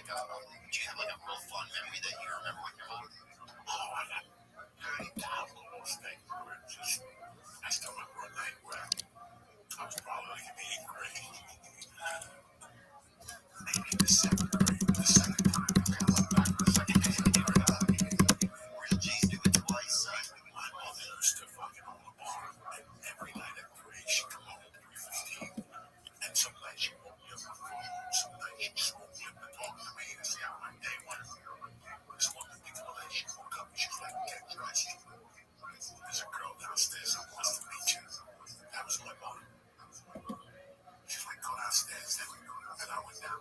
do you have like a real fun memory that you remember with your mom? Oh, I got very terrible thing where just, I still remember a night where I was probably like in the 8th grade, maybe the 7th grade, the second time. I look back for a second, Real G's do it twice, son. my mother used to fucking own a bar, and every night at 3, she'd come home at 3:15, and some nights she woke me up with food, some nights she just woke me up and talked to me to see how my day went. This one particular night she woke up and she was like, get dressed. There's a girl downstairs that wants to meet you. That was my mom. She's like, go downstairs. And I went down.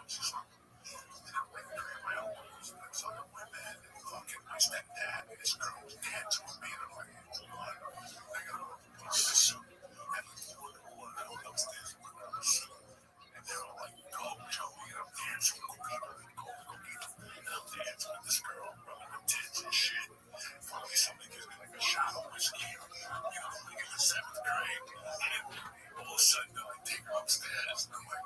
She's like, and I'm like, my uncles, and some of my men, and fucking my stepdad, and this girl was dancing with me, and I'm like, hold on. I gotta put on this suit. And I go upstairs and put on this suit. And they're all like, go, Joey, and I'm dancing with people, and I'm dancing with this girl, rubbing her tits and shit. Finally, somebody gives me like a shot of whiskey, like in the 7th grade. And all of a sudden, they're like, take her upstairs. And I'm like,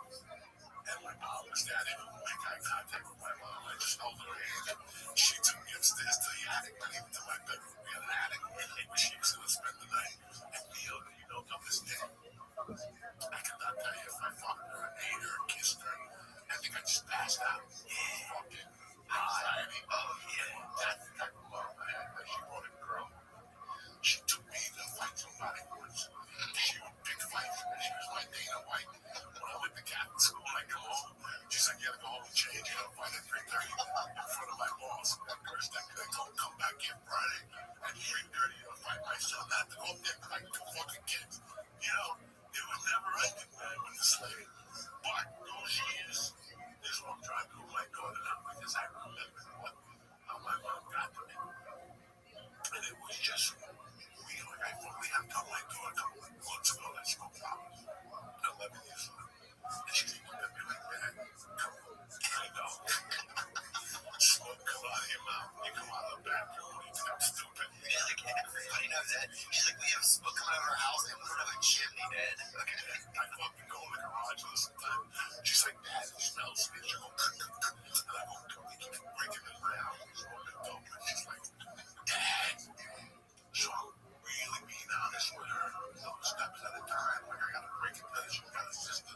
and my mom was there. I didn't make eye contact with my mom. I just held her hand. She took me upstairs to the attic, not even to my bedroom. We had an attic where she was going to spend the night. And Neil, on this day, I cannot tell you if I fucked her, ate her, kissed her. I think I just passed out. Fucking anxiety. Oh, yeah. That's the type of mom I had. She brought a girl. She took me to fight somebody once. She would pick fights. She was my Dana White. When I went to Catholic school, I go home. She's like, you gotta go home and change. You gotta fight at 3:30 in front of my boss. That first time, I told him, come back here Friday at 3:30 to fight my son. Not to go up there like 2 fucking kids. It was never ending, man, with the slave. But those years is what I'm trying to do with my daughter now, because I remember how my mom got to me. And it was just real. I finally have told my daughter a couple of months ago that she was 11 years old. And she looked at me like, man, come on. I know. Smoke come out of your mouth. You come out of the bathroom. You think I'm stupid. She's like, everybody knows that. She's like, we have smoke coming out of our house and we don't have a chimney, Dad. Okay. I fucking go in the garage all the time. She's like, Dad, it smells. And she goes, and I go, breaking in my house. And she's like, Dad. So I'm really being honest with her. Steps at a time. Like, I gotta break it because she got a sister.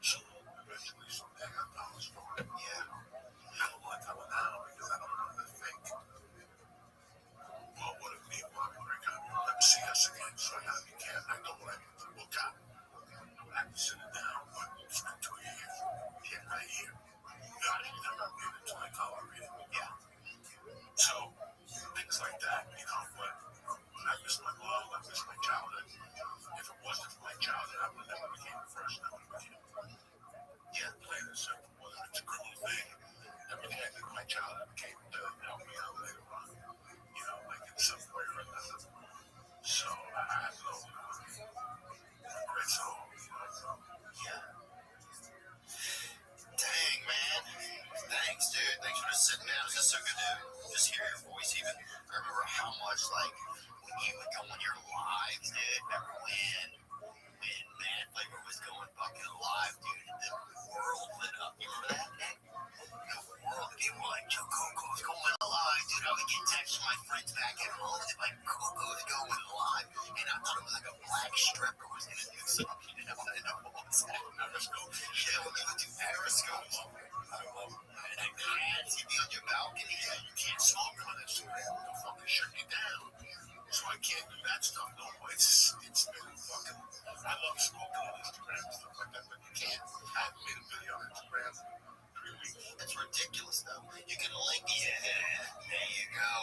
So eventually someday I found this story. Yeah. I don't want to tell her now because I don't want her to think, well, what if me and Bobby break up? Let me see us again. So I gotta be careful. I know what I need to look at. I have to sit it down, but it's been 2 years. Yeah, right here. God, you never made it until I tolerate it. Yeah. So, things like that, but I miss my mom, I miss my childhood. If it wasn't for my childhood, I would have never became the first. I would have became, plain and simple. Whether it's a criminal thing, everything I did in my childhood became to help me out later on, like in some way or another. So, I have no regrets at all. Yeah. Dang, man. Thanks, dude. Thanks for just sitting down. It's just so good to just hear your voice even. I remember how much, like, when you would go on your lives, dude. Remember when Mad Flavor was going fucking live, dude, and the world lit up. You remember that? The world, people were like, Joe Coco's going live, dude. I would get texts from my friends back at home that, like, Coco's going live. And I thought it was like a black stripper was going to do something. I didn't know what was happening. Periscope. Yeah, when they would do Periscope. I love it. And ads, you'd be on your balcony. You can't smoke on Instagram. They'll fucking shut you down. So I can't do that stuff no more. It's been fucking. I love smoking on Instagram and stuff like that, but you can't. I haven't made a video on Instagram in 3 weeks. It's ridiculous, though. You can link it. There you go.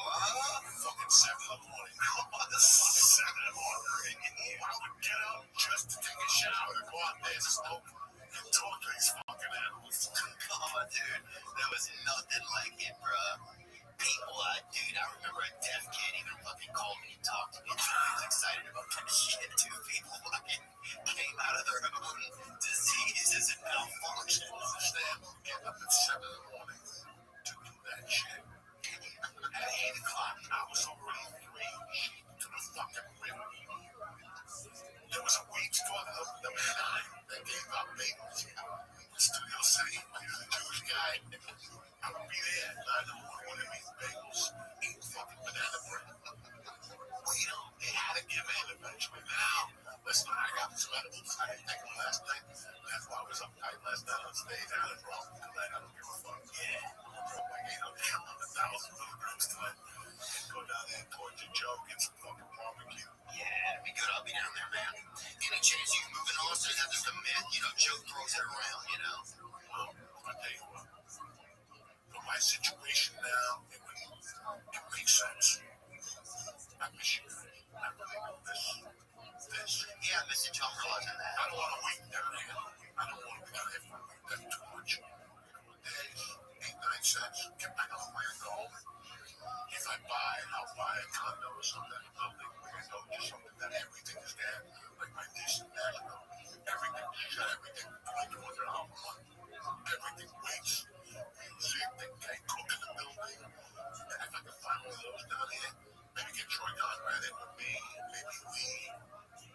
Fucking 7 in the morning. The 7 in the morning. I would get up just to take a shower and go out there and smoke and talk to these fucking animals. Oh, dude. There was nothing like it, bruh. People, dude, I remember a deaf kid even fucking called me and talked to me. He was excited about that shit, too. People fucking came out of their own diseases and malfunctions. Understand? Get up at 7 in the morning to do that shit. At 8 o'clock, I was already 3 sheep to the fucking rim. There was a weed store that opened up at 9 that gave out babies. Studio City, he was a Jewish guy. last night. That's why I was uptight last night on stage. I was wrong tonight. I don't give a fuck. Yeah. I'm gonna drop like 800,000 milligrams tonight. Go down there towards your Joe, get some fucking barbecue. Yeah, it'd be good. I'll be down there, man. Any chance you can move in Austin? Is that just a myth? You know, Joe throws it around, you know? Well, I tell you what. For my situation now, it makes sense. I miss you. I really know this. Yeah, I miss you too. I'm realizing that. I don't want to wait down here. I don't want to be down here for a week. That's too much. Days, 8, 9 cents. Get back on the way and go home. If I buy, I'll buy a condo or something, a building, just something that everything is there. Like my niece and nephew, everything. She got everything. $200 a month. Everything waits. Music, they can't cook in the building. And if I can find one of those down here, maybe get Troy Conrad in with me, maybe Lee,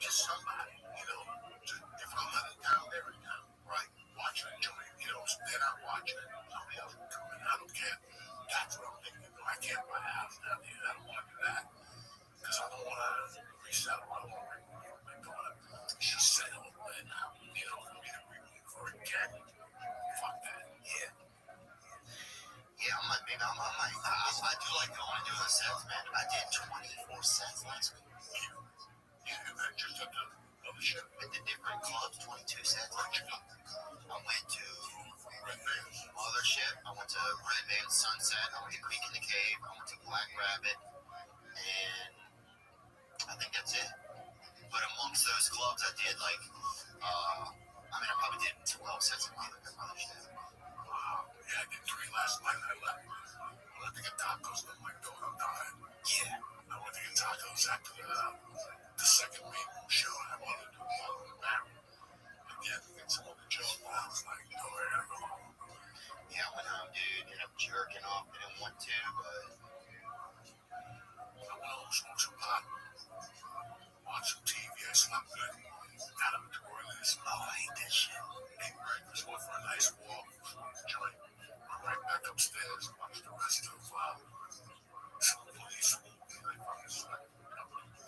just somebody, you know. If I'm not in town, they're in town, right? Watching it, enjoying it. You know, they're not watching it. Somebody else will come in. I don't care. That's what I'm thinking. I can't buy a house down here. I don't want to do that. Because I don't want to resettle. I don't want to bring my daughter. She's settled right now. You know, for me to remove her again. Fuck that. Yeah. Yeah, I might. I do like going and doing sets, man. I did 24 sets last week. Yeah, and then just at the mothership. At the different clubs, 22 sets. Where'd you go? I went to Red Bands. Mothership. I went to Red Band Sunset. I went to Creek in the Cave. I went to Black Rabbit. And I think that's it. But amongst those clubs, I did like, I probably did 12 sets in Mothership. Wow. Yeah, I did 3 last night. I left. I went to get tacos with my daughter. I'm dying. Yeah. I went to get tacos after the second main show. I wanted to do one with Barry. And yeah, to get some other Joe. I was like, no, I gotta go home. Yeah, I went home, dude. Ended up jerking off. I didn't want to, but I went home, smoked some pot, watched some TV. I slept good. Got up to toilet. Oh, I hate that shit. Ate breakfast, went for a nice walk, smoked a joint, went right back upstairs, watched the rest of some police movie. I fucking slept.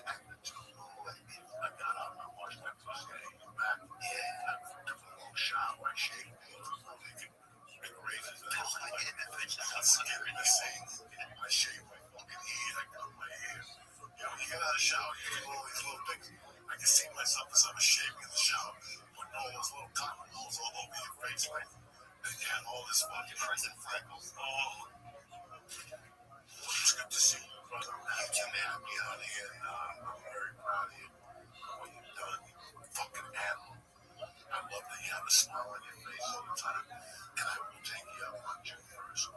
I got up, I watched that first day, came back. Yeah, I took a long shower, I shaved, making big raises and everything. I got scared in the sink. I shaved my fucking head, I cut my hair. You know, you get out of the shower, you do all these little things. I can see myself as I'm shaving in the shower, putting all those little cotton balls all over your face, right? And you have all this fucking Crimson freckles. Oh. It's good to see you, brother. You too, man. I'm out of here. I'm very proud of you. What you've done. You fucking animal. I love that you have a smile on your face all the time. And I will take you up on June 1st.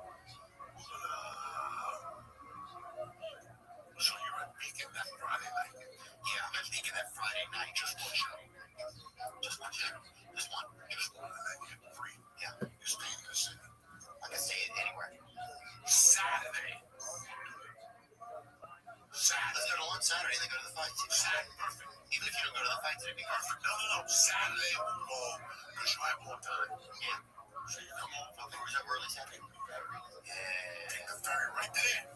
So you're at Beacon that Friday night? Yeah, I'm at Beacon that Friday night. Just one show. Just one show. Just one. Just one, and then you're free. Yeah. You stay in the city. I can stay anywhere. Saturday. Let's go to one Saturday and then go to the fight. Saturday, perfect. Even if you don't go to the fight, it'd be perfect. No. Saturday, we'll go because you have more time. Yeah. So you come home. I'll think we're early Saturday. Yeah. Take the ferry right there.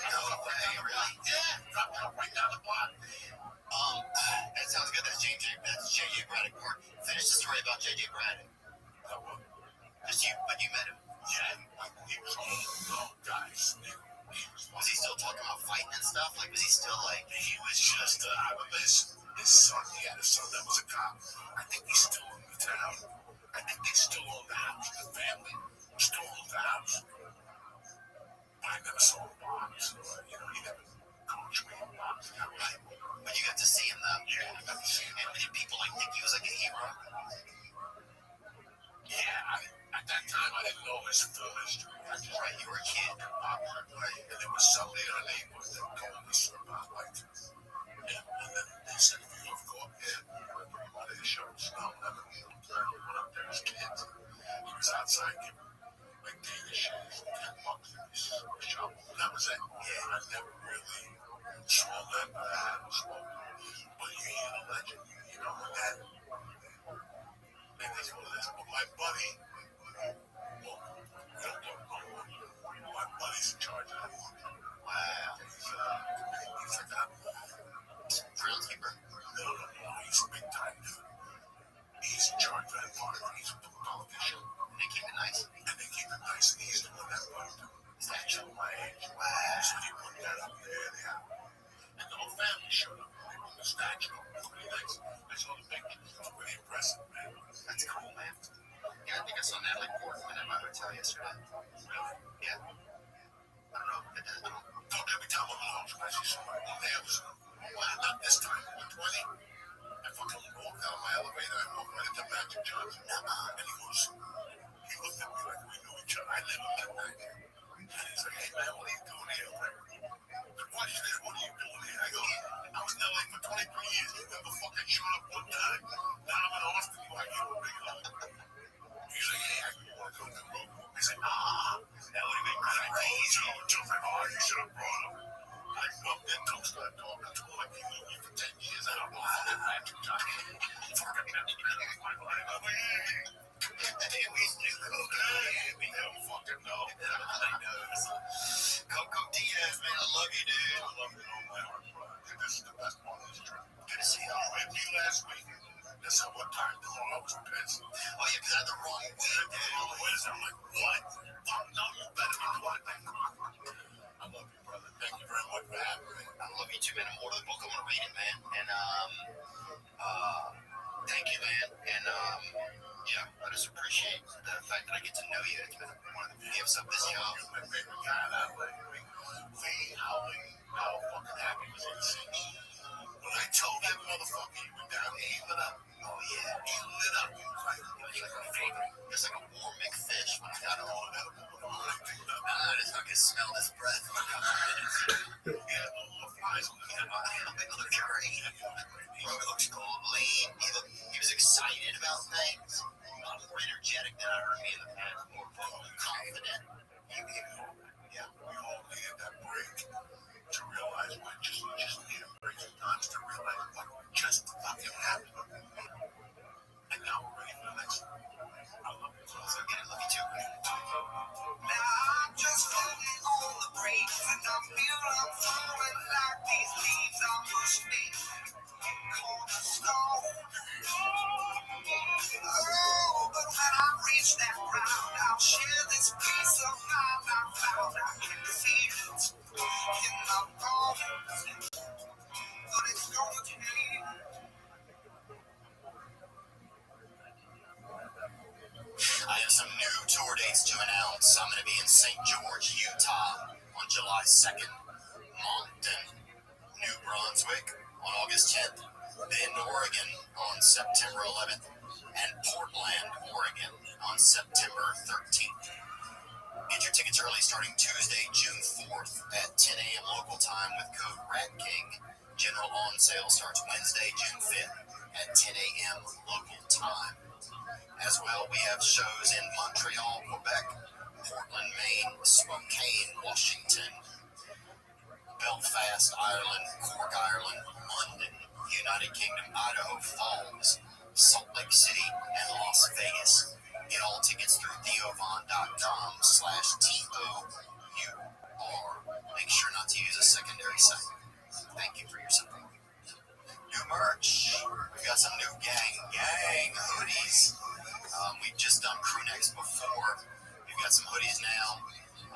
No way, really? Yeah. Drop down right down the block. That sounds good. That's JJ Braddock Park. Finish the story about JJ Braddock. Just you, but you met him. Yeah, he was home. Oh, guys. Was he still talking about fighting and stuff? Like, was he still like? He was just, I remember his son. He had a son that was a cop. I think he's still in the town. I think they still own the house. The family still owns the house. But I never saw him box. You know, he never coached me in boxing. Right. But you got to see him though. Yeah, I got to see him. And did people like think he was like a hero? Yeah, at that time I didn't know his full history. Right, you were a kid. Right, and there was somebody in our neighborhood that told us about like, and then they said if you ever go up there, one of his shows, no, never. We went up there as kids. He was outside giving like Danish $10 in his shop. That was it. Yeah, I never really saw that. I had him smoke. yesterday. Really? Yeah. I don't know. Don't every time I'm alone, I see somebody on the episode. Well, not this time, but 20. I fucking walked out my elevator and walked right into Magic Johnson. And he looked at me like we knew each other. I never met Magic. And he's like, hey man, what are you doing here? The question is, what are you doing here? I go, I was in LA for 23 years. You never fucking showed up one time. Now I'm in Austin. Why you a big up? He's like, hey, I want to go to the road. He's like, That would have been crazy. Joe's like, oh, you should have brought him. I bumped into him, started talking to him like he knew me for 10 years. I don't know how that Magic Johnson. Fucking my life. I'm like, hey, we still okay. We don't fucking know. I know. Coco Diaz, man, I love you, dude. I love you all my heart, brother. This is the best part of this trip. Good to see you. I met you last week. That's how what time tomorrow I was pissed. Oh, yeah, because I had the wrong wig, dude. I'm like, what? Fuck, no, you better be what? I love you, brother. Thank you very much for having me. I love you too, man. I'm more to the book. I want to read it, man. And, thank you, man. And, yeah, I just appreciate the fact that I get to know you. It's been one of the gifts of this job. You're my favorite guy that way. How fucking happy was he to see me? When I told that motherfucker you were down here, he lit up. Oh, yeah. He lit up. He was like, You're like my favorite. It's like a warm McFish when I got him on. I can smell his breath for a couple minutes. he had no more flies on his head. It looked great. Bro, it looks cool, lean. He was excited about things. A lot more energetic than I heard me in the past. More confident. Yeah, we all needed that break to realize what just needed a break sometimes to realize what just fucking happened. And now we're ready for the next one. I love you. So get it, love you too. Now I'm just floating on the breeze, and I feel I'm falling like these leaves are push me. Cornerstone. Oh, but when I reach that ground, I'll share this peace of mind I found. I can feel it in my bones, but it's gonna change. I have some new tour dates to announce. I'm going to be in St. George, Utah on July 2nd, Moncton, New Brunswick on August 10th, Bend, Oregon on September 11th, and Portland, Oregon on September 13th. Get your tickets early starting Tuesday, June 4th at 10 a.m. local time with code RATKING. General on sale starts Wednesday, June 5th at 10 a.m. local time. As well, we have shows in Montreal, Quebec, Portland, Maine, Spokane, Washington, Belfast, Ireland, Cork, Ireland, London, United Kingdom, Idaho Falls, Salt Lake City, and Las Vegas. Get all tickets through theovon.com/TOUR. Make sure not to use a secondary site. Thank you for your support. New merch. We've got some new gang hoodies. We've just done crew necks before. We've got some hoodies now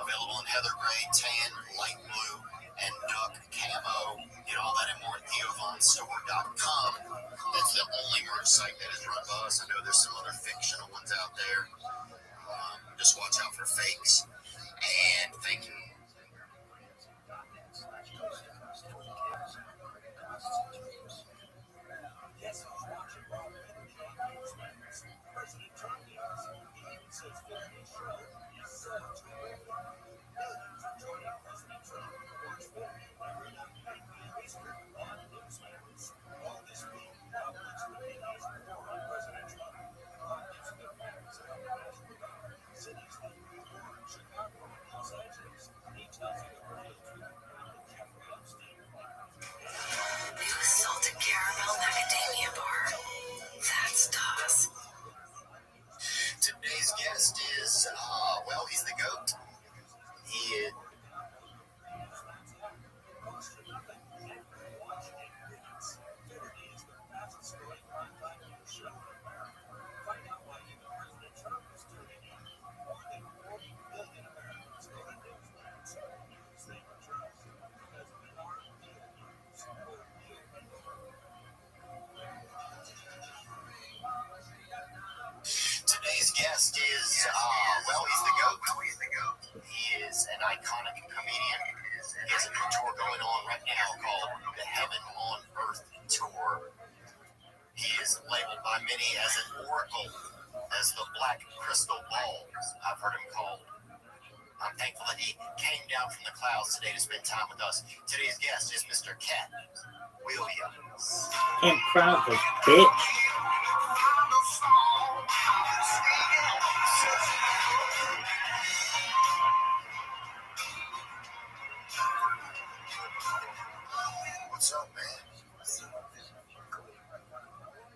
available in heather gray, tan, light blue, and duck camo. Get all that and more at theovonstore.com. That's the only merch site that is run by us. I know there's some other fictional ones out there. Just watch out for fakes. And thank you. President Trump even says Friday's show is so millions are joining President Trump to watch Friday every night at Restream on Newsmax. All this week, outlets repeat his report on President Trump. It's the facts of the national government. Cities like New York, Chicago, and Los Angeles by many as an oracle, as the black crystal ball, I've heard him called. I'm thankful that he came down from the clouds today to spend time with us. Today's guest is Mr. Cat Williams. Can't crowd this bitch. What's up, man?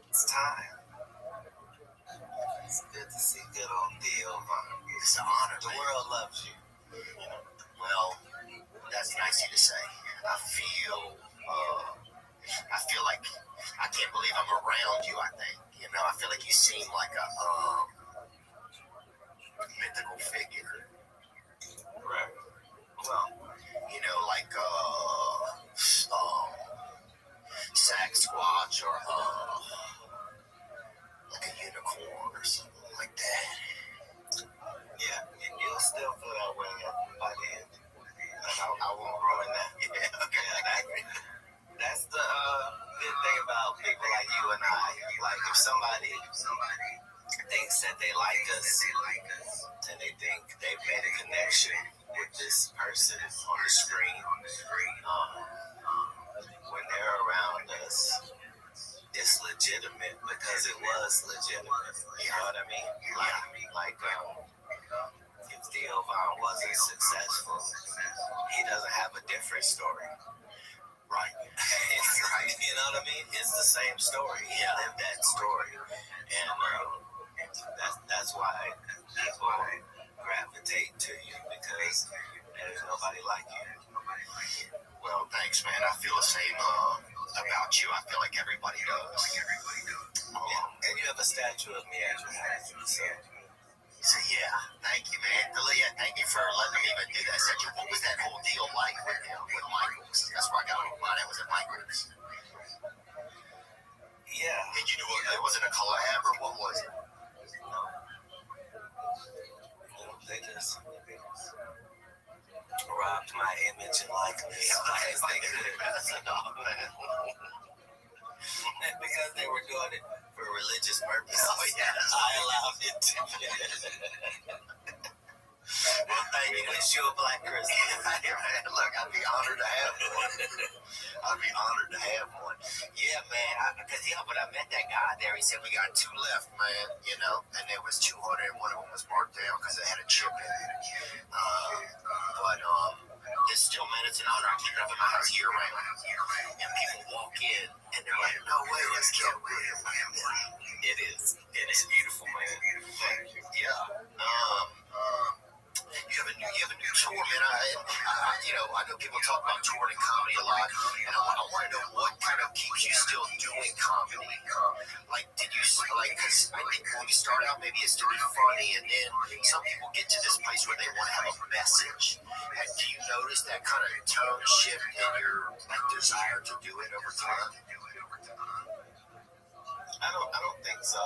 It's time. It's good to see good old Theo. It's an honor, The man. world loves you. Well, that's nice of you to say. I feel like I can't believe I'm around you. I think I feel like you seem like a mythical figure. Right. Well, Like Sasquatch or like a unicorn or something like that. yeah, and you'll still feel that way by the end. Like, I won't ruin that. Yeah, okay. That's the good thing about people like you and I. Like, if somebody thinks that they like us, and they think they've made a connection with this person on the screen, when they're around us, it's legitimate because it was legitimate. You know what I mean? Like if Theo Von wasn't successful, he doesn't have a different story. Right. You know what I mean? It's the same story. He lived that story, and that's why people gravitate to you, because there's nobody like you. Well, thanks, man. I feel the same about you. I feel like everybody does. And you have a statue of me at your house. So yeah, thank you, man. Delia, thank you for letting me even do that statue. What was that whole deal like with Michaels? That's where I got on mine. It was at Michaels. Yeah. Did you know it wasn't a collab or what was it? They just robbed my image and likeness as they could. Because they were doing it for religious purposes. Oh, yes. I allowed it to. Well, thank you. Wish you a Black Christmas. Look, I'd be honored to have one. Yeah, man. Because when I met that guy there, he said we got 2 left, man. And there was 200, and one of them was marked down because it had a chip in it. But it's still, man, it's an honor. I keep it up in my house year round, and people walk in and they're like, "No way, that's Cat Williams." It is. It is beautiful, man. Thank you. Yeah. You have a new tour, man. I know people talk about touring and comedy a lot, and I want to know what kind of keeps you still doing comedy. Like, because I think when we start out, maybe it's to be funny, and then some people get to this place where they want to have a message. And do you notice that kind of tone shift in your desire to do it over time? I don't think so.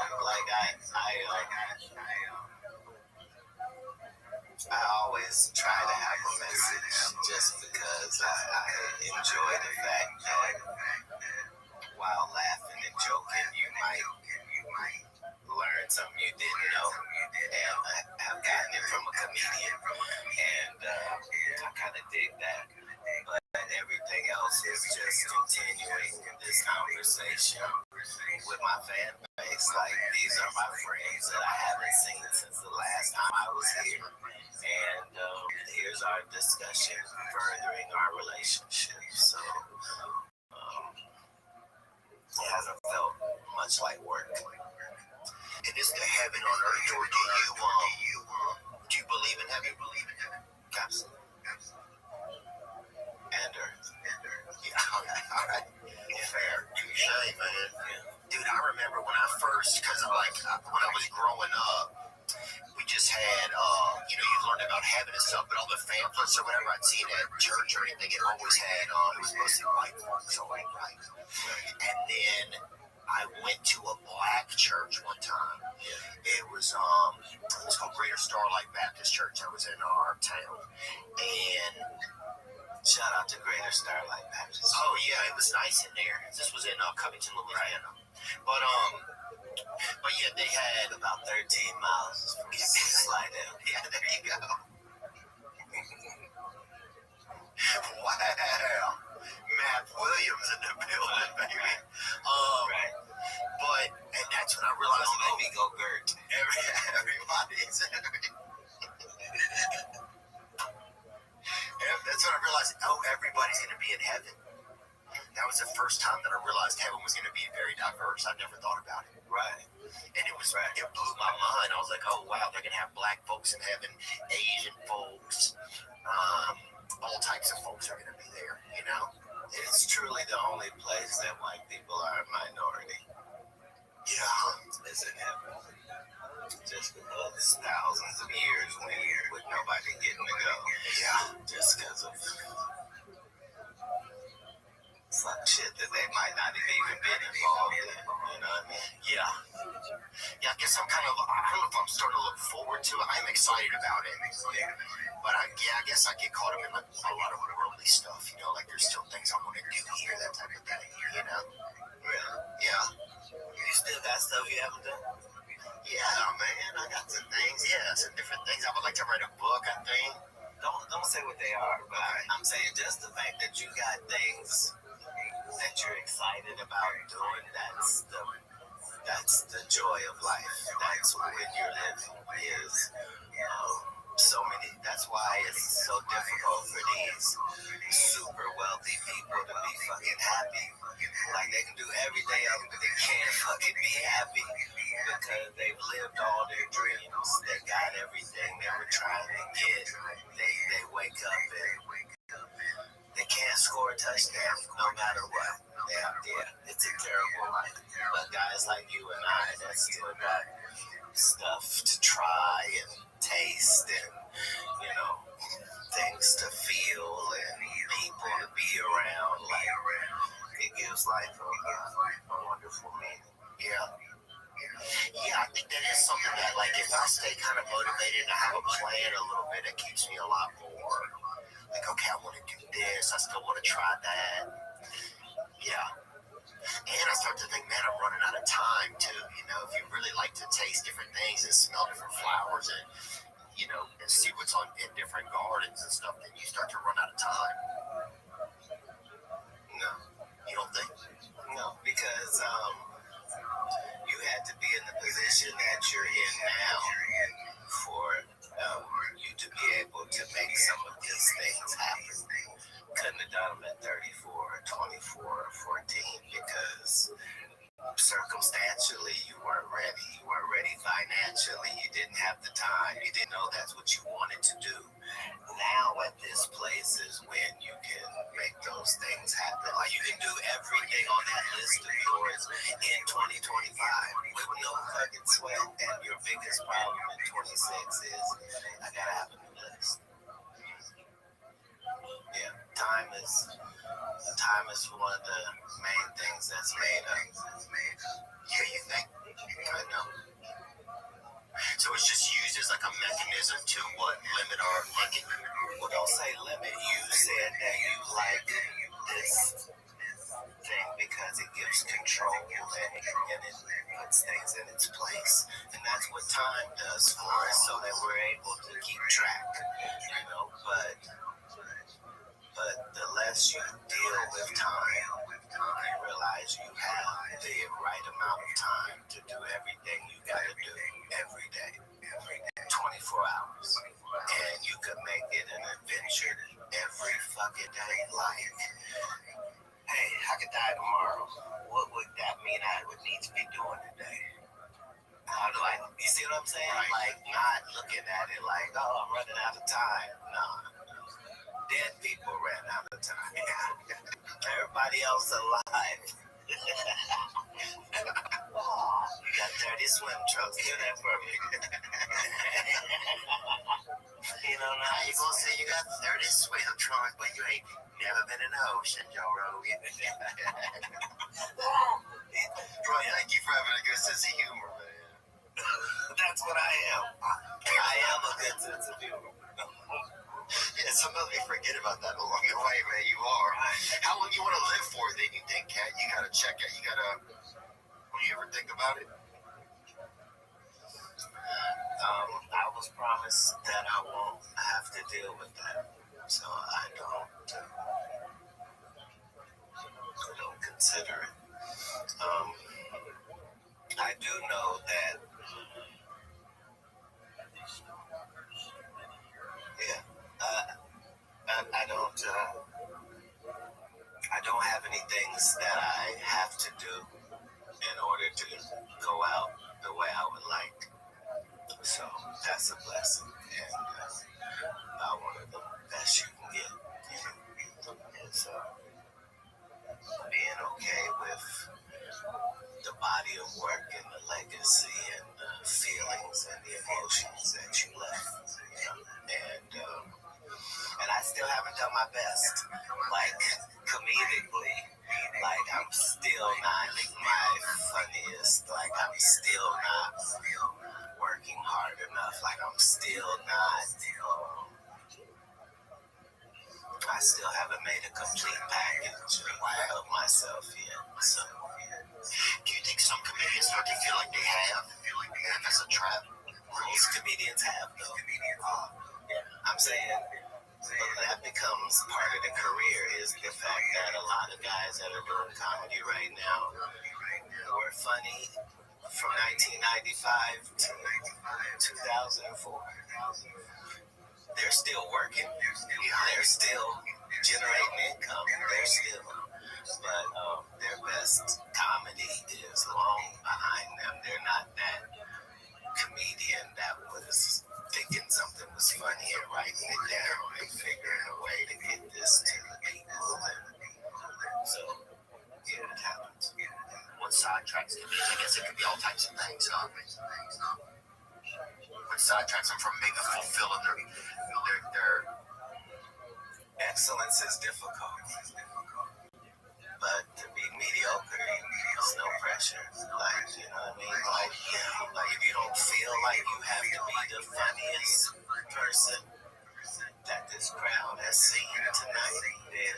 I always try to have a message, just because I enjoy the fact that while laughing and joking, you might learn something you didn't know, and I've gotten it from a comedian, and I kind of dig that. But everything else is just continuing this conversation with my fan base. Like, these are my friends that I haven't seen since the last time I was here. And here's our discussion furthering our relationship. So it hasn't felt much like work. And is the heaven on earth, or do you believe in heaven? Absolutely. And earth. Yeah, all right. Fair. Touche, man. Dude, I remember when I first, because when I was growing up, we just had, you learned about heaven and stuff, but all the pamphlets or whatever I'd seen at church or anything, it always had, it was mostly white folks, so right. And then I went to a black church one time. It was called Greater Starlight Baptist Church. That was in our town. And shout out to Greater Starlight Baptist. Oh yeah, it was nice in there. This was in Covington, Louisiana. But Slidell. Yeah, there you go. Wow. Matt Williams in the building, baby. Right. But, and that's when I realized, Don't make me go Gert. everybody's. That's when I realized, everybody's going to be in heaven. That was the first time that I realized heaven was going to be very diverse. I never thought about it. Right. And it blew my mind. I was like, oh, wow, they're going to have black folks in heaven, Asian folks, all types of folks are going to be there, you know? It's truly the only place that white people are a minority. Yeah. Is in heaven. Just because thousands of years with nobody getting to go. Yeah. Just because of fuck shit that they might not have even been involved in. You know what I mean? Yeah. Yeah, I guess I don't know if I'm starting to look forward to it. I'm excited about it. But I guess I get caught up in like a lot of worldly stuff, you know, like there's still things I want to do here, that type of thing, you know? Really? Yeah. You still got stuff you haven't done? Yeah, man, I got some things, some different things. I would like to write a book, I think. Don't say what they are, but I'm saying just the fact that you got things that you're excited about doing, that's the joy of life. That's when you're living is so many. That's why it's so difficult for these super wealthy people to be fucking happy. Like they can do everything else, but they can't fucking be happy because they've lived all their dreams. They got everything they were trying to get. They wake up and they can't score a touchdown no matter what. Yeah, it's a terrible life. But guys like you and I that still got stuff to try and taste and, you know, things to feel and people to be around. Like, it gives life a wonderful meaning. Yeah. Yeah, I think that is something that, like, if I stay kind of motivated and I have a plan a little bit, it keeps me a lot more. Like, okay, I want to do this. I still want to try that. Yeah. And I start to think, man, I'm running out of time, too. You know, if you really like to taste different things and smell different flowers and, you know, and see what's in different gardens and stuff, then you start to run out of time. No. You don't think? No, because you had to be in the position that you're in now for you to be able to make some of these things happen. Couldn't have done them at 34 or 24 or 14 because circumstantially you weren't ready. You weren't ready financially. You didn't have the time. You didn't know that's what you wanted to do. Now at this place is when you can make those things happen. Like you can do everything on that list of yours in 2025 with no fucking sweat. And your biggest problem in 26 is I gotta have a new list. Yeah, time is one of the main things that's made up. Yeah, you think? I know. So it's just used as like a mechanism to limit our thinking. Well, don't say limit. You said that you like this thing because it gives control and it puts things in its place. And that's what time does for us, so that we're able to keep track, you know, but the less you deal with time, you realize you have the right amount of time to do everything you gotta do every day, 24 hours. And you could make it an adventure every fucking day. Like, hey, I could die tomorrow. What would that mean I would need to be doing today? How do I, you see what I'm saying? Right. Like, not looking at it like, oh, I'm running out of time. No. Dead people ran out of time. Everybody else alive. Oh, you got dirty swim trunks. Do that for me. You know, now You gonna say you got 30 swim trunks, but you ain't never been in the ocean, Joe Rogan. Bro, thank you for having a good sense of humor, man. that's what I am. I am a good sense of humor. Yeah, sometimes we forget about that along the way, man. You are. How long you want to live for, then you think, Kat? You gotta check it. You ever think about it? I was promised that I won't have to deal with that. So I don't consider it. I do know that, yeah, I don't have any things that I have to do in order to go out the way I would like. So that's a blessing, and one of the best you can get is being okay with the body of work and the legacy and the feelings and the emotions that you left. And I still haven't done my best, like comedically. Like I'm still not my funniest. Like I'm still not working hard enough. Like I'm still not. I still haven't made a complete package of myself yet. So, do you think some comedians start to feel like they have? And that's a trap. Most comedians have, though. I'm saying that becomes part of the career is the fact that a lot of guys that are doing comedy right now were funny from 1995 to 2004. They're still working. They're still generating income. They're still, but their best comedy is long behind them. They're not that comedian that was thinking something was funny and writing it down and figuring a way to get this to the people. So, yeah, it happens. What sidetracks can be? I guess it could be all types of things. What sidetracks them from being fulfilling their excellence is difficult. But to be mediocre, there's no pressure. Like, you know what I mean? Like if you don't feel like you have to be the funniest person that this crowd has seen tonight, then,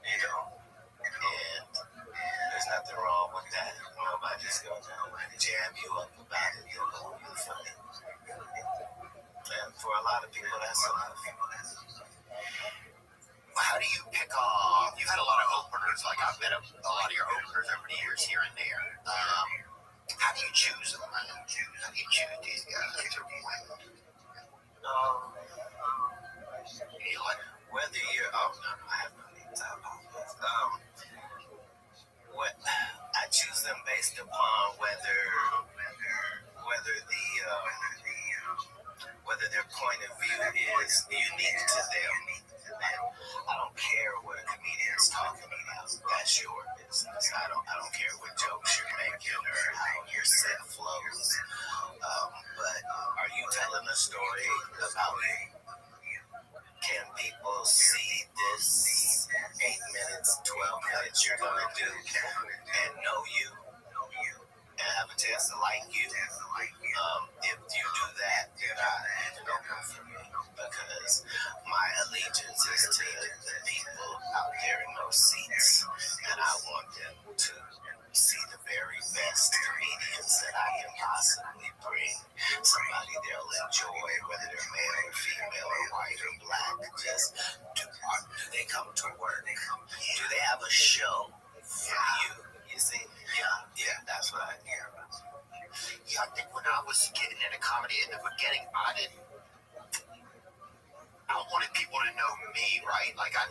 you know, and there's nothing wrong with that. Nobody's going to jam you up about it. You're funny. And for a lot of people, that's enough. How do you pick you've had a lot of openers, like I've met a lot of your openers over the years here and there. How do you choose them? How do you choose these guys to win? Whether you're, I have no need to apologize. I choose them based upon whether their point of view is unique to them. I don't care what a comedian's talking about. That's your business. I don't care what jokes you're making or how your set flows. But are you telling a story about me? Can people see this 8 minutes, 12 minutes you're going to do and know you and have a chance to like you? If you do that, then I can open for me, because my allegiance is to the people out there in those seats, and I want them to see the very best comedians that I can possibly bring. Somebody they'll enjoy, whether they're male or female or white or black. Just do they come to work? Do they have a show for you? You see? Yeah, that's what I care about. Yeah, I think when I was getting into comedy in the beginning, I wanted people to know me, right? Like I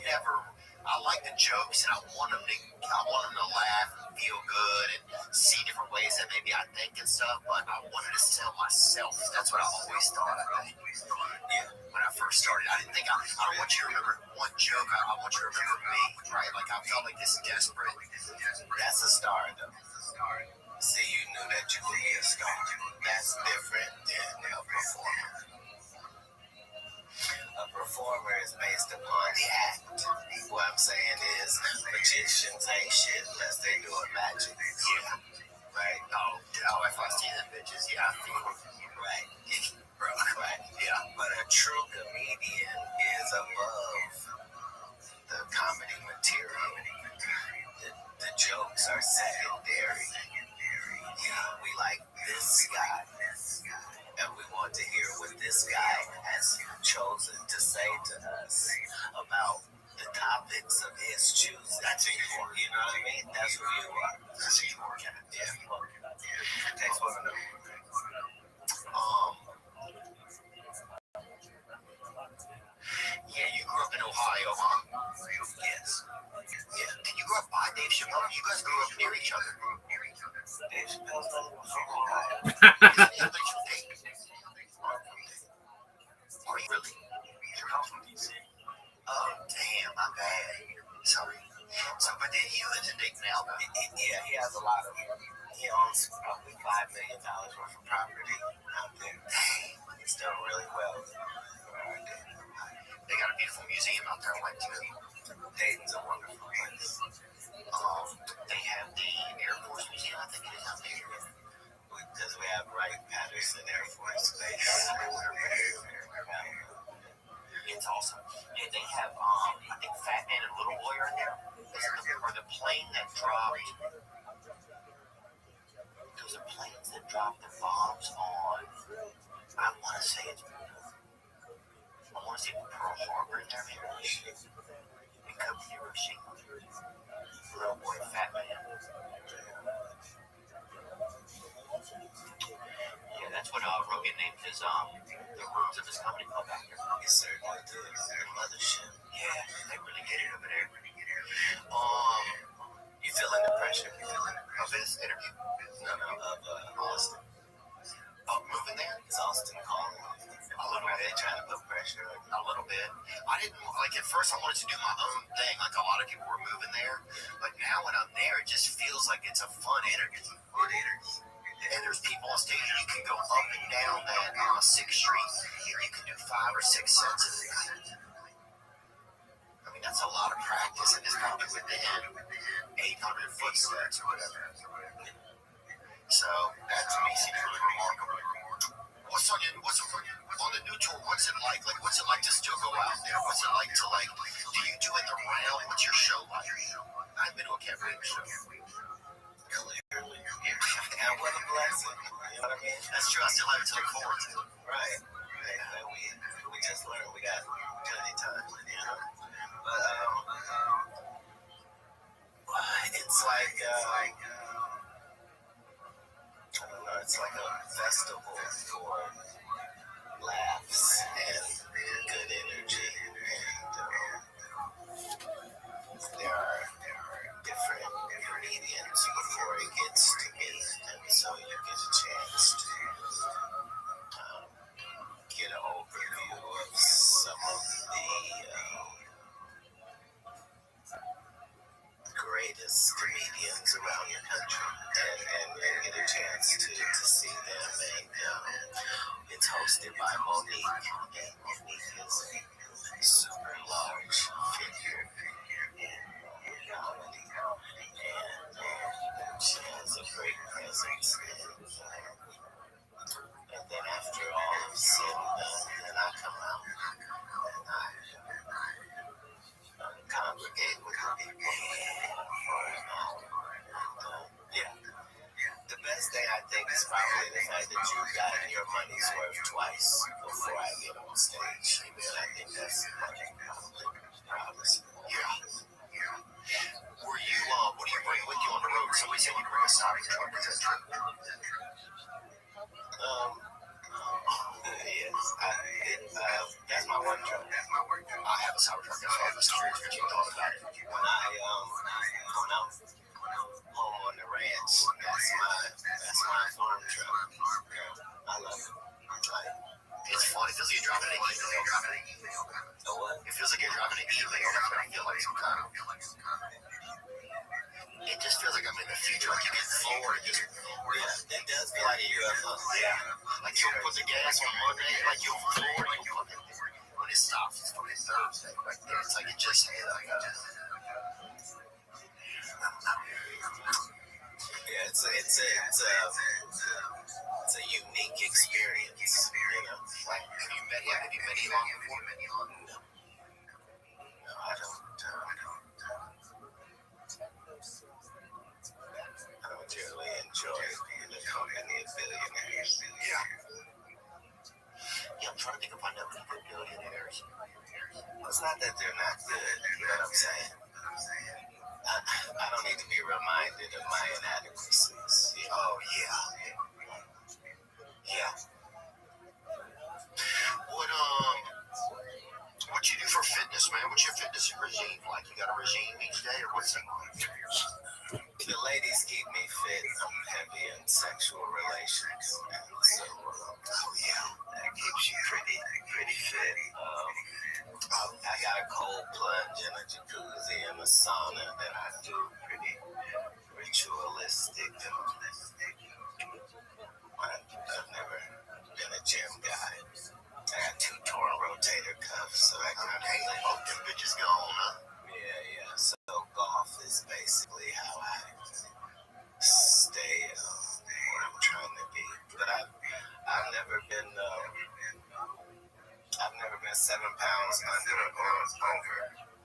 like the jokes, and I want them to laugh and feel good and see different ways that maybe I think and stuff. But I wanted to sell myself. That's what I always thought. Yeah. When I first started, I didn't think I don't want you to remember one joke. I want you to remember me, right? Like I felt like this desperate. That's a star, though. See, you knew that you could be a star. That's different than a performer. A performer is based upon the act. What I'm saying is, magicians ain't shit unless they doing magic. Yeah. Right? Oh, if I see the bitches, yeah, I feel it. Right. Right. Yeah. But a true comedian is above the comedy material. The jokes are secondary. You know, we like this guy, and we want to hear what this was my favorite guy. Somebody's your date. Are you really? Your house from DC. Oh, damn, my bad. Sorry. So, but then he lives in Dayton now, though. Yeah, he has a lot of. He owns probably $5 million worth of property out there. He's done really well. They got a beautiful museum out there, I like too. Dayton's a wonderful place. They have the Air Force Museum, I think it is out there. Because we have Wright-Patterson Air Force Base. It's awesome. Yeah, they have, I think Fat Man and Little Boy are in there. Or the plane that dropped. Those are planes that dropped the bombs on. I want to say Pearl Harbor in there, maybe. It could be Hiroshima. Little Boy, Fat Man. Yeah, that's what Rogan named his the rooms of his comedy club out there. He certainly did. The mothership. Yeah, they really get it over there. You feeling the pressure? Of his interview? No, of Austin. Oh, moving there? Is Austin calling? A little bit. Trying to put pressure on you. A little bit. I didn't, like, at first I wanted to do my own thing, like a lot of people were moving there. But now when I'm there, it just feels like it's a fun interview. And there's people on stage, and you can go up and down that 6th Street, and you can do 5 or 6 sets of it. I mean, that's a lot of practice, and it's probably within 800 footsteps or whatever. So that to me seems really remarkable. What's on the new tour? What's it like? Like, what's it like to still go out there? What's it like to do you do it the round? What's your show like? I've been to a cabaret show. Clearly. And what a blessing. You know what I mean? That's true. I still have it to look forward to. Right. We just learned we got plenty of time. You know? But it's like I don't know. It's like a festival for laughs and good energy. And there are different ingredients before it gets to me, and so you get a chance to get an overview of some of the greatest comedians around the country, and get a chance to see them. And it's hosted by Monique, and Monique is a super large figure in comedy, and she has a great presence. And then after all is said and done, then I come out and I congregate with the people for an hour. Yeah. The best thing I think is probably the fact that you've gotten your money's worth twice before I get on stage. And I think that's probably proudest. Yeah. Were you, what do you bring with you on the road? Somebody said you bring a sound truck. Is that true? Yes. That's my work truck. I have a sour truck. That's why I was curious what you thought about it. When I'm out home on the ranch, that's my farm truck. I love it. It's fun. It feels like you're driving an email. So what? It feels like you're driving an email. That's what I feel like sometimes. It just feels like I'm in the future. Like you get forward. Yeah, it does feel like a UFO. Yeah. Like you'll put the gas on Monday, like you'll forward, you'll put it forward. When it stops, it's fucking Thursday. Like it's like it just hit. Yeah, it's a unique experience. You know, Like have you met Elon before? No, I don't generally enjoy the company of billionaires. Yeah. Yeah, I'm trying to think if I know any good billionaires. It's not that they're not good, you know what I'm saying? I don't need to be reminded of my inadequacies. You know? Oh, yeah. Yeah. What you do for fitness, man? What's your fitness regime like? You got a regime each day, or what's it like? The ladies keep me fit. I'm heavy in sex regulations. And so, that keeps you pretty fit. I got a cold plunge and a jacuzzi and a sauna that I do pretty ritualistic. I've never been a gym guy. I got 2 torn rotator cuffs, so I kind of hope them bitches gone, huh? Yeah. So golf is basically how I stay where I'm trying to be. But I've never been 7 pounds under or over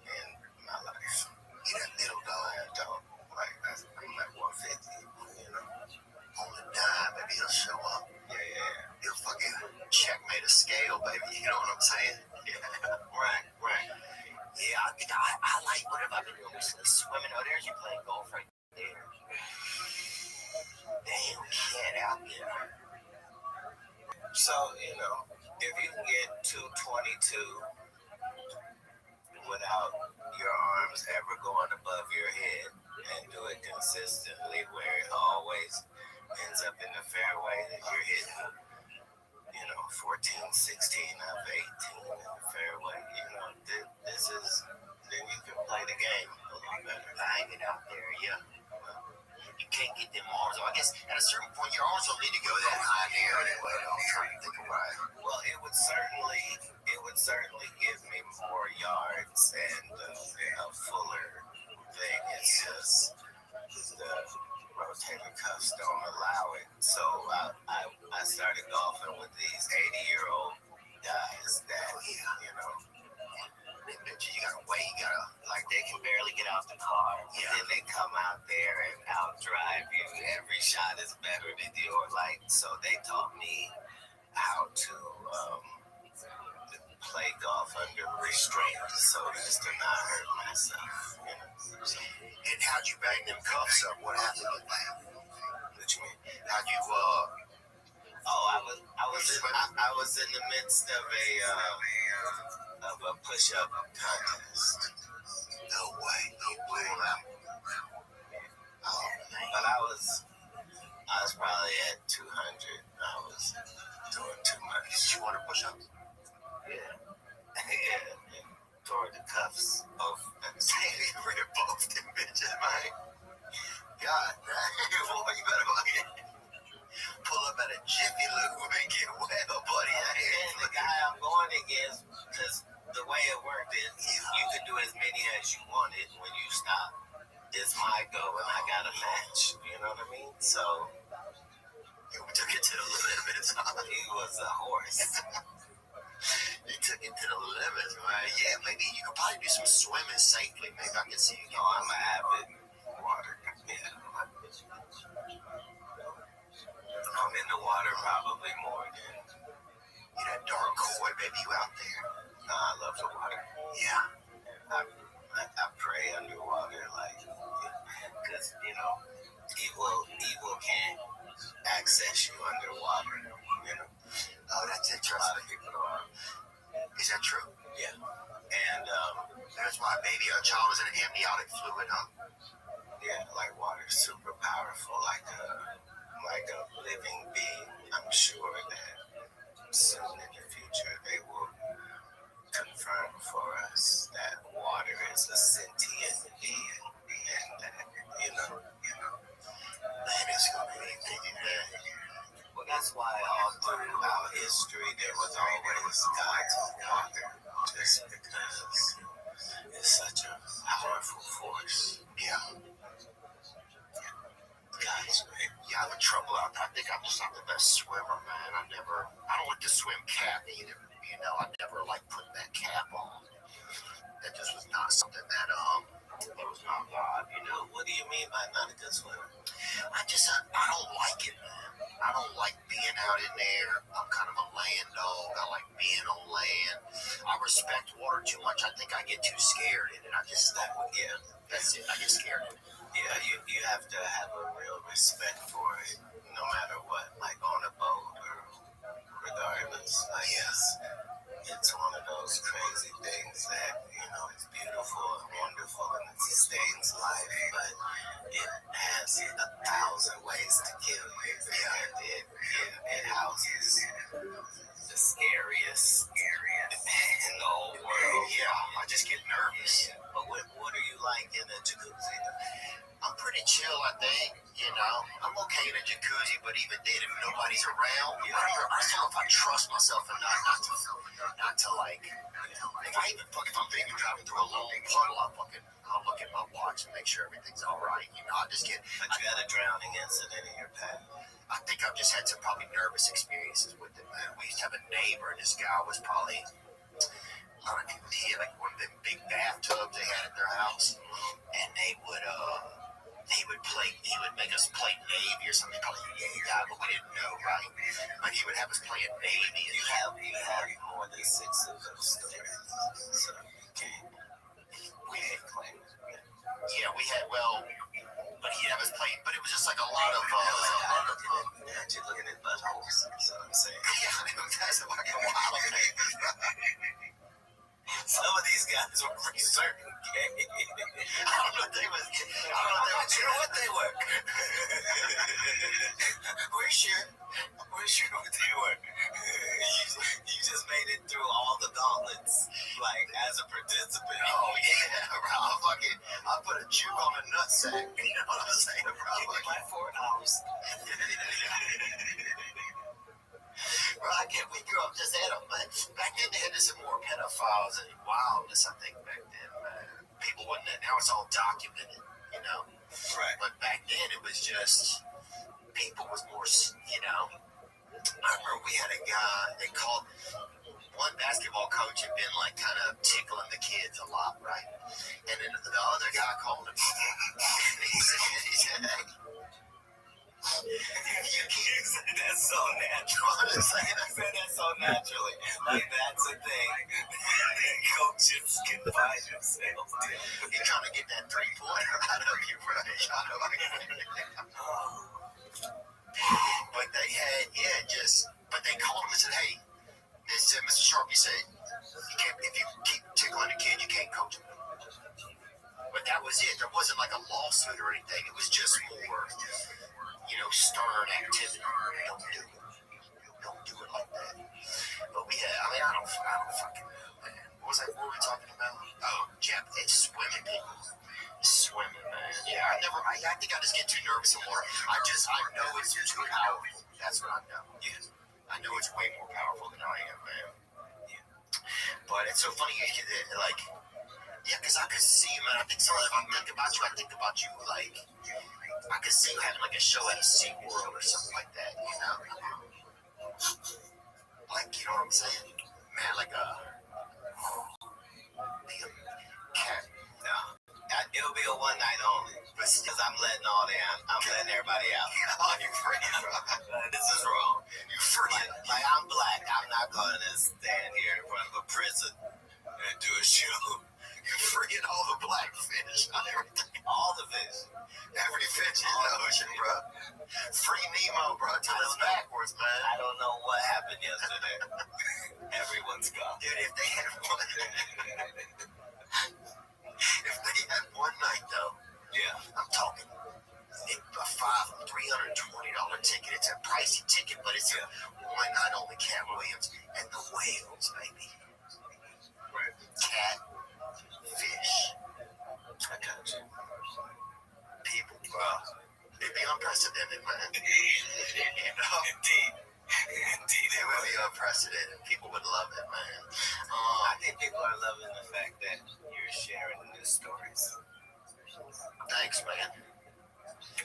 in my life. You that little dog, I don't. Like, I'm like 150, you know. On the dime, maybe he'll show up. Yeah. He'll fucking checkmate a scale, baby. You know what I'm saying? Yeah. Right. Yeah, I like, what have I been doing recently? Swimming. Oh, there's you playing golf right there. Damn kid out there. So, you know, if you can get 222 without your arms ever going above your head and do it consistently where it always ends up in the fairway that you're hitting, 14, 16 up, 18 in the fairway, this is, then you can play the game a little better. Hanging out there, yeah. You can't get them arms. I guess at a certain point, your arms don't need to go that high in the air anyway. I'm trying to think of why. Well, it would certainly give me more yards and a fuller thing. It's just the rotator cuffs don't allow it. So I started golfing with these 80-year-old guys that, you gotta wait, like they can barely get out the car. Yeah. Then they come out there and outdrive you. Every shot is better than yours. Like, so they taught me how to play golf under Restream so as to not hurt myself. And how'd you bang them cuffs up? What happened with that? What you mean? How'd you I was in the midst of a push-up contest. No way. But I was probably at 200. I was doing too much. Did you want to push up? Yeah. Toward the cuffs, both at the same time. Rid of both them bitches, man. God, boy, you better pull up at a Jiffy Lube and get well, buddy. And the guy I'm going against, because the way it worked is you could do as many as you wanted when you stop. It's my go and I got a match. You know what I mean? So we took it to the limits. He was a horse. He took it to the limits, right? Yeah, maybe you could probably do some swimming safely. Maybe I can see you. I'm an avid water. Yeah. I'm in the water probably more than that dark koi, baby, you out there. No, I love the water. Yeah. I pray underwater, like, because, evil can't access you underwater, Oh, that's interesting. A lot of people are. Is that true? Yeah. And that's why baby a child is an amniotic fluid, huh? Yeah, like water's super powerful, like a living being. I'm sure that soon in the future they will confirm for us that water is a sentient being, and that man, it's gonna be thinking that. Well, that's why all throughout history there was always God's water, just because it's such a powerful force. Yeah. God's great. Yeah, I'm in trouble out there. I think I'm just not the best swimmer, man. I don't like to swim cap either. I never put that cap on. That just was not something that it was not God. What do you mean by not a good swimmer? I don't like it, man. I don't like being out in there. I'm kind of a land dog. I like being on land. I respect water too much. I think I get too scared in it. That's it. I get scared in it. Yeah, you have to have a real respect for it, no matter what. Like on a boat or regardless. It's one of those crazy things that, it's beautiful and wonderful and it sustains life, but it has 1,000 ways to kill you. And if nobody's around, I just don't know if I trust myself enough not to like. If I'm thinking driving through a long puddle, I'll look at my watch and make sure everything's all right. You know, I just get. But you had a drowning incident in your path. I think I've just had some probably nervous experiences with it, man. We used to have a neighbor, and this guy was probably, I don't know, he had like one of them big bathtubs they had at their house, and he would make us play Navy or something. Probably yeah, but we didn't know, right? But he would have us playing Navy. You have more than 6 of those stories, so you can't. We had claims. Yeah, we had, but he'd have us play, but it was just like a lot of, you're looking at buttholes, that's what I'm saying. Yeah, that's like a while ago. Some of these guys were researching gay. I don't know what they were. You know what they were? We're sure what they were. You just made it through all the gauntlets, like as a participant. Oh yeah, bro. I put a juke on a nutsack. You know what I'm saying, bro? Like my $4. Bro, we grew up just at them, but back then they had some more pedophiles and wildness, I think, back then, man. People wouldn't, now it's all documented, you know? Right. But back then it was just, people was more, you know? I remember we had a guy, they called, one basketball coach had been like kind of tickling the kids a lot, right? And then the other guy called him, he said, hey, that's so natural. I said that so naturally. Like that's a thing. Coaches can find themselves. You're trying to get that 3-pointer out of you, bro. But they had, but they called him and said, hey, this Mr. Sharp, he said, if you keep tickling a kid, you can't coach him. But that was it. There wasn't like a lawsuit or anything. It was just more, you know, stern activity. Don't do it like that. But we had, I don't fucking know, man. What were we talking about? Oh, it's swimming, people. Swimming, man. Yeah, I think I just get too nervous in water. I know it's too powerful. That's what I know. Yeah. I know it's way more powerful than I am, man. Yeah. But it's so funny, like, yeah, because I could see, man. I think sometimes if I think about you, like, I could see you having like a show at a SeaWorld or something like that, you know? Like, you know what I'm saying? Man, like a cat. No. It'll be a one night only. Because I'm letting everybody out. Oh, you're free, bro. This is wrong. You're free. Like, I'm black. I'm not going to stand here in front of a prison and do a show. You're freeing all the black fish on everything. All the fish. Every fish in the ocean, bro. Free Nemo, bro. Till it's backwards, man. I don't know what happened yesterday. Everyone's gone. Dude, if they had one night, though, yeah, I'm talking a $320 ticket. It's a pricey ticket, but it's a one night only. Cat Williams and the Whales, baby. Right. Cat, fish. I got you. People, bro. It'd be unprecedented, man. You know? Indeed, it would be unprecedented. People would love it, man. I think people are loving the fact that you're sharing the stories. Thanks, man.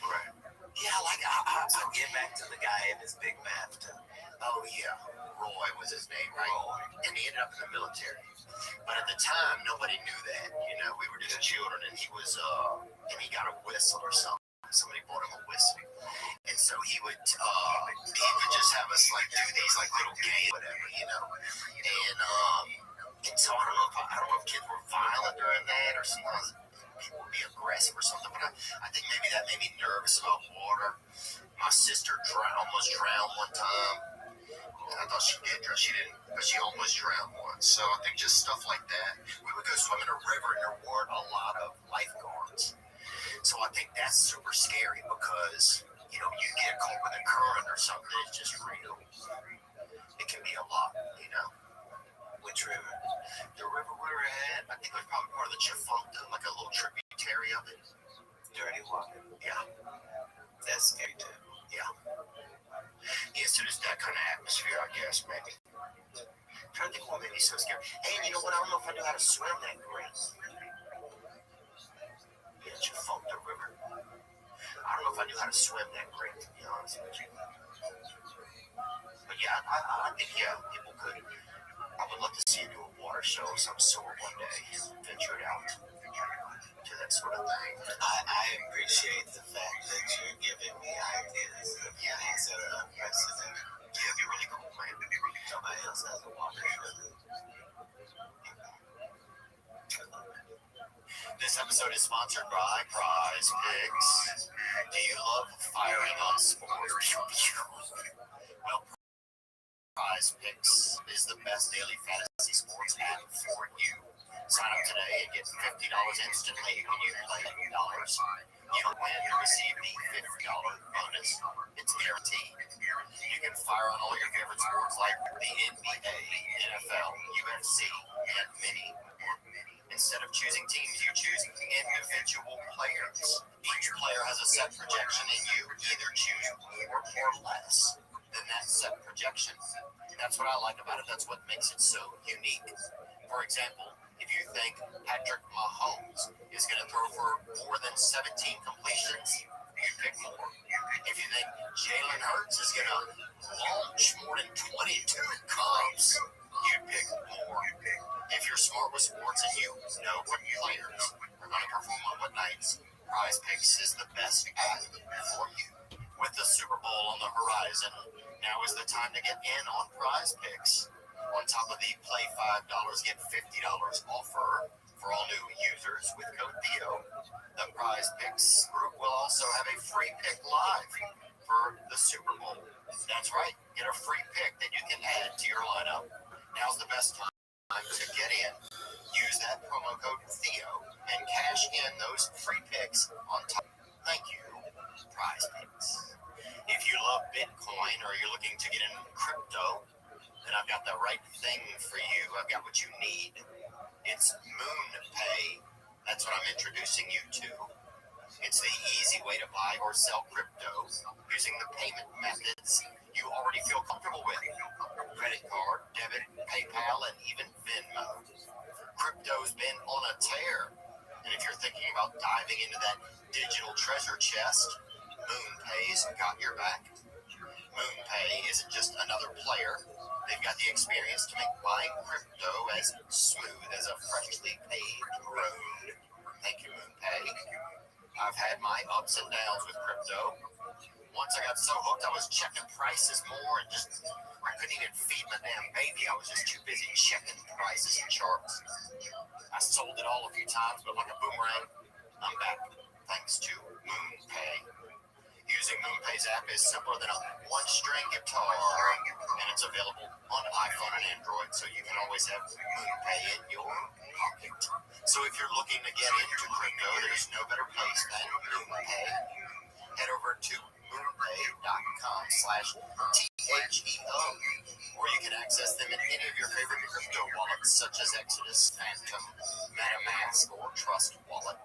Right. Yeah, like So get back to the guy in his big bathtub. Oh yeah, Roy was his name, right? Roy. And he ended up in the military. But at the time, nobody knew that. You know, we were just children, and he got a whistle or something. Somebody bought him a whistle, and so he would just have us like do these like little games, whatever, you know. And so I don't know if kids were violent during that, or sometimes people would be aggressive or something. But I think maybe that made me nervous about water. My sister almost drowned one time. I thought she did drown. She didn't, but she almost drowned once. So I think just stuff like that. We would go swim in a river, and there weren't a lot of lifeguards. So I think that's super scary because, you know, you get caught with a current or something, it's just real. It can be a lot, you know. Which river? The river we were at, I think it was probably part of the Chifunta, like a little tributary of it. Dirty water. Yeah. That's scary too. Yeah. different atmosphere, I guess, maybe. I'm trying to think what made me so scared. Hey, you know what? I don't know if I knew how to swim that great. Yeah, you fought the river. I don't know if I knew how to swim that great, to be honest with you. But yeah, I think, yeah, people could. I would love to see you do a water show of some sort one day. Venture it out to that sort of thing. I appreciate the fact that you're giving me ideas of things that are unprecedented. Yeah, it'd be really cool, man. Nobody else has a water show. This episode is sponsored by Prize Picks. Do you love firing on sports? Well, Prize Picks is the best daily fantasy sports app for you. Sign up today and get $50 instantly when you play $8. You don't win or receive the $50 bonus. It's guaranteed. You can fire on all your favorite sports like the NBA, NFL, UFC, and many more. Instead of choosing teams, you choose individual players. Each player has a set projection, and you either choose more or less than that set projection. That's what I like about it. That's what makes it so unique. For example, if you think Patrick Mahomes is going to throw for more than 17 completions, you pick more. If you think Jalen Hurts is going to launch more than 22 Cubs, you pick more. If you're smart with sports and you know what players are going to perform on what nights, Prize Picks is the best app for you. With the Super Bowl on the horizon, now is the time to get in on Prize Picks. On top of the play $5, get $50 offer for all new users with code Theo. The Prize Picks group will also have a free pick live for the Super Bowl. That's right, get a free pick that you can add to your lineup. Now's the best time to get in. Use that promo code Theo and cash in those free picks on top. Thank you, Prize Picks. If you love Bitcoin or you're looking to get in crypto, then I've got the right thing for you. I've got what you need. It's MoonPay. That's what I'm introducing you to. It's the easy way to buy or sell crypto using the payment methods you already feel comfortable with. Credit card, debit, PayPal, and even Venmo. Crypto's been on a tear. And if you're thinking about diving into that digital treasure chest, MoonPay's got your back. MoonPay isn't just another player. They've got the experience to make buying crypto as smooth as a freshly paved road. Thank you, MoonPay. I've had my ups and downs with crypto. Once I got so hooked, I was checking prices more and I couldn't even feed my damn baby. I was just too busy checking prices and charts. I sold it all a few times, but like a boomerang, I'm back thanks to MoonPay. Using MoonPay's app is simpler than a one-string guitar, and it's available on iPhone and Android, so you can always have MoonPay in your pocket. So if you're looking to get into crypto, there's no better place than MoonPay. Head over to moonpay.com/THEO, or you can access them in any of your favorite crypto wallets, such as Exodus, Phantom, MetaMask, or Trust Wallet.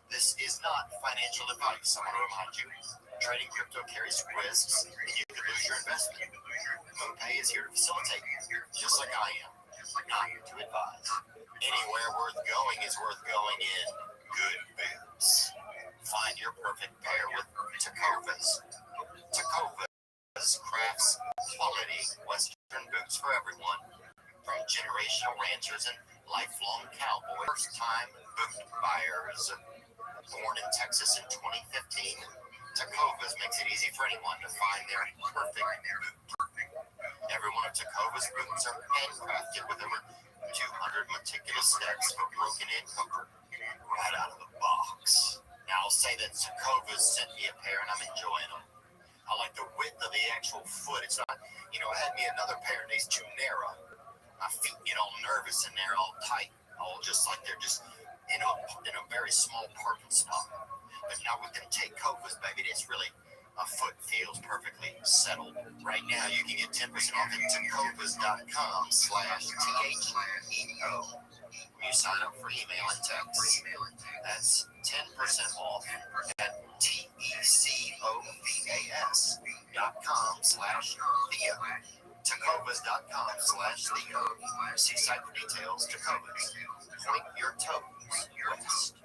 This is not financial advice, I want to remind you. Trading crypto carries risks, and you could lose your investment. MoonPay is here to facilitate, just like I am, not to advise. Anywhere worth going is worth going in good boots. Find your perfect pair with Tecovas. Tecovas crafts quality Western boots for everyone, from generational ranchers and lifelong cowboys, first-time boot buyers. Born in Texas in 2015, Tecovas makes it easy for anyone to find their perfect boot. Every one of Tecovas boots are handcrafted with over 200 meticulous steps broken in comfort right out of the box. Now I'll say that Tecovas sent me a pair and I'm enjoying them. I like the width of the actual foot. It's not, I had me another pair and it's too narrow. My feet get all nervous and they're all tight, all just like they're just in a very small parking spot. But now with them Tecovas, baby, it's really, my foot feels perfectly settled. Right now you can get 10% off at Tecovas.com/THEO. you sign up for email and text. That's 10% off at tecovas.com/Theo. Tecovas.com/Theo. See site for details. Tecovas. Point your toes west.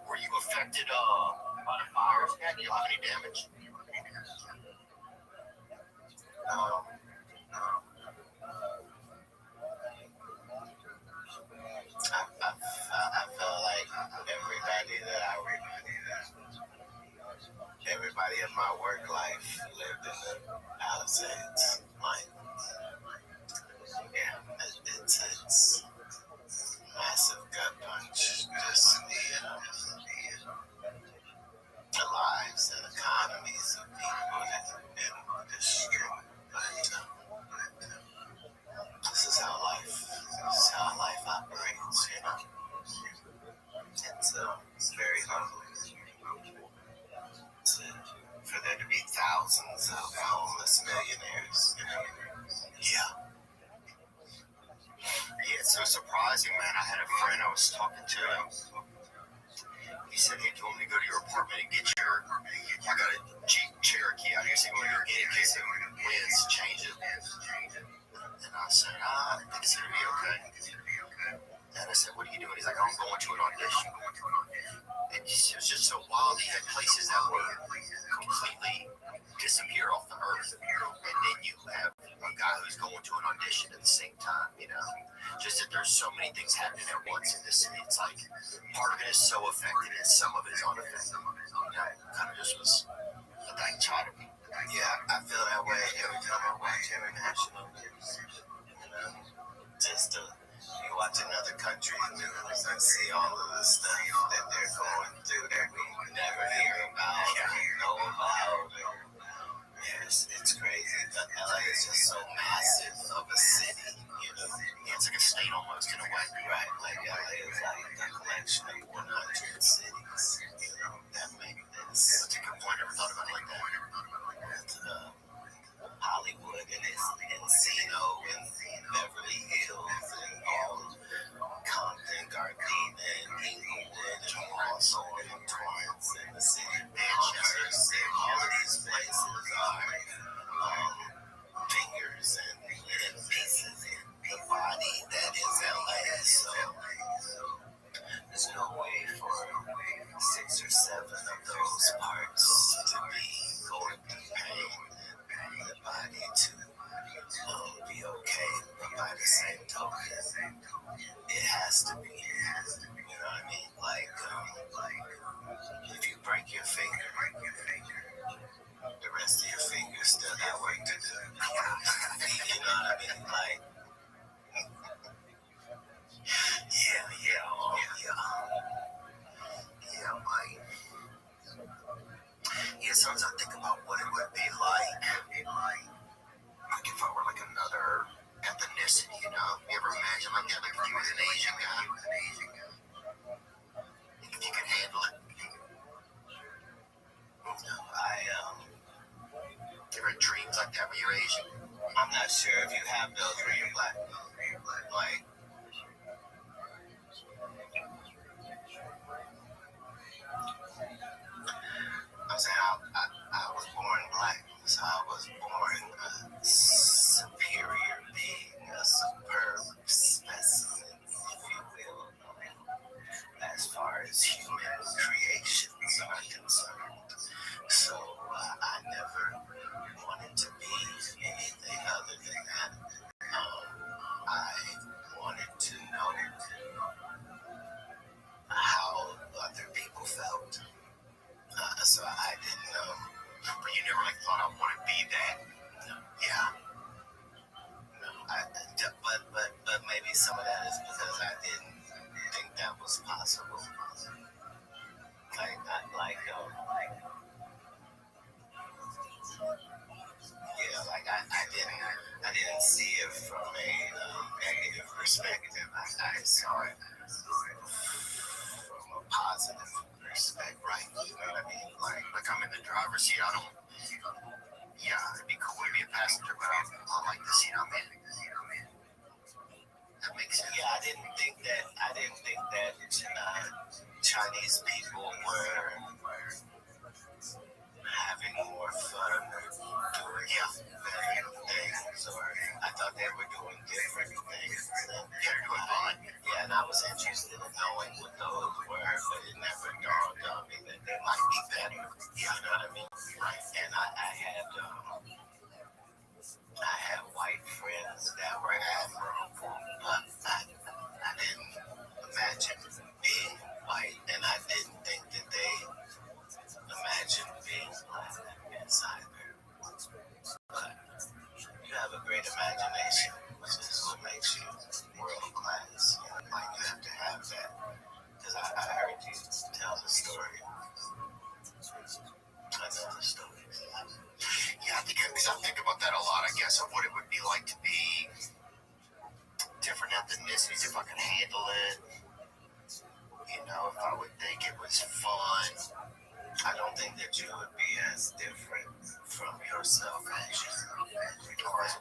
Were you affected by the fires? Do you have any damage? I feel like everybody in my work life lived in the Palisades. Like, yeah, it's massive gut punch. Just the lives and economies of people that have been destroyed. But this is how life operates, you know. It's very humbling for there to be thousands of homeless millionaires. Yeah. Yeah, it's so surprising, man. I had a friend I was talking to. He said, "Hey, do you want me to go to your apartment and get your? I got a Jeep Cherokee out here, so you want to go get it in case the winds change it." And I said, "I think it's gonna be okay." And I said, "What are you doing?" He's like, "I'm going to an audition." And it was just so wild. He had places that were completely disappear off the earth, and then you have a guy who's going to an audition at the same time. You know, just that there's so many things happening at once in this city. It's like part of it is so affected, and some of it is unaffected. You know, kind of just was a thing trying to be. Yeah, I feel that way every time I watch international news. You know, just you watch another country's news and see all of the stuff that they're going through that we never hear about or know about. It's crazy. But LA is just so massive of a city, you know. Yeah, it's like a state almost in a way. Right, like LA is like a collection of 100 cities, you know, that make this. That's a good point. I never thought about it like that. Hollywood and Encino and Beverly Hills and all Compton, Gardena, and Inglewood and Hawthorne and Torrance and the city of Manchester and all of these places are fingers and pieces in the body that is LA. So there's no way for 6 or 7 of those parts to be going through pain and the body to be okay. But by the same token, it has to be. You know what I mean? Like, if you break your finger, the rest of your fingers still got work to do. You know what I mean? Like, Yeah, sometimes I think about what it would be like if I were like another ethnicity, you know? You ever imagine like that, like if you was an Asian guy? If you could handle it. You ever had dreams like that when you're Asian? I'm not sure if you have those when you're black. Like, I'm saying I was born black, so I was born a superior being, a superb specimen, if you will, as far as human creations are concerned. So I never wanted to be anything other than that. I wanted to know how other people felt. So I didn't know. But you never like thought I Chinese people were having more fun doing different things, or I thought they were doing different things. Yeah, and I was interested in knowing what those were, but it never dawned on me that they might be better. You know what I mean? Right. And I had white friends that were admirable, but I didn't imagine being white, and I didn't think that they imagined being black either. But you have a great imagination, which is what makes you world class. Like, you have to have that. Because I heard you tell the story. Another story. Yeah, because I think about that a lot, I guess, of what it would be like to be different ethnicities, if I could handle it. You know, if I would think it was fun. I don't think that you would be as different from yourself as a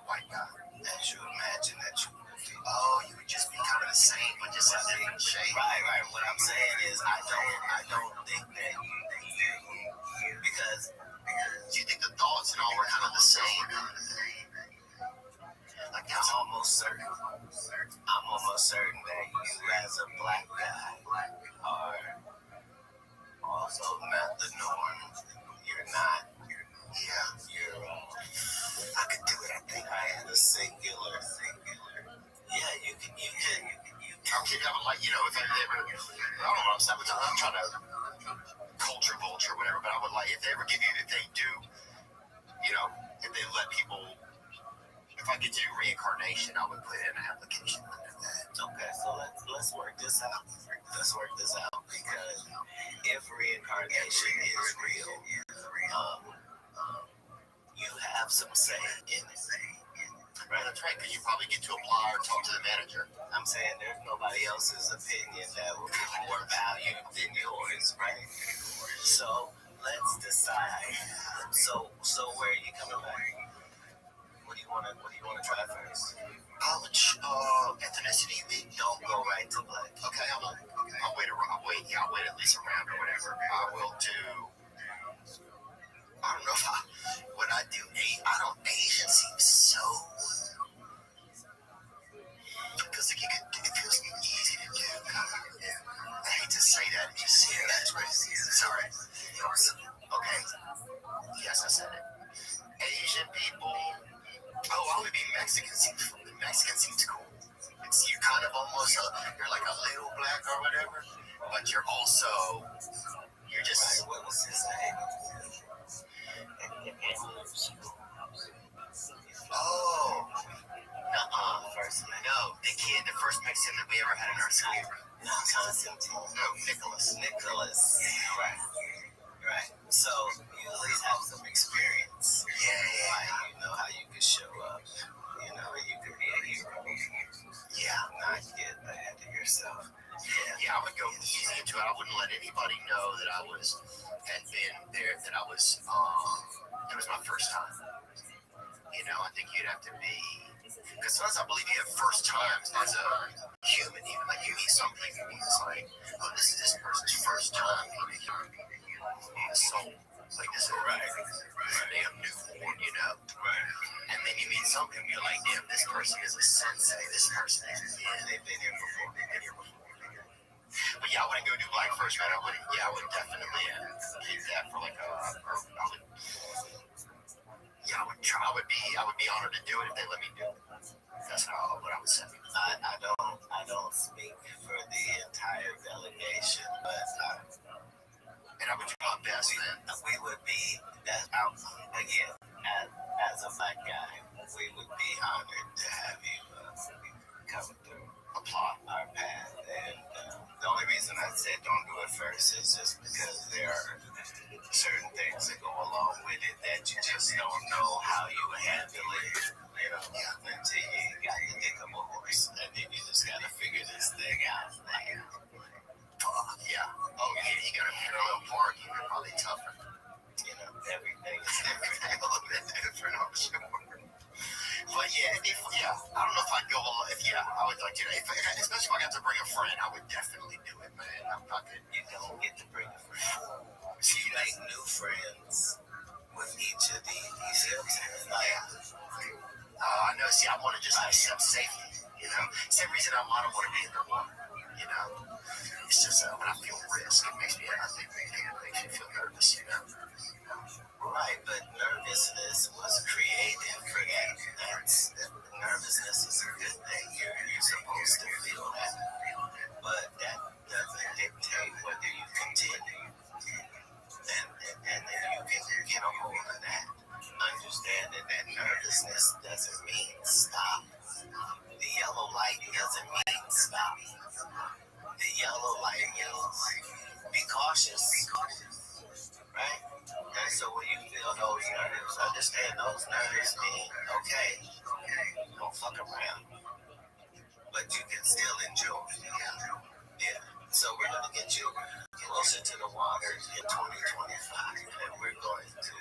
white guy, as you imagine that you would be. Oh, you would just be kind of the same, but just a different shape. Right. What I'm saying is, I don't think that you, because you think the thoughts and all were kind of the same. Like, I'm almost certain that you, as a black guy, are also not the norm. You're not. Yeah. You're. I could do it. I think I had a singular. Yeah, you can. Like, you know, if I ever, I don't know what I'm trying to culture vulture or whatever, but I would like, if they ever give you, if they do, you know, if they let people, if I get to do reincarnation, I would put in an application under that. Okay, so let's work this out. Because if reincarnation is real, you have some say in it. Right, that's right, because you probably get to apply or talk to the manager. I'm saying there's nobody else's opinion that will be more valued than yours, right? So let's decide. So where are you coming back? What do you want to try first? College ethnicity, you mean? Don't go right to black. Okay, I'll wait at least around or whatever. I will do. I don't know if what I do. Asian seems so. Because it feels easy to do. I hate to say that. Just say that. Sorry. Okay. Yes, I said it. Asian people. Oh, I would be Mexican. Mexican seems cool. You're kind of almost you're like a little black or whatever, but you're just. Right, what was his name? Oh. The first Mexican that we ever had in our school. No, Constantine. No, Nicholas. Right. So you at least have some experience. Yeah. Like, you know how you could show up. You know, you could be a hero. Yeah. Not get ahead of yourself. Yeah, I would go easy into it. I wouldn't let anybody know that I had been there, that I was, it was my first time. You know, I think you'd have to be, because sometimes I believe you have first times as a human, even like you meet something, it's like, oh, this is this person's first time meeting a soul. Like, this is a damn newborn, you know? Right. And then you meet some people, you're like, damn, this person is a sensei, this person is, They've been here before. But yeah, I wouldn't go do black first, man. I would definitely keep that for like I would be honored to do it if they let me do it. That's what I would say. I don't speak for the entire delegation, but and I would do my best, man. We would be, again, as a black guy, we would be honored to have you come through, apply our path. And the only reason I said don't do it first is just because there are certain things that go along with it that you just don't know how you handle it, you know, until you got the dick of a horse, and then you just gotta figure this thing out. Yeah. Oh, yeah, you got a parallel park, even probably tougher. You know, everything is different. A little bit different, I'm sure. myself safety. Same reason I want to be in the water. It's just when I feel risk, it makes me, I think, it makes me feel nervous. Right, but nervousness was created for that. Nervousness is a good thing. You're supposed to feel that, but that doesn't dictate whether you continue. And then you can get a hold of that. Understanding that nervousness doesn't mean stop. The yellow light doesn't mean stop. The yellow light means be cautious, right? And so when you feel those nerves, understand those nerves mean, okay, don't fuck around, but you can still enjoy. Yeah. So we're going to get you closer to the water in 2025, and we're going to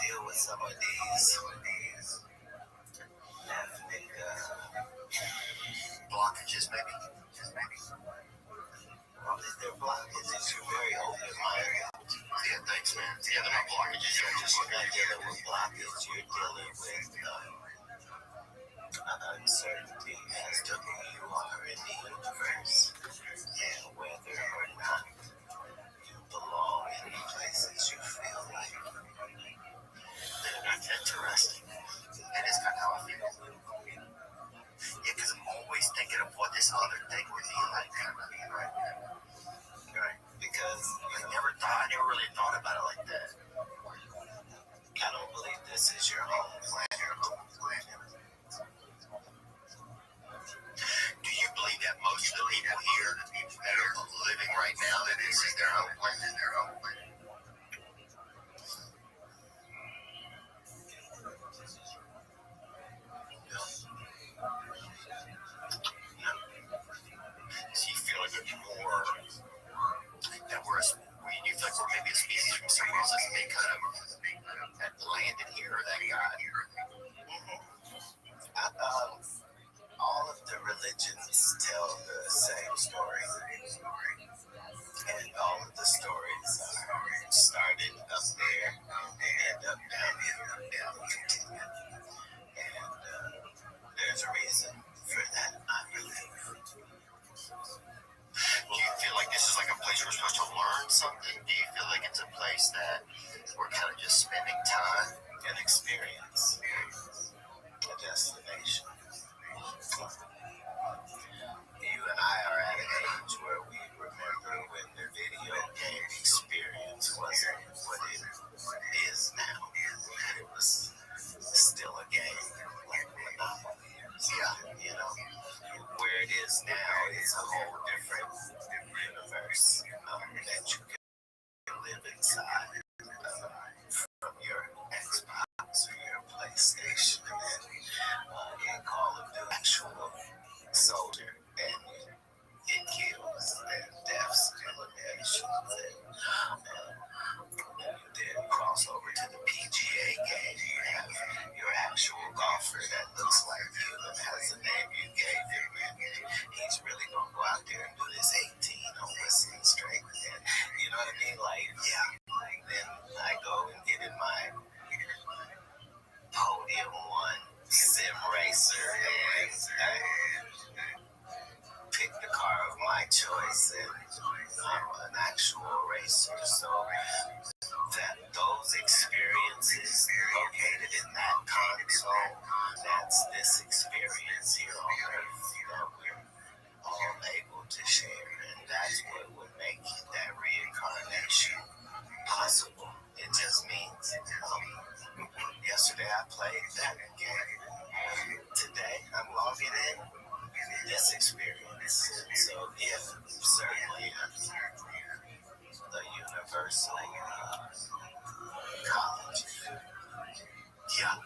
deal with some of these ethnic blockages, maybe. Well, if they're blockages, you're very open-minded. Yeah, thanks, man. Yeah, they're not blockages. You're not dealing with blockage. You're dealing with uncertainty as to who you are in the universe and whether or not you belong in the places you feel like. That's interesting. That is kind of how I feel. Yeah, because I'm always thinking of what this other thing would be like, right? Right. Because I never really thought about it like that. I don't believe this is your home planet. Do you believe that most of the people here that are living right now, that this is their home planet? No. So you feel like it's more that you feel like we're maybe a species from somewhere else that they kind of landed here or that got. All of the religions tell the same story, and all of the stories are started up there and end up down here and continue. And there's a reason for that, I believe. Do you feel like this is like a place we're supposed to learn something? Do you feel like it's a place that we're kind of just spending time and experience? A destination. You and I are at an age where we remember when the video game experience wasn't what it is now. It was still a game, like Monopoly. Yeah, where it is now is a whole different universe that you can live inside from your Xbox or your PlayStation and in Call of Duty actual soldier, and it kills and deaths and eliminations, and you then cross over to the PGA game. You have your actual golfer that looks like you and has a name you gave him, and he's really gonna go out there and do this 18 on whistling straight. And you know what I mean? Like, yeah. Then I go and get in my podium one sim racer and I pick the car of my choice, and I'm an actual racer. So that those experiences located in that console, that's this experience here on Earth that we're all able to share, and that's what would make that reincarnation possible. It just means yesterday I played that game. Today I'm logging in this experience. So yeah, certainly the universal college. Yeah.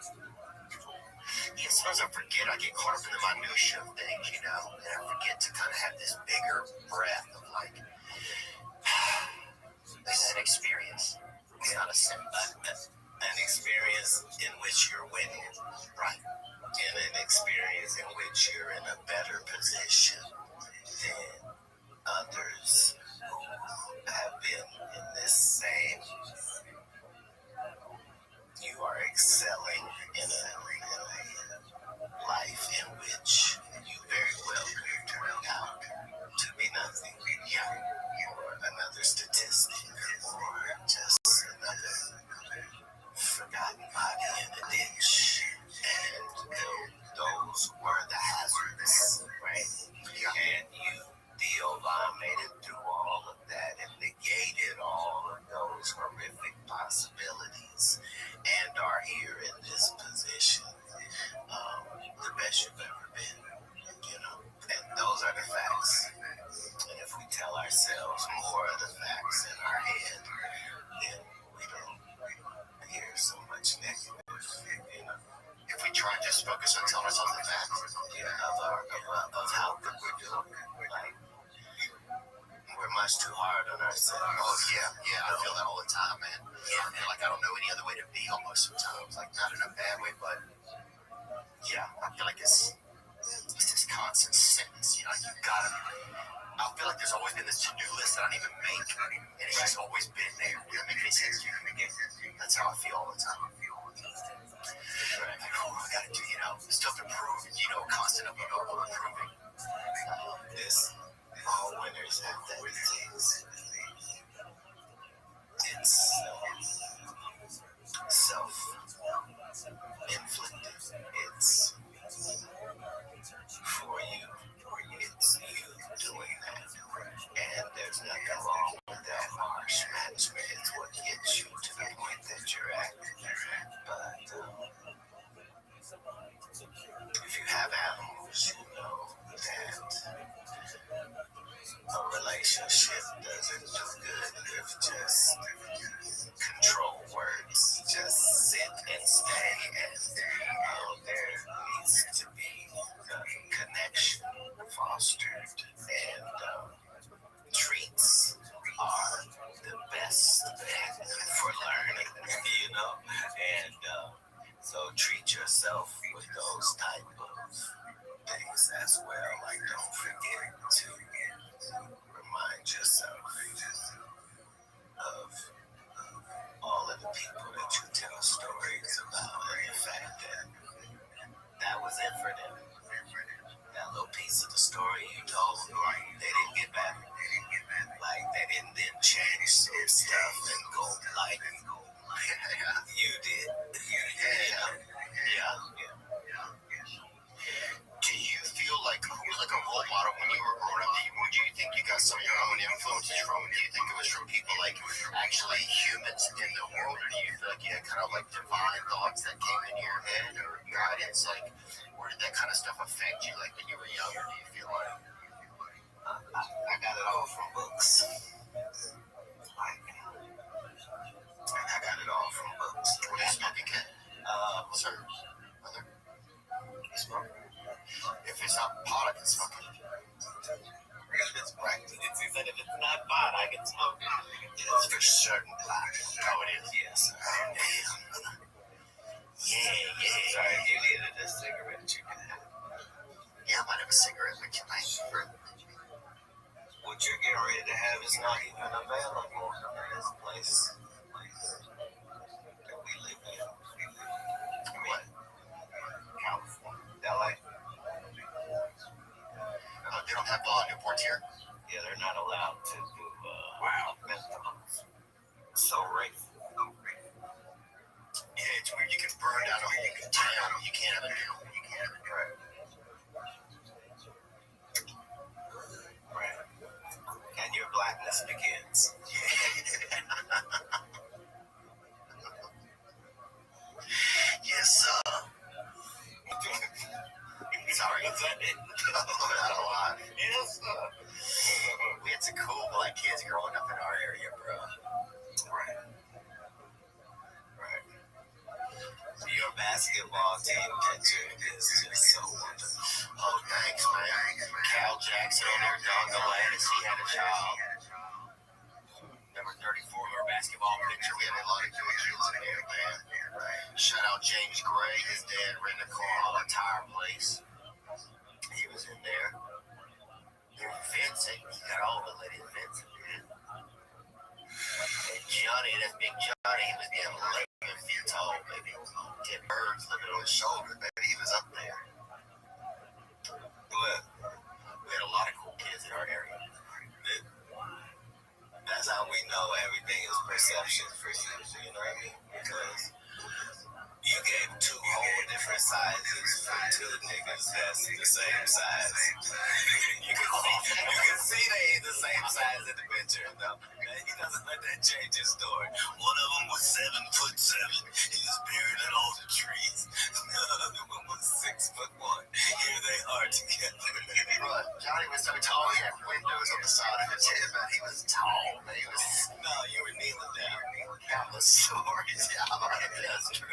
Yeah, sometimes I forget, I get caught up in the minutia of things, and I forget to kind of have this bigger breath of like, this is an experience. It's not a an experience in which you're winning, right? And an experience in which you're in a better position than others who have been in this same. You are excelling in a to do list that I don't even make, and it's just always been there. It doesn't make any sense to me. That's how I feel all the time. Right. Like, oh, I gotta do, stuff to prove, constant improving. This all winners have that disease. It's self-inflicted. It's for you. It's you doing that. And there's nothing wrong with that harsh management. It's what gets you to the point that you're at. But if you have animals, you know that a relationship doesn't do good if just control works. Just sit and stay, and there needs to be connection fostered, and treats are the best for learning, and so treat yourself with those type of things as well. Like, don't forget to remind yourself of all of the people that you tell stories about, and the fact that was it for them. That little piece of the story you told, they didn't get back. Like, they didn't then change some stuff and go like you did. Yeah. Do you feel like who was like a role model when you were growing up? Do you think you got some of your own influences from? Do you think it was from people like actually humans in the world, or do you feel like you had kind of like divine thoughts that came into your head, or guidance? Like, where did that kind of stuff affect you? Like when you were younger, do you feel like I got it all from books? I got it all from books. What is smoking cat? Sir, mother, smoke. If it's not pot, I can smoke it. It's right. He said if it's not pot, I can smoke it. It's for certain pot. Oh, it is. Yes. Damn. Yeah. Sorry, if you needed a cigarette, you can have it. Yeah, I might have a cigarette, but you might. What you're getting ready to have is not even available in this place that we live in. What? California. LA. They don't have Newports here? Yeah, they're not allowed to do methadone. So racist. Yeah, it's weird. You can burn down a whole town. You can't have a deal. Right. And your blackness begins. Yes, sir. Sorry, is that it? Not a lot. Yes, sir. We had some cool black kids growing up in our area, bro. Right. Your basketball team picture is just so wonderful. Oh, thanks, man. Cal Jackson on there, Don Galantis, he had a child. Number 34, our basketball picture. We have a lot of good kids in there, man. Shout out James Gray, his dad rented a car on our tire place. He was in there. Vincent, he got all the ladies. Vincent, man. And Johnny, that's Big Johnny, he was damn 11 feet tall, baby. He had birds living on his shoulder, baby. He was up there. But we had a lot of cool kids in our area. That's how we know everything is perception, you know what I mean? Because you gave two whole different sizes for two niggas that's the same size. You can see they ain't the same size in the picture, though. He doesn't let that change his story. One of them was 7'7". He was buried in all the trees. The other one was 6'1". Here they are together. Bro, Johnny was so tall, he had windows on the side of his head, but he was tall. No, you were kneeling down. Countless stories. Yeah, that's true.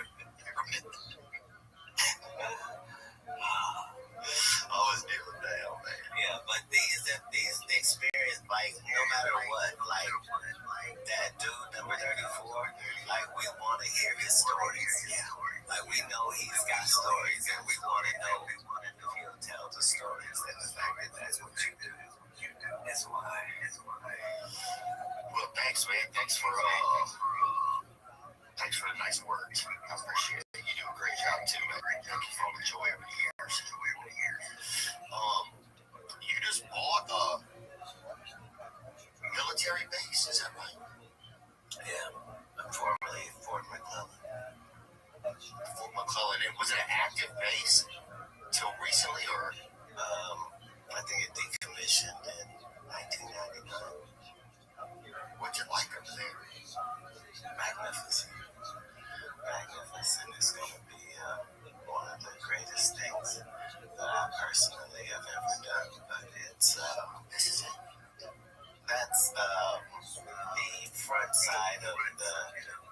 Always kneeling down, man. Yeah, but these experience, like, no matter what, like that dude number 34, like, we want to hear his stories. Yeah, Fort McClellan. And was it an active base till recently, or I think it decommissioned in 1999. what's it like over there? Magnificent. Magnificent. It's going to be one of the greatest things that I personally have ever done. But it's This is it. that's the front side of the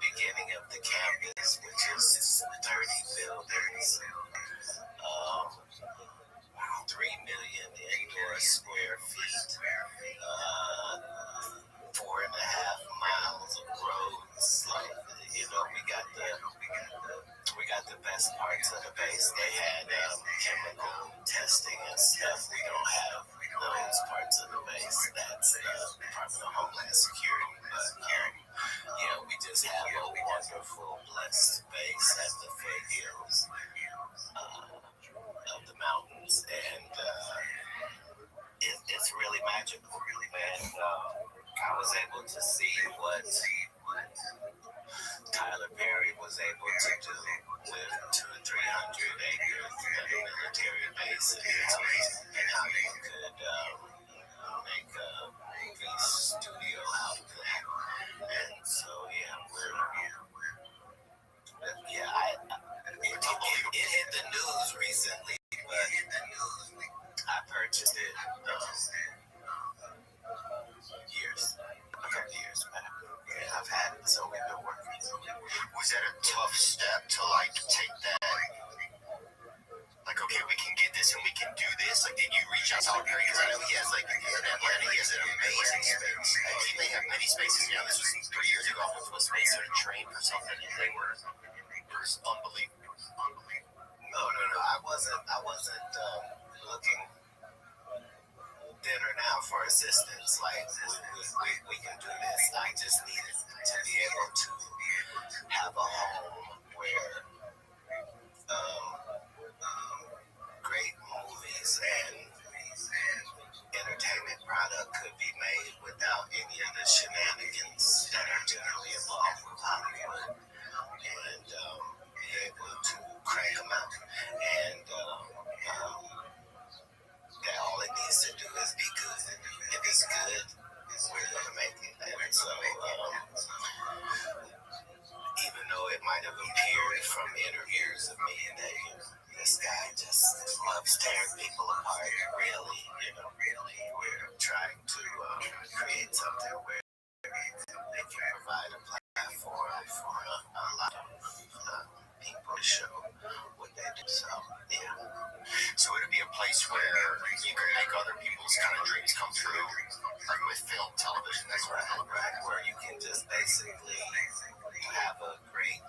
beginning of the campus, which is 30 buildings. 3 million indoor square feet, 4.5 miles of roads. Like, we got the best parts of the base. They had chemical testing and stuff. We don't have those parts of the base. That's Department of Homeland Security. But we just have a wonderful, blessed base at the foothills of the mountains, and it's really magical. And I was able to see what Tyler Perry was able to do with 200 or 300 acres of a military base, and how you could make a movie studio out of that. And so it hit the news recently, but I purchased it a couple years back. Yeah, I've had it, so we've been working. Was that a tough step to like take that? Like, okay, we can get this and we can do this. Like, did you reach out to Tyler Perry? Because I know he has, like, in Atlanta, he has an amazing space. Like, he may have many spaces now. This was 3 years ago. I went to a space at a train or something, and they were unbelievable. No. I wasn't looking then or now for assistance. Like, we can do this. I just needed to be able to have a home where great movies and entertainment product could be made without any of the shenanigans that are generally involved with Hollywood, and be able to crank them out. And that all it needs to do is be good. If it's good, we're going to make it. And so, even though it might have appeared from interviews of me that this guy just loves tearing people apart, really, we're trying to create something where they can provide a platform for a lot of people to show what they do. So it'd be a place where you can make other people's kind of dreams come true, like with film, television, that's right, where you can just basically have a great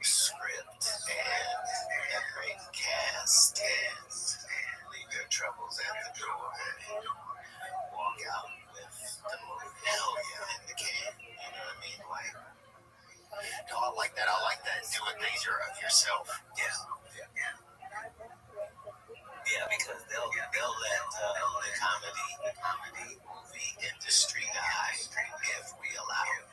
script and a great cast and leave your troubles at the door and walk out with the movie in the can. You know what I mean? Like, no, I like that. Doing things yourself. Yeah, because they'll let the comedy movie industry die if we allow it.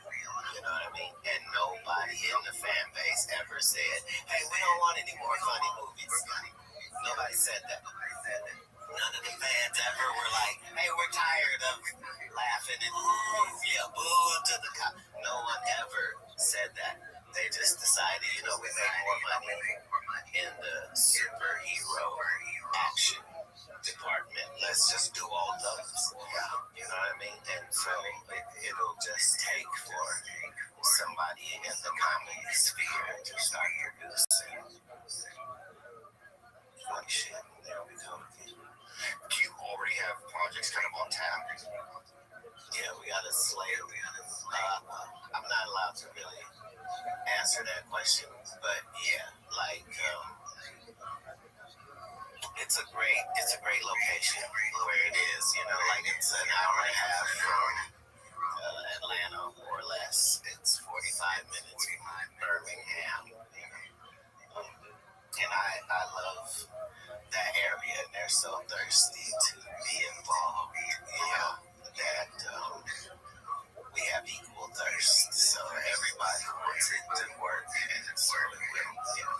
You know what I mean? And nobody in the fan base ever said, "Hey, we don't want any more funny movies." Nobody said that. None of the fans ever were like, "Hey, we're tired of laughing and boo to the cop." No one ever said that. They just decided, we make more money in the superhero action department. Let's just do all those. You know what I mean? And so it'll just take for somebody in the comedy sphere to start producing funny shit. There we go. Do you already have projects kind of on tap? Yeah, we got a slate. I'm not allowed to really answer that question, but yeah, like it's a great location where it is. Like it's an hour and a half from Atlanta or less. It's 45 minutes from Birmingham. And I love that area, and they're so thirsty to be involved. That we have equal thirst, so everybody wants it to work, and so it will.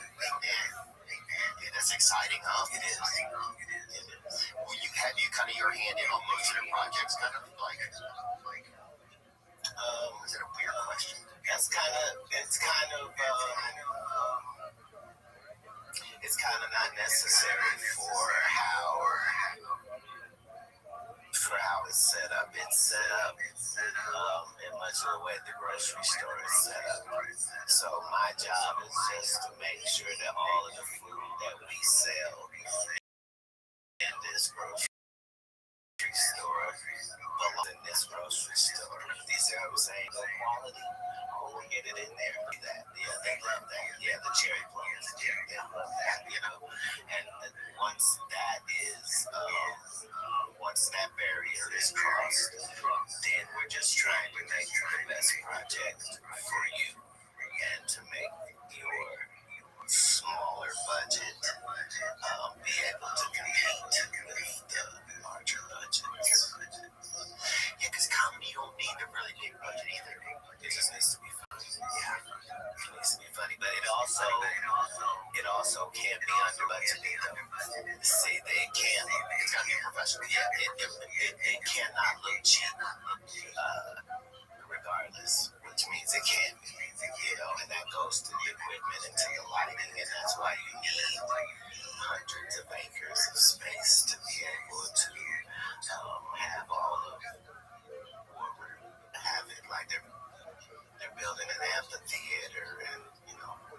still these are saying low quality. Oh, we get it in there. That, yeah, they love that. Yeah, the cherry plums. Yeah, they love that. You know, and once that is, once that barrier is crossed, then we're just trying to make the best project for you and to make your smaller budget be able to compete with the larger budgets. Yeah, because comedy don't need a really big budget either. It just needs to be funny. Yeah, it needs to be funny, but it also can't be under budgeted though. See, they can't. It's gotta be professional. Yeah, it cannot look cheap. Regardless, which means it can be, and that goes to the equipment and to the lighting, and that's why you need hundreds of acres of space to be able to have all of have it like they're building an amphitheater, and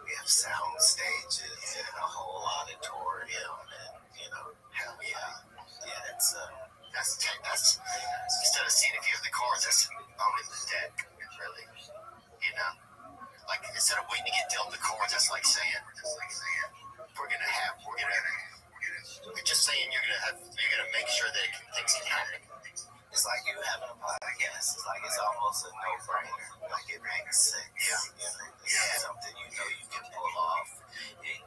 we have sound stages and a whole auditorium, and hell yeah, it's that's instead of seeing a view of the cars, that's on the deck, really, like instead of waiting to get dealt the cards, that's like saying we're just saying you're gonna make sure that things can happen. It's like you having a podcast. It's like it's almost a no-brainer. Like it makes sense. It's something you can pull off.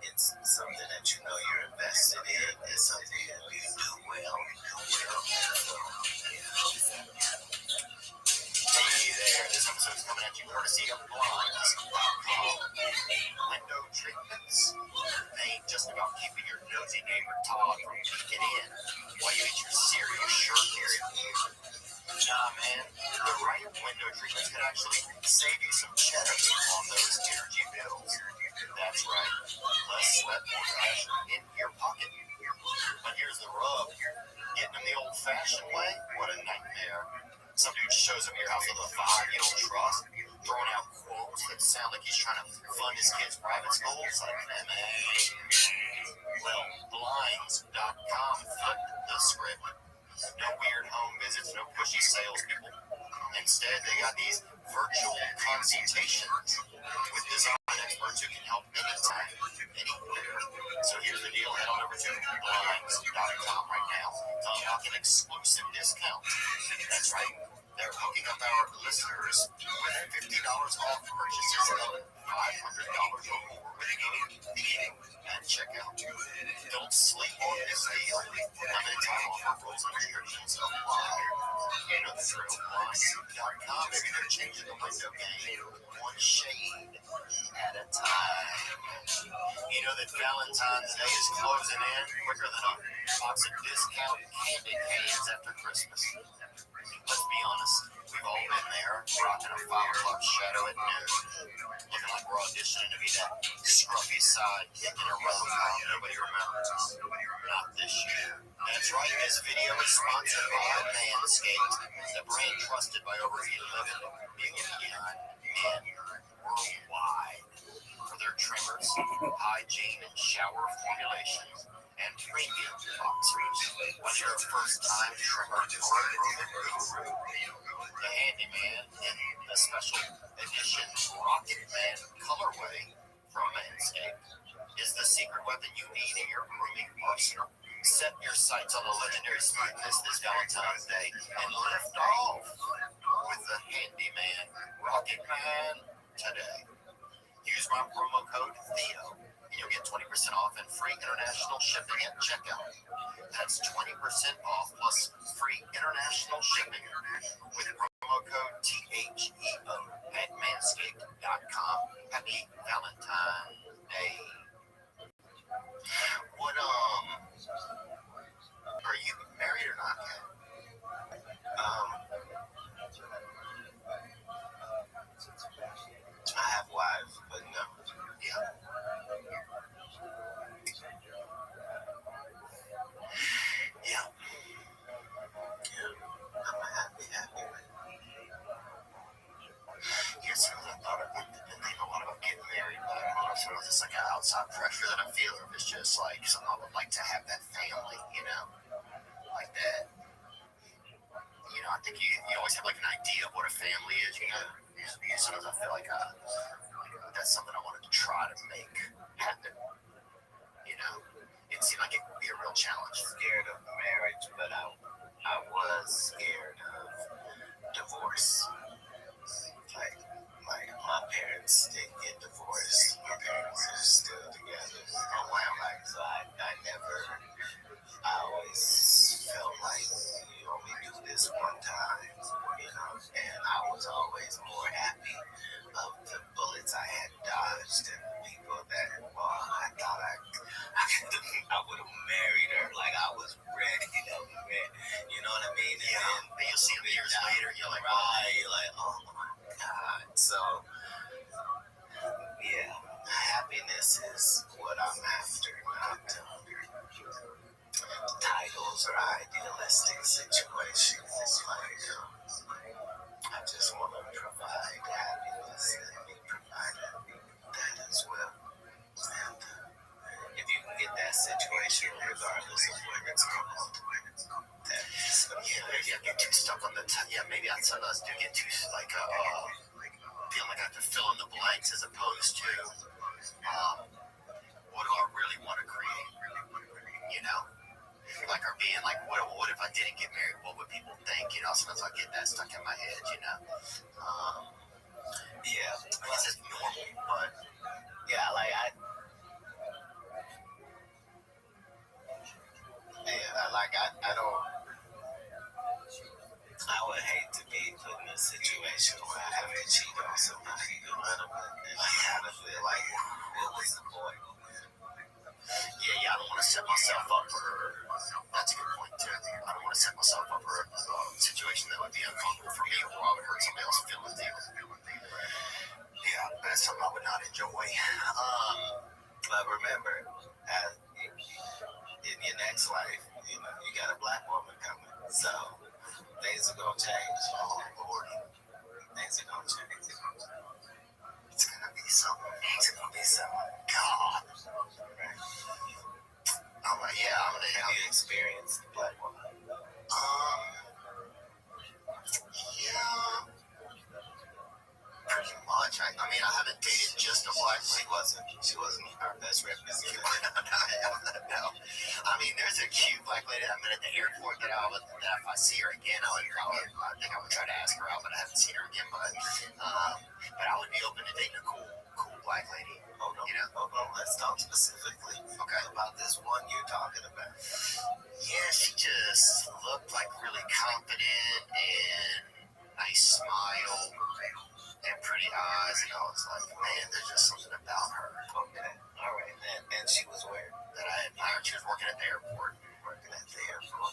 It's something that you're invested in. It's something that you do well. Hey there, this episode's coming at you courtesy of Window treatments. They ain't just about keeping your nosy neighbor Todd from peeking in while you eat your cereal shirtless. Nah, man, the right window treatments can actually save you some cheddar on those energy bills. That's right, less sweat, more pressure in your pocket. But here's the rub. Getting them the old-fashioned way? What a nightmare. Some dude shows up at your house with a vibe you don't trust, throwing out quotes that sound like he's trying to fund his kid's private schools, like MA. Well, Blinds.com flipped the script. No weird home visits, no pushy salespeople. Instead, they got these virtual consultations with design experts who can help anytime, anywhere. So here's the deal. Head on over to Blinds.com right now to unlock an exclusive discount. That's right. They're hooking up our listeners with $50 off purchases of $500 or more with any at checkout. Don't sleep on this deal. Limited time offer, rules and restrictions apply. You know the drill. Blinds.com. Maybe they're changing the window game one shade at a time. You know that Valentine's Day is closing in quicker than a box of discount candy canes after Christmas. Let's be honest, we've all been there, rocking a 5 o'clock shadow at noon, looking like we're auditioning to be that scruffy side kick in a rom-com nobody remembers. Not this year. That's right, this video is sponsored by Manscaped, the brand trusted by over 11 million men worldwide for their trimmers, hygiene, and shower formulations, and premium boxers. Whether you're a first-time trimmer or a grooming guru, the Handyman in the special edition Rocket Man colorway from Manscaped is the secret weapon you need in your grooming arsenal. Set your sights on the legendary smoothness this Valentine's Day and lift off with the Handyman Rocket Man today. Use my promo code Theo and you'll get 20% off and free international shipping at checkout. That's 20% off plus free international shipping with promo code THEO at manscaped.com. Happy Valentine's Day. What, are you married or not yet? I have wives, but no. Yeah. Yeah. I'm happy. Yes, I thought I didn't think a lot about getting married, but I don't know if it was just like an outside pressure that I'm feeling. It's just like something I would like to have that family, like that. you know, I think you always have like an idea of what a family is, you know. And sometimes I feel like that's something I wanted to try to make happen. You know, it seemed like it would be a real challenge. Scared of marriage, but I was scared of divorce. Like my parents didn't get divorced. My parents are still together. Oh wow! Like so, I never. I always felt like you only do this one time, you know. And I was always more happy of the bullets I had dodged and the people that I thought I would have married her. Like I was ready to marry. You know what I mean? Yeah. And you'll see them years later. You're like, right? You're like, oh my god. So yeah, happiness is what I'm after, not titles or idealistic situations. It's like I just want to provide happiness and be provided that as well. And if you can get that situation, regardless of where it's called, that's yeah, get too stuck on the maybe some of us do get too like feeling like I have to fill in the blanks as opposed to what do I really want to create, you know, like or being like what if I didn't get married, what would people think, you know. Sometimes I get that stuck in my head, you know. Yeah, I guess it's normal, but yeah, like I don't. I would hate to be put in a situation where I have to cheat on somebody, you know what I mean? I kind of feel like it was the point. Yeah, I don't want to set myself up for. That's a good point too. I don't want to set myself up for a situation that would be uncomfortable for me, or I would hurt somebody else's feelings. Yeah, that's something I would not enjoy. But remember, in your next life, you know, you got a black woman coming, so things are gonna change. Oh Lord, things are gonna change. It's gonna be something. It's gonna be something. God. Right. I'm like, yeah, I'm gonna have you experienced the black woman? Yeah. Pretty much. I mean, I haven't dated just a black lady. She wasn't our best representative. No. I mean, there's a cute black lady I met at the airport that if I see her again, I think I would try to ask her out, but I haven't seen her again. But I would be open to dating a cool black lady. Oh no, you know? oh no. Let's talk specifically about this one you're talking about. Yeah, she just looked like really confident and nice smile. And pretty eyes, and I was like, man, there's just something about her. Okay, all right. And she was where? That I admired. She was working at the airport.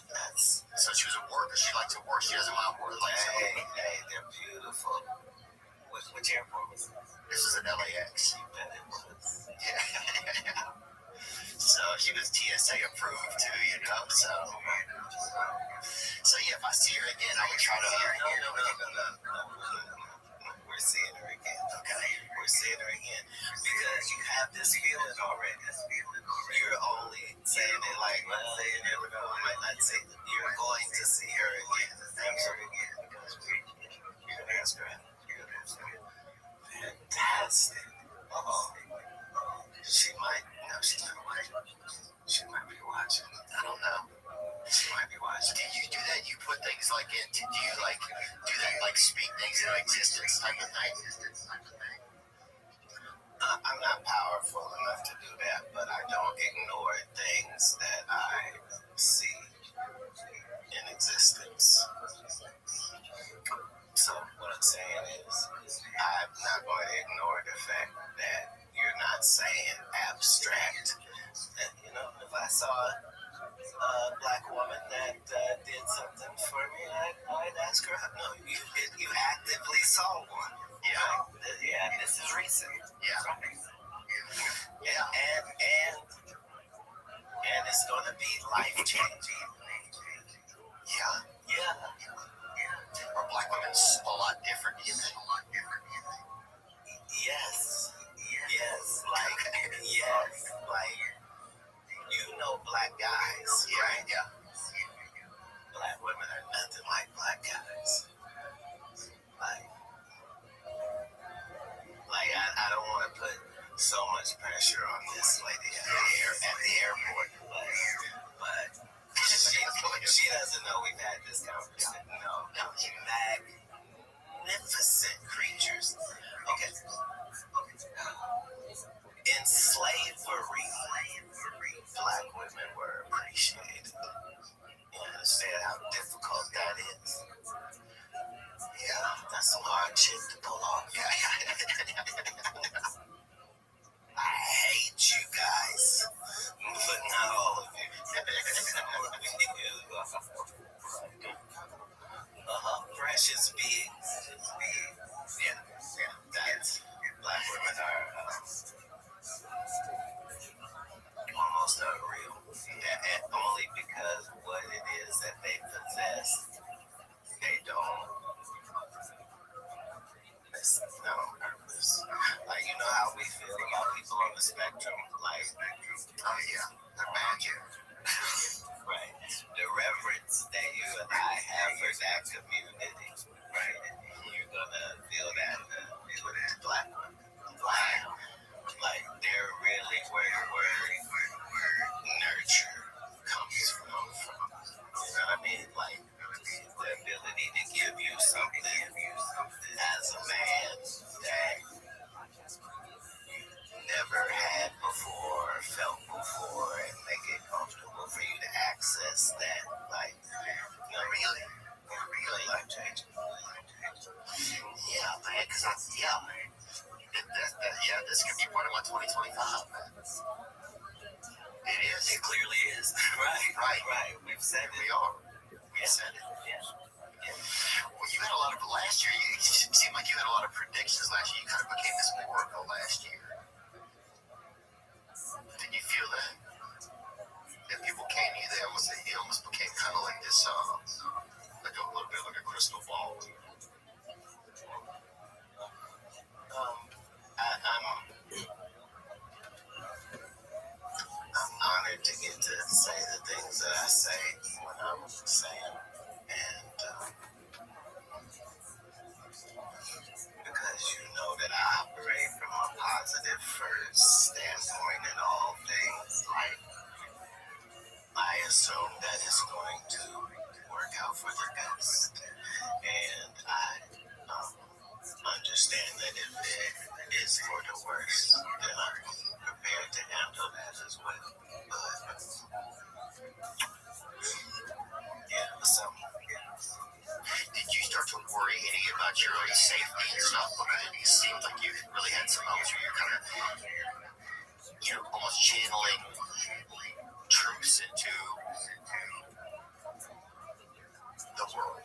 That's so she was a worker. She likes to work. She doesn't want to work. Like hey, they're beautiful. Which airport was this? This was at LAX. Yeah. So she was TSA approved too, you know. So yeah, if I see her again, I would try to. No. We're seeing her again. Okay, we're seeing her again because you have this feeling already. You're only saying it like, well, you never know. I might not say that you're going to see her again. Because you're gonna ask her out. Fantastic. She might. No, she's not watching. She might be watching. I don't know. She might be watching. Do you do that? You put things like into, do you like do that, like speak things into existence type of thing? I'm not powerful enough to do that, but I don't ignore things that I see in existence. So what I'm saying is, I'm not going to ignore the fact that you're not saying abstract. And, you know, if I saw a black woman that did something for me, I'd ask her. No, you actively saw one. Yeah, this is recent. Yeah. And it's going to be life-changing. Yeah. Are black women a lot different? Yes. Like, you know black guys, right? Yeah. Black women are nothing like black guys. nurture comes from. You know what I mean? Like the ability to give you something as a man that never had before, felt before, and make it comfortable for you to access that. Like, you know, really life changing. Yeah, man, because this could be part of my 2025, man. It is. It clearly is. Right. We've said it. We are. We said it. Yeah. Well, you had a lot of last year. You seemed like you had a lot of predictions last year. You kind of became this oracle last year. Did you feel that? That people came to you, they almost became kind of like this, like a little bit like a crystal ball. I'm honored to get to say the things that I say when I'm saying, and because you know that I operate from a positive first standpoint in all things. Like, I assume that it's going to work out for the best, and I understand that if it is for the worst, then I'm prepared to handle that as well. But yeah, so did you start to worry any about your own safety and stuff? Because it seemed like you really had some moments where you're kind of, almost channeling truths into the world.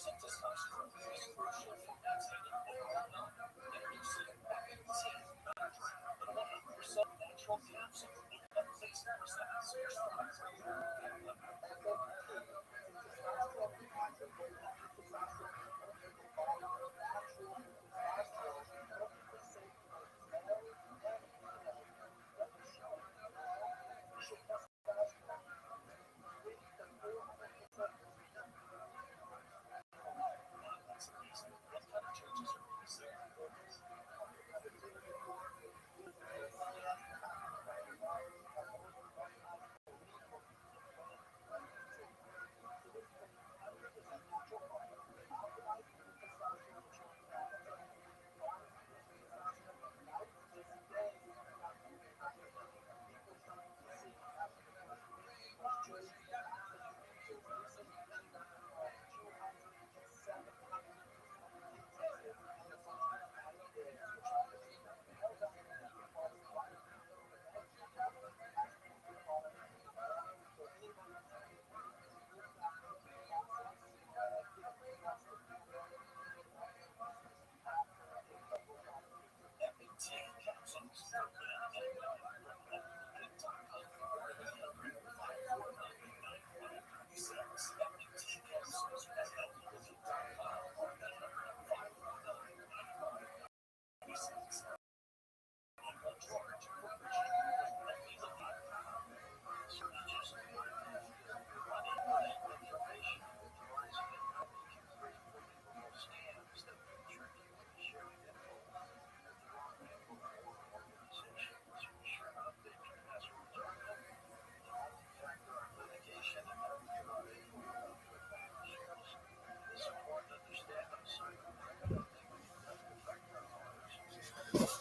Increasing testosterone is crucial for maintaining overall health and reducing activity. The 100% natural capsule that takes receptors what kind of changes are we seeing?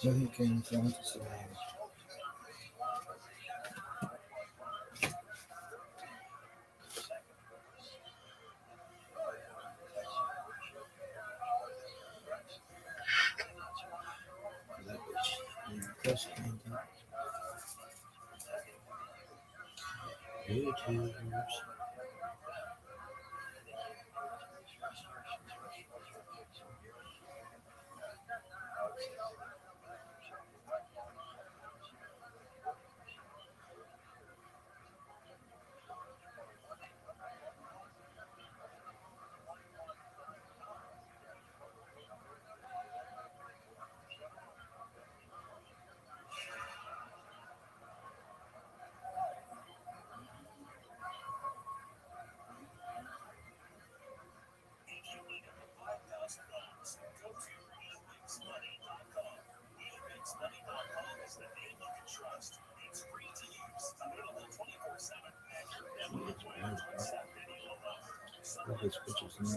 Nothing can sound to survive. YouTubers. Go to WeFixMoney.com. WeFixMoney.com is the name you can trust. It's free to use, available 24/7, and you're never required to accept any loan. Look at pictures now. If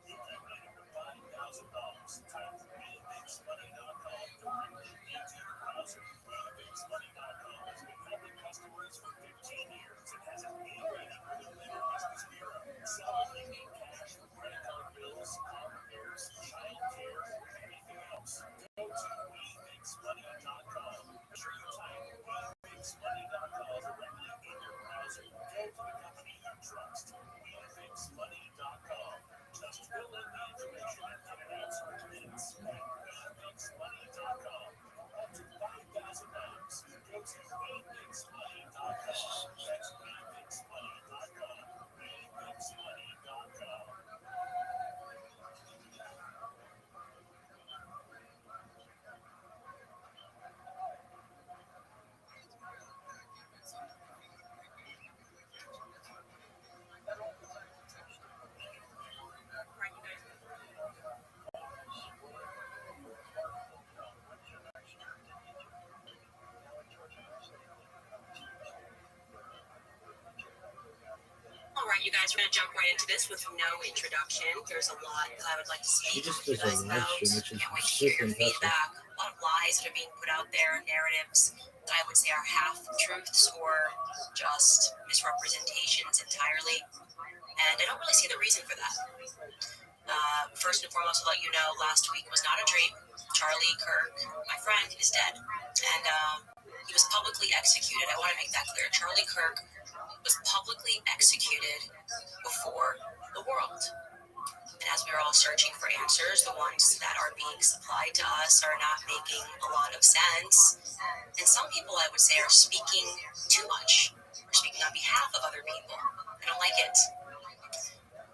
you need over $5,000, type WeFixMoney.com into your browser. WeFixMoney.com has been helping customers for 15 years and has an A rating with the Better Business Bureau. So if you need cash for credit card bills, car repairs, child care, or anything else, go to WeFixMoney.com. Make sure you type WeFixMoney.com directly in your browser. Go to the company you trust. WeFixMoney.com. Just fill in the information and get it answered in minutes. WeFixMoney.com. Up to $5,000. Go to WeFixMoney.com. That's WeFixMoney.com. WeFixMoney.com. All right, you guys, we're going to jump right into this with no introduction. There's a lot that I would like to speak She just to you does a guys live about. stream, which is Can't wait to hear super your impressive. feedback. A lot of lies that are being put out there, narratives that I would say are half truths or just misrepresentations entirely. And I don't really see the reason for that. First and foremost, to let you know, last week was not a dream. Charlie Kirk, my friend, is dead. And he was publicly executed. I want to make that clear. Charlie Kirk was publicly executed before the world. we're all searching for answers. The ones that are being supplied to us are not making a lot of sense. And some people, I would say, are speaking too much, or speaking on behalf of other people. I don't like it.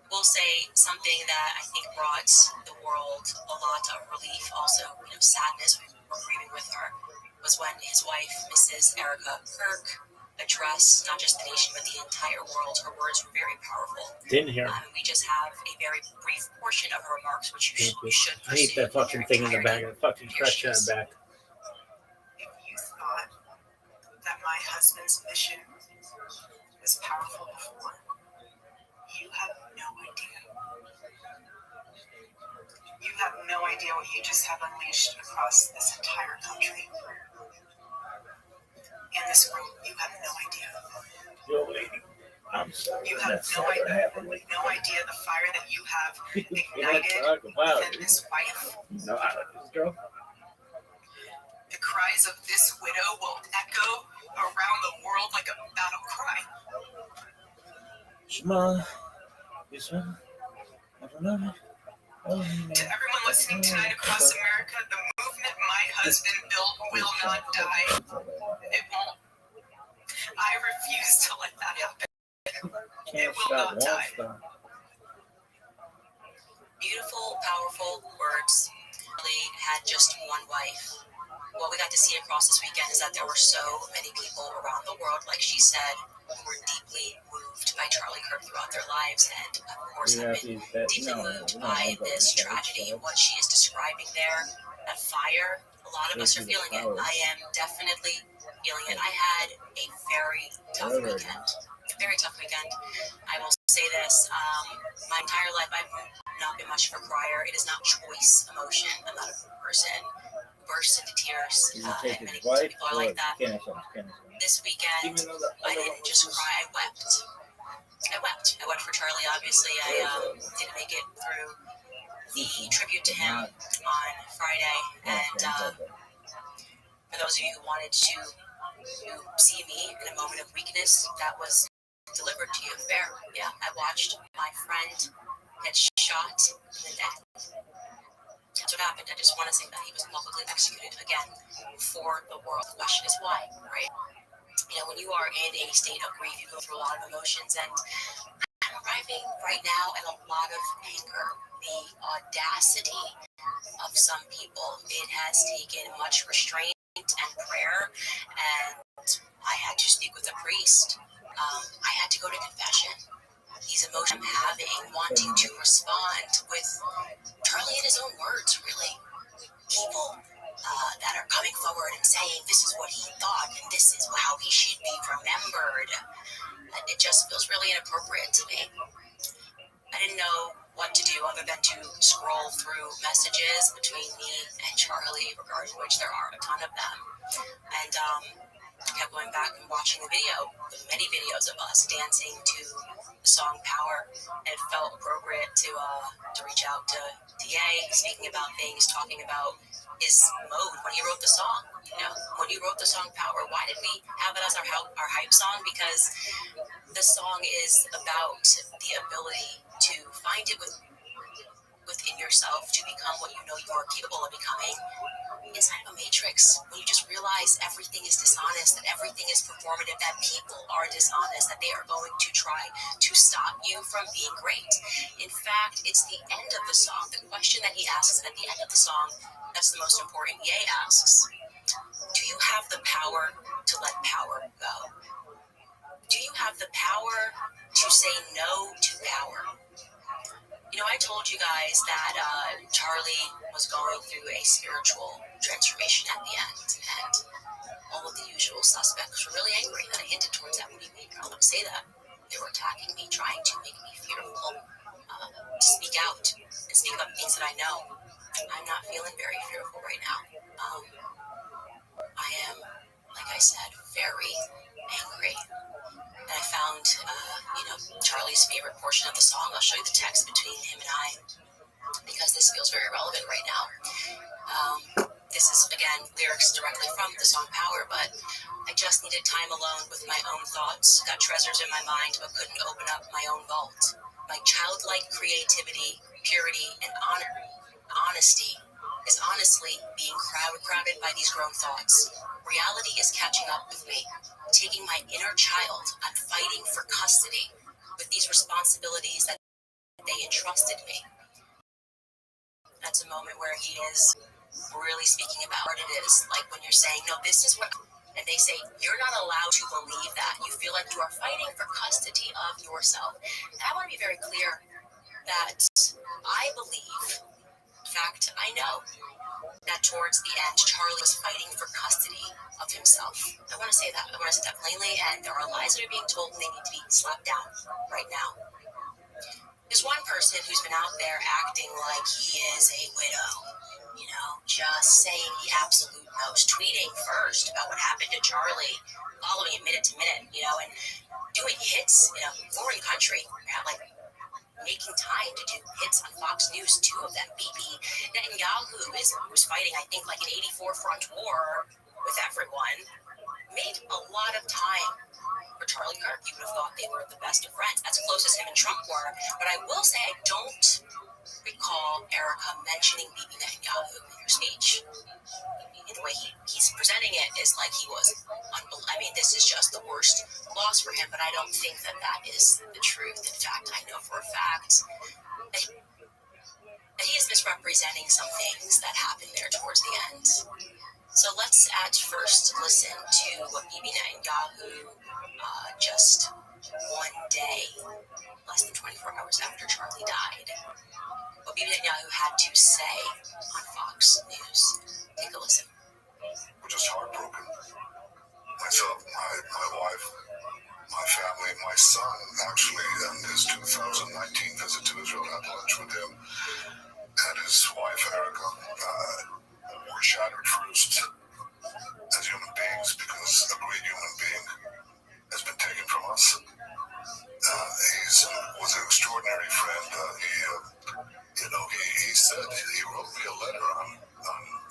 We'll say something that I think brought the world a lot of relief, also, sadness. We were grieving with her, was when his wife, Mrs. Erica Kirk, addressed not just the nation but the entire world. Her words were very powerful. Didn't hear. We just have a very brief portion of her remarks, which you should I hate that fucking thing in the back, the fucking stretcher in the back. If you thought that my husband's mission was powerful before, you have no idea. You have no idea what you just have unleashed across this entire country. In this world, you have no idea. I'm sorry. You have no idea the fire that you have ignited within this wife. No, I like this girl. The cries of this widow will echo around the world like a battle cry. Shema, Yisra, Adonai. To everyone listening tonight across America, the movement my husband built will not die. It won't. I refuse to let that happen. It will not die. Beautiful, powerful words. Really had just one wife. What we got to see across this weekend is that there were so many people around the world, like she said, who were deeply moved by Charlie Kirk throughout their lives, and of course have been deeply moved by this tragedy and what she is describing there. That fire, a lot of us are feeling it. I am definitely feeling it. I had a very tough weekend. I will say this, my entire life I've not been much of a crier. It is not choice emotion. I'm not a person who bursts into tears. And many people are like that. This weekend, I didn't just cry, I wept. I wept for Charlie, obviously. I didn't make it through the tribute to him on Friday. And for those of you who wanted to see me in a moment of weakness, that was delivered to you. Fair. Yeah, I watched my friend get shot in the neck. That's what happened. I just want to say that he was publicly executed again for the world. The question is why, right? When you are in a state of grief, you go through a lot of emotions, and I'm arriving right now at a lot of anger. The audacity of some people. It has taken much restraint and prayer, and I had to speak with a priest. I had to go to confession. These emotions I'm having, wanting to respond with Charlie in his own words, really. People that are coming forward and saying this is what he thought and this is how he should be remembered. And it just feels really inappropriate to me. I didn't know what to do other than to scroll through messages between me and Charlie, regarding which there are a ton of them. And I kept going back and watching the many videos of us dancing to the song Power, and it felt appropriate to reach out to DA, speaking about things, talking about his mode when he wrote the song. When you wrote the song Power, why did we have it as our hype song? Because the song is about the ability to find it within yourself to become what you know you are capable of becoming inside of a matrix, when you just realize everything is dishonest, that everything is performative, that people are dishonest, that they are going to try to stop you from being great. In fact, it's the end of the song, the question that he asks at the end of the song, that's the most important. Ye asks, do you have the power to let power go? Do you have the power to say no to power? I told you guys that Charlie was going through a spiritual transformation at the end, and all of the usual suspects were really angry that I hinted towards that when he made Charlie say that. They were attacking me, trying to make me fearful, to speak out and speak about things that I know. I'm not feeling very fearful right now. I am, like I said, very angry. And I found, Charlie's favorite portion of the song. I'll show you the text between him and I, because this feels very relevant right now. This is, again, lyrics directly from the song Power, but I just needed time alone with my own thoughts. Got treasures in my mind, but couldn't open up my own vault. My childlike creativity purity and honesty is honestly being crowded by these grown thoughts. Reality is catching up with me, taking my inner child. I'm fighting for custody with these responsibilities that they entrusted me. That's a moment where he is really speaking about what it is. Like when you're saying, no, this is what, and they say, you're not allowed to believe that. You feel like you are fighting for custody of yourself. And I want to be very clear that I believe, in fact, I know that towards the end, Charlie was fighting for custody of himself. I want to say that. I want to say that plainly, and there are lies that are being told and they need to be slapped down right now. There's one person who's been out there acting like he is a widow, just saying the absolute most, tweeting first about what happened to Charlie, following it minute to minute, and doing hits in a foreign country, like making time to do hits on Fox News, 2 of them. Bibi Netanyahu was fighting, I think, like an 84 front war with everyone, made a lot of time for Charlie Kirk. You would have thought they were the best of friends, as close as him and Trump were. But I will say I don't recall Erica mentioning Bibi Netanyahu in her speech. The way he's presenting it is like he was this is just the worst loss for him, but I don't think that is the truth. In fact, I know for a fact that he is misrepresenting some things that happened there towards the end. So let's at first listen to what Bibi Netanyahu just one day, less than 24 hours after Charlie died, what Bibi Netanyahu had to say on Fox News. Take a listen. We're just heartbroken. Myself, my wife, my family, my son, actually, and his 2019 visit to Israel, had lunch with him and his wife, Erica. We're shattered first as human beings because a great human being has been taken from us. He was an extraordinary friend. He said, he wrote me a letter on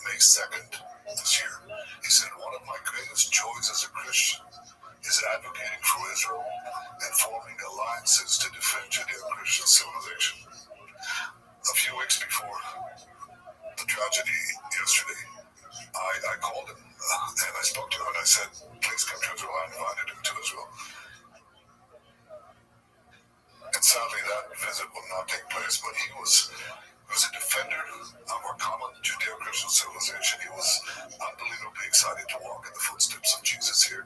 May 2nd this year. He said, one of my greatest joys as a Christian is advocating for Israel and forming alliances to defend Judeo-Christian civilization. A few weeks before the tragedy yesterday, I called him and I spoke to him and I said, please come to Israel. I invited him to Israel. And sadly, that visit will not take place, but he was a defender of our common Judeo-Christian civilization. He was unbelievably excited to walk in the footsteps of Jesus here.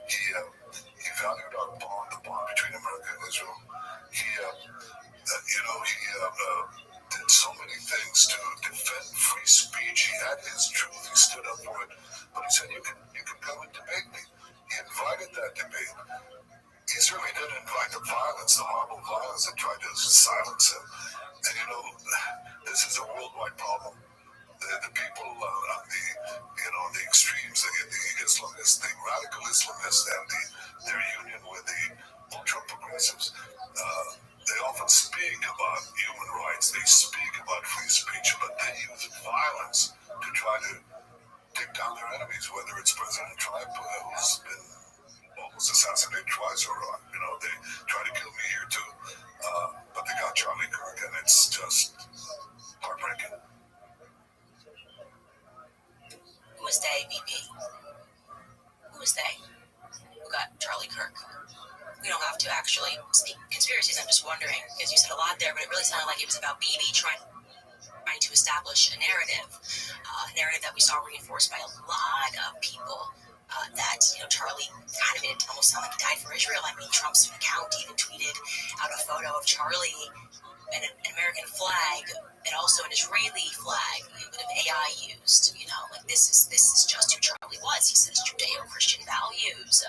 He valued our bond, the bond between America and Israel. He did so many things to defend free speech. He had his truth. He stood up for it. But he said, you can come and debate me. He invited that debate. He certainly didn't invite the violence, the horrible violence that tried to silence him. And this is a worldwide problem. The people on the extremes, the Islamists, the radical Islamists, and their union with the ultra progressives, they often speak about human rights. They speak about free speech, but they use violence to try to take down their enemies. Whether it's President Trump, who's been almost assassinated twice, or they try to kill me here too. But they got Charlie Kirk, and it's just heartbreaking. Who is they, BB? Who is they who got Charlie Kirk? We don't have to actually speak conspiracies. I'm just wondering, because you said a lot there, but it really sounded like it was about BB trying to establish a narrative that we saw reinforced by a lot of people. That Charlie kind of made it almost sound like he died for Israel. I mean, Trump's account even tweeted out a photo of Charlie and an American flag and also an Israeli flag with an AI used. Like this is just who Charlie was. He says Judeo-Christian values.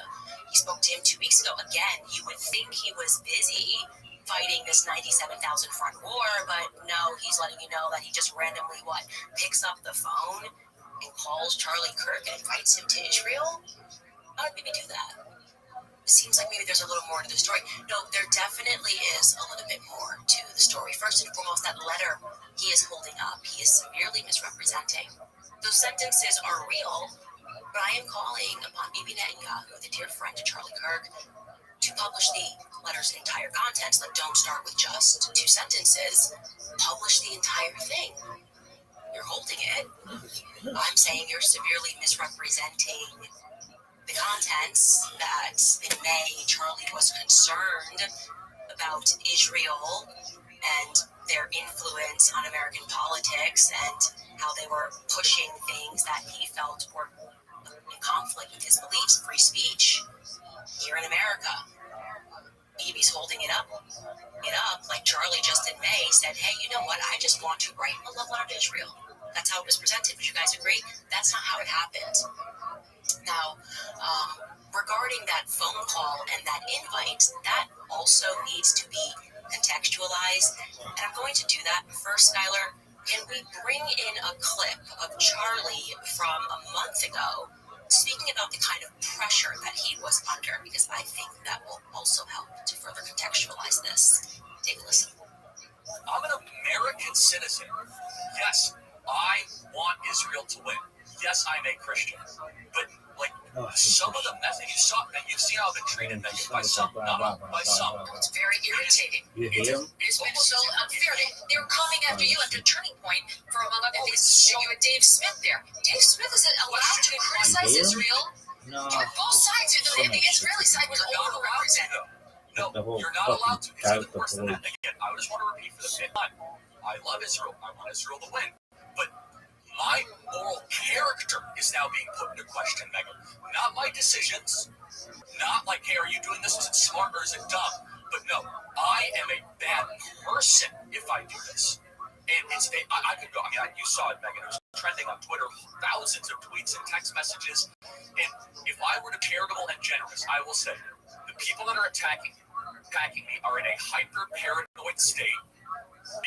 He spoke to him 2 weeks ago. Again, you would think he was busy fighting this 97,000 front war, but no, he's letting you know that he just randomly picks up the phone and calls Charlie Kirk and invites him to Israel. How did maybe do that? It seems like maybe there's a little more to the story. No, there definitely is a little bit more to the story. First and foremost, that letter he is holding up, he is severely misrepresenting. Those sentences are real, but I am calling upon Bibi Netanyahu, the dear friend to Charlie Kirk, to to publish the letter's entire contents. Like, don't start with just 2 sentences. Publish the entire thing. You're holding it. I'm saying you're severely misrepresenting the contents. That in May, Charlie was concerned about Israel and their influence on American politics and how they were pushing things that he felt were in conflict with his beliefs, free speech, here in America. Bibi's holding it up like Charlie just in May said, hey, you know what? I just want to write a love letter to Israel. That's how it was presented. Would you guys agree? That's not how it happened. Now, regarding that phone call and that invite, that also needs to be contextualized. And I'm going to do that. First, Skylar, can we bring in a clip of Charlie from a month ago speaking about the kind of pressure that he was under? Because I think that will also help to further contextualize this. Take a listen. I'm an American citizen. Yes, I want Israel to win. Yes, I'm a Christian. But, like, some of the message you've seen how I've been treated by some, not by some. It's very irritating. You hear him? It's been so unfair. They were coming after you after Turning Point for, among other things, you had Dave Smith there. Dave Smith is allowed to criticize Israel. No. Both sides, the Israeli side was overrepresented. No, you're not allowed to. It's even worse than that. Again, I just want to repeat for the fifth time. I love Israel. I want Israel to win. But my moral character is now being put into question, Megan. Not my decisions. Not like, hey, are you doing this? Is it smart or is it dumb? But no, I am a bad person if I do this. And I could go, you saw it, Megan. It was trending on Twitter, thousands of tweets and text messages. And if I were to be charitable and generous, I will say the people that are attacking me are in a hyper-paranoid state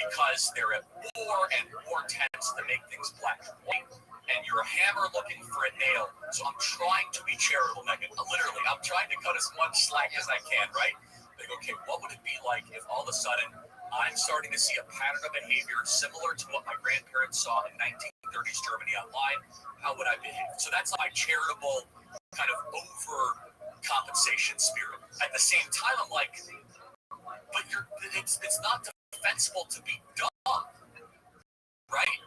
because they're at war and war tends to make things black and white. And you're a hammer looking for a nail. So I'm trying to be charitable, Megan. Literally, I'm trying to cut as much slack as I can, right? Like, okay, what would it be like if all of a sudden I'm starting to see a pattern of behavior similar to what my grandparents saw in 1930s Germany online? How would I behave? So that's my charitable kind of over-compensation spirit. At the same time, I'm like, but it's not defensible to be dumb, right?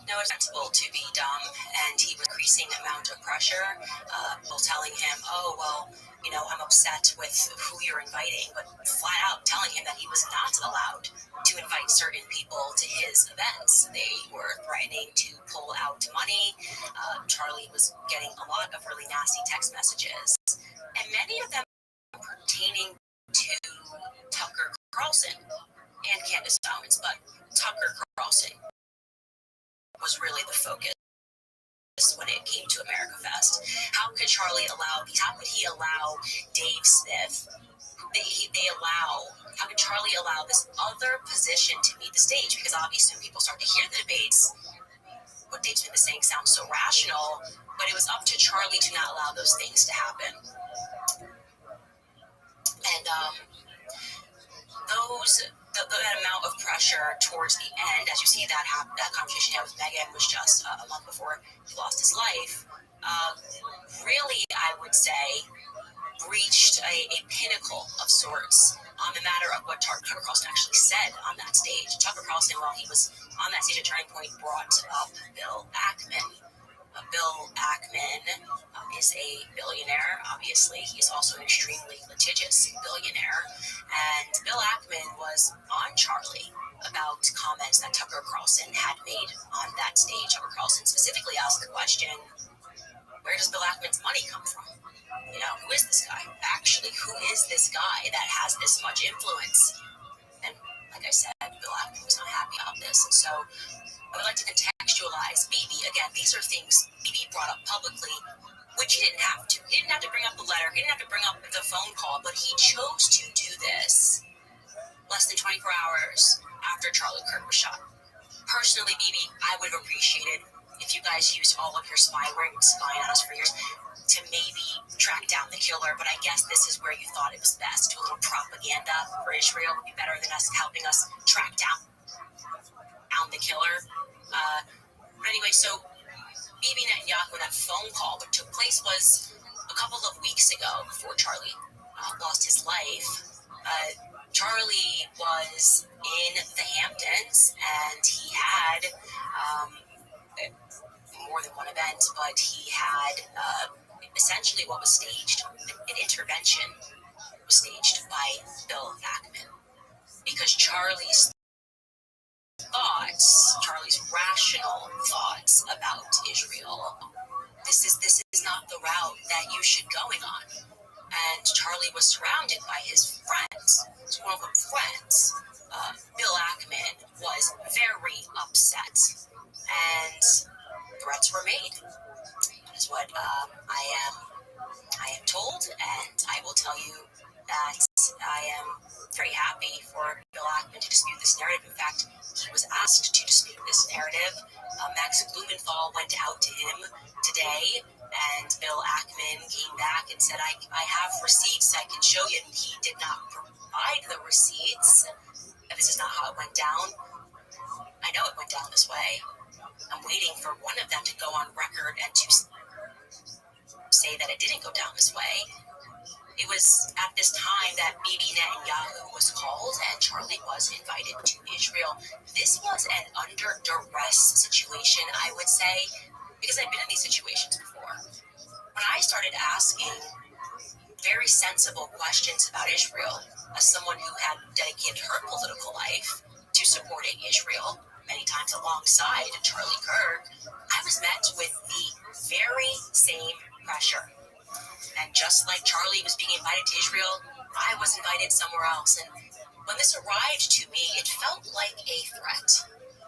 No, it's sensible to be dumb, and he was increasing amount of pressure, people telling him, oh, well, I'm upset with who you're inviting, but flat out telling him that he was not allowed to invite certain people to his events. They were threatening to pull out money. Charlie was getting a lot of really nasty text messages, and many of them pertaining to Tucker Carlson and Candace Owens, but Tucker Carlson was really the focus when it came to America Fest. How could Charlie allow these? How could he allow Dave Smith? How could Charlie allow this other position to be the stage? Because obviously when people start to hear the debates, what Dave Smith is saying sounds so rational, but it was up to Charlie to not allow those things to happen. And that amount of pressure towards the end, as you see that conversation he had with Meghan was just a month before he lost his life, really, I would say, reached a pinnacle of sorts on the matter of what Tucker Carlson actually said on that stage. Tucker Carlson, while he was on that stage at Turning Point, brought up Bill Ackman. Bill Ackman is a billionaire, obviously. He's also an extremely litigious billionaire. And Bill Ackman was on Charlie about comments that Tucker Carlson had made on that stage. Tucker Carlson specifically asked the question, where does Bill Ackman's money come from? Who is this guy? Actually, who is this guy that has this much influence? And like I said, Bill Ackman was not happy about this. And so I would like to contextualize Bibi. Again, these are things Bibi brought up publicly, which he didn't have to. He didn't have to bring up the letter. He didn't have to bring up the phone call, but he chose to do this less than 24 hours after Charlie Kirk was shot. Personally, Bibi, I would have appreciated if you guys used all of your spying on us for years to maybe track down the killer, but I guess this is where you thought it was best. A little propaganda for Israel would be better than us helping us track down the killer. But anyway, so Bibi Netanyahu, that phone call, what took place was a a couple of weeks ago, before Charlie lost his life, Charlie was in the Hamptons, and he had more than one event, but he had essentially what was staged, an intervention was staged by Bill Ackman, because Charlie's rational thoughts about Israel, this is not the route that you should going on. And Charlie was surrounded by his friends, quote unquote friends. Bill Ackman was very upset, and threats were made. That is what I am told, and I will tell you that I am very happy for Bill Ackman to dispute this narrative. In fact, he was asked to dispute this narrative. Max Blumenthal went out to him today, and Bill Ackman came back and said, I have receipts I can show you, and he did not provide the receipts. And this is not how it went down. I know it went down this way. I'm waiting for one of them to go on record and to say that it didn't go down this way. It was at this time that Bibi Netanyahu was called and Charlie was invited to Israel. This was an under duress situation, I would say, because I've been in these situations before. When I started asking very sensible questions about Israel, as someone who had dedicated her political life to supporting Israel, many times alongside Charlie Kirk, I was met with the very same pressure. And just like Charlie was being invited to Israel, I was invited somewhere else. And when this arrived to me, it felt like a threat.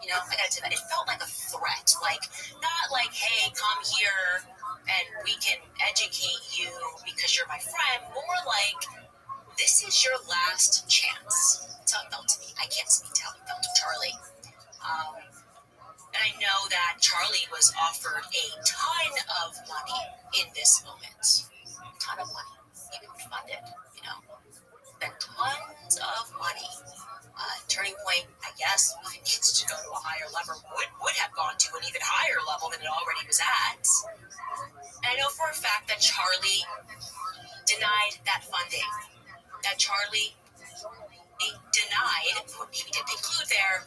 You know, I gotta say that. It felt like a threat. Like, not like, hey, come here and we can educate you because you're my friend. More like, this is your last chance. That's how it felt to me. I can't speak to how it felt to Charlie. And I know that Charlie was offered a ton of money in this moment. A ton of money. Even funded, you know. Spent tons of money. Turning Point, I guess, if it needs to go to a higher level, would have gone to an even higher level than it already was at. And I know for a fact that Charlie denied that funding. That Charlie denied, what maybe didn't include there,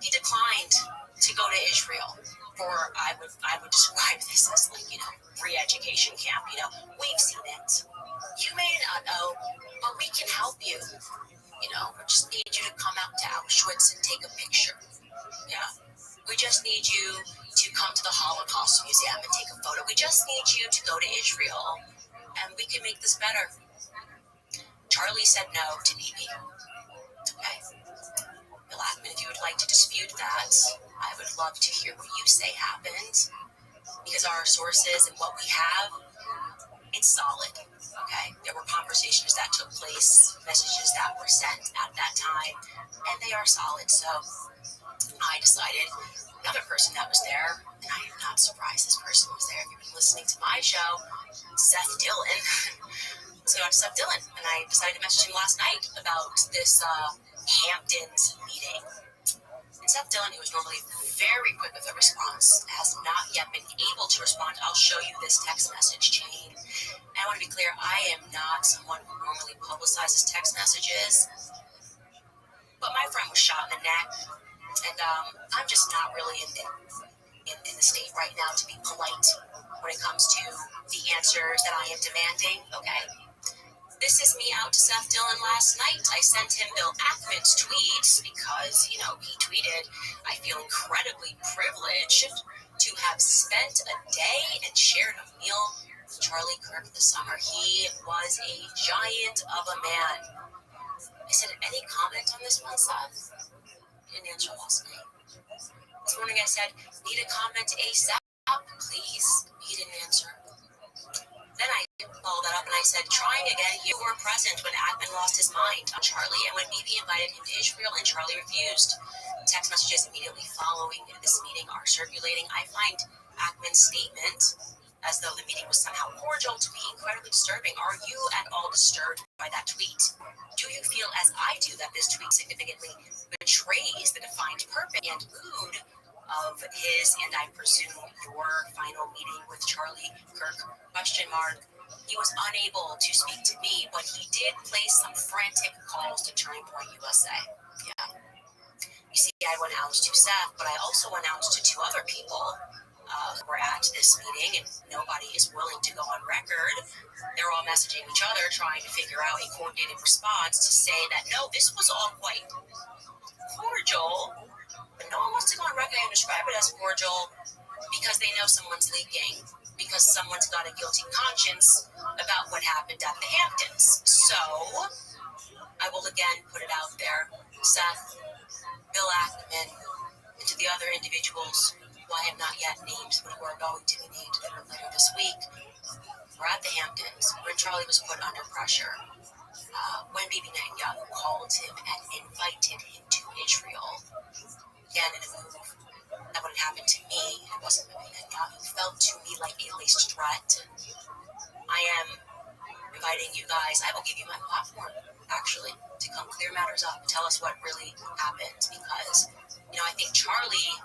he declined to go to Israel for, I would describe this as like, you know, free education camp. You know, we've seen it. You may not know, but we can help you. You know, we just need you to come out to Auschwitz and take a picture. Yeah. We just need you to come to the Holocaust Museum and take a photo. We just need you to go to Israel, and we can make this better. Charlie said no to Bibi. Okay. Bill Ackman, if you would like to dispute that, I would love to hear what you say happened, because our sources and what we have, it's solid. Okay, there were conversations that took place, messages that were sent at that time, and they are solid. So I decided another person that was there, and I am not surprised this person was there. If you've been listening to my show, Seth Dillon. So I Seth Dillon, and I decided to message him last night about this Hamptons meeting. And Seth Dillon, who is normally very quick with a response, has not yet been able to respond. I'll show you this text message chain. And I want to be clear, I am not someone who normally publicizes text messages. But my friend was shot in the neck, and I'm just not really in the state right now to be polite when it comes to the answers that I am demanding, okay? This is me out to Seth Dillon last night. I sent him Bill Ackman's tweets because, you know, he tweeted, I feel incredibly privileged to have spent a day and shared a meal with Charlie Kirk this summer. He was a giant of a man. I said, any comment on this one, Seth? He didn't answer last night. This morning I said, need a comment ASAP, please. He didn't answer. Then I followed that up and I said, trying again, you were present when Ackman lost his mind on Charlie and when Bibi invited him to Israel and Charlie refused. Text messages immediately following this meeting are circulating. I find Ackman's statement, as though the meeting was somehow cordial, to be incredibly disturbing. Are you at all disturbed by that tweet? Do you feel, as I do, that this tweet significantly betrays the defined purpose and mood of his, and I presume your, final meeting with Charlie Kirk? He was unable to speak to me, but he did place some frantic calls to Turning Point USA. Yeah. You see, I went out to Seth, but I also went out to two other people who were at this meeting, and nobody is willing to go on record. They're all messaging each other, trying to figure out a coordinated response to say that, no, this was all quite cordial, but no one wants to go on record and describe it as cordial because they know someone's leaking, because someone's got a guilty conscience about what happened at the Hamptons. So, I will again put it out there. Seth, Bill Ackman, and to the other individuals who I have not yet named, but who are going to be named later this week, we're at the Hamptons when Charlie was put under pressure. When Bibi Netanyahu called him and invited him to Israel, again in a move that would have happened to me, it wasn't Bibi Netanyahu, felt to me like a laced threat. I am inviting you guys, I will give you my platform, actually, to come clear matters up and tell us what really happened, because, I think Charlie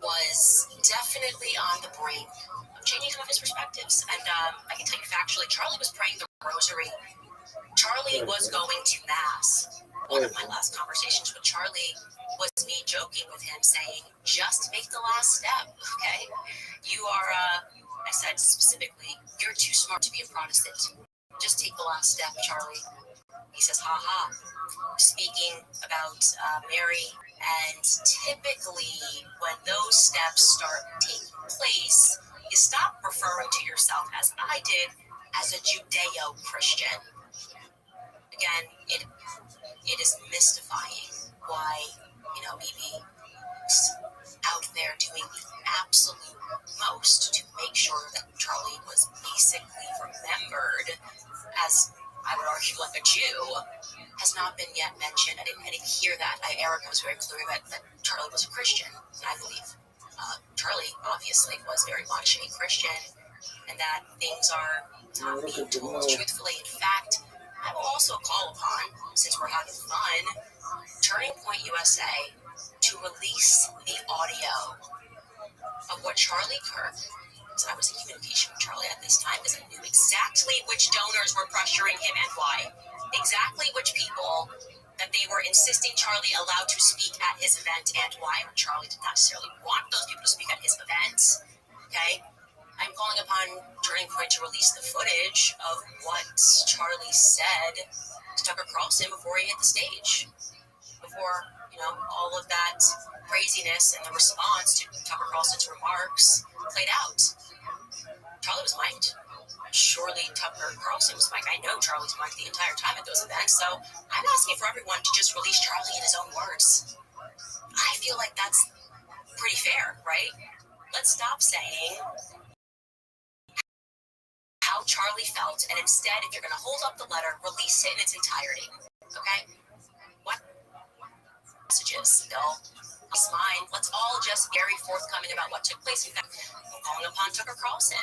was definitely on the brink of changing some of his perspectives. And I can tell you factually, Charlie was praying the rosary. Charlie was going to Mass. One of my last conversations with Charlie was me joking with him, saying, just make the last step, okay? You are, I said specifically, you're too smart to be a Protestant. Just take the last step, Charlie. He says, ha ha. Speaking about Mary, and typically when those steps start taking place, you stop referring to yourself, as I did, as a Judeo-Christian. Again, it is mystifying why, Bibi is out there doing the absolute most to make sure that Charlie was basically remembered as, I would argue, like a Jew, has not been yet mentioned. I didn't hear that. Erica was very clear that Charlie was a Christian, and I believe Charlie obviously was very much a Christian, and that things are not being told truthfully. In fact, I will also call upon, since we're having fun, Turning Point USA to release the audio of what Charlie Kirk, so I was in communication with Charlie at this time because I knew exactly which donors were pressuring him and why. Exactly which people that they were insisting Charlie allowed to speak at his event and why. Charlie did not necessarily want those people to speak at his event. Okay? I'm calling upon Turning Point to release the footage of what Charlie said to Tucker Carlson before he hit the stage. Before, all of that craziness and the response to Tucker Carlson's remarks played out. Charlie was mic'd. Surely Tucker Carlson was mic'd. I know Charlie was mic'd the entire time at those events, so I'm asking for everyone to just release Charlie in his own words. I feel like that's pretty fair, right? Let's stop saying how Charlie felt, and instead, if you're going to hold up the letter, release it in its entirety. Okay? What messages, Bill? It's mine. Let's all just be very forthcoming about what took place. In fact, I'm calling upon Tucker Carlson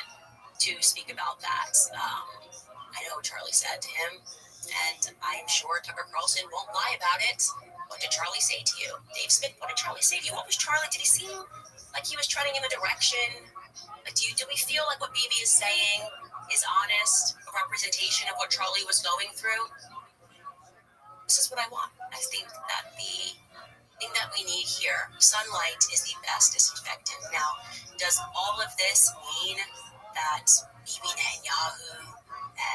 to speak about that. I know what Charlie said to him, and I'm sure Tucker Carlson won't lie about it. What did Charlie say to you? Dave Smith, what did Charlie say to you? What was Charlie? Did he seem like he was treading in a direction? Like, do we feel like what Bibi is saying is honest, a representation of what Charlie was going through? This is what I want. I think that the thing that we need here, sunlight is the best disinfectant. Now, does all of this mean that Bibi Netanyahu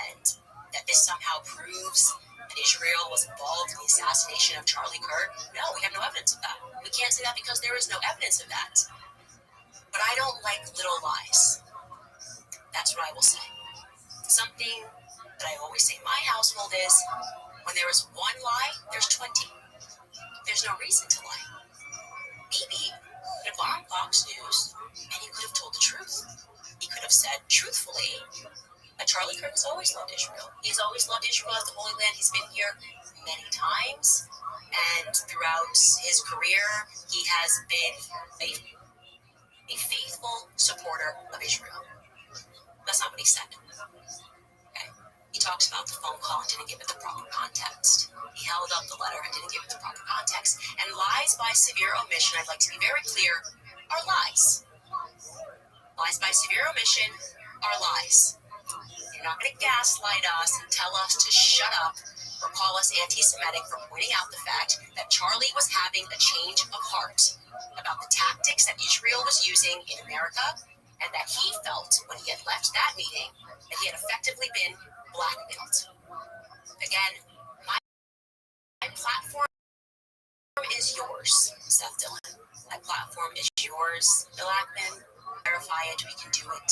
and that this somehow proves that Israel was involved in the assassination of Charlie Kirk? No, we have no evidence of that. We can't say that because there is no evidence of that. But I don't like little lies. That's what I will say. Something that I always say in my household is, when there is one lie, there's 20. There's no reason to lie. Bibi could have gone on Fox News and he could have told the truth. He could have said truthfully that Charlie Kirk has always loved Israel. He's always loved Israel as the Holy Land. He's been here many times, and throughout his career, he has been a faithful supporter of Israel. That's not what he said. Okay? He talks about the phone call and didn't give it the proper context. He held up the letter and didn't give it the proper context. And lies by severe omission, I'd like to be very clear, are lies. Lies by severe omission are lies. You're not going to gaslight us and tell us to shut up or call us anti-Semitic for pointing out the fact that Charlie was having a change of heart about the tactics that Israel was using in America, and that he felt when he had left that meeting that he had effectively been blackmailed. Again, my platform is yours, Seth Dillon. My platform is yours, Bill Ackman. Verify it, we can do it.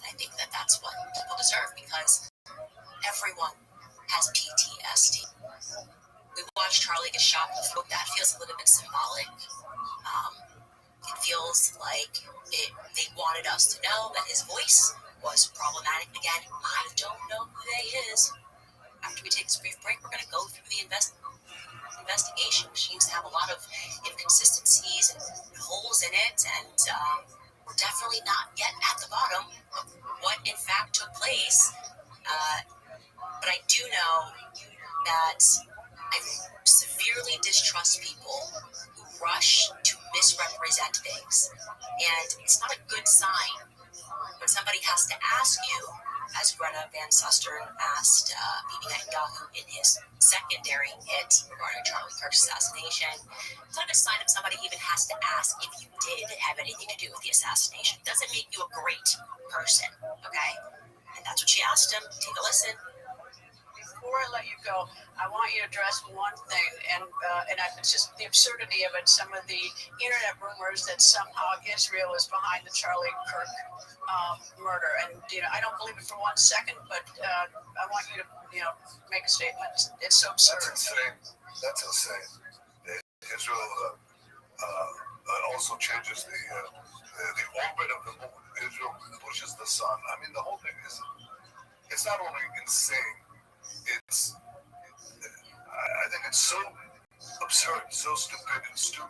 I think that that's what people deserve, because everyone has PTSD. We watched Charlie get shot in the foot. That feels a little bit symbolic. It feels like they wanted us to know that his voice was problematic. Again, I don't know who they is. After we take this brief break, we're going to go through the investigation. It seems to have a lot of inconsistencies and holes in it, and we're definitely not yet at the bottom of what in fact took place. But I do know that I severely distrust people who rush to misrepresent things. And it's not a good sign when somebody has to ask you, as Greta Van Susteren asked Bibi Netanyahu in his secondary hit regarding Charlie Kirk's assassination. It's not a good sign if somebody even has to ask if you did have anything to do with the assassination. It doesn't make you a great person, okay? And that's what she asked him. Take a listen. Before I let you go, I want you to address one thing, and it's just the absurdity of it. Some of the internet rumors that somehow Israel is behind the Charlie Kirk murder, and I don't believe it for 1 second. But I want you to make a statement. It's so absurd. That's insane. That's insane. Israel also changes the orbit of the moon. Israel pushes the sun. I mean, the whole thing it's not only insane. I think it's so absurd, so stupid, and so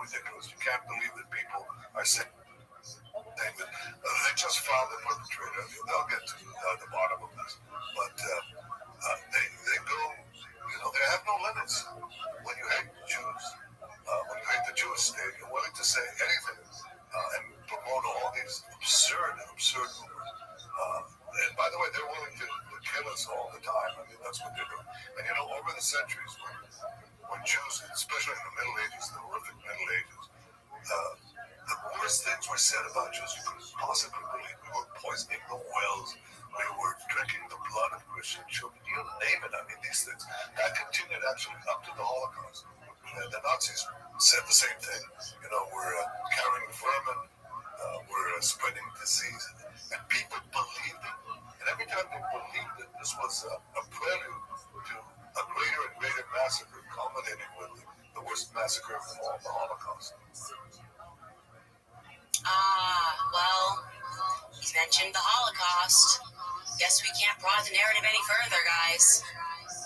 ridiculous. You can't believe that people are saying that they just found the perpetrator. They'll get to the bottom of this. But they go, they have no limits. When you hate Jews, when you hate the Jewish state, you're willing to say anything and promote all these absurd rumors. And by the way, they're willing to kill us all the time. I mean, that's what they do. And over the centuries, when Jews, especially in the Middle Ages, the horrific Middle Ages, the worst things were said about Jews you could possibly believe. We were poisoning the wells. We were drinking the blood of Christian children. You name it. I mean, these things. That continued actually up to the Holocaust. And the Nazis said the same thing. We're carrying vermin. We're spreading disease. And people believed it. And every time they believed it, this was a prelude to a greater and greater massacre, culminating with the worst massacre of them all, the Holocaust. Well, he's mentioned the Holocaust. Guess we can't broaden the narrative any further, guys.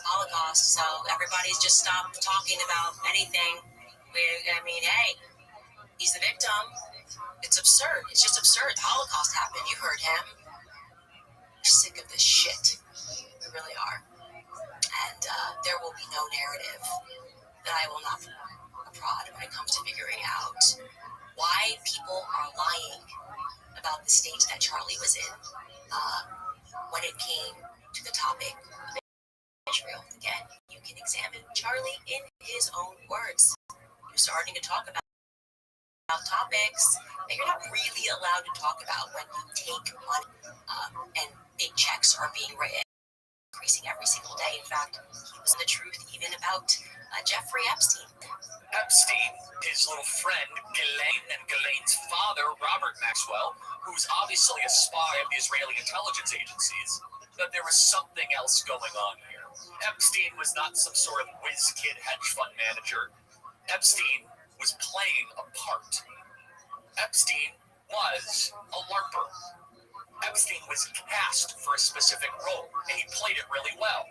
Holocaust, so everybody's just stopped talking about anything. Hey, he's the victim. It's absurd. It's just absurd. The Holocaust happened. You heard him. We're sick of this shit. We really are. And there will be no narrative that I will not applaud when it comes to figuring out why people are lying about the state that Charlie was in when it came to the topic of Israel. Again, you can examine Charlie in his own words. You're starting to talk about topics that you're not really allowed to talk about when you take money and big checks are being written, increasing every single day. In fact, he was the truth even about Jeffrey Epstein. Epstein, his little friend Ghislaine, and Ghislaine's father, Robert Maxwell, who's obviously a spy of the Israeli intelligence agencies, that there was something else going on here. Epstein was not some sort of whiz-kid hedge fund manager. Epstein was playing a part. Epstein was a LARPer. Epstein was cast for a specific role, and he played it really well.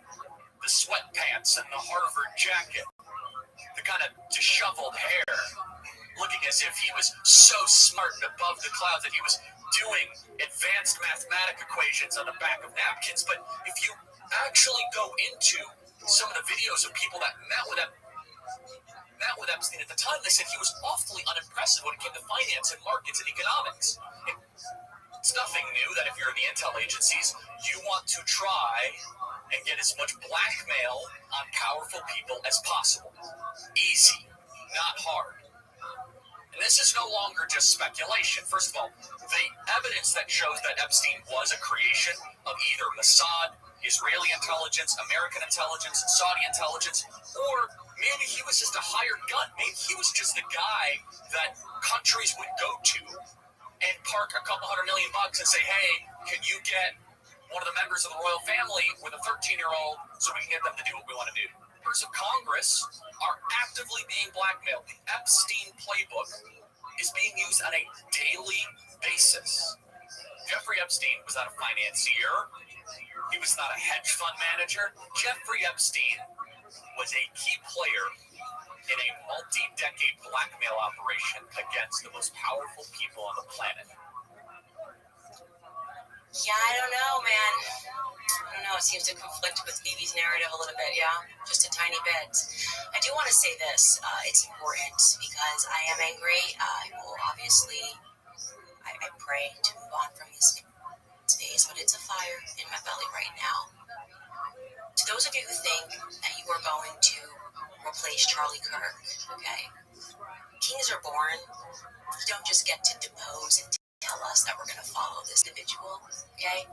The sweatpants and the Harvard jacket, the kind of disheveled hair, looking as if he was so smart and above the clouds that he was doing advanced mathematic equations on the back of napkins. But if you actually go into some of the videos of people that met with Epstein at the time, they said he was awfully unimpressive when it came to finance and markets and economics. It's nothing new that if you're in the intel agencies, you want to try and get as much blackmail on powerful people as possible. Easy, not hard. And this is no longer just speculation. First of all, the evidence that shows that Epstein was a creation of either Mossad, Israeli intelligence, American intelligence, Saudi intelligence, or maybe he was just a hired gun. Maybe he was just the guy that countries would go to and park a couple $100 million and say, hey, can you get one of the members of the royal family with a 13-year-old so we can get them to do what we want to do? Members of Congress are actively being blackmailed. The Epstein playbook is being used on a daily basis. Jeffrey Epstein was not a financier. He was not a hedge fund manager. Jeffrey Epstein was a key player in a multi-decade blackmail operation against the most powerful people on the planet. Yeah, I don't know, man. I don't know. It seems to conflict with Bibi's narrative a little bit, yeah? Just a tiny bit. I do want to say this. It's important because I am angry. I will obviously, I pray to move on from this space, but it's a fire in my belly right now. To those of you who think that you are going to replace Charlie Kirk, okay? Kings are born. You don't just get to depose and tell us that we're going to follow this individual, okay?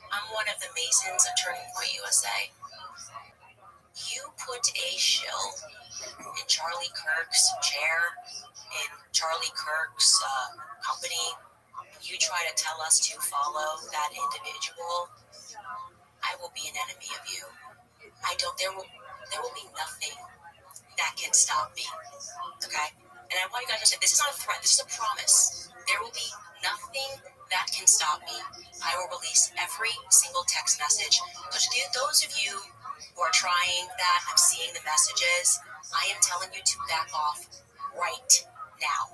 I'm one of the Masons of Turning Point USA. You put a shill in Charlie Kirk's chair, in Charlie Kirk's company, you try to tell us to follow that individual, I will be an enemy of you. There will be nothing that can stop me, okay? And I want you guys to say, this is not a threat, this is a promise. There will be nothing that can stop me. I will release every single text message. So to those of you who are trying that, I'm seeing the messages, I am telling you to back off right now.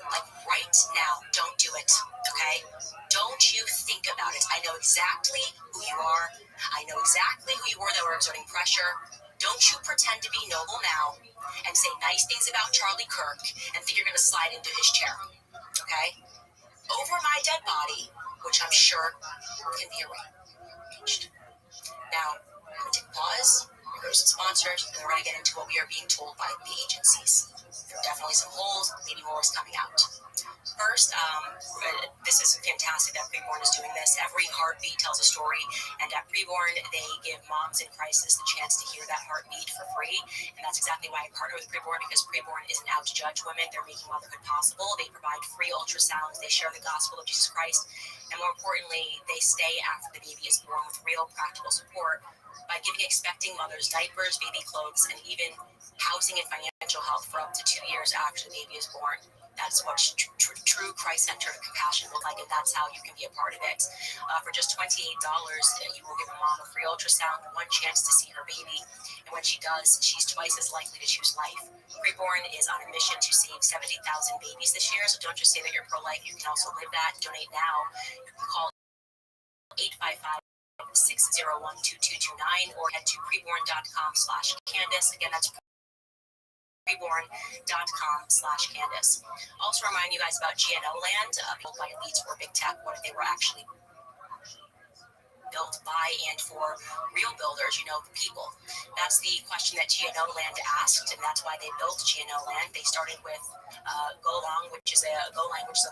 Like right now. Don't do it, okay? Don't you think about it. I know exactly who you are. I know exactly who you were that were exerting pressure. Don't you pretend to be noble now and say nice things about Charlie Kirk and think you're going to slide into his chair, okay? Over my dead body, which I'm sure can be arranged. Now, I'm going to take a pause. We're going to some sponsors, and we're going to get into what we are being told by the agencies. There are definitely some holes, maybe more is coming out. First, this is fantastic that Preborn is doing this. Every heartbeat tells a story, and at Preborn, they give moms in crisis the chance to hear that heartbeat for free, and that's exactly why I partner with Preborn, because Preborn isn't out to judge women. They're making motherhood possible. They provide free ultrasounds. They share the gospel of Jesus Christ, and more importantly, they stay after the baby is born with real practical support by giving expecting mothers diapers, baby clothes, and even housing and financial help for up to 2 years after the baby is born. That's what true Christ-centered compassion looks like, and that's how you can be a part of it. For just $28, you will give a mom a free ultrasound, one chance to see her baby, and when she does, she's twice as likely to choose life. Preborn is on a mission to save 70,000 babies this year, so don't just say that you're pro-life, you can also live that. Donate now. You can call 855-601-2229 or head to preborn.com/Candace. Again, that's preborn.com/Candace. Also remind you guys about GNO land, built by elites or big tech. What if they were actually built by and for real builders, the people? That's the question that GNO land asked, and that's why they built GNO land. They started with Golang, which is a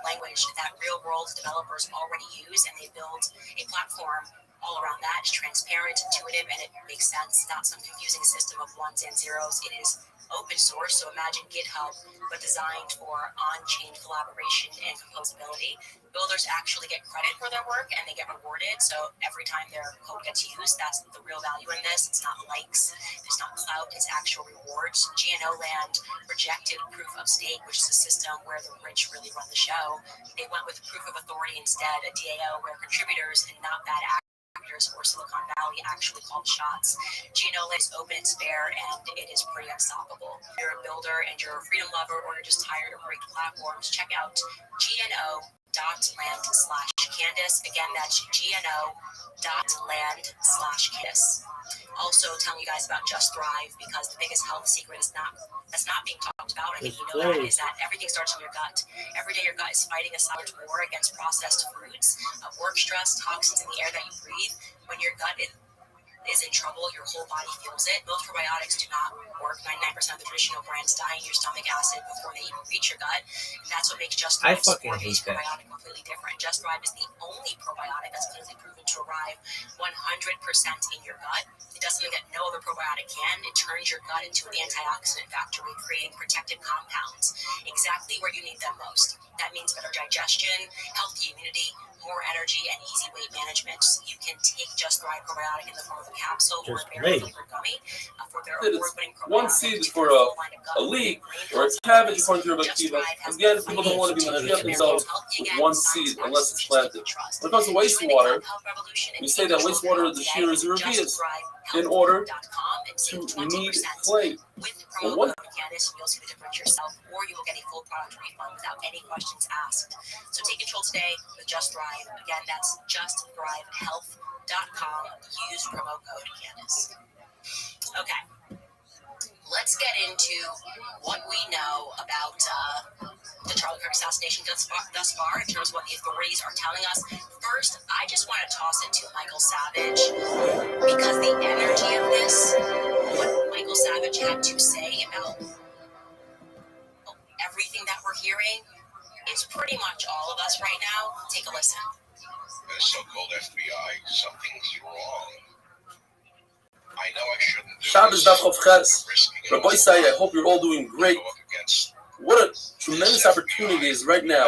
language that real world developers already use, and they built a platform all around that. It's transparent, intuitive, and it makes sense. Not some confusing system of ones and zeros. It is open source, so imagine GitHub, but designed for on-chain collaboration and composability. Builders actually get credit for their work, and they get rewarded, so every time their code gets used, that's the real value in this. It's not likes, it's not clout, it's actual rewards. GNO land rejected proof of stake, which is a system where the rich really run the show. They went with proof of authority instead, a DAO where contributors and not bad actors or Silicon Valley actually call the shots. GNO is open, it's fair, and it is pretty unstoppable. If you're a builder and you're a freedom lover, or you're just tired of rigged platforms, check out gno.land/Candace. Again, that's gno.land/Candace. Also telling you guys about Just Thrive, because the biggest health secret that's not being talked talked about, I think you know that, is that everything starts in your gut. Every day your gut is fighting a silent war against processed foods, work stress, toxins in the air that you breathe. When your gut is in trouble, your whole body feels it. Most probiotics do not work. 99% of the traditional brands die in your stomach acid before they even reach your gut. And that's what makes Just Thrive's spore-based probiotic completely different. Just Thrive is the only probiotic that's clinically proven to arrive 100% in your gut. It does something that no other probiotic can. It turns your gut into an antioxidant factory, creating protective compounds exactly where you need them most. That means better digestion, healthy immunity, more energy, and easy weight management. You can take Just Thrive probiotic in the form of a capsule or a berry flavored gummy for their award-winning probiotic. One seed is for a leak or a cabbage, according to Rebecca. Again, people don't want to be machiach themselves with one seed unless it's planted. When it comes to wastewater, we say that wastewater of the shear is a revius in order to need clay. But one you'll see the difference yourself, or you will get a full product refund without any questions asked. So take control today with Just Thrive. Again, that's justthrivehealth.com. Use promo code Candace. Okay, let's get into what we know about the Charlie Kirk assassination thus far, in terms of what the authorities are telling us. First, I just want to toss it to Michael Savage, because the energy of this, what Michael Savage had to say about everything that we're hearing, is pretty much all of us right now. Take a listen. The so-called FBI, something's wrong. I know I shouldn't do Shabbos this. Daf Chav Ches. Rabbi Say, I hope you're all doing great. What a tremendous opportunity is right now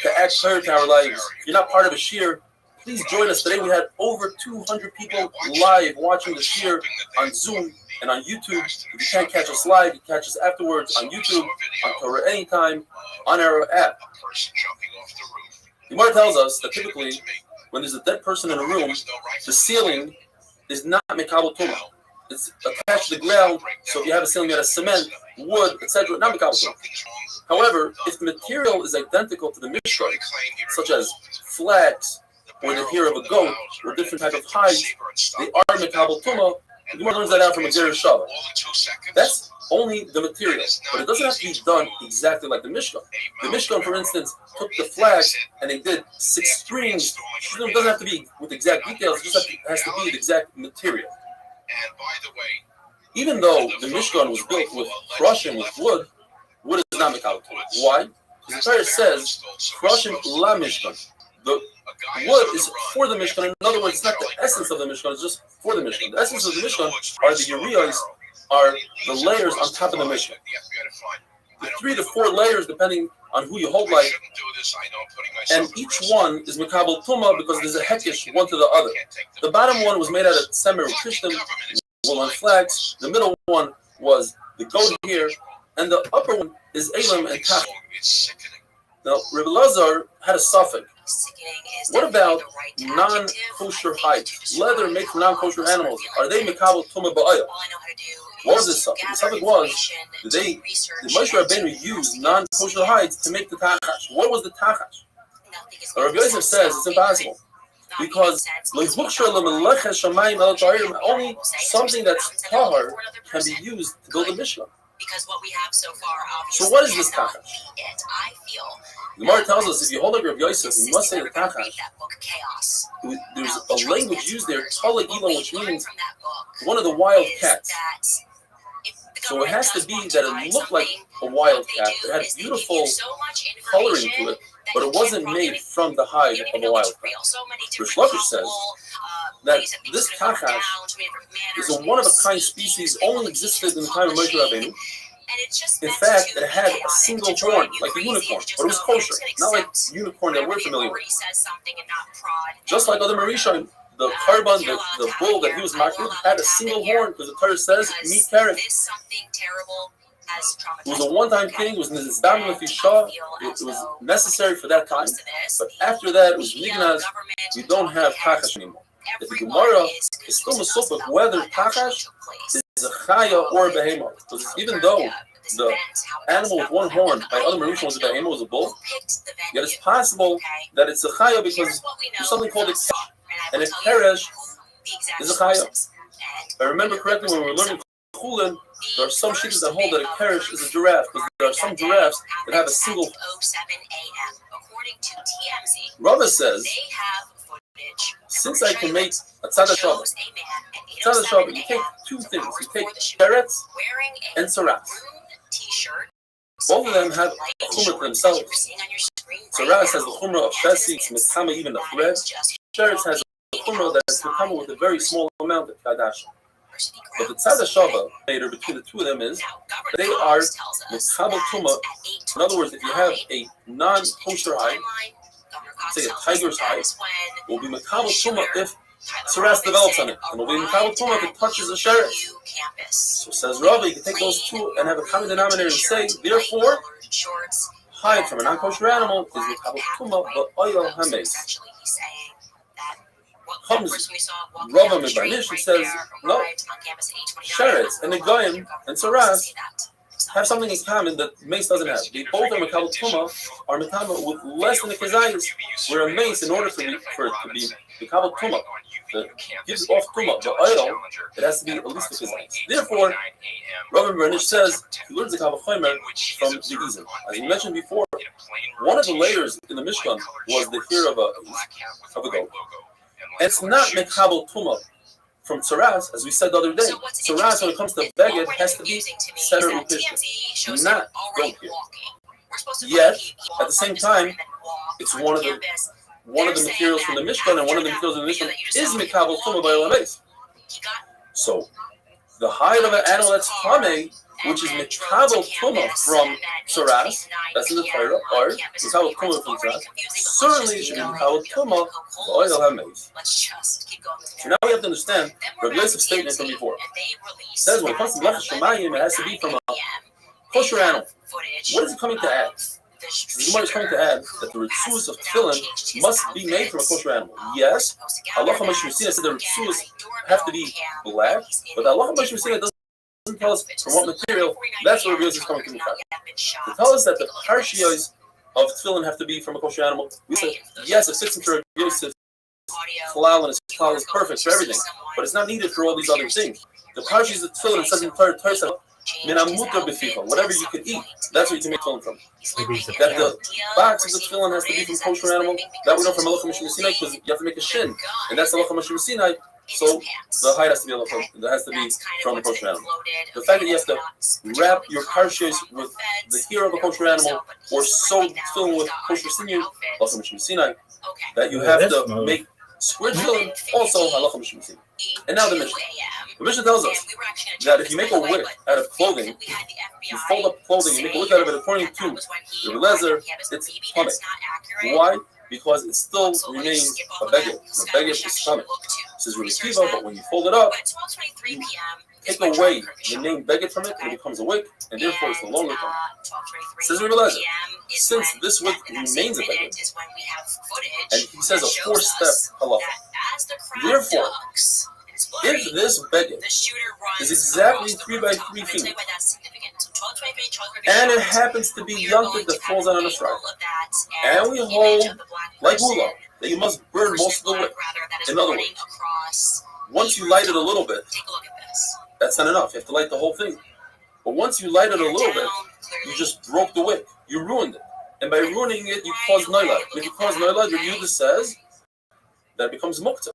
to add prayer to our lives. If you're not part of a shir, please join us. Today we had over 200 people live watching the shir on Zoom and on YouTube. If you can't catch us live, you catch us afterwards on YouTube, on Torah Anytime, on our app. The Gemara tells us that typically, when there's a dead person in a room, the ceiling is not mekabel tumah. It's attached to the ground, so if you have a ceiling that has cement, wood, etc., not mekabel tumah. However, if the material is identical to the Mishkan, such as flax, or the hair of a goat, or different type of hides, they are mekabel tumah. The Gemara learns that out from a Ger Shabbat. That's only the material, but it doesn't have to be done exactly like the Mishkan. The Mishkan, for instance, took the flax and they did 6 strings. It doesn't have to be with exact details, it just has to be the exact material. Even though the Mishkan was built with crushing with wood, wood is not mekabel tumah. Why? Because the Torah says, crushing la Mishkan. The wood is for the Mishkan. In other words, it's not the essence of the Mishkan, it's just for the Mishkan. The essence of the Mishkan are the uriyas, are the layers on top of the Mishkan. The 3 to 4 layers, depending on who you hold like, and each one is mekabel tumah because there's a hekish one to the other. The bottom one was made out of semer u'krishtim, wool and flax. The middle one was the goat hair, and the upper one is elam and tach. Now, Rebbe Lazar had a suffix. What about non-kosher hides? Leather made from non-kosher animals. Are they mekabel tumah ba'ayah? What was the suffix? The suffix was the Moshe Rabbeinu used non-kosher hides to make the tachash. What was the tachash? Rabbi Yosef says it's impossible because only something that's tahar can be used to build a Mishnah. Because what we have so far, obviously, so what is this tachash? I feel the Gemara tells us if you hold like Rabbi Yosef, you must say the tachash. There's a language used there, tala ilan, which means one of the wild cats. So it has to be that it looked like a wild cat. It had beautiful coloring to it, but it wasn't made from the hide of a wild cat. Rish Lakish says that this tachash is a one-of-a-kind species, only existed in the time of Moshe Rabbeinu. In fact, it had a single horn, like a unicorn, but it was kosher, not like unicorn that we're familiar with. Just like other Marishaim, the carbon, the bull that he was makriv had a single horn, because the Torah says, meat carrot. It was a one-time thing, it was nizdam lefisha, it was necessary for that time, but after that, it was nignaz, you don't have tachash anymore. If the Gemara is still masupik whether tachash is a chaya or a behema, because even though the animal with one horn by other Marishaim was a behema, was a bull, yet it's possible that it's a chaya because there's something called a keresh, and a keresh is a chaya. If I remember correctly, when we were learning Chulin, there are some shittas that hold that a kerish is a giraffe, because there are some giraffes that have a single. 07 a.m. According to TMZ, Rava says, they have footage. since I can make a tzad shows Shabbat, a man at tzad 8:07 Shabbat, you take a.m. two 2 things. hours You take before the shooting, sheretz wearing and saras. maroon t-shirt. Both of them have light chumrah to shorts that themselves. you're seeing on your screen right Saras has now. the chumrah of Besi, it's mitama even a thread. Sheretz has a chumrah that is mitama with a very small amount of kadash. But the tzad Shabbat later between the two of them is they are mitabel tumah. In other words, if you have a non-kosher hide, say a tiger's hide, it will be mitabel tumah if saras develops on it, and it will be mitabel tumah if it touches a sheretz. So says Rava, you can take those two and have a common denominator and say, therefore, hide from a non-kosher animal is mitabel tumah, but oil hametz. Comes Rava Mibanish and says, no, sheretz and the goyim and saras have something in common that mace doesn't have. They both are makabel tumah, are metama with less than a kezayis, where a mace, in order for it to be makabel tumah, that gives off tumah, the oil, it has to be at least a kezayis. Therefore, Rava Mibanish says he learns the kabel chomer from the izim. As we mentioned before, one of the layers in the Mishkan was the hair of a goat. And it's not mekabel tumah from saras, as we said the other day. Saras, when it comes to beged, has to be setter upishka, not goat hair. Yet, at the same time, it's one of the materials from the Mishkan, and one of the materials in the Mishkan is mekabel tumah by olames. So, the hide of an animal that's tameh, which is mekabel tumah from saras, that's in the Torah, or mekabel tumah from saras, certainly it should be mekabel tumah the oil hametz. So now we have to understand Rabbi Yosef's statement from before. It says when it comes to lefesh shamayim, it has to be from a kosher animal. What is it coming to add? The Gemara is coming to add that the ritzus of tefillin must be made from a kosher animal. Yes, halacha mashmesina said the ritzus have to be black, but the halacha mashmesina doesn't tell us from what material. That's where Rabbi Yosef is coming to to tell us that the parshios of tefillin have to be from a kosher animal. We said yes, it fits into Rabbi Yosef's halal, and his halal is perfect for everything, but it's not needed for all these other things. The parshios of tefillin says in the Torah, whatever you can eat, that's what you can make tefillin from. That the box of the tefillin has to be from kosher animal. That we know from Halacha Moshe Sinai, because you have to make a shin, and that's Halacha Moshe Sinai. So the hide has to be from a kosher animal. The fact that you have to wrap your parshios with the hair of a kosher animal or sew tefillin with kosher sinew, Halacha Moshe Sinai, that you have to make square tefillin, also Halacha Moshe Sinai. And now the Mishnah. The Mishnah tells us that if you make a wick out of clothing, you fold up clothing, you make a wick out of it according to the Lezer, it's tummy. Why? Because it still remains a beged. The beged is tummy. Says Rabbi Akiva, but when you fold it up, you take away the name beged from it, and it becomes a wick, and therefore it's no longer tummy. Says Rabbi Lezer, since this wick remains a beged, and he says a four-step halacha. Therefore, if this beged is exactly 3 by 3 feet, and it happens to be yontif that falls out on a Friday, and we hold like hula that you must burn most of the wick. In other words, once you light it a little bit, that's not enough. You have to light the whole thing. But once you light it a little bit, you just broke the wick. You ruined it. And by ruining it, you cause noilad. If you cause noilad, Rabbi Yehuda says that it becomes muktzah.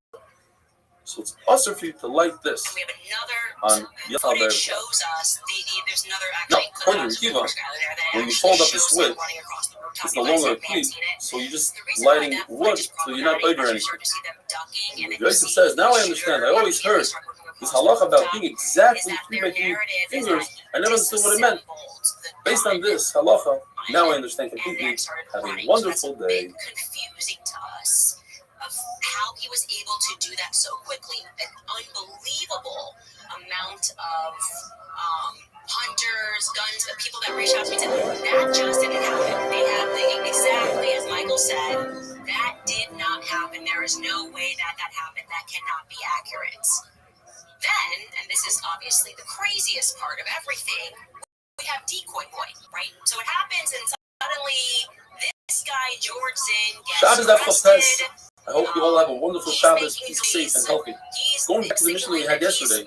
So it's also for you to light this on Yom Tov. Shows us there's another now, according to Kiva, when you fold up this wick, it's no longer a cleat, so you're just lighting wood, so you're not over anything. Yosef says, now I understand. I always heard this halacha about being exactly 3 by 3 fingers. I never understood what it meant. Based on this halacha, now I understand completely. Have a wonderful day. Confusing to us of how he was able to do that so quickly. An unbelievable amount of hunters, guns, people that reached out to me said that just didn't happen. They have exactly as Michael said, that did not happen. There is no way that happened. That cannot be accurate. Then, and this is obviously the craziest part of everything, we have decoy boy, right? So it happens, and suddenly this guy George Zinn gets arrested. I hope you all have a wonderful Shabbos, peace, safe and healthy. Going back to the mission we had yesterday,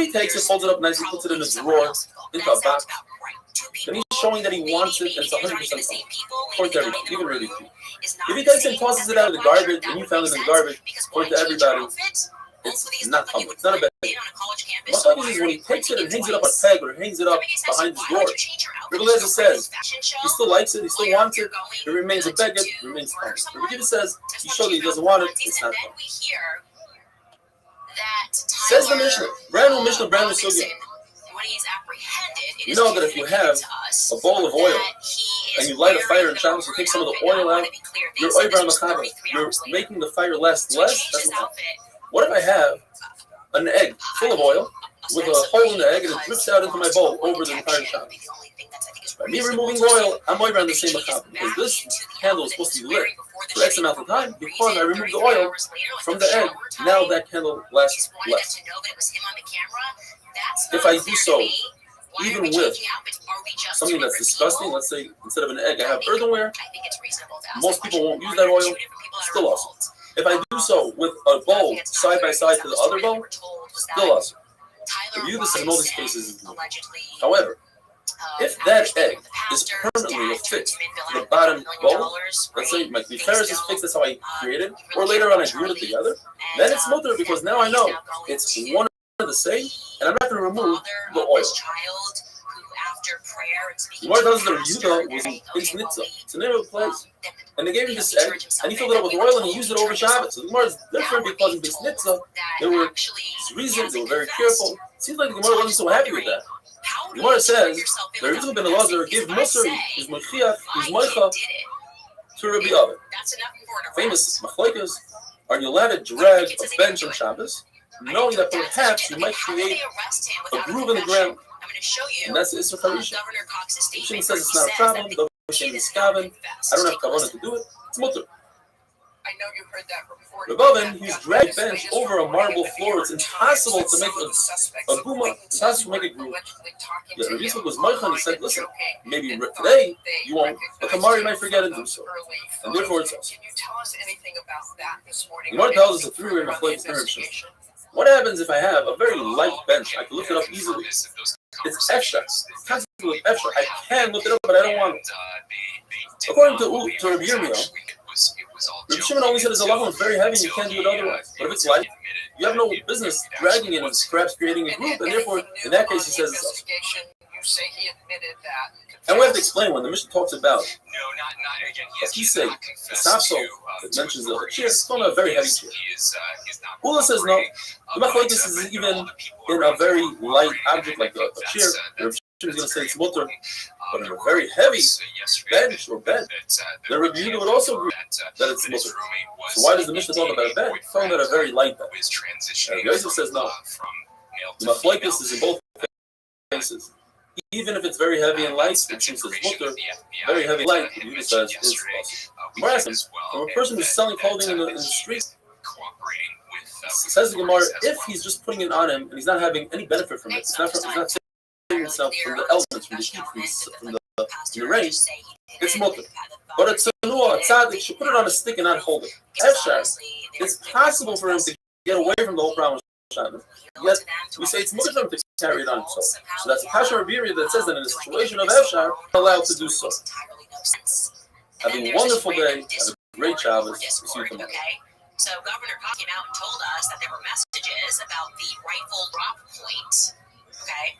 he takes it, folds it up nicely, puts it in a drawer, into a box, then he's showing that he wants it, and it's 100% according to everybody, even really cute. If he takes it and tosses it out of the garbage, and you found it in the garbage, according to everybody, it's not public. It's not a bad thing. My thought is when he takes it and hangs it up on a peg or hangs it up behind his door, Rebeleza says he still likes it, he still wants it, it remains a beggar, it remains public. Rebeleza says he showed that he doesn't want it, it's not public. Says the Mishnah, brand new Mishnah, brand new Sugya. You know that if you have a bowl of oil and you light a fire in Shabbos, you take some of the oil out, you're over on the Chava. You're making the fire last less. That's what if I have an egg full of oil with a hole in the egg and it drips out into my bowl over the entire Shabbos? By me removing oil, I'm over on the same Chava because this candle is supposed to be lit for X amount of time. Because I removed the oil from the egg, now that candle lasts less. If I do so, even with something that's disgusting, let's say instead of an egg, I have earthenware, most people won't use that oil, still awesome. If I do so with a bowl side by side to the other bowl, still awesome. Tyler review this in all these Robinson cases. allegedly. However, if after that speaking egg with the is pastor, permanently his dad affixed turned him in, to Bill the bottom had $1 bowl, million, let's say right? my Big Ferris is still, fixed, that's how I created, he or really later cared on I about glued it Charlie. together, And, then it's mutter because now I he's know now going it's to one and the same, and I'm not going to remove father the of oil. this child who, after prayer and speaking What to does the the review pastor, though and was saying, in okay, well, Snitza. we, It's the name of the place. then, And they gave him you know, this he egg, turned himself and he in. filled it up with We were oil, and he told used he it over turned himself Shabbos. So the Gemara is in. Now different we're because in being Bisnitza, told that there were actually reasons, they hasn't were very confessed. careful. It seems like the So Gemara I'm wasn't just so happy with wondering, that. how The do you Gemara turn says, yourself in the without Rebbe ben confessing? Elazar Because gave if I Musar, say his Mochiach, his my Moicha, kid did it, to Rabbi Oven. that's enough for an Famous arrest. machlokes, are you allowed to What if the drag kid a says he bench didn't on do it? Shabbos, I knowing think that that's perhaps okay. you might How do create they arrest him a without a groove in the confession? ground, I'm going to show you and that's the Issur Charisha. Governor Cox's If statement says where it's he not a says problem, that the the Hashem kid is is not Kavan, confessed. I don't have Take a kavanah listen. to do it, it's mutter. I know you heard that report. Rabbavan, he's dragged bench over a marble floor. It's impossible to make a guma, it's impossible to make a groove. Yet Rabbi Yisrael was Moichan, and he said, listen, maybe today you won't, but tomorrow you might forget to do so. And therefore it's also. Can you tell us anything about that this morning? The Gemara tells us a three-way machloek parents. What happens if I have a very light bench? I can lift it up easily. It's extra. It's constantly with extra. I can lift it up, but I don't want it. According to Rabbi Yirmiyah, Rabbi Shimon always said his halacha is very heavy and you can't do it otherwise. But if it's light, you have no business dragging it and perhaps creating a group, and therefore, in that case, he says it's also. You say he admitted that. And we have to explain when the Mishnah talks about No, not again. he say the sapso that mentions the chair, it's not a very heavy chair. Ula says no. The machlokes is even in a very light object like a chair. The Rabbi Shimon is going to say it's mutter, but in a very heavy bench or bed, the Rabbi Yehuda would also agree that it's mutter. So why does the Mishnah talk about a bed? It's talking about a very light bed. Rabbi Yosef says no. The machlokes is in both cases. Even if it's very heavy and light, it seems as mutter, very heavy and light, the Yehuda says is possible. We're asking, from a person who's selling clothing in the street, says the Gemara, if he's just putting it on him and he's not having any benefit from it, he's not saving himself from the elements, from the heat, from the rain, it's mutter. But it's a tzaddik should put it on a stick and not hold it. Efshar, it's possible for him to get away from the whole problem of Shabbos. Yet we say it's mutter for him to carry it on himself. So that's a kasha Rabbi that says that in a situation of Efshar, allowed to do so. Have a wonderful day. Have a great Shabbos. See you tomorrow. So Governor Cox came out and told us that there were messages about the rifle drop point. Okay.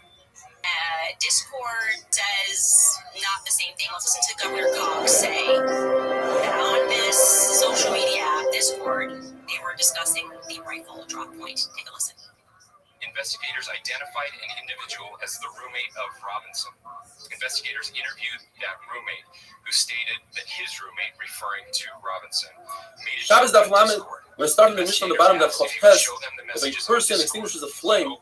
Discord says not the same thing. Let's listen to Governor Cox say that on this social media app, Discord, they were discussing the rifle drop point. Take a listen. Investigators identified an individual as the roommate of Robinson. Investigators interviewed that roommate, who stated that his roommate, referring to Robinson, made it Shabbos Daf Lamed, Discord. we're starting the Mishnah on the bottom of that Chav Tes. If a person extinguishes a flame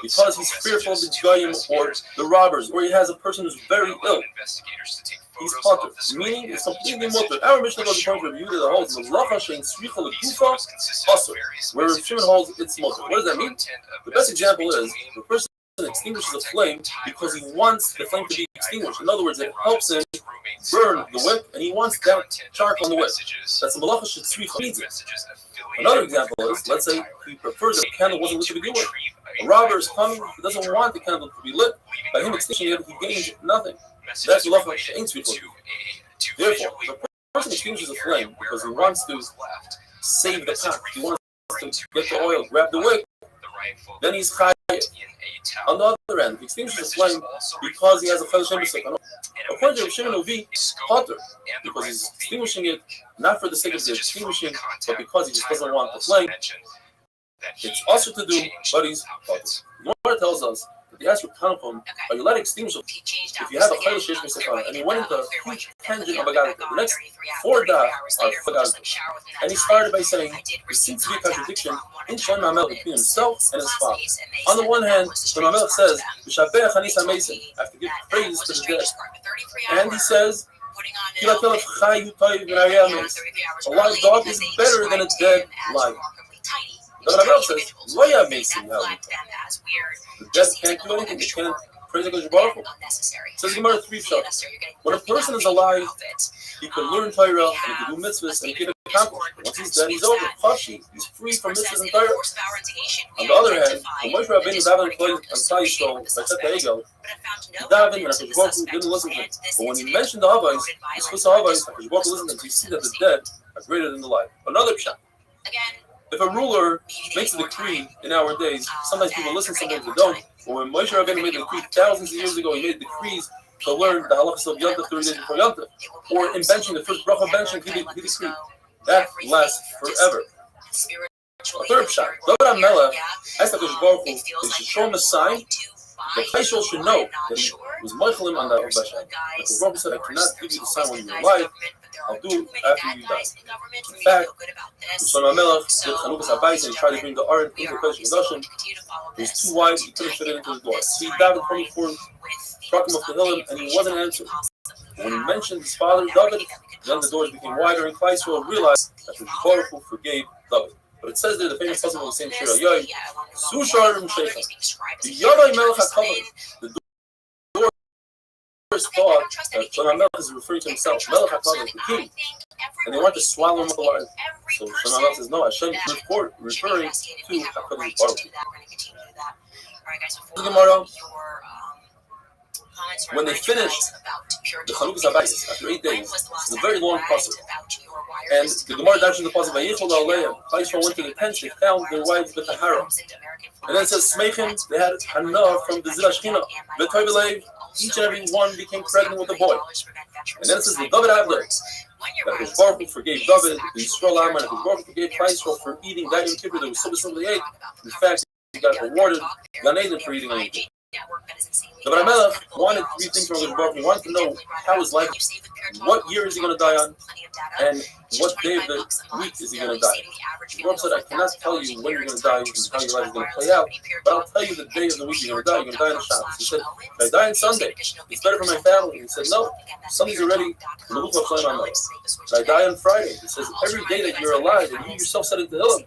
because he's fearful of the Goyim or the robbers, or he has a person who's very ill, he's potter. Meaning, it's completely mutter. Our Mishnah goes to the point of review that holds Melacha Shein Sricha L'Gufa Asur, where Rav Shimon holds it's mutter. What does that mean? The best example is the person extinguishes a flame because he wants the flame to be extinguished. In other words, it helps him burn the wick, and he wants that charcoal on the wick. That's the Melacha Shein Sricha needs it. Another example is, let's say he prefers that the candle wasn't lit to begin with. A robber is coming, he doesn't want the candle to be lit. By him extinguishing it, he gains nothing. That's the Melacha Shein Sricha. Therefore, the person extinguishes a flame because he wants to save the pot. He wants to get the oil, grab the wick, then he's chayav. On the other end, he extinguishes the flame because he has a chedesh emisik. According to Rav Shimon Uvi, potter, because he's extinguishing it not for the sake of the extinguishing, but because he just doesn't want the flame. It's also to do, but he's potter. The Gemara tells us that he asked for Kanapum, are you allowed to extinguish it? If you have a chedesh emisik and he went into a huge tangent of a God, the next 4 daf are forgotten. And he started by saying, there seems to be a contradiction in Shem HaMelech between himself and his father. On the one hand, Shem HaMelech says, "V'shabech Hanis HaMesim," I have to give praise to the dead. And he says, a live dog is better than a dead lion. The Gemara says, "Lo ya mesim." The dead can't do anything. They can't praise HaKadosh Baruch Hu. unnecessary. Says Gemara 3 shot. When a person is alive, he could learn Torah and he could do mitzvahs and he could accomplish. Once he's dead, he's over. Chashi, he's free from mitzvahs and Torah. On the other hand, when Moshe Rabbeinu davened on Klal Yisrael by Chet HaEgel, he davened and HaKadosh Baruch Hu didn't listen to him. But when he mentioned the Havais, the Schus Havais, HaKadosh Baruch Hu listened to him. So you see that the dead are greater than the alive. Another pshat. If a ruler makes a decree in our days, sometimes people listen, sometimes they don't. But when Moshe Rabbeinu made a decree thousands of years ago, he made decrees to learn the halachas of Yom Tov 30 days before Yom Tov. Or in benching, the first bracha benching, he decreed. That lasts forever. A third pshat. David HaMelech asked HaKadosh Baruch Hu, they should show him a sign that Klal should know that he was moichelim on that Hashem. But the Baruch Hu said, I cannot give you the sign when you're alive. I'll do it after you die. In fact, David HaMelech did Chanukas HaBayis and he tried to bring the Aron into Kodesh HaKadoshim. It was too wide, he couldn't fit it into the door. So he davened 24, struck him off the hill, and he wasn't answered. When he mentioned his father David, then the doors became wider, and Klal Yisrael realized that the Baruch Hu forgave David. But it says there, the famous passage of the same Shir Yoy, Sushar M'Sheicha. The Yodai Melech HaKavod, the doors thought that Shlomo Melech is referring to himself, Melech HaKavod, the king, and they want to swallow him alive. So Shlomo Melech says, no, Hashem is referring to HaKadosh Baruch Hu. Gemara, when they finished the Chanukas HaBayis after 8 days, it's a very long pasuk. And the Gemara dashes the pasuk, Vayichol Aleim, Klal Yisrael went to the tents, they found their wives with the harem. And then it says, Smeichim, they had Hannah from the Zillah Shechina, V'Toiv, each and every one became pregnant with a boy. And then it says, the David Avler, that HaKadosh Baruch Hu forgave David, the Yisrael Am, and HaKadosh Baruch Hu forgave Klal Yisrael for eating that Yom Kippur that was so simply ate. In fact, he got awarded Gan Eden for eating on Yom Kippur. David HaMelech wanted 3 things from HaKadosh Baruch Hu. He wanted to know how his life, what year is he going to die on, and what day of the week is he going to die. The Baruch said, I cannot tell you when you're going to die, you can tell your life is going to play out, but I'll tell you the day of the week you're going to die. You're going to die on Shabbos. He said, if I die on Sunday, it's better for my family. He said, no, Sunday's already in the book of Shlomo. If I die on Friday, it says, every day that you're alive, and you yourself said it to Hillel,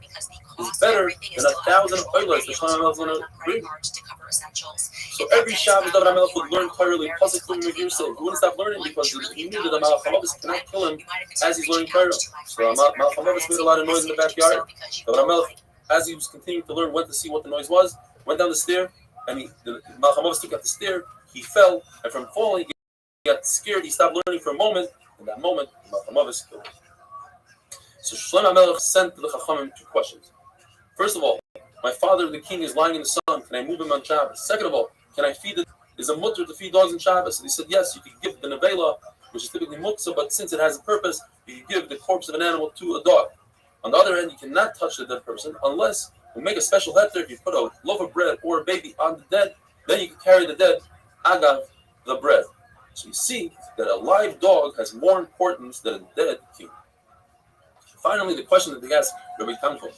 is better than 1,000 oilers that Shlomo is going to bring. So every Shabbos, David HaMelech would learn Torah, pasuk from Revere. He wouldn't stop learning because he knew that the Malach HaMavis cannot kill him as he's learning Torah. So Malach HaMavis made a lot of noise in the backyard. David HaMelech, as he was continuing to learn, went to see what the noise was, went down the stair, and the Malach HaMavis took out the stair, he fell, and from falling, he got scared, he stopped learning for a moment, and that moment, Malach HaMavis killed him. So Shlomo HaMelech sent to the Chachamim 2 questions. First of all, my father, the king, is lying in the sun. Can I move him on Shabbos? Second of all, can I feed it? Is a mutter to feed dogs on Shabbos? And he said, yes, you can give the nevela, which is typically muktzah, but since it has a purpose, you can give the corpse of an animal to a dog. On the other hand, you cannot touch the dead person unless you make a special heter. If you put a loaf of bread or a baby on the dead, then you can carry the dead agav the bread. So you see that a live dog has more importance than a dead king. Finally, the question that they asked Rabbi Tanchum,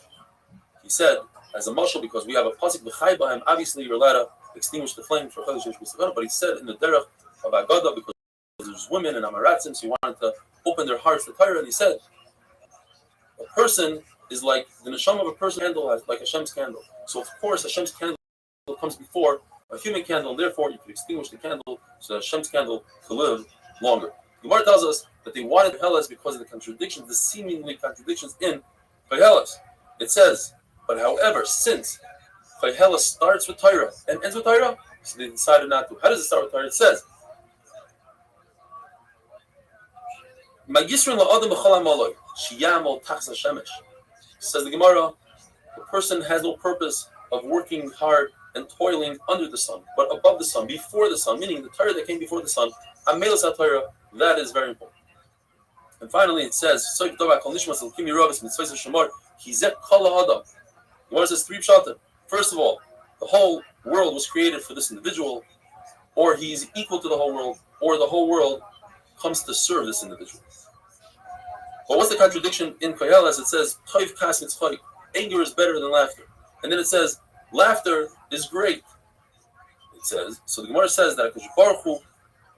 he said, as a mashal, because we have a pasuk b'chai b'hem, obviously you're allowed to extinguish the flame for Chodesh Yom, but he said in the derech of Agadah, because there's women and Amaratzim, so he wanted to open their hearts to Torah, and he said, a person is like, the neshama of a person candle, like Hashem's candle. So of course Hashem's candle comes before a human candle, and therefore you can extinguish the candle so that Hashem's candle can live longer. The Gemara tells us that they wanted Koheles because of the contradictions, the seemingly contradictions in Koheles. It says, but however, since Koheles starts with Torah and ends with Torah, so they decided not to. How does it start with Torah? It says, says the Gemara, the person has no purpose of working hard and toiling under the sun, but above the sun, before the sun, meaning the Torah that came before the sun, Torah, that is very important. And finally it says, Gemara says 3 pshatim. First of all, the whole world was created for this individual, or he's equal to the whole world, or the whole world comes to serve this individual. But what's the contradiction in Koheles? It says, Toiv kas mitzchayik, anger is better than laughter. And then it says, laughter is great. It says, so the Gemara says that HaKadosh Baruch Hu,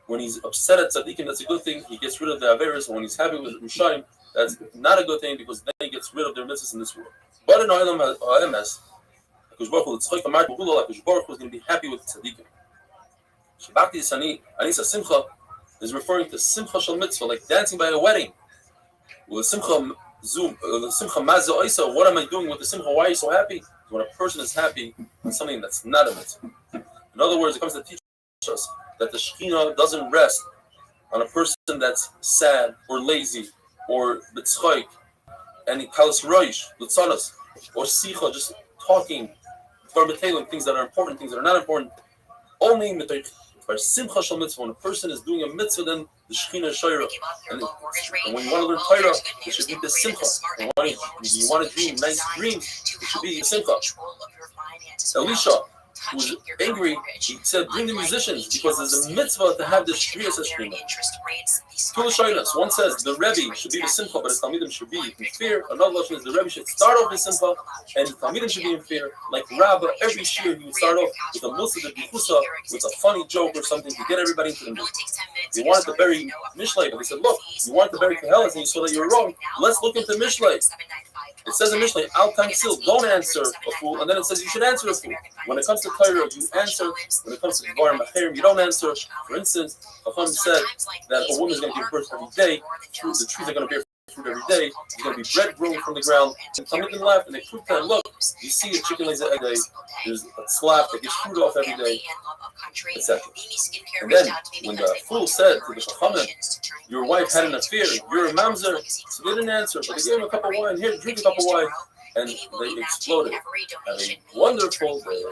when he's upset at tzaddikim, that's a good thing. He gets rid of the averos. And when he's happy with Rishayim, that's not a good thing because then he gets rid of their mitzvahs in this world. But in Olam HaEmes, HaKadosh Baruch Hu is going to be happy with tzaddikim. Shabakti Sani Anisa Simcha is referring to Simcha Shal Mitzvah, like dancing by a wedding. Simcha Mazza Oisa, what am I doing with the Simcha? Why are you so happy? When a person is happy on something that's not a mitzvah. In other words, it comes to teach us that the Shekhinah doesn't rest on a person that's sad or lazy or b'tzchoik, and kalas roish, l'tzanas, or sicha, just talking, verbatim, things that are important, things that are not important. Only by simcha shel mitzvah, when a person is doing a mitzvah, then the Shekhinah is shayra. And when you want to learn Torah, it should be the simcha. And when you want to dream nice dreams, it should be simcha. Elisha, who was angry, he said, bring the musicians, because there's a mitzvah to have the Shriyas Shekhinah. One says the Rebbe should be the Simcha, but the Talmidim should be in fear. Another version is the Rebbe should start off with Simcha, and the Talmidim should be in fear. Like Rabbah, every shir he would start off with a Musa de Bichusa, with a funny joke or something to get everybody into the mood. They wanted to bury Mishlei, but they said, look, you wanted to bury Koheles and you saw that you were wrong. Let's look into Mishlei. It says in Mishlei, Al Tansil, don't answer a fool, and then it says you should answer a fool. When it comes to Torah, you answer. When it comes to Dvarim Acherim, you don't answer. For instance, Chacham said that a woman is going to give birth every day. The trees are going to bear fruit every day. There's going to be bread growing from the ground. And some of them laugh and they prove that, look, you see a chicken lays an egg day. There's a slab that gets fruit off every day, etc. And then, when the fool said to the Chachamim, your wife had an affair, you're a mamzer, so they didn't answer, but they gave him a cup of wine. Here, drink a cup of wine. And they exploded. Have a wonderful day.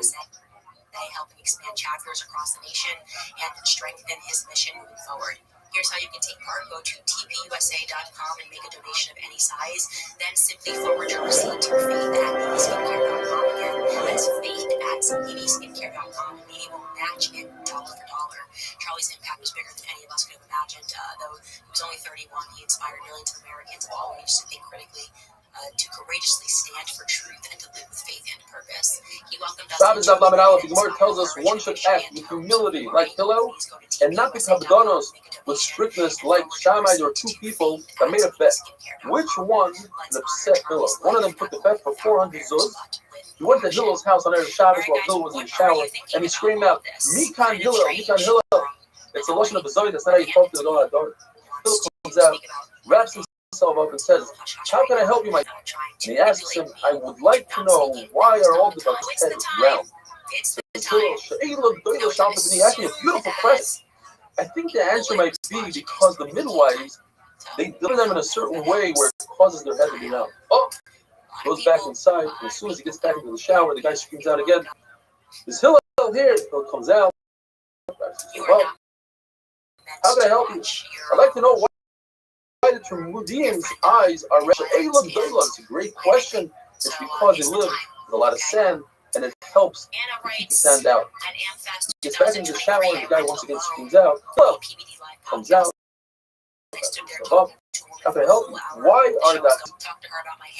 They help him expand chapters across the nation and strengthen his mission moving forward. Here's how you can take part. Go to tpusa.com and make a donation of any size. Then simply forward your receipt to faith@skincare.com. Again, that's faith@skincare.com. And Media will match it dollar for dollar. Charlie's impact was bigger than any of us could have imagined. Though he was only 31, he inspired millions of Americans of all ages to think critically, to courageously stand for truth and to live with faith and purpose. He welcomed us. The Gemara tells us one should act with humility like Hillel and not become donos with strictness like Shammai. There were two people that made a bet. Which one would upset Hillel? One of them put the bet for 400 zuz. He went to Hillel's house on Erev Shabbos while Hillel was in the shower, and he screamed out, Mikan Hillel, Mikan Hillel. It's a lotion of the Zoe. That's not how you talk to the God. Hillel comes out, wraps himself up and says, how can I help you, my... And he asks him, I would like to know, why are all the ducks' heads round? He asked me a beautiful question. I think the answer might be because the midwives, they deliver them in a certain way where it causes their head to be round. Oh, goes back inside, and as soon as he gets back into the shower, the guy screams out again, is Hillel here? Hillel comes out. Well, how can I help you? I'd like to know why the Talmudim's eyes are red. It's a great question. It's because they live with a lot of sand, and it helps to keep the sand out. Gets back into the shower, and the guy once again screams out. Well, comes out. How can I help you? Why are the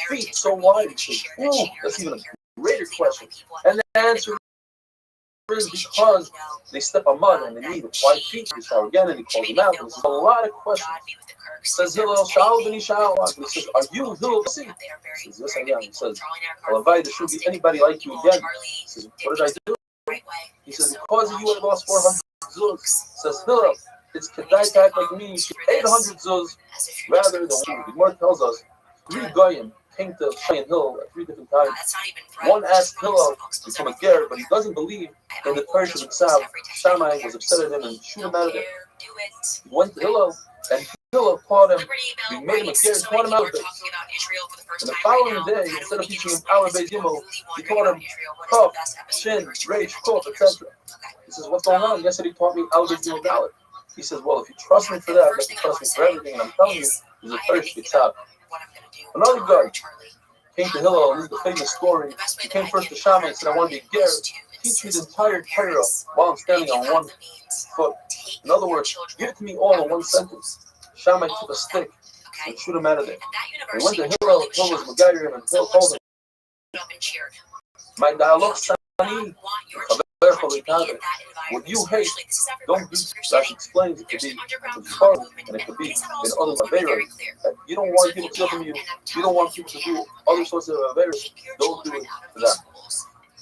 feet so wide? Ooh, that's even a greater question. And the answer is because they step on mud and they need 5 feet to shower again, and he calls them out. There's a lot of questions. Says Hillel, he says, are you Hillel? He says, yes, I am. He says, there shouldn't be anybody like you again. He says, what did I do? He says, because of you, I lost 400 zuz. Says Hillel, it's kedai to act like me, 800 zuz. Rather than the Gemara tells us, 3 goyim came to Shai and Hillel at 3 different times. One asked Hillel to become a ger, but he doesn't believe in the Parish of Tzav. Shammai was upset at him and shoot him out of there. He went to Hillel, and Hillel caught him. He made him a ger and taught him out of it. And the following day, instead of teaching him Aleph Beis Gimel, he taught him Kuf, Shin, Reish, Kuf, etc. He says, what's going on? Yesterday he taught me Aleph Beis Gimel Dalet. He says, well, if you trust me for that, then you trust me for everything. And I'm telling you, there's a Parish of Tzav. Another guy came to Hillel, and this is the famous story. He came first to Shammai and said, I want to be a ger, teach me the entire Torah while I'm standing on one foot. In other words, give it to me all in one sentence. Shammai took a stick and shoot him out of there. He went to Hillel, Hillel was Megayer, and Hillel told him, my dialogue Sani, what you hate, don't be, that explains it could be fun, and it could be in other Averas. You don't want people to steal from you, you don't want people to do other sorts of Averas, don't do it to them.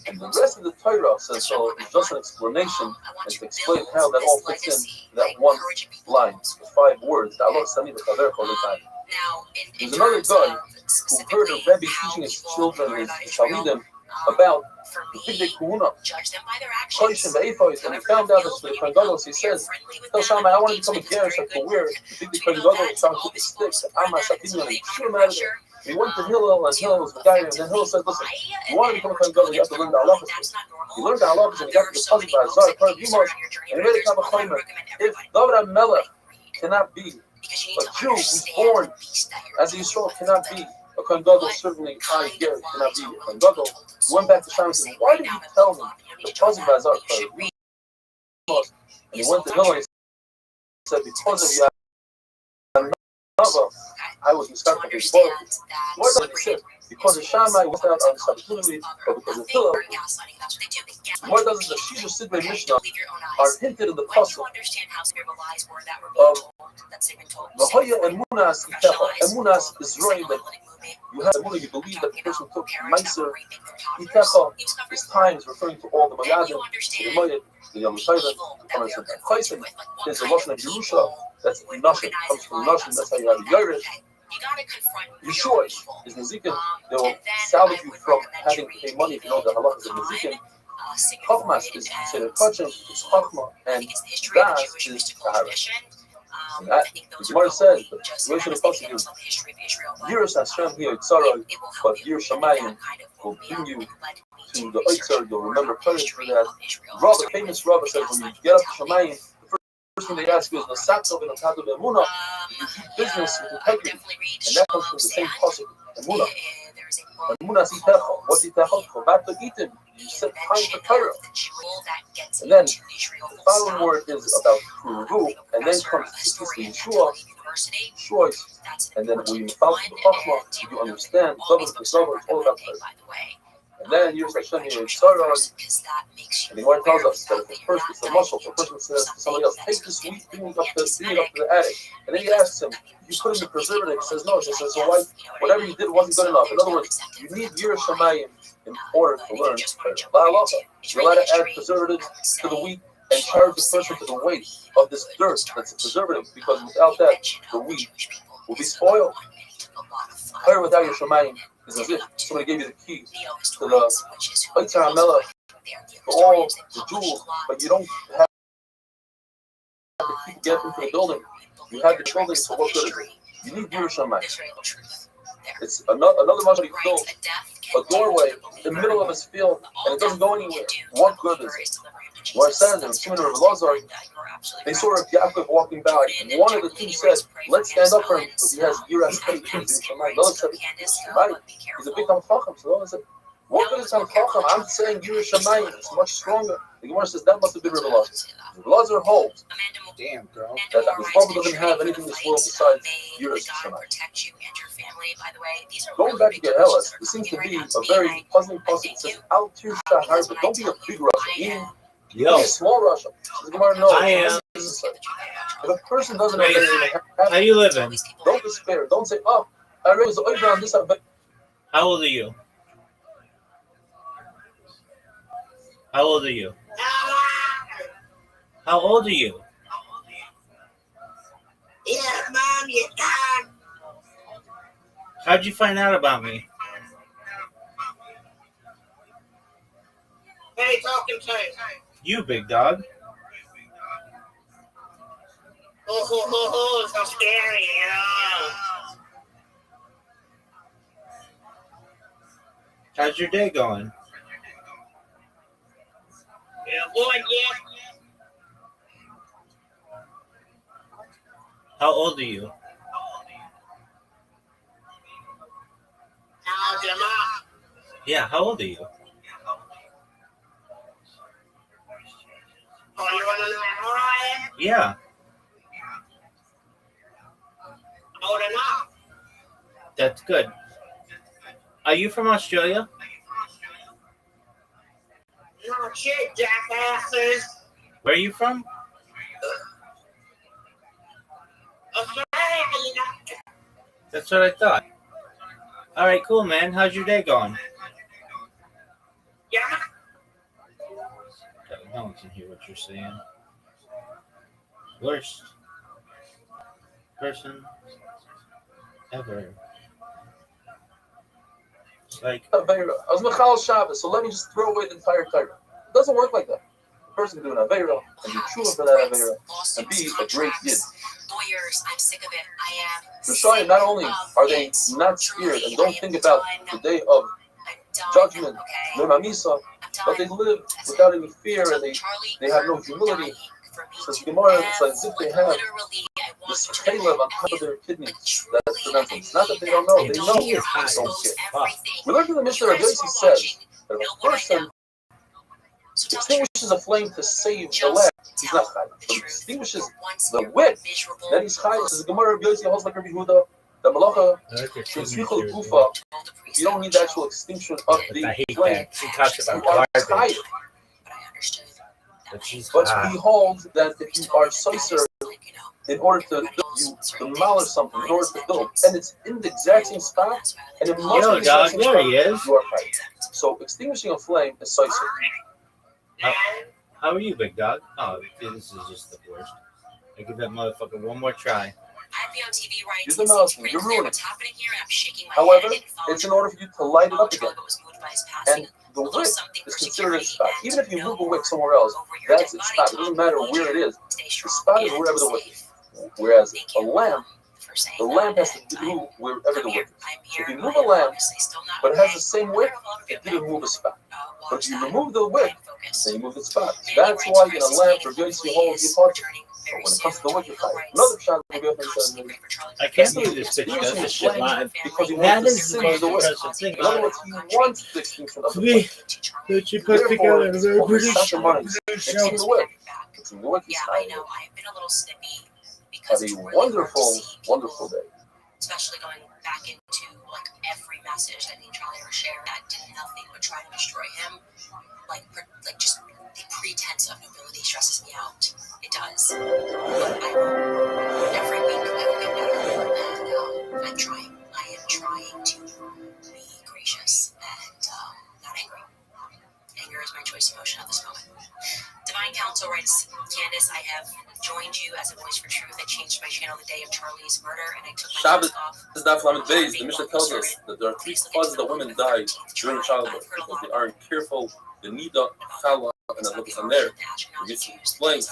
And the rest of the Torah says so it's just an explanation and to explain how that all fits in that one line, the 5 words. There's another guy who heard a Rebbe teaching his children, his Talmidim, about the Bigdei Kahuna, Koshim, the Ephod, and he found out that the Kohen Gadol, he said, tell Shammai, I want to become a Gerish, I can wear the Bigdei Kohen Gadol, trying to put the sticks, the Amma, Sapim, and shoot him out of there. He went to Hillel, and Hillel was the guy, and then Hillel said, listen, you want to become a Kohen Gadol, you have to learn the halachas first. He learned the halachas, and he got to the puzzle by Zara, part of Yumos, and he made a Kavachaymer. If David HaMelech cannot be a Jew who's born as a Yisrael cannot be a Kohen Gadol, certainly I, Ger, cannot be a Kohen Gadol. He went back to Shammai and said, why did you tell me the puzzle by Zara, part of Yumos? And he went to Hillel, and he said, because of Yahweh, I was mistaken for his father. Why does it say? Because of Shammai was out on this opportunity, or because of Hillel. Why doesn't the Shija Sidney Mishnah are hinted in the puzzle of V'hoya emunas itecha. Emunas is right that you have emunah, you believe that the person took Meiser itecha. This time is referring to all the Mayadim, the Moyed, the Yom Shayvet, the Thomas of Chaysim. There's a Lashon of Yerusha. That's Nashim, comes from Nashim, that's how you have Yerush. Yeshua is Nezikin, they will salvage you from having to pay money if you know the halachas of Nezikin. Chachmas is considered Kachem, it's Chachma, and Das is Tahara. The Gemara says, the situation of Pasuk is, Yiras Hashem here, Tzaroi, but Yir Shamayim will bring you to the Oitzar, you'll remember Kodesh for that. Rav, the famous Rav says, when you get up to Shamayim, first thing they ask you is Nasatov and Atadu Be'emunah, you do business with integrity, and that comes from the same pasuk, Emunah. Emunah Sitecha, what Sitecha? Chovato Itim, you set time for Torah. And then the following word is about Kuruvu, and then comes the piece of Yeshua, choice, and then when you follow the Chachma, you understand, it's all about Torah. And then Yiras Hashem here is Tzaroi, and the Gemara tells us that if a person, it's a muscle, if a person says to somebody else, take this wheat, bring it up to the attic, and then he asks him, you put in the preservative, he says no, he says, so why, whatever you did wasn't good enough. In other words, you need Yiras Shamayim in order to learn La'alacha. You're allowed to add preservative to the wheat and charge the person to the weight of this dirt that's a preservative, because without that, the wheat will be spoiled. Her without your Shamayim is as if somebody gave you the key to the Oitzar HaMelech, for all the jewels, but you don't have to get into the building. You have the building, so what good is it? You need Yiras Shamayim. It's another much he built a doorway in the middle of his field, and it doesn't go anywhere. What good is it? What it says in Shimon of Elazar, they saw Yaakov walking by. One of the two said, let's stand up for him because he has Yiras Shamayim. The other said, he's a big Talmid Chacham. So the other said, what good is Talmid Chacham? I'm saying Yiras Shamayim. It's much stronger. The Gemara says that must have been Rebbe Elazar. Rebbe Elazar holds Damn, girl. that the Bible doesn't have anything in this world besides Yiras Shamayim. Going back to Gehelas, there seems to be a very puzzling passage. It says, Al Tir Shahar, but don't be a big Russia. Be a small Russia. The Gemara knows. I am. If a person doesn't have anything, How you living? don't despair. Don't say, oh, I raised the oil on this. How old are you? How old are you? How old are you? Yeah, Mom, you're done. How'd you find out about me? Hey, talking to You, big dog. Oh, so scary, How's your day going? Yeah, boy, yeah. How old are you? How's your mom? Yeah, how old are you? Oh, you want to know how I am? Yeah. Old enough. That's good. Are you from Australia? No shit, jackasses. Where are you from? Australia. That's what I thought. All right, cool, man. How's your day going? Yeah. No one can hear what you're saying. Worst person ever. It's like, I was Michal Shabbos, so let me just throw away the entire Torah. It doesn't work like that. A person can do an Aveira and be true for that Aveira and be a great Yid. Lawyers, I'm sick of it. I am. Restream, not only are they not scared and don't think about the day of judgment, Misa, but they live without any fear and they have no humility. Says Gemara, it's like as if they have this chalev on top of their kidneys that prevents them. It's not that they don't know, they know they don't care. We learned in the Mishnah, Rabbi Yossi says that if a person extinguishes a flame to save the lamp, he's not chai. But he extinguishes the wick, then he's chai. Says Gemara, Rabbi Yossi holds like Rabbi Yehuda, the malacha, shemsvichol gufa, you don't need the actual extinction of the flame. she talks You about are garbage. chai. But she's But hot. behold that if you are soiser in order to you demolish something, in order to build, and it's in the exact same spot, and it must be the Yo, exact same dog, there he spot, is. you are right. So extinguishing a flame is soiser. How are you, big dog? Oh, dude, this is just the worst. I give that motherfucker one more try. I'd be on TV right You're to the mouse, see you're what's ruining it. happening here, and I'm shaking my However, head. it's in order for you to light it up again. Was moved by his passing. And the wick is considered a spot. Even if you move a wick somewhere else, that's its spot. It doesn't matter where it is. The spot is wherever the wick is. Whereas a lamp, the lamp has to move wherever the wick is. So if you move a lamp, but it has the same wick, it didn't move a spot. But if you remove the wick, then you move the spot. So that's why in a lamp, Rabbi Yossi holds the part. But when it comes to the wick, another shot, Rabbi Yossi says, I can't believe this bitch does this shit live. because he That wants to is the sing most the wick. impressive thing In other about words, it. he wants the extinction of the Me, wick. that she put Therefore, together it's a very called British Sanctimonies. It's in the wick. It's in the wick. Yeah, I know. I've been a little snippy Have because a it's really hard to wonderful, see people, wonderful day. especially going back into like every message that Charlie ever shared that did nothing but try to destroy him. Like just the pretense of nobility stresses me out. It does. But every week I will get better, and I'm trying. I am trying to be gracious and not angry. Anger is my choice emotion at this moment. Divine Counsel writes, Candace, I have joined you as a voice for truth. I changed my channel the day of Charlie's murder, and I took my Shabbos mask off. is not Flamet Bays. The Mishnah tells us that there are 3 causes that women die during childbirth because they aren't careful, the nida, chala, and the looks on there. It explains,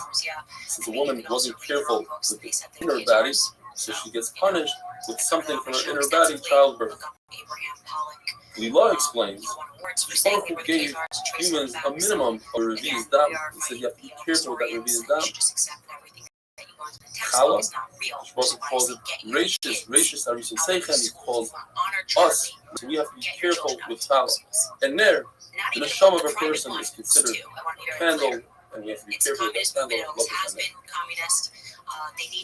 since a woman wasn't careful with the inner body, so she gets punished with something from her inner body, childbirth. Lila explains, the Baruch Hu gave humans a minimum of Revi's dam. He said you have to be careful with that Revi's dam. Chala, Baruch Hu calls it rachis Arisun Seichem, he calls us, so we have to be careful with chala. And there, the neshama of a person is considered a candle, and we have to be careful with that candle.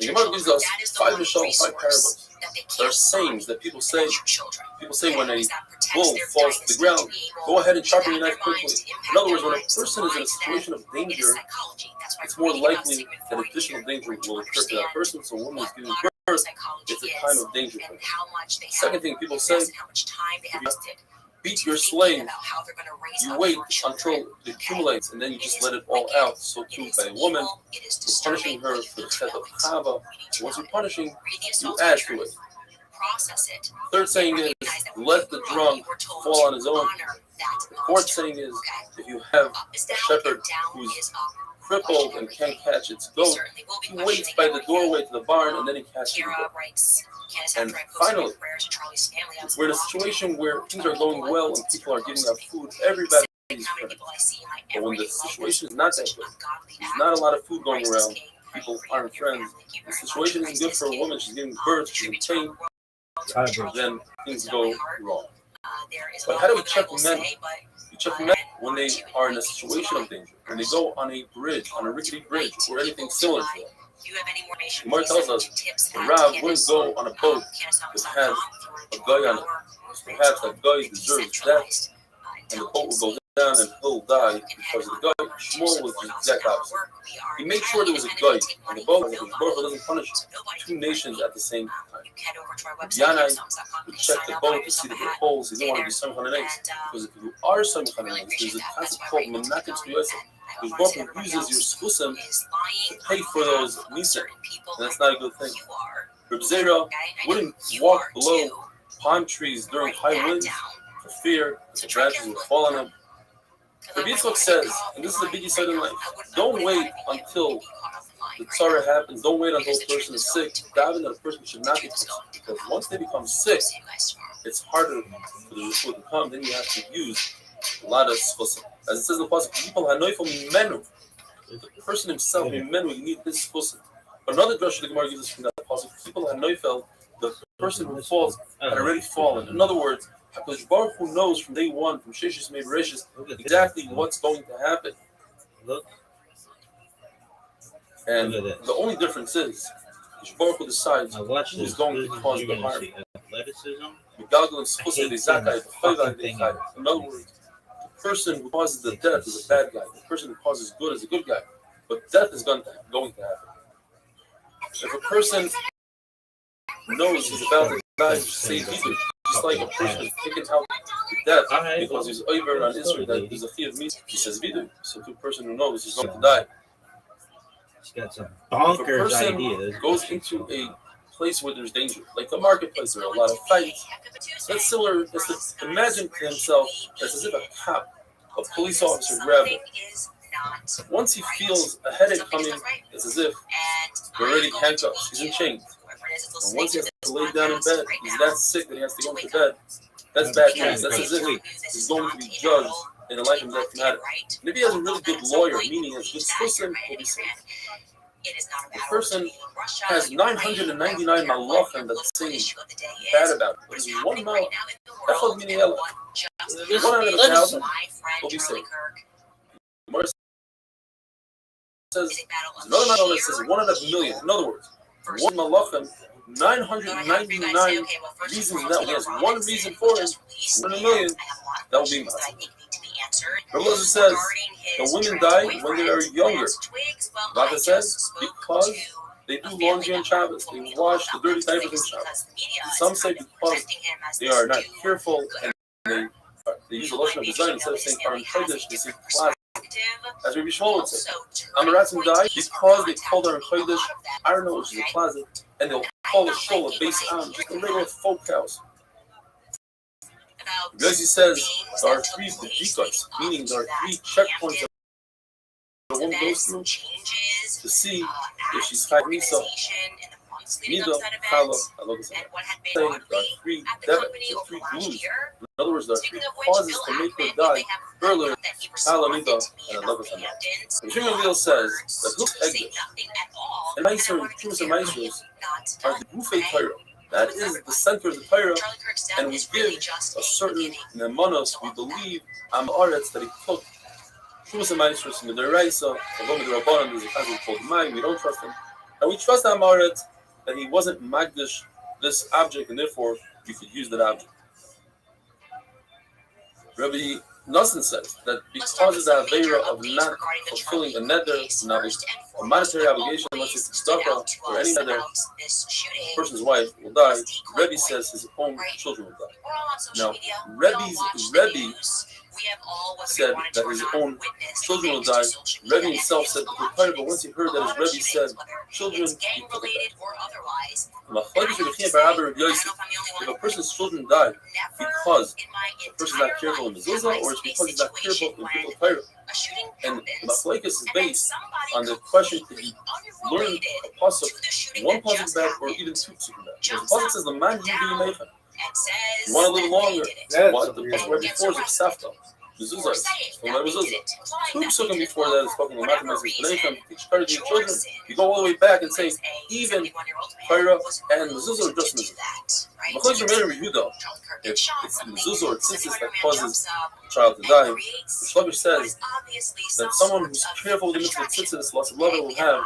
The Gemara gives us 5 Mishal, 5 parables. There are sayings that people say when a bull falls to the ground, go ahead and sharpen your knife quickly. In other words, when a person is in a situation of danger, it's more likely that additional danger will occur to that person. So a woman is giving birth, it's a time of danger for her. Second thing people say, if you beat your slave, you wait until it accumulates and then you just let it all out. So too by a woman, you're punishing her for the chet of chava. Once you're punishing, you add to it. Third saying is, let the drunk fall on his own. The fourth saying is, if you have a shepherd who's crippled and can't catch its goat, he waits by the doorway to the barn and then he catches the goat. And finally, we're in a situation where things are going well and people are giving out food. Everybody is punished. But when the situation is not that good, there's not a lot of food going around, people aren't friends, the situation isn't good for a woman, she's giving birth, she's in pain, then things go wrong. But how do we check men? We check men when they are in a situation of danger, when they go on a bridge, on a rickety bridge, or anything similar to that. The Gemara tells us the Rav wouldn't go on a boat that has a guy on it. Perhaps that guy deserves death, and the boat will go down and he'll die because of the guy. Shmuel was the exact opposite. He made sure there was a guy on the boat because Baruch Hu doesn't punish 2 nations at the same time. Yanai would check the boat to see that there are holes. He didn't want to be Samichan Anais, because if you are Samichan Anais, there's a concept called Menakim Tzuyosef. Because Baruch Hu uses your skusim to pay for those nisim, and that's not a good thing. Reb Zera wouldn't walk below palm trees during high winds for fear that the branches would fall on him. Rabbi Yitzchak says, and this is a big insight in life, don't wait until the tzara happens, don't wait until a person is sick. Daven that a person should not become sick, because once they become sick, it's harder for the refuah to come. Then you have to use a lot of skusim. As it says in the pasuk, people hanoifel mimenu. The person himself, mimenu, you need this skusim. But another drush the Gemara gives us from that pasuk, people hanoifel, the person who falls had already fallen. In other words, HaKadosh Baruch Hu knows from day one, from Sheshis Me'Bereshis, exactly what's going to happen. And the only difference is, HaKadosh Baruch Hu decides who is going to cause the harm. In other words, the person who causes the death is a bad guy. The person who causes good is a good guy. But death is going to happen. If a person knows he's about to die, say Hebrew, just like a person is taken out to death because he's over on Israel that there's a fear of me, he says Vidu. So to a person who knows he's going to die. He's got some bonkers if a person ideas. Goes into a place where there's danger, like the marketplace, there are a lot of fights. That's similar. It's to imagine to himself it's as if a cop, a police officer grabbed him. Once he feels a headache coming, it's as if they're already handcuffed. He's in chains. And once he has to lay down in bed, he's that sick that he has to go into bed. That's bad news. That's as if he's going to be judged in a life and death matter. And if he has a really good lawyer, meaning a good person, will be safe. The person has 999 malachim that say bad about it. But there's one malach, echad mini elef. 1 out of 1,000 will be safe. Gemara says, there's another malach that says 1 out of 1,000,000. In other words, one malachim, 999 reasons that he has one reason for it, 1 in 1,000,000, that will be matzah. Rabbi says that women die when they are younger. Raka says because they do laundry on Shabbos, they wash the dirty diapers on Shabbos. Some say because they are not careful and they use a lotion of design instead of saying Karan Chodesh, they say Plaza. As Rabbi Shmuel would say, Amaratzim died because they called her Chodesh, I don't know, which is a closet, and they'll call a shul a base on, just a regular folk house. Because he says there are 3 b'dikos, meaning there are 3 checkpoints that the woman goes through to see if she's Chayv Misa, Nida, Chala, Alogas. There are 3 glues. In other words, there are 3 causes to make her die earlier, Chala, Nida, and Alogas. And Shimon Leal says that Huk Egdish and Meiser and Trumas and Meisers are the Gufei Torah. That is the center of the Torah, and we give a certain nemanos, we believe, Aretz that he took Trumas and Meisers from the Deraisa, although the Rabbanan is a concept called Mai, we don't trust him. And we trust Aretz that he wasn't Magdish this object, and therefore we could use that object. Rabbi Nassim says that because of the Aveira of not fulfilling a neder, a monetary obligation, unless it's tzedakah or any other, a person's wife will die. Rebbe says his own children will die. Now, Rebbe said that his own children will die. Rebbe himself said that but once he heard that his Rebbe said children, he took it back. If a person's children die because the person is not careful in mezuzah, or it's because he's not careful in people Torah, and the machlokes is based on the question: if you learn a pasuk, 1 pasuk back, or even 2 pasuk back? Because the pasuk says the man you be meichem. You want to live longer? What the pasuk right before is Safta. Mezuzah. From my mezuzah. 2 pasukim before that is talking about mathematics. Teach Torah to your children. You go all the way back and say even Torah and mezuzah are just mezuzah. Machlokes are made a review though. If it's mezuzah or tzitzis that causes the child to die, the Shlokish says that someone who's careful with the mitzvah tzitzis, lots of love, will have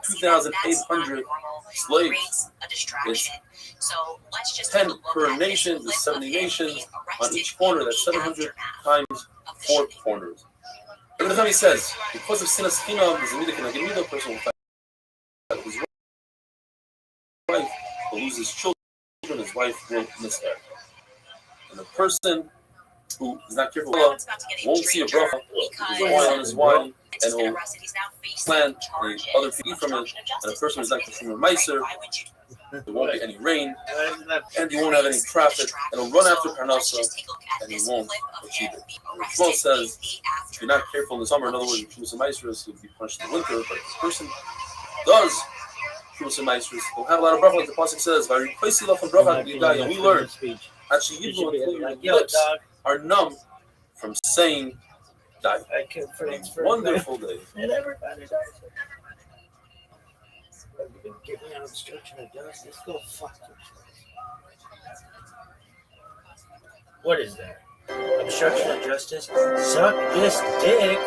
2,800 slaves. It's 10 per nation, there's 70 nations. On each corner, that's 700 times 4 corners. And the time he says, because of sinas chinam, there's a midah and a midah, person will fight his wife, will lose his children, his wife will miscarry. And the person who is not careful won't see a bracha, there's oil on his wine, and he'll plant the other feet from it, and the person is not consuming miser. There won't be any rain, and you won't have any traffic, and he'll run after Parnasa, and he won't achieve it. Shmuel says, if you're not careful in the summer, in other words, Shumas Maestros, you'll be punished in the winter, but if the person does Shumas Maestros, he'll have a lot of bracha, like the Pasuk says, by replacing love from bracha, and we learn, actually, you until your lips are numb from saying, die. Wonderful day. And everybody does it. Get me on obstruction of justice. Let's go fuck yourself. What is that? Obstruction of justice? Suck this dick.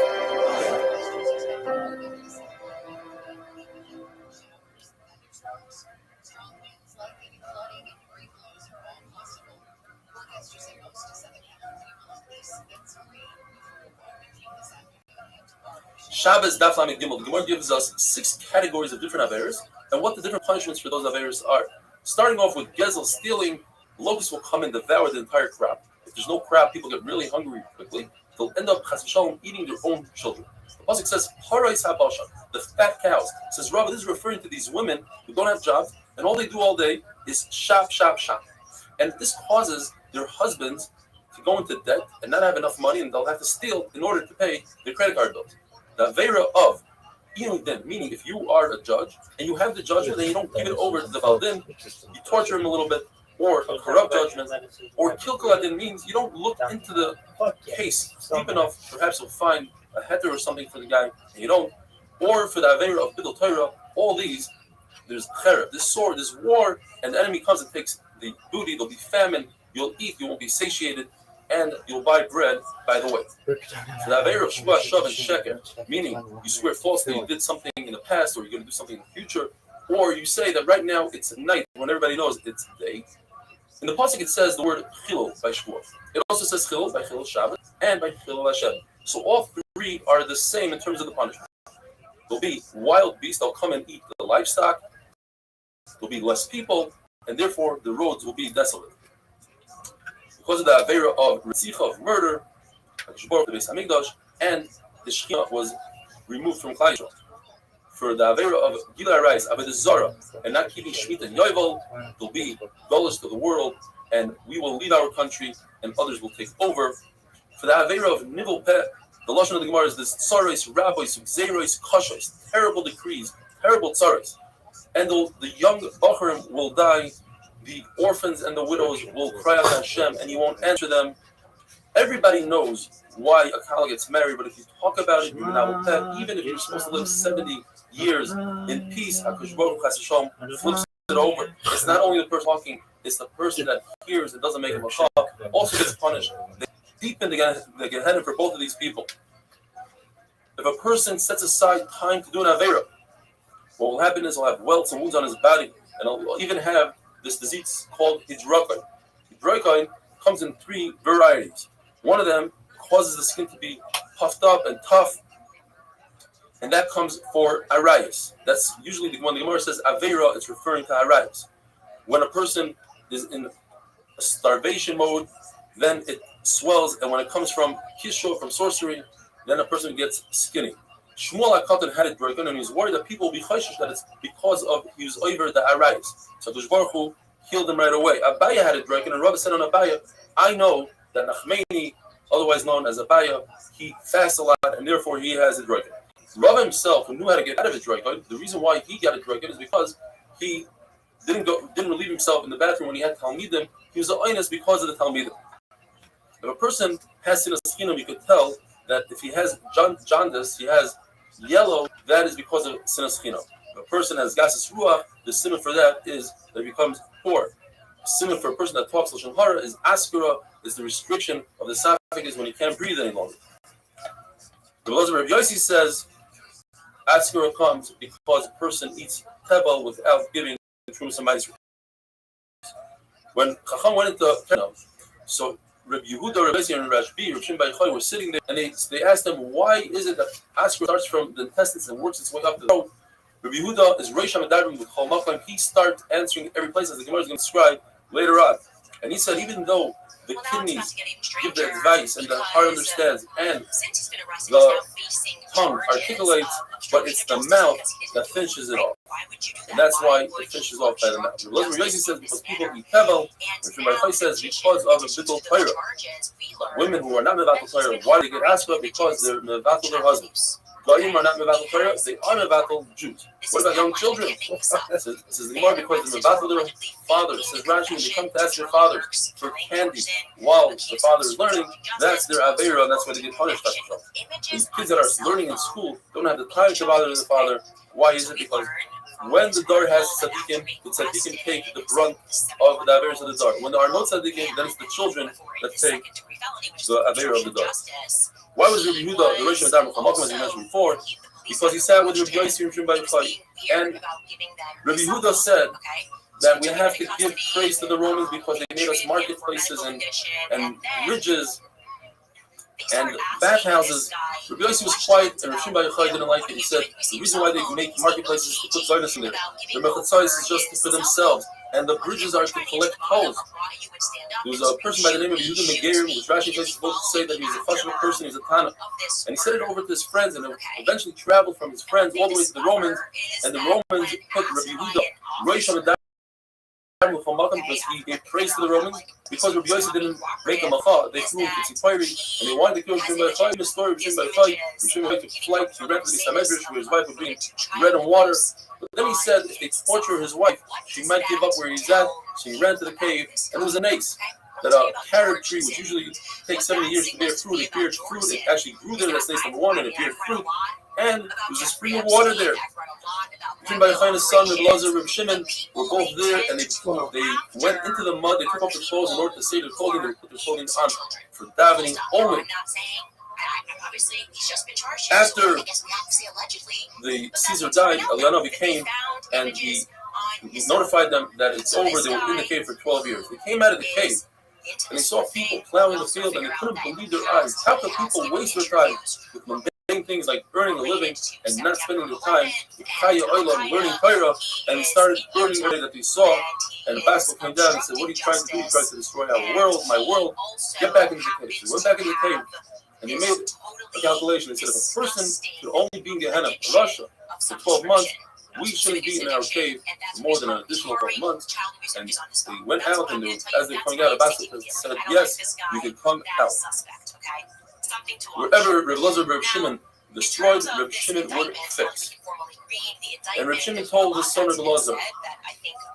Shabbos Daf Lamed Gimel. The Gemara gives us 6 categories of different averos and what the different punishments for those averos are. Starting off with gezel, stealing, locusts will come and devour the entire crop. If there's no crop, people get really hungry quickly. They'll end up chas v'shalom eating their own children. The pasuk says parais habasha, the fat cows. It says Rabbi, this is referring to these women who don't have jobs and all they do all day is shop, shop, shop. And this causes their husbands to go into debt and not have enough money, and they'll have to steal in order to pay their credit card bills. The avera of iyun, meaning if you are a judge and you have the judgment and you don't give it over to the baldin, you torture him a little bit, or a corrupt judgment, or kilkuladin means you don't look into the case deep enough. Perhaps you'll find a heter or something for the guy, and you don't. Or for the avera of bidul Torah, all these, there's chereb, this sword, this war, and the enemy comes and takes the booty. There'll be famine. You'll eat. You won't be satiated. And you'll buy bread by the way. For the avera of shua, shav, and sheker, meaning you swear falsely you did something in the past, or you're going to do something in the future, or you say that right now it's night when everybody knows it's day. In the pasuk it says the word chilul by shua. It also says chilul by chilul Shabbat and by chilul Hashem. So all 3 are the same in terms of the punishment. There'll be wild beasts. They'll come and eat the livestock. There'll be less people, and therefore the roads will be desolate. Because of the avera of Ritzicha, of murder, the Beis Hamikdash, and the Shechina was removed from Klal Yisrael. For the avera of Gilai Rais, Avodah Zarah, and not keeping Shemitah and Yovel, there'll be gullus to the world, and we will lead our country, and others will take over. For the avera of Nivel Peh, the lashon of the Gemara is this: Tzaros, Rabbos, Gzeros, Kashos, terrible decrees, terrible tzaros, and the young Bacharim will die. The orphans and the widows will cry out to Hashem, and He won't answer them. Everybody knows why a Kala gets married, but if you talk about it, even if you're supposed to live 70 years in peace, HaKadosh Baruch Hu flips it over. It's not only the person talking, it's the person that hears and doesn't make a machal also gets punished. They deepen the Gehenna for both of these people. If a person sets aside time to do an Avera, what will happen is he'll have welts and wounds on his body, and he'll even have this disease called hidrokoin. Hidrokoin comes in 3 varieties. One of them causes the skin to be puffed up and tough, and that comes for arayas. That's usually when the Gemara says avera, it's referring to arayas. When a person is in a starvation mode, then it swells, and when it comes from kisho, from sorcery, then a person gets skinny. Shmuel HaKatan had it broken, and he was worried that people will be chayshish that it's because of he was over the arayas. So Kadosh Baruch Hu healed him right away. Abaya had it broken, and Rabbi said on Abaya, I know that Nachmani, otherwise known as Abaya, he fasts a lot, and therefore he has it broken. Rabbi himself, who knew how to get out of his broken, the reason why he got it broken is because he didn't relieve himself in the bathroom when he had Talmidim. He was a oinus because of the Talmidim. If a person has sinas chinam, you could tell that if he has jaundice, he has yellow, that is because of sinas chinam. If a person has gases ruach, the simon for that is that he becomes poor. Simon for a person that talks lashon hara is askura, is the restriction of the esophagus when he can't breathe any longer. The Rabbi Yossi says askura comes because a person eats tebel without giving trumas and ma'aser. When Chacham went into Kenam, so Rabbi Yehuda, Rabbi Yossi, and Rashbi, Rabbi Shimon Bar Yochai were sitting there, and they asked him, why is it that askura starts from the intestines and works its way up the throat? Rabbi Yehuda is Rosh Hamadarим with Chol Makam. He starts answering every place, as the Gemara is going to describe later on. And he said, even though the Well, now it's about kidneys to get even give the stranger advice and the heart because, understands, and since he's been arrested, the he's now facing tongue charges articulates, of but obstruction it's of the justice mouth because he didn't that do finishes it right. off. Why would you do that? And that's why would it finishes you off by the mouth. obstruct Rabbi Yossi justice says in because this people manner? eat tevel, And and Rabbi now Chai the says petition, because of in a addition bittul to those Torah. charges, we learn Women who are not that mevatel he's Torah, been why they get harboring asked about? Because images they're of mevatel their child husbands. abuse. Goyim are not mevatel He Torah, has they are mevatel Jews. This What is about young headline, children? I can't make this up. This is the Man Gemara because arrested they're for mevatel their allegedly father. It faking says a Rashi, when they confession come to ask to their child fathers works, for killing candy person, while the accused father of is learning, obstructing that's justice, their to also avera, and that's why post they a get punished. connection with images These on kids that are his cell learning in phone school don't have the with time to child bother abuse, the father. Why is So it? we Because learn from when this the dar has article that after tzaddikim, being the tzaddikim arrested, take the this brunt of the averas of the 71-year-old dar. When there are no tzaddikim, then it's the children that take the avera of the dar. Why was Rabbi Yehuda the Rosh Hashanah Chamakim, as you mentioned before? Because he sat with Rabbi Yossi and Shimon Bar Yochai, and Rabbi Yehuda said that we have to give praise to the Romans because they made us marketplaces and bridges and bathhouses. Rabbi Yossi was quiet, and Rav Shimon Bar Yochai didn't like it. He said the reason why they make marketplaces is to put zaydas in there. The mechatzais is just for themselves, and the bridges are to collect tolls. There was a person by the name of Yehuda Megerim, which Rashi is supposed to say that he was a chashuv person, he was a Tana, and he said it over to his friends, and it eventually traveled from his friends all the way to the Romans, and the Romans put Rabbi Yehuda Rosh Hashanah because he gave praise to the Romans, because Rabbi Yossi didn't make a macha, they proved it's Ipiri, and they wanted to kill Shimon Bar Yochai. In the story of Shimon Bar Yochai, Shimon Bar Yochai took flight, he ran to the Medrash where his wife would bring bread and water, but then he said if they torture his wife, she might give up where he's at, so he ran to the cave, and it was an ace. That a carrot tree, which usually takes 70 years to bear fruit, it bears fruit, it actually grew there, that's nice number one, and it bears fruit, and there's a spring of water there. Shimon Bar Yochai and his son, Reb Elazar, Reb Shimon, were both there, and they went into the mud, they took off their clothes in order to save their clothing, they put their clothing on for davening only. After the Caesar died, Elianavi came, and he notified them that it's over, they were in the cave for 12 years. They came out of the cave, and they saw people plowing the field, and they couldn't believe their eyes. How could people waste their time with mundane things like earning a living and not spending their time with Chaya Olam, learning Torah? And they started burning everything that they saw. And the pastor came down and said, "What are you trying to do? You're trying to destroy our world, my world. Get back into the cave." They went back into the cave, and they made a calculation. They said, if a person should only be in Gehenna, Russia, for 12 months, we shouldn't be in our cave for more than an additional 12 months. And they went out, and as they were coming out, a pastor said, "Yes, you can come out." Wherever Reb Elazar and Reb Shimon destroyed, Reb Shimon would fix. And Reb Shimon told his son Reb Elazar,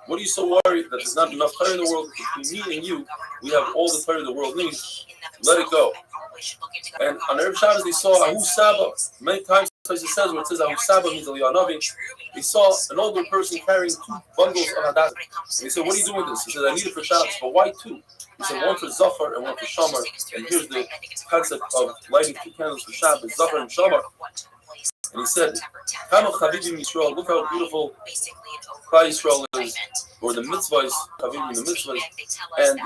"What are you so worried that there's not enough Torah in the world? Between me and you, we have all the Torah the world needs. Let it go." And on Erev Shabbos, they saw Ahu Saba. Many times it says where it says Ahu Saba means Elianavi. They saw an older person carrying 2 bundles of Hadassah. They said, "What are you doing with this?" He said, "I need it for Shabbos." "But why 2? He said, "One for Zachar and one for Shamar." And here's the concept of lighting 2 candles for Shabbos, Zachar and Shamar. And he said, "Kama Chavivim Yisrael, look how beautiful Klal Yisrael is, or the mitzvahs, Chavivim, the mitzvahs." And he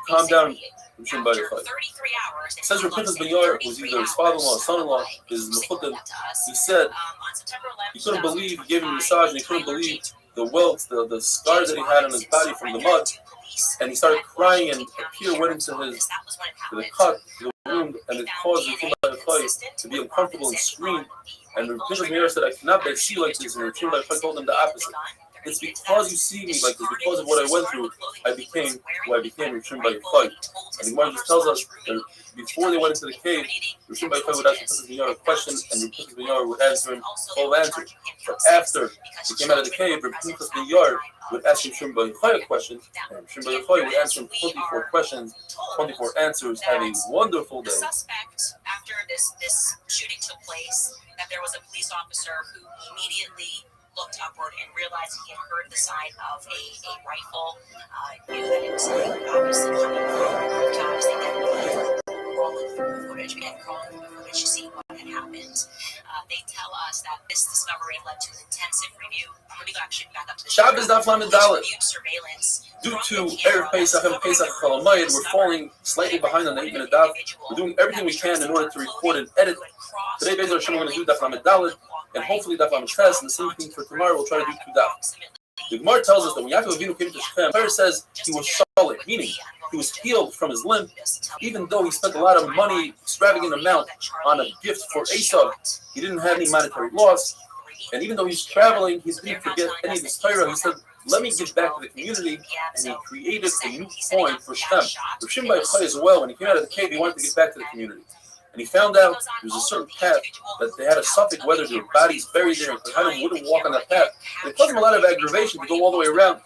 calmed down from Shimon Bar Yochai. It says Rav Pinchas ben Yair, who was either his father-in-law or son-in-law, his mechutim, he said he couldn't believe, he gave him a massage, and he couldn't believe the welts, the scars that he had on his body from the mud, and he started crying, and a tear went into the cut, the wound, and it caused Rav Bar Yochai to be uncomfortable and scream. And Rav Pinchas ben Yair said, "I cannot bear see like this," and Rav Bar Yochai told him the opposite. "It's because you see me like this, because of what I went through, I became who I became." Rav Bar Yochai. And the Gemara just tells us that before they went into the cave, Rav Bar Yochai would ask Rav Pinchas ben Yair a question, and Rav Pinchas ben Yair would answer him 12 answers. But after he came out of the cave, Rav Pinchas ben Yair would ask Rav Bar Yochai a question, and Rav Bar Yochai would answer him 24 questions, 24 answers. Have a wonderful day. The suspect, after this shooting took place, that there was a police officer who immediately looked upward and realized he had heard the sound of a rifle, knew that it was obviously coming from the rooftops. They then crawling through the footage, began crawling through the footage to see what had happened. They tell us that this discovery led to an intensive review. Let me actually back up to the Shabbos Daf Lamed Dalet. Surveillance. Due to Erev Pesach and Pesach Chol Hamoed, we're falling slightly behind on the 8-minute daf. We're doing everything we can in order to record and edit. Today, Be'ez Hashem, we're going to do Daf Lamed Dalet, and hopefully Daf Lamed Ches, and the same thing for tomorrow. We'll try to do 2 daf. The Gemara tells us that when Yaakov Avinu came to Shechem, Torah says he was shalom, meaning he was healed from his limp, even though he spent a lot of money, extravagant amount, on a gift for Esau. He didn't have any monetary loss, and even though he was traveling, he didn't forget any of this Torah. He said, "Let me give back to the community," and he created a new coin for Shechem. Rav Shimon Bar Yochai as well, when he came out of the cave, he wanted to give back to the community. And he found out there was a certain path that they had a suffix whether their bodies buried there, and Kohanim wouldn't walk on that path. And it caused him a lot of aggravation to go all the way around.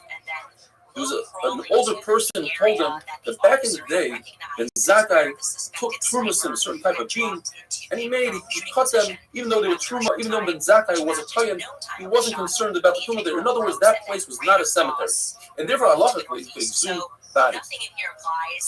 There was an older person who told him that back in the day, when Zakkai took Trumasim, a certain type of bean, and he cut them, even though they were Truma, even though Ben Zakkai was a Kohen, he wasn't concerned about the Truma there. In other words, that place was not a cemetery. And therefore, halachically, he could exhume bodies.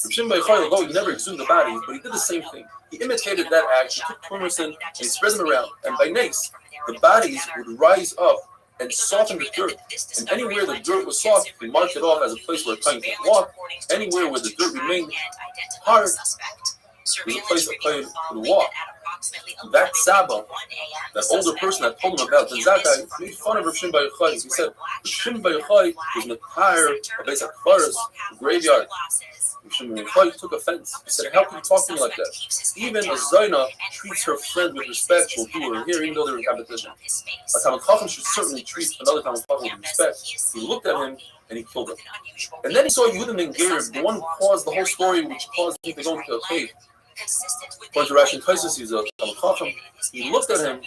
Rav Shimon Bar Yochai, although he never exhumed the bodies, but he did the same thing. He imitated that act, he took Trumasim, and he spread them around. And by Nace, the bodies would rise up and soften the dirt. And anywhere the dirt was soft, he marked it off as a place where a Kohen could walk. Anywhere where the dirt remained hard, was a place a Kohen could walk. That Saba, that older person that told him about Ben Zakkai, made fun of Rav Shimon Bar Yochai. He said, Rav Shimon Bar Yochai was Matayr of Beis HaKvaros, the graveyard. Rav Shimon Bar Yochai took offense. He said, "How can you talk to me like that? Even a Zaina treats her friend with respect, will do her here, even though they're in competition. A Talmid Chacham should certainly treat another Talmid Chacham with respect." He looked at him and he killed him. And then he saw Yehuda ben Geir, the one who caused the whole story, which caused him to go into a cave. According to Rashi and Taisus, he's a Talmid Chacham. He looked at him,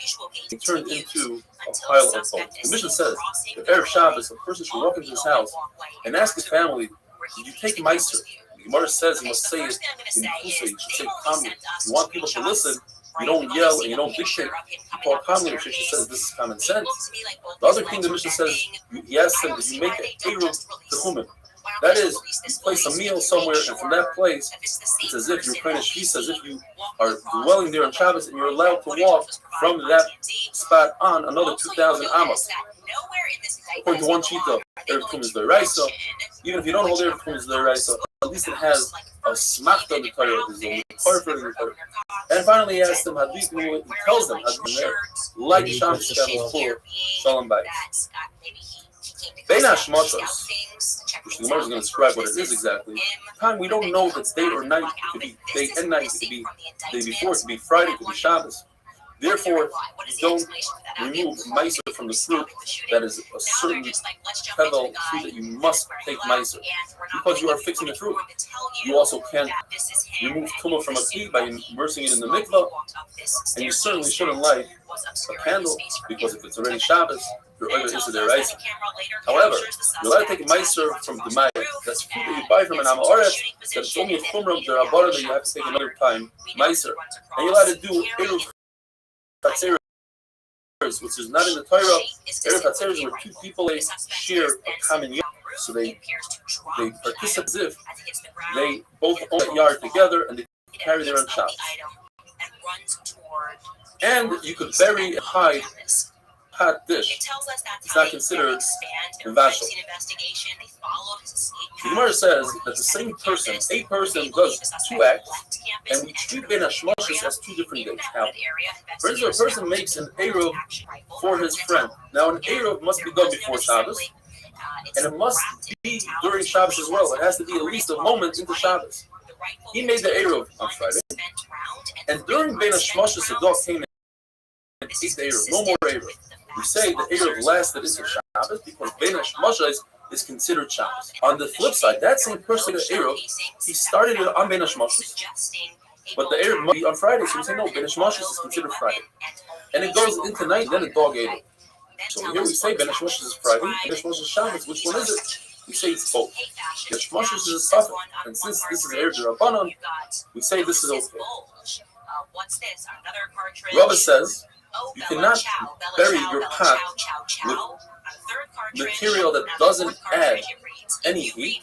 he turned into a pile of bones. The Mishnah says that Erev Shabbos, a person should walk into his house and ask his family, "Did you take Meiser?" The Gemara says he must say it in Kusa, you should say calmly. You want people to listen, you don't yell and you don't dictate. You talk calmly, which says this is common sense. The other thing the Mishnah says, he asks them, "Did you make an Eruv Tehumim?" That is, you place a meal somewhere, and from that place, it's as if you're praying a shvisa, as if you are dwelling there on Shabbos, and you're allowed to walk from that spot on another 2,000 amos. According to one shita, Erev Tehumim is D'oraisa. Even if you don't hold Erev Tehumim is D'oraisa, at least it has a smachta on the Torah, there's a parfait in the Torah. And finally, he asks them, he tells them, like Shabbos Shabbat for Shalom Bayis. Bein Hashmashos, which the Gemara is going to describe what it is exactly. Time we don't know if it's day or night. It could be day and night. It could be day before. It could be Friday. It could be Shabbos. Therefore, you don't remove Meiser from the fruit that is a certain petal fruit that you must take Meiser because you are fixing the fruit. You also can't remove Tumah from a tea by immersing it in the mikvah, and you certainly shouldn't light a candle because if it's already Shabbos, you're over into their rice. However, you're allowed to take a Meiser from the Maya. That's fruit that you buy from an Amoret, that it's only a Chumrah of the Rabbanah that you have to take another time Meiser. And you're allowed to do Eruv Chatzeres, which is not in the Torah. Erev Chatzeres, where two people share a common yard, so they participate as if they both own that yard together and they carry their own shops. And you could bury a hide hot dish. It's not considered vashel. The Gemara says that the same person, a person, does two acts, and we treat Ben Hashmashos as two different days. Now, for instance, a person makes an Eruv for his friend. Now, an Eruv must be done before Shabbos, and it must be during Shabbos as well. It has to be at least a moment into Shabbos. He made the Eruv on Friday, and during Ben Hashmashos, the dog came and ate the Eruv. No more Eruv. We say the Eruv lasted into Shabbos because Ben Hashmashos is considered Shabbos. On the flip side, that same person, the Eruv, he started it on Ben Hashmashos, but the Eruv must be on Friday, so we say no, Ben Hashmashos is considered Friday. And it goes into night, then the dog ate it. So here we say Ben Hashmashos is Friday, Ben Hashmashos is Shabbos. Which one is it? We say it's both. Ben Hashmashos is a suffix, and since this is Eruv Rabbanon, we say this is okay. Rabbi says, you cannot bury your pot with material that doesn't add any heat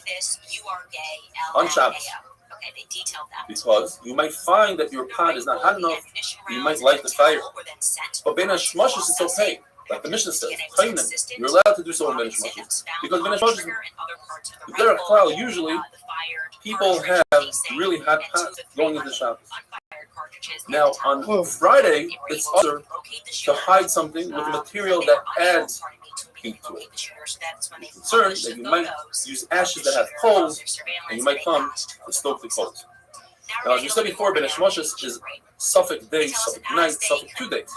on Shabbos, because you might find that your pot is not hot enough, you might light the fire. But Ben Hashmashos is okay, like the Mishnah says, you're allowed to do so in Ben Hashmashos, because Ben Hashmashos, if they're a cloud, usually people have really hot pots going into Shabbos. Now, on Friday, it's other to hide something with material that adds heat to it. The shooter, so that's when they Concerned that you might use ashes that have coals, and you might come to stoke the coals. Now, as we said before, Ben Hashmoshes is suffix day, suffix night, suffix 2 days.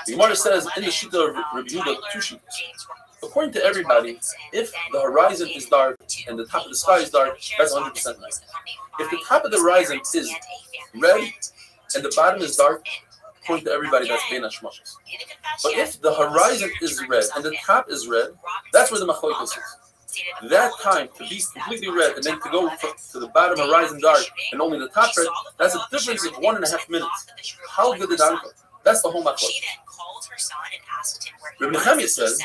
The Gemara says in the Shita of Rabbi Yehuda, 2 shitas. According to everybody, if the horizon is dark and the top of the sky is dark, that's 100% night. If the top of the horizon is red and the bottom is dark, according to everybody, that's Ben Hashmoshes. But if the horizon is red and the top is red, that's where the machlokes is. That time to be completely red and then to go to the bottom horizon dark and only the top red, that's a difference of 1.5 minutes. How good did that go? That's the whole machlokes. Rabbi Nehemiah says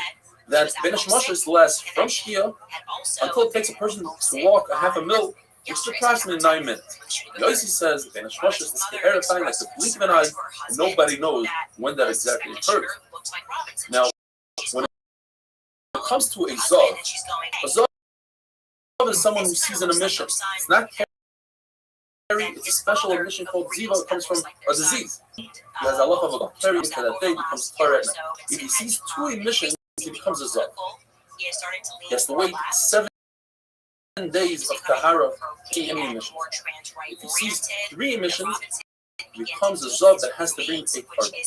that Ben Hashmoshes lasts from Shkia until it takes a person to walk a half a mil, which is approximately 9 minutes. Yossi says Ben Hashmoshes is terrifying like the blink of an eye, and nobody knows when that exactly occurs. Now, when it comes to a Zav is someone who sees an emission. It's not carry, it's a special emission called Ziva. It comes from a disease. He has a lot of a carry for that day, becomes Torah at night. If he sees 2 emissions, he becomes a Zav. He has to wait 7 days of Tahara to any emission. If he sees 3 emissions, he becomes a Zav that has to bring a carbon.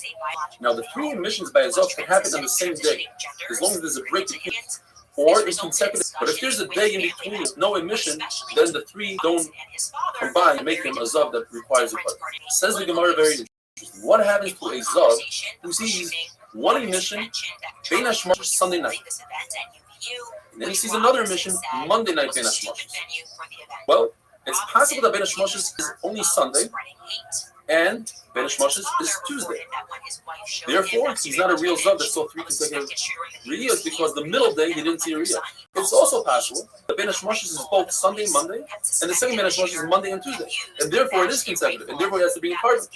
Now, the 3 emissions by a Zav can happen on the same day, as long as there's a break between it, or in consecutive. But if there's a day in between with no emission, then the 3 don't combine and make him a Zav that requires a carbon. Says the Gemara very interesting. What happens to a Zav who sees 1 emission, Ben Hashmoshes, Sunday night? And then he sees another emission, Monday night, Ben Hashmoshes. Well, it's possible that Ben Hashmoshes is only Sunday, and Ben Hashmoshes is Tuesday. Therefore, he's not a real Zav that saw 3 consecutive Riyahs because the middle day he didn't see a Riyah. It's also possible that Ben Hashmoshes is both Sunday and Monday, and the second Ben Hashmoshes is Monday and Tuesday. And therefore it is consecutive, and therefore he has to bring a carbon.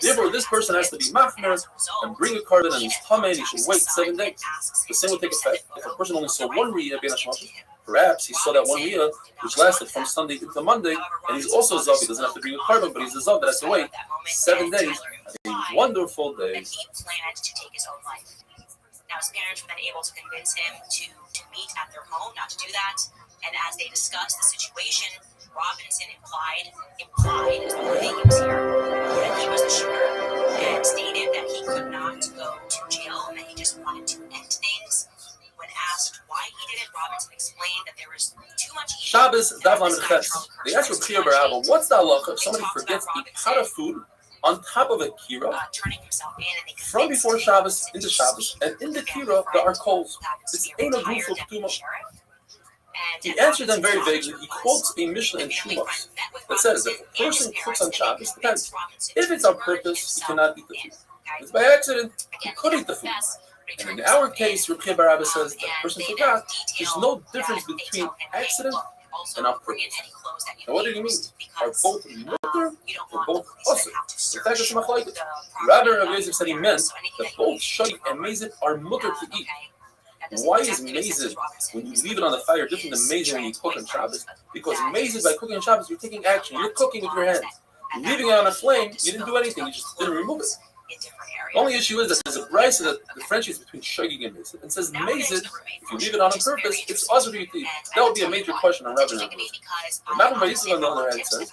Therefore, this person has to be machmer and bring a carbon, and he's tamei, and he should wait 7 days. The same will take effect if a person only saw 1 Riyah Ben Hashmoshes. Perhaps he saw that 1 Riyah, which lasted from Sunday into Monday, and he's also a Zav. He doesn't have to bring a carbon, but he's a Zav that has to wait 7 days. A wonderful day. And he planned to take his own life. Now, his parents were then able to convince him to meet at their home, not to do that. And as they discussed the situation, Robinson implied as the way he was here, that he was the shooter, and stated that he could not go to jail and that he just wanted to end things. When asked why he did it, Robinson explained that there was too much eating. Shabbos, Daf Lamed Ches. They asked Rabbi Chia bar Abba, what's the halacha if somebody forgets a pot of food on top of a kira from before Shabbos into Shabbos, and in the kira there are coals? It's ain't a goof of tuma. He answered them very vaguely. He quotes a Mishnah in Shumos that says that if a person cooks on Shabbos, depends. If it's on purpose, he cannot eat the food. If it's by accident, he could eat the food. And in our case, Rabbi Chia bar Abba says that the person forgot. There's no difference between accident and on purpose. Now, what do you mean? Are both mutter or both usher? In fact, it's a machlokes. Rabbi Yosef said he meant that both shayit and mazid are mutter to eat. Why is mazid, when you leave it on the fire, different than mazid when you cook on Shabbos? Because mazid, by cooking on Shabbos, you're taking action. You're cooking with your hands. Leaving it on a flame, you didn't do anything. You just didn't remove it. The only issue is that there's a brisa that differentiates between shogig and mazid, and says mazid, if you leave it on purpose, it's also to eat. That would be a major question on Rabbi Yosef. But Rabbi Yosef, on the other hand, says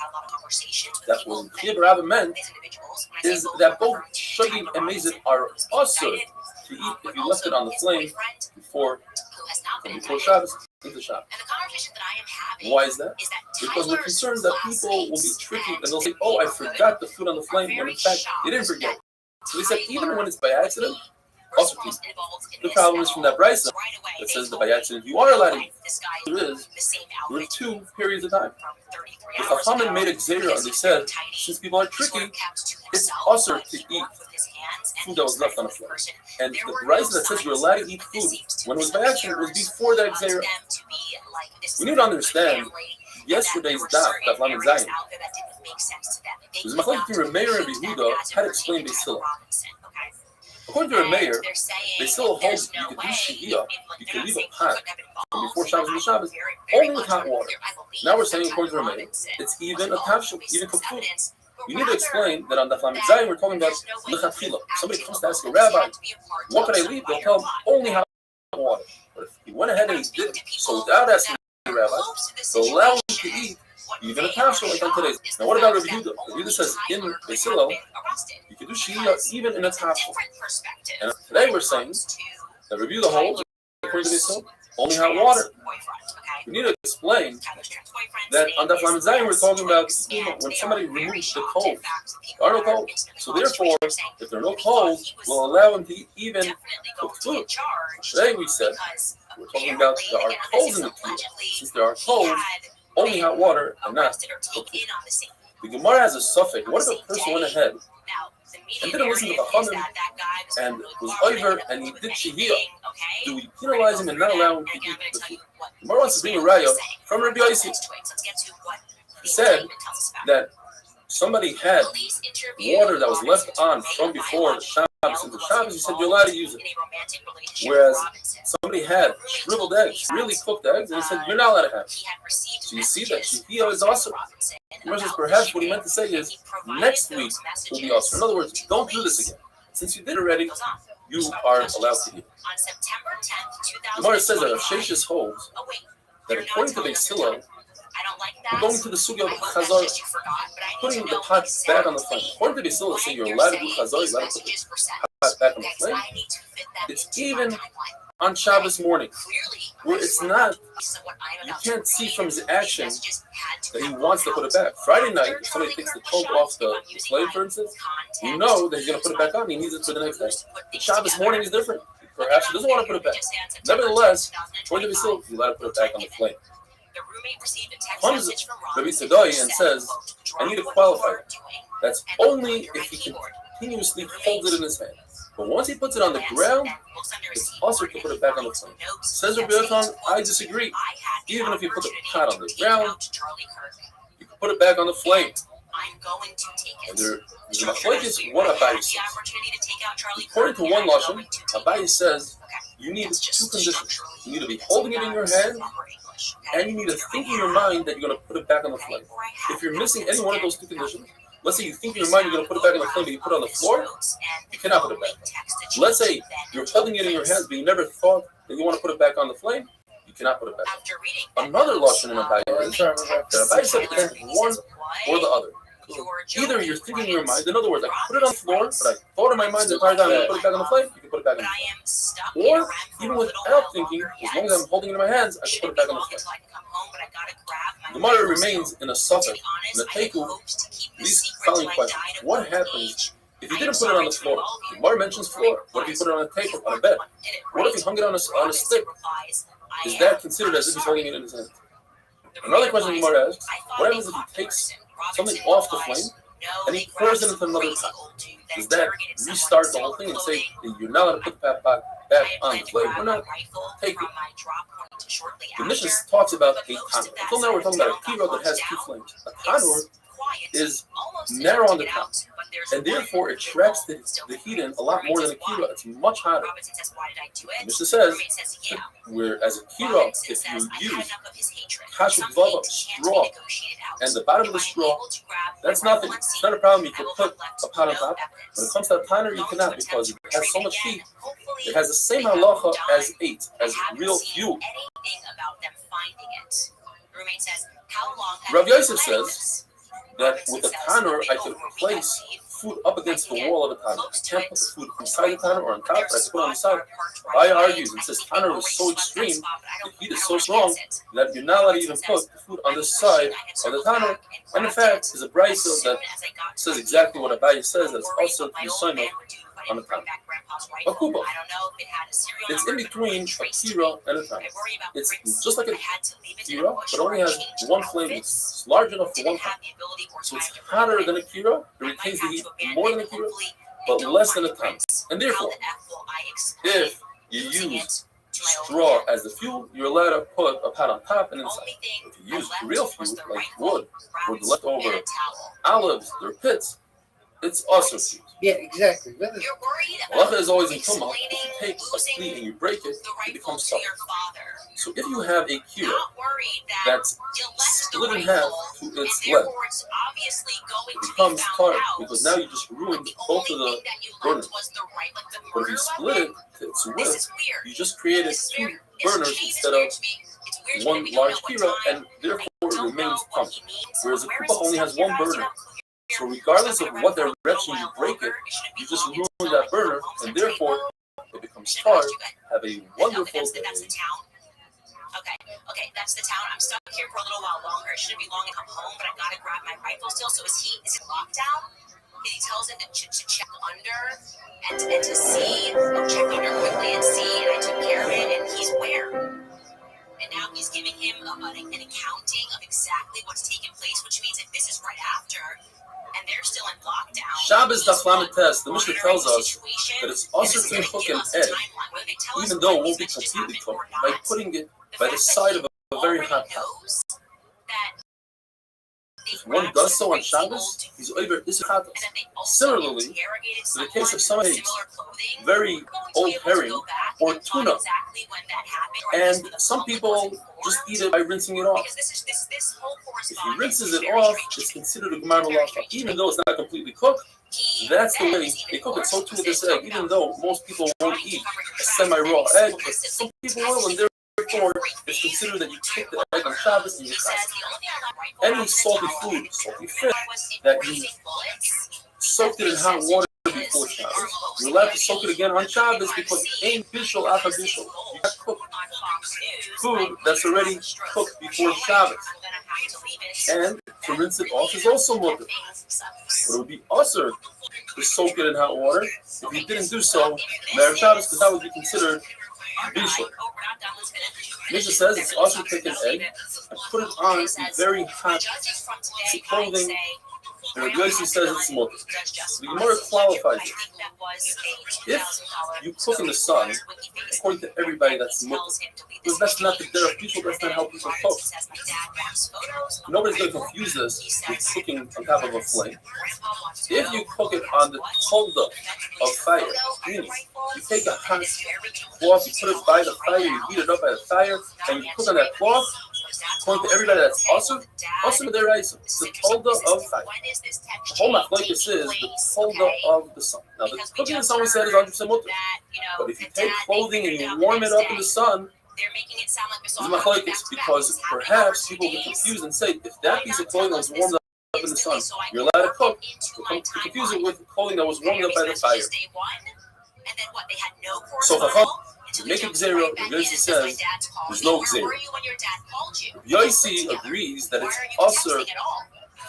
that what Chia bar Abba meant is that both shogig and mazid are also to eat if you left it on the flame before Shabbos into Shabbos. Why is that? Because we're concerned that people will be tricky and they'll say, "Oh, I forgot the food on the flame," when in fact they didn't forget. So he said, even when it's by accident, also please. The problem is from that brisa that says that by accident you are allowed to eat. There is 2 periods of time. The Chachamim made a gzeira, and they said, since people are tricky, it's also to eat food that was left on the floor. And the brisa that says you're allowed to eat food when it was by accident was before that gzeira. We need to understand yesterday's Daf Lamed Zayin. There's a machlokes between Rameir and Yehuda how to explain Beis Hillel. According to Rameir, Beis Hillel holds you can do shehiyah, you can leave a pot from before Shabbos and Shabbos only with hot water. Now we're saying according to Rameir, it's even a tafshil, even cooked food. You need to explain that on Daf Lamed Zayin we're talking about lechatchila. Somebody comes to ask a rabbi, what can I leave? They'll tell them only hot water. But if he went ahead and he did so without asking the rabbi, to allow him to eat even a kasher like on today's. Now what about Rabbi Yehuda? Rabbi Yehuda says in Beisilo, you can do shia even in a tafel. And today we're saying that Rabbi Yehuda holds, according to Beisilo, only hot water. We need to explain that on Daf Lamed Zayin we're talking about when somebody removes the coals. There are no coals. So therefore, if there are no coals, we'll allow him to eat even cooked food. Today we said we're talking about there are coals in the kiyah. Since there are coals, only hot water and not cooked food. The Gemara has a suffix. What if a person went ahead and didn't listen to the Chachamim and was over and he did shehiyah? Do we penalize him and not allow him to eat the food? The Gemara wants to bring a raya from Rabbi Yossi. He said that somebody had water that was left on from before the Shabbos into Shabbos. He said you're allowed to use it. Whereas somebody had shriveled eggs, really cooked eggs, and he said you're not allowed to have it. So you see that shehiyah is awesome. Perhaps what he meant to say is next week will be awesome. In other words, don't do this again. Since you did already, you are allowed to eat. The Gemara says that Sheshis holds that according to Beisilo, we're going to the sugya of chazar, putting the pot back on the flame. According to Beisilo, saying you're allowed to do chazar, you're allowed to put the pot back on the flame. It's even on Shabbos morning, where it's not, you can't see from his action that he wants to put it back. Friday night, if somebody takes the coat off the flame, for instance, you know that he's going to put it back on. He needs it for the next day. Shabbos morning is different. Perhaps he doesn't want to put it back. Nevertheless, according to Beisilo, you're allowed to put it back on the flame. Comes Rabbi Sadai and says, I need to qualify it. That's only if he continuously holds it in his hand. But once he puts it on the ground, it's also to put it back on the flame. Says Rabbi Yochanan, I disagree. Even if you put the pot on the ground, you can put it back on the flame. And there's a machlokes what Abaye says. According to one lashon, Abaye says you need two conditions. You need to be holding it in your hand, and you need to think in your mind that you're going to put it back on the flame. If you're missing any one of those two conditions, let's say you think in your mind you're going to put it back on the flame, but you put it on the floor, you cannot put it back. Let's say you're holding it in your hands, but you never thought that you want to put it back on the flame, you cannot put it back. Another lashon in Abaye is that Abaye said it's one or the other. Either you're thinking in your mind, in other words, I put it on the floor, but I thought in my mind the entire time I'm going to put it back on the flame, you can put it back on the flame. Or, even without thinking, as long as I'm holding it in my hands, I can put it back on the flame. The Gemara remains in a suffix, in the Teiku, these following questions. What happens if you didn't put it on the floor? The Gemara mentions floor. What if you put it on a table, on a bed? What if you hung it on a stick? Is that considered as if he's holding it in his hand? Another question the Gemara asks, what happens if he takes something off the flame and he pours it into another pot? Does that restart the whole thing and say you're not allowed to put the pot back on the flame or not? Take it. The Mishnah talks about a tanur. Until now we're talking about a kiro that has two flames. A tanur is narrow on the top, and therefore it traps the heat in a lot more than a kira. It's much hotter. The Mishnah says, whereas a kira, if you use kashrut vava, straw, and the bottom of the straw, that's nothing. It's not a problem. You can put a pot on top. When it comes to a tanur, you cannot, because it has so much heat. It has the same halacha as real fuel. Rav Yosef says that with a tanur, I could place food up against the wall of a tanur. I can't put the food inside the tanur or on top, but I can put it on the side. Abaye argues and says tanur is so extreme, the heat is so strong, that you're not allowed to even put the food on the side of the tanur. And in fact, there's a brayso that says exactly what Abaye says, that it's also to be signed on the tanur. A kuba. It's in between a kira and a tanur. It's just like a kira, but only has one flame. It's large enough for one pot. So it's hotter than a kira. It retains the heat more than a kira, but less than a tanur. And therefore, if you use straw as the fuel, you're allowed to put a pot on top and inside. If you use real fuel, like wood, or the leftover olives or pits, it's also fuel. Yeah, exactly. Halacha is always in Tumah. If you take a kli and you break it, it becomes soft. So if you have a kira that's split in half to its length. It becomes tar because now you just ruined both of the burners. But if you split it to its width, you just created two burners instead of one large kira, and therefore it remains pumped. Whereas a kupach only has one burner. So regardless of what direction you break it, you just ruin that burner, and therefore it becomes tar. Have a wonderful day. Okay, that's the town. I'm stuck here for a little while longer. It shouldn't be long to come home, but I gotta grab my rifle still. So is it lockdown? And he tells him to check under and to see, check under quickly and see. And I took care of it, and he's where? And now he's giving him an accounting of exactly what's taken place, which means if this is right after, and they're still in lockdown. Shabbos Daflamet Test, the Mishnah tells us that it's also to cook an egg, even though it won't be completely cooked, by putting it by the side of a very hot pot. If one does so on Shabbos, he's over Issachatos. Similarly, in the case of somebody who eats very old herring or tuna, and some people just eat it by rinsing it off. If he rinses it off, it's considered a Gemara Halacha. Even though it's not completely cooked, that's the way they cook it. So too with this egg, even though most people won't eat a semi-raw egg, but some people will, and therefore it's considered that you cook the egg on Shabbos and you fast. Any salty food, salty fish, that you soaked it in hot water before Shabbos, you're allowed to soak it again on Shabbos because it ain't bishul after bishul. You got cooked food that's already cooked before Shabbos. And to rinse it off is also mutter. But it would be usher to soak it in hot water. If you didn't do so, Erev Shabbos, because that would be considered bishul. Mishnah says it's also to take an egg and put it on very hot clothing. And Rabbi Yossi says it's mutter. The Gemara qualifies it. If you cook in the sun, according to everybody, that's mutter. Because that's not the derech people, that's not how people cook. Nobody's going to confuse this with cooking on top of a flame. If you cook it on the tolda of fire, meaning you take a hot cloth, you put it by the fire, you heat it up by the fire, and you cook on that cloth, according to everybody that's awesome deraisa. It's the tolda of fire. The whole machlokes is the tolda of the sun. Now, the cooking in the sun we said is 100% mutter. But if you take clothing and you warm it up in the sun, it's machlokes, because perhaps people get confused and say, if that piece of clothing was warmed up in the sun, you're allowed to cook. You confuse it with clothing that was warmed up by the fire. So to make a gzera, Yossi says there's no gzera. Yossi agrees that it's also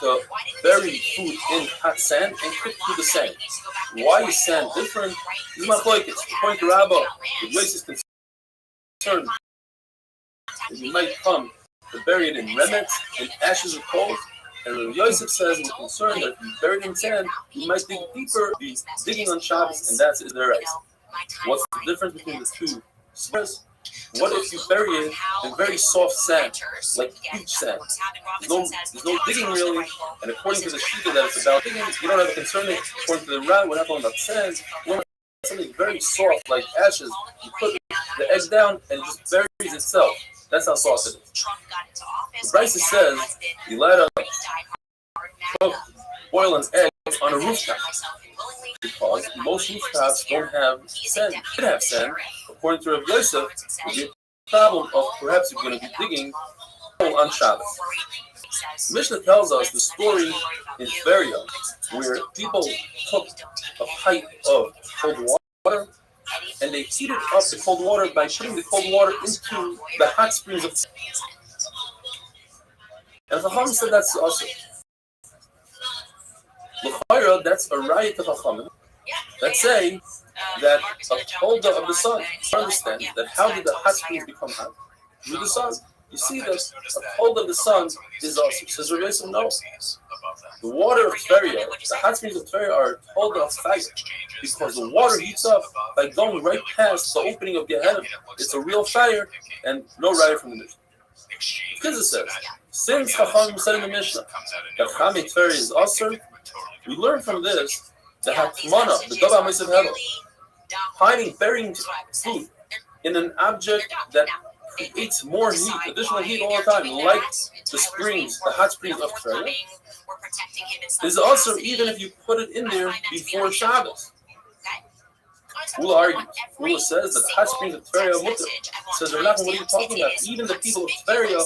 to bury food in hot sand and cook through the sand. Why is sand different? This is machlokes. According to Rabbah, Yossi is concerned that you might come to bury it in remnants and ashes of coals. And Yosef says we're concerned that if you bury it in sand, you might dig deeper, be digging on Shabbos, and that's their rights. What's the difference between the two? What if you bury it in very soft sand, like beach sand? There's no digging really, and according to the shita that it's about digging, you don't have a concern. According to the Ran, we're not talking about sand. You want something very soft, like ashes. You put the egg down, and it just buries itself. That's how soft it is. The Brisa says you let a cook, boil an egg on a rooftop because most rooftops don't have sand. They should have sand. According to Rabbi Yosef, it would be a problem of perhaps you're going to be digging on Shabbos. Mishnah tells us the story in Tveria where people took a pipe of cold water and they heated up the cold water by putting the cold water into the hot springs of. And Chacham said that's awesome. L'chayra, that's a riot of Chachamim that say that a tolda of the sun. Understand that how did the hot springs become hot? Through the sun. You see that a tolda of the sun is awesome. Says Rabbi Yosef, no. The water of Tveria, the hot springs of Tveria are tolda of fire because the water heats up by going right past the opening of Gehenna. It's a real fire and no riot from the Mishnah. Because it says, since Chachamim said in the Mishnah that Chami Tveria is asur, we learn from this that Hatmana, the Dava Meisav Hevel, burying food in an object that creates more heat, additional heat all the time, like the springs, the hot springs of Tverya. Is also even if you put it in there before Shabbos. Ula argues. Ula says that the hot springs of Tverya Mutter. Says, what are you talking about? Even the people of Tverya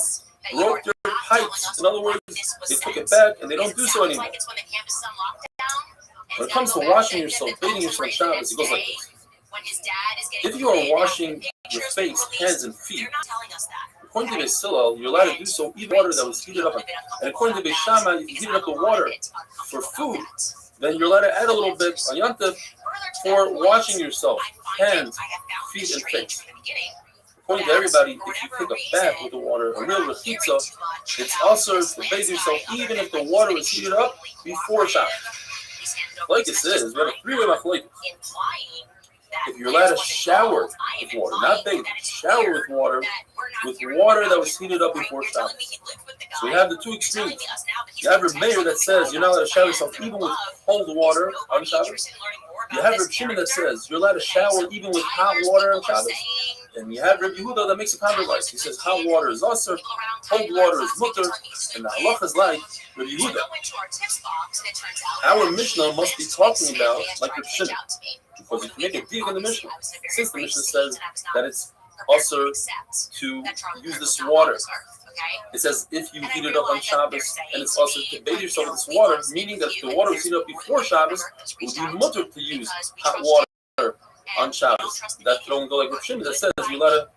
broke their pipes. In other words, they took it back and they don't do so anymore. When it comes to washing yourself, bathing yourself on Shabbos, it goes like this. If you are washing your face, hands, and feet, according to Beis Hillel, you're allowed to do so even water that was heated up. And according to Beis Shammai, if you heated up the water for food, then you're allowed to add a little bit on Yom Tov for washing yourself, hands, feet, and face. According to everybody, if you take a bath with the water, a real rechitza, it's also to bathe yourself even if the water is heated up before Shabbos. Like it says, we have a three-way machlokes. If you're allowed to shower with water, not bathe, shower with water that was heated up before Shabbos. So we have the two extremes. You have Reb Meir that says you're not allowed to shower yourself even with cold water on Shabbos. You have Reb Shimon that says you're allowed to shower even with hot water on Shabbos. And you have Reb Yehuda that makes a compromise. He says hot water is usher, cold water is mutter, and the halacha is like Reb Yehuda. Our Mishnah must be talking about like Reb Shimon. Because if you make a dig in the Mishnah, since the Mishnah says that it's also to use this water. It says if you heat it up on Shabbos, and it's also to bathe yourself in this water, meaning that if the water was heated up before Shabbos, it would be mutter to use hot water on Shabbos. That could only go like Reb Shimon that says you're allowed to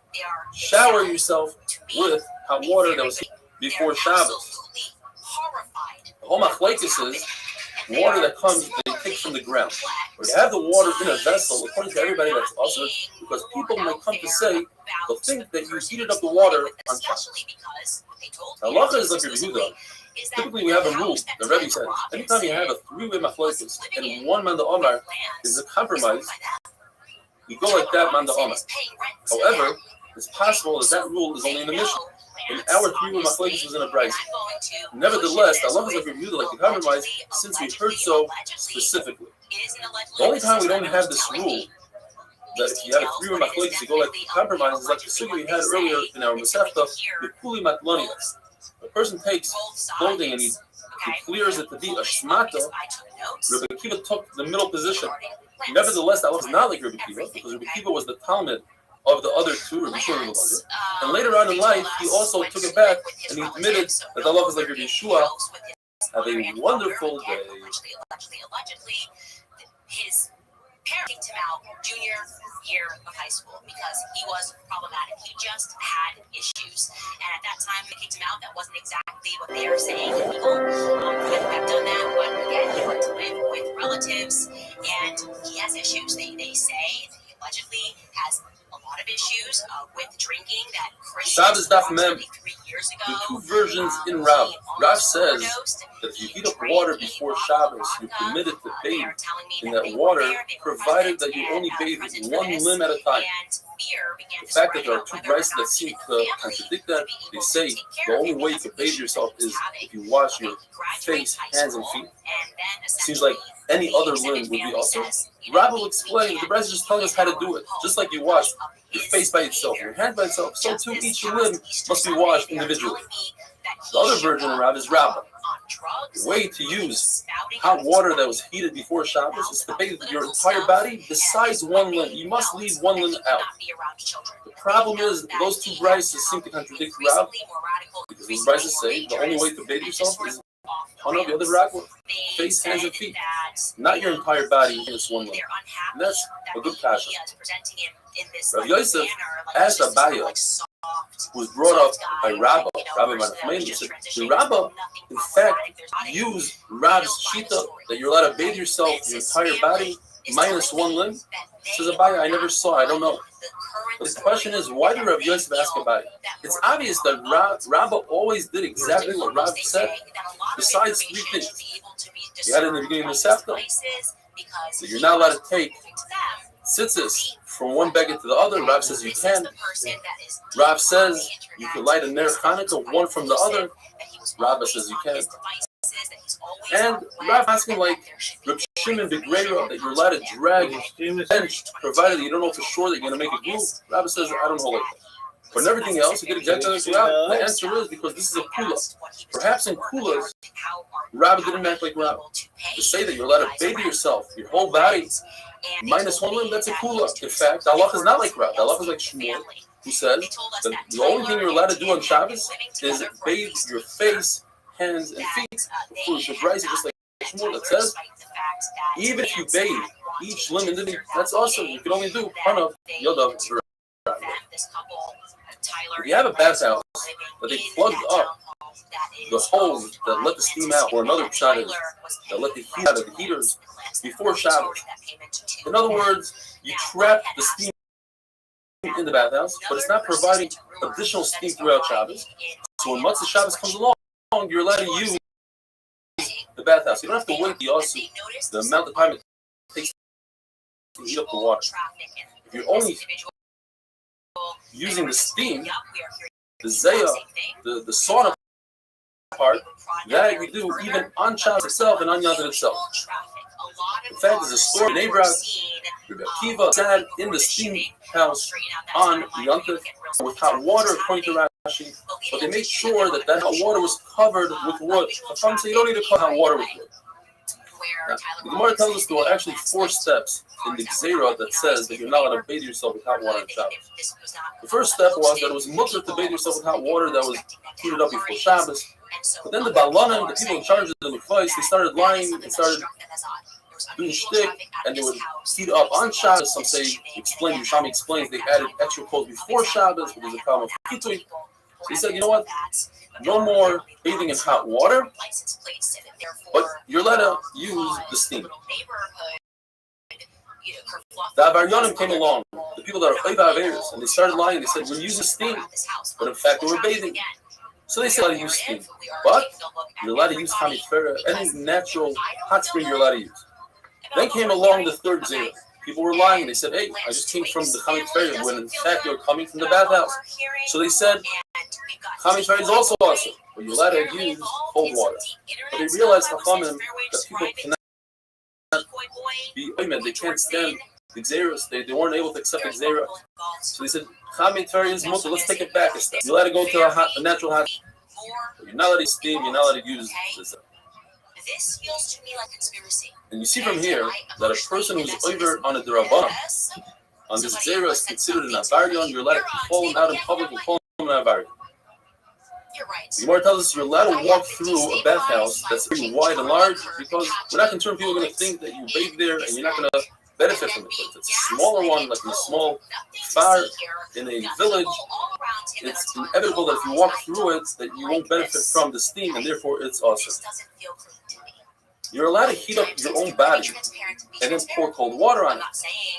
shower yourself with hot water that was heated before Shabbos. The whole machlokes is water that comes, they take from the ground. Or you have the water in a vessel, according to everybody that's also, because people might come to say, they'll think that you heated up the water on Shabbos. Now, halacha is like Reb Yehuda. Typically, we have a rule. The Rebbe says, anytime you have a three-way machlokes and one man d'Amar is a compromise, you go like that man d'Amar. However, it's possible that that rule is only in the Mishnah. And our three-way machlokes was in a brayso. Nevertheless, the halacha is like Reb Yehuda, like the compromise, since we heard so specifically. The only time we don't have this rule, that if you have a three-way machlokes, you go like the compromise, is like the sugya we had earlier in our Masechta, the kuli matlonias. A person takes clothing and he clears it to be a shmata. Rabbi Akiva took the middle position. Nevertheless, that was not like Rabbi Akiva, because Rabbi Akiva was the Talmud of the other two, Rabbi Shua and Rabbi Elazar. And later on in life, he also took it back and he admitted that Allah is like Rabbi Yeshua. Have a wonderful day. Allegedly, his parents kicked him out junior year of high school because he was problematic. He just had issues. And at that time, they kicked him out. That wasn't exactly what they were saying. People couldn't have done that. But again, he went to live with relatives and he has issues. They say that he allegedly has a lot of issues with drinking that Shabbos Daf Mem, the two versions in Rav. Rav says that if you heat up water before Shabbos, you're permitted to bathe in that water, provided that you only bathe one limb at a time. The fact that there are two brises that seem to contradict that, they say the only way you can bathe yourself is if you wash your face, hands, and feet. It seems like any other limb would be also. Rav will explain, the Bryce is just telling us how to do it. Just like you wash your face by itself, your hand by itself, so too each limb must be washed individually. The other version of Rav is Rabbah. The way to use hot water that was heated before Shabbos is to bathe your entire body besides one limb. You must leave one limb out. The problem is those two Bryces seem to contradict Rav, because those Bryces say the only way to bathe yourself is on the other ragla, face, hands, and feet, not your entire body in this one limb. And that's a good kasha. Rav Yosef asked Abaya, who was brought up by Rabbi Manachmeni, he said, the Rabbi, in fact, used Rav's shita that you're allowed to bathe yourself, your entire body, minus one limb. Says Abaya, I never saw, I don't know. But the question is, why did Rav Yosef ask Abaya? It's obvious that Rabbi always did exactly what Rav said, besides three things. You had it in the beginning of the Sefta, that you're not allowed to take tzitzis from one beggar to the other. Rav says you can. Rav says you can light a ner Chanukah one from the other. Rav says you can. And Rav asking like Reb Shimon Begrera that you're allowed to drag your bench, provided you don't know for sure that you're going to make a groove. Rav says I don't hold like that. But in everything else, you get exactly like Rav. The answer is because this is a kula. Perhaps in kulas, Rav didn't act like Rav. To say that you're allowed to bathe yourself, your whole body, minus one limb, that's a kula. In fact, Allah is not like Rav. Allah is like Shmuel, who says that the only thing you're allowed to do on Shabbos is bathe your face, hands, and feet. Before you should rise, just like Shmuel that says, even if you bathe each limb individually, that's awesome. You can only do Hanav, Yodav, if you have a bathhouse that they plugged up the holes that let the steam out, or another shot is that let the heat out of the heaters before Shabbos. In other words, you trap the steam in the bathhouse, but it's not providing additional steam throughout Shabbos. So when Matzah Shabbos comes along, you're allowed to use the bathhouse. You don't have to wait the amount of time it takes to heat up the water. If you're only using the steam, the zayah, the sauna part, that you do even on Shabbos itself and on Yom Tov itself. In fact, there's a story in Abraham, Rabbi Akiva sat in the steam house on Yom Tov with hot water, according to Rashi, but they made sure that that hot water was covered with wood. Some say you don't need to cover hot water with wood. Now, the Gemara tells us there are actually 4 steps in the Gzeirah that says that you're not allowed to bathe yourself with hot water on Shabbos. The first step was that it was mutter to bathe yourself with hot water that was heated up before Shabbos. But then the Balanim, the people in charge of the Mikvahs, they started lying and started doing shtick, and they would heat up on Shabbos. Some say, Yerushalmi explains, they added extra clothes before Shabbos, but there's a problem of kitui. So he said, you know what? No more bathing in hot water, but you're allowed to use the steam. The Avaryanim came along, the people that are Oiva Averis, and they started lying. They said, we're using steam, but in fact, they were bathing. So they said, allowed to use steam, but you're allowed to use Hamifera, any natural hot spring you're allowed to use. Then came along the third Zera. People were lying. They said, hey, I just came from the Hamifera, when in fact you're coming from the bathhouse. So they said, Hamifera is also awesome, but you're allowed to use cold water. But they realized that people cannot be oimed, they can't stand the Xeris, they weren't able to accept the Xeris. So they said, Hamifera is mutter, let's take it back a step. You're allowed to go to a natural hot, but you're not allowed to steam, you're not allowed to use this. This feels to me like conspiracy. And you see from here that a person who's over on a Daraban, on this Zera is considered an Avarion, you're allowed to call him out in public and call him an Avarion. The Gemara tells us you're allowed to walk through a bathhouse that's pretty wide and large because we're not concerned people are going to think that you bathe there and you're not going to benefit from it. But it's a smaller one, like in a small far in a village, it's inevitable that if you walk through it, that you won't benefit from the steam, and therefore it's awesome. You're allowed to heat up your own body and then pour cold water on it.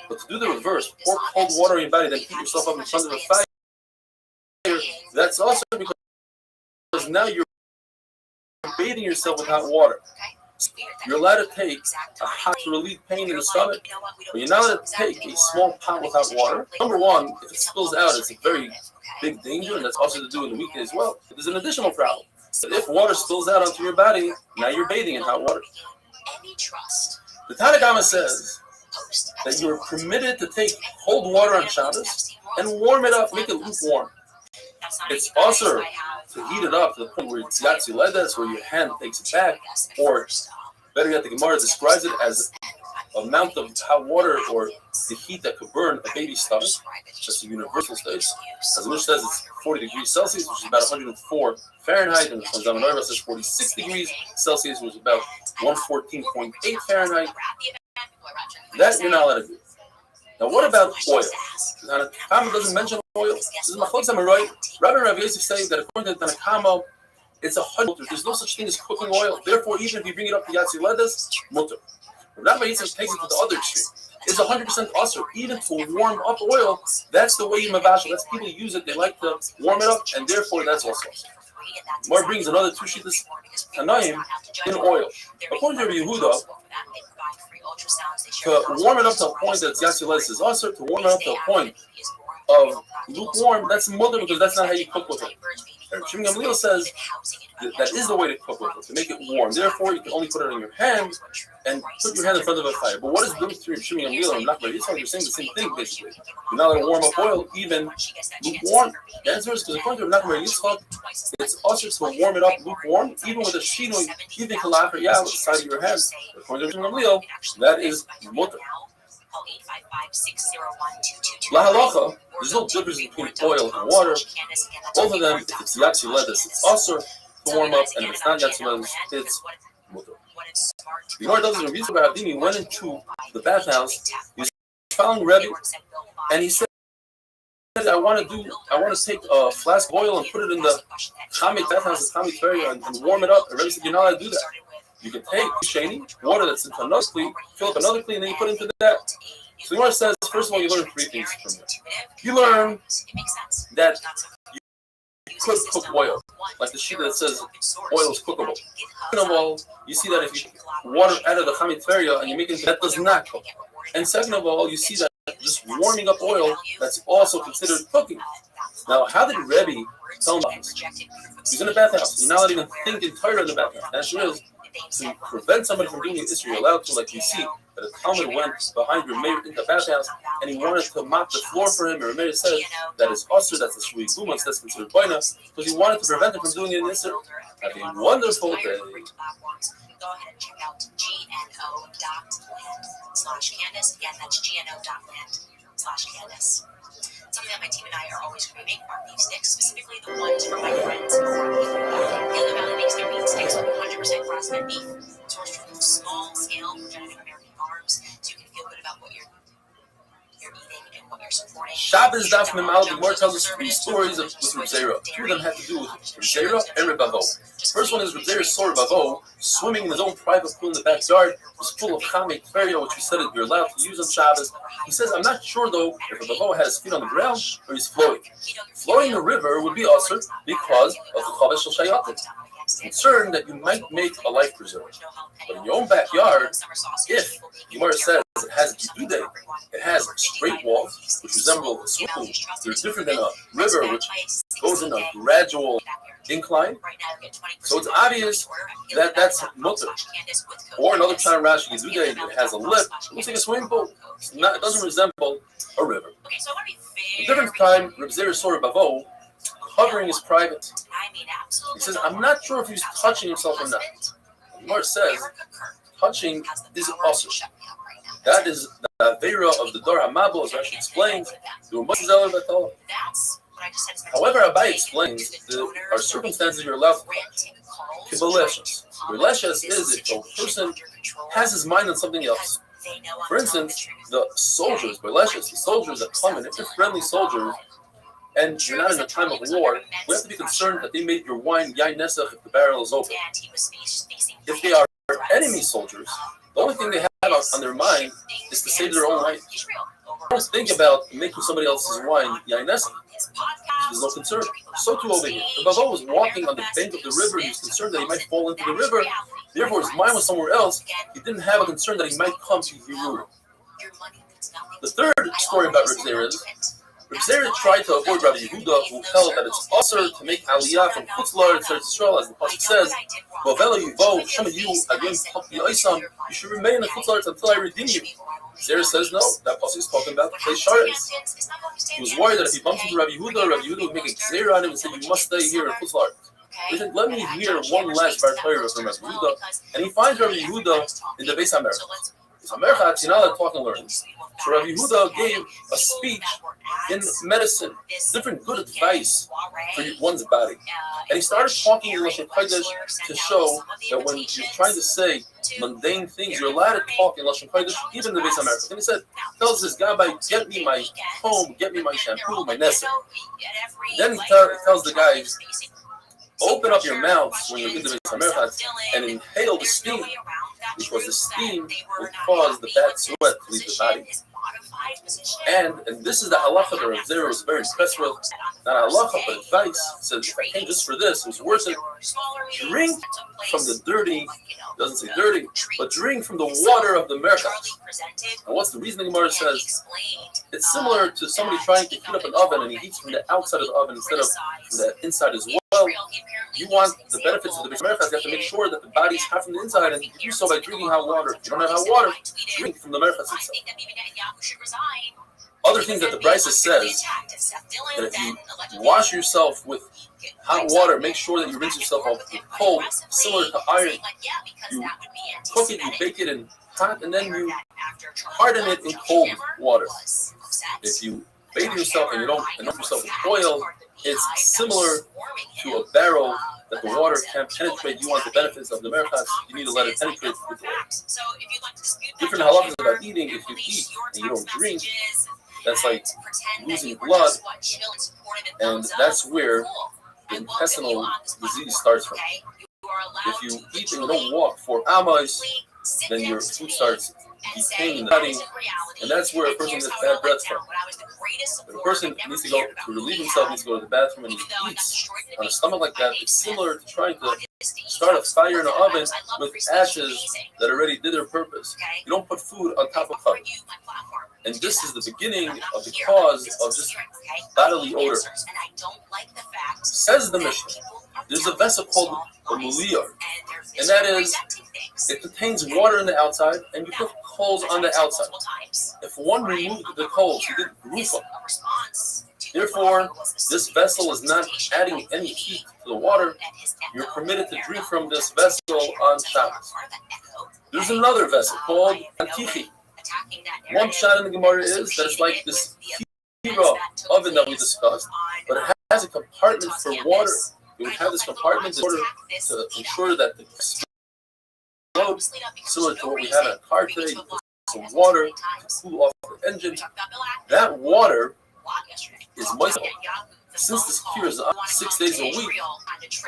But to do the reverse, pour cold water on your body, then heat yourself up in front of a fire, that's also because now you're bathing yourself with hot water. You're allowed to take a hot to relieve pain in the stomach, but you're not allowed to take a small pot with hot water. Number one, if it spills out, it's a very big danger, and that's also to do in the weekday as well. But there's an additional problem. So if water spills out onto your body, now you're bathing in hot water. The Tanakhama says that you're permitted to take cold water on Shabbos and warm it up, make it lukewarm. It's also to heat it up to the point where it's yatsi ledes, where your hand takes it back, or better yet, the Gemara describes it as an amount of hot water or the heat that could burn a baby's stomach. That's a universal state. As the Mishnah says, it's 40 degrees Celsius, which is about 104 Fahrenheit, and Zaman says 46 degrees Celsius, which is about 114.8 Fahrenheit. That you're not allowed to do. Now, what about oil? Tanakhama doesn't mention oil. This is Machlokes Amoraim. Rabbi Rav Yosef saying that according to Tanakhama, it's 100. There's no such thing as cooking oil. Therefore, even if you bring it up to Yatsi Ledes, mutter. Rabbi Yosef takes it to the other extreme. It's 100% usher, even to warm up oil. That's the way you mavash. That's people use it. They like to warm it up, and therefore that's also usher. Mar brings another 2 shittas Tanaim in oil. According to Rabbi Yehuda, to warm it up to a point that Yatsi Ledes is usher, to warm it up to a point of lukewarm, that's mutter because that's not how you cook with it. And Shimon Gamliel says that is the way to cook with it, to make it warm. Therefore, you can only put it in your hand and put your hand in front of a fire. But what is the difference between Shimon Gamliel and Nachman Yitzchak? You're saying the same thing, basically. You're not allowed to warm up oil, even lukewarm. The answer is because according to Nachman Yitzchak, it's also to warm it up lukewarm, even with a shinoi, even kalach or yah, on the side of your hand. According to Shimon Gamliel, that is mutter. La halacha, there's no difference between oil and water. Both of them, if it's yatsi lettuce, it's also to warm up, and if it's not yatsi lettuce, it's mutter. The Gemara does a reason about Abdini went into the bathhouse. He was following Rebbe, and he said, I want to take a flask of oil and put it in the Chamik bathhouse, the Chamik area, and warm it up. And Rebbe said, you're not allowed to do that. You can take sheni, water that's into another kli, fill up another kli, and then you put it into that. So the Gemara says, first of all, you learn three things from that. You learn that you could cook oil, like the sheet that says oil is cookable. Second of all, you see that if you water out of the Chamik area and you make it, that does not cook. And second of all, you see that just warming up oil, that's also considered cooking. Now, how did Rebbe tell him this? He's in a bathhouse. You're not allowed to even think in Torah in the bathhouse. And the answer is, to prevent somebody from doing this, you're allowed to, like you see, that a Talmud went behind Rameir in the bathhouse and he wanted to mop the floor for him. And Rameir said that is usher, that's a shui gumas, that's considered boina, because he wanted to prevent him from doing it in Isser. Have a wonderful day. Go ahead and check out gno.land/Candace. Again, that's gno.land/Candace. Something that my team and I are always craving are beef sticks, specifically the ones from my friends in Gila Valley makes their beef sticks with 100% grass-fed beef, sourced from small-scale regenerative American farms, so you can feel good about what you're eating and what you're supporting. Shabbos Daf Memal, the Gemara tells us three stories with Reb Zera. Two of them have to do with Reb Zera and Reb Avo. First one is Reb Zera saw Reb Avo swimming in his own private pool in the backyard. It was full of Chamik Feria, which we said that you're allowed to use on Shabbos. He says, I'm not sure though if Reb Avo had his feet on the ground or he's floating. Floating in the river would be usher because of the Chavesh Shel Shayatim. Concerned that you might make a life preserver. But in your own backyard, if the Gemara says it has bidude, it has straight walls, which resemble a swimming pool, they're different than a river, which goes in a gradual incline. So it's obvious that that's mutter. Or another China Rashi, bidude, it has a lip, it looks like a swimming pool. It doesn't resemble a river. A different time, Reb Zera saw Reb Avo covering his private. He says, I'm not sure if he's touching himself or not. The Gemara says, touching is also. That is the Avera of the Dor HaMabul, as Rashi explains. However, Abai explains there are circumstances you're allowed to touch. Kibaleshes. Kibaleshes is if the person has his mind on something else. For instance, the soldiers, Kibaleshes, the soldiers that come in, if they're friendly soldiers, and you're not in a time of war, we have to be concerned that they made your wine yain nesach if the barrel is open. If they are enemy soldiers, the only thing they have on their mind is to save their own life. Don't think about making somebody else's wine yain nesach. There's no concern. So too over here. The Bavo was walking on the bank of the river. He was concerned that he might fall into the river. Therefore, his mind was somewhere else. He didn't have a concern that he might come to Hiru. The third story about Reb Zera is Reb Zera tried to avoid Rabbi Yehuda, who held that it's usher to make aliyah from Chutz La'aretz to Israel, as the pasuk says, you should remain in the Chutz La'aretz until I redeem you. Zera says no, that pasuk is talking about the place Sharetz. He was worried that if he bumped into Rabbi Yehuda would make a Zera on him and say, you must stay here in Chutz La'aretz. He said, let me hear one last Bar Torah from Rabbi Yehuda, and he finds Rabbi Yehuda in the Beis HaMerchat. You're not talking and learning. So Rabbi Yehuda gave a speech in medicine, different good advice for one's body. And he started talking in Lashon Kodesh to show that when you're trying to say mundane things, you're allowed to talk in Lashon Kodesh, even in the Beis HaMerchat. And he said, tells this guy, get me my comb, get me my shampoo, my nesser. Then he tells the guys, open up your mouth when you're in the Beis HaMerchat and inhale the steam, because the steam will cause the bad sweat to leave the body. And this is the halacha that Reb Zera was very impressed with. Not halacha, but advice. He said, if I came just for this, it was worth it. Drink from the dirty, doesn't say dirty, but drink from the water of the merkat. And what's the reason the Gemara says? It's similar to somebody trying to heat up an oven and he heats from the outside of the oven instead of from the inside as well. well, you want the benefits of the matter of fact, you have to make sure that the body's hot from the inside, and you do so by drinking hot water. If you don't have hot water, drink from the matter of fact itself. Other things that the Brisa says, that if you wash yourself with hot water, make sure that you rinse yourself off with cold, similar to iron. You cook it, you bake it in hot, and then you harden it in cold water. If you bathe yourself and you don't anoint yourself with oil, it's similar to a barrel that the water can't penetrate. You want the benefits of the merchas, you need to let it penetrate with oil. Different halachas about eating. If you eat and you don't drink, that's like losing blood, and that's where the intestinal disease starts from. If you eat and you don't walk for amos, then your food starts decaying in the body, and that's where a person gets bad breath from. If a person needs to go to relieve himself, needs to go to the bathroom, and he eats on a stomach like that, it's similar to trying to start a fire in an oven with ashes that already did their purpose. You don't put food on top of fire. And this is the beginning of the cause of just bodily odor. Says the Mishnah, there's a vessel called a muliyar, and that is, it contains water on the outside, and you put coals on the outside. If one removed the coals, you didn't roof them. Therefore, this vessel is not adding any heat to the water. You're permitted to drink from this vessel on Shabbos. There's another vessel called Antichi. One shot in the Gemara is that it's like this Hira oven that we discussed, but it has a compartment for water. It would have this compartment in order to ensure that the load, similar to what we have in a car today, you put some water to cool off the engine. That water is moist. Since this cure is 6 days a week,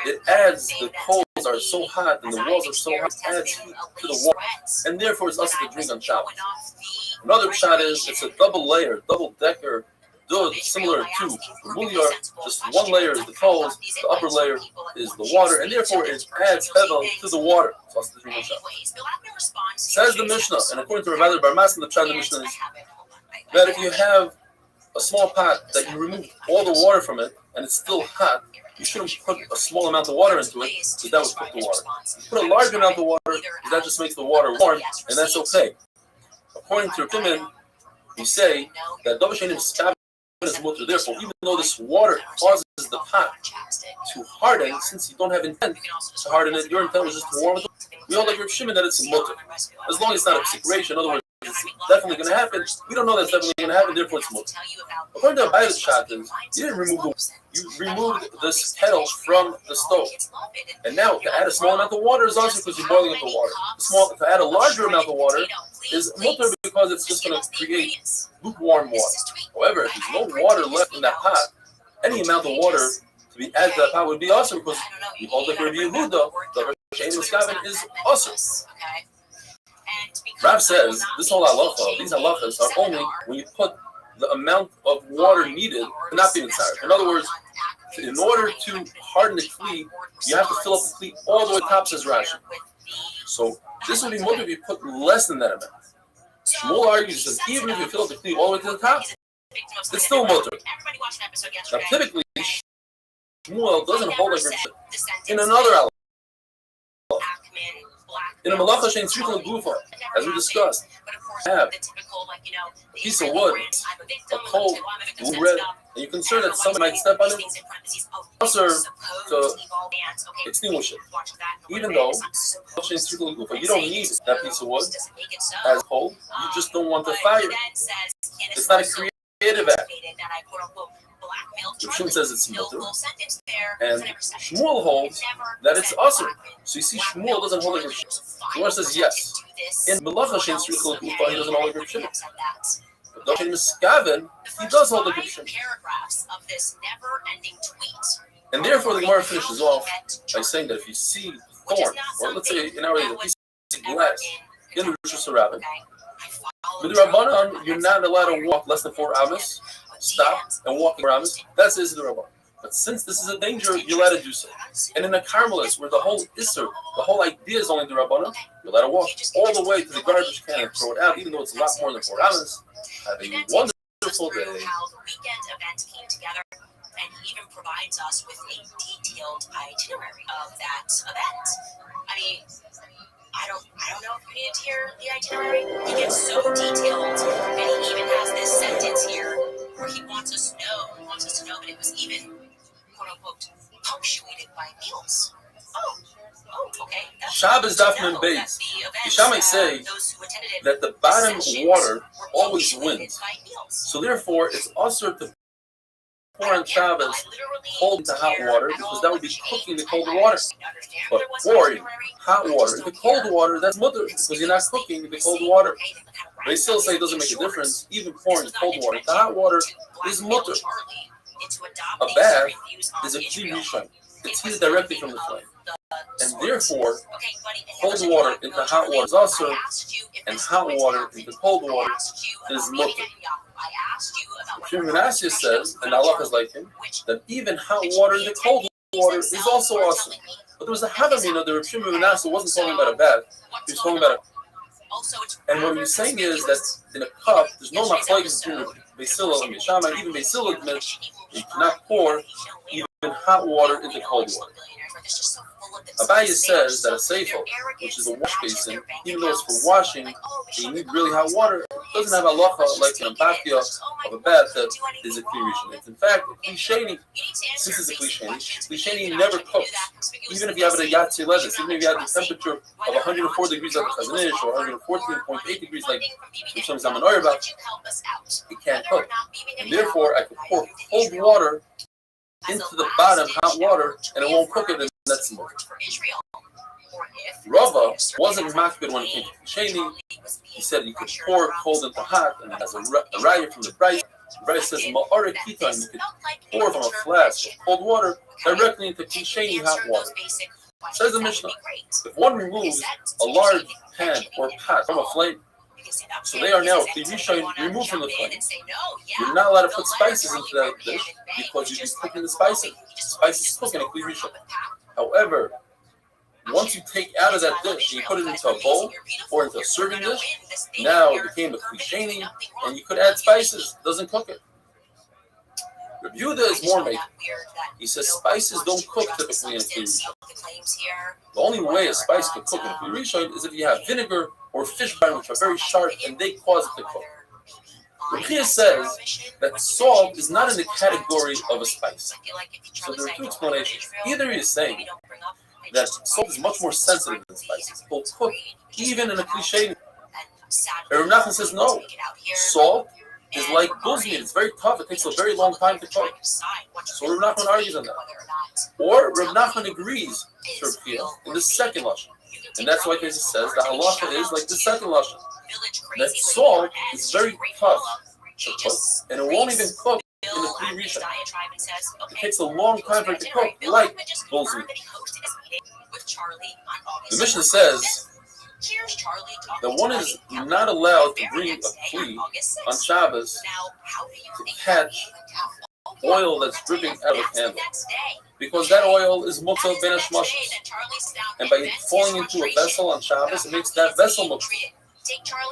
it adds, the coals are so hot and the walls are so hot, it adds heat to the water, and therefore it's also to drink on Shabbos. Another shot is, it's a double-decker dough similar to the muliyar. Just one layer is the coals, the upper layer is the water, and therefore it adds hevel to the water. So that's the drink on Shabbos. Says the Mishnah, and according to Rav Bar Masna, the pshat of the Mishnah is that if you have a small pot that you remove all the water from it and it's still hot, you shouldn't put a small amount of water into it, because that would cook the water. You put a large amount of water, because that just makes the water warm, and that's okay. According to Restream, we say that Dovashenim Skav is mutter. Therefore, even though this water causes the pot to harden, since you don't have intent to harden it, your intent was just to warm it. We all like Reb Shimon that it's mutter. As long as it's not a secretion, in other words, it's definitely going to happen. We don't know that's definitely going to happen, therefore it's mutter. According to Abay's shot, you didn't remove you removed this kettle from the stove. And now to add a small amount of water is also because you're boiling up the water. To add a larger amount of water is mutter because it's just going to create lukewarm water. However, if there's no water left in that pot, any amount of water to be added to that pot would be awesome, because we hold like Rabbi Yehuda, the Restream is awesome. Rav says this whole halacha, these halachas are only when you put the amount of water needed to not be inside. In other words, in order to harden the kli, you have to fill up the kli all the way to the top, says Rashi. So this would be mutter if you put less than that amount. Shmuel argues that even if you fill up the kli all the way to the top, it's still mutter. Now typically, Shmuel doesn't hold like Reb Shimon. In another halacha, in a malacha shein tzricha l'gufa, as we discussed, have a piece of wood, a coal, blue red, and you're concerned that somebody might step on it, also to extinguish it. Even though shein tzricha l'gufa, you don't need that piece of wood as coal, you just don't want the fire. It's not a creative act. Reb Shimon says it's mutter, and Shmuel holds that it's usher. So you see, Shmuel doesn't hold like Reb Shimon. Shmuel says yes. In Melacha Shein Tzricha L'Gufa, he doesn't hold like Reb Shimon. But Dovashenim Skaven, he does hold like Reb Shimon. And therefore, the Gemara finishes off by saying that if you see thorn, or let's say in our day, a piece of glass in the Rishus HaRabbanim, with the Rabbanan, you're not allowed to walk less than 4 amos. Stop and walk around it. That's the Rabban. But since this is a danger, you're allowed to do so. And in a Carmelist, where the whole Isser, the whole idea is only the Rabbanan, you're allowed to walk all the way to the garbage can and throw it out, even though it's a lot more than 4 hours. Have a wonderful day. provides us with a detailed itinerary of that event. I mean, I don't know if you need to hear the itinerary. He gets so detailed, and he even has this sentence here where he wants us to know that it was even, quote unquote, punctuated by meals. Okay. Shabbos Dafman Beis. Yisham may say that the bottom water always wins. So therefore, it's also to pour on Shabbos cold into hot water because that would be cooking the cold water. But pouring hot water into cold water, that's mutter because you're not cooking the cold water. They still say it doesn't make a difference. Even pouring cold water into hot water is mutter. A bath is a kli rishon. It's heated directly from the flame. And therefore, cold water into hot water is also, and hot water into cold water is mutter. Reb Menashe says, and Allah is like him, that even hot water into cold water is also awesome. But there was a havamina that Reb Menashe wasn't talking about a bath. He was talking about a. And what he was saying is that in a cup, there's no machlokes between Beis Hillel and Beis Shammai. Even Beis Hillel admits you cannot pour even hot water into cold water. Abaye says that a seifel, which is a wash basin, even though it's for washing, you need really hot water. It doesn't have halacha like an empatya of a bath that is a kli rishon. In fact, a klisheni, since it's a klisheni never cooks. Even if you have it at yatsi lettuce, even if you have the temperature of 104 degrees like the Chazon Ish or 114.8 degrees like some Zaman Oyerbach, it can't cook. And therefore, I could pour cold water into the bottom hot water and it won't cook it, and that's more. Rava wasn't makbid when it came to Sheni. He said you could pour cold into hot, and it has a raya from the Bryce. The Bryce says ma'ara kitan, you could pour from a flask of cold water directly into Sheni hot water. Says the Mishnah, if one removes a large pan or pot from a flame, so they are now removed from the flame. You're not allowed to put spices into that dish because you'd be cooking the spices. Spices cook in a kli rishon. However, once you take out of that dish and you put it into a bowl or into a serving dish, now it became a klisheni, and you could add spices. It doesn't cook it. Reb Yehuda is more made. He says spices don't cook typically in a kli rishon. The only way a spice could cook in a kli rishon is if you have vinegar or fish brine, which are very sharp, and they cause it to cook. Reb says that salt is not in the category of a spice. So there are two explanations. Either he is saying that salt is much more sensitive than spices. It will cook even in a cliche. Reb Nachman says no. Salt is like bull's meat. It's very tough. It takes a very long time to cook. So Reb Nachman argues on that. Or Reb Nachman agrees to Reb Chia in the second lashon. And that's why Jesus says the halacha is like the second lashon. That salt is very tough to cook, and it won't even cook in the kli rishon. It takes a long time for it to cook, like bull's meat. The Mishnah says that one is not allowed to bring a kli on Shabbos to catch oil that's dripping out of a candle, because that oil is mutzah ben hashmashos, and by falling into a vessel on Shabbos, it makes that vessel mutzah.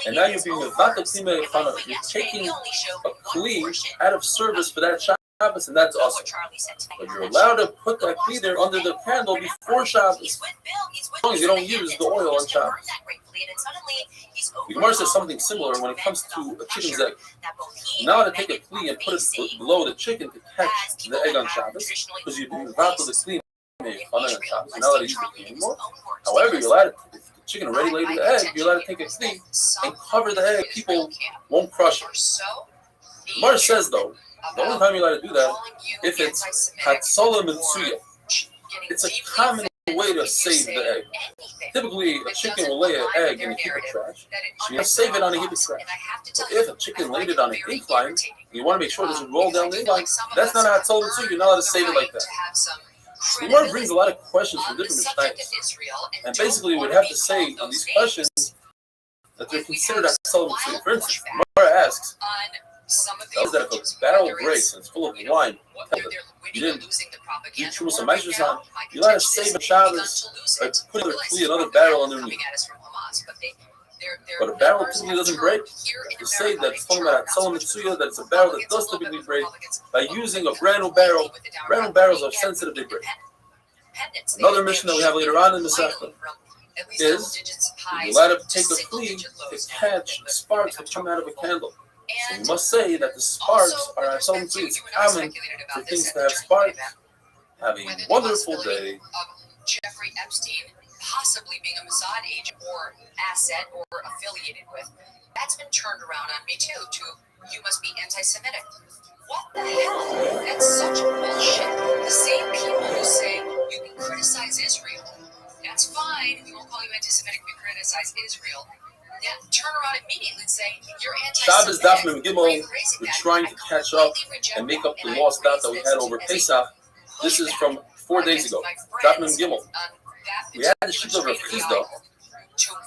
And now you're being mevatel klima yechana. You're taking a kli out of service for that Shabbos, and that's awesome. But you're allowed to put that kli there under the candle before Shabbos, as long as you don't use the oil on Shabbos. The Gemara says something similar when it comes to a chicken's egg. You're not allowed to take a kli and put it below the chicken to catch the egg on Shabbos, because you're being mevatel the klima yechana on Shabbos. You're not allowed to use the kli anymore. However, you're allowed to. Chicken already laid the egg, you're allowed to take a kli and cover the egg. People won't crush it. The Gemara says though, the only time you're allowed to do that if it's hatzola mitzuya. It's a common way to save the egg. Typically, a chicken will lay an egg in a heap of trash. So you save it on a heap of trash. But if a chicken laid it on an incline, and you want to make sure it doesn't roll down the incline, that's not a hatzola mitzuya. You're not allowed to save it like that. The Gemara brings a lot of questions from different mishnayos, and basically we'd have to say on these questions that they're considered as solid. For instance, Gemara asks, that if a barrel breaks and it's full of wine, you didn't do Trumas and Meisers on, you're allowed to save a Shabbos by putting another kli, another barrel underneath. But a barrel typically doesn't break. To say that it's talking about Hatzalah Mitsuya, that it's a barrel that does typically break by using a brand new barrel. Brand new barrels are sensitive, they break. Another mission that we have later on in the Masechta is you're allowed to take a flea to catch sparks that come out of a candle. So you must say that the sparks are Hatzalah Mitsuya. It's common for things to have sparks. Have a wonderful day. Jeffrey Epstein possibly being a Mossad agent or asset or affiliated with, that's been turned around on me too, to you must be anti-Semitic. What the hell? That's such bullshit. The same people who say you can criticize Israel, that's fine, we won't call you anti-Semitic if you criticize Israel. Yeah, turn around immediately and say you're Shabbos anti-Semitic. Daf Mem Gimel, we're trying to catch up and make up the lost daf that we had over Pesach. This is from 4 days ago. Daf Mem Gimel. We had the sheet of Chisda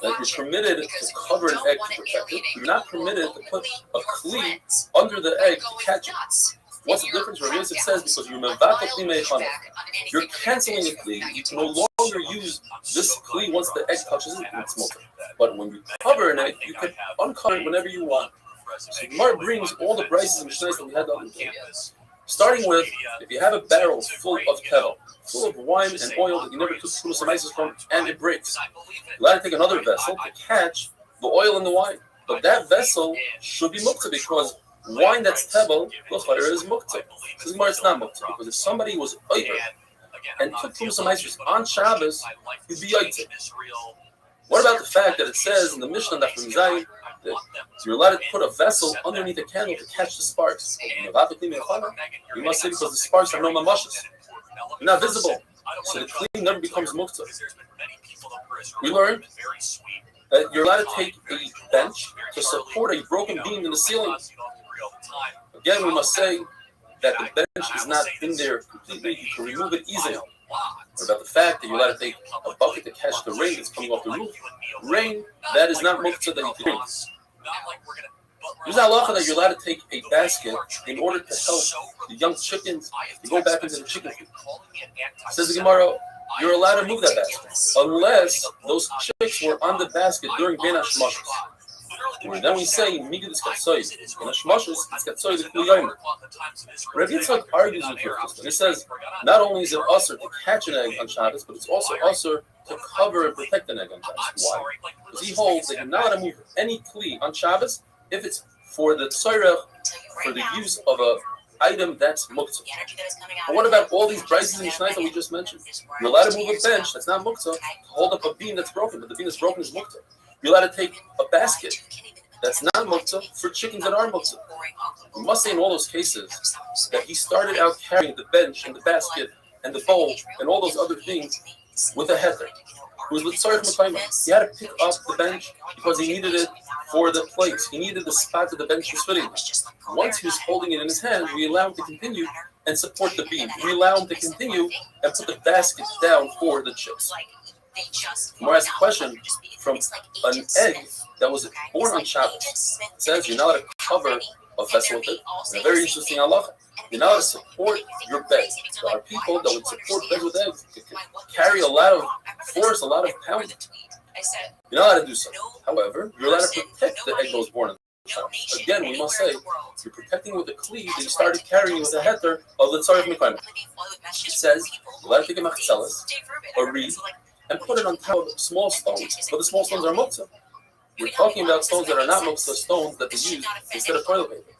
that you're permitted to cover an egg to protect it. You're not permitted to put a cleat under the egg to catch it. What's the difference? Rav Yosef says because you're canceling a kli. You can no longer use this kli once the egg touches it and it's molten. But when you cover an egg, you can uncover it whenever you want. So Gemara brings all the brises and mishnayos that we had the other day. Starting with, if you have a barrel full of tevel, full of wine and oil that you never took some ices from, and it breaks, you're allowed to take another vessel to catch the oil and the wine. But that vessel should be muktzah because wine that's tevel, is muktzah. This is why it's not muktzah, because if somebody was over and took some ices on Shabbos, he'd be yaitz. What about the fact that it says in the Mishnah that from Zayin that you're allowed to put a vessel underneath a candle to catch the sparks? You must say because the sparks are no mamashas. They're not visible. So the clean never becomes muktzah. We learned that you're allowed to take a bench to support a broken beam in the ceiling. Again, we must say that the bench is not in there completely. You can remove it easily. What about the fact that you're allowed to take a bucket to catch the rain that's coming off the roof? Rain, that is not muktzah that you can drink. There's a halacha that you're allowed to take a basket in order to help the young chickens to go back into the chicken coop. Says the Gemara, you're allowed to move that basket unless those chicks were on the basket during Ben HaShmashos. Then we say, Migid is Katsoy. Ben HaShmashos is Katsoy the Kuliyayim. Rav Yitzchak argues with Yirkus, and he says, not only is it usher to catch an egg on Shabbos, but it's also usher to cover and protect an egg on Shabbos. Why? Because he holds that you're not allowed to move any kli on Shabbos if it's for the tzorech, for the use of a item that's muktzah. But what about all these brises and mishnayos that we just mentioned? You're allowed to move a bench that's not muktzah to hold up a beam that's broken, but the beam that's broken is muktzah. You're allowed to take a basket that's not muktzah for chickens that are muktzah. We must say in all those cases that he started out carrying the bench and the basket and the bowl and all those other things with a heter. It was with Tzarech Mekayma. He had to pick up the bench because he needed it for the place. He needed the spot that the bench was fitting. Once he was holding it in his hand, we allow him to continue and support the beam. We allow him to continue and put the basket down for the chips. More asked a question from an egg that was born on Shabbos. It says you're not allowed to cover a vessel with it. And a very interesting halacha. You're not allowed to support your bed. There are people that would support beds with eggs. It can carry a lot of force, a lot of pounding. You're not allowed to do so. However, you're allowed to protect the egg that was born on Shabbos. Again, we must say, you're protecting with the cleave that you started carrying with the heter of the Tzarech Mekayma. It says you're allowed to take a machzelas, a reed, and put it on top of small stones, but the small stones are muktzah. We're talking about stones that are not muktzah, stones that they use instead of toilet paper.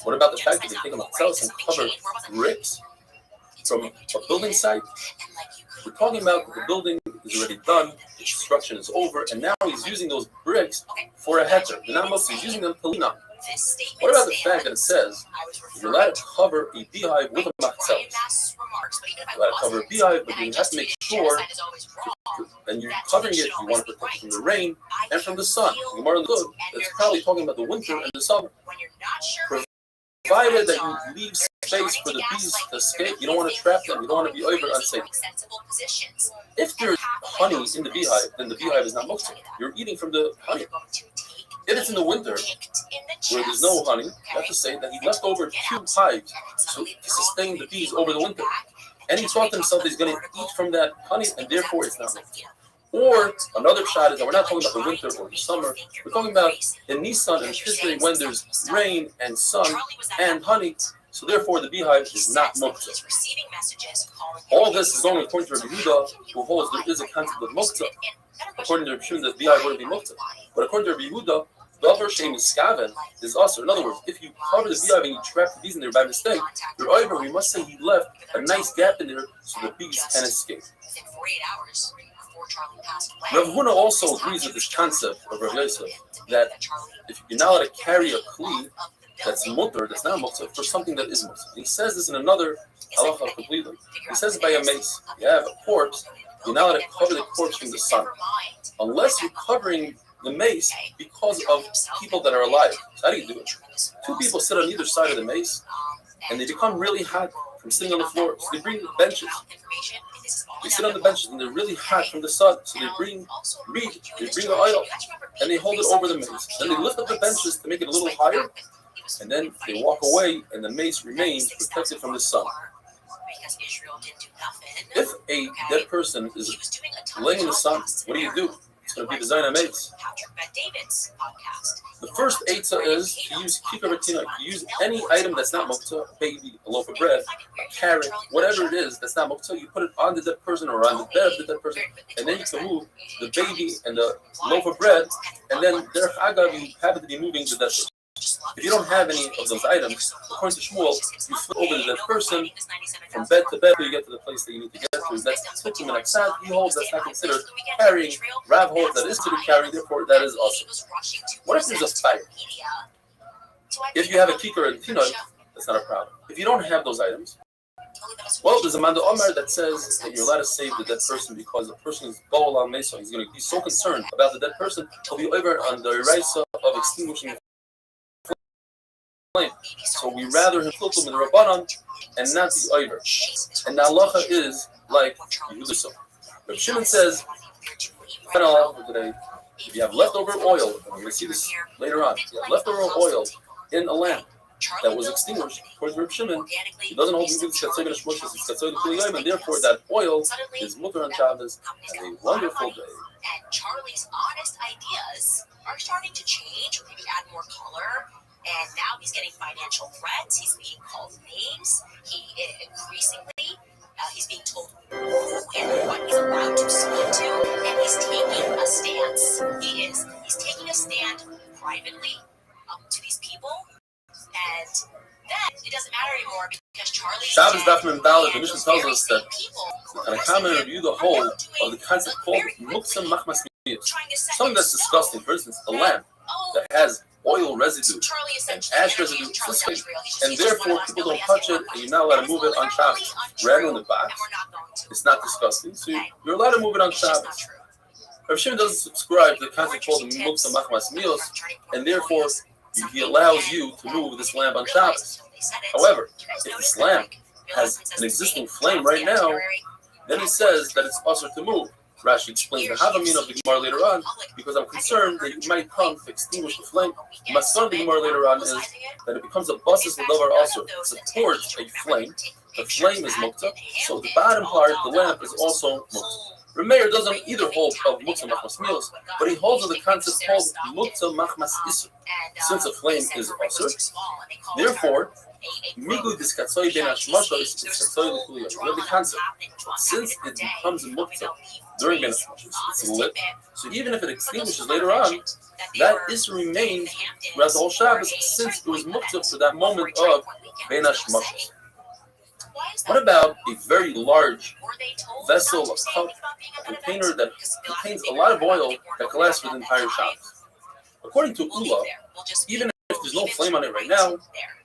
What about the fact that they take a machzelas and cover bricks from a building site? We're talking about the building is already done, the construction is over, and now he's using those bricks for a heter. They're not muktzah, he's using them to lean on. What about the fact that it says you're allowed to cover a beehive with a machzelas? You're allowed to cover a beehive, but you have to make sure, and you're covering it, you want to protect it from the rain and from the sun. The Gemara good, it's probably talking about the winter and the summer. Provided that you leave space for the bees to escape, you don't want to trap them, you don't want to be over unsafe. If there's honey in the beehive, then the beehive is not muktzah. You're eating from the honey. If it's in the winter, where there's no honey, you have to say that he left over 2 hives to sustain the bees over the winter. And he thought to himself he's going to eat from that honey, and therefore it's not muktzah. Or another shot is that we're not talking about the winter or the summer. We're talking about in Nisan and Tishrei when there's rain and sun and honey. So therefore, the beehive is not muktzah. All this is only according to Rabbi Yehuda, who holds there is a concept of muktzah. According to Rabbi Shimon, the beehive wouldn't be muktzah. But according to Rabbi Yehuda, davar shein miskaven is also. In other words, if you cover the beehive and you trap the bees in there by mistake, your over, we must say he left a nice gap in there so the bees can escape. Rav Huna also agrees with this concept of Rav Yosef that if you're not allowed to carry a kli that's mutter, that's not muktzah, for something that is muktzah. He says this in another halacha completely. He says by a mace, you have a corpse, you're not allowed to cover the corpse from the sun, unless you're covering the mace because of people that are alive. So how do you do it? Two people sit on either side of the mace, and they become really hot from sitting on the floor. So they bring benches. They sit on the benches, and they're really hot from the sun. So they bring reed, they bring the oil, and they hold it over the mace. Then they lift up the benches to make it a little higher, and then they walk away, and the mace remains protected from the sun. If a dead person is laying in the sun, what do? It's going to be the Zayin HaMeis. The first eitzah is to use kikar retina. You use any item that's not muktzah, a baby, a loaf of bread, a carrot, whatever it is that's not muktzah, you put it on the dead person or on the bed of the dead person, and then you can move the baby and the loaf of bread, and then derech agav, you happen to be moving the dead person. If you don't have any of those items, according to Shmuel, you flip over the dead person from bed to bed till you get to the place that you need to get to. That's Tzimtzum and Aksad. He holds that's not considered carrying. Rav holds that is considered carrying, therefore that is also. What if there's a fire? If you have a kikar and tinoi, that's not a problem. If you don't have those items, well, there's a Manda Omar that says that you're allowed to save the dead person because the person is Baal al Mesa. He's going to be so concerned about the dead person, he'll be over on the Eraisa of extinguishing flame. So we rather him flip him in the Rabbanon and not the Oiver. And the halacha is like Yehuda. Rav Shimon says, today, if you have leftover oil, and we're going to see this later on, if you have leftover oil in a lamp that was extinguished, according to Rav Shimon, he doesn't hold you to Skatzoy ben Shmoshes, it's Skatzoy the Kuliyim, and therefore that oil is mutter on Shabbos. Have a wonderful day. And Charlie's honest ideas are starting to change, maybe add more color. And now he's getting financial threats. He's being called names. He increasingly, he's being told who and what he's allowed to speak to. And he's taking a stance. He's taking a stand privately to these people. And then it doesn't matter anymore because Charlie. Shabbos Daf Mem Daled, the Mishnah tells us that the Tanakama review the whole of the concept called Muktzah Machmas Miyos. Something that's disgusting. For instance, a lamp that has oil residue and ash residue, and therefore people don't touch it, and you're not allowed to move it on Shabbos. Rather in the box, it's not disgusting, so you're allowed to move it on Shabbos. Rav Shimon doesn't subscribe to the concept called the Muktzah Machmas Miyos, and therefore he allows you to move this lamp on Shabbos. However, if this lamp has an existing flame right now, then he says that it's also to move. Rashi explains the Havamina of the Gemara later on, because I'm concerned that you might come to extinguish the flame. The Maskon of the Gemara later on is that it becomes a basis of davar also. It supports a flame. The flame is muktzah, so the bottom part, the lamp, is also muktzah. Rameir doesn't either hold of muktzah machmas mios, but he holds of the concept called muktzah machmas isur. Since a flame is asur, therefore, migu diskatzoy ben hashmashos is diskatzoy l'kuliyah. You have the concept. Since it becomes a muktzah during ben hashmashos, it's lit. So even if it extinguishes later on, that is remains throughout the whole Shabbos, since it was muktzah for that moment of ben hashmashos. What about a very large vessel, a cup, a container that contains a lot of oil that can last for the entire Shabbos? According to Ula, even if there's no flame on it right now,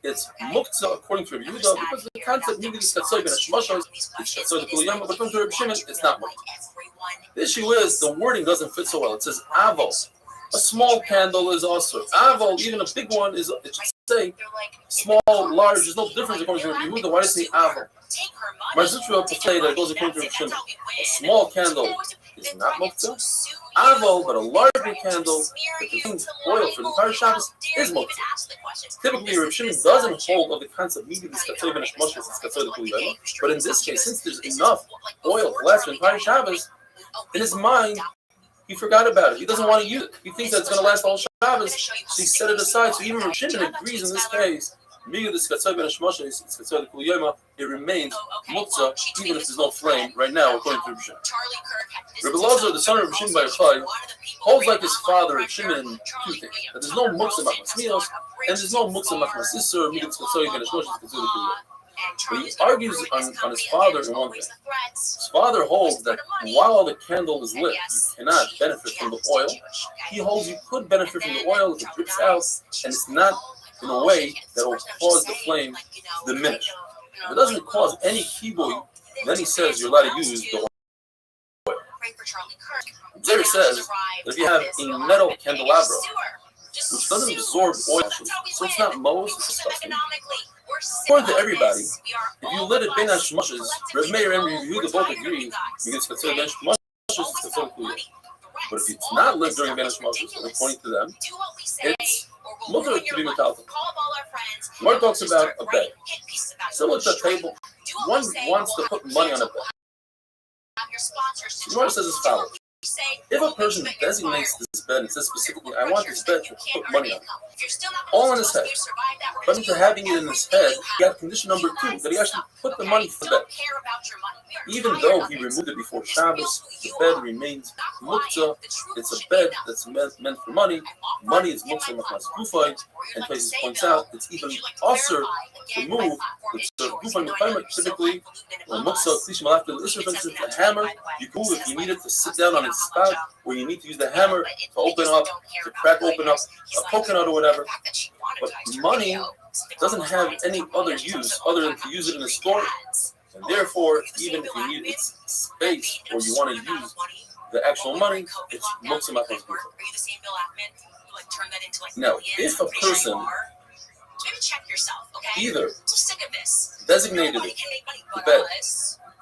it's muktzah according to Rabbi Yehuda, because the concept needed is katzoy ben hashmashos, it's katzoy the kuliyam, but according to Rabbi Shimon, it's not muktzah. The issue is the wording doesn't fit so well. It says avol. A small candle is also avol. Even a big one is, it should say small, large. There's no difference according to Rabbi Yehuda. Why does it say avol? Marzutra to say that it goes according to Rabbi Shimon. A small candle is not muktzah. Avol, but a larger candle that contains oil for the entire Shabbos is muktzah. Typically, Rabbi Shimon doesn't hold of the concept needed is katzoy ben hashmashos, it's katzoy the kuliyah. But in this case, since there's enough oil to last for the entire Shabbos, In his mind, he forgot about it. He doesn't want to use it. He thinks that it's going to last the whole Shabbos, so he set it aside. So even Rav Shimon agrees in this case. It remains muktzah even if there's no flame right now, according to Rav Shimon. Rabbi Lazar, the son of Rav Shimon Bar Yochai, holds like his father Rav Shimon in two things: that there's no muktzah machmas mios, and there's no muktzah machmas isur. But he argues on his father in one thing. His father holds that while the candle is lit, you cannot benefit from the oil. He holds you could benefit from the oil if it drips out, and it's not in a way that will cause the flame to diminish. If it doesn't cause any kiboy, then he says you're allowed to use the oil. There says that if you have a metal candelabra, which doesn't absorb oil, so it's not Moses, it's disgusting. According to everybody, if you lit it Ben Hashmoshes, Reb Meir and Reb Yehuda both agree you can consider Ben Hashmoshes, it's considered clear. But if it's not lit during Ben Hashmoshes, according to them, it's mutter to be metallic. Gemara talks about a bed. Similar to a table, one wants to put money on a bed. Gemara says as follows. If a person designates this bed and says specifically, I want this bed to put money on it, all in his head, but into having it in his head, he got condition number 2, that he actually put the money for the bed. Even though he removed it before Shabbos, the bed remains muktzah. It's a bed that's meant for money. Money is muktzah machmas gufay, and Places points out it's even also to move the gufay mechayim. Typically, when muktzah klishim alafter l'isser, for instance, a hammer, you can move if you need it to sit down on its spot, or you need to use the hammer to open up, to crack open up a coconut or whatever. But money doesn't have any other use other than to use it in a store. And therefore, even if you need its space or you want to use the actual money, it's muktzah machmas gufay. Now, if a person either designated the bed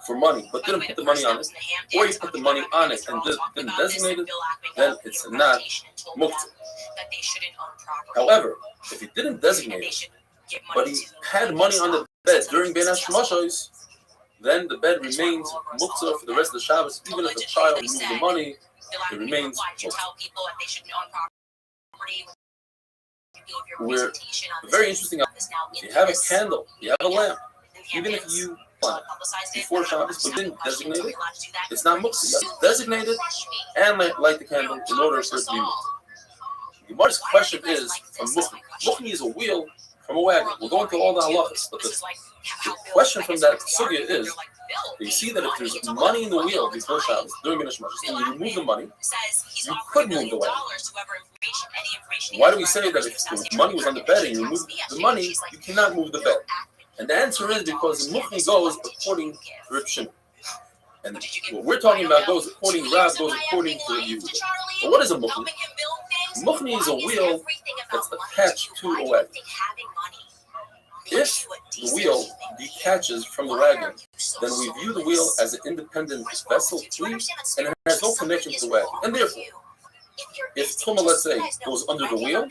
for money but didn't put the money on it, or you put the money on it and didn't designate it, then it's not muktzah. However, if he didn't designate it, but he had money on the bed during Ben Hashmoshes, then the bed remains muktzah for the rest of the Shabbos. Even if a child moves the money, it remains muktzah. We're very interesting. If you have a candle, you have a lamp, even if you plant it before Shabbos but didn't designate it, it's not muktzah. You have to designate it and light the candle in order for it to be muktzah. The Gemara's question is from muchni. Muchni is a wheel from a wagon. We'll go into all the halachas, but the question from that sugya is, you see that if there's money in the wheel before Shabbos, during Ben Hashmoshes, and you remove the money, you could move the wagon. Why do we say that if the money was on the bed and you remove the money, you cannot move the bed? And the answer is because the muchni goes according to Reb Shimon. And what we're talking about goes according to Rab, goes according to Reb Yehuda. But what is a muchni? Muchni is a wheel that's attached to a wagon. If the wheel detaches from the wagon, then we view the wheel as an independent vessel, and it has no connection to the wagon. And therefore, if Tumah, let's say, goes under the wheel,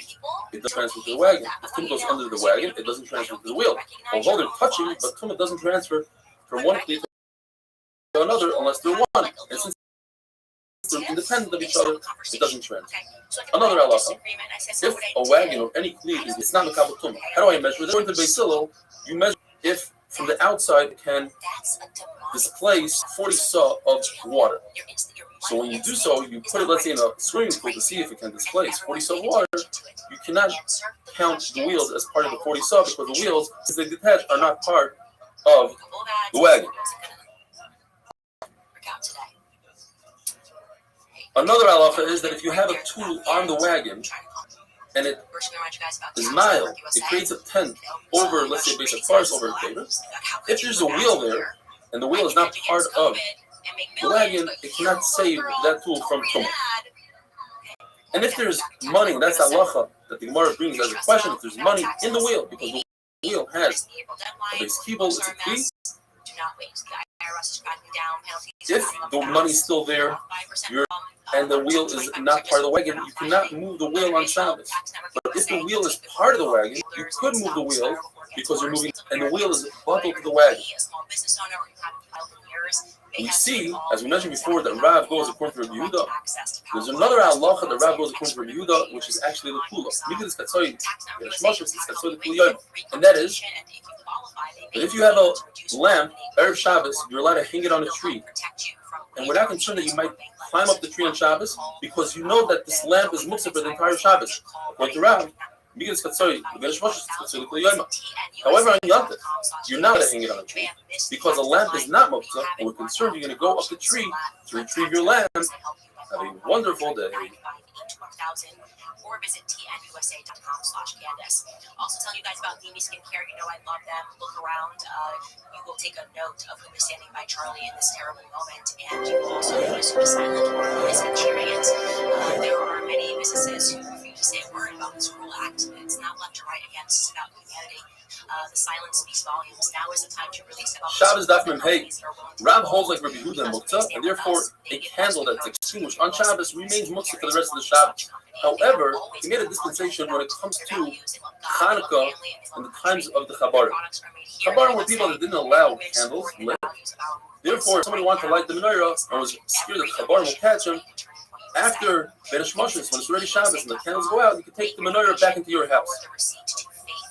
it doesn't transfer to the wagon. If Tumah goes under the wagon, it doesn't transfer to the wheel. Although they're touching, but Tumah doesn't transfer from one cleat to another unless they're one. And since they're independent of each other, it doesn't transfer. Another halacha: if a wagon or any cleat it's not a mekabel tumah, how do I measure it? According to Beis Hillel, you measure if from the outside it can displace 40 saw of water. So when you do so, you put it, let's say, in a swimming pool to see if it can displace 40 saw of water. You cannot count the wheels as part of the 40 saw because the wheels, since they detach, are not part of the wagon. Another halacha is that if you have a tool on the wagon and it is mild, it creates a tent over, let's say, a base of cars over a table. If there's a wheel there and the wheel is not part of the wagon, it cannot save that tool from tumah. And if there's money, that's halacha that the Gemara brings as a question. If there's money in the wheel, because the wheel has a base kibble, it's a key. If the money's still there, and the wheel is not part of the wagon, you cannot move the wheel on Shabbos. But if the wheel is part of the wagon, you could move the wheel because you're moving, and the wheel is bundled to the wagon. We see, as we mentioned before, that Rav goes according to Rabbi Yehuda. There's another halacha that Rav goes according to Rabbi Yehuda, which is actually the kula. And that is that if you have a lamp, Erev Shabbos, you're allowed to hang it on a tree. And we're not concerned that you might climb up the tree on Shabbos because you know that this lamp is muktzah for the entire Shabbos. According to Rav, however, on Yom you're not going to hang it on a tree because a lamp is not muktzah, and we're concerned you're going to go up the tree to retrieve your lamp. Have a wonderful day. Or visit tnusa.com/Candace. Also tell you guys about Demi Skincare. You know I love them. Look around. You will take a note of who is standing by Charlie in this terrible moment, and you will also notice who is silent or who is experienced. There are many businesses who refuse to say a word about this cruel act. It's not left or right again. This is about humanity. The silence speaks volumes. Now is the time to release about Shabbos Daf Mem Hey. Rav holds like Rabbi Yehuda and Muktzah, and therefore a candle that's extinguished on Shabbos remains Muktzah for the rest of the Shabbos. However, he made a dispensation when it comes to Hanukkah in the times of the Chabarim. Chabarim were people that didn't allow candles lit. Therefore, if somebody wanted to light the menorah and was scared that the Chabarim would catch him, after Ben Hashmashis, when it's already Shabbos and the candles go out, you can take the menorah back into your house.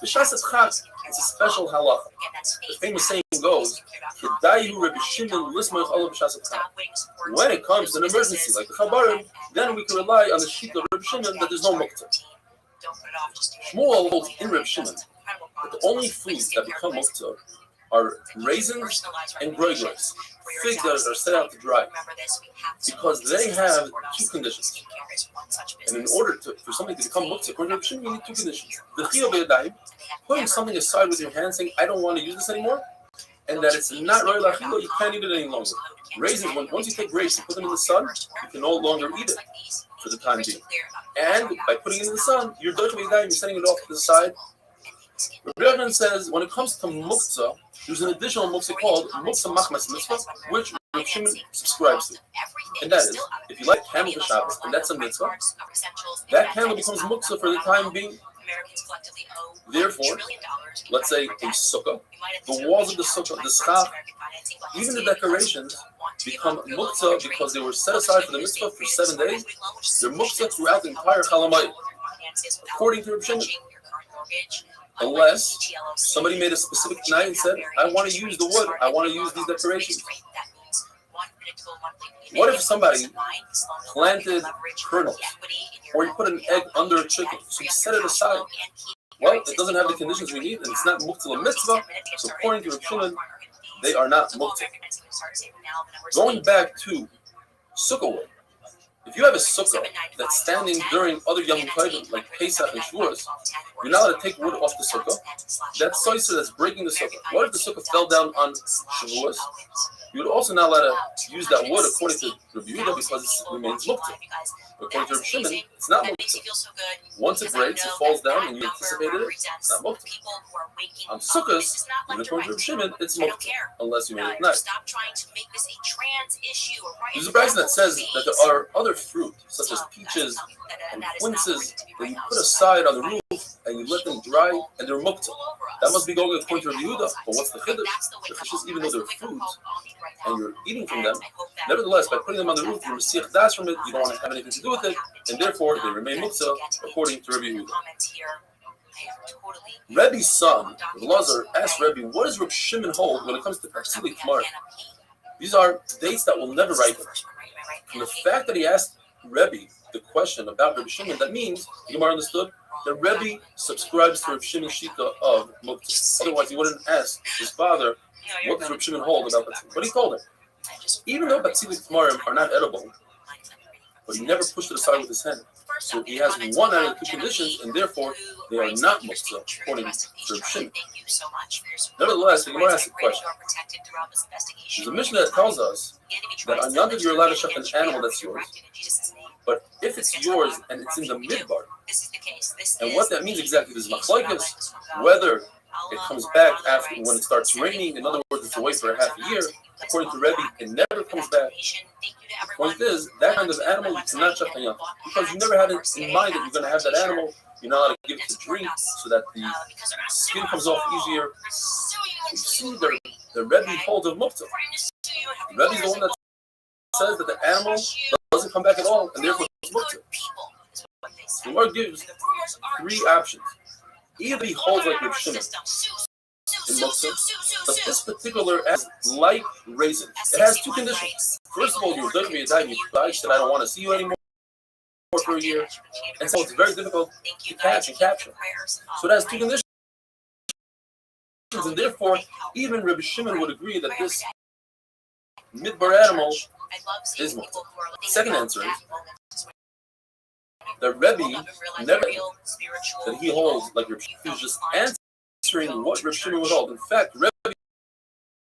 The Shas Chag, it's a special halacha. The famous saying goes, when it comes to an emergency like the Chabarim, then we can rely on the sheet of Reb Shimon that there's no muktzah. Shmuel holds in Reb Shimon that the only foods that become muktzah are raisins and grapes, figs that are set out to dry, because they have two conditions. And in order for something to become muktzah, according to Reb Shimon, you need two conditions. The chiyuv b'yadayim, putting something aside with your hand, saying, I don't want to use this anymore, and that it's not roy lachilo, you can't eat it any longer. Raisins, once you take grapes and put them in the sun, you can no longer eat it for the time being. And by putting it in the sun, you're you're setting it off to the side. Rabbi Yochanan says, when it comes to muktzah, there's an additional muktzah called muktzah machmas mitzvah, which Reb Shimon subscribes to. And that is, if you light candle for Shabbos, and that's a mitzvah, that candle becomes muktzah for the time being. Therefore, let's say a sukkah, the walls of the sukkah, the schach, even the decorations become muktzah because they were set aside for the mitzvah for 7 days. They're muktzah throughout the entire Chalamayim. According to Reb Shimon, unless somebody made a specific night and said, I want to use the wood, I want to use these decorations. What if somebody planted kernels, or you put an egg under a chicken, so you set it aside? Well, it doesn't have the conditions we need, and it's not muktzah mitzvah, so according to Reb Shimon, they are not muktzah. Going back to sukkah wood, if you have a sukkah that's standing during other Yom Tovim, like Pesach and Shavuos, you're not allowed to take wood off the sukkah. That's soiser that's breaking the sukkah. What if the sukkah fell down on Shavuos? You would also not allow to use that wood according to Rabbi Yehuda because it remains muktzah. According to Reb Shimon, it's not muktzah. Once it breaks, it falls down, and you anticipated it, it's not muktzah. On Sukkot, when according to Reb Shimon, it's muktzah, unless you made it at night. There's a brayso that says that there are other fruit, such as peaches and quinces, that you put aside on the roof and you let them dry, and they're muktzah. That must be going according to Rabbi Yehuda. But what's the chiddush? The chiddush is even though they're fruits and you're eating from them, nevertheless, by putting them on the roof, you receive das from it. You don't want to have anything to do with it, and therefore they remain muktzah according to Rabbi Yehuda. Rebbe's son, Lazar, asked Rebbe, what does Reb Shimon hold when it comes to Parsili K'mar? These are dates that will never ripen. From the fact that he asked Rebbe the question about Reb Shimon, that means, the Gemara understood, that Rebbe subscribes to Reb Shimon's shita of muktzah. Otherwise, he wouldn't ask his father, what does Reb Shimon hold about Patzili? But he told him, even though Patzili K'marim are not edible, but he never pushed it aside with his hand. So he has one out of the two conditions, and therefore they are not muktzah, according to Reb Shimon. Nevertheless, the Gemara asks a question. There's a Mishnah that tells us that on Yom Tov you're allowed to shech an animal that's yours, but if it's yours and it's in the midbar, and what that means exactly is machlokes, whether it comes back after when it starts raining. In other words, it's away for a half a year. According to Rebbe, it never comes back. The point is, that kind of animal you cannot shech hayam because you never had it in mind that you're going to have that animal. You're not allowed to give it to drink so that the skin comes off easier. You see, the Rebbe holds of muktzah. Rebbe's the one that says that the animal doesn't come back at all, and therefore it's muktzah. The Lord gives three options. Either he holds like Reb Shimon in muktzah, but this particular as like raisins. It has two conditions. First of all, you're going to be a time you that I don't want to see you anymore for a year, and so it's very difficult to catch and capture. So it has two conditions, and therefore even Reb Shimon would agree that this midbar animal is muktzah. Second answer is that Rebbe never that he holds like Reb Shimon. He was just answering what Reb Shimon would hold. In fact, Rebbe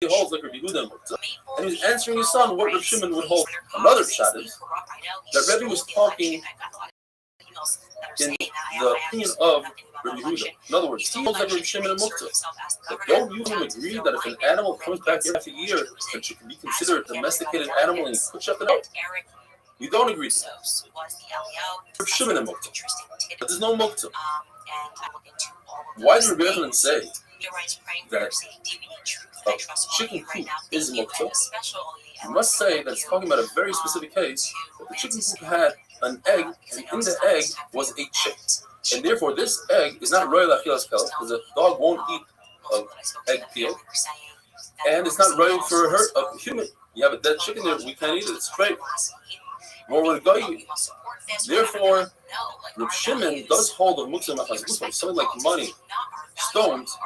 holds like Reb Yehuda, and he was answering his son what Reb Shimon would hold. Another shot is that Rebbe was talking in the opinion of Reb Yehuda. In other words, he holds like Reb Shimon and muktzah. But don't you agree that if an animal comes back year after year, that it can be considered a domesticated animal and you could shut it out? You don't agree to that. Reb Shimon and muktzah. But there's no muktzah. Why does Reb Yehuda say that chicken coop is muktzah? You must say that it's talking about a very specific case, that the chicken coop had an egg, and in the egg was a chick. And therefore, this egg is not royal achilas kels, because a dog won't eat an egg peel, and it's not royal for a human. You have a dead chicken there, we can't eat it, it's straight. Nor would go eat. Therefore, Reb Shimon does hold of muktzah machas muslim, something like money, stones,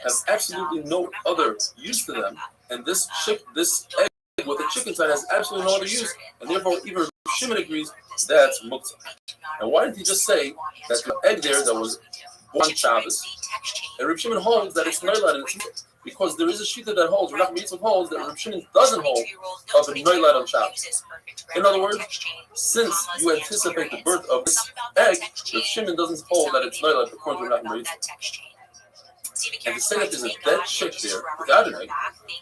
have absolutely no other use to them, and this egg with the chicken side has absolutely no other use, and therefore even Reb Shimon agrees that's muktzah. And why didn't he just say that the egg there that was born Shabbos, and Reb Shimon holds that it's noilad and it's muktzah? Because there is a shita that holds, Rav Mitzvah holds, that Reb Shimon doesn't hold of a noilad on Shabbos. In other words, since you anticipate the birth of this egg, Reb Shimon doesn't hold that it's noilad according to Rav Mitzvah. And to say that there's a dead chick there without an egg,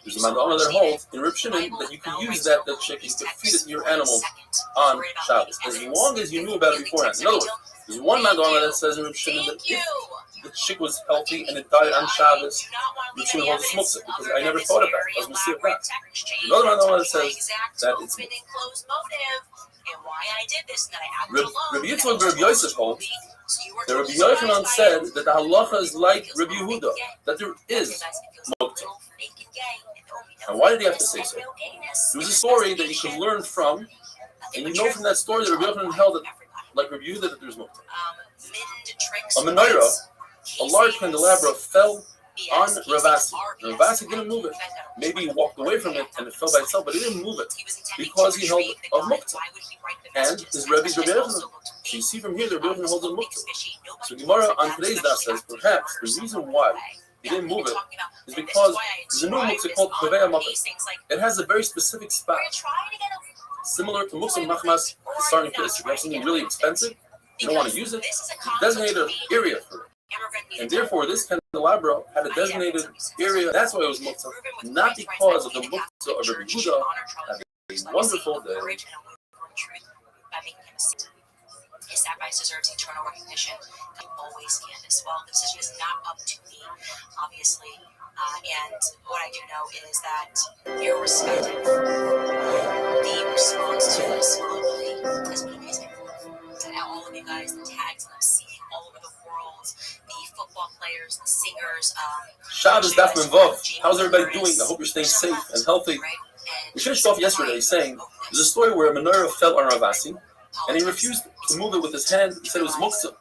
there's a mandama that holds in Reb Shimon that you can use that dead chick, you can feed it to your animal on Shabbos, as long as you knew about it beforehand. In other words, there's one mandama that says in Reb Shimon that if the chick was healthy and it died on Shabbos, Reb Shimon holds a smuktzah, because I never thought of that. I was going to see it back. Another mandama that says that it's Rabbi Yitzchak and Rabbi Yosef holds that Rabbi Yochanan said that the halacha is like Rabbi Yehuda, that there is muktzah. And why did he have to say so? There was a story that you can learn from, and you know from that story that Rabbi Yochanan held that, like Rabbi Yehuda, that there's muktzah. A menorah, a large candelabra, fell on Ravasi. Ravasi didn't move it. Maybe he walked away from it and it fell by itself, but he didn't move it because he held of muktzah. And his Rebbe's Rabbi Yochanan. So you see from here, the Rabbi Yochanan holds of muktzah. So Gemara on today's daf says perhaps the reason why he didn't move it is because there's a new muktzah called Kaveh Muktzah. It has a very specific spot, similar to muktzah machmas starting place. If you have something really expensive, you don't want to use it, designate an area for it. And therefore, this candelabra had a designated area. That's why it was muktzah, not because of the muktzah of Rabbi Yehuda. Have a wonderful day. His sacrifice deserves eternal recognition. You always can as well. The decision is not up to me, obviously. And what I do know is that irrespective, the response to this globally has been amazing. And all of you guys, the tags that I'm seeing all over the world, the football players, the singers. Shabbos Daf Menvav. How's everybody doing? I hope you're staying safe and healthy. We finished off yesterday saying there's a story where a menorah fell on Ravasi, and he refused to move it with his hand. He said it was muktzah.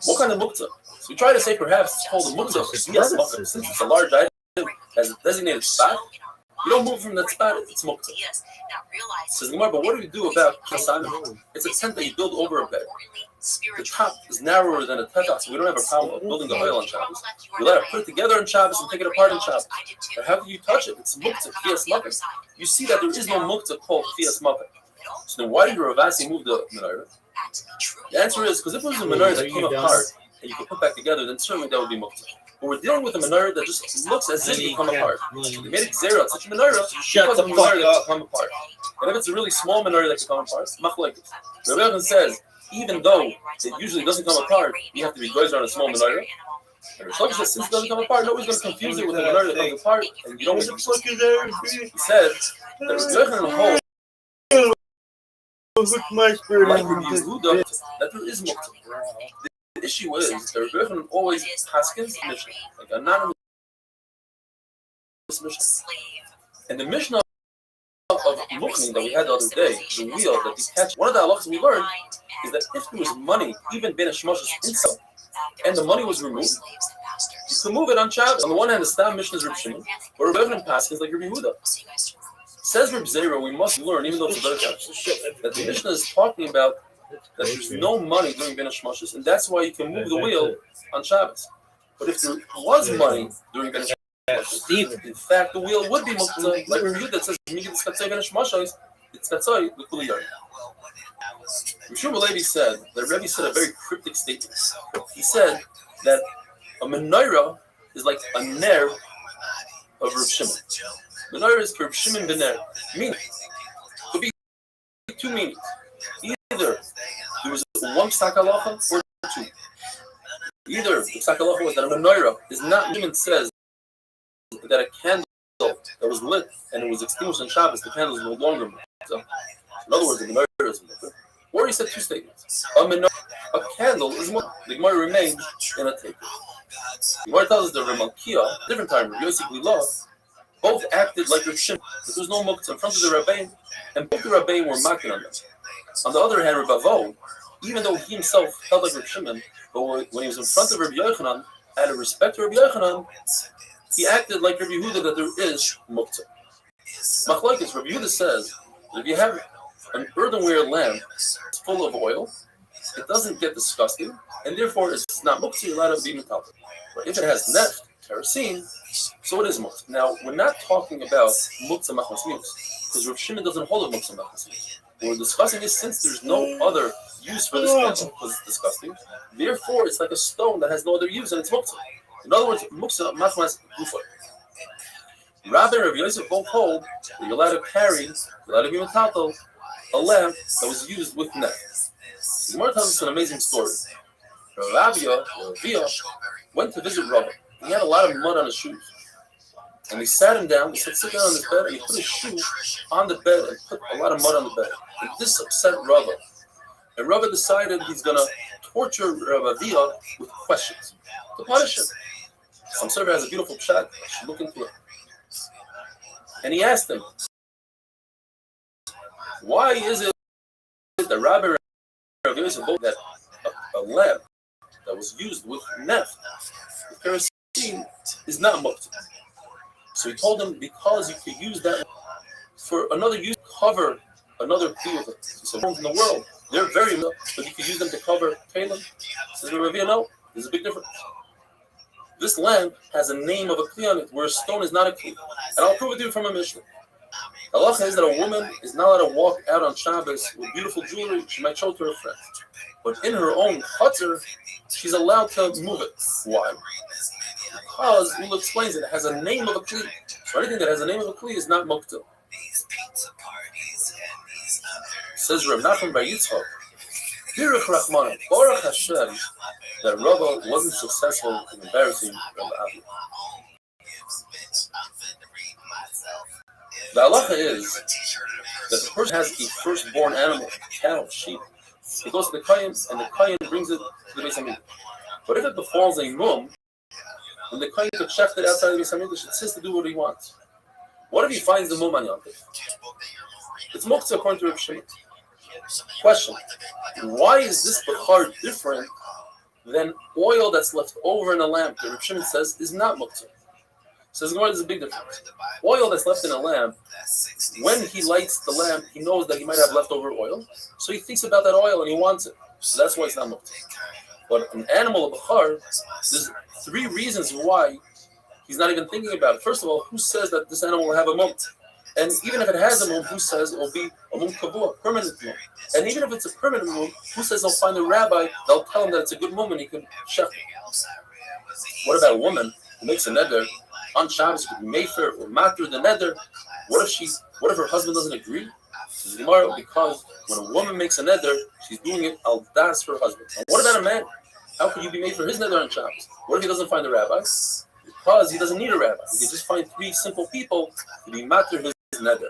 What kind of muktzah? So we try to say perhaps it's called a muktzah. Yes, muktzah. Since it's a large item, has a designated spot, you don't move from that spot, it's muktzah. Says Gemara, but what do you do about kasana? It's a tent that you build over a bed. The top is narrower than a tetach, so we don't have a problem of building the oil on Shabbos. We let it put it together on Shabbos and take it apart on Shabbos. But how do you touch it? It's muktzah, fiyas makkah. You see that there is no muktzah called fiyas makkah. So then why did Ravasi move the menorah? The answer is because if it was a menorah that came apart and you could put back together, then certainly that would be muktzah. But we're dealing with a menorah that just looks as if it come apart. They made it zera, such a menorah because of a menorah that can come apart. And if it's a really small menorah that can come apart, machlokes. Rabbi Yochanan says, even though it usually doesn't come apart, you have to be gozer on a small menorah. And Rish Lakish says, since it doesn't come apart, nobody's going to confuse it with the menorah that comes apart. And you know what the fuck is there? He said that Rabbi Yochanan holds my spirit like Rabbi Yehuda that there is muktzah. The issue is that Rabbi Yochanan always haskins Mishnah, like an anonymous Mishnah. And the Mishnah of Mukni that we had the other day, the wheel that detached, one of the halachas we learned is that if there was money, even ben hashmashos inside, and the money was removed, you can move it on Shabbos. On the one hand, the Stam Mishnah is Reb Shimon, but Reb Yochanan Paschal is like Rabbi Yehuda. Says Reb Zera, we must learn, even though it's a better count, that the Mishnah is talking about that there's no money during ben hashmashos, and that's why you can move the wheel on Shabbos. But if there was money during ben hashmashos, in fact, the wheel would be muktzah, like Rabbi Yehuda that says, it's katzai the kuli yard. Rishon Levi said that Rebbe said a very cryptic statement. He said that a menorah is like a ner of Reb Shimon. Menorah is Reb Shimon ben ner. Meaning, could be two meanings. Either there was one psak halacha or two. Either the psak halacha was that a menorah is not. Shimon says that a candle that was lit and it was extinguished on Shabbos, the candle is no longer lit. So, in other words, the menorah is lit. Or he said two statements. A candle is more. The Gemara remained in a taker. The Gemara tells us that Rav Malkiah, different time, Rav Yosef Lila, both acted like Rav Shimon. There was no muktzah in front of the Rabbein, and both the Rabbein were mocking on them. On the other hand, Rav Avo, even though he himself held like Rav Shimon, but when he was in front of Rabbi Yochanan, out of respect to Rabbi Yochanan, he acted like Rabbi Yehuda that there is muktzah. Machlokes, Rabbi Yehuda says that if you have an earthenware lamp full of oil, it doesn't get disgusting, and therefore it's not muktzah, you're allowed to be metal. But if it has neft, kerosene, so it is muktzah. Now, we're not talking about muktzah machmas mius, because Rav Shimon doesn't hold a muktzah machmas mius. What we're discussing is since there's no other use for this candle, because it's disgusting, therefore it's like a stone that has no other use, and it's muktzah. In other words, muktzah machmas gufa. Rabbi and Rav Yosef both hold that you're allowed to carry, you're allowed to be metal, a lamp that was used with neft. The Gemara tells us an amazing story. Ravia went to visit Rabbi. He had a lot of mud on his shoes. And he sat him down, he said, sit down on his bed, and he put his shoe on the bed and put a lot of mud on the bed. And this upset Rabbi. And Rabbi decided he's going to torture Ravia with questions to punish him. Some server has a beautiful pshat. I should look into it. And he asked him, why is it that Rabbi Rav Yosef that a lamp that was used with neft, with kerosene, is not muktzah? So he told him, because you could use that for another use, cover another kli with it. He said, homes in the world, they're very much, but you could use them to cover kalim. Says Rav, no, there's a big difference. This lamp has a name of a kli on it, where a stone is not a kli. And I'll prove it to you from a Mishnah. Allah says that a woman is not allowed to walk out on Shabbos with beautiful jewelry. She might show it to her friends. But in her own chutzner, she's allowed to move it. Why? Because, Ula explains it has a name of a kli. So anything that has a name of a kli is not muktzah. Says Rav Nachman Bar Yitzchak, Baruch Rachman, Baruch Hashem, that Rabbi wasn't successful in embarrassing Rabbi Avi. The halacha is that the person has a firstborn animal, cow, sheep. He goes to the kohen, and the kohen brings it to the Beis Hamikdash. But if it befalls a mum, then the kohen could shecht it outside the Beis Hamikdash and says to do what he wants. What if he finds the mum on Yom Tov? It's muktzah according to Reb Shimon. Question: why is this bechar different than oil that's left over in a lamp that Reb Shimon says is not muktzah? Says the Gemara, there's a big difference. Oil that's left in a lamp, when he lights the lamp, he knows that he might have leftover oil, so he thinks about that oil and he wants it. So that's why it's not muktzah. But an animal of bechar, there's three reasons why he's not even thinking about it. First of all, who says that this animal will have a mum? And even if it has a mum, who says it will be a mum kavua, permanent mum? And even if it's a permanent mum, who says they'll find a rabbi, they'll tell him that it's a good mum and he can shech it? What about a woman who makes a neder on Shabbos, it could be Mayfair or Matter the neder? What if her husband doesn't agree? Because when a woman makes a neder, she's doing it al das her husband. And what about a man? How could you be made for his nether on Shabbos? What if he doesn't find a rabbi? Because he doesn't need a rabbi. He can just find 3 simple people to be matter his nether.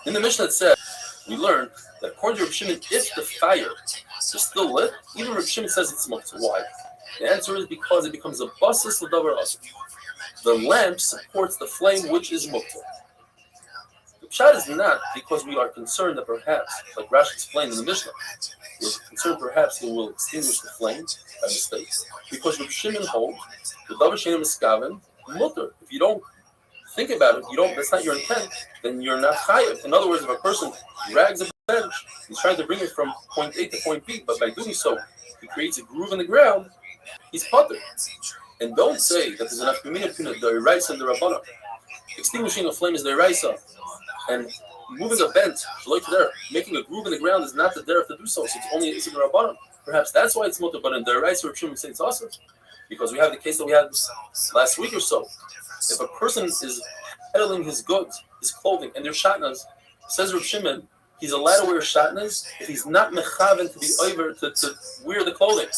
In the Mishnah it says, we learn that according to Reb Shimon, if the fire is still lit, even Reb Shimon says it's muktzah. Why? The answer is because it becomes a basis l'davar asur. The lamp supports the flame, which is muktzah. The pshat is not because we are concerned that perhaps, like Rashi explained in the Mishnah, we're concerned perhaps he will extinguish the flame by mistake. Because Reb Shimon holds the davar she'eino miskaven mutter. If you don't think about it, that's not your intent, then you're not chayav. In other words, if a person drags a bench, he's trying to bring it from point A to point B, but by doing so, he creates a groove in the ground, he's potter. And don't say that there's enough community between the Iraisa and the Rabbana. Extinguishing a flame is the Iraisa, and moving a bench, like there, making a groove in the ground is not the derech to do so, so it's only in the Rabbana. Perhaps that's why it's mutter, but in the Iraisa, Reb Shimon say it's awesome. Because we have the case that we had last week or so. If a person is peddling his goods, his clothing, and their shatnas, says Reb Shimon, he's allowed to wear shatnas if he's not mechaven to be over to wear the clothing.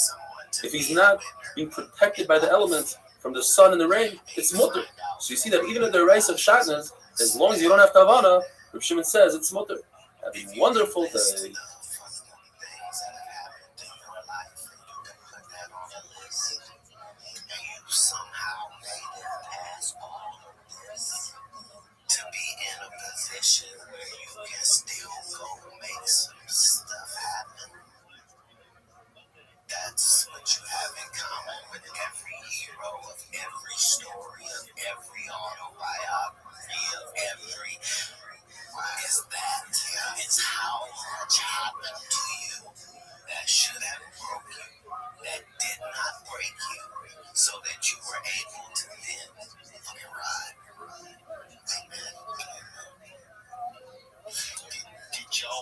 If he's not being protected by the elements from the sun and the rain, it's mutter. So you see that even in the rice of shatnas, as long as you don't have kavana, Reb Shimon says it's mutter. Have a wonderful day. To be in a position where you can still go make some stuff happen. That's what you have in common with every hero of every story, of every autobiography, of every. Is that it's how much happened to you that should have broke you, that did not break you, so that you were able to then fucking ride. Amen. Did your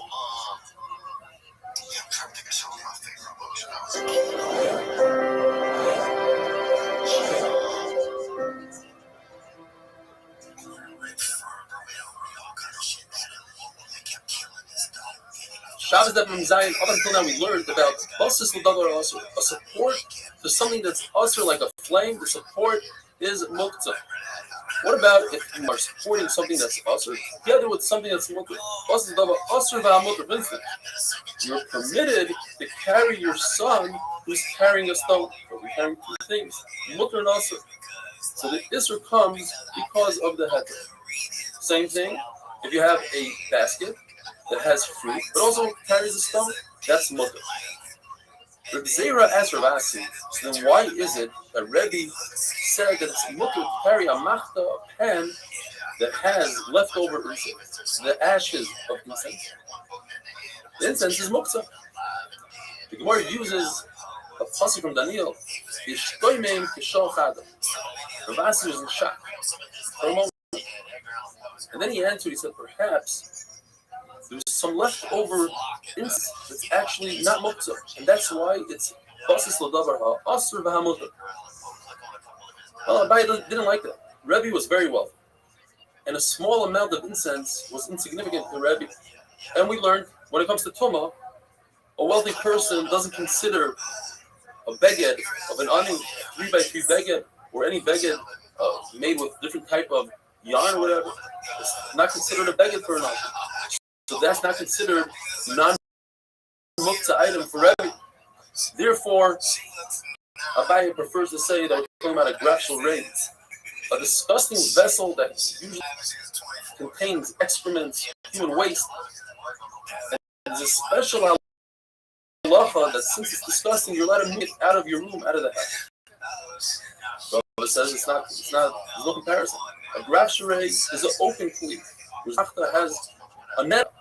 I'm trying to think of some of my favorite books when I was a kid. Shabbos that from Zion, up until now we learned about basis l'davar asur, a support to something that's asur like a flame. The support is muktzah. What about if you are supporting something that's asur together with something that's muktzah? Basis l'davar asur v'hamuktzah. For instance, you're permitted to carry your son who's carrying a stone. But we're carrying 2 things, muktzah and asur. So the isur comes because of the heter. Same thing, if you have a basket that has fruit, but also carries a stone, that's mutter. Reb Zera asked Rav Asi, so then why is it that Rebbe said that it's mutter to carry a machta, a pan, that has leftover incense, the ashes of incense? The incense is muktzah. The Gemara uses a pasuk from Daniel, Yishtoimim kishol chadam. Rav Asi was in shock for a moment. And then he answered, he said, perhaps there's some leftover incense that's actually not muktzah. And that's why it's basis l'davar ha'asur v'hamuktzah. Well, Abai didn't like that. Rebbe was very wealthy. And a small amount of incense was insignificant to Rebbe. And we learned, when it comes to Tumah, a wealthy person doesn't consider a beged of an onion, 3x3 beged, or any beged made with different type of yarn or whatever, it's not considered a beged for an onion. So that's not considered non-muktzah item for Rebbe. Therefore, Abaye prefers to say that we're talking about a grapshal ring, a disgusting vessel that usually contains excrement, human waste. And there's a special halacha that since it's disgusting, you're allowed to move it out of your room, out of the house. So it says it's not, there's no comparison. A grapshal ring is an open kli. Rishachta has a net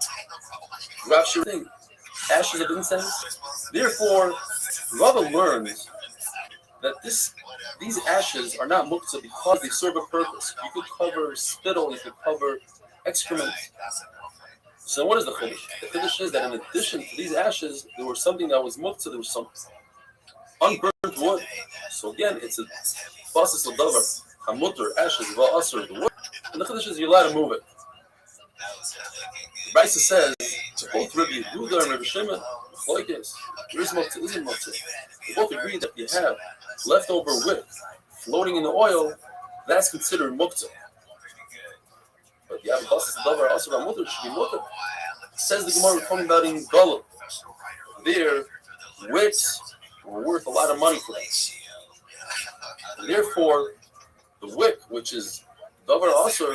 grapshal thing, ashes of incense. Therefore, Rava learns that these ashes are not muktzah because they serve a purpose. You could cover spittle, you could cover excrement. So what is the chiddush? The chiddush is that in addition to these ashes, there was something that was muktzah, there was some unburnt wood. So again, it's a basis l'davar, hamutter, ashes, va'asur, the wood. And the chiddush is you're allowed to move it. The Brisa says Both Rabbi Yehuda and Rabbi Shimon, Chloikis, is Motzi, isn't Motzi. They both agree that if you have leftover wick floating in the oil, that's considered muktzah. But the Abbas Davar also about mutter should be mutter. Says the Gemara we're talking about in Golub. Their wicks were worth a lot of money for them. And therefore, the wick, which is Davar also,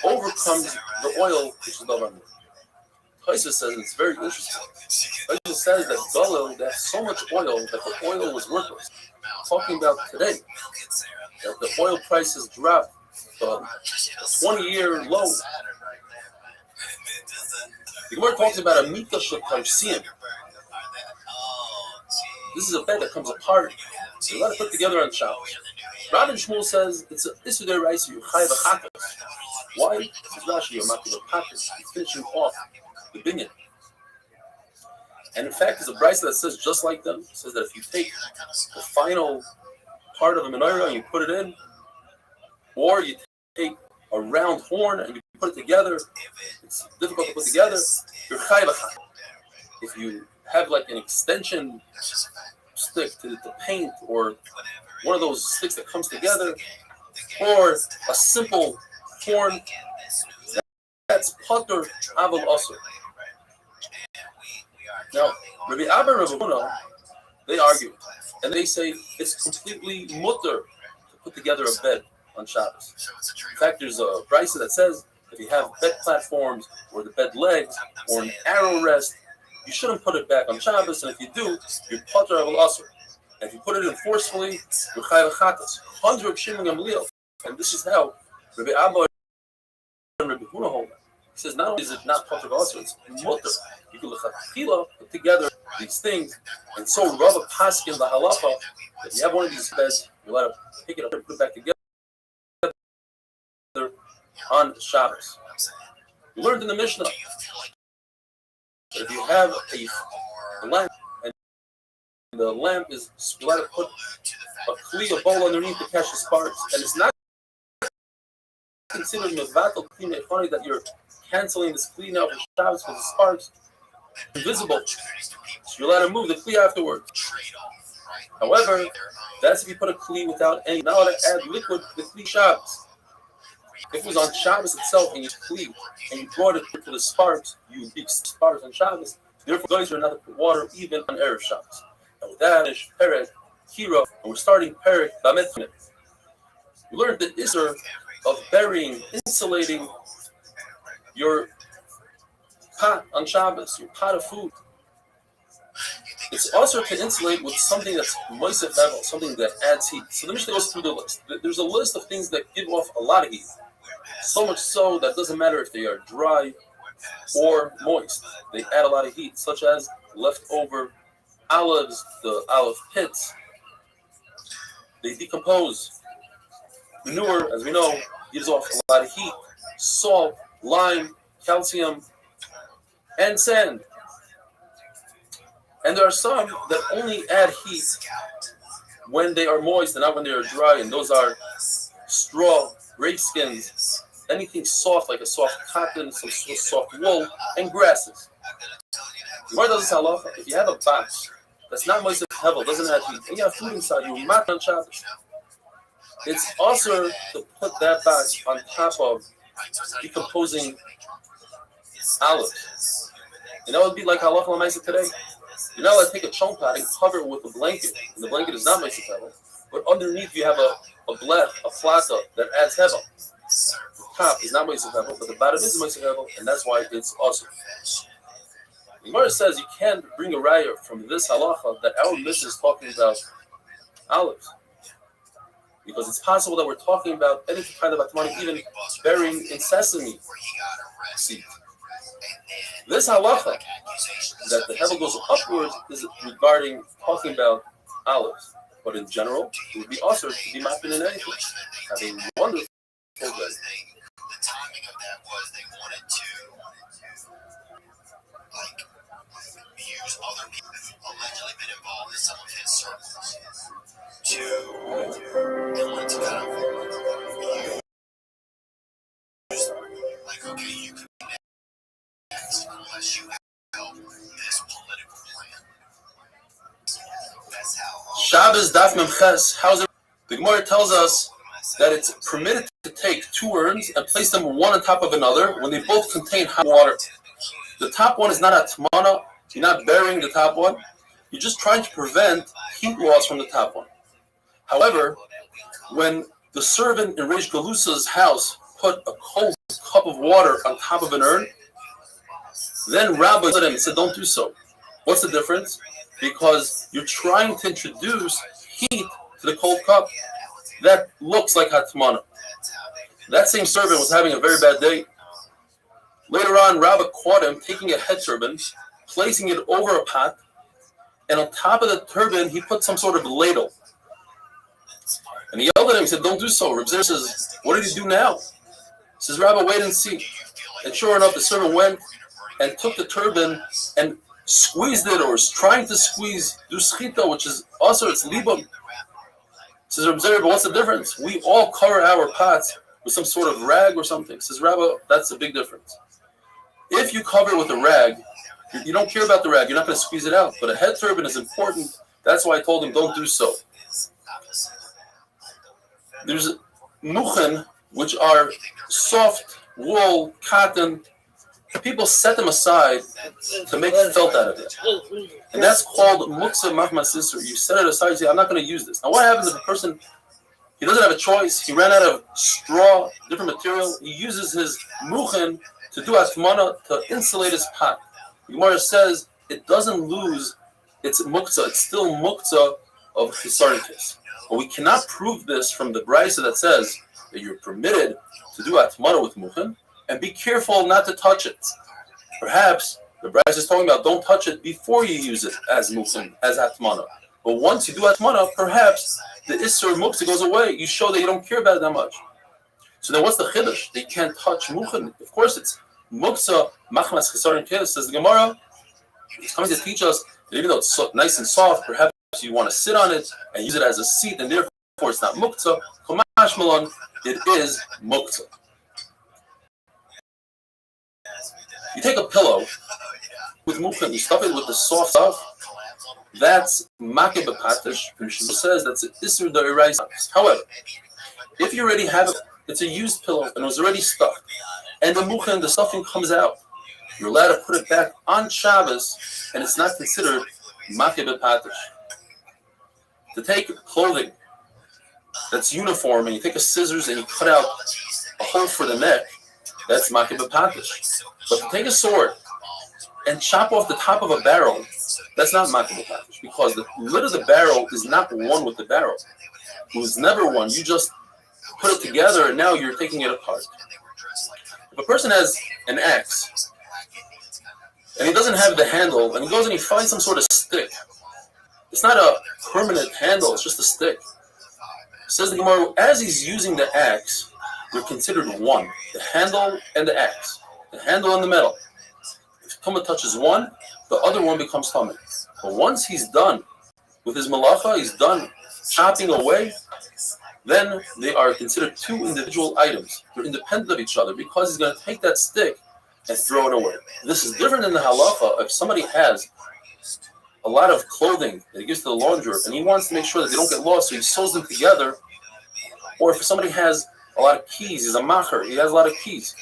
overcomes the oil, which is Davar mutter. Taisa says it's very interesting. Taisa says that Golub, they have so much oil that the oil was worthless. Talking about today, that the oil prices dropped from a 20-year low. The Gemara talks about a mita shetarsim. This is a bed that comes apart. You got to put together on Shabbos. Rav and Shmuel says it's a isuder rice you chai v'chakas. Why? Because Rashi you're making the pakas. It's finishing off the binyan. And in fact, there's a brisa that says just like them. It says that if you take the final part of the menorah and you put it in, or you take a round horn and you put it together, it's difficult to put together, you're chai v'chakas. If you have like an extension stick to paint, or one of those sticks that comes together, or a simple horn, that's patur aval asur. Now, Rabbi Abba and Rabbi Huna, they argue, and they say it's completely mutter to put together a bed on Shabbos. In fact, there's a brisa that says if you have bed platforms or the bed legs or an arrow rest, you shouldn't put it back on Shabbos, and if you do, you're patur aval asur. And if you put it in forcefully, you're chai v'chatas. 100 Shimon Gamliel, and this is how Rabbi Abba and Rabbi Huna hold it. He says not only is it not patur aval asur, it's mutter. You can put together these things, and so Rava Paskin the halacha that you have one of these beds, you let it pick it up and put it back together on Shabbos. We learned in the Mishnah that if you have a lamp and the lamp is, you let it put a bowl underneath to catch the sparks, and it's not considered mevatel kli. Funny that you're canceling this kli now for Shabbos because the sparks invisible. So you're allowed to move the kli afterwards. However, that's if you put a kli without any. Now to add liquid to the kli Shabbos. If it was on Shabbos itself and you kli and you brought it to the sparks, you big sparks on Shabbos. Therefore, guys are not to put water even on Erev Shabbos. And with that, is Perek Kira, and we're starting Perek Lamed. We learned the issur of burying, insulating your pot on Shabbos, your pot of food. It's also to insulate with something that's moisef level, something that adds heat. So the Mishnah goes through the list. There's a list of things that give off a lot of heat. So much so that it doesn't matter if they are dry or moist. They add a lot of heat, such as leftover olives, the olive pits. They decompose. Manure, as we know, gives off a lot of heat. Salt, lime, calcium, and sand. And there are some that only add heat when they are moist and not when they are dry, and those are straw, grape skins, anything soft like a soft cotton, some soft wool, and grasses. Where does this halacha? If you have a box that's not moist at hevel, doesn't have heat, and you have food inside, you mat on Shabbos. It's also to put that box on top of decomposing olives. And that would be like halacha l'maisa today. You're not allowed to take a chunk pot and cover it with a blanket, and the blanket is not moist at hevel, but underneath you have a blech, a plata that adds hevel. The top is not moist at hevel, but the bottom is moist at hevel, and that's why it's awesome. The Gemara says you can't bring a raya from this halacha that our Mishnah is talking about olives, because it's possible that we're talking about any kind of atmani, even burying in sesame seed. This halacha that the hevel goes upwards is regarding talking about olives, but in general, it would be also to be mapping in anything. Having wonderful day. The timing of that was they wanted to use other people who've allegedly been involved in some of his circles they wanted to kind of use, okay, you could be next. Shabbos Daf Memches. How's it? The Gemara tells us that it's permitted to take two urns and place them one on top of another when they both contain hot water. The top one is not atmana. You're not burying the top one. You're just trying to prevent heat loss from the top one. However, when the servant in Reish Galusa's house put a cold cup of water on top of an urn, then Rabbi told him and said, don't do so. What's the difference? Because you're trying to introduce heat to the cold cup. That looks like hatmana. That same servant was having a very bad day. Later on, Rabbi caught him taking a head turban, placing it over a pot, and on top of the turban, he put some sort of ladle. And he yelled at him, he said, don't do so. Reb Zer says, what did he do now? He says, Rabbi, wait and see. And sure enough, the servant went and took the turban and squeezed it, or was trying to squeeze, do schita, which is also, it's libam. Says Reb Zer, but what's the difference? We all cover our pots with some sort of rag or something. Says Rabbi, that's a big difference. If you cover it with a rag, you don't care about the rag, you're not going to squeeze it out. But a head turban is important. That's why I told him, don't do so. There's muchen, which are soft wool, cotton. People set them aside to make felt out of it. And that's called muksa machmas sisur. You set it aside, you say, I'm not going to use this. Now what happens if a person, he doesn't have a choice, he ran out of straw, different material, he uses his muchen to do atmana, to insulate his pot. The Gemara says it doesn't lose its muktzah, it's still muktzah of chisarnitis. But we cannot prove this from the brisa that says that you're permitted to do atmana with muchen, and be careful not to touch it. Perhaps the brisa is talking about don't touch it before you use it as muchen, as atmana. But once you do atmana, perhaps the isur muktzah goes away. You show that you don't care about it that much. So then what's the chiddush? They can't touch muchen. Of course it's muktzah machmas chesaron kis, says the Gemara. It's coming to teach us that even though it's so nice and soft, perhaps you want to sit on it and use it as a seat, and therefore it's not muktzah. Komash malon, it is muktzah. You take a pillow with muchen, you stuff it with the soft stuff. That's makeh b'patish. Mishnah says that's an isur d'oraisa. However, if you already have it, it's a used pillow and it was already stuffed, and the muchen, the stuffing comes out, you're allowed to put it back on Shabbos, and it's not considered makeh b'patish. To take clothing that's uniform and you take a scissors and you cut out a hole for the neck, that's makeh b'patish. But to take a sword and chop off the top of a barrel, that's not makeh b'patish, because the lid of the barrel is not one with the barrel. It was never one. You just put it together and now you're taking it apart. If a person has an axe and he doesn't have the handle, and he goes and he finds some sort of stick, it's not a permanent handle, it's just a stick. Says the Gemara, as he's using the axe, they're considered one, the handle and the axe, the handle and the metal. If Tumah touches one, the other one becomes Tumah. But once he's done with his malacha, he's done chopping away, then they are considered two individual items. They're independent of each other, because he's going to take that stick and throw it away. This is different than the halacha. If somebody has a lot of clothing that he gives to the launderer and he wants to make sure that they don't get lost, so he sews them together, or if somebody has a lot of keys, he's a macher, he has a lot of keys,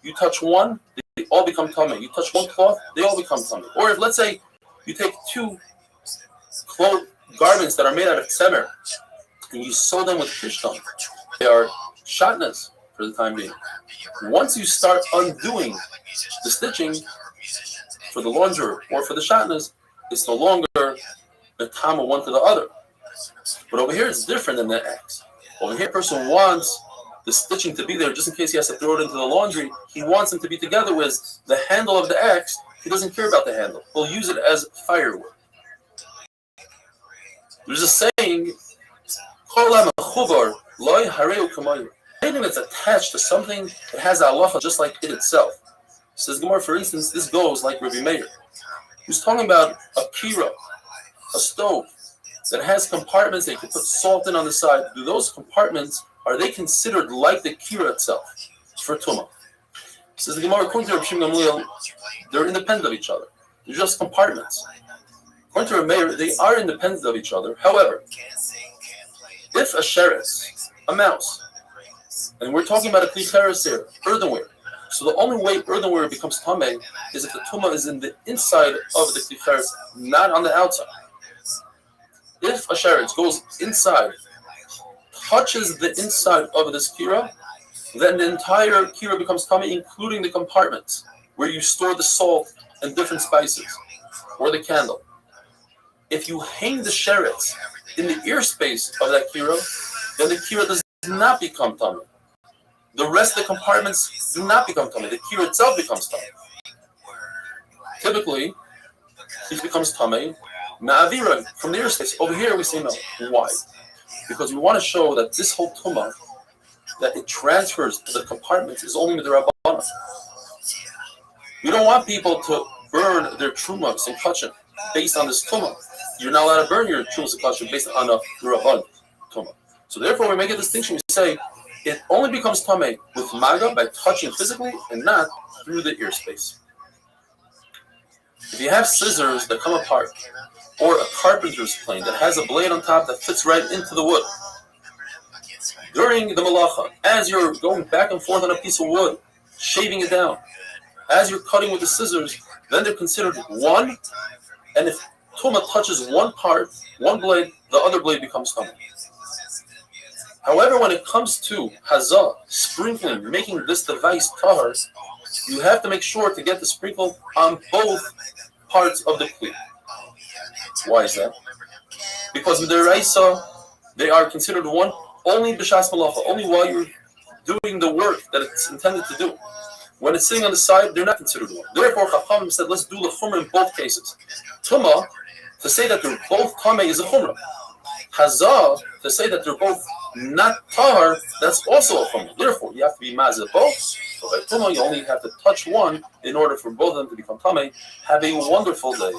you touch one, they all become tummy. You touch one cloth, they all become tummy. Or if, let's say, you take two garments that are made out of tzemer and you sew them with kishtam, they are shatnas for the time being. Once you start undoing the stitching for the launderer or for the shatnas, it's no longer the time of one to the other. But over here, it's different than the axe. Over here, a person wants the stitching to be there just in case he has to throw it into the laundry. He wants them to be together with the handle of the axe. He doesn't care about the handle. He'll use it as firewood. There's a saying, anything that's attached to something that has a halacha just like it itself. Says Gemara, for instance, this goes like Rabbi Meir. He's talking about a kira, a stove that has compartments that you can put salt in on the side. Do those compartments, are they considered like the kira itself? It's for tumah. Says the Gemara, according to Rabbi Shimon Gamliel, they're independent of each other. They're just compartments. According to Rameir, they are independent of each other. However, if a sheretz, a mouse, and we're talking about a kli cheres here, earthenware. So the only way earthenware becomes tameh is if the tumah is in the inside of the kli cheres, not on the outside. If a sheretz goes inside, touches the inside of this kira, then the entire kira becomes tameh, including the compartments where you store the salt and different spices, or the candle. If you hang the sheretz in the ear space of that kira, then the kira does not become tameh. The rest of the compartments do not become tameh. The kira itself becomes tameh. Typically, it becomes tameh ma'avira, from the ear space. Over here we say no. Why? Because we want to show that this whole tumah, that it transfers to the compartments, is only midrabanan. We don't want people to burn their trumas and kachin based on this tumah. You're not allowed to burn your trumas and kachin based on a rabban tumah. So therefore, we make a distinction. We say it only becomes tameh with maga by touching physically and not through the ear space. If you have scissors that come apart, or a carpenter's plane that has a blade on top that fits right into the wood, during the malacha, as you're going back and forth on a piece of wood, shaving it down, as you're cutting with the scissors, then they're considered one, and if tumah touches one part, one blade, the other blade becomes tameh. However, when it comes to hazah, sprinkling, making this device tahar, you have to make sure to get the sprinkle on both parts of the kli. Why is that? Because in the Raisa, they are considered one only b'shas malacha, only while you're doing the work that it's intended to do. When it's sitting on the side, they're not considered one. Therefore, Chacham said, let's do the chumrah in both cases. Tumah, to say that they're both tameh is a chumrah. Hazah, to say that they're both not tahar, that's also a chumrah. Therefore, you have to be mazeh both. So by tumah, you only have to touch one in order for both of them to become tameh. Have a wonderful day.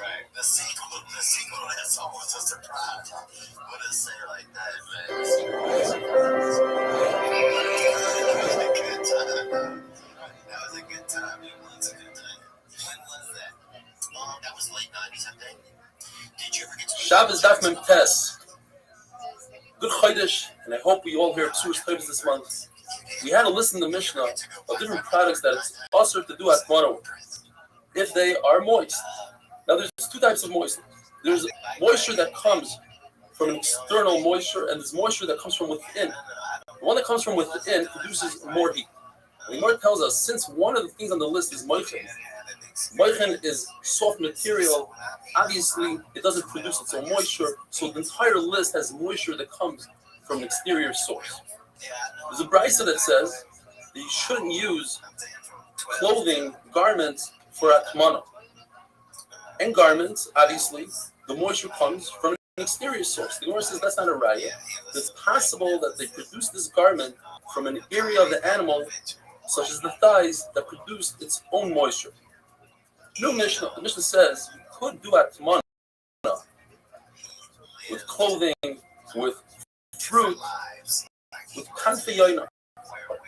Right. The sequel, that's almost a surprise. What does it say like that, man? That was a good time. When was that? That was late 90s, I think. Did you ever get to Shabbos Daf Mem Tes. Good Chodesh, and I hope we all hear Psuris Chodesh this month. We had a list in the Mishnah of different products that it's also to do at Mono if they are moist. Now, there's two types of moisture. There's moisture that comes from an external moisture, and there's moisture that comes from within. The one that comes from within produces more heat. And the Gemara tells us, since one of the things on the list is moichen is soft material, obviously it doesn't produce its own moisture, so the entire list has moisture that comes from an exterior source. There's a brisa that says that you shouldn't use clothing, garments for atmana. And garments, obviously, the moisture comes from an exterior source. The Gemara says that's not a raya. It's possible that they produce this garment from an area of the animal, such as the thighs, that produced its own moisture. New Mishnah, the Mishnah says you could do atmana with clothing, with fruit, with kanfeyona,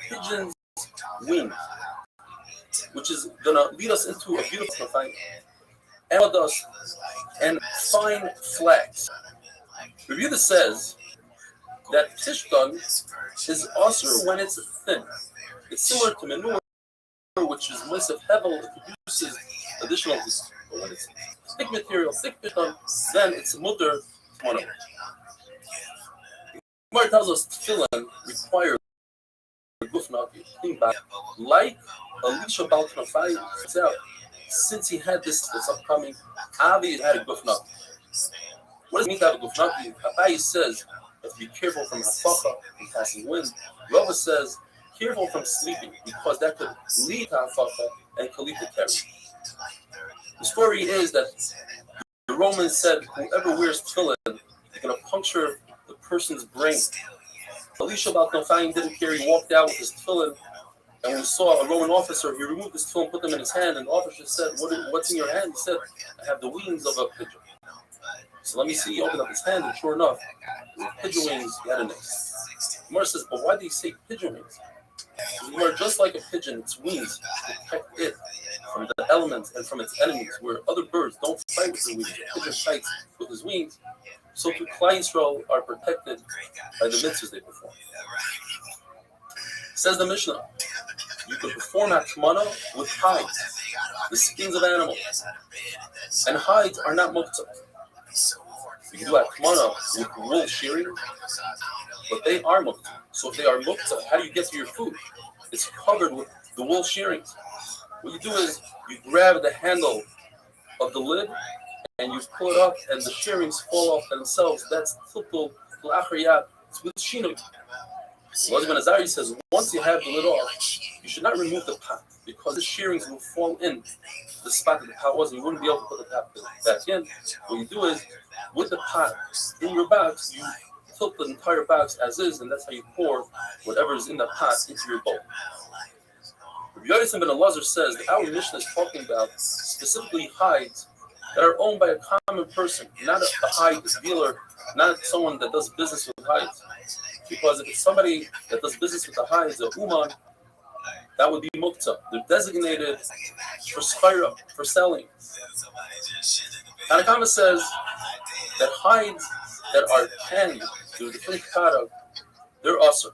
pigeon's wing, which is going to lead us into a beautiful thing, and dust, and fine flax. Rebuta says that tishkan is also when it's thin. It's similar to manure, which is less of hevel, it produces additional, but when it's thick material, thick tishkan, then it's mutter mono. Gemara tells us tefillin requires gufnaki, like Elisha Bal Knafai said, since he had this upcoming, Avi had a gufnaki. What does it mean to have a gufnaki? Abai says you have to be careful from hafacha and passing wind. Rava says careful from sleeping because that could lead to hafacha and kalita carry. The story is that the Romans said whoever wears tefillin is going to puncture the person's brain. Elisha Bal Knafai didn't care. He walked out with his tefillin. And when he saw a Roman officer, he removed his tefillin, put them in his hand, and the officer said, what's in your hand? He said, I have the wings of a pigeon. So let me see. He opened up his hand, and sure enough, with pigeon wings, he had a nest. Gemara says, but why do you say pigeon wings? Gemara, just like a pigeon, its wings protect it from the elements and from its enemies, where other birds don't fight with their wings. The pigeon fights with his wings. So too, Klal Yisrael are protected by the mitzvahs they perform. Says the Mishnah, you can perform Hakmana with hides, the skins of animals, and hides are not muktzah. You can do Hakmana with wool shearing, but they are muktzah. So if they are muktzah, how do you get to your food? It's covered with the wool shearings. What you do is you grab the handle of the lid and you pull it up, and the shearings fall off themselves. That's tiltul l'achriyat. It's with shinui. Elazar ben Azari says, once you have the lid off, you should not remove the pot, because the shearings will fall in the spot that the pot was, and you wouldn't be able to put the pot back in. What you do is, with the pot in your box, you tilt the entire box as is, and that's how you pour whatever is in the pot into your bowl. Rabbi Yonasan ben Elazar says that our Mishnah is talking about specifically hides that are owned by a common person, not a hide dealer, not someone that does business with hides. Because if it's somebody that does business with the hides, a uman, that would be muktzah. They're designated for schayra, for selling. Tanakama says that hides that are tanned to the different kara, they're usher.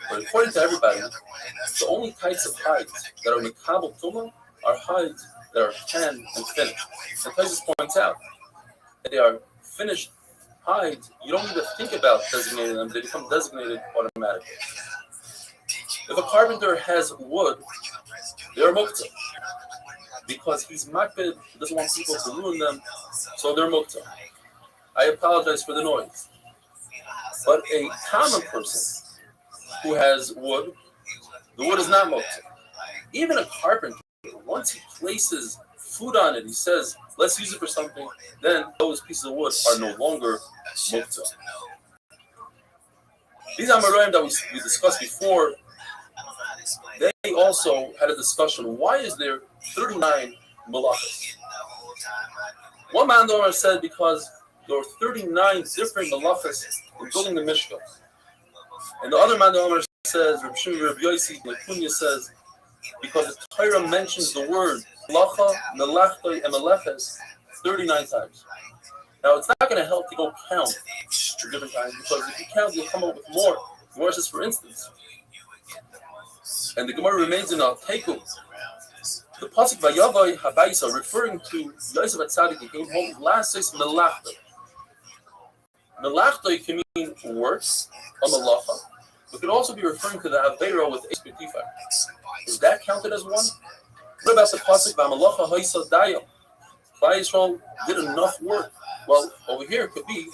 But according to everybody, the only types of hides that are mikabel tuma are hides that are tanned and finished. And Taisus points out that they are finished hides. You don't need to think about designating them; they become designated automatically. If a carpenter has wood, they're muktzah because he's makbid, he doesn't want people to ruin them, so they're muktzah. I apologize for the noise. But a common person who has wood, the wood is not muktzah. Even a carpenter, once he places food on it, he says, let's use it for something, then those pieces of wood are no longer muktzah. These Amoraim that we discussed before, they also had a discussion, why is there 39 malachas? One man said because there were 39 different malachas in building the Mishkan. And the other man says, Rabbi Shimon Rabbi Yossi Lakunya says, because the Torah mentions the word malacha, melachtoi, and meleches 39 times. Now, it's not going to help to go count the different times, because if you count, you'll come up with more. The Gemara says, for instance, and the Gemara remains in Al Teiku, the pasuk Vayavai Habaisa, referring to Yosef HaTzadik, he came home, last says melachtoi. Melachtoi can mean works, a malacha. It could also be referring to the Aveira with Espetifar. Is that counted as one? What about the pasuk V'amalacha Haisa Dayam? Klal Yisrael did enough work. Well, over here it could be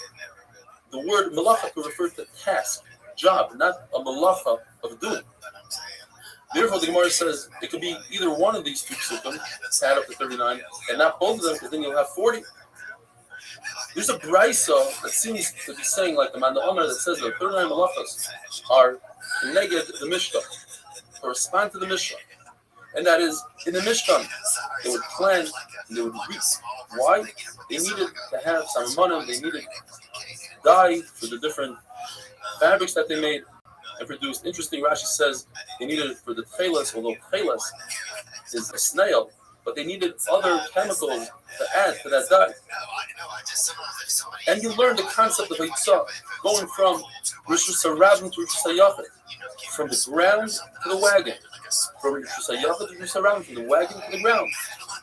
the word malacha could refer to task, job, not a malacha of doing. Therefore, the Gemara says it could be either one of these two psukim, add up to 39, and not both of them, because then you'll have 40. There's a brisa that seems to be saying, like the Manda Omer, that says that 39 malachas are neged the Mishkan, correspond to the Mishkan. And that is, in the Mishkan, they would plant and they would reap. Why? They needed to have some money, they needed dye for the different fabrics that they made and produced. Interesting, Rashi says they needed it for the tchelas, although tchelas is a snail, but they needed other chemicals to add to that dye. And you learn the concept of Eitzah, going from Rishus HaRabim to Rishus HaYachid, from the ground to the wagon, from Rishus HaYachid to Rishus HaRabim, from the wagon to the ground.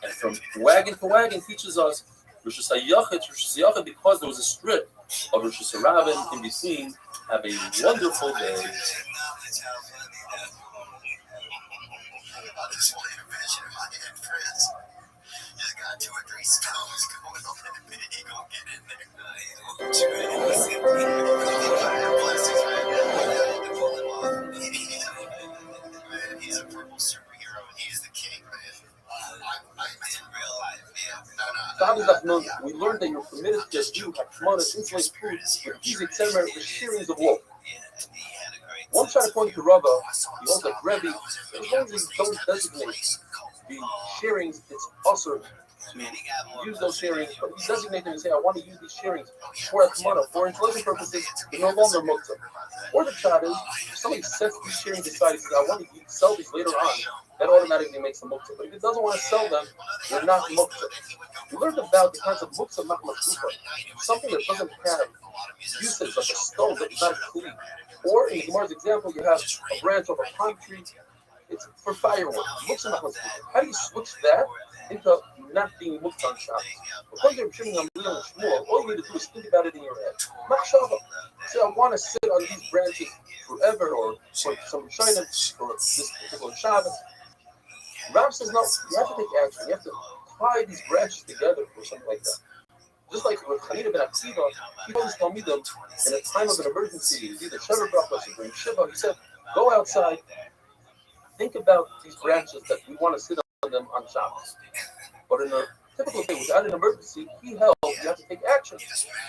And from wagon to wagon teaches us Rishus HaYachid to Rishus HaYachid, because there was a strip of Rishus HaRabim in between. Have a wonderful day. I just want to imagine if I had friends. Just got 2 or 3 stones going on in a minute, he gonna get in there. Man, he's a purple superhero and he's the king, man. I in real life, We learned that you're permitted to just do Hakmana, insulate food, with these etc. for shearings of wool. One shot according to Rava, he holds like Rebbe, that as long as you don't designate the shearings, it's usher use those shearings, but you designate them and say, I want to use these shearings for Atmana, for insulation purposes, they're no longer muktzah. Or the shot is, if somebody sets these shearings aside and says, I want to sell these later on, that automatically makes them muktzah. But if it doesn't want to sell them, they're not muktzah. We learned about the concept of muktzah machlufa, something that doesn't have usage, like a stone that is not a kli. Or in Gemara's example, you have a branch of a palm tree. It's for firewood. Muktzah machlufa. How do you switch that into not being muktzah on Shabbos? Because you're shooting on Leon and Shmuel, all you need to do is think about it in your head. Machshava. Say, I want to sit on these branches forever, or for some China, for this particular Shabbos. Rav says, no, you have to take action. You have to tie these branches together or something like that. Just like with Chanina ben Akiva, he always told me them in a time of an emergency, either Sheva Brachos or during Shiva, he said, go outside, think about these branches that we want to sit on them on Shabbos. But in a typical day, without an emergency, he held you have to take action.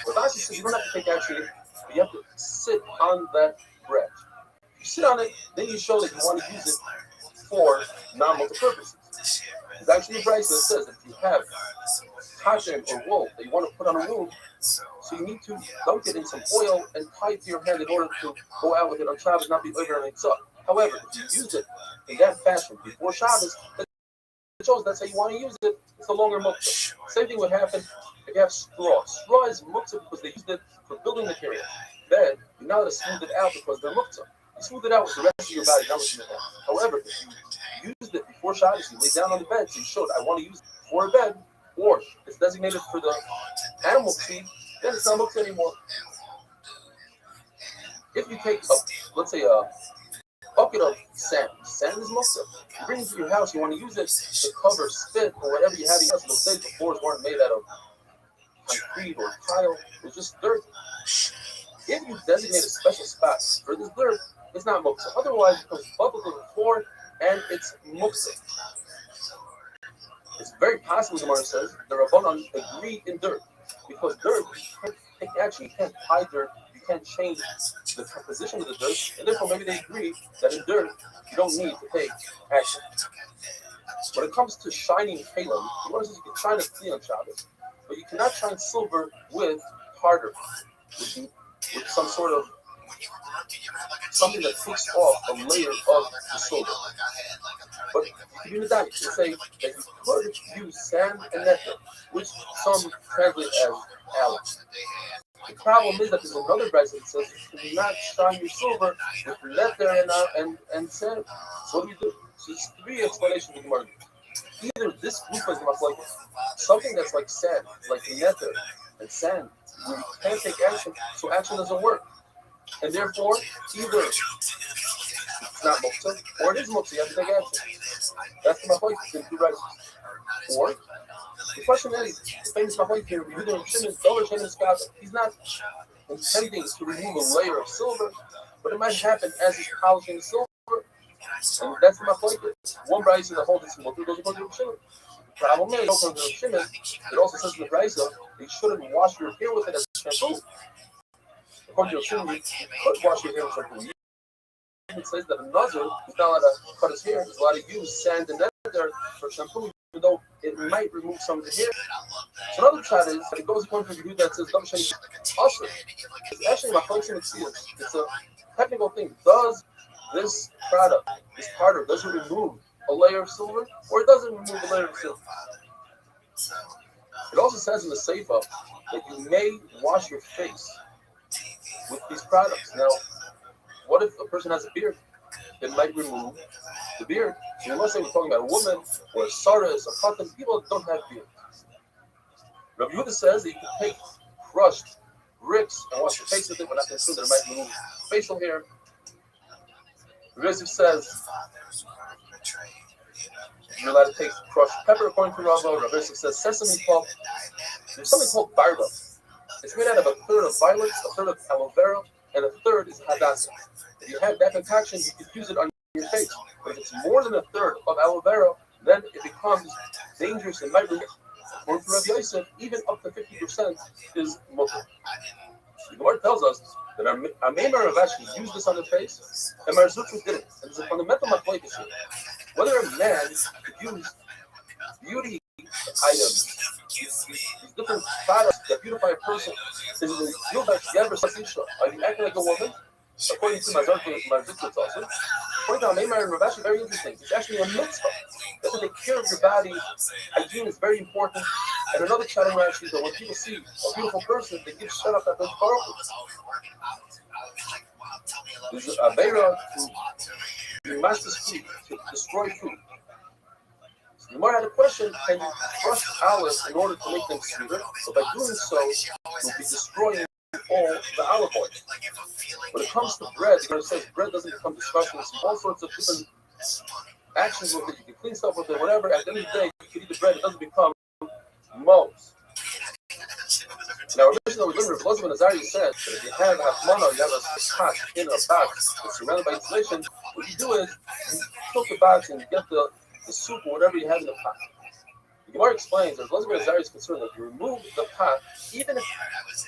But Rashi says you don't have to take action, but you have to sit on that branch. You sit on it, then you show that you want to use it for non-multi purposes. There's actually a price that says that if you have cotton or wool that you want to put on a wound, so you need to dunk it in some oil and tie it to your hand in order to go out with it on Shabbos, not be over and mix up. However, if you use it in that fashion before Shabbos, it shows that's how you want to use it. It's no longer muktzah. Same thing would happen if you have straw. Straw is muktzah because they used it for building material. Then you're not allowed to smooth it out because they're muktzah. You smooth it out with the rest of your body, not with your hand. However, if you used it before Shabbos, you lay down on the bed, so you showed, I want to use it for a bed, or it's designated for the animal feed, then it's not muktzah anymore. If you take, let's say, a bucket of sand. Sand is muktzah. You bring it to your house, you want to use it to cover spit or whatever you have in your house. Those days, the floors weren't made out of concrete or tile, it was just dirt. If you designate a special spot for this dirt, it's not muktzah. Otherwise, it comes bubble to the floor and it's muktzah. It's very possible, the Gemara says, the Rabbanan agreed in dirt. Because dirt, you can't take action, you can't tie dirt, you can't change the composition of the dirt, and therefore maybe they agree that in dirt, you don't need to take action. When it comes to shining kalim, the Gemara says you can shine a kli on Shabbos, but you cannot shine silver with tartar, with some sort of something that takes off a layer of the silver. But you can do the diet. You say that you could use sand and nectar, which some translate as alum. The problem is that there's another verse that says you cannot shine your silver with nectar and sand. So what do you do? So there's three explanations of the Gemara. Either this group is like something that's like sand, like nectar and sand, where you can't take action, so action doesn't work. And therefore, either it's not muktzah, or it is muktzah, you have to take action. That's my point, you can do right. Or, the question is, the famous Mahoy here, he's not intending to remove a layer of silver, but it might happen as he's polishing the silver. And that's my point. One Bryce in the whole this muktzah goes according to Shimon. The problem is, according to Shimon, it also says in the Bryce that you shouldn't wash your hair with it as shampoo. According to Shimon, you could wash your hair with shampoo. It says that a nazir is not allowed to cut his hair, he's allowed to use sand and nectar for shampoo, even though it might remove some of the hair. So another shot is that it goes according to the that says Dam Shani Asr. It's actually my function experience. It's a technical thing. Does this product, this tartar, does it remove a layer of silver, or it doesn't remove a layer of silver? It also says in the Seifa that you may wash your face with these products. Now, what if a person has a beard? It might remove the beard. So let's say we're talking about a woman or a saras, a cotton, people that don't have beards. Rabbi Yehuda says that you can take crushed bricks and wash your face with it. We're not going to assume that it might remove facial hair. Rabbi Yosef says you're allowed to take crushed pepper according to Rava. Rabbi Yosef says sesame pulp. There's something called barba. It's made out of a third of violets, a third of aloe vera, and a third is hadassah. If you have that concoction, you can use it on your face. But if it's more than a third of aloe vera, then it becomes dangerous and might remove. According to Rabbi Yosef, even up to 50% is mutter. The Gemara tells us that our Meimer Rav Ashi used this on the face, and Mar Zutra didn't. And it's a fundamental machlokes here. Whether a man could use beauty items, these different products that beautify a person. Is it you that you ever said, are you acting like a woman? According to my Zikr also. Point out, Neymar and Rav Ashi, very interesting. It's actually a mitzvah. That to take care of your body, hygiene is very important. And another challenge Rashi is that when people see a beautiful person, they give shut up at those powerful. There's a Beira to master food, to destroy food. So the more had a question, can you crush olives in order to make them sweeter? But by doing so, you'll be destroying all the olive oil. When it comes to bread, it says bread doesn't become disgusting. There's all sorts of different actions with it. You can clean stuff with it, whatever. At the end of the day, you can eat the bread. It doesn't become moles. Now, originally, Rav Elazar ben Azariah said that if you have a hachmana, you have a pot in a box that's surrounded by insulation, what you do is you tilt the box and you get the soup or whatever you have in the pot. The Gemara explains that Rav Elazar ben Azariah is concerned that if you remove the pot, even if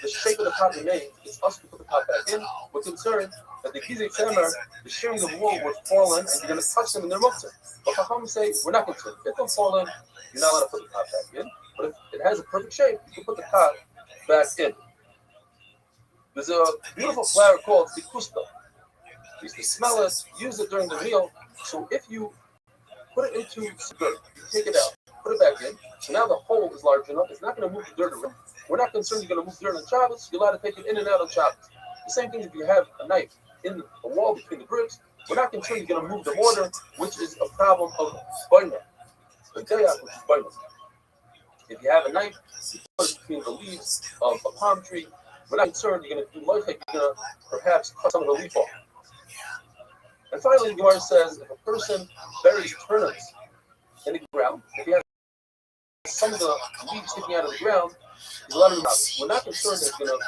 the shape of the pot remains, it's us to put the pot back in. We're concerned that the Gizei Tzemer, the shearing of wool, would fall in and you're going to touch them in their muktzah. But Chacham say, we're not concerned. If they fall in, you're not allowed to put the pot back in. But if it has a perfect shape, you can put the pot back in. There's a beautiful flower called Sikusta. You used to smell it, use it during the meal. So if you put it into dirt, you take it out, put it back in. So now the hole is large enough. It's not going to move the dirt around. We're not concerned you're going to move dirt on Shabbos. You're allowed to take it in and out on Shabbos. The same thing if you have a knife in a wall between the bricks. We're not concerned you're going to move the mortar, which is a problem of boina. The dayak, which is boina. If you have a knife, you put it between the leaves of a palm tree. We're not concerned you're going to do life like you're going to perhaps cut some of the leaf off. And finally, the Gemara says if a person buries turnips in the ground, if he has some of the leaves sticking out of the ground, he's allowed to remove them. We're not concerned that he's going to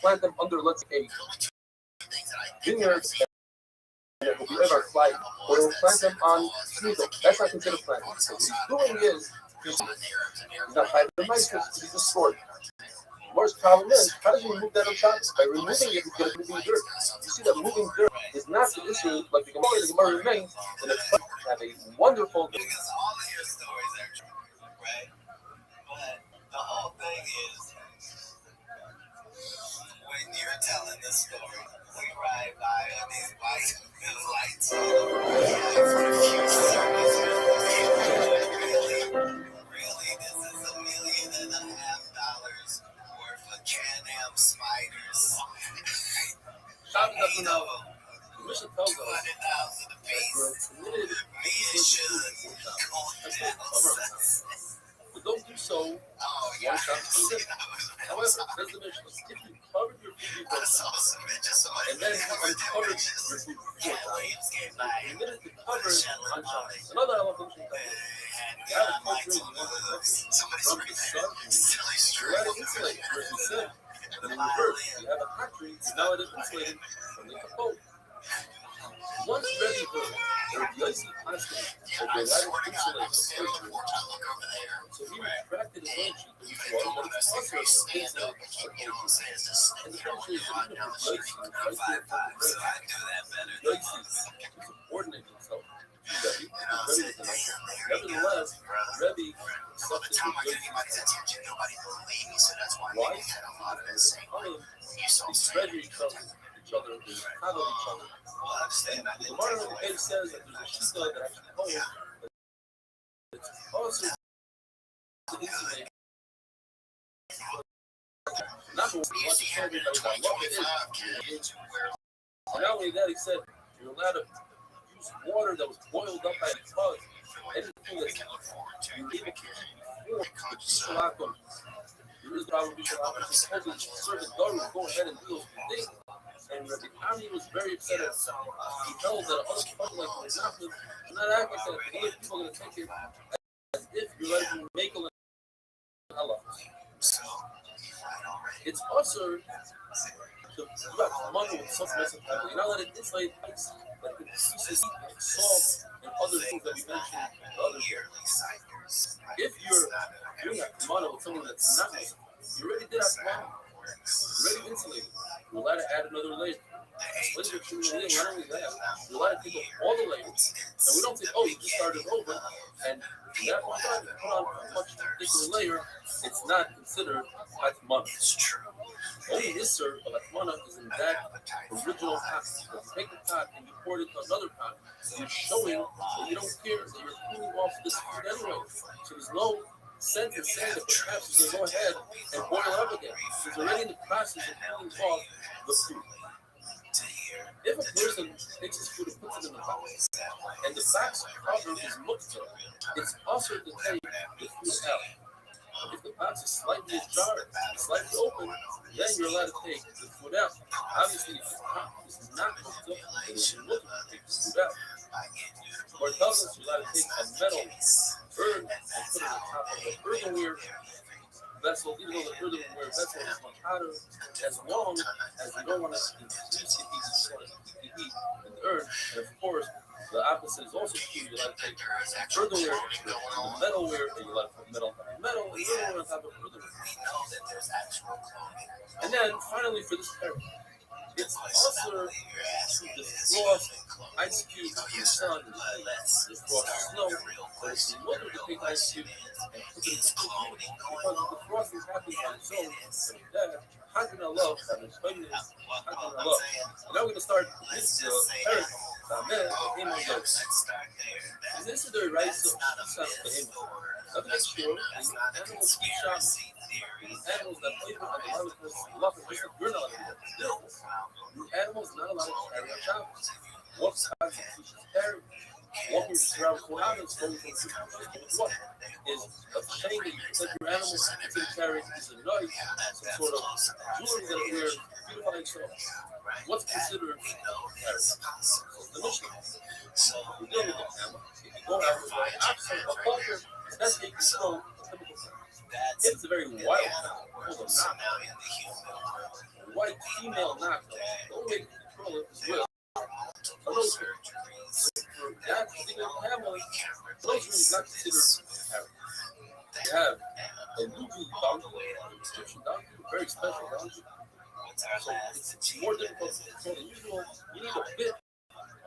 plant them under, let's say, a vineyard and it will be ever flying, or he'll plant them on sneaker. That's not considered planting. So what he's doing is he's not hiding the mice, he's destroying. The worst problem is, how does he remove that on Shabbos? By removing it, he's going to be dirt. You see that moving dirt is not the issue like the Gemara remains, and it's have a wonderful day. Because all of your stories are true, right? But the whole thing is, when you're telling the story, we ride by on these white lights. For a few seconds, really, this is $1.5 million worth of Can-Am spiders. Shabbos doesn't know. The mission tells us 200,000 apiece. Me and Shug going down. But don't do so one Shabbos a day. However, says the mission, if you covered your food and then you uncovered your food before Shabbos, you needed to cover it on Shabbos. Another element of you have a culture, you want to from the sun, you let it insulate, as we said. And in reverse, you have a factory, you now it is insulated from the cold. Once ready for the Yossi constantly, that they let it insulate the culture. So he retracted his own sheet, which was also insulated the culture. And the culture is even if Yossi is right there for the Yossi to subordinate himself. Rebbe, nevertheless, Rebbe accepted the Why? Because these treasure each other, they follow each other. And the Gemara of the page says that there's a shita that actually holds that it's also to insulate. Not to want to show everybody what it is. And not only that, he said you're allowed to use water that was boiled up by the tug. Anything that's you're able to keep before the Bishalakum. There is probably Bishalakum. He's supposed to serve the daughter will go ahead and do those things. And Rabbi Ami was very upset at he held that other people like Nazafin, not acting that the other people are going to take it as if you're letting them make a Allah. It's also to let money with some mess of people. You know, let it insulate ice, like the pieces like salt and other things that we mentioned the other year. If you're doing a kamana with something that's not nice, you already did that kamana. You're already insulated. You're allowed to add another layer. Not only that, you're allowed to take off all the layers And we don't think, oh, you just started over, and that one time you put on a much thicker layer, it's not considered Atmana. It's true. Only Isser of Atmana is in that original pot. So if you take the pot and you pour it into another pot, you're showing that you don't care, that you're cooling off this food anyway. So there's no sense in saying that perhaps you can go ahead and boil it up again. It's already in the process of cooling off the food. If a person takes his food and puts it in the box, and the box cover is looked up, it's also to take the food out. If the box is slightly ajar, slightly open, then you're allowed to take the food out. Obviously, if the box is not hooked up, then you're looking to take the food out. Or it tells us you're allowed to take a metal urn and put it on top of an earthenware vessel, even though the earthenware vessel is much hotter, as long as you don't want to increase the heat, you just want to keep the heat in the urn. And of course, the opposite is also true. You like to take earthenware, the metalware, and you like to put metal on top of metal, and earthenware on top of earthenware. And then finally, for this paragraph, it's also to defrost ice cubes in the sun, defrost snow, but it's looking to take ice cubes and put it in the cooking, because if the frosting happens on its own, then how can I love that is pregnant? How can I love? And now we're going to start this paragraph. This is the right of nothing is pure, animals keep shopping. Animals that play with the animals love it, just like you're not allowed to do. The animals not allowed to carry a child. What kinds of species carry? Walking around Kohanas, going from what is a chain that you protect your animals to carry is a knife, some sort of jewelry that wear beautify yourself. What's considered carry? The Mishnah. You deal with the camel. If you go out with an oxen, a culture, that's how you control the typical camel. It's a very wild camel called a knock. A white female knock. The only way to control it is with a nose ring. That particular camel, nose ring is not considered carry. You have a Lubu donkey, an Egyptian donkey, a very special donkey. So it's more difficult to control than usual. You need a bit,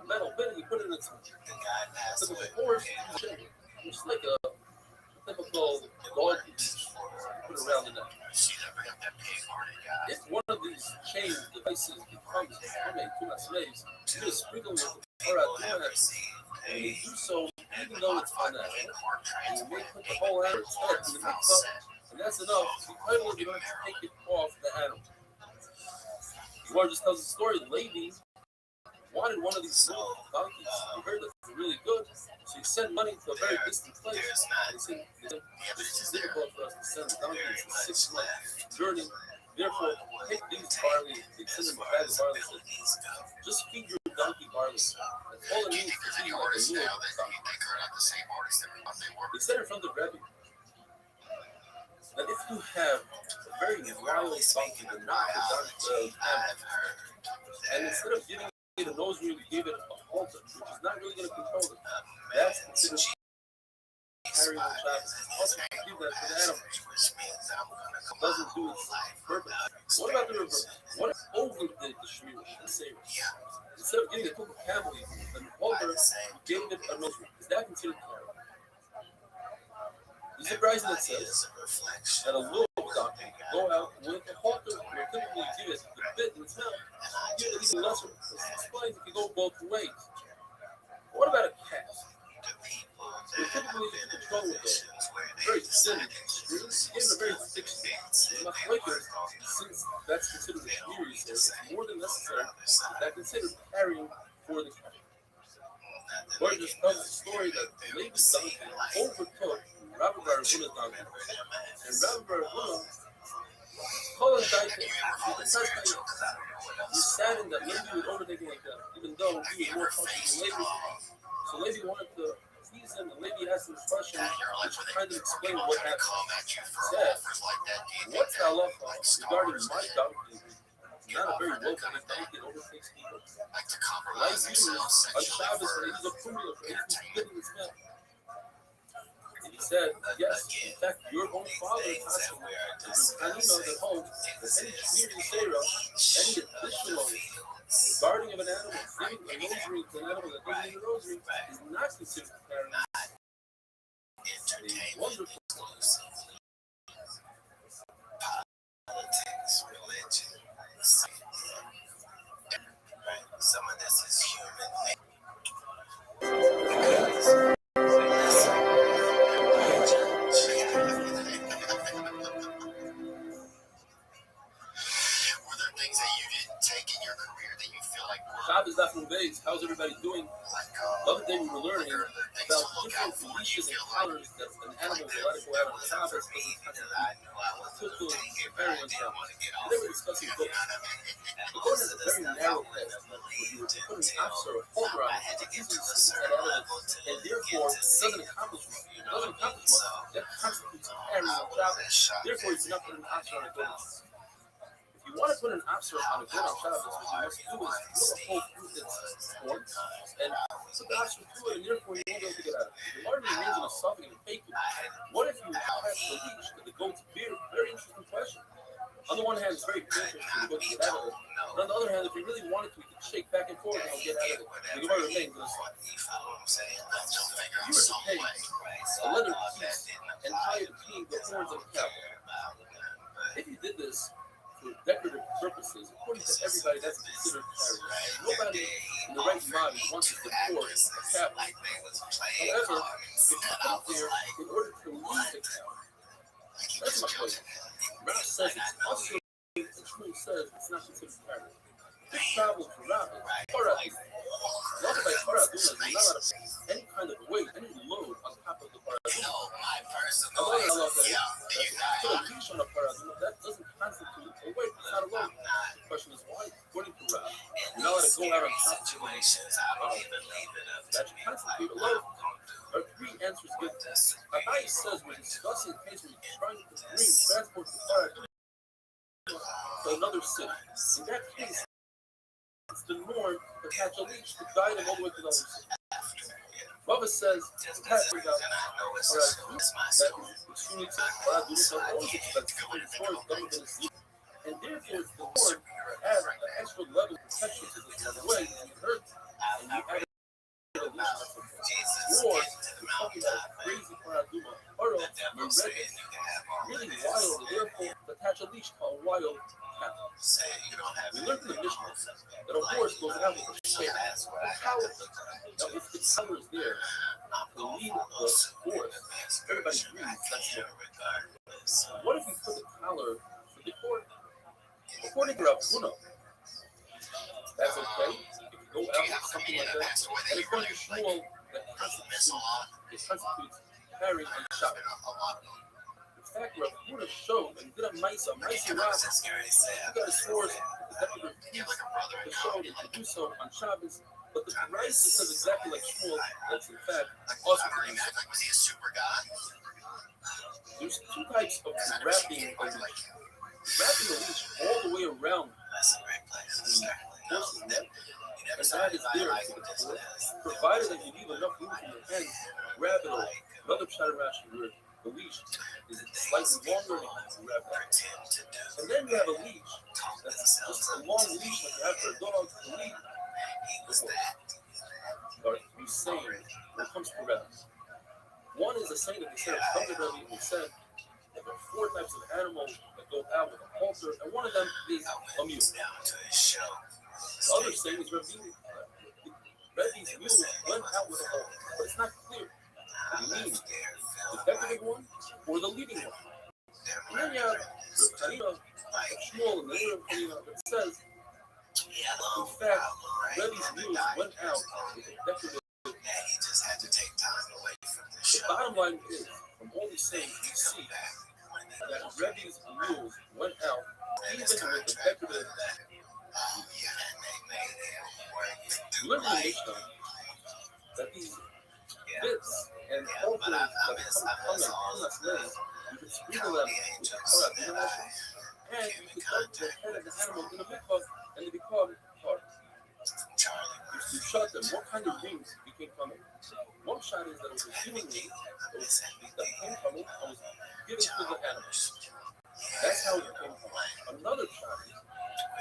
a metal bit, and you put it in a typical horse, which is like a typical dog you put around the neck. If one of these chain devices becomes to my slaves, you just sprinkle with the Torah, and you do so even though it's unnatural. And you may put the whole animal's head in the mix up, and that's enough. You don't have to take it off the animal. The Lord just tells the story. The lady wanted one of these little donkeys. He heard that it was really good, so he sent money to a very distant place. And he said, it's difficult for us to send a donkey. It's a 6-month journey. Therefore, take these barley. They send him a bag of barley. Just feed your donkey barley. That's all it means to feed like a little donkey. They said in front of Rebbe that if you have a very wild donkey, the not the camel, and instead of giving it a nose ring, you give it a halter, which is not really going to control it. That's considered carrying the child. Also, give that to the animal. It doesn't do its purpose. What about the reverse? What if overdid the shmira, the saver? Instead of giving it to a camel, an halter, you gave it a nose ring. Is that considered carrying? There's a Bryson that says that a little donkey go out with a halter, where typically you give it the bit in its mouth, give it even lesser. This explains it can go both ways. What about a calf? Where typically you can control with a very thin string, give it a very thick string. It's not quicker, since that's considered a shmiri, so it's more than necessary. That's considered carrying for the calf. The Lord just tells the story that the lady's donkey overtook Rabbi Baruch's donkey. And Rabbi Baruch called him donkey. He sat in that Levi would overtake him like that, even though he was more functional than Levi. So Levi wanted to tease him, and Levi asked him this question, which kind of explained what happened. He said, what's the halacha regarding my donkey? Not a very well-trained donkey that overtakes people. Like you, on Shabbos, when he's a pumula for anything good in his mouth. And he said, yes, in fact, your own father passed away. And Hanina that holds that any shmiri seira, any additional Guarding of an animal, giving a rosary to an animal that doesn't need a rosary is not considered carrying. A wonderful politics, religion. Some of this is human Were there things that you didn't take in your career that you feel like were Shabbos Dafnul Beis. How's everybody doing? like The other day we were learning are there things about to look out different for? You leashes and feel like collars that an animal will let it go out on Shabbos me because it's that I knew I was supposed to take it, but carry I on didn't Shabbos. want to get And off. they were discussing You books. know what I mean? According Most to of the the very stuff I narrow wouldn't test, have where you believed would put an until ox or a holder I on had to it, get easily to a squeeze that certain out of level it, to and get therefore to it see doesn't it. accomplish much. You It know doesn't what I mean? accomplish much. So That constitutes I carrying on was Shabbos. as shocked Therefore, as it's not put an ox on a goat. about If you want to put an ox on how a goat on Shabbos, powerful what you must do is look a whole fruit its horns and put the ox through it, and therefore you won't be able to get out of it. The Lord remains in a suffering and take it. What if you pass the leash to the goat's beard? Very interesting question. On the one hand, it's very dangerous for the goat to get out of it. But on the other hand, if you really wanted to, you could shake back and forth and it'll get out of it. The Gemara remains in a suffering. If you were to take a leather piece and tie it between the horns of a cow, if you did this for decorative purposes, according to everybody, that's considered carrying. Nobody in the right mind wants to support a cow. However, if you put it there in order to lead the cow, that's my question. Rav says it's also, and Shmuel says it's not considered carrying. This travel for Rav is paraduma. Not by paraduma, you're not allowed to put any kind of weight, any load on top of the paraduma. Another halacha is that put a leash on a paraduma, that doesn't constitute a weight, it's not a load. The question is why, according to Rav, you're not allowed to go out on top of the that should constitute a load. There are three answers given. Abai says we're discussing a case where you're trying to transport the paraduma to another city. In that case, it's the norm to attach a leash to guide them all the way to the other city. Rava says, that is extremely always expensive, and therefore it's the norm to add an extra level of protection to this one way, and you hurt, and you add a leash. Or, we're talking about crazy paraduma, or really wild, therefore to attach a leash to a wild cow. We learned in the Mishnah that a horse goes out with a share, a collar. Now, if the collar is there to lead the horse, everybody agrees that's it. What if you put the collar for the court? According to Rav Huna, that's okay. If you go out with something like that, and according to Shmuel, that constitutes carrying on Shabbat. In fact, Rav Huna showed, and he did a Maisa Rav, he got his horse, the piece to show him to do so on Shabbos, but the Raisa says exactly like Shmuel, that's in fact also to do so. Was he a super guy? There's two types of wrapping a leash. Wrapping a leash all the way around That's a great place. the horse's neck, and that is there to the horse, provided that you leave enough room for your hands to grab it over. Another shot of ration where the leash is slightly longer and you can grab that. And then you have a leash that's just a long leash like you have for a dog to lead the horse. There are three sayings when it comes to rabbits. One is a saying that they said, they said that there are four types of animals that go out with a halter, and one of them is a mule. The other saying is Rebbe's mule went out with a halter, but it's not clear. What do you mean? The decorative one or the leading one? And then you have Reb Shmuel, and the name of Tanina that says, in fact, Rebbe's mules went out with a decorative. The bottom line is, from all these sayings, you see that Rebbe's mules went out even with the decorative. You learn in the Mishnah that these bits and halters that become common in less ways, you can sprinkle them with the paraduma, and you can dunk the head of the animal in the mikvah, and they become hard. You shot them. What kind of rings became common? One shot is that it was a human ring that became common and was given to the animal. That's how it became common. Another shot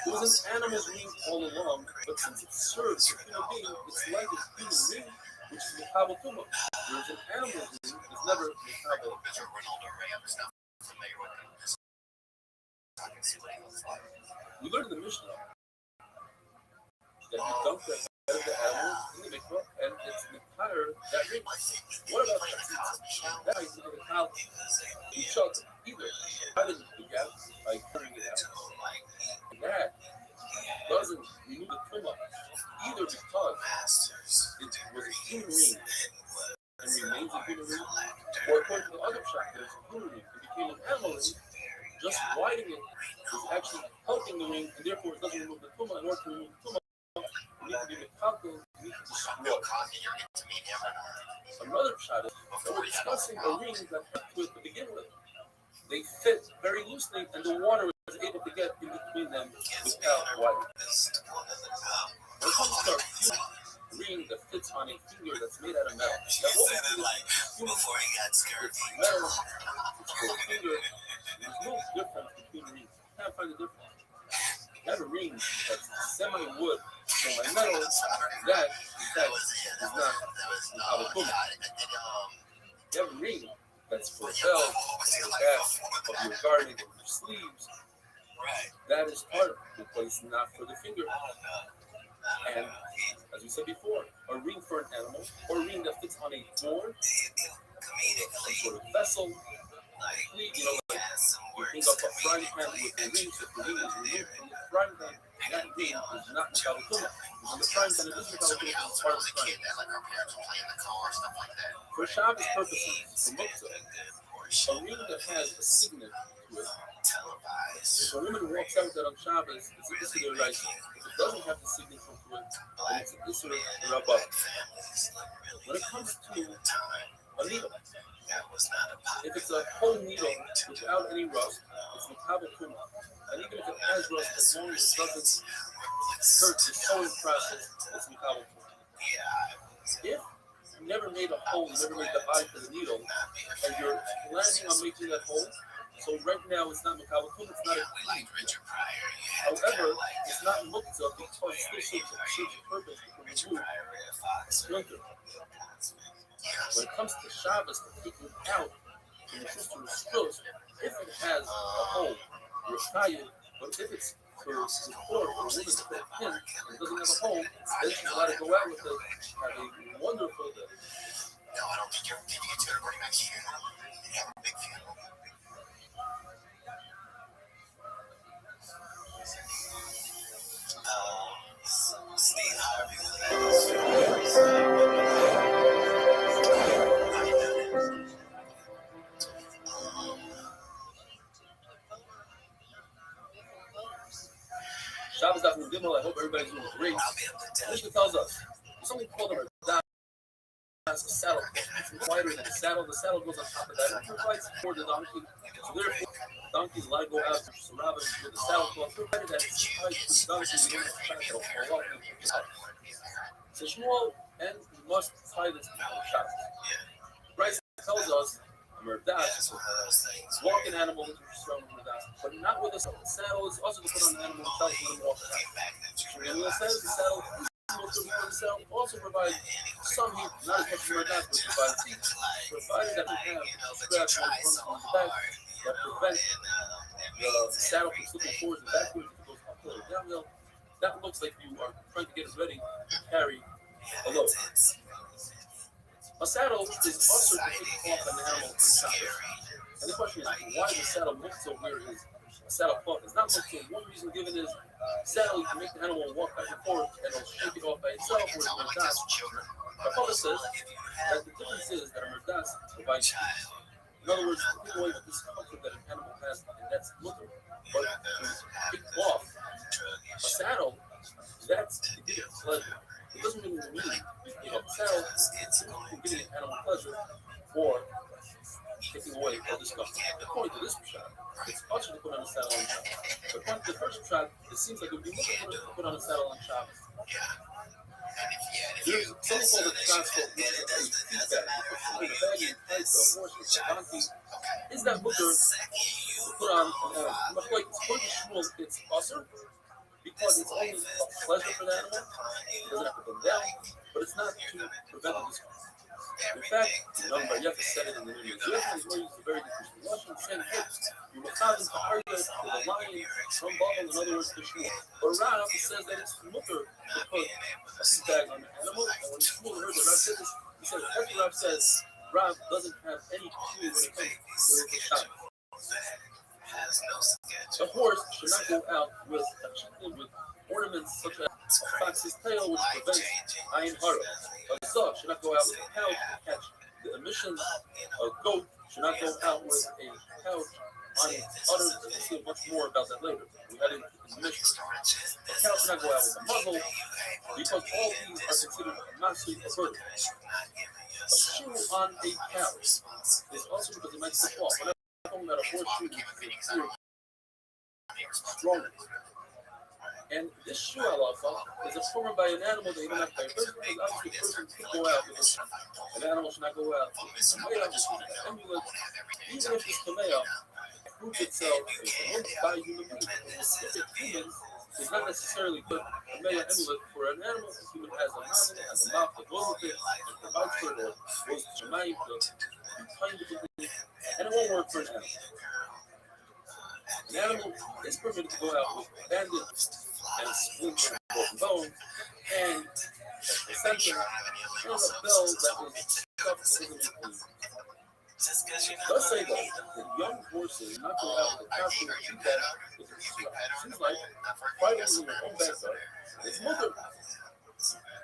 is was an animal's ring all along, but since it serves a human being, it's like a human ring, which is Mekabel Tuma. Whereas an animal's ring is never Mekabel. Mr. Ronaldo Ram is not familiar with this. I can see what he looks like. We learned in the Mishnah that you dunk the head of the animal in the mikvah, and it's entire that ring. What about that? Is the cow? You shot either. I didn't do that by cutting it out. And that doesn't remove the tumah either because it was a human ring and remains a human ring, or according to the other shot, it was a human ring and became an animal ring. Just widening it is actually helping the ring, and therefore it doesn't remove the tumah. In order to remove the tumah, you need to be mekabel, you need to destroy. Another shot is that we're discussing a ring that had to it to begin with. They fit very loosely, and the water was able to get in between them without widening. When it comes to a ring that fits on a finger that's made out of metal, that wasn't like before he got scared. metal, it's for a finger. There's no difference between rings. You can't find the difference. You have a ring that's semi-wood, semi-metal, that is not Mekabel. You have a ring that's for a belt, for the back of your garment, or your sleeves. That is part of it, but it's not for the finger. And as we said before, a ring for an animal, or a ring that fits on a board, some sort of vessel, you know, like you pick up a frying pan with the ring, so the ring is removed from the frying pan. That ring is not Mekabel Tuma. And the frying pan is Mekabel Tuma, it's part of the frying pan. For Shabbos purposes, for Muktzah, a ring that has a signet to it, if a woman walks out with that on Shabbos, it's a Issur Raisa. If it doesn't have the signet to it, then it's an Issur Rabbah. When it comes to a needle, if it's a whole needle without any rust, it's Mekabel Tuma. And even if it has rust, as long as it doesn't hurt the sewing process, it's Mekabel Tuma. If you never made a hole, you never made the eye for the needle, and you're planning on making that hole, so right now it's not Mekabel Tuma, it's not a clean. However, it's not Muktzah because it still serves a purpose to remove splinter. When it comes to Shabbos, to taking out from the sister's strokes, if it has a hole, you're tired, but if it's for support, or a woman to put a pin and it doesn't have a hole, then she's allowed to go out with it, have a wonderful day. No, I don't think did you get to Bernie Mac's funeral? Did you have a big funeral? Steve Harvey was Shabbos Daf Gimel, I hope everybody's doing great. Mishnah tells us there's something called a Merdas, a saddle. It's wider than a saddle. The saddle goes on top of that. It provides for the donkey. So therefore, the donkey's allowed to go out to surround it with the saddle cloth, provided that it's tied to the donkey to get it to fall off and out. So Shmuel, and you must tie this before Shabbos. Bryce tells us a Merdas, walking animal is surrounded with Merdas, but not with a saddle. The saddle is also to put on the animal without letting him walk out. Shmuel says the saddle also provides some heat, not as much as Merdas, but provides heat, provided that we have straps on the front and the back that prevent the saddle from slipping forwards and backwards if it goes uphill or downhill. That looks like you are trying to get it ready to carry a load. A saddle is also to take off an animal from Shabbos. And the question is, why the saddle Muktzah where is a saddle cloth? It's not Muktzah. One reason given is saddle you can make the animal walk back and forth and it'll shake it off by itself, whereas Merdas, the Papa says that the difference is that a Merdas provides heat. In other words, to take away the discomfort that an animal has, and that's mutter. But to take off a saddle, that's to give it pleasure. It doesn't really mean you take off the saddle, it's giving an animal pleasure or taking away all discomfort. According to this shot, it's also to put on a saddle on Shabbos. But according to the first shot, it seems like it would be much better to put on a saddle on Shabbos. There's something called a transport, which is a feedback. You put the bag in place of a horse with a donkey. Is that mutter to put on an animal? Like, according to Shmuel, it's usher. because it's only a pleasure for the animal. It doesn't have to come down, but it's not to prevent this. In fact, Yaka said it in the video. Israel is used a very different Russian saying, hey, you will have to argue with a lion from bottle, in other words, the shoe. But Rav says that it's mutter to put a seat bag on the animal, and when Shmuel heard that Rav said this, he said, after Rav says, Rav doesn't have any clue when it comes to the shot. A horse should not go out with a chicken with ornaments such as a fox's tail, which prevents ayin hara. A dog should not go out with a pouch to catch the emissions. A goat should not go out with a pouch on its udder. We'll see much more about that later. We had it in the mission. A cow should not go out with a muzzle, because all these are considered massive a bird. A shoe on a cow is also because it might slip off. When I'm talking about a horseshoe, stronger. And this shoe halacha is performed by an animal that you don't have to pay for, because obviously a person could go out with an animal should not go out with a tomato, amulet, even if it's tomato, proof itself is owned by human beings. Human is not necessarily good tomato amulet for an animal. A human has a nozzle, has a mouth that goes with it, and provides for it, or goes to Shemayim to be kind with it, and it won't work for an animal. An animal is permitted to go out with bandage and splints and broken bone, and the center has a bell that is stuffed with a Let's say that young horses not go out with a captain or two that seems like fighting in their own backyard. It's mother.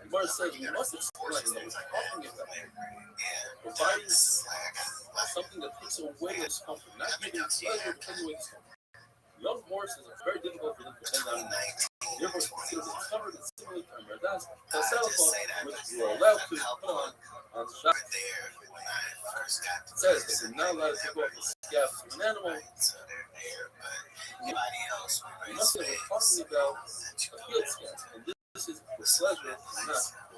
The word says you must explain that it's talking about providing something that takes away discomfort, not giving pleasure, but taking away discomfort. Young horses are very difficult for them to bend down. Therefore, it's considered discovered and similar to Merdas, which you are allowed to put on the shop. It says that you're not allowed to take off the scalp of an animal. You must say we're talking about a field scalp, and this is for pleasure, not for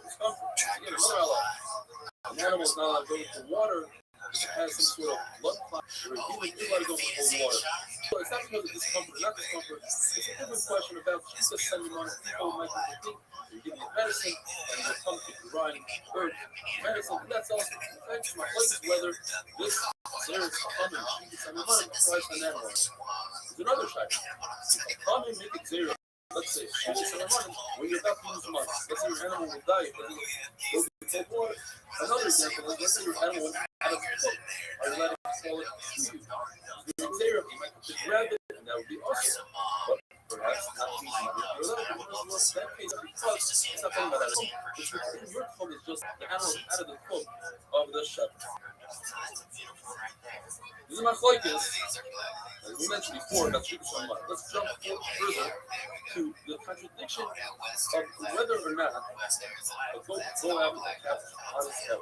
discomfort. Again, another Allah. An animal is not allowed to go into water. It has some sort of blood clot, or even you let it go for cold water. So it's not because of discomfort, not discomfort. It's a different question about just sending on people might think you're giving it medicine, and you come to drying herb medicine, and that's also affects my place whether this serious common money applies to an animal. There's another side. A common make it zero. Let's say, when you're about to use money, let's say your animal will die if it goes into cold water. Another example is, let's say your animal out of cook. Are you letting it fall into you? You're there, you might have to grab it, and that would be awesome. But perhaps not easy. You're allowed to use that case because it's not talking about that at all. It's within your cook is just the animal out of the cook of the shepherd. This is my focus. As we mentioned before, about Shikha Shalom. Let's jump further to the contradiction of whether or not a goat go out with a calf on its head.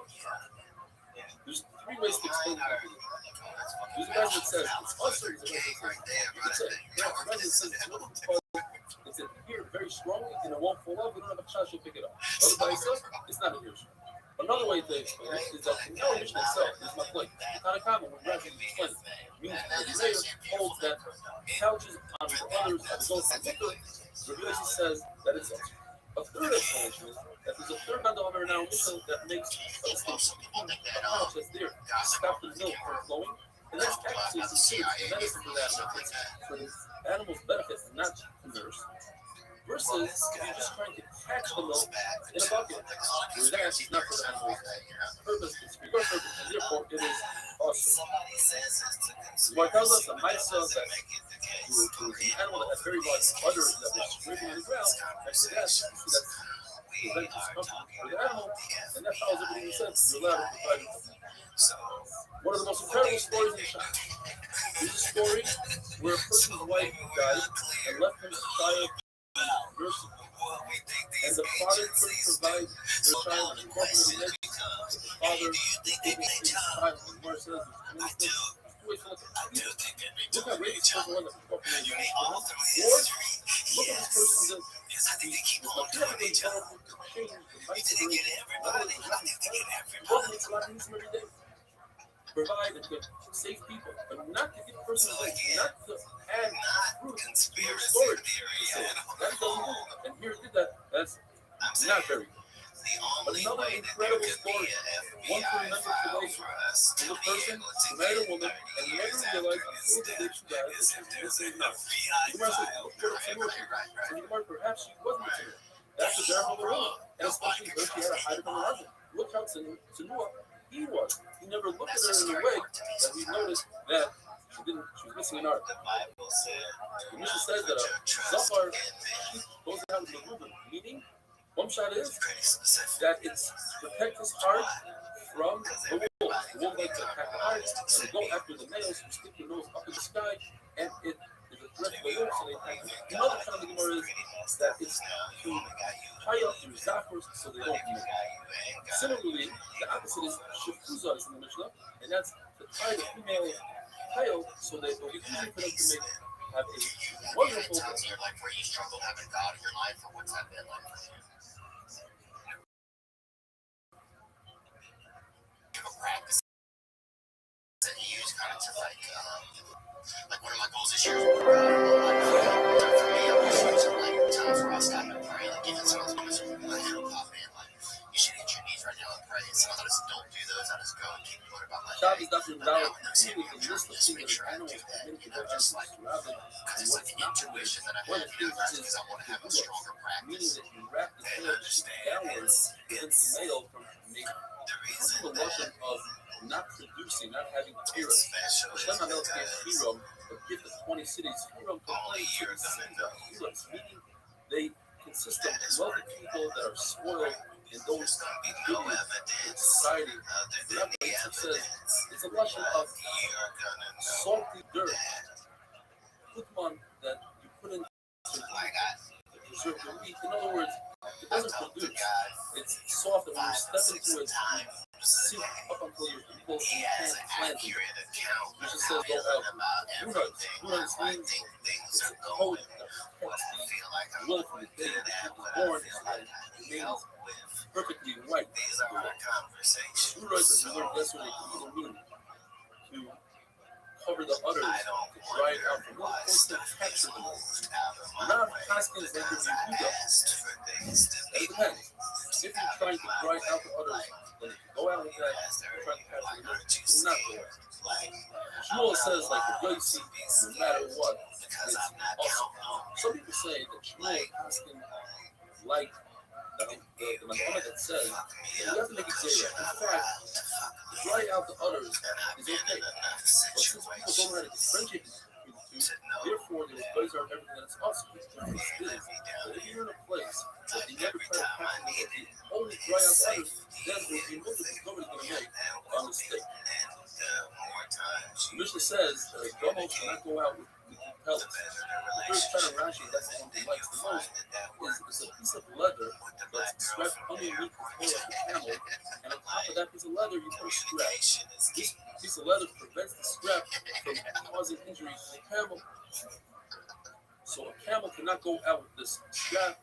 There's three ways to explain the contradiction. There's a version that says it's also there's a version that says it's what it's called. It's here very strongly and it won't fall off. We don't have a chance to pick it up. Otherwise, it's not a here. Another way to explain it is that the Mission itself is not like not a common when Rashi explains it. Means that the Mayor holds that couches on the others of those Rabbi says that it's also. A third explanation is that there's a third bundle of our now mission that makes a distinction between the pouch that's there to stop the milk from flowing, and that's actually considered the medicine for that for the animal's benefits, not to nurse. Versus you're just trying to catch the milk in a bucket, where that is not for the animal's purpose, it's for your purpose, and therefore it is awesome. What tells us a mice that it was an animal that had very large udders that was scraping on the ground, and for that, that's prevent discomfort for the animal, and that follows everything he said. You're allowed to provide it. One of the most incredible stories in the Shah. There's a story where a person's wife died and left him a child nursing. And the father couldn't provide the child and incorporated it. The father didn't see the child, and Mar says look how great this person was that incorporated it. Or look at this person's provide and to save people, but not to give a person away, not to add fruit to your storage. That doesn't story. One to remember today was a person who married a woman and never realized until the day she died that she was missing enough. The Gemara says, look for the Tanur. So the Gemara, perhaps she wasn't a Tanur. That's the Derech of the woman. And especially when she had a hide from her husband. Look how Tanur he was. He never looked at her in a way that he noticed that she was missing an arm. The Mishnah says that a Zafar goes down to the movement, meaning one shot is that it's protect his heart from the wolves. The wolves like to attack the heart and go after the males who stick their nose up in the sky, and it is a threat to the wolves, so they attack them. Another kind of the Gemara is that it's to tie up their Zafars so they don't move. Similarly, the opposite is Shifuzah is in the Mishnah, and that's to tie the female tail so that it will be easy for them to have a wonderful times in your life where you struggled having God in your life, or what's that been like for you? You have a practice that you use kind of to like one of my goals this year is for me, I'm just trying to like times where I stop and pray, like even someone's miserable, like hip hop, man, like you should hit your knees right now and pray. And some of us don't do those. I just go and keep going about my Shabbos day. doesn't But now allow when I see you to people, list the just things make that sure I animals do that. committed to You know, their just like rather than because it's like what's an not intuition that I one have, of you the know, that's things because I want to have a is stronger meaning practice. that you wrap the And tail understand downwards against the male from making the reason the lotion of not producing, not having Kira. it's special is Shema Melech gave because Hiram a gift of 20 cities. Hiram only complains you're to the gonna city know of Hiram's, meaning they consist of that is wealthy working. people that are spoiled and those There's gonna be no in evidence society. other So than that the makes it says evidence. it's a lotion of You're gonna know salty dirt, that. Putman, that you put in to Like I preserve your meat. In other words, it doesn't talked to produce. God It's soft, and when you 5 step 6 into it, times you sink up until your people and he you has can't an plant it. accurate account Which of just how says he go learned out. about Lunas. everything. Lunas How I means think things it's are a code going. that What I protects feel like I'm the will from the day good that at, you what were I born, feel so like that I it need remains help with. perfectly white. These are our conversations. Lunas, as we learned yesterday, can either mean to cover the udders, I don't to dry it out wonder from why one point to stuff capture gets the moved out of my Not way asking like because if I you do that. asked for things to It be depends. If you're out trying of to my dry out way. the udders, Like, then if you go out with that, asked her, you're trying to you're capture like, the aren't you do not go scared? out. Like, Shmuel says like the Yosi, no matter what, because is I'm not awesome. counting on Some people say that Shmuel is asking like the Muhammad that says you have to make it zero. In fact, to dry out the udders is okay. But since people don't know how to differentiate between the two, therefore they will blaze out everything that's awesome. The difference is that if you're in a place that they never try to capture the you only dry out the udders, then there will be no difference nobody's going to make on the stick. The Mishnah says that a gummo cannot go out with pellets. The first kind of Rashi, that's the one he likes the most, is a piece of leather that's strapped underneath the tail of the camel, and on top of that piece of leather, you put a strap. This piece of leather prevents the strap from causing injury to the camel. So a camel cannot go out with this strap.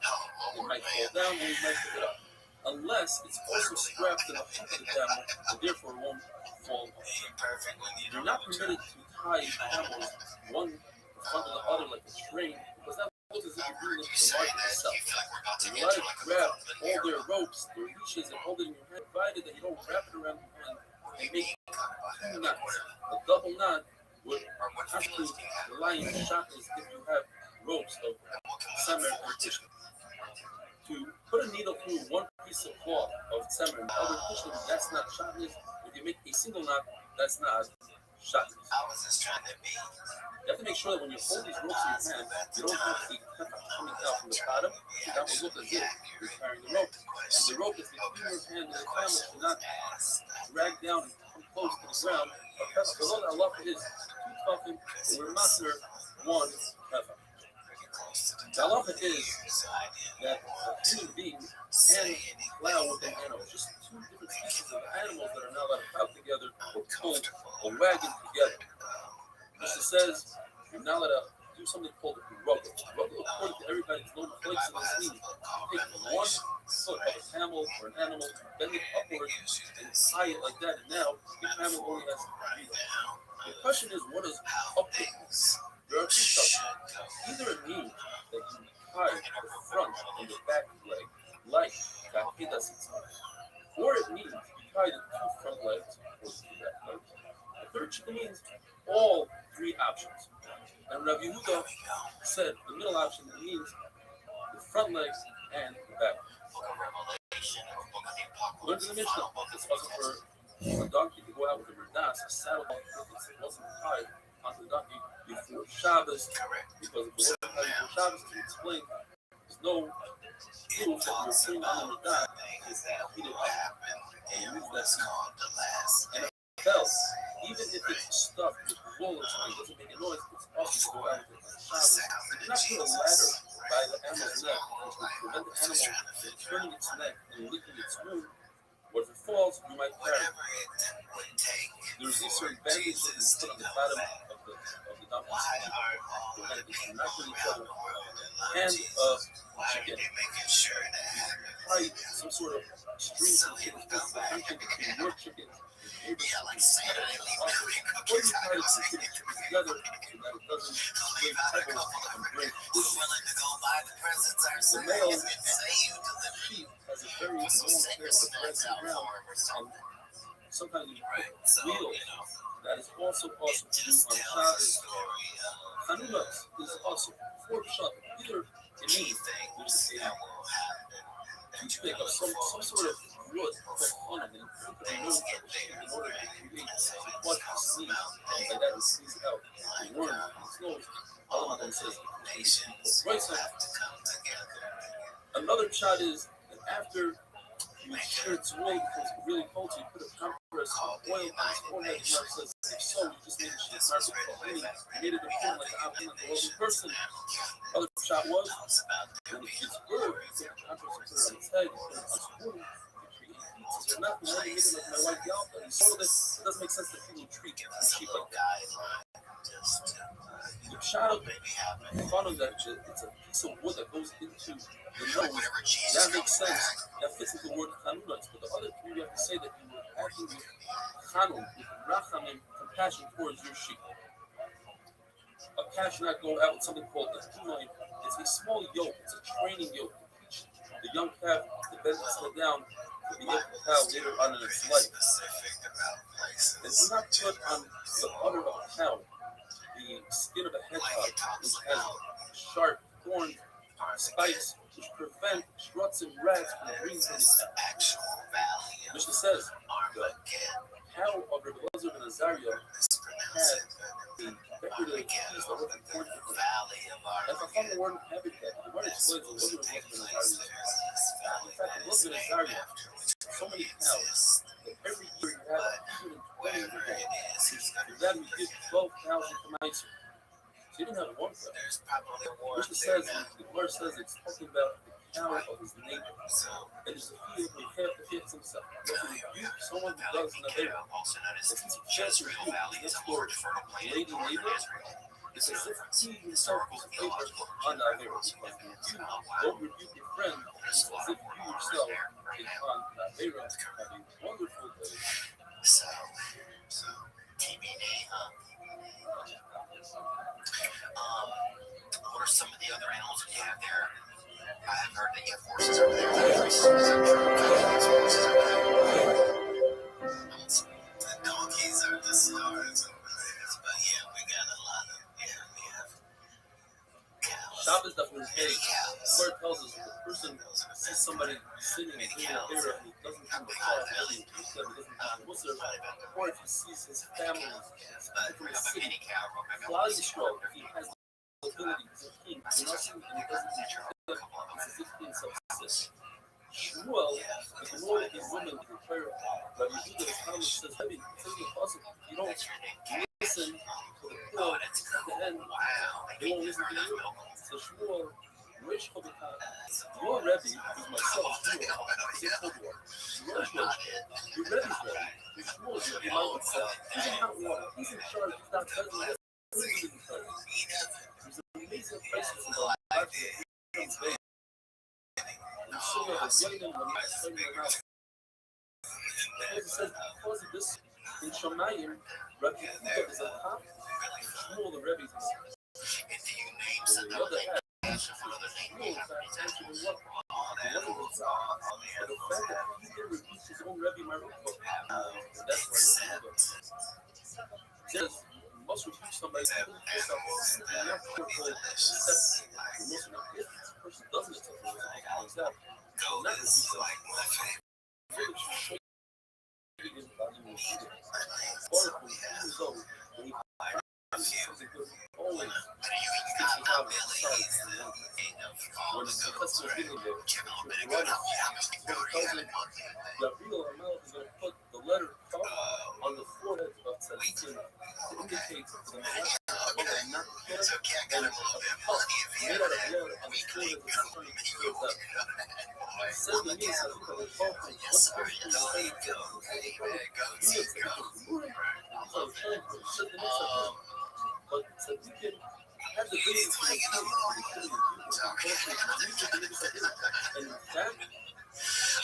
It might fall down or it might pick it up. Unless it's also strapped to the hump of the camel, and therefore it won't fall off. You're not permitted to tie camels one in front of the other like a train, because that looks as if you're doing it to the market itself. You're allowed to grab all their ropes, their leashes, and hold it in your hand, provided that you don't wrap it around your hand and make two knots. A double knot would actually rely on shatnez if you have ropes of samer and tishna. To put a needle through one piece of cloth of samer and the other tishna, that's not shatnez. If you make a single knot, that's not shatnez. You have to make sure that when you hold these ropes in your hand, you don't have the kefa coming out from the bottom, so that will look as if you're carrying the rope. And the rope is between your hand and the camel should not drag down and come close to the ground. A kefa, below that Allah is two tefachim, or master one kefa. The halacha is that a human being can plow with an animal. Just two different species of animals that are not allowed to plow together or pull a wagon together. Mishnah says you're not allowed to do something called ruggle. Ruggle, according to everybody, is no place in this meaning. You take one foot of a camel or an animal, bend it upward, and tie it like that, and now your camel only has 3 legs. The question is, what is upward? There are 2 stuff. Either it means that you tie the front and the back leg like Kahidas itself. or it means you tie the two front legs or two back legs. The third shita means all three options. And Rabbi Yehuda said the middle option means the front legs and the back. Learned in the Mishnah, it's also for a donkey to go out with a redas, a saddle if it wasn't tied onto the donkey before Shabbos, because if it wasn't tied before Shabbos, to explain, there's no proof that you're putting on the redas is heated up. And use that and it fell. Even if it's stuffed with wool or something, it doesn't make a noise, it's also go out with Shabbos. You not put a ladder by the animal's neck, which will prevent the animal from turning its neck and licking its wound. What if it falls, you might carry it. There's these certain bandages that you put on the bottom of the donkey's feet to prevent it from knocking each other. And chicken, probably some sort of string to the chicken, something between your chicken and your chicken. Or you try to keep it together so that it doesn't leave pebbles and break. The male sheep has a very long tail that spreads around, and sometimes you put wheels. That is also possible to do on Shabbos. Chanumas is also for Shabbat. Either it means there's a toothpick of some sort of wood called chanuman, and you put it in order to create what you sneeze, and by that it sneezes out the worm in its nose. Allah then says, right side. Another shot is that after you shear its wool becomes really cold, so you put a compress of oil on its forehead. And says, if so, you just made a sheet of market, meaning you made it appear like the opposite of the worldly person. Other shot was, when the sheep's bird, you put a compress and put it on its head, you put it on its wound, you're not really making like my white gal, but so that it doesn't make sense that people treat sheep like that. The shot of front of that, it's a piece of wood that goes into the nose. That makes sense. That fits with the word chanunas. But the other three, you have to say that you were acting with chanun, with rachamim, compassion towards your sheep. A calf should not go out with something called a tumoim. It's a small yoke. It's a training yoke to teach the young calf to bend its head down to be able to cow later on in its life. And do not put on the udder of a cow the skin of a hedgehog, which has sharp thorns, spikes, which prevent struts and rats from breathing in it. Mishnah says, the cow of Rebbe Elazar ben Azariah had a decorative piece that was important to him. And for some word habitat, the word explains a little bit of Elazar ben Azariah. In fact, Elazar ben Azariah, so many cows, that every year you have 120 people. For them, you give 12,000 kamaitzer. So you didn't have one cow. Mishnah says, the word says it's talking about the cow of his neighbor. And it's a field where you have to fix himself. Someone who does Navera. And since he just reviewed this for lady neighbor, it's as if he himself was a favor on Navera. Because when you don't rebuke your friend, it's as if you yourself is on Navera. Have a wonderful day. So TBD, huh? What are some of the other animals that you have there? I have heard that you have horses over there. The donkeys are the stars over there. But yeah, we got a lot of, we have cows. Shabbos definitely is. The word tells us if a person sees somebody sitting in the area and he doesn't come to call, he doesn't teach them, he doesn't teach them what's their, or if he sees his family speaking from the city, flying stroll, if he has the ability to king, and he doesn't teach them, it's as if being subsist. Shmuel, if the Lord is women to prayer, but you do this comment says, heavy, it says impossible. You don't listen to the poor at the end, they won't listen to you. So Shmuel, Rish Chobikai, your Rebbe is myself, Shmuel, your Rebbe's Rebbe, Shmuel is Rebbe, he's in hot water, he's in charge, he's not president, he's in charge. There's an amazing crisis in the life that becomes big. And so you have a young man when he's turning around. Because it says, because of this, in Shamayim, Rabbi Yehuda is a top, Shmuel the Rebbe is a And do you name some other names? Some other names? But the fact that he didn't reduce his own Rebbe Marukah, that's why says you must rebuke somebody who doesn't pick up and not critical except the Muslim. If this person doesn't accept the Muslim, points out, not rebuke them. Always Gabriel Amel is going to put the letter on the forehead of Tzadikim to indicate to the Malach not to kill and a puff made out of blood on the forehead of the son of the says the means that the Pope what's the first thing to say? But Tzadikim has the ability to and that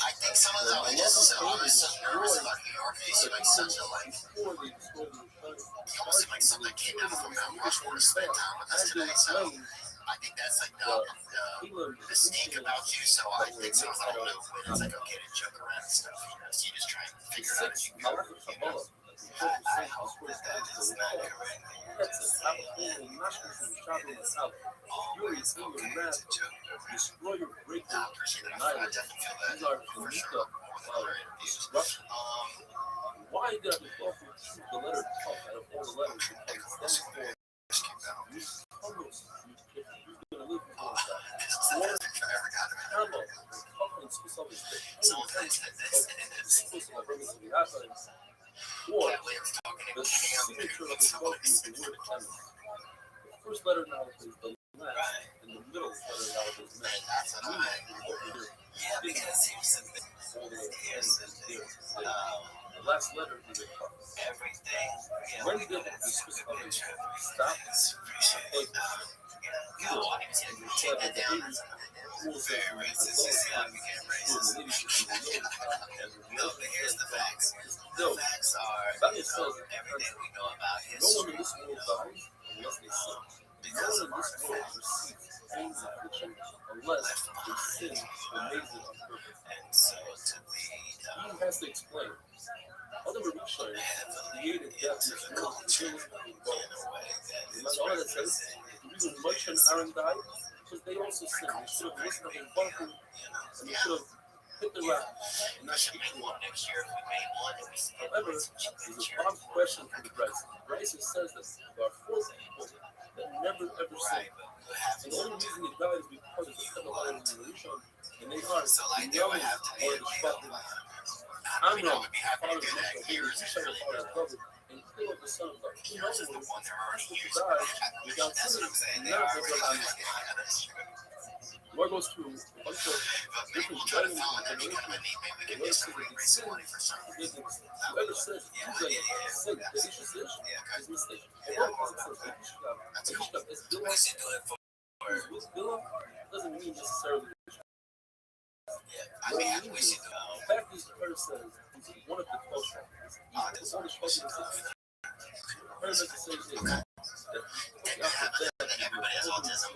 I think some of them just so nervous about New York. They seem like such a like. It almost seemed like something that came out from Mount Rushmore to spend time with us today. So I think that's like the sneak about you. So I think some of them don't know when it's like okay to joke around and stuff. You know, so you just try and figure it out as you go. You know? I hope that is not correct. Always okay to joke. Destroy your break. I definitely feel that for sure. Why did I choose the letter Tav out of all the letters? Because it stands for or the signature of the book is the word Emes. The first letter now is the last, and the middle letter now is the next. Yeah, because all the way the last letter is a Tav. Everything. When did the specific stop? No, but here's the facts. The facts are, everything we know about history. No one in this world dies unless they sin. No one in this world receives pains of affliction unless they sin or makes it on purpose. And so to be, he has to explain. Other Marisha created death in the world to kill and both. All that says, the reason Moshe and Aaron died, because they also sinned. They should have listened to him, and they should have hit the rock and not speak to him. However, there's a bomb question from the Bryce. Bryce says that there are 4 people that never ever sin. And the only reason they died is because of the Kabbalah and the Rishon, and they are young or the Shvatim. Amram, father of Moshe, he was the father of David, and Caleb, the son of God. He knows that the died without sinning, and none of them were honest. The Lord goes through a bunch of different judgments and generations. Whoever says he's like sin, the issue is mistake. And one person says, is Bilah doesn't mean necessarily. I mean, we see the fact is, the verse says he's one of the 12 prophets. He's one of the 12 prophets. The verse says that everybody has autism.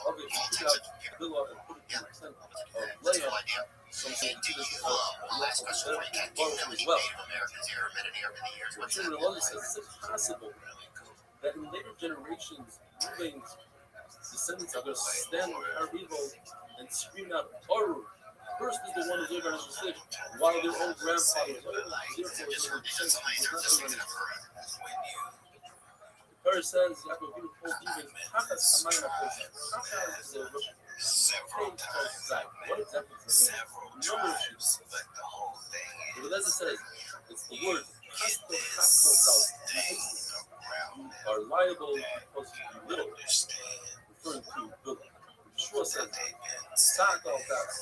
of it, he took out Bilah and put it in the center of Leah. Some say to this last question for you, Ken. Do you know any Native Americans here or met any over the years? What's in the says it's possible that in later generations, Reuben's descendants are going to stand on Haribo and scream out, Aru. First is the one who's going to say, while their own grandfather was the verse says, Yaakov told even Chachas Hamayim HaKoshim. Chachas is a several times. What exactly is it? Several times, but the whole thing is. But as it says, it's the word you are liable because you little, referring to Bilah. Yeshua says, Sak al das.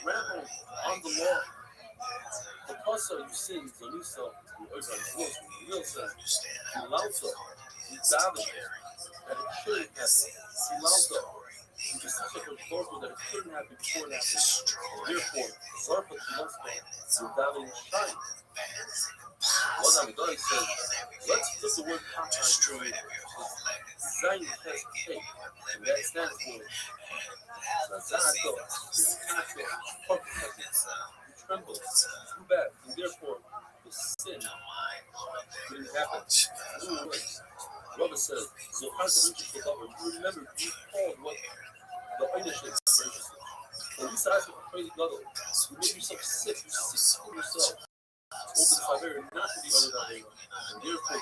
Trample on the law. Because you sin, Zonisa, Will says, Lauta, David, that it shouldn't happen. Lauta, which is such a proposal that it couldn't happen before it happened. Therefore, Zarfa Timoska, David shine. What I'm done says, let's put the word Papa Zion has faith, and that stands for Zazato, you tremble, too bad, and therefore the sin didn't happen. Robert says, Zohar you remember, you called what the Einish is. When you size with a crazy God, you make yourself sick, you sick yourself. Open Siberia not to be other than and therefore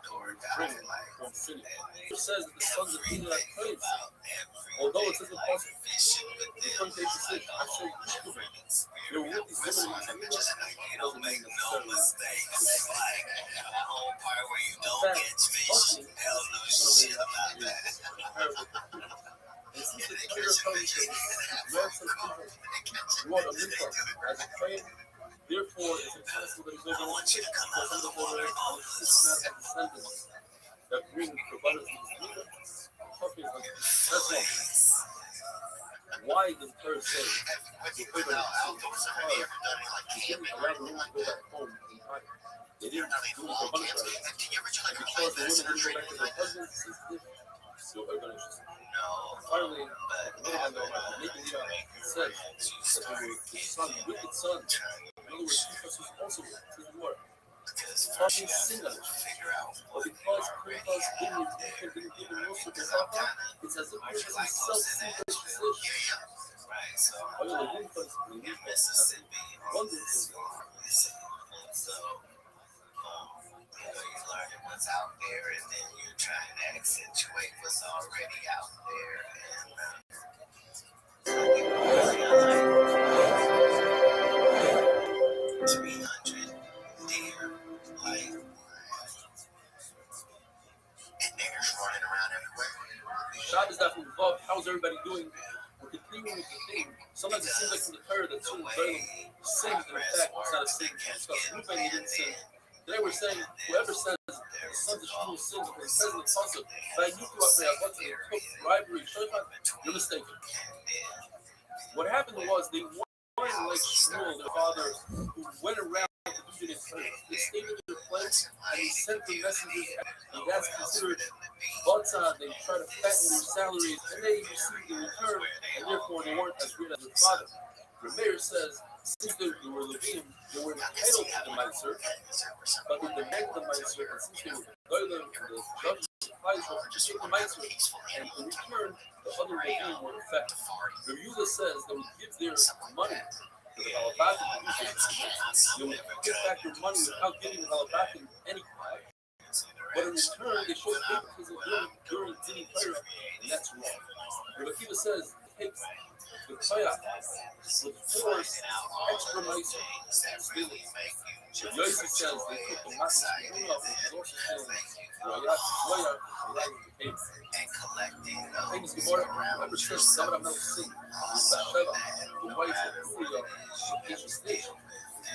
corrupt from from sinning. It says that the sons of Enoch praise. Although it says impossible, the connotation says, I say, there will be women in the doesn't mean necessarily. And since the prayer punishment, Lord says, Lord, a new as a prayer. Therefore, it's impossible that he goes on to some of the orders on the systematic descendants that bring the brothers of That's all. Why does the third say the women didn't allow the women to go back home in time? They didn't do it for money, because the women didn't go back to their husbands, so organizations. Finally, Nathan says that they were his son, wicked sons. In other words, because he's also says the Lord. Talking sinner. But because Christos didn't give him most of the Papa, it's as if Christos himself sees the position. Mississippi. Wonderful. So, you learning what's out there, and then you're trying to accentuate what's already out there. And 300 deer, like, and niggers running around everywhere. Shab is definitely involved. How's everybody doing? We're continuing with the theme. Sometimes it seems like from the prayer that soon Balaam sings, and in fact, it's not a sin. Ruben, he didn't sing. Today we're saying, whoever says the sons of Shmuel sing, because it says in the Pasuk, by you to us, took bribery, you're mistaken. What happened was they weren't like Shmuel, their father, who went around to do their prayer. They stayed in their place and they sent the messengers, and that's considered Bata. They try to fatten their salaries, and they received the return, and therefore they weren't as great as their father. The mayor says, since they were Levim, they were entitled to the Meiser, but they demanded the Meiser, and since they were Goyim, the judges to take the Meiser, and in return, the other Levim were affected. The Yehuda says they would give their money to the Halabatim. They would give back their money without giving the Halabatim any crime. But in return, they showed favoritism during Dini prayer, and that's wrong. The Akiva says, takes the Koyach would force extra Meiser stealing. Yosef says they took the Matzah and also stealing And collecting famous Gemara, whoever says David Amel Singh, Bathsheba, the wife of Uriah, is a snake,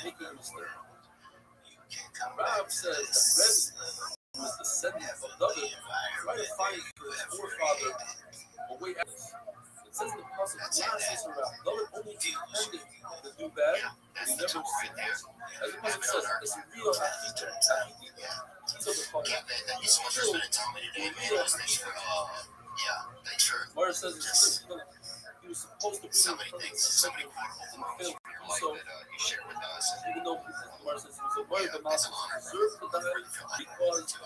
making a mistake. Rab says that Rebbe, who was the descendant of David, tried to find for his forefather a way out. It says in the Pasuk, David only intended to do bad, but he never sinned. As the Pasuk says, it's a real Hakita. Mara says he was supposed to be somebody quotable so you share with us. even though Mara says he was a murder, but not deserved to die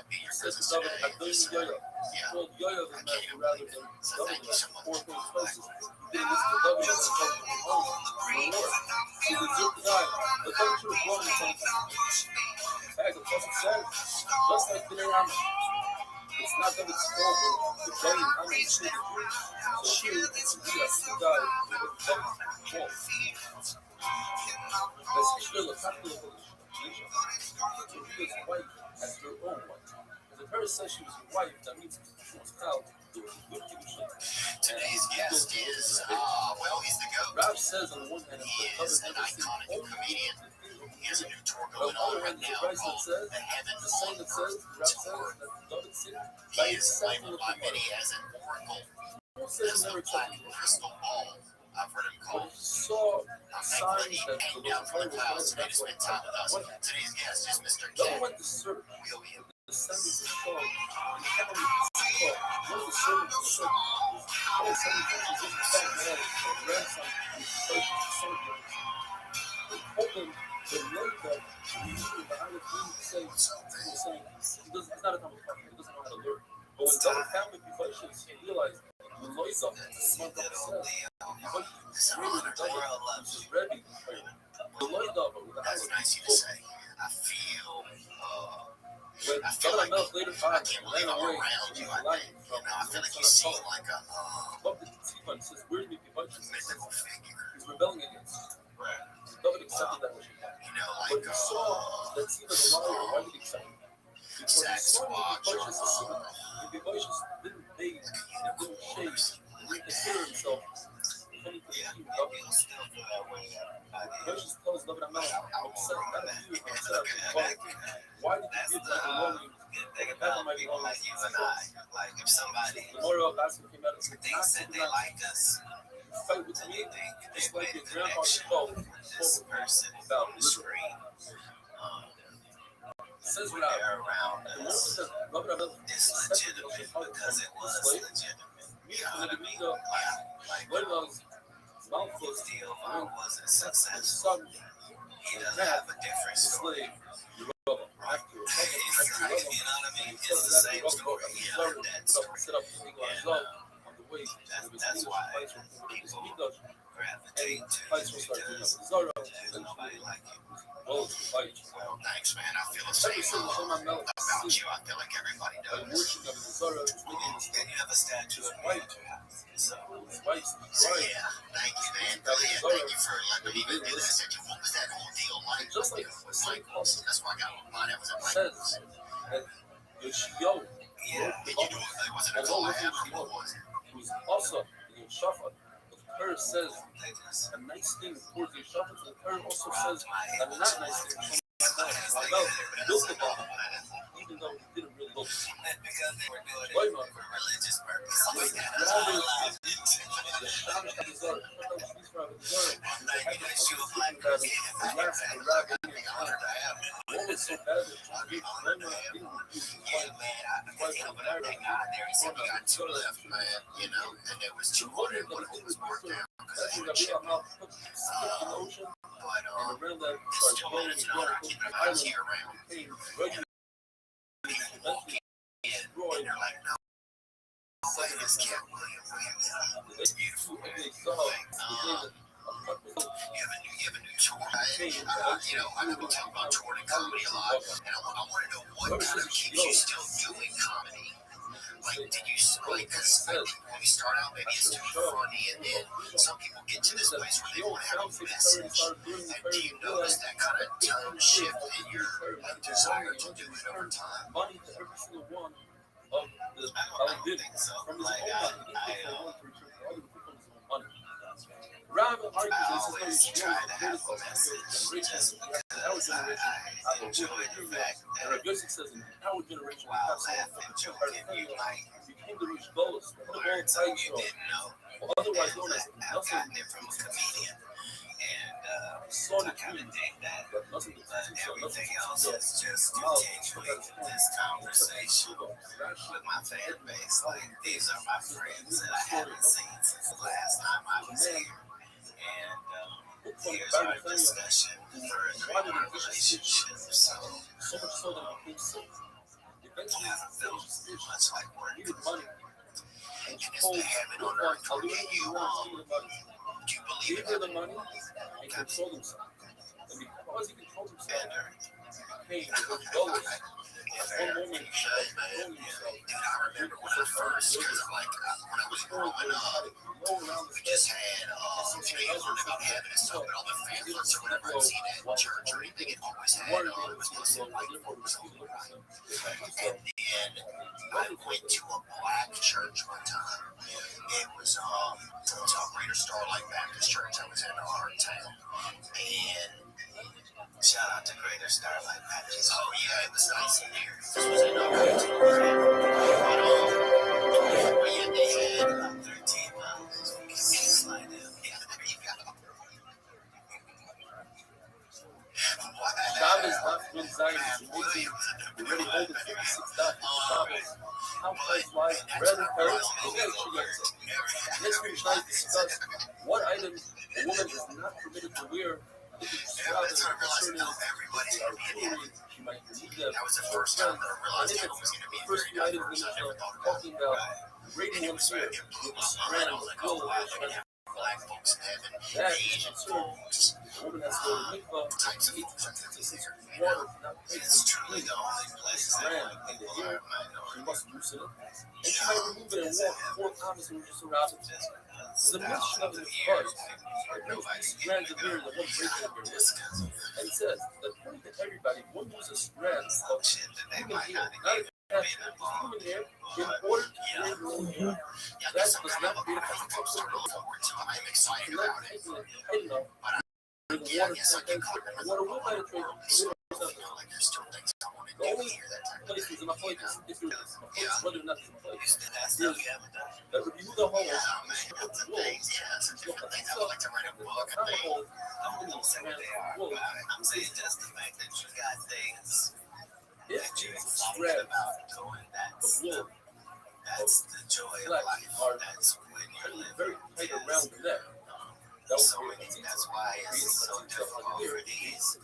because he said to David, Adon Yoya. He called Yoya the master rather than David. 4 points closest. He didn't listen to David and told him to home. He deserved to die. The David should have blown him. As the Pasuk says, just like Bnei Ammon. It's not that it's horrible, the Bnei Ammon is so she to die with the fall. Let's still a capital of his wife as her own wife. As the verse says she was a wife, that means she was out. Today's guest is, he's the GOAT. Rab says on the one hand, he is an iconic comedian. He has a new tour going on right now called The Heaven Tour. He is labeled by many as an oracle. There's no platinum crystal ball. I've heard him called. Thankfully, he came down from the clouds today to spend time with us. Today's guest is Mr. Ken. the sentence is called, and the family is called, one of the servants said, oh, seven churches just felt bad, or grandson, and son of yours. They told them the later, the Irish didn't say, he was saying, he's not a Talmud Chacham, he doesn't know how to learn. But when double family Pivashis, he realized, the Loisa, as the Monk says, Pivashis really the double, which is Rebbe, the Loisa, but with the That's Irish, nice of you to say. I feel, when I feel like later I can't believe ran I'm away around from you. the light from I feel like you seem like a above the Tzipah, and says, where's me Pivashis? mythical figure. He's rebelling against. Right. David accepted that mission. You know, But like he saw that Tzipah the liar, why did he accept it? Because he saw Pivashis the sin. And Pivashis didn't bathe, didn't shave, didn't consider himself coming to the king of David. Pivashis tells David, I'm not upset, not at you, I'm upset at you. Why did you give that belonging? That might be like you and I. Like if somebody the Memorial Basket came out and said, thinks that they like us, fight with me, just like your grandpa felt this person about on the screen, says what they're around the us. woman says, It's legitimate because it was legitimate. You know what I mean? Like his deal wasn't successful. He doesn't have a different story. You know what I mean? It's the same story. He heard that story. And that's why people gravitate to because there's nobody like you. Well, thanks, man. I feel the same about you. I feel like everybody does. And you have a statue of me at your house. So yeah, thank you, man. Thank you for letting me even do that. What was that whole deal like? Just like Michael's. That's why I got mine. That was at Michael's. Yeah. Did you do it? Was it a collab or what was it? Who's also the Shafat. The Torah says a nice thing towards the Shafat. The Torah also says a not nice thing. Built the bomb, even though he didn't really look. Because they were doing it for religious purposes. Two left, man. You know, and there was 200, but it was worked out because I had a chip. But still, man, it's an honor keeping my eyes here around. People walk in and they're like, no. Look at this cat, William. It's beautiful. You have a new tour. You know, I've been talking about touring comedy a lot, and I want to know what kind of keeps you still doing comedy. Like, did you because when you start out, maybe it's too funny, and then some people get to this place where they want to have a message. And do you notice that kind of tone shift in your desire to do it over time? Money to every single one of the I don't think so. Like, Rob argues I this always is try to have a message just because I enjoy the fact that says in our generation, while laughing, joking, you might became the rich goals. learn something you didn't know. Otherwise known as I've gotten it from a comedian. And I kind of dig that. But everything else is just continuing this conversation with my fan base. Like, these are my friends that I haven't seen since the last time I was here. And here's our discussion furthering our relationship. So much so that it became sick. Eventually, I felt much like work. Money. And it's the heaven on earth for me and you. Do you believe in the money and control himself. And because he controlled himself, he became the goals. One moment, Dude, I remember when I first, because when I was growing up, we just had, you learned about heaven and stuff, but all the pamphlets or whatever I'd seen at church or anything, it always had, it was Muslim white folks only, right? And then I went to a black church one time. It was a Greater Starlight Baptist Church. I was in our town. And shout out to Greater Starlight Baptist. Oh, yeah, it was nice in there. This was in our but yeah, they had about 13 miles. Slide in. Yeah, there you go. Job is not Twin Zionists amazing. We're already holding 56 documents. How Christ lies rarely perish. Okay, she gets it. Next week, shall discuss what items a woman is not permitted to wear. If it's shrouded, the concern is if they are jewelry, she might remove them. That was the first time I realized And if it it's was going to be the first few items in the show, talking about rating one here with a strand of wool, black folks in heaven, that Asian folks, the woman has to go to mikvah types of to eat folks that since there. water is not It's truly the only place that strand in the people ear. are She minority. must loosen it. And she might remove it and walk 4 kilometers and just around it. The mission of this verse strands of hair that one breaks in your wrist. And it says that according to everybody, one uses strands of human hair, not human hair, in order to create your own hair. That does not create a I'm excited about it. the water will penetrate. Like there's still things I want to The do only here that time. place is in a place if you're whether or not it's a place. That's stuff you haven't done. That review the whole Yeah, man, that's the things. Yeah, some different things. I would like to write a book. I'm Don't say what they are. But I'm saying just the fact that you got things if that you're Jesus excited spread about doing. the wool That's the joy of flesh life. are That's when you're living. very tight around the neck. That was So many. That's why it's so difficult for these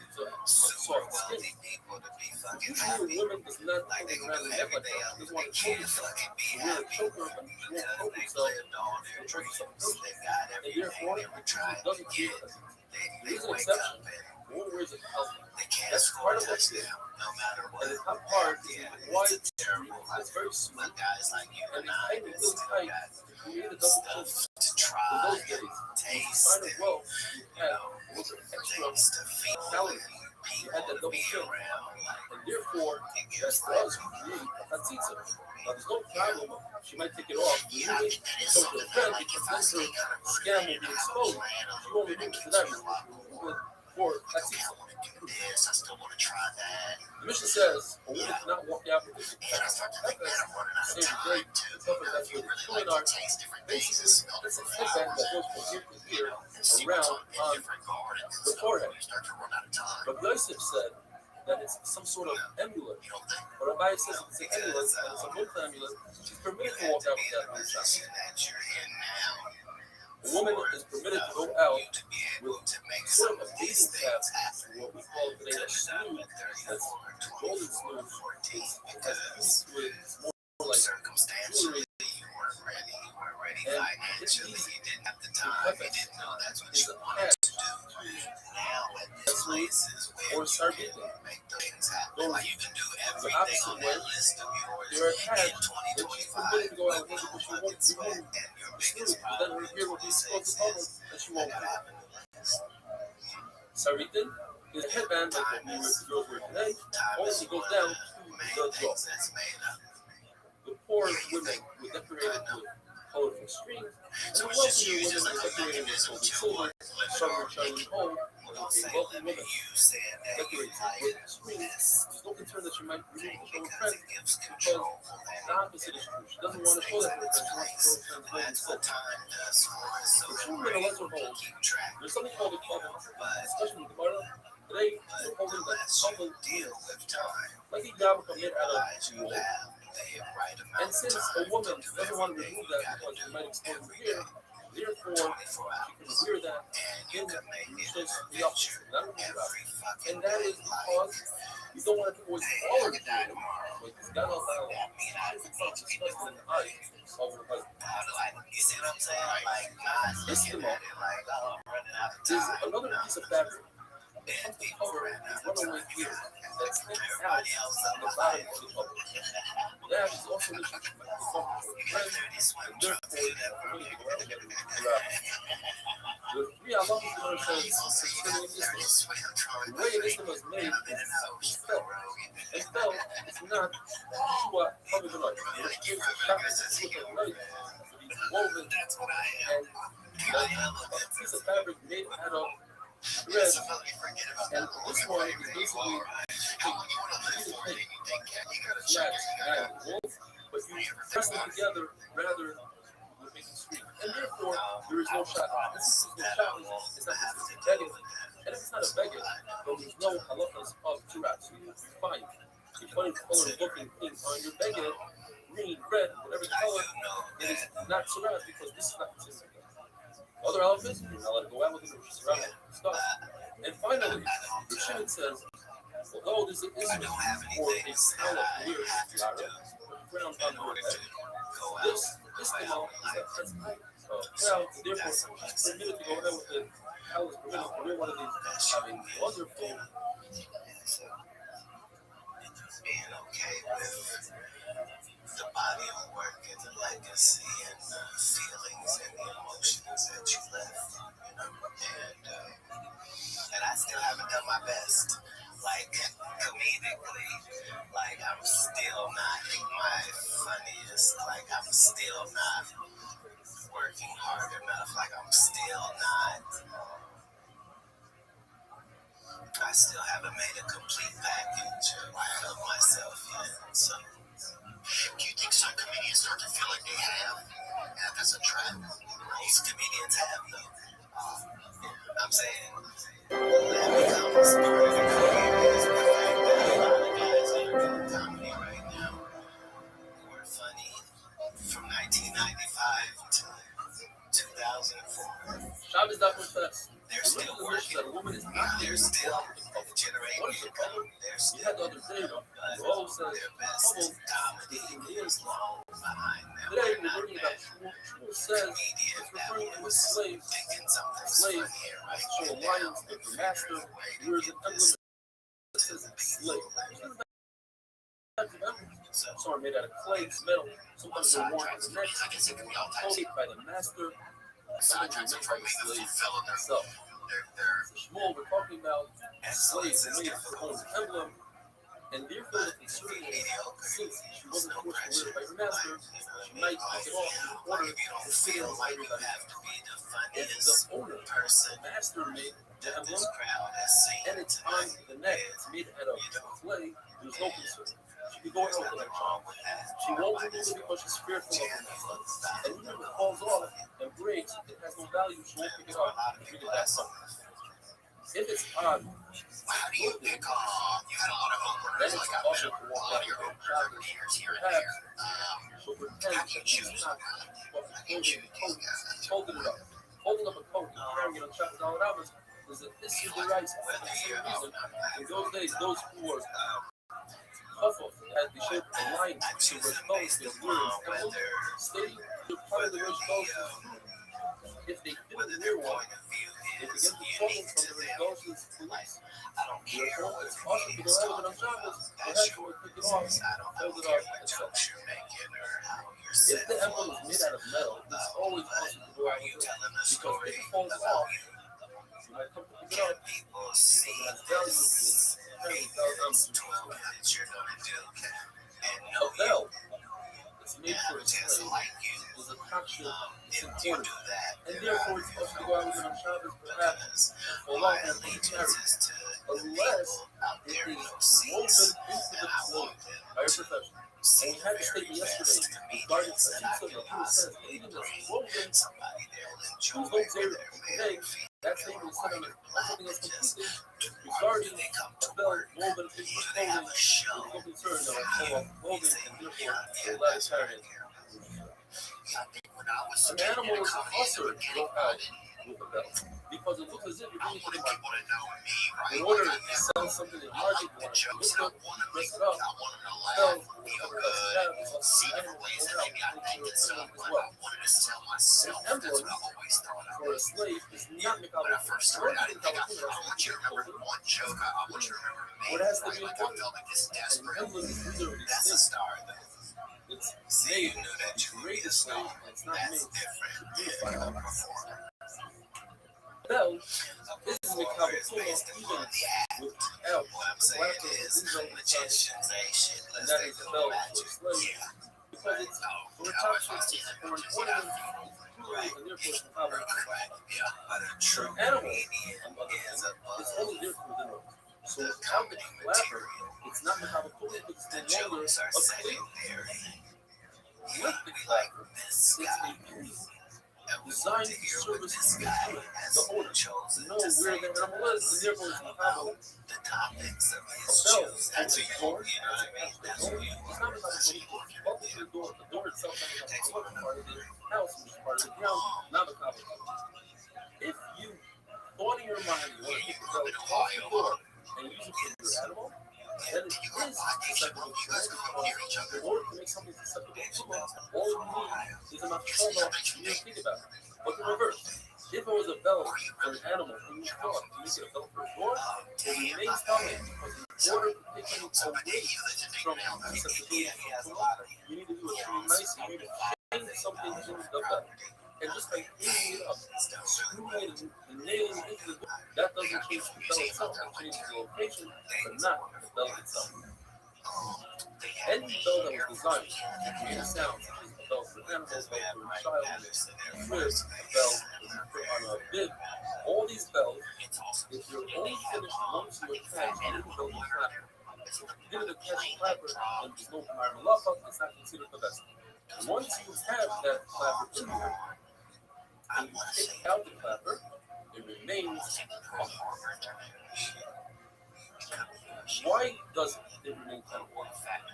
super wealthy people to be fucking Usually happy. women does not Like they can around do the neck like everything that. else, They but want they to choke can't themselves. fucking be They want to happy choke her and because choke they've themselves. lived all their dreams. They got And everything therefore, they were trying to doesn't get. feel it. They There's an wake exception. up and One wears a healthy. they can't That's score part a of what's there. touchdown no matter what. And the top part is Yeah, wide. it's a terrible It's very smooth. But guys like you And and it's I tight that and really still tight got to create a double chin. stuff to In try those and days, taste kind of and, wealth, you you had know, a little extra things to feel salary. and You people had that to double be chin. around. Like, And therefore, it that's gives for life us who create a tatzitza. Now, there's no problem. She might take it off. Yeah, I think that is So something the that, friend, like, if because I then stay her kind of scam will be motivated, I have a exposed. plan a She little won't bit, it remove it keeps tonight. me a lot more. For Okay, tatzitza. I want to do this. I still want to try that. The mission says a woman cannot walk out with this. And I start to think, man, I'm running out of Save the time day. too. Stuff like that. If you So really the like art, to taste different things and basically, smell it's a different headband that flowers goes from here to and, here, and see what's around in on different gardens and the stuff, forehead. you start to run out of time. But Yosef said that it's some sort of amulet. You don't think? But Rabbi says it's an amulet, and it's a multi amulet. She's permitted to walk out with that in the on shop. position that you're in now. A woman is permitted to go For out you to be able with to make sort some of of a these dating tab, things happen. what we call today a Touched up smooth. at That's 34, golden 24, smooth. 14 It's because more like circumstantially you weren't ready. You weren't ready And financially. it's You didn't have the time. You didn't know that's what you wanted to do. Now at this places where or you start can dating. make things happen. Like you can do The everything opposite on way, that list of yours there are in paths that she's 2025 permitted to go out with with no because she fucking wants to be sweat. home. And your Smooth, biggest but then problem her in hair will be exposed to 26 public, is and she I won't gotta do it. have a new list. Saritin is a headband like what we girls wear today, only it goes down to the jaw. That's made up. The poor women were decorated with colorful strings, and the So it's just wealthier used women as were like a decorated with mechanism gold and to silver, summer shining home. Don't A say wealthy let me woman use saying that you decorates like with strings. this There's no concern that she might remove the show her because friend, it gives because control. the opposite is true. She doesn't want to show that to her friend. She wants to show her friend gold and That's what silver. time does for us. So The that two we're women able are to hold. keep track. There's something called a covenant, But especially with the Gemara. Today, we're holding that unless you covenant deal with time, like a yarmulke made out realize of you wool. have the right amount And of since time a woman to do doesn't want to everything remove you that gotta because she do might expose her every hair, day, therefore 24 she can hours. wear that And you in can make it just an the opposite, adventure not remove that. every fucking And that day. is because you don't want to take away Hey, all I of could the die tomorrow. but it's got all that. That mean I It's not just like in the eyes of her husband. how do I, you see what I'm saying? Like, not looking at it like, oh, I'm running out of There's time. another No. piece of fabric that And comes to people cover ran the out of runaway time. gear that sticks out Everybody else on the on bottom life. of the cover. That is also an issue for some You got 30 swim and trucks therefore in that you room. need to go out and get it throughout. The three halachas the Gemara says concerning Islam. The way an Islam is made is felt. And felt is not Yeshua covered the night. It's a fabric night to be woven That's what I am. and a piece of fabric made out of thread. And this one is basically flats and wolf, but you press them together rather than making street. And therefore, there is no shot. This is no shot. It's not just begging. And if it's not a beggar, then there's no halachas of Turat. So you find a funny color looking thing on your beggar, green, red, whatever the color, it is not Turat because this is not considered beggar. Other outfits, you're not allowed to go out with it, or surround stuff. And finally, the Shimon says, although this is for a color near Lara, ground on your head, this Kamal is a crowd, therefore, she's permitted to go out with it. How is permitted to wear one of these, having wonderful. Being okay with the body of work and the legacy and the feelings and the emotions that you left, and I still haven't done my best. Like, comedically, like, I'm still not my funniest. Like, I'm still not working hard enough. Like, I'm still not. I still haven't made a complete package of myself yet. So, do you think some comedians start to feel like they have? And that's a trap. Most comedians have, though. I'm saying that becomes part of the career is the fact that a lot of guys that are doing comedy right now who are funny from 1995 to 2004. Shabbos not confess. They're still working. That a woman is not They're still generating income. They're still doing their best comedy is long behind them. Today we're learning about Shmuel says it's referring to a slave. Slave, so a lion, the master, wears an emblem that says slave. Some are made out of clay, metal. Sometimes they're worn on the neck, coated by the master. Sometimes they're made by the slave themselves. Shmuel, we're talking about slaves that made her own emblem, and therefore the concern is, since she wasn't forced to wear it by her master, she might take it off in order to feel like everybody else. If the owner, the master, made the emblem, and it's on the neck, it's made out of clay, there's no concern. She can go out with that. She won't remove it because she's fearful of her master. And even if it falls off and breaks, it has no value, she won't pick it up and treat it that something. If it's on, how do you pick up? You had a lot of then it's also to walk out your own Shabbos. Perhaps she'll pretend that she's not holding it up. Holding up a coat and carrying it on Shabbos al Rabbos is an issue of the rights for the same reason. In those days, those who were Huffle had the shape of a line to repose their words. Stating they're part of the Rosh if they didn't wear one, they began to trouble from the Rosh police. Therefore, it's also to go out with it on Shabbos, they had to pick it off, hold it up, etc. If the emblem is made out of metal, it's always possible to go out with it, because if it falls off, you might come to pick it up, because it has value a bell, it's made for a slave, is a capture, it's important, and therefore it's supposed to go out with it on Shabbos, perhaps, or long and be carried, unless it is woven into the clothing by a professional. And we had a statement yesterday regarding who says that even if it's woven, who's no today, that statement is said on something else completely regarding a belt woven into the clothing. There's no concern that it's woven and therefore we'll let it carry it. An animal is also go out with a belt because it looks as if you're going to the market. In order to sell something in the market, you want to look up, dress it up, sell, an emblem for a slave is not Mikabel. What has to be important? An emblem is reserved extinct. It's made to create a slave, and it's not made to beautify them. Bell is Mikabel even without and that is the bell for a slave, because it's for a top for an ornament, and therefore it's Mikabel. For an animal, on the other hand, it's only there for the nose. So without the clapper, it's not Mikabel, but it's no longer a clean. With the clapper, it's a piece. designed to service the owner to know where the animal is, and therefore it's mechanical. The topics of A his bell shoes. opens That's the who door, you know what I mean? That's who you it's not are. about That's the who you door. working Welcome with. to the door itself doesn't have to be part of the house, which is part of the ground, not the copper. If you thought in your mind you want to take the bell off the door and use it for your animal, then it is susceptible to that because in order to make something susceptible to it, all you need is enough trauma you need to think about it. But the reverse, if it was a bell for an animal and you thought to make it a bell for a door, it remains valid because in order to take something away from susceptibility to it, you need to do it really nice and you need to change something in the bell. And just by hanging it up, screwing it and nailing it into the door, that doesn't change the bell itself. It changes the location, but not the bell itself. Any bell that was designed to create a sound, such as a bell for an animal, a bell for a child, a crib, a bell that you put on a bib, all these bells, if you're only finished once you attach a little bell to clapper, if you didn't attach a clapper and there's no malafa, it's not considered the best. Once you have that clapper in there, and you take out the clapper, it remains a Why does it remain tummy?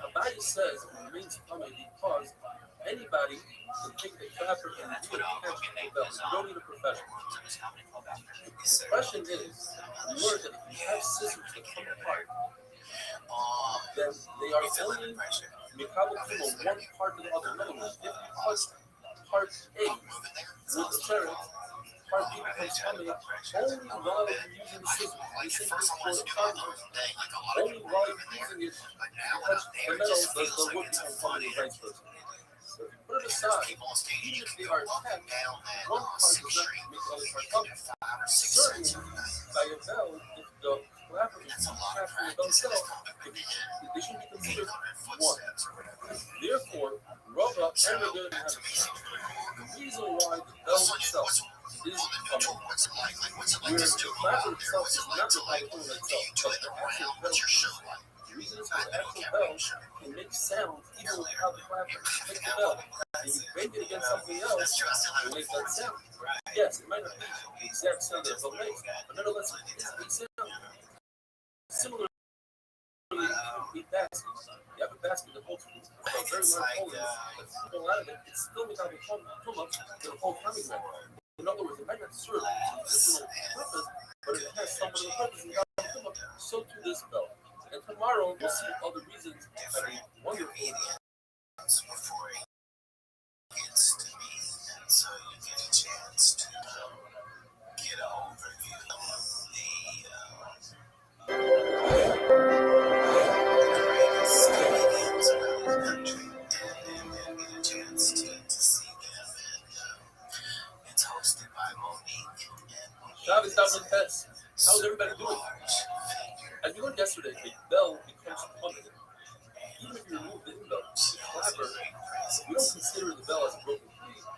Abaya says it remains tummy because anybody can take the clapper and reattach the bell. You don't need a professional. The question is, we learned that if you have scissors that come apart, then they are only mechanical from one part to the other. In other words, if you cut part A with the ferret, part B becomes tummy only while you're using the scissors. The same thing for the cardboard. Only while you're using it, you touch the metal, does the wood become tummy and vice versa. So if you put it aside, even if they are attached, one part does not make the other part tummy. Certainly, by a bell, if the clapper is attached to the bell itself, they should be considered one. Therefore, Rava and Rabbeinu have the reason why the bell itself is tummy, where the clapper itself is not the microphone itself, but the actual bell. The reason is because the actual bell can make sounds even without the clapper. You take the bell and you bang it against something else to make that sound. Yes, it might not be the exact sound that the bell makes, but nonetheless, it is a sound. Similarly, a basket. You have a basket that holds a very large hole in it, but if you pull out of it, it's still without a tumma that holds pomegranate. In other words, it might not serve its original purpose, but it has some other purpose without a tumma. So to this bell. And tomorrow we'll see other reasons that are wonderful. Before he gets to me, and so you get a chance to get an overview of the greatest comedians around the country, and get a chance to see them. And it's hosted by Monique. Shabbos Davin Pets. How's everybody doing? As we learned yesterday, the bell becomes tummy. Even if you remove the bell, the clapper, we don't consider the bell as a broken piece.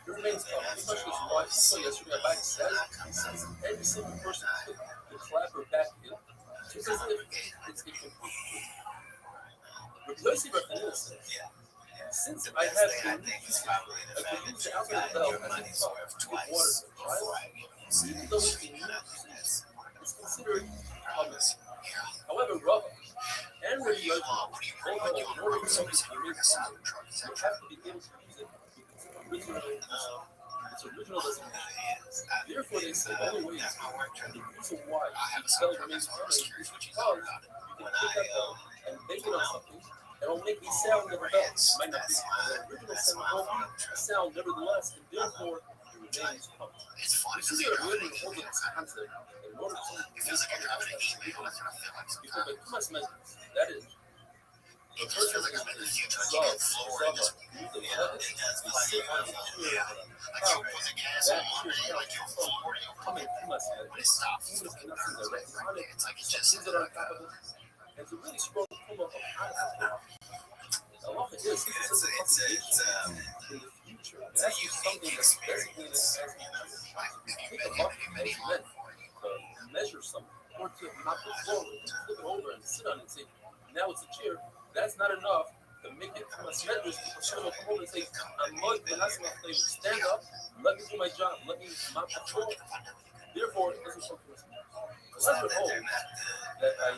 It remains tummy. The question is why. So yesterday, Abaya says every single person put the clapper back in. Just as if it's a complete piece. Replacing Raphael says, since I have a new piece, I can use the outside of the bell as a cup to give water to the child. Even though it's a new piece, it's considered tummy. However, Rava and Rabbi Yochanan both hold in order for something to remain tummy, you have to be able to use it its original designation. Therefore, they say only way the reason why the bell remains tummy is because you can take that bell and bake it on something, and it'll make a sound of a bell. It might not be the original sound, but it'll be a sound nevertheless, and therefore it remains tummy. This is a really holding this concept. In order to because the Tumas measures, that is, the person is the Zav, the level, they sit on the chair, that chair coming Tumas measures, even if they're not sitting directly on it, things that are on top of it, and it's a really strong Tuma of concept. Allah is, since it's a congregation in the future, it actually something that's designated as a take a bucket and measure to measure something, or to knock the floor and flip it over and sit on it and say, now it's a chair. That's not enough to make it to my schedule. People someone come over and say, I'm Lloyd, but that's my flavor. Stand up, let me do my job, let me my patrol. Therefore, it doesn't come to us. Leverett holds that I'm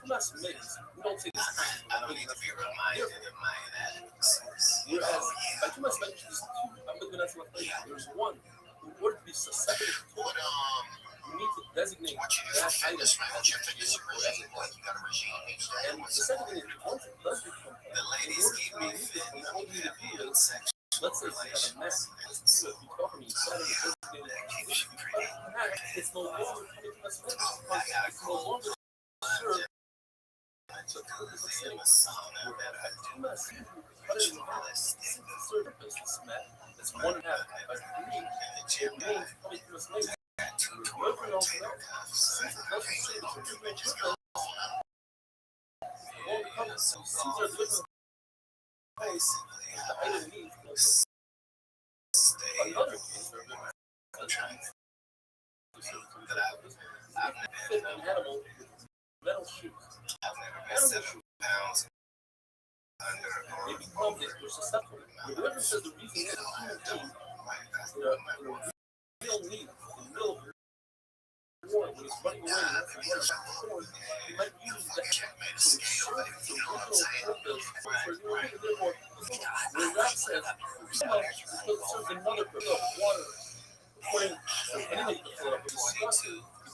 not submitting. We don't take this kind I don't need to be reminded of my inadequacies. Whereas, by too much like I'm looking at my flavor. There's one who order to be susceptible to But you need to designate what you do that for item fitness, man, as you have to a regime, like you got a regime each day. and the second thing is, once it does become The ladies keep me fit. they hold you to do it. Let's say you have a match. You talk to me, Saturday, Thursday, it's no longer coming to us. It's no longer serve the purpose of sitting. You must see what is the service is met. It's 1.5 by 3. It means coming to us later. Whoever knows that, since it doesn't say the original purpose, all the comes, since they're living basically the item needs another case they're living. I'm trying to that I've never been an animal with metal shoes. I've never been 7 pounds under they become this, they're susceptible. Whoever says the reason is a human being, real need, in the middle of war, when he's running away, he might use that to serve the original purpose for you. Therefore, when God says, because it serves another purpose, water, according to any of the water, people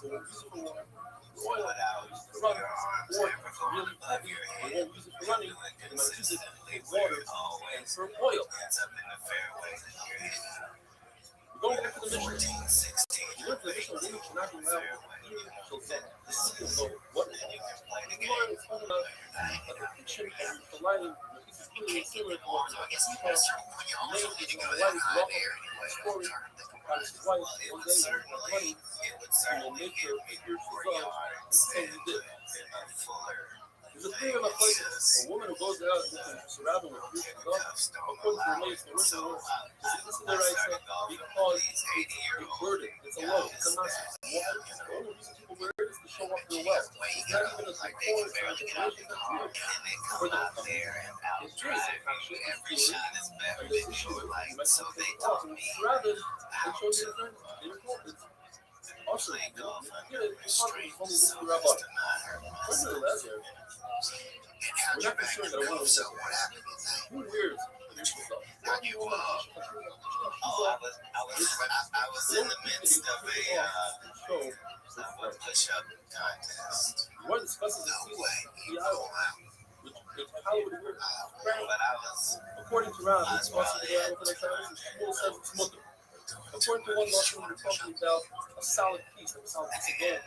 will use it for water. Oil it out, to run, or really heavy, they won't use it for running, they might use it for water and for oil. We're going back to the mission. You look at the mission, women cannot be loud, eating till then. The city will know what is it. You learn it's talking about the kitchen and the lighting, this is really similar to what made it on the lighting, story, about his wife, one day, with money, he will make her figure she's on, and say he did. There's a theory in my place, a woman who goes out and surrounded with rich love, according to the latest original words, this is the right thing, because it's a burden, it's a load, it's a nonsense. The only reason people wear it is to show off their wealth. It's not even a support, it's not a generation that's here. For the it's true, actually, it's true, and the issue is, you might have to take it off, and rather than show you the friends, they record it. Also, you know, it's only this to wrap up. What's the last year? We're not concerned that a woman is who wears yourself. I was in the midst of a push-up contest. We're discussing the which Hollywood wears. But I was, according to Rob, it's also the guy for the time, and she will says it's looking. According to one lawsuit, we're talking about a solid piece of a solid piece of gold.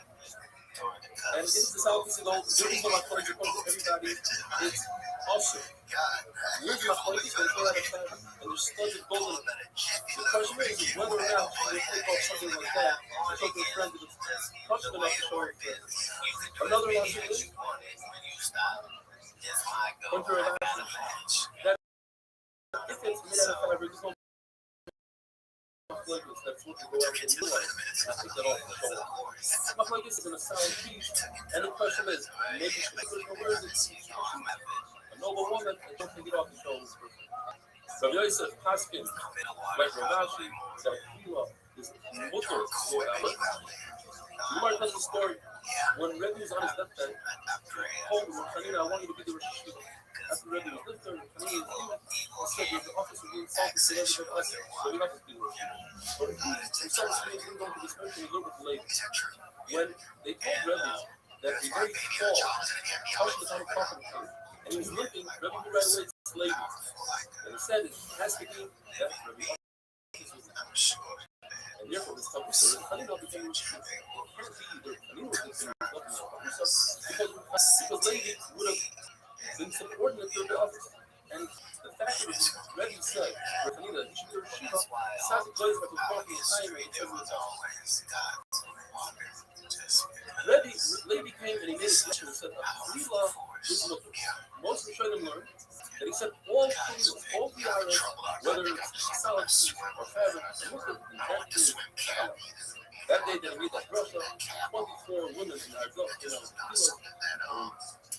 And it's the solid piece of gold. The reason my point to everybody is also. Here's my point, it's going to feel like a time, and there's studs of gold in it. The question is whether or not she will take off something like that to show to a friend that it's touched enough to show her friends. Another lawsuit is, under a that if it's made out of fabric, it's going to that's what you go out and do. I think that all the show. Stuff like this is in a solid piece, and the question is, maybe she where is it? A noble woman, and don't take it off the shoulders. So Yoy says, Paskin, like Ravashi, that Akila is Mutter. You might tell the story. When Rebbe was on his deathbed, he told him, Chanina, I want you to be the Rosh Hashiva. After Rebbe was lived there, Chanina said, there's the office of being salty to everybody else, so we have to be the Rosh Hashiva. But he started speaking going to this country and lived with the ladies. When they told Rebbe that the very tall, touched the kind of coffin came, and he was limping, Rebbe knew right away it's ladies. And he said, it has to be that Rebbe. And therefore, this company said, Chanina became Rosh Hashiva. Because ladies would have been subordinate to the office. And the fact that Rebbe said, Chanina, you should be a Shiva, sounds like a coffee time and Rebbe came and he made a question and said, Akila is Mutter. Most of the Shaitim learned that he said all things, all the items, whether it's solid or fabric, Mutter, and that is that day that he made that Russia, 24 women in our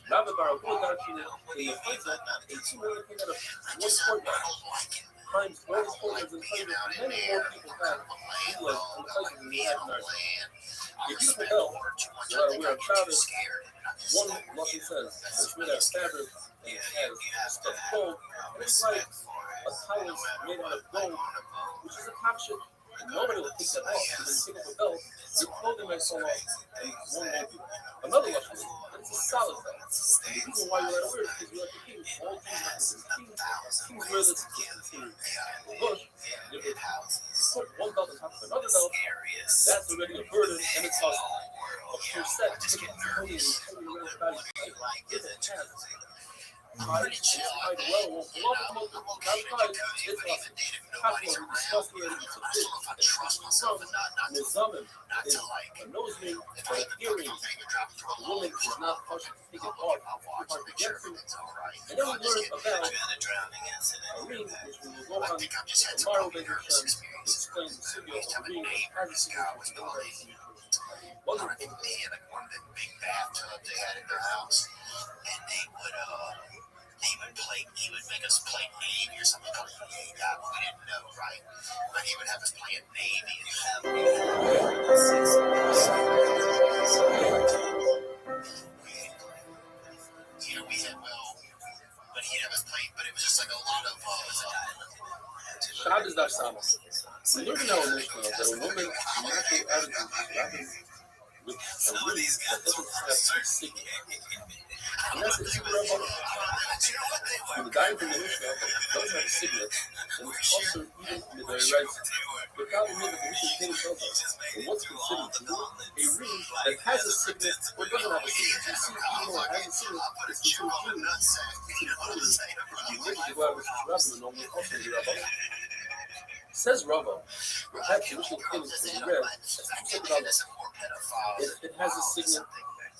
Robert Barrow, who got you in the fight zone, and two more came out of one courtyard. Hines, all his corners and players, many more people have England on the places than we have in our team. A beautiful belt, we're a proud of. One lucky says, it's made out of fabric, and it has stuffed gold, and it's like a towel made out of gold, which is a top shit. Nobody will take that off. So when you pick up a belt, your clothing might fall off, and one won't be. Another luxury, and it's a solid belt. The reason why you let it wear it is because you like the king. All kings wear this team. Bush, you put one belt on top of another belt, that's already a burden, and it's awesome. A pure set, you can totally around the body. It's a chance. It's tied well, it's awesome. Possible, we discussed already, we took this, with Zuman, is a nose ring, but an earring. The woman is not partial to take it off, hard to get to. And then we learned about a ring, which we will go on tomorrow, then explain the studio of the ring, as a signature. Wonderful. I think they had like one of the big bathtubs they had in their house, and they would make us play Navy or something called Navy. We didn't know, right? But he would have us play Navy and we had but he'd have us play, but it was just like a lot of Shabbos Daf Sama. We learned in our Mishnah that a woman naturally attitude with a ring that doesn't have signet. And that's the secret of when the guy from the Mishnah does have a signet, and it's also even in the very right. The problem is that the Mishnah came tells us that what's considered to be a ring that has a signet or doesn't have a signet. You see, even though it has a signet, it's considered jewelry. You go out with this Rabbi, and normally also the Rabbi. Says Rava, perhaps the Mishnah came to read as if it has a signet,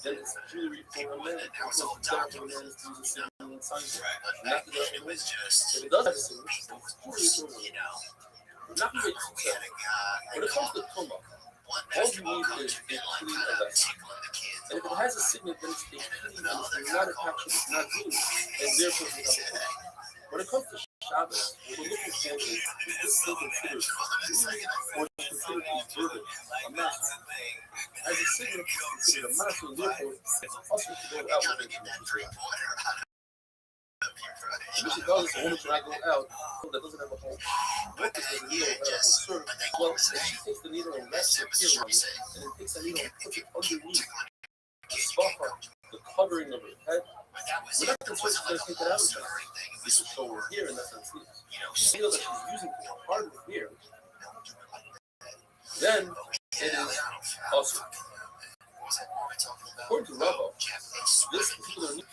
then it's jewelry for a man. Because the doctor for a man is to use a signet and sign it. Not the doctor for a man. If it does have a signet, it's jewelry for a man. We're not going to get too careful. When it comes to Tuma, all you need is a clean vessel. And if it has a signet, then it's a clean vessel. It's not attached, it's not jewelry, and therefore it's not a Tuma. When it comes to Shabbos, what we're looking for is this still considered jewelry or considered a burden, a master? As a signet, it's considered a master, therefore it's also to go out with it. The Mishnah tells us a woman should not go out that doesn't have a home. What is the needle that has a serve? Well, if she takes the needle and wraps her ear around it, and then takes the needle and puts it underneath the spot, the covering of her head, we're not concerned she's going to take it out of her. We should show her here, and that's not sleep. The needle that she's using to part of the ear, then it is also. According to Rava, this particular needle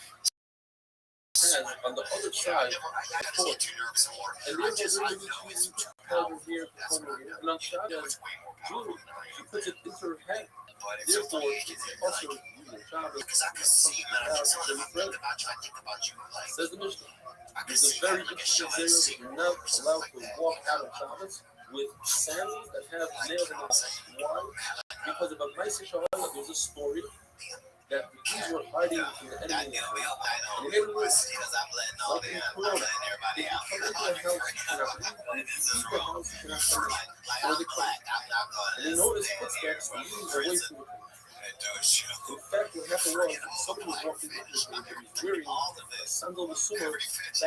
has on the other side a foot, and therefore during the week she held her here, and on Shabbos, jewelry, she puts it into her head. Therefore, it's also using Shabbos. Says the Mishnah, there's a very interesting area that you're not allowed to walk out of Shabbos with sandals that have nails in them. Why? Because of a Maaseh Sha'ala, there's a story that the Jews were hiding from the enemy. And they were like in Corona. They can come into a house, you cannot leave. And if you leave the house, you cannot come in. Or they come. And they noticed footsteps leading away from the house. In fact, what happened was somebody was walking in this room and he was wearing a sandal of sumo backwards. He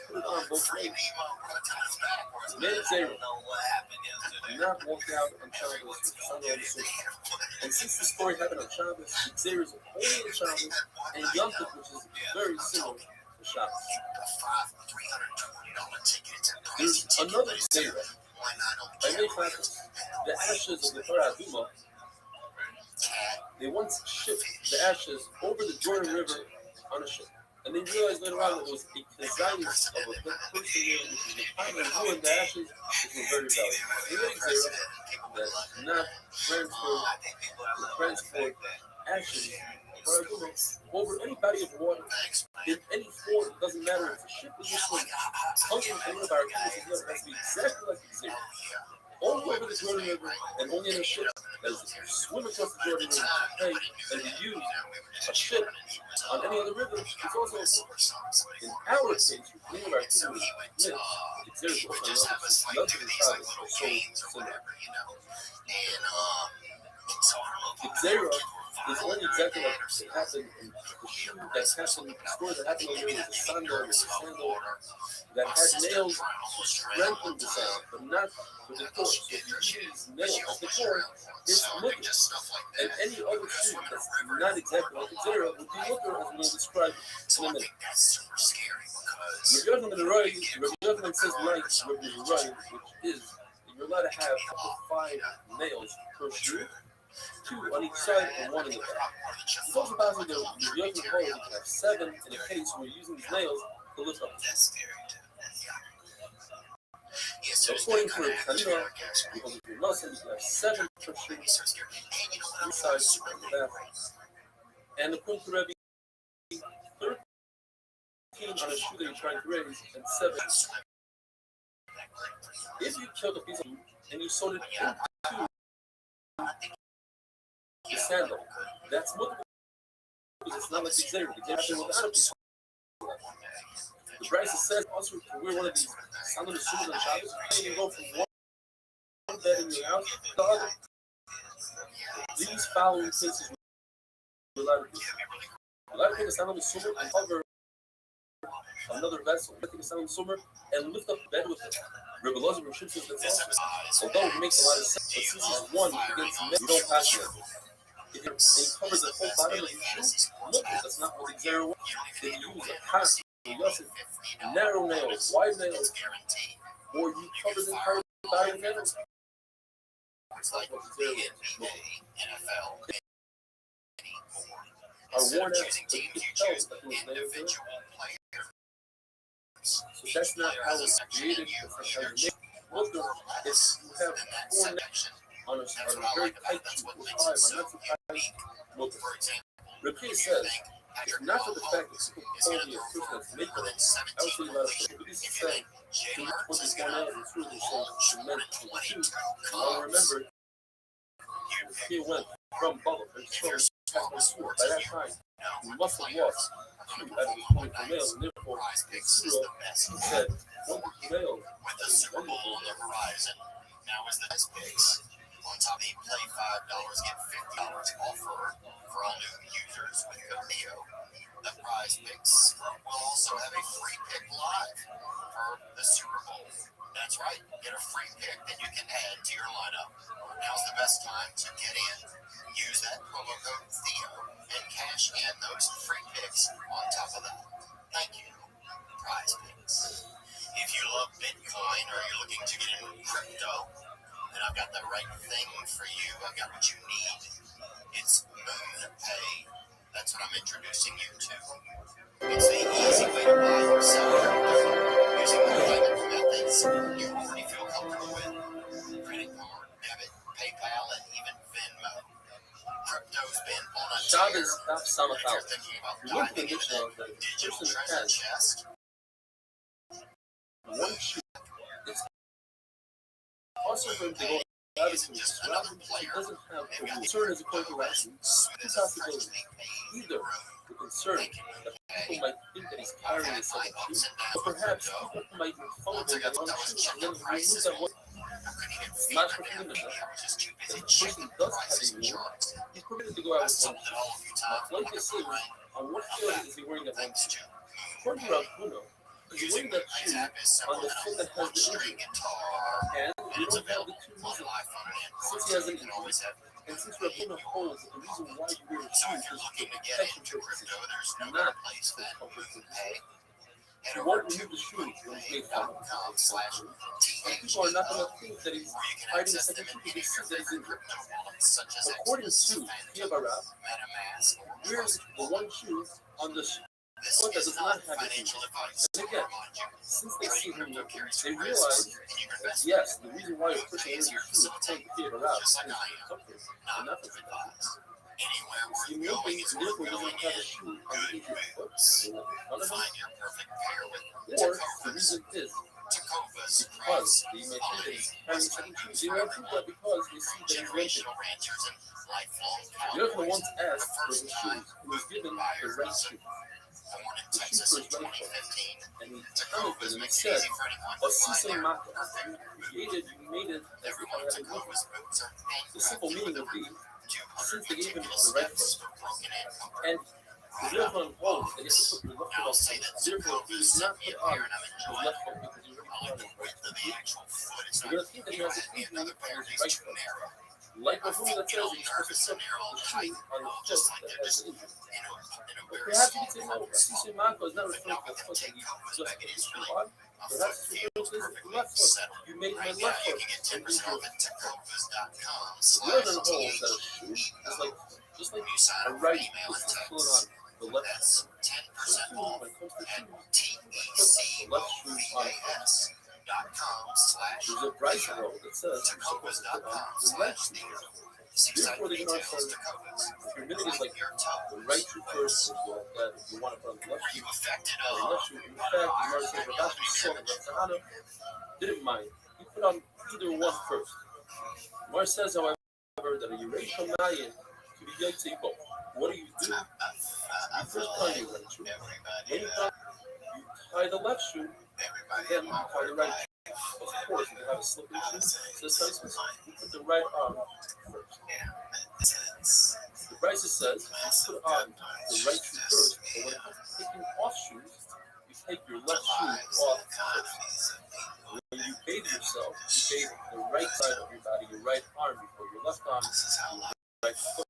put it on both legs. Men say, do not walk out on Shabbos with sandal of sumo. And since the story happened on Shabbos, there is only on Shabbos and Yom Tov, which is very similar to Shabbos. There's another Zera. By many classes, the ashes of the Torah Aduma, they once shipped the ashes over the Jordan River on a ship. And they realized later on that it was a kazayis of a person there, which is the time they ruined the ashes, which were very valuable. They made Zera that not transport ashes over any body of water in any form. It doesn't matter if the ship is this way. Something from one of our activities has to be exactly like the Zera. only over the Jordan River and only in a ship that is swim across the Jordan River to pay and to use a ship on any other river. It's also in our case, many of our people with myths, exert also luxury products are sold similar. Xera is only exactly like it happened in the shoe that happened, the story that happened over there was a sandal that had nails to strengthen the sandal, but not for the core. So if you use nails as the core, it's looker. And any other shoe that's not exactly like Xera would be looker, as we're going to describe in a minute. Rabbi Yochanan says like Rabbi Uriah, which is that you're allowed to have up to 5 nails per shoe, 2 on each side and 1 in the back. It's also possible that Rabbi Yochanan holds you can have 7 in a case where you're using these nails to lift up the shoe. So according to Tanina, because if you're Muslim, you can have 7 per shoe, 3 sides and the back. And according to Rabbi, 13 on a shoe that you're trying to raise, and 7. If you killed a piece of shoe and you sewed it into the sandal, that's multiple, because it's not like Xera. The Xera without a piece. The Brisa says also to wear one of these sandal shoes on Shabbos, you can go from one bed in your house to the other. These following cases we're allowed to do. We're allowed to take a sandal sumer and cover another vessel. We're allowed to take a sandal sumer and lift up the bed with it. Rabbi Elazar Rashid says that's awesome. Although it makes a lot of sense, but since it's one against men, you don't pass it. If it covers the whole bottom of the shoe, look, that's not what Xera was. They use a pass, narrow nails, wide nails, or you cover the entire bottom of the nails. It's like what Xera was. Are worn out, but you can tell that there was nails there. So that's not how it's created, that's not how you make it. Look, if you have 4 nails on a very tight shoe, or 5 on not too tight, look. Rabbi says, if not for the fact that people call me a person that's making it, I would say a lot of things. But he's saying, can you put these 4 nails in the shoe and say, cement in the shoe? Well, remember, he went from Bala and chose by that time, you must have lost 2 out of his 24 nails, and therefore, he said, 1 nail With the Super Bowl on the horizon, now is the next picks. On top of the play $5, get $50 offer for all new users with code NEO. The prize picks will also have a free pick live for the Super Bowl. That's right, get a free pick that you can add to your lineup. Now's the best time to get in. Use that promo code Theo and cash in those free picks on top of that. Thank you, Prize Picks. If you love Bitcoin or you're looking to get into crypto, then I've got the right thing for you. I've got what you need. It's MoonPay. That's what I'm introducing you to. It's the easy way to buy or sell crypto using the payment methods you already feel comfortable with. Credit card, debit, PayPal, and even Venmo. Crypto's been on a Shabbos Daf Samach If you're Aleph. thinking about The one diving into condition that of that digital person treasure has chest, 1 shoe. It's also for him to go out of his rather he doesn't have a concern as according to Rashi. 2 possibilities. Either the concern that people might think that he's carrying a second shoe, or perhaps people might make fun of him that 1 shoe and then remove that 1. It's not for him enough. If the person does have a rule, he's permitted to go out with 1 shoe. Like they say, on what foot is he wearing that 1 shoe? According to Rav Huna, he's wearing that shoe on the foot that has the injury. And we don't have the 2 reasons. Since he has an injury, and since Rav Huna holds that the reason why you wear a shoe is for protection purposes, not for comfort purposes. He won't remove the shoe when he's made fun of. And people are not going to think that he's hiding a second shoe because they see that he's injured. According to Pia Barat, wears the 1 shoe on the foot that does not have an injury. And again, since they see him looking, they realize that yes, the reason why a person wears a shoe is according to Pia Barat is for comfort and not for protection. He's moving, and therefore he doesn't have a shoe on the injured foot. They will make fun of him. Or the reason is Tacovas because they may think that he's carrying second shoes. They won't think that because they see that he's renting. generational ranters and lifelong The other one once cowboys. asked for his shoes. He was given the right shoe. Born in The shoe Texas for in his right foot. 2015, And he Tacovas commented and makes it said, easy for anyone a to find Sise their Maka, perfect made it as if Every I one of had a movie. Tacovas boots are The simple handcrafted meaning with would be, over since 200 they gave him meticulous the right steps foot, of broken in comfort. and the real one holds that you have to put your left foot I'll on, say that therefore he Tacovas does not sent me put a on pair and I'm his enjoying left it. foot because he I already like put the on his width of the actual foot. It's You're not gonna think that he has a like preview another on pair his is right too foot. narrow. Like My a movie feet that get all says you're supposed to nervous put and they're all the tight, shoe on the just foot like that they're has just the injury. in a But very perhaps you small could say, no, crevice. Sise Maka is not But referring not to the with the foot that he Tacovas just bag. It put the is shoe really on. a Perhaps foot it's feels referring to his perfectly left foot. settled. You made my Right now, left you foot can get an 10% injury. off at tacovas.com The other holds that a /TH. shoe just like You sign a up for right email is and put on text. the left That's foot. 10% So off when it comes to at shoes, put the left shoe on first. There's a price roll that says you're supposed to put on the right shoe first. Therefore, they can also say, if your meaning is like the right shoe first, or that if you want to put on the left shoe, or the left shoe. In fact, the Gemara says Rav Ashi saw that Rav Kahana didn't mind. He put on either one first. Gemara says, however, that a Yerusha Mayan to be Yaitse both. What do? You first tie your right shoe. When you tie the left shoe, and then you tie the right shoe. Of course, if you have a slippery shoe, says Tyson, you put the right arm first. The Bryce says you put on the right shoe first, but when it comes to taking off shoes, you take your left shoe off first. When you bathe yourself, you bathe the right side of your body, your right arm before your left arm, your right foot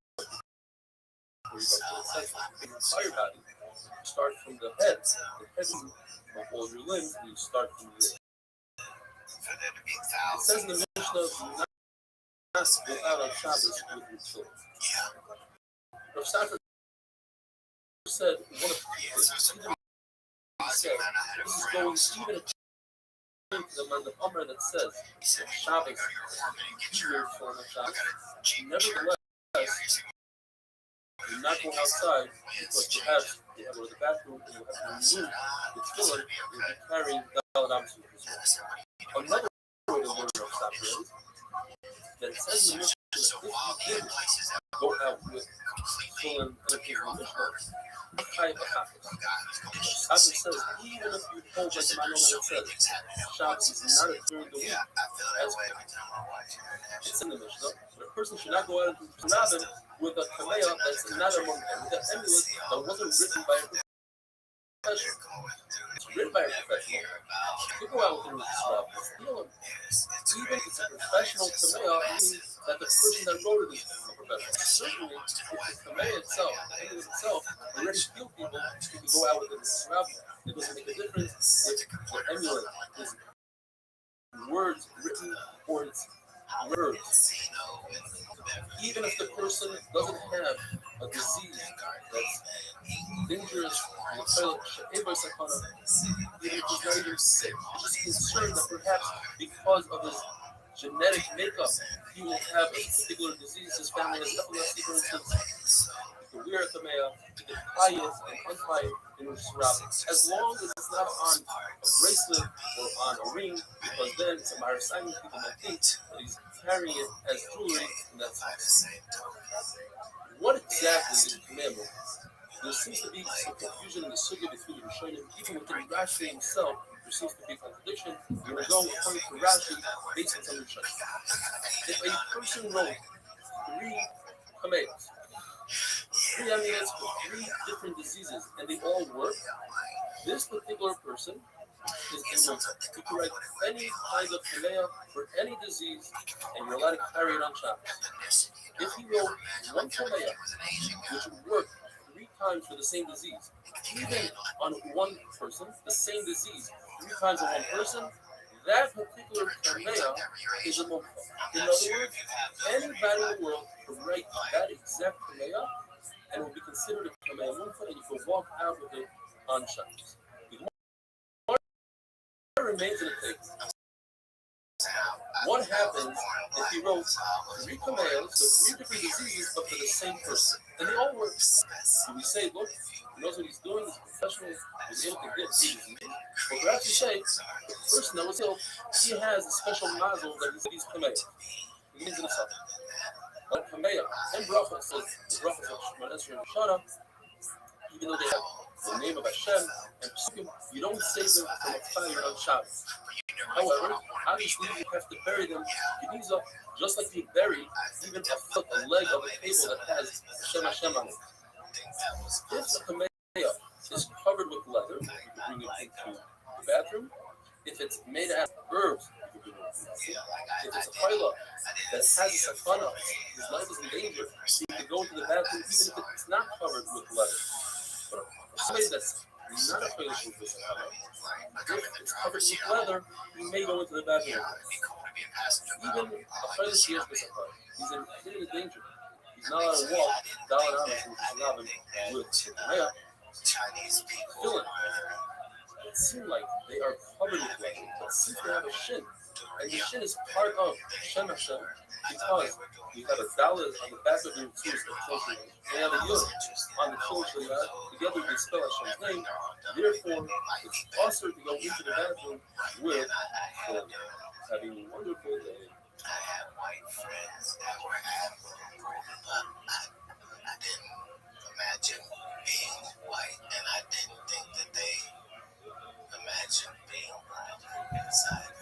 before your left foot. The entire body. You start from the head. The head of all your limbs, and you start from the It says in the Mishnah, do not go out on Shabbos with your children. Rav Stanford said, one of the things, he said, this is going even to the man of Amr that says that Shabbos is a weird form of Shabbos. Nevertheless, do not go outside because perhaps you have to go to the bathroom and you have to remove the tefillin and you'll be carrying Daladam to your Another way to learn Rav Stanford is that it says in the Mishnah that if you did go out with tefillin and a people in the Mishnah, Shabbos says, even if you hold like the Manon that says, Shabbos is not a during the week, as it's in the Mishnah, but a person should not go out into the Rabbin with a kamea that's not a monk, with an amulet that wasn't written by a professional. It's written by a professional. You go out with this Rabbin, even if it's a professional kamea, meaning that the person that wrote it is a professional. Certainly, if the kamea itself, the amulet itself, already heal people, you can go out with this Rabbin. It doesn't make a difference if the amulet is words written or it's words. Even if the person doesn't have a disease that's dangerous, even if he's not even sick, he's just concerned that perhaps because of his genetic makeup, he will have a particular disease. His family has epilepsy, for instance. You can wear a kamea, you can tie it and untie it in his surrounding. As long as it's not on a bracelet or on a ring, because then it's a Marasimon, people might think that he's carrying it as jewelry, and that's what exactly is the commandment? There seems to be some confusion in the sugya between the Rishonim. Even within Rashi himself, there seems to be a contradiction. We're going to go according to Rashi based on some Rishonim. If a person wrote 3 kameas, 3 amulets for 3 different diseases, and they all work, this particular person is able to correct any kind of kamea for any disease, and you're allowed to carry it on Shabbos. If he wrote 1 kamea, which would work 3 times for the same disease, even on one person, the same disease 3 times on one person, that particular kamea is a mukha. In other words, anybody in the world can write that exact kamea, and it will be considered a kamea mukha, and you can walk out with it on Shabbos. Remains in the case. What happens if he wrote 3 kameas for 3 different diseases but for the same person? And they all work. So we say, look, he knows what he's doing, he's professional, he's able to get things. But perhaps you say, the person that was ill, he has a special nozzle that he's Kameya. He means in himself. But Kameya and Bracha says, the Bracha of Shemar Esrei and Shana, even though they have the name of Hashem and Psukim, you don't save them from a fire on Shabbos. However, obviously you have to bury them Geniza, just like you bury even a leg of a table that has Hashem on it. If the Kameya is covered with leather, you can bring it into the bathroom. If it's made out of herbs, you can bring it into the bathroom. If it's a chayla that has a sakana, his life is in danger, so you can go into the bathroom even if it's not covered with leather. But for somebody that's not a chayla with a sakana, if it's covered with leather, you may go into the bathroom. Even a chayla she has with a sakana, he's in danger. He's not allowed to walk down with Kameya. Fill it. It seems like they are covered with leather, but since they have a shin, and the shin is part of Shem Hashem, because you have a dalet on the back of your tools that tells you, they have a yud on the tools that you have, together they spell Hashem's name, therefore it's also to go into the bathroom with having a wonderful day. I had white friends that were admirable, but I didn't imagine being white, and I didn't think that they imagined being black inside.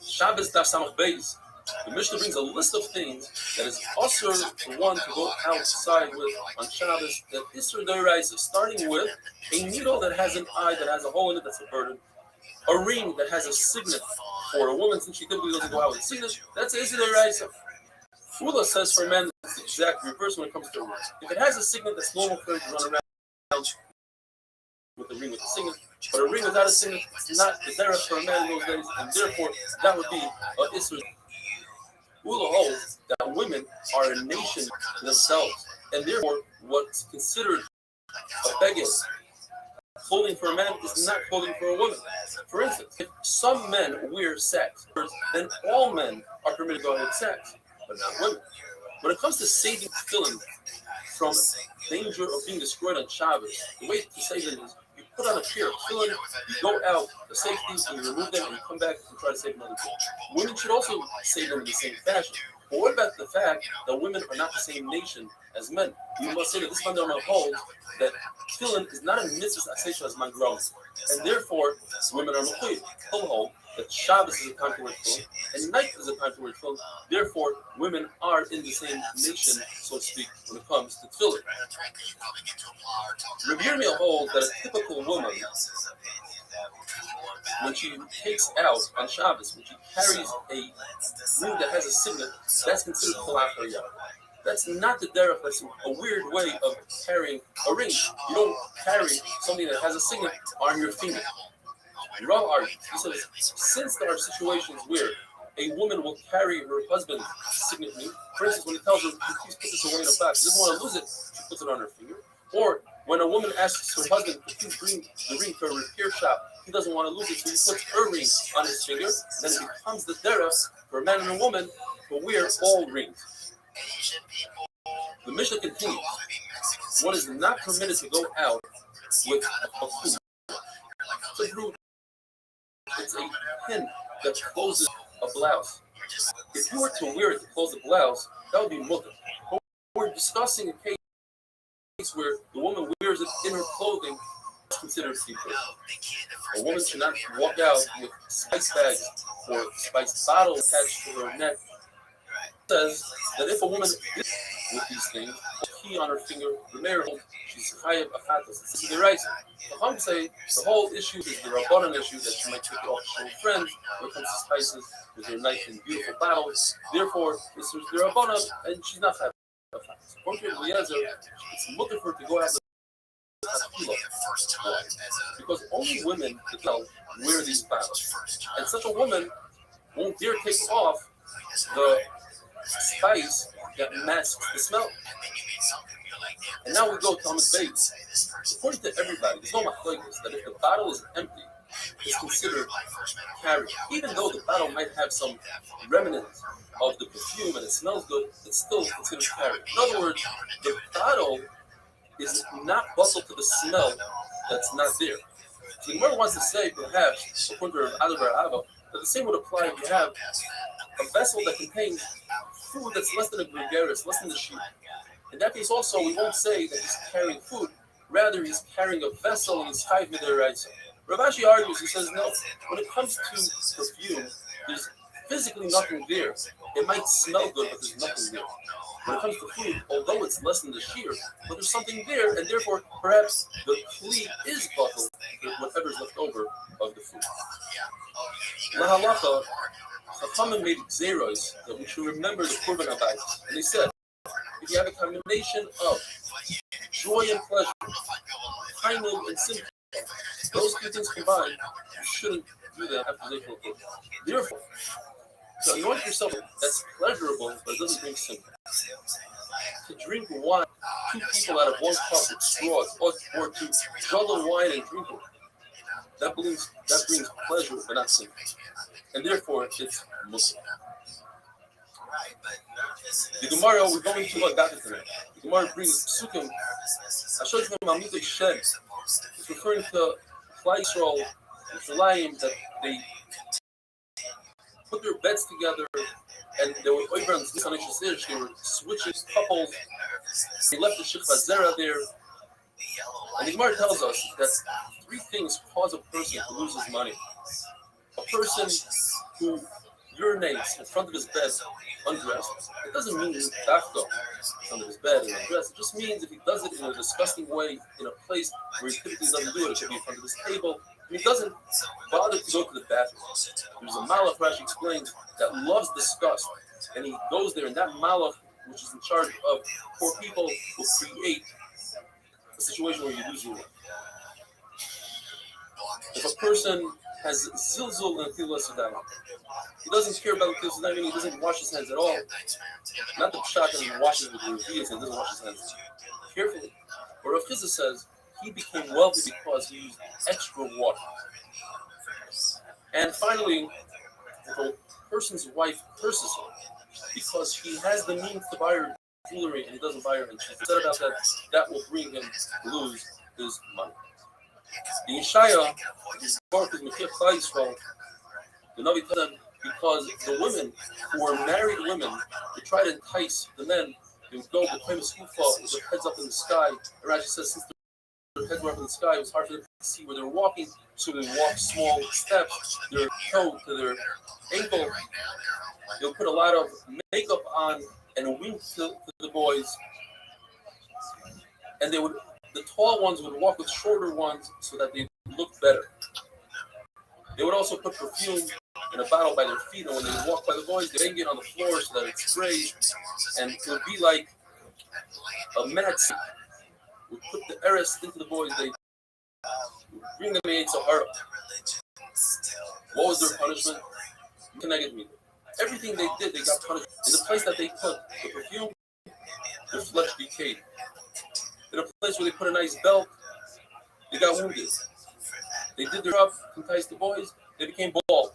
Shabbos Daf Samach Beis. The Mishnah brings a list of things that is also for one to go outside with on Shabbos, that Isser D'Oraisa, starting with a needle that has an eye that has a hole in it that's a burden, a ring that has a signet for a woman since she typically doesn't go out with a signet, that's Isser D'Oraisa. Fula says for men, it's the exact reverse when it comes to a ring. If it has a signet that's normal for it to run around with a ring with a signet, but a ring without a signet is not the derech for a man in those days, and therefore that would be a Isser. Ula holds that women are a nation themselves, and therefore what's considered a beged, clothing for a man, is not clothing for a woman. For instance, if some men wear sacks, then all men are permitted to go with sacks, but not women. When it comes to saving tefillin from danger of being destroyed on Shabbos, the way to save them is you put on a pair of tefillin, you go out the safety, and you remove them, and you come back and try to save another pair. Women should also save them in the same fashion. But what about the fact that women are not the same nation as men? We must say that this Mandama holds that tefillin is not a mitzvah asation as man grows, and therefore women are mechuyev. He'll hold that Shabbos is a time to wear tefillin, and night is a time to wear tefillin. Therefore, women are in the same nation, so to speak, when it comes to tefillin. Rabbi Yirmiyah holds that a typical woman, when she takes out on Shabbos, when she carries a ring that has a signet, that's considered chalach. That's not the derech. That's a weird way of carrying a ring. You don't carry something that has a signet on your finger. Rav argues, he says, since there are situations where a woman will carry her husband's signet ring, for instance, when he tells her, please put this away in a box, she doesn't want to lose it, she puts it on her finger. Or when a woman asks her husband to please bring the ring to a repair shop, he doesn't want to lose it, so he puts her ring on his finger. Then it becomes the derech for a man and a woman to wear all rings. The Mishnah continues, one is not permitted to go out with a food. It's a pin that closes a blouse. If you were to wear it to close the blouse, that would be mutter. But we're discussing a case where the woman wears it in her clothing. It's considered secret. A woman should not walk out with spice bags or spice bottles attached to her neck. It says that if a woman is with these things, a key on her finger, the mayor holds she's chayav achatas. This is the right. The say the whole issue is the rabbanon issue that she might take off her friends when it comes to spices with her nice and beautiful bottles. Therefore, this is the rabbanon, and she's not chayav achatas. According to Eliezer, it's mutter for her to go out because only women wear these bottles, and such a woman won't dare take off the spice that masks the smell. And now we go to Thomas Bates. According to everybody, there's no machlokes that if the bottle is empty, it's considered carried. Even though the bottle might have some remnants of the perfume and it smells good, it's still considered carried. In other words, the bottle is not buckled to the smell that's not there. So the Gemara wants to say, perhaps, according to Rav Ava, that the same would apply if you have a vessel that contains food that's less than a gregaris, less than the sheep. In that case also, we won't say that he's carrying food, rather he's carrying a vessel and he's chayv mid'oraisa. Rav Ashi argues, he says, no, when it comes to perfume, there's physically nothing there. It might smell good, but there's nothing there. When it comes to food, although it's less than the shear, but there's something there, and therefore perhaps the kli is buckled with whatever's left over of the food. Lahalacha, Chachamim made zeros that we should remember the Korban Habayis, and they said, if you have a combination of joy and pleasure, kindness and simcha, those two things combined, you shouldn't do that after they feel good. Therefore, so anoint yourself that's pleasurable, but it doesn't bring simcha. To drink wine, two people out of one cup with straws, or to juggle wine and drink it, that brings pleasure, but not simcha. And therefore, it's Muslim. The Gemara, we're going to Agata today. The Gemara brings Psukim. Hashem Mamite Shed. It's referring to Klai Yisrael, Yerushalayim, that they put their beds together and they were over on the they were switching couples. They left the Shikha Zera there. And the Gemara tells us that three things cause a person to lose his money. A person who urinates in front of his bed undressed. It doesn't mean he's dafka in front of his bed and undressed. It just means if he does it in a disgusting way in a place where he typically doesn't do it, it could be in front of his table, and he doesn't bother to go to the bathroom. There's a malach, Rashi explains, that loves disgust, and he goes there, and that malach, which is in charge of poor people, will create a situation where you lose your life. If a person has zilzul and tilas adama, he doesn't care about the tilas adama, he doesn't wash his hands at all. Not the pshat that he washes with the revias and doesn't wash his hands carefully. Or Rav Chizah says he became wealthy because he used extra water. And finally, if a person's wife curses him because he has the means to buy her jewelry and he doesn't buy her, and she's upset about that, that will bring him to lose his money. The Yeshaya, the Navi tells them, because the women who are married women, they try to entice the men, they would go with famous kufa with their heads up in the sky. And Rashi says since their heads were up in the sky, it was hard for them to see where they were walking, so they walk small steps, their toe to their ankle. They'll put a lot of makeup on and a wink to the boys, and the tall ones would walk with shorter ones so that they look better. They would also put perfume in a bottle by their feet, and when they walk by the boys, they hang it on the floor so that it sprays, and it would be like a mat. Would put the eris into the boys, they bring them in Sahara. What was their punishment? Connected me. Everything they did, they got punished. In the place that they put the perfume, their flesh decayed. In a place where they put a nice belt, they got wounded. They did their job, enticed the boys, they became bald.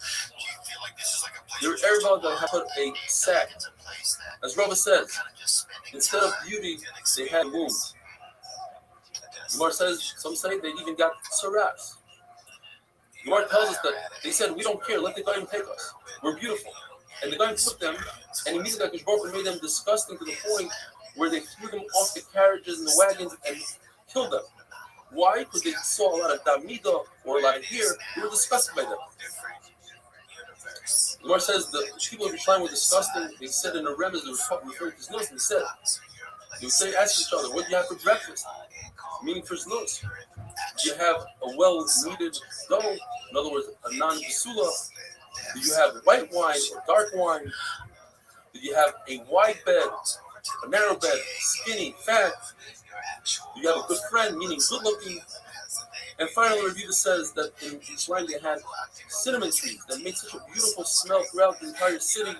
They were everybody that had put a sack. As Rava says, instead of beauty, they had wounds. Gemara says, some say they even got saras. Gemara tells us that they said, we don't care, let the guy take us. We're beautiful. And the guy took them, and immediately Hakadosh Baruch Hu made them disgusting to the point where they threw them off the carriages and the wagons and killed them. Why? Because they saw a lot of damida or a lot of hair. They were disgusted by them. The Gemara says the people of Yerushalayim were disgusting. They said in a remez, they were referring to Znus, and they would say, ask each other, what do you have for breakfast? Meaning for Znus. Do you have a well-kneaded dough? In other words, a non-basula? Do you have white wine or dark wine? Do you have a wide bed, a narrow bed, skinny, fat? Do you have a good friend, meaning good-looking? And finally, Rebbe says that in Yerushalayim they had cinnamon trees that made such a beautiful smell throughout the entire city.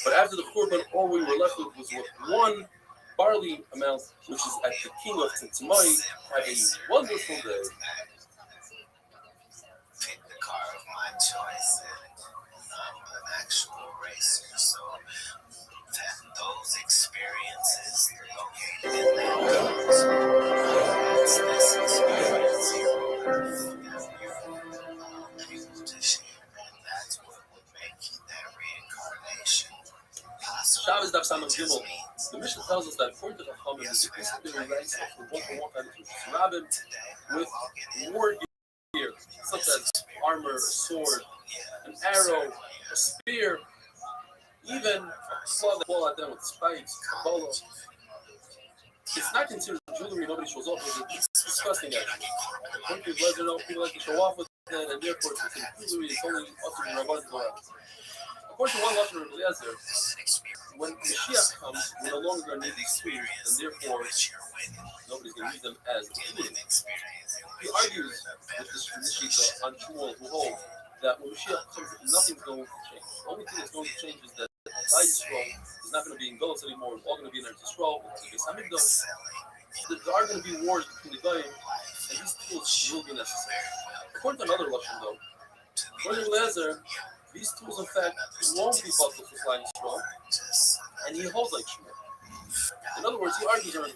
But after the Korban, all we were left with was one barley amount, which is at the king of Tzimtzumai. Have a wonderful day. Pick the car of my choice, and I'm an actual racer, so that those experiences located in that nose, that's this experience here on Earth that you're able to share, and that's what would make that reincarnation possible. Shabbos Daf Samach It just Gimel. means The Mishnah tells us that according to the Chachamim, the disciplinary ranks of the one kind of rabbin with war gear, such as armor, a sword, an arrow, a spear, even a claw that fall at them with spikes, a bolo. It's not considered jewelry. Nobody shows off with it. It's disgusting, actually. According to Lezer, people like to show off with it, and therefore it's considered jewelry. It's only us and Rabban to go out. According to one Lashon of Lezer, when Mashiach comes, we no longer need these tools, and therefore nobody's going to use them as jewelry. He argues with this Shita on Shmuel, who holds that when Mashiach comes, nothing's going to change. The only thing that's going to change is that Yisrael is not going to be in Golos anymore. It's all going to be in Eretz Yisrael. There are going to be wars between the Goyim, and these tools will be necessary. According to another Lashon, though, according to Lezer, these tools, in fact, won't be buckles for flying Yisrael, and he holds like Shmuel. In other words, he argues around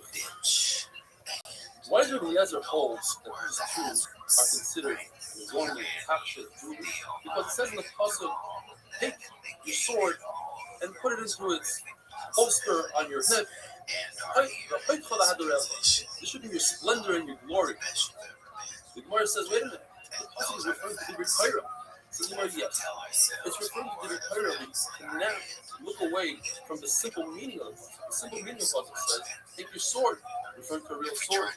why do Eliezer holds that these tools are considered normally captured jewelry? Because it says in the Pasuk, take your sword and put it into its holster on your hip. This should be your splendor and your glory. The Gemara says, wait a minute, the Pasuk is referring to the Torah. So the Gemara, yes, it's referring to the Torah. We cannot look away from the simple meaning of it. The simple meaning of what it says, take your sword, referring to a real sword.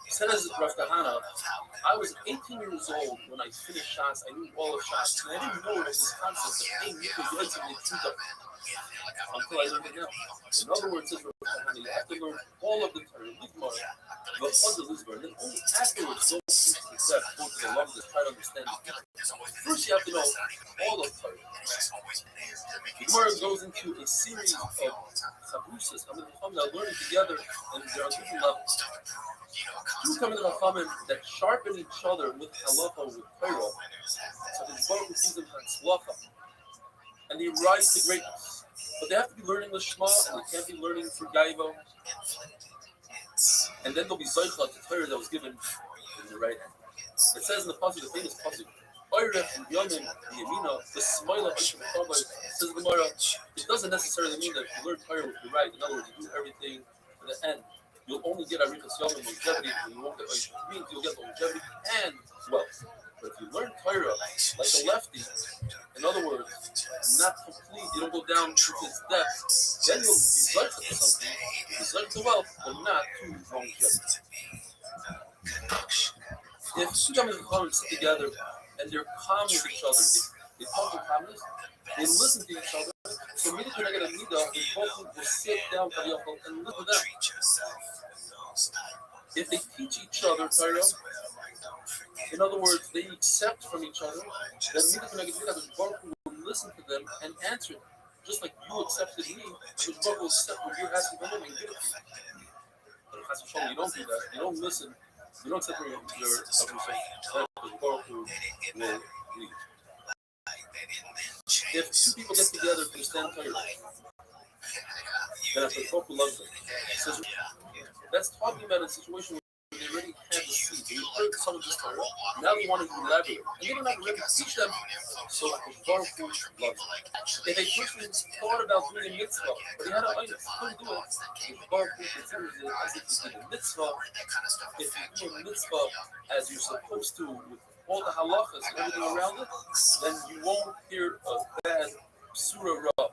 Said as Rav Kahana, I was 18 years old when I finished shots. I knew all of shots, and I didn't know this concept of being relatively tuned up until I learned it now. In other words, says Rav Kahana, you have to learn all of the Torah, Ligmar, the other Lizbar, and then only afterwards go into the depth, go to the love to try to understand it. First, you have to know all of Torah. The Gemara goes into a series of chabrusas, that learning together, and there are different levels. Two come in the Chachamim that sharpen each other with halacha, with Torah, so the Baruch gives them hatzlacha, and they rise to greatness. But they have to be learning the Shema, and they can't be learning for Gaiva. And then they'll be Zaycha to Torah that was given in the right hand. It says in the Pasuk, the famous Pasuk, Oyref and Yamin, the Yamina, the Smoila, says the Gemara, it doesn't necessarily mean that if you learn Torah with the right, in other words, you do everything to the end. You'll only get Arichas Yomim longevity, and you won't get Oishim. It means you'll get longevity and wealth. But if you learn Torah like a lefty, in other words, not complete, you don't go down to its depth, then you'll be Zaycha to something, you'll be Zaycha to wealth, but not to longevity. If two Chachamim sit together and they're calm with each other, they talk in calmness, they listen to each other, so Midah Keneged Midah, they both will sit down and listen to them. If they teach each other Torah, in other words, they accept from each other, then Midah Keneged Midah, the Baruch will listen to them and answer them. Just like you accepted me, the Baruch will accept what you're asking from him and give it to you. But if you don't do that, you don't listen, you don't accept your the Baruch will leave. If two people get together to understand Torah, then the Baruch loves them. Says, that's talking about a situation where they already had the seed. They heard some of this Torah, now they want to elaborate. And they don't have to teach them, so the Baruch loves them. If a person thought about doing a mitzvah, but he had an item, couldn't do it, the Baruch considers it as if he did a mitzvah. If you do a mitzvah as you're supposed to, with all the halachas and everything around it, then you won't hear a bad surah rab.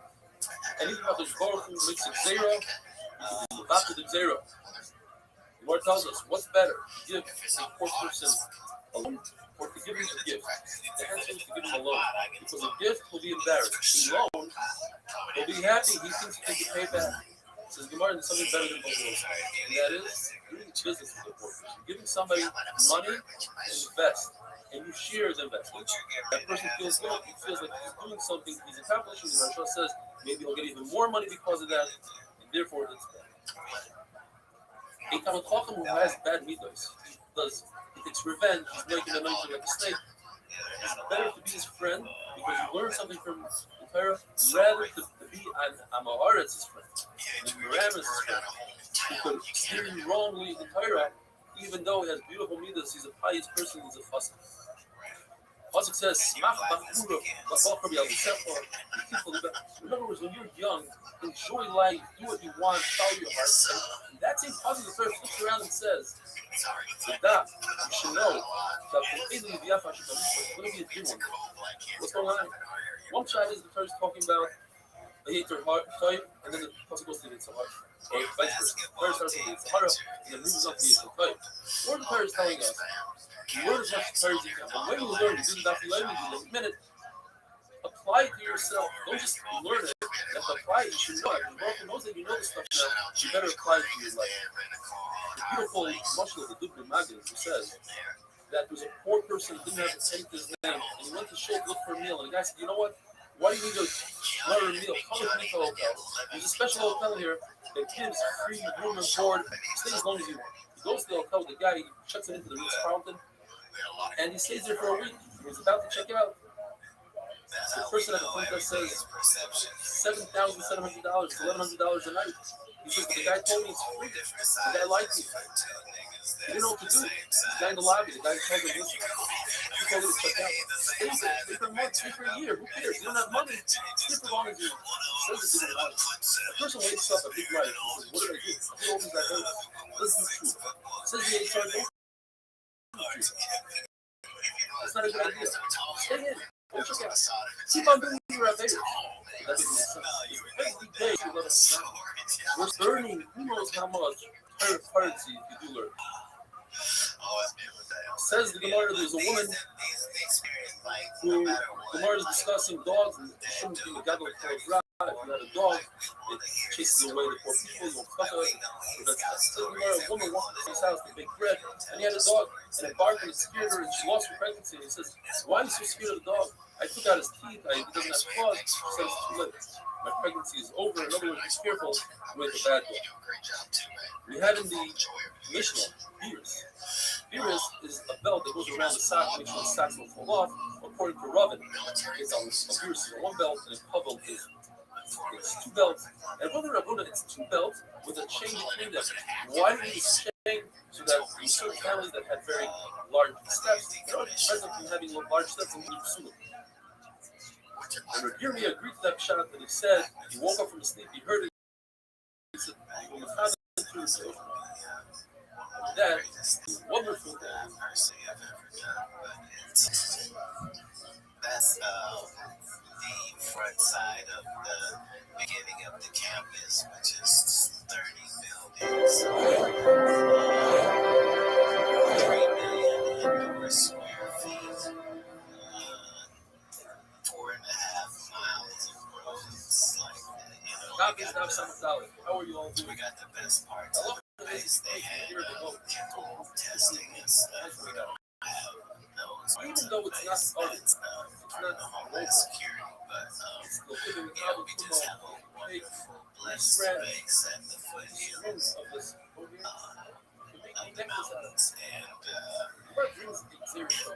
And even if the Baruch makes a gzeira, you can be after the gzeira. The Lord tells us, what's better, to give a poor person alone, or to give him a gift? The answer is to give him alone, because a gift will be embarrassed. A loan, he'll be happy, he thinks he can pay back. Says Gemara, there's something better than both of those. And that is, doing business with the poor person. Giving somebody money and invest. And you share the investment. That person feels good. He feels like he's doing something. He's accomplishing. The Maharsha says maybe he'll get even more money because of that. And Therefore, it's bad. A Kamakakum who has bad midos, he takes revenge, he's making an like a snake. It's better to be his friend because you learn something from the Torah rather to be an Amaharet's friend. And Miramis' friend, who could steer you wrongly in the Torah, even though he has beautiful midas, he's a pious person, he's a chassid. Pasuk says, "Smach b'chura b'chor b'yalitecha." In other words, when you're young, enjoy life, do what you want, follow your heart. And that same pasuk, the Torah flips around and says, "That you should know that from Eden to Yafa should know what do you do? What's going on? One shot is the Torah is talking about the Yitzhar heart type, and then the pasuk goes to the Yitzhar heart, or vice versa. The Torah starts with the Yitzhar heart, and then moves on to the Yitzhar type. What the Torah is telling us. You learn as much as Torah as you can. But when you learn, you do the Daf Yomi, you admit it, apply it to yourself. Don't just learn it. You have to apply it. You should know it. And Baruch knows that you know this stuff now. You better apply it to your life. The beautiful mashal of the Dubno Maggid who says that there was a poor person who didn't have to take his name, and he went to Shul to look for a meal. And the guy said, "You know what? Why do you need to order a meal? Come with me to the hotel. There's a special hotel here that gives free room and board. Stay as long as you want." He goes to the hotel with the guy. He checks it into the Ritz Carlton. And he stays there for a week. He was about to check out. The person at the front desk says $7,700 to $1,100 a night. He says, the guy told me it's free. The guy liked me. He didn't know what to do. The guy in the lobby, the guy told him, listen, you told me to check out. Stay there. Stay for a month, stay for a year. Who cares? You don't have money. Stay for long as you says it didn't matter. The person wakes up at big life and says, what did I do? I did all these I heard. Let's do truth. Says the HR, don't. That's not a good idea. Stay in. Go check out. Keep on doing your favors. That doesn't make sense. We're learning who knows how much currency you do learn. Says the Gemara, there's a woman who Gemara is discussing dogs and shouldn't be a gadol for a rat. If you had a dog, it chases away the poor people, you won't fuck it. Says the Gemara, a woman walked to his house to bake bread, and he had a dog, and it barked and it scared her, and she lost her pregnancy. And he says, why are you so scared of the dog? I took out his teeth, he doesn't have claws. She says, it's too late. My pregnancy is over. In other words, be careful with the bad dog. We had in the Mishnah, Biris is a belt that goes around the sock to make sure the socks don't fall off. According to Ravin, it's a Biris is one belt and a Pavel is it's two belts. And according to Ravuna, it's two belts with a chain between them. Why do we need a chain? So that in certain families that had very large steps, they don't prevent them from having large steps and need psulim. And Rabbi agreed to that shot that he said he woke up from his sleep, he heard it. He said, when you found it through the soul. That is wonderful thing. That's the front side of the beginning of the campus, which is 30 buildings. 3 million indoor square feet. 4.5 miles of roads. Like, How are you all doing? We got the best parts of the place. They had chemical testing and stuff. We don't have those. Even though it's not part of the Homeland Security, but we just have a wonderful, blessed space at the foothills of the mountains, and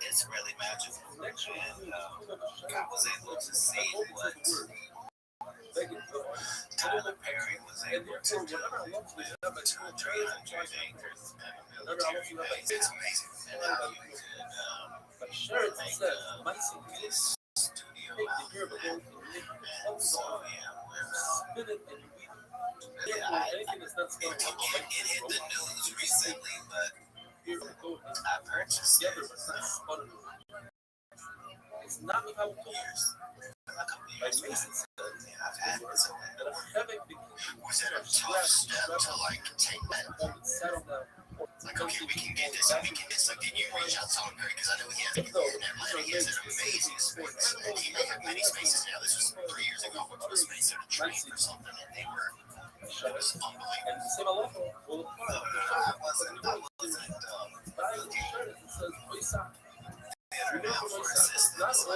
it's really magical. And I was able to see what Tyler Perry was able to do with 300 acres of military base. It's amazing. And how you could make this studio out of that. And so, yeah, it hit the news recently, but I purchased it. It's not without years. I've had it so was it a tough step to like take that? Like, okay, we can get this and we can get this. Like, did you reach out to him because I know he has in Atlanta, he has an amazing space, and he may have many spaces now. This was 3 years ago. Went to a space at a train or something, and they were. It was unbelievable. I wasn't looking for assistance.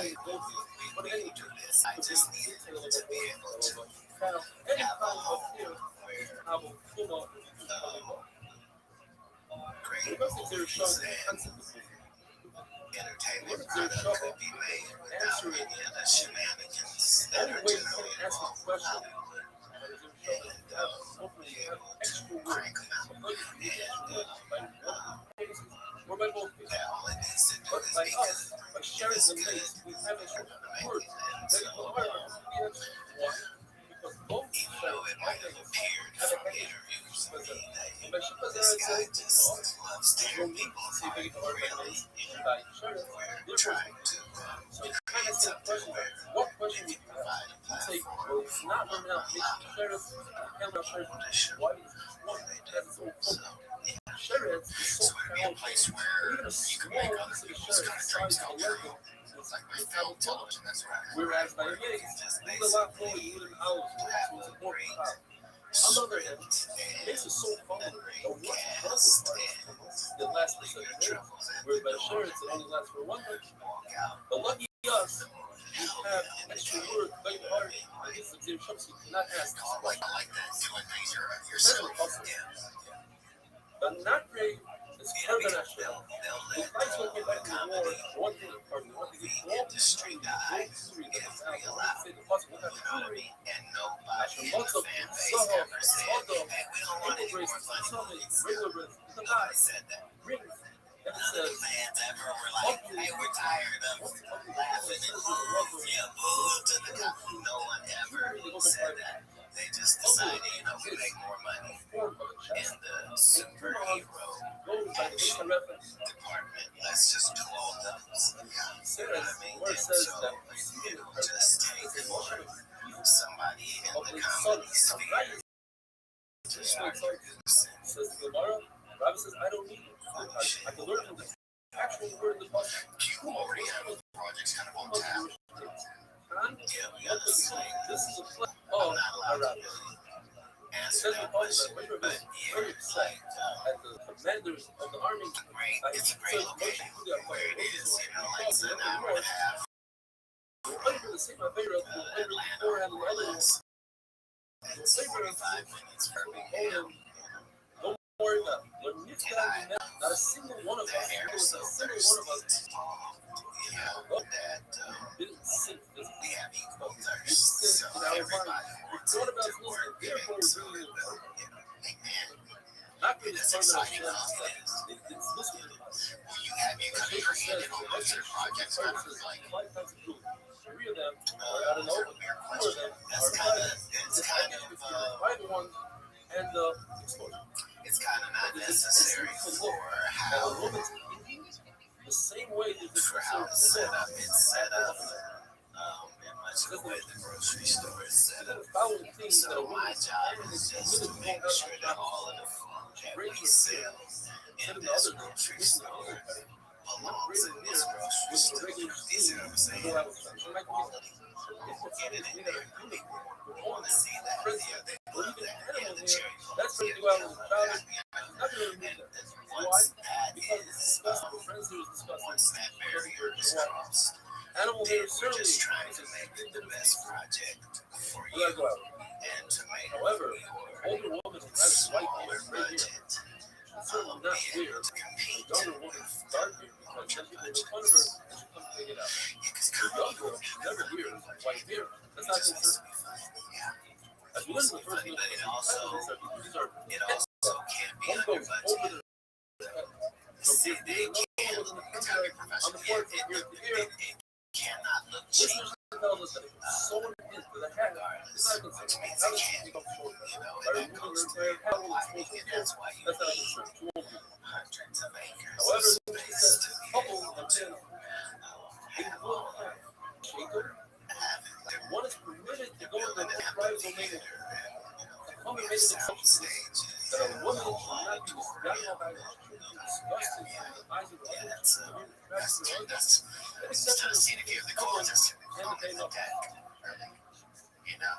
But we do this. I just need to be able to have have a home where great movies and entertainment product could be made without any of the shenanigans that are generally involved with Hollywood. And be able to crank them out. we're by both And all it needs to do but is by be us, good. by sharing It's the good. links, we have a We're gonna make word. it. And Then so, why? Because both even though it might have appeared have a from package. interviews with me that But she was this guy saying, just loves tearing people apart, really, we're trying to create something where what question we you can provide a say, platform well, it's not for running out. Sheriff, people to show why what they do. So, yeah. Sheriff is So so it'd be a place where even a you can small make other city people's sheriff kind of dreams decides come to true. work It's like my film, television, that's right. whereas by the way, Just there's a lot more basically you than hours to have a support great the script this is so and fun. a The great worst cast part and the last leave percent your of troubles at where the by door insurance it only lasts for 1 month. and walk out. But lucky us, we have extra word, very hard, I mean, against the dear Trumps you cannot ask. like that, doing things yourself. Yeah. But not great. It's Yeah, further because national. they'll The let fights will come back to the war. comedy, One thing, pardon, one thing, the industry die if we allow. You know what I mean? And nobody in the fan base ever said, hey, we don't want any more funny movies. Nobody said that. None of the fans ever were like, hey, we're tired of laughing and boo to the cop. No one ever said that. They just decided, we make more money in the superhero action department. Let's just do all those. You know what I mean? And so it'll just take somebody in the comedy sphere to start producing. Robbie says, I don't need it. I can learn from this. Actual word in the bus. You already have projects kind of on tap. Yeah, we got this thing. This is a play. I'm Oh, not allowed to really answer that question, but yeah, like, at the commanders of the army. it's a great location where it is, like it's an hour and a half. Atlanta, more or less. It's 45 minutes from Birmingham. Don't worry about it. When you not a single one of us, The air is so thirsty. That didn't sink this. we have equal thirst. So everybody wants it to work eventually. But, hey man, Not really that's exciting. It's listening to us. You could have created on most of the projects. I was like, 3 of them are out of those are nowhere. weird 4 of questions. them That's are kind private. of, it's kind of, Private one and exposure. it's kind of not necessary for how The same way that for how it's set up. It's set up in much of the way the grocery store is set up. So my job is just to make sure that all of the food that we sell in this grocery store belongs in this grocery store. You see what I'm saying? All of the people get it in there. People want to see that. Yeah, they love that. Yeah, the cherry That's pumps. pretty Yeah, well. and once that is, once that barrier is crossed, Animal then hair we're just certainly trying to make it the best project for we you gotta go out. and to make However, your older woman has white hair smaller right here. budget Certainly be not able weird. to compete Younger woman with dark hair because larger then people make fun of her budgets. and she comes to take it out. Because The young girl, she's never weird. White hair. That's not just needs to concerned. be fun. Yeah. As we listen to the first But one, it also these are can't be one under goes budget. over the See, they can't look on the board here to here. it cannot look cheap. Listeners tell us that it's so intense for the hat. It's not Which concerned. means Now it let's can't, become short. and that goes to your lighting, and that's why you That's not need concerned. She won't be. hundreds of acres of However, space to be couple able and to ten, have all of it. Jacob, Have it like one is permitted to go in building the an private domain. amphitheater and, Woman we have makes sound exceptions stages that a and woman whole should not be auditorium. disgusted by the eyes of the Yeah, other. that's just trying to see if you have the chords just on the deck. You know,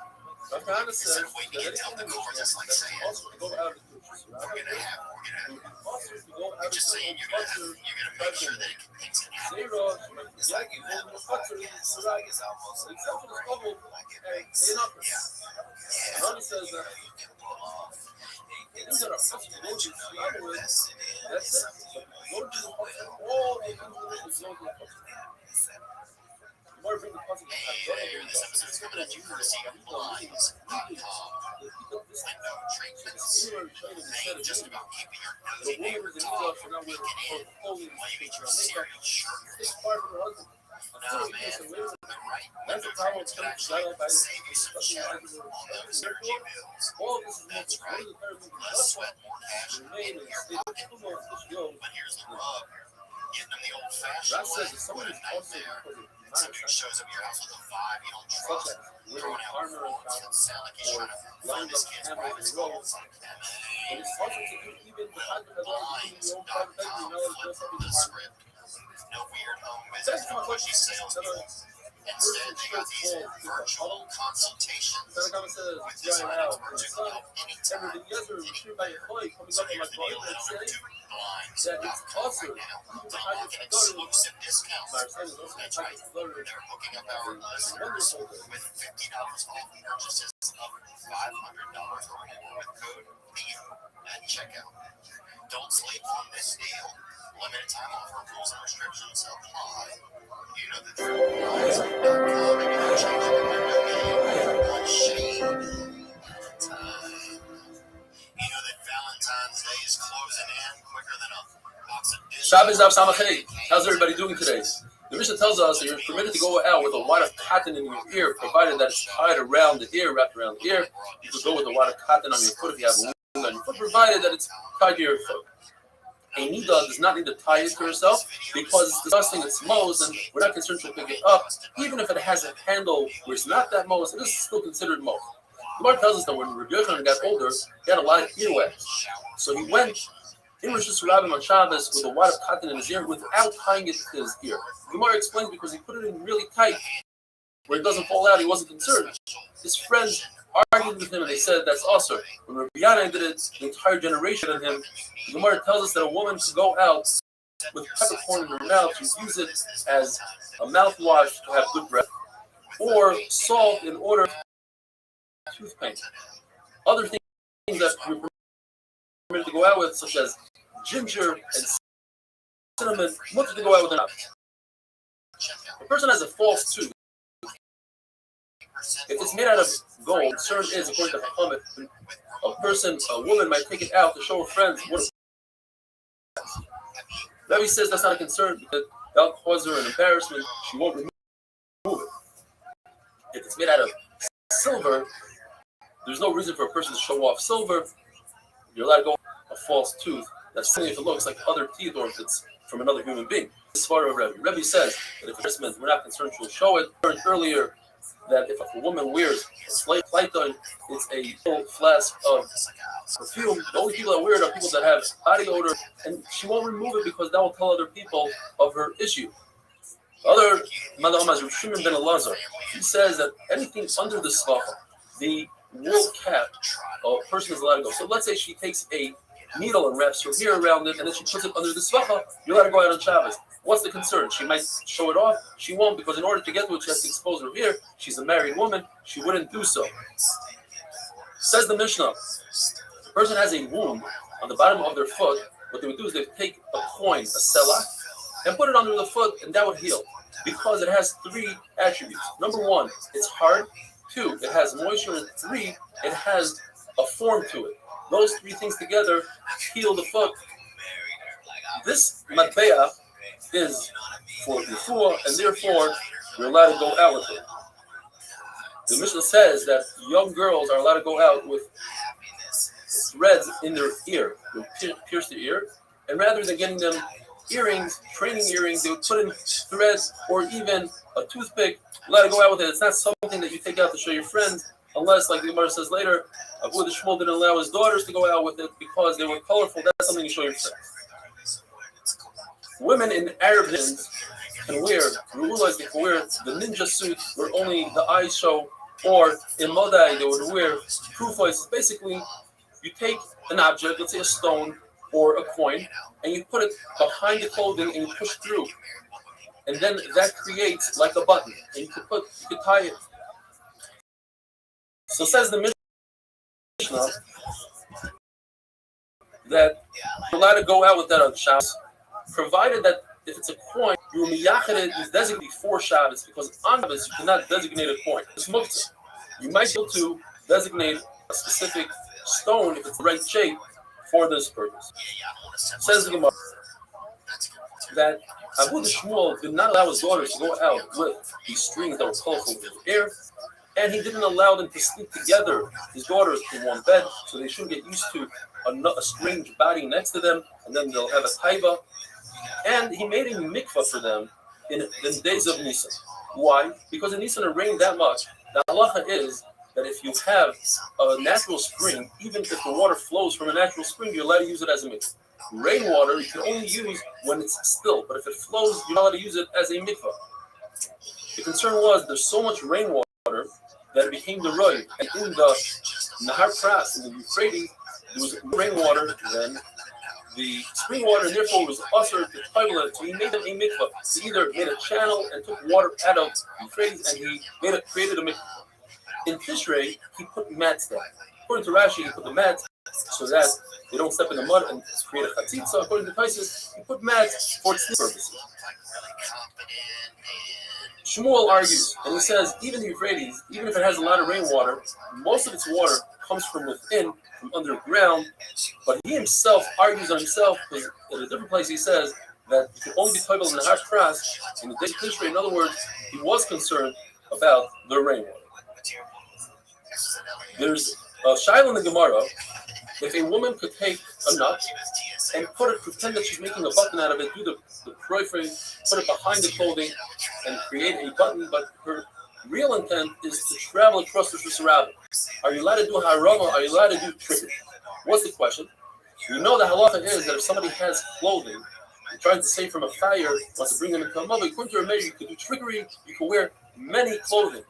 Sometimes it instead says of waiting until the chords, it's like saying, also to go out of the we're gonna have, also to go out you're just saying you're gonna make sure that things can It's like you have a podcast. It's almost like yeah. Ronnie says that You can pull off. things that are possible to survive with, Invested in. that's it. But go to the puzzle, all the things that go to the puzzle. The more bring the puzzle, Hey there, this episode is coming at you courtesy of Blinds.com. Window treatments. Ain't just about keeping your nosy neighbors off from peeking in while you eat your cereal sugar. Nah, man, the right window treatments could actually save you some cheddar on those energy bills. That's right, less sweat, more cash in your pocket. But here's the rub. Getting them the old-fashioned way, what a nightmare. Somebody shows up at your house with a vibe you don't trust, throwing out quotes that sound like he's trying to fund his kid's private schools. And Blinds.com flipped the script. No weird home visits from pushy salespeople. Instead, they got these virtual consultations with design experts who can help anytime, anywhere. So here's the deal, head over to Blinds.com right now to unlock an exclusive discount. That's right, they're hooking up our listeners with $50 off purchases of $500 or more with code NEO at checkout. Don't sleep on this deal. Limited time offer, rules and restrictions apply. You know the drill. Blinds.com, maybe they're changing the window game one shade at a time. You know that Valentine's Day is closing in quicker than a box of dishes. Shabbos Daf Samachay. How's everybody doing today? The Mishnah tells us that you're permitted to go out with a wad of cotton in your ear, provided that it's tied around the ear, wrapped around the ear. You could go with a wad of cotton on your foot if you have a wound on your foot, provided that it's tied to your foot. A nida does not need to tie it to herself because it's disgusting, it smells, and we're not concerned to pick it up. Even if it has a handle where it's not that most, it is still considered most. The Gemara tells us that when Rabbi Yochanan got older, he had a lot of earwax. So he went in Rosh Hashanah on Shabbos with a wad of cotton in his ear without tying it to his ear. The Gemara explains because he put it in really tight where it doesn't fall out, he wasn't concerned. His friends argued with him and they said that's also. When Rabbi Yana did it, the entire generation of him, the Gemara tells us that a woman could go out with peppercorn in her mouth, she'd use it as a mouthwash to have good breath, or salt in order tooth pain. Other things that we're permitted to go out with, such as ginger and cinnamon, much to go out with or not. A person has a false tooth. If it's made out of gold, concern is, according to Muhammad, a woman might take it out to show her friends what it is. Rabbi says that's not a concern because that'll cause her an embarrassment. She won't remove it. If it's made out of silver, there's no reason for a person to show off silver. You're allowed to go a false tooth. That's only if it looks like other teeth or if it's from another human being. This is part of Rebbe. Rebbe says that if embarrassment, we're not concerned she'll show it. I learned earlier that if a woman wears a slate on, it's a full flask of perfume. The only people that wear it are people that have body odor, and she won't remove it because that will tell other people of her issue. Other Madam Restream ben Elazar, he says that anything under the svacha, the wool cap, a person is allowed to go. So let's say she takes a needle and wraps her hair around it, and then she puts it under the svacha, you're allowed to go out on Shabbos. What's the concern? She might show it off. She won't, because in order to get to it, she has to expose her hair. She's a married woman. She wouldn't do so. Says the Mishnah, if a person has a wound on the bottom of their foot, what they would do is they would take a coin, a selah, and put it under the foot, and that would heal. Because it has three attributes. Number one, it's hard. Two, it has moisture. And three, it has a form to it. Those three things together heal the foot. This matbeah is for refuah, and therefore you're allowed to go out with it. The Mishnah says that young girls are allowed to go out with threads in their ear. They would pierce their ear, and rather than getting them earrings, training earrings, they would put in threads or even a toothpick. You're allowed to go out with it. It's not something that you take out to show your friends, unless, like the Gemara says later, Abu the Shmuel didn't allow his daughters to go out with it because they were colorful. That's something you show your friends. Women in Arab lands can wear, you realize they can wear the ninja suit where only the eyes show, or in Modai they would wear proof voices. Basically, you take an object, let's say a stone or a coin, and you put it behind the clothing and you push through. and then that creates like a button, and you could tie it. So says the Mishnah that you're allowed to go out with that on Shabbos, provided that if it's a coin, you miyachid it, you designate before Shabbos, because on Shabbos you cannot designate a coin. It's muktzah. You might be able to designate a specific stone if it's the right shape for this purpose. Says the Gemara that Abu Shmuel did not allow his daughters to go out with these strings that were colorful with air, and he didn't allow them to sleep together, his daughters, in one bed, so they shouldn't get used to a strange body next to them, and then they'll have a taiva. And he made a mikvah for them in the days of Nisan. Why? Because in Nisan it rained that much. The halacha is that if you have a natural spring, even if the water flows from a natural spring, you're allowed to use it as a mikvah. Rainwater you can only use when it's still, but if it flows, you're not allowed to use it as a mikvah. The concern was there's so much rainwater that it became the roy, and in the Nahar Pras, in the Euphrates, there was rainwater then the spring water, and therefore was usher to title it. So he made them a mikvah. He either made a channel and took water out of Euphrates, and he created a mikvah. In Tishrei, he put mats there. According to Rashi, he put the mats so that they don't step in the mud and create a chatzitza. According to Taisus, he put mats for tznius purposes. Shmuel argues, and he says, even the Euphrates, even if it has a lot of rainwater, most of its water comes from within, from underground. But he himself argues on himself, because in a different place he says that it can only be table in the Har Pras in the day of Tishrei. In other words, he was concerned about the rainwater. There's a shaila in the Gemara. If a woman could take a nut and pretend that she's making a button out of it, do the proifring, put it behind the clothing, and create a button, but her real intent is to travel across the Shusarabim. Are you allowed to do harama? Are you allowed to do trickery? What's the question? You know the halacha is that if somebody has clothing and trying to save from a fire, wants to bring them into a mother, according to your measure, you could do trickery, you could wear many clothing.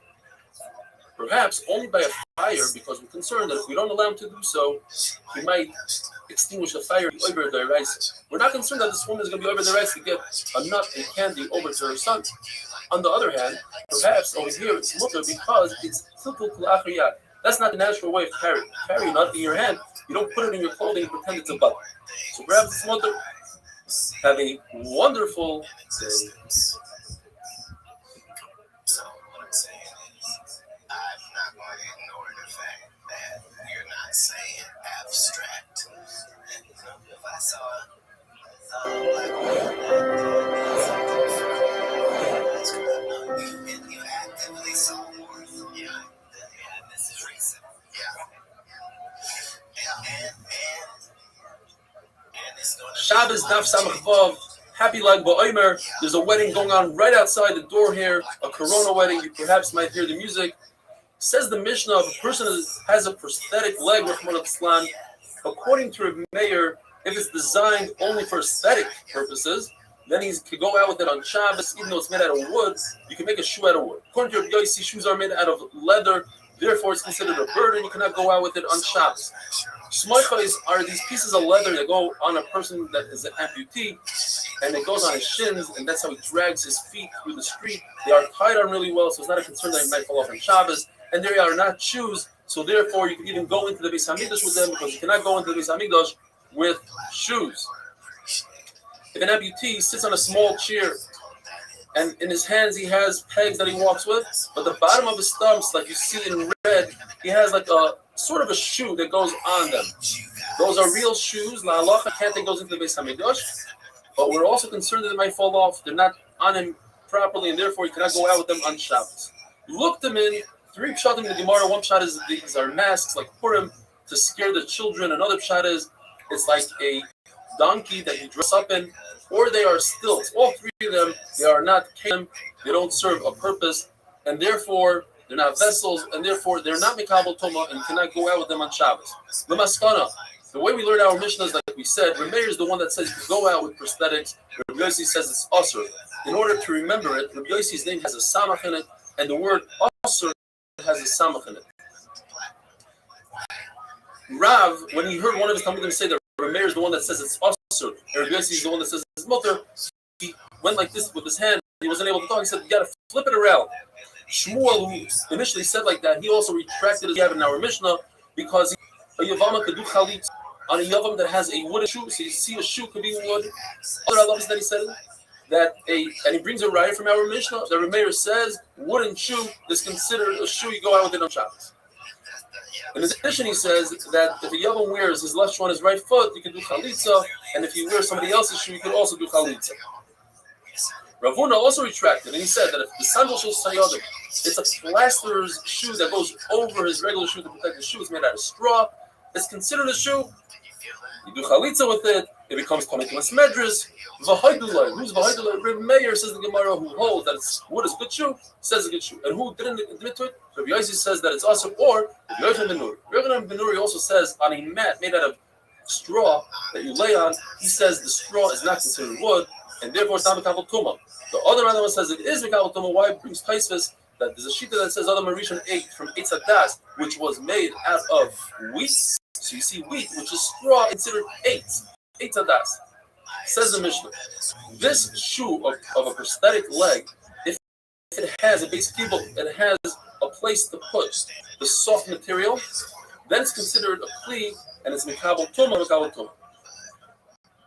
Perhaps only by a fire, because we're concerned that if we don't allow him to do so, he might extinguish the fire over the rice. We're not concerned that this woman is going to be over the rice to get a nut and candy over to her son. On the other hand, perhaps over here it's mutter because it's tiltul kulachiyat. That's not the natural way of carrying. Carry a nut in your hand. You don't put it in your clothing and pretend it's a button. So perhaps it's mutter. Have a wonderful day. So what I'm saying is, I'm not going to ignore the fact that you're not saying abstract. And if I saw a black woman, you actively saw one. Yeah, this is recent. And it's going to Shabbos Daf Samach Vav. Happy Lag BaOmer. There's a wedding going on right outside the door here, a Corona wedding. You perhaps might hear the music. Says the Mishnah, if a person has a prosthetic leg, Rahman al-Islam, according to Reb Meir, if it's designed only for aesthetic purposes, then he could go out with it on Shabbos, even though it's made out of wood. You can make a shoe out of wood. According to Reb Yossi, shoes are made out of leather, therefore it's considered a burden. You cannot go out with it on Shabbos. Smoichos are these pieces of leather that go on a person that is an amputee, and it goes on his shins, and that's how he drags his feet through the street. They are tied on really well, so it's not a concern that he might fall off on Shabbos. And they are not shoes, so therefore you can even go into the Beis Hamikdash with them, because you cannot go into the Beis Hamikdash with shoes. If an amputee sits on a small chair, and in his hands he has pegs that he walks with, but the bottom of his stumps, like you see in red, he has like a sort of a shoe that goes on them. Those are real shoes. La halacha can't take those into the Beis Hamikdash, but we're also concerned that they might fall off. They're not on him properly, and therefore you cannot go out with them on Shabbos. Look them in. 3 pshat in the Gemara. 1 pshat is these are masks like Purim to scare the children. Another pshat is it's like a donkey that you dress up in, or they are stilts. All 3 of them, they are not kelim. They don't serve a purpose, and therefore they're not vessels, and therefore they're not mikabel toma, and you cannot go out with them on Shabbos. The maskana. The way we learn our Mishnahs, like we said, Reb Meir is the one that says you can go out with prosthetics. Reb Yossi says it's asur. In order to remember it, Reb Yossi's name has a samach in it, and the word asur has a samach in it. Rav, when he heard one of his talmidim say that Reb Meir is the one that says it's asur, and Reb Yossi is the one that says it's mutter, he went like this with his hand he wasn't able to talk. He said, you got to flip it around. Shmuel, who initially said like that, he also retracted his in our Mishnah because a Yavama could do chalitz on a Yavam that has a wooden shoe. So you see a shoe could be wood. Other halachas that he said that and he brings a raya from our Mishnah. The Rameir says wooden shoe is considered a shoe you go out with it on Shabbos. In addition, he says that if a Yavam wears his left shoe on his right foot, you can do chalitza, and if he wears somebody else's shoe, you can also do chalitza. Rav Huna also retracted, and he said that if the sandal shel sayadim, it's a plasterer's shoe that goes over his regular shoe to protect the shoe. It's made out of straw. It's considered a shoe. You do chalitza with it. It becomes komikilas medras. V'haidulai. Who's v'haidulai? Reb Meir says the Gemara who holds that wood is good shoe says a good shoe, and who didn't admit to it? Rabbi Yossi says that it's also or Rabbi Yochanan ben Nuri. Rabbi Yochanan ben Nuri also says on a mat made out of straw that you lay on, he says the straw is not considered wood, and therefore it's not mekabel tuma. The other one says it is mekabel tuma. Why it brings taisvis? That there's a shita that says Adam Rishon ate from Eitz Hadas, which was made out of wheat. So you see wheat, which is straw, considered Eitz Hadas. Says the Mishnah, this shoe of a prosthetic leg, if it has a base kibble, it has a place to put the soft material, then it's considered a kli, and it's mekabel tuma.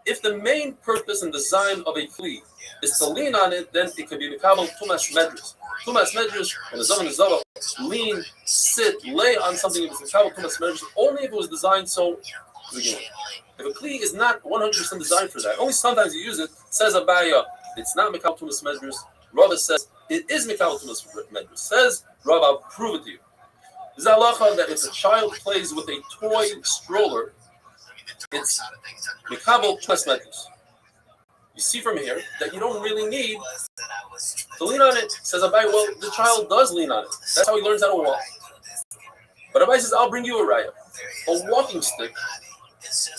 If the main purpose and design of a kli is to lean on it, then it could be mekabel tumas medras. Tumas medras, when the zav and the zava lean, sit, lay on something, if it's mekabel tumas medras, only if it was designed so to begin with. If a kli is not 100% designed for that, only sometimes you use it, says Abaya, it's not mekabel tumas medras. Rava says it is mekabel tumas medras. Says Rava, I'll prove it to you. Is halacha that if a child plays with a toy stroller, it's mekabel tumas medras. You see from here that you don't really need to lean on it. Says Abai, well, the child does lean on it. That's how he learns how to walk. But Abai says, I'll bring you a raya. A walking stick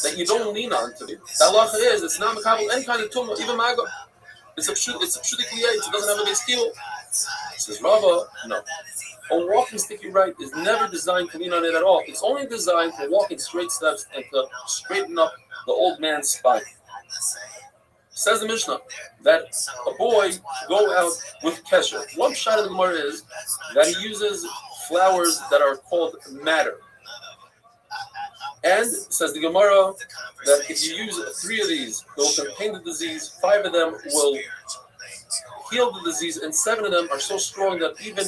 that you don't lean on to be. The halacha is, it's not mekabel any kind of tumah, even maga. It's a pshudik kliyah, it doesn't have a base kibble. Says Rava, no. A walking stick, you're right, is never designed to lean on it at all. It's only designed for walking straight steps and to straighten up the old man's spine. Says the Mishnah that a boy go out with kesher. One shot of the Gemara is that he uses flowers that are called madder. And says the Gemara that if you use 3 of these, they will contain the disease. 5 of them will heal the disease, and 7 of them are so strong that even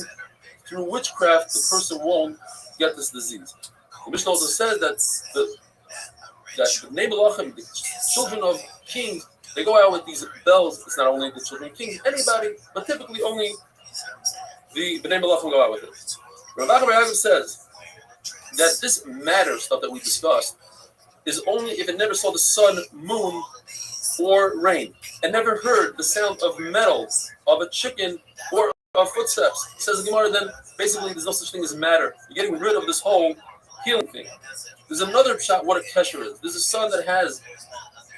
through witchcraft the person won't get this disease. The Mishnah also says that the Bnei Melachim, the children of kings, they go out with these bells. It's not only the children of kings, anybody, but typically only the Bnei Melachim go out with it. Rav Achabar says that this matter stuff that we discussed is only if it never saw the sun, moon, or rain, and never heard the sound of metal, of a chicken, or of footsteps. Says the Gemara, then basically there's no such thing as matter. You're getting rid of this whole healing thing. There's another shot what a kesher is. There's a son that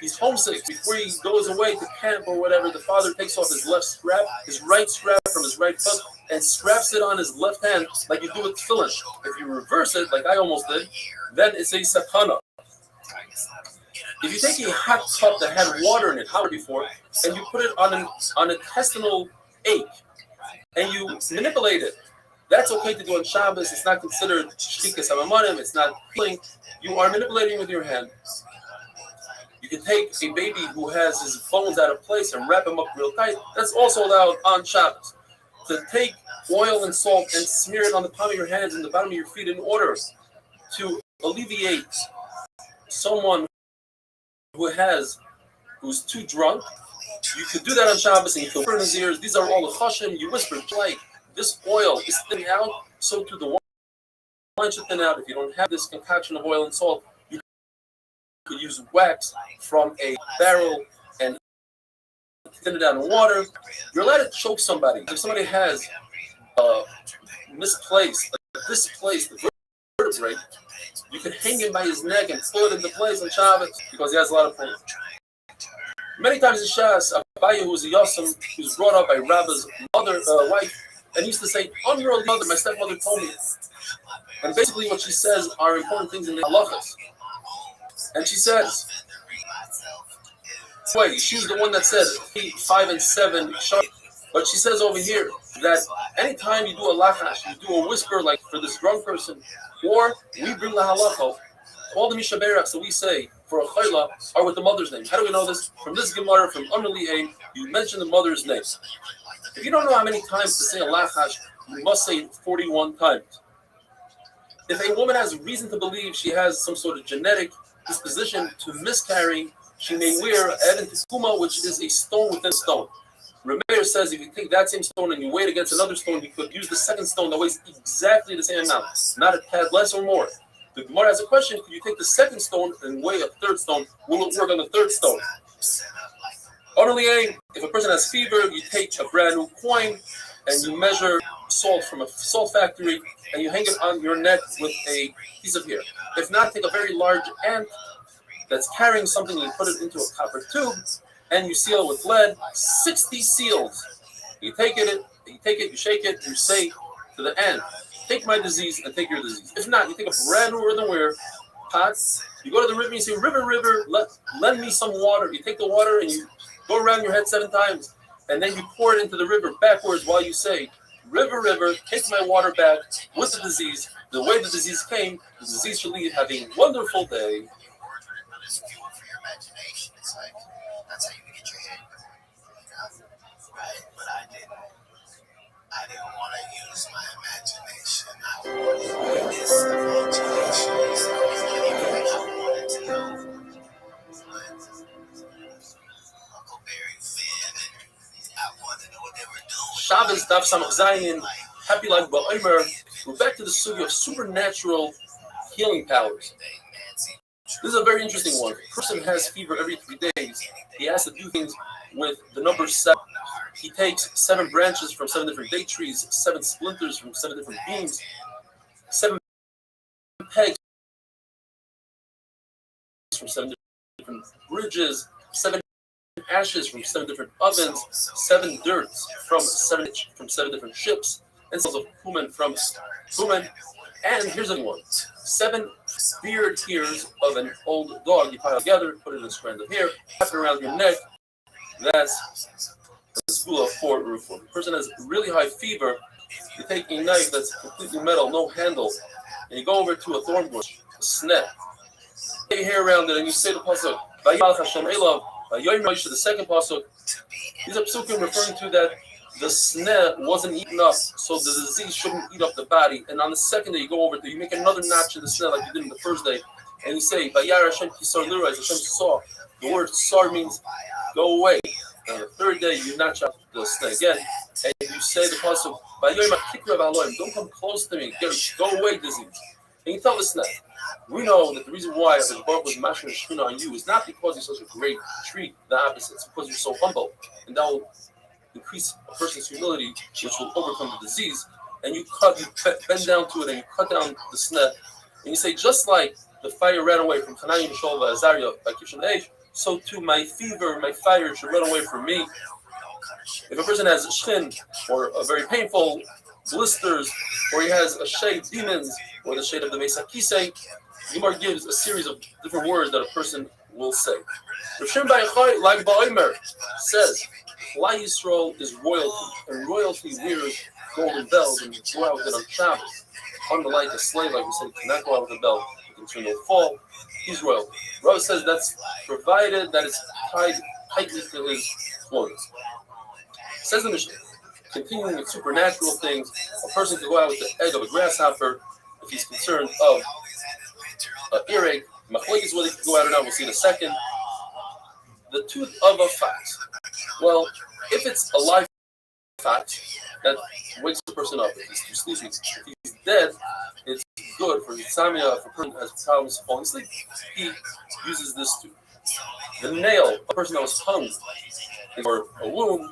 he's homesick. Before he goes away to camp or whatever, the father takes off his left strap, his right strap from his right foot, and straps it on his left hand like you do with tefillin. If you reverse it, like I almost did, then it's a sakana. If you take a hot cup that had water in it, hot before, and you put it on an intestinal ache, and you manipulate it, that's okay to do on Shabbos. It's not considered shtikas hamamanim. It's not healing. You are manipulating with your hand. You can take a baby who has his bones out of place and wrap him up real tight. That's also allowed on Shabbos. To take oil and salt and smear it on the palm of your hands and the bottom of your feet in order to alleviate someone who's too drunk. You could do that on Shabbos and you can burn his ears. These are all the chashim. You whisper, like, this oil is thinning out, so too the wine should thin out. If you don't have this concoction of oil and salt, you could use wax from a barrel and thin it down in water. You're allowed to choke somebody. If somebody has misplaced, like displaced the vertebrae, you can hang him by his neck and pull it into place on Shabbos because he has a lot of pain. Many times in Shas, Abaye, who was a Yosem, he was brought up by Rabba's wife, and he used to say, "On your old mother, my stepmother told me." And basically what she says are important things in the halachas. And she says, wait, she was the one that said 5 and 7 sharp. But she says over here that anytime you do a lachash, you do a whisper like for this drunk person, or we bring la halacha, all the mishaberachs that we say for a chayla are with the mother's name. How do we know this? From this Gemara, from Amrli Ein, you mention the mother's name. If you don't know how many times to say a lachash, you must say it 41 times. If a woman has reason to believe she has some sort of genetic disposition to miscarry, she may wear Eden Tikuma, which is a stone within a stone. Remeir says if you take that same stone and you weigh it against another stone, you could use the second stone that weighs exactly the same amount, not a tad less or more. The Gemara has a question: could you take the second stone and weigh a third stone? Will it work on the third stone? Only if a person has fever, you take a brand new coin and you measure salt from a salt factory and you hang it on your neck with a piece of hair. If not, take a very large ant that's carrying something and you put it into a copper tube and you seal it with lead. 60 seals. You take it, you shake it, you say to the ant, take my disease and take your disease. If not, you take a brand new earthenware pot, you go to the river and you say, river, river, lend me some water. You take the water and you go around your head 7 times, and then you pour it into the river backwards while you say, river, river, take my water back with the disease. The way the disease came, the disease should leave. Have a wonderful day. It's fuel for your imagination. It's like, that's how you get your head, right? But I didn't want to use my imagination. I wanted this imagination. I wanted to know what Huckleberry Finn, and I wanted to know what they were doing. Shabbos, Daf Samach Zayin, Happy Life Ba'omer. We're back to the sugi of supernatural healing powers. This is a very interesting one. If a person has fever every 3 days, he has to do things with the number 7. He takes 7 branches from 7 different date trees, 7 splinters from 7 different beams, 7 pegs from 7 different bridges, 7 ashes from 7 different ovens, 7 dirts from 7 different ships, and cells of cumin from cumin. And here's a one: 7 beard hairs of an old dog. You pile together, put it in a strand of hair, wrap it around your neck. That's the school of 4 roof. If a person has really high fever, you take a knife that's completely metal, no handle, and you go over to a thorn bush, a sneh. Put your hair around it, and you say the pasuk, "Vayalach Hashem Elav." The second pasuk. These are psukim referring to that the sneh wasn't eaten up, so the disease shouldn't eat up the body. And on the second day, you go over there, you make another notch in the sneh like you did in the first day, and you say, "Vayar Hashem Kisar Lirai." Hashem saw. The word "sar" means go away. And the third day, you notch out the sneh again, and you say the pasuk, "Don't come close to me. Go away, disease." And you tell the sneh. We know that the reason why the Baruch was mashing the shechina on you is not because you're such a great treat. The opposite. It's because you're so humble, and that will increase a person's humility, which will overcome the disease. And you bend down to it, and you cut down the sneh, and you say, just like the fire ran away from Hananiah, Mishael, and Azariah by Kishon Eish, so too my fever, my fire should run away from me. If a person has a shin or a very painful blisters, or he has a shade demons, or the shade of the Mesakise, Gemara gives a series of different words that a person will say. Restream like Ba'omer says, Klal Yisrael is royalty, and royalty wears golden bells, and you go out with it on Shabbos. Unlike a slave, like we said, you cannot go out with a bell, you can no fall. He's royal. Rav says that's provided that it's tied tightly to his clothes. Says the Mishnah, continuing with supernatural things, a person can go out with the egg of a grasshopper if he's concerned of earache. Machlokes whether he can go out or not, we'll see in a second. The tooth of a fox. Well, if it's a live fox, that wakes the person up. If he's sleeping, if he's dead, it's good for Samia. If a person has problems falling asleep, he uses this tooth. The nail, a person that was hung or a wound,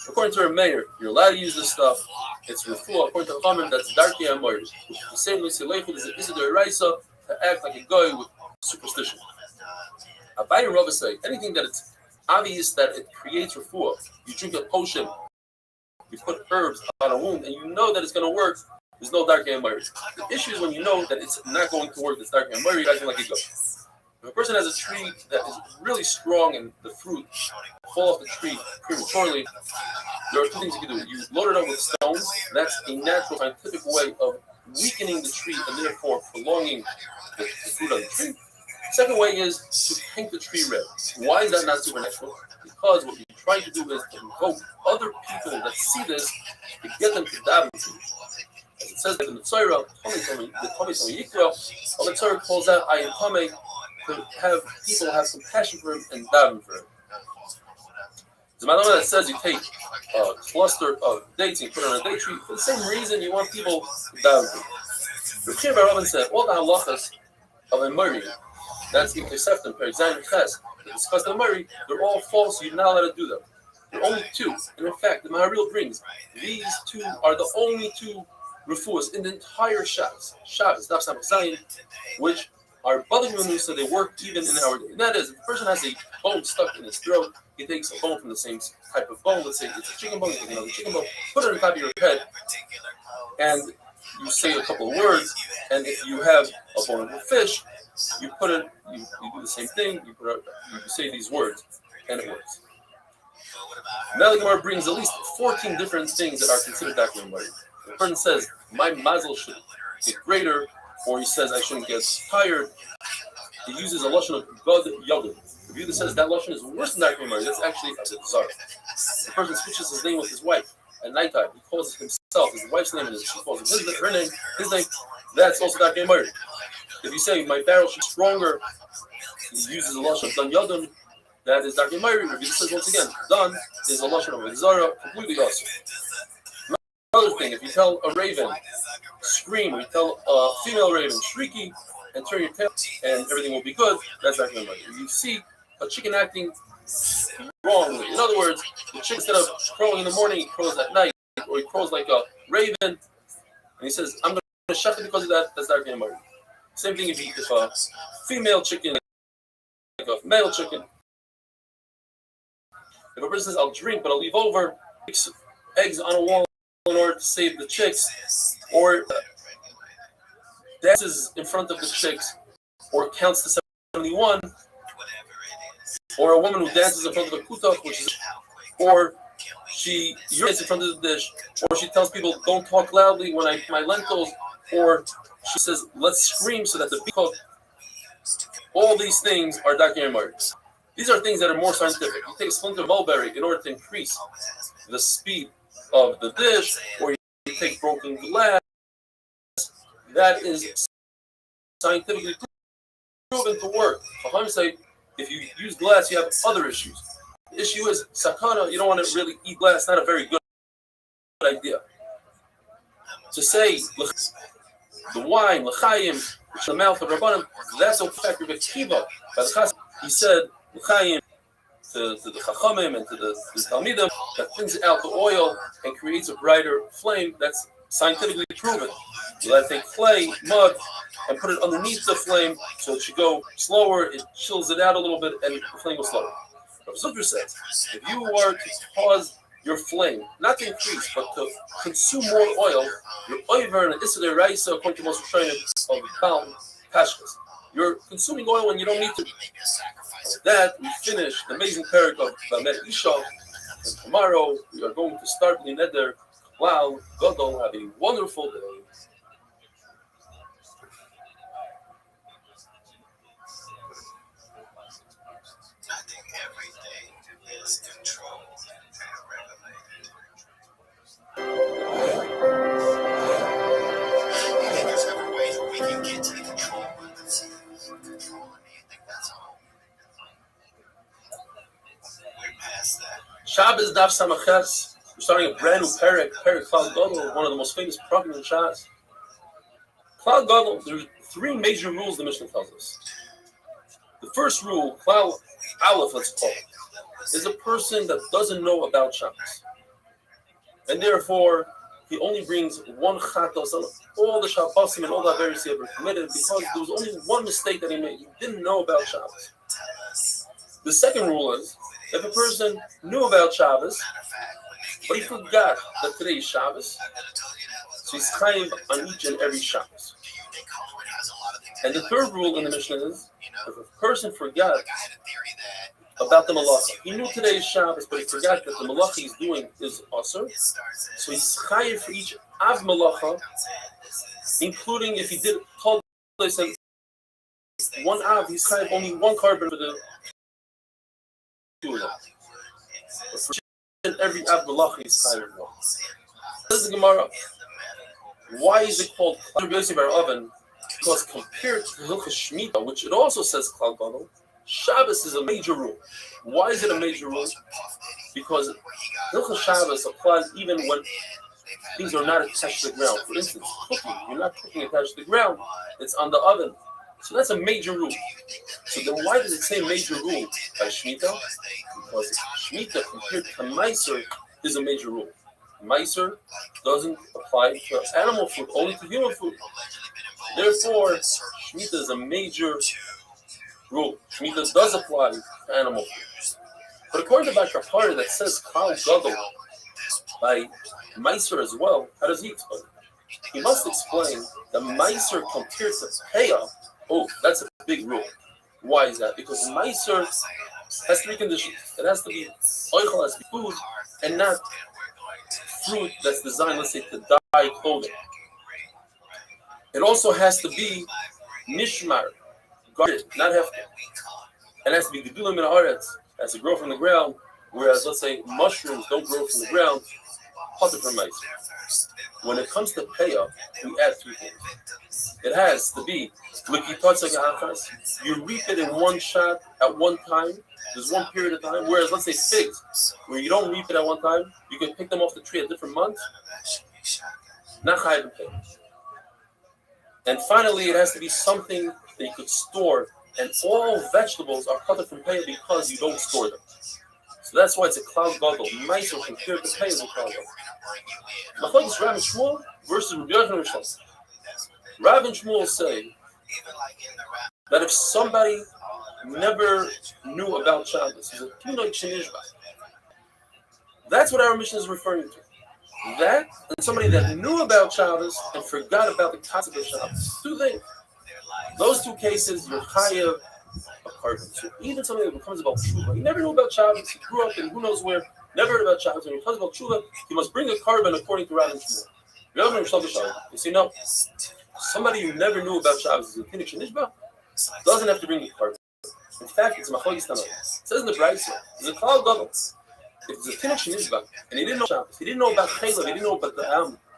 according to our mayor, you're allowed to use this stuff. It's refuah. According to Chaman, that's darki amoyer. The same way Seleichud is a deraisa to act like a guy with superstition. Abai and Rava say anything that it's obvious that it creates refuah. You drink a potion, you put herbs on a wound, and you know that it's going to work. There's no darki amoyer. The issue is when you know that it's not going to work. It's darki amoyer. You're acting like a guy. If a person has a tree that is really strong and the fruit fall off the tree prematurely, there are two things you can do. You load it up with stones. That's a natural scientific way of weakening the tree and therefore prolonging the fruit on the tree. Second way is to paint the tree red. Why is that not supernatural? Because what you're trying to do is to invoke other people that see this to get them to daven to you. As it says in the Torah, the Torah calls out Ayin Hameh to have people have compassion for him and daven for him. The Madonna that says you take a cluster of dates and put it on a date tree for the same reason you want people to daven for you. Restream Rabban said all the halachas of a Murray, that's Interceptum, Perizayim Ches, that discussed in Murray, they're all false, you're not allowed to do them. There are only two. And in fact, the Maharil brings, these two are the only two refuahs in the entire Shabbos, Daf Samach Zayin, which are Balim Menusa, they work even in our day. And that is, if a person has a bone stuck in his throat, he takes a bone from the same type of bone, let's say it's a chicken bone, you take another chicken bone, put it on top of your head, and you say a couple of words, and if you have a bone of a fish, you put it, you do the same thing, you say these words, and it works. Now the Gemara brings at least 14 different things that are considered documented by you. If a person says, my mazel should get greater, or he says, I shouldn't get tired, he uses a lashon of God Yodin. If you says that lashon is worse than documented, that's actually a bizarre. The person switches his name with his wife at nighttime. He calls himself, his wife's name, and she calls him her name, his name. That's also documented. If you say, my barrel should be stronger, he uses a lashon of Dan Yodin. That is documented. If he says once again, Dan is a lashon of Zara, completely awesome. Another thing, if you tell a raven, scream, or you tell a female raven, shrieky, and turn your tail, and everything will be good, that's not going to If you see a chicken acting wrongly, in other words, the chicken, instead of crowing in the morning, he crows at night, or he crows like a raven, and he says, I'm going to shut it because of that, that's not going to Same thing if a female chicken, like a male chicken, if a person says, I'll drink, but I'll leave over eggs on a wall in order to save the chicks, or dances in front of the chicks, or counts to 71, or a woman who dances in front of a kutach, which is, or she urinates in front of the dish, or she tells people don't talk loudly when I eat my lentils, or she says let's scream so that the people. All these things are documentary. These are things that are more scientific. You take a splinter of mulberry in order to increase the speed of the dish, or you take broken glass. That is scientifically proven to work. Chachamim say if you use glass, you have other issues. The issue is sakana. You don't want to really eat glass. Not a very good idea. To say the wine, l'chaim, which the mouth of Rabbanim, that's a factor of Akiva. He said l'chaim to the Chachamim and to the Talmidim that thins out the oil and creates a brighter flame. That's scientifically proven. You let it take clay, mud, and put it underneath the flame so it should go slower. It chills it out a little bit, and the flame will slower. Rav Zucker says, if you were to cause your flame not to increase but to consume more oil, you're over an Isra Raisa, according to most Rishonim of Palm Pashkas. You're consuming oil when you don't need to. With that, we finish the amazing parak of Bamet Isha. And tomorrow, we are going to start the Neder. Wow, Godol, have a wonderful day. I think everything is controlled and regulated. You think there's ever ways where we can get to the control limits? Control me, you think that's all? We're past that. Shabbos Daf Samach Ches. We're starting a brand new parak Klal Gadol, one of the most famous programs in Shas. Klal Gadol, there's three major rules the Mishnah tells us. The first rule, Klal Aleph, let's call it, is a person that doesn't know about Shabbos. And therefore, he only brings one chatos on all the Shabbosim and all the various he ever committed because there was only one mistake that he made. He didn't know about Shabbos. The second rule is, if a person knew about Shabbos, but he forgot that today is Shabbos, so he's chayiv on each and every Shabbos. And the third rule in the Mishnah is, if a person forgot about the malacha, he knew today is Shabbos, but he forgot that the malacha he's doing is asur, so he's chayiv for each av malacha, including if he did call one av, he's chayiv only one carbon for the two of them. But for every av malacha he's chayiv one. This is the Gemara. Why is it called oven? Because compared to Hilchos Shemitah, which it also says Klal Gadol, Shabbos is a major rule. Why is it a major rule? Because Hilchos Shabbos applies even when things are not attached to the ground. For instance, cooking, you're not cooking attached to the ground, it's on the oven. So that's a major rule. So then why does it say major rule by Shemitah? Because Shemitah compared to Meiser is a major rule. Meiser doesn't apply to animal food, only to human food. Therefore, Shemitah is a major rule. Shemitah does apply to animal food. But according to Bashar that says Klal Gadol by Meiser as well, how does he explain it? He must explain that Meiser compared to Peah, that's a big rule. Why is that? Because Meiser has three conditions. It has to be oichel, has to be food, and not fruit that's designed, let's say, to dye clothing. It also has to be nishmar, guarded, not hefker. And it has to be gedulim min haaretz, has to grow from the ground, whereas, let's say, mushrooms don't grow from the ground, potter from mice. When it comes to peah, we add three things. It has to be you reap it in one shot at one time. There's one period of time. Whereas, let's say figs, where you don't reap it at one time, you can pick them off the tree at different months. Not chayav and pay. And finally, it has to be something that you could store. And all vegetables are cut from pay because you don't store them. So that's why it's a Klal Gadol. Meiser compared to pay is a Klal Gadol. Machlokes Rav and Shmuel versus Rabbi Yochanan and Shmuel. Rav and Shmuel say that if somebody never knew about Shabbos, he's a Pinoi Shenishba. That's what our mission is referring to. That and somebody that knew about Shabbos and forgot about the concept of Shabbos. Two things. Those two cases, you're chayav a carbon. So even somebody that becomes about tshuva, he never knew about Shabbos, he grew up in who knows where, never heard about Shabbos, and when he becomes about tshuva, he must bring a carbon according to Rav and Shmuel. You see, no. Somebody who never knew about Shabbos is a Pinnik Shenishba, doesn't have to bring a carbon. In fact, it's Machlokes Tanoim. It says in the Brayso, it's a Klal Gadol. If it's a Pinnik Shenishba, and he didn't know Shabbos, he didn't know about Chayla, he didn't know about the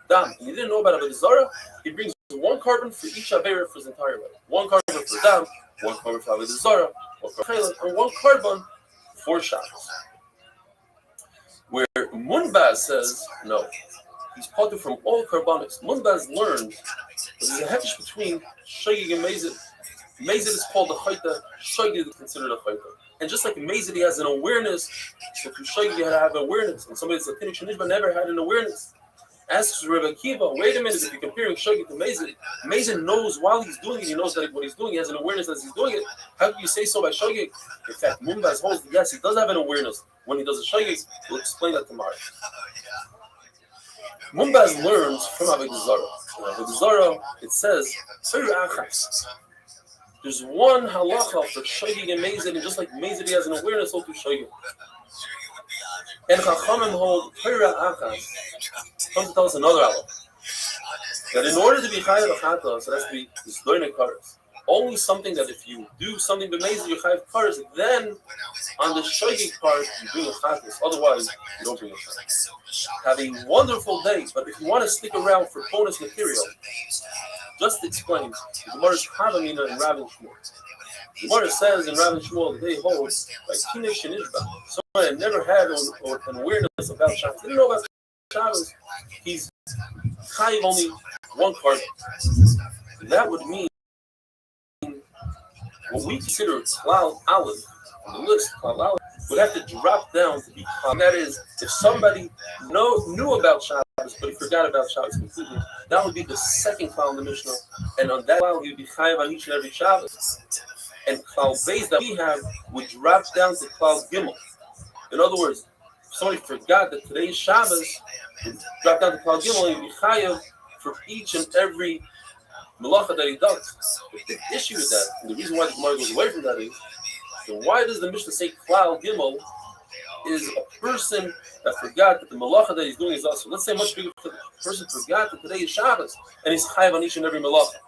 Dam, and he didn't know about Avodah Zarah, he brings one carbon for each Avera for his entire life. One carbon for Dam, one carbon for Avodah Zarah, one for Chayla, and one carbon for Shabbos. Where Munbaz says, no, he's parted from all carbonics. Munbaz learned that there's a hedge between Shogeg and Mezid. Mezid is called a Chayta, Shogeg is considered a Chayta. And just like Mezid, he has an awareness, so through Shogeg you had to have awareness. And somebody that's a Pinnik Shenishba never had an awareness. Asks Rebbe Akiva, wait a minute, if you're comparing Shogeg to Mezid, Mezid knows while he's doing it, he knows that what he's doing, he has an awareness as he's doing it. How can you say so by Shogeg? In fact, Munbaz holds that yes, he does have an awareness. When he does a Shogeg, we'll explain that tomorrow. Munbaz learns from Avodah Zarah. Avodah Zarah, it says, there's one halacha for Shogeg and Mezid, and just like Mezid, he has an awareness, so to Shogeg. And Chachamim hold Torah Achas comes to tell us another halacha that in order to be chayav achatos, so it has to be this doine kares. Only something that if you do something b'mezid you chayav kares, then on the shogeg part you bring a chatos. Otherwise, you don't bring a chatos. Have a wonderful day, but if you want to stick around for bonus material, just explain. The Gemara's Havamina and Rav and Shmuel. The Gemara says in Rav and Shmuel that they hold like Pinnik Shenishba. Someone that never had an awareness about Shabbos, didn't know about Shabbos, he's chayiv only one carbon. That would mean what we consider Klal Aleph on the list, Klal Aleph, would have to drop down to be Klal. That is, if somebody knew about Shabbos but he forgot about Shabbos completely, that would be the second Klal in the Mishnah, and on that Klal he would be chayiv on each and every Shabbos. And Klal Beis that we have would drop down to Klal Gimel. In other words, if somebody forgot that today's Shabbos, would drop down to Klal Gimel and he'd be chayav for each and every malacha that he does. But the issue with that, and the reason why the Gemara goes away from that is, then why does the Mishnah say klal gimel is a person that forgot that the malacha that he's doing is also, let's say much bigger, the person forgot that today is Shabbos and he's chayav on each and every malacha.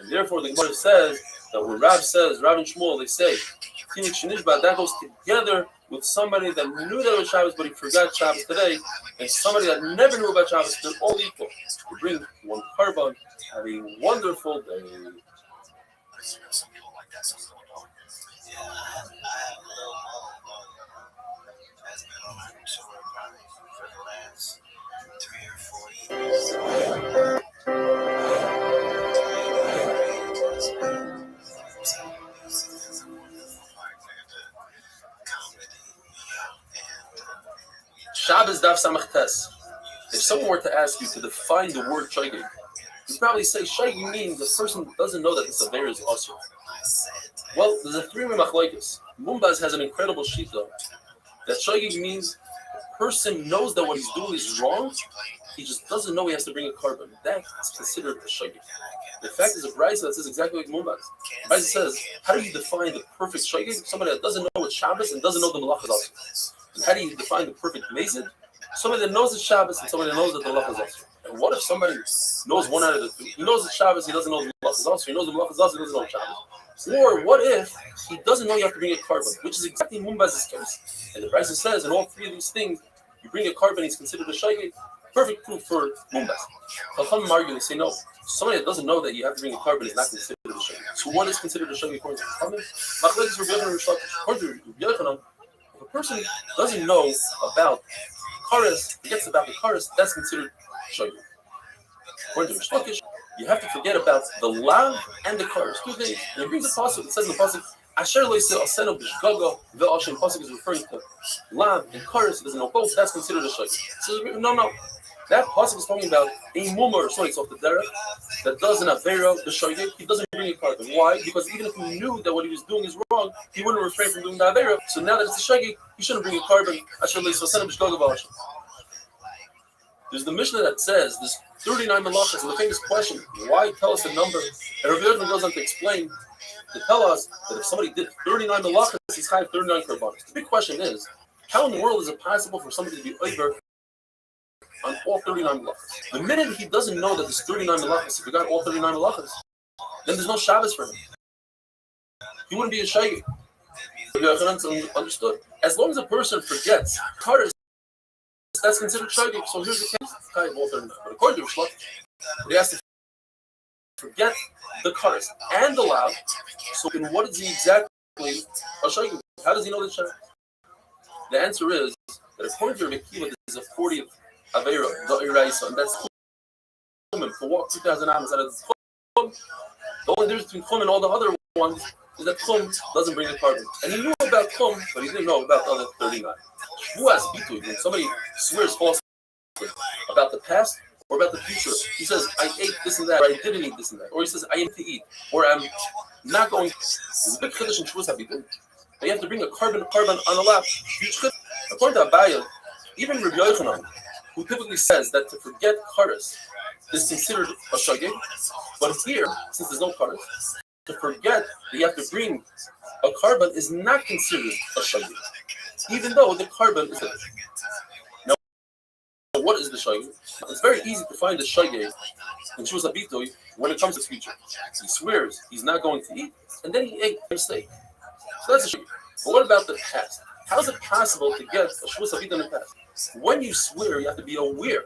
And therefore the Gemara says that when Rav says, Rav and Shmuel, they say, that goes together with somebody that knew that it was Shabbos but he forgot Shabbos today, and somebody that never knew about Shabbos. They're all equal. To bring one carbon, have a wonderful day. Some people like that, so yeah, I have a little has been on my tour probably for the last 3 or 4 years. Shabbos daf samach tes. If someone were to ask you to define the word shaygig, you'd probably say shaygig means the person doesn't know that this aver is usher. Well, there's a three-way machlokes. Mumbaz has an incredible shita that shaygig means the person knows that what he's doing is wrong, he just doesn't know he has to bring a carbon. That's considered a shaygig. The fact is a brisa that says exactly like Mumbaz. Brisa says, how do you define the perfect shaygig? Somebody that doesn't know it's Shabbos and doesn't know the malach is usher. And how do you define the perfect mezid? Somebody that knows it's Shabbos and somebody that knows that the malach is usher. And what if somebody knows one out of the two? He knows it's Shabbos, he doesn't know the malach is usher. He knows the malach is usher, he doesn't know it's Shabbos. Or what if he doesn't know you have to bring a carbon, which is exactly Mumbaz's case. And the Brisa says in all three of these things, you bring a carbon, he's considered a shaygig. Perfect proof for Mumbaz. Chachamim argue, they say no. Somebody that doesn't know that you have to bring a carbon is not considered a shaygig. So what is considered a shaygig according to Chachamim? According to Rabbi Yochanan, if a person doesn't know about kares, forgets about the kares, that's considered shaygig. According to Restream, you have to forget about the lav and the kares. Two things. And it brings a pasuk. It says in the pasuk, Asher loiseh asenu b'shgaga ve'ashem. Pasuk is referring to lav and kares. It doesn't know both. That's considered a shaygig. So no. That pasuk is talking about a mummer, so it's off the derech, that does an avera, the shaygig, he doesn't bring a carbon. Why? Because even if he knew that what he was doing is wrong, he wouldn't refrain from doing the avera. So now that it's a shaygig, he shouldn't bring a carbon. There's the Mishnah that says there's 39 malachas, and the famous question, why tell us a number? And Rabbi Yochanan goes on to explain, to tell us that if somebody did 39 malachas, he's chayav 39 karbanos. The big question is, how in the world is it possible for somebody to be over on all 39 malachas? The minute he doesn't know that there's 39 malachas, if he got all 39 malachas, then there's no Shabbos for him. He wouldn't be a shaygig. Understood. As long as a person forgets kares, that's considered shaygig. So here's the case: all 39. But according to Rishlokish, he has to forget the kares and the lav. So then, what is he exactly a shaygig? How does he know the shaygig? The answer is that according to Rabbi Kiva, there's a 40th avera, the iraisa, and that's chumen. To walk 2,000 amos out of the chum. The only difference between chum and all the other ones is that chum doesn't bring a carbon. And he knew about chum, but he didn't know about the other 39. When somebody swears falsely about the past or about the future, he says, I ate this and that, or I didn't eat this and that, or he says, I am to eat, or I'm not going to. There's a big chiddush in Shavuos HaBittul. They have to bring a carbon on the lap. According to Abaya, even Rabbi Yochanan, who typically says that to forget kares is considered a shaygig, but here, since there's no kares, to forget that you have to bring a carbon is not considered a shaygig, even though the carbon is a. Now, what is the shaygig? It's very easy to find the shaygig in Shavuos HaBittul when it comes to the future. He swears he's not going to eat, and then he ate a mistake. So that's a shaygig. But what about the past? How is it possible to get a Shavuos HaBittul in the past? When you swear, you have to be aware.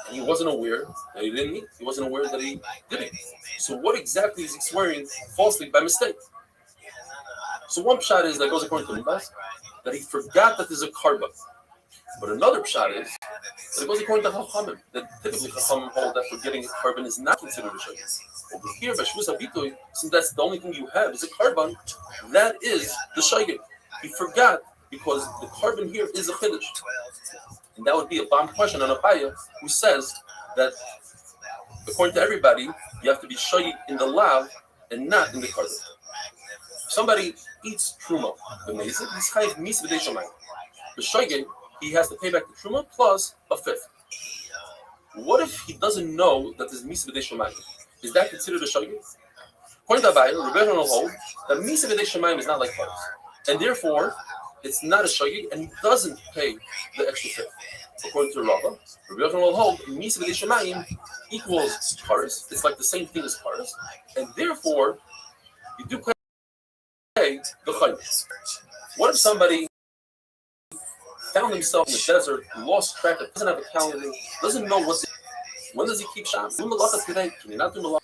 And he wasn't aware that he didn't eat. He wasn't aware that he didn't eat. So what exactly is he swearing falsely by mistake? So one pshat is that goes according to Mumbaz, that he forgot that there's a carbon. But another pshat is that it goes according to Chachamim, that typically Chachamim hold that forgetting a carbon is not considered a shaygig. Over here, by Shavuos HaBittul, since that's the only thing you have is a carbon, that is the shaygig. He forgot because the carbon here is a chiddush. And that would be a bomb question on Abaya, who says that according to everybody, you have to be shaygig in the lav and not in the carbon. If somebody eats truma, the mezid, he's chayav mis b'dei shamayim. The shaygig, he has to pay back the truma plus a fifth. What if he doesn't know that there's mis b'dei shamayim? Is that considered a shogeg? According to Abaye, Rebbe will hold that Misa V'dei Shemayim is not like Paris, and therefore it's not a shogeg, and he doesn't pay the extra fee. According to Rava, Rebbe will hold Misa V'dei Shemayim equals Paris. It's like the same thing as Paris, and therefore you do pay the chayim. What if somebody found himself in the desert, lost track, doesn't have a calendar, doesn't know when does he keep Shabbos? Do malacha today? Can he not do malacha?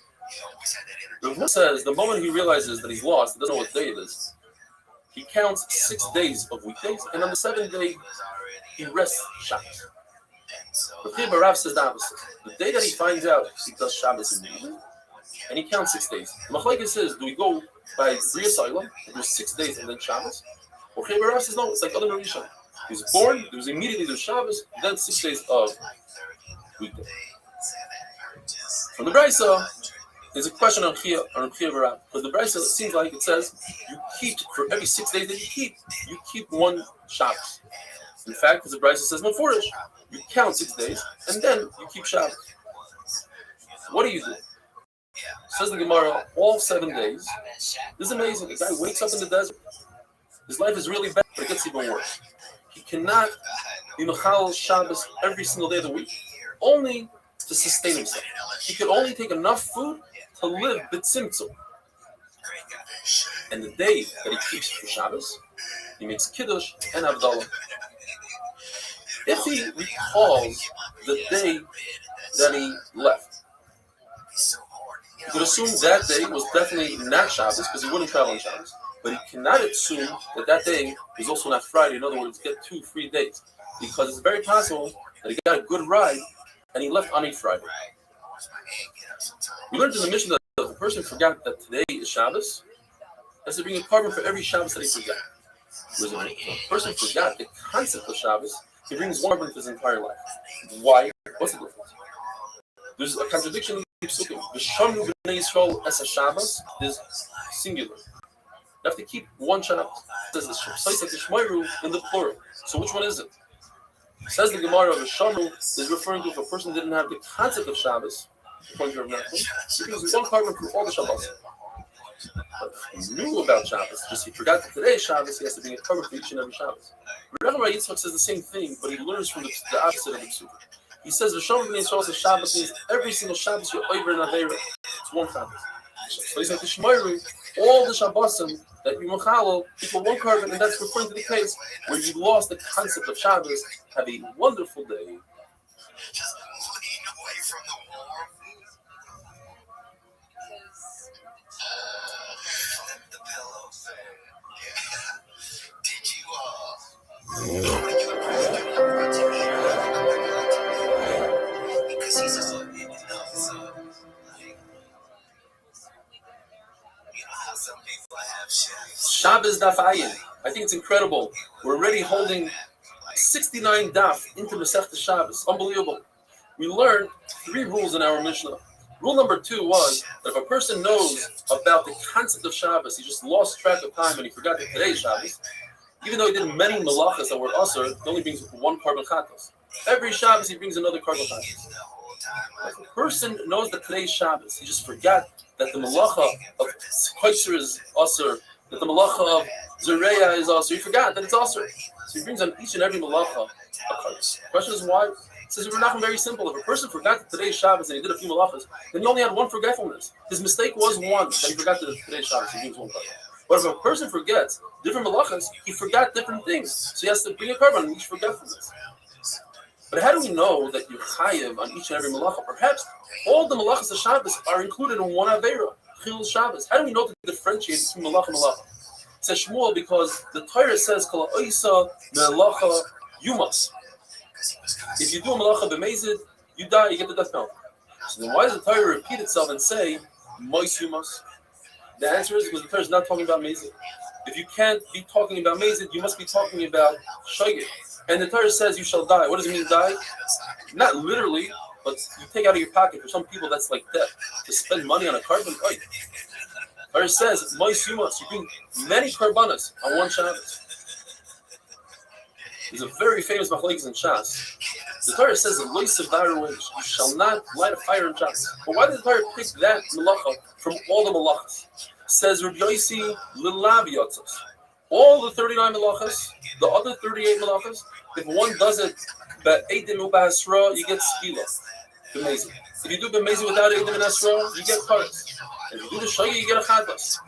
Rav says the moment he realizes that he's lost, he doesn't know what day it is. He counts 6 days of weekdays, and on the 7th day he rests Shabbos. But Rav says the opposite. The day that he finds out he does Shabbos immediately, and he counts 6 days. Machlekes says, do we go by Bria Soilam and do 6 days and then Shabbos? Or Rav says no, it's like other Marisha. He was born, there was immediately the Shabbos, then 6 days of weekday. From the Brisa, there's a question on Chia V'Rav, because the Brisa seems like it says you keep for every 6 days that you keep one Shabbos. In fact, because the Brisa says Mefurish, you count 6 days and then you keep Shabbos. What do you do? Says the Gemara, all 7 days. This is amazing. The guy wakes up in the desert. His life is really bad, but it gets even worse. He cannot be Mechal Shabbos every single day of the week, only to sustain himself. He could only take enough food to live b'tzimtzum. And the day that he keeps for Shabbos, he makes Kiddush and Havdalah. If he recalls the day that he left, you could assume that day was definitely not Shabbos because he wouldn't travel on Shabbos. But he cannot assume that that day was also not Friday. In other words, get 2 free days. Because it's very possible that he got a good ride and he left on a Friday. We learned in the Mishnah that if a person forgot that today is Shabbos, has to bring a carbon for every Shabbos that he forgot. Whereas if a person forgot the concept of Shabbos, he brings one carbon for his entire life. Why? What's the difference? There's a contradiction in the Psukim. V'shamnu b'nei Yisrael es Shabbos is singular. You have to keep one Shabbos. It says the Shmoiru in the plural. So which one is it? It says the Gemara of Shamu is referring to if a person didn't have the concept of Shabbos, according to Rav Nachman, because one carbon for all the Shabbos. But if he knew about Shabbos, just he forgot that today is Shabbos, he has to bring a carbon for each and every Shabbos. Rav Yitzchak says the same thing, but he learns from the opposite of the Psukim. He says the Shamu b'nei Yisrael says Shabbos means every single Shabbos you're over and Aveira. It's one Shabbos. So he's like the Shmoiru, all the Shabbosim that you machalo equal one carbon, and that's referring to the case where you lost the concept of Shabbos. Have a wonderful day. Just lean away from the wall. Flip the pillow. Did you because he's a some people have Shabbos Daf Ayin. I think it's incredible. We're already holding 69 daf into Masechta Shabbos. Unbelievable. We learned 3 rules in our Mishnah. Rule number 2 was that if a person knows about the concept of Shabbos, he just lost track of time and he forgot that today's Shabbos, even though he did many malachas that were usher, he only brings 1 carbon chatos. Every Shabbos he brings another carbon chatos. If a person knows that today's Shabbos, he just forgot that the malacha of Koitzer is usher, that the malacha of Zereya is usher. He forgot that it's usher. So he brings on each and every malacha a chatos. The question is why? It says we're not very simple. If a person forgot that today's Shabbos and he did a few malachas, then he only had 1 forgetfulness. His mistake was 1 that he forgot that today's Shabbos. He brings 1 carbon. But if a person forgets different malachas, he forgot different things. So he has to bring a carbon on each forgetfulness. But how do we know that you're chayiv on each and every malacha? Perhaps all the malachas of Shabbos are included in one avera, Chilul Shabbos. How do we know to differentiate between malacha and malacha? It says Shmuel because the Torah says Kol ha'oisa me'alacha yumas. If you do a malacha b'mezid, you die, you get the death penalty. So then why does the Torah repeat itself and say mois yumas? The answer is because the Torah is not talking about mezid. If you can't be talking about mezid, you must be talking about shogeg. And the Torah says you shall die. What does it mean die? Not literally, but you take out of your pocket. For some people, that's like death. To spend money on a carbon. The Torah says, mois yumas, you bring many karbanas on one Shabbos. There's a very famous machlekes in Shas. The Torah says that you shall not light a fire in Shabbos. But why did the Torah pick that malacha from all the malachas? Says Rabbi Yossi Lilav Yotzos. All the 39 malachas, the other 38 malachas, if one does it b'eidim u'b'asra, you get skila, b'mezi. If you do b'mezi without eidim and asra, you get kares. If you do the shaya, you get a chatas.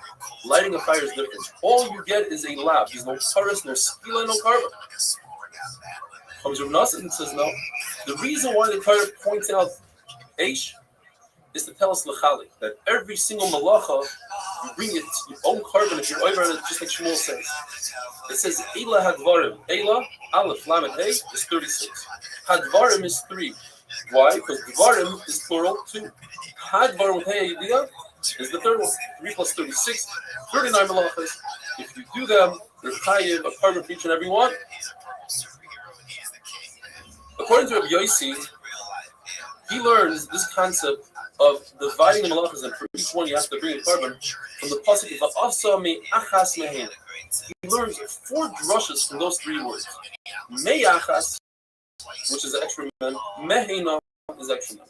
Lighting a fire is different. All you get is a lab. There's no kares, no skila, no carbon. Comes Rav Nassim and says no. The reason why the Torah points out Eish is to tell us lechali, that every single malacha you bring it your own carbon if you're over it, just like Shmuel says. It says Eila Hadvarim. Eila Aleph Lamed Hey is 36. Hadvarim is 3. Why? Because Dvarim is plural 2. Hadvarim with Hey Yediyah is the third one. 3 plus 36, 39 malachas. If you do them, you're chayiv a carbon for each and every one. According to Rabbi Yossi, he learns this concept of dividing the malachas, and for each one you have to bring a carbon from the pasuk of Va'asa me'achas me'hein. He learns 4 drushes from those 3 words. Me'achas, which is the extra man, me'heina is extra man.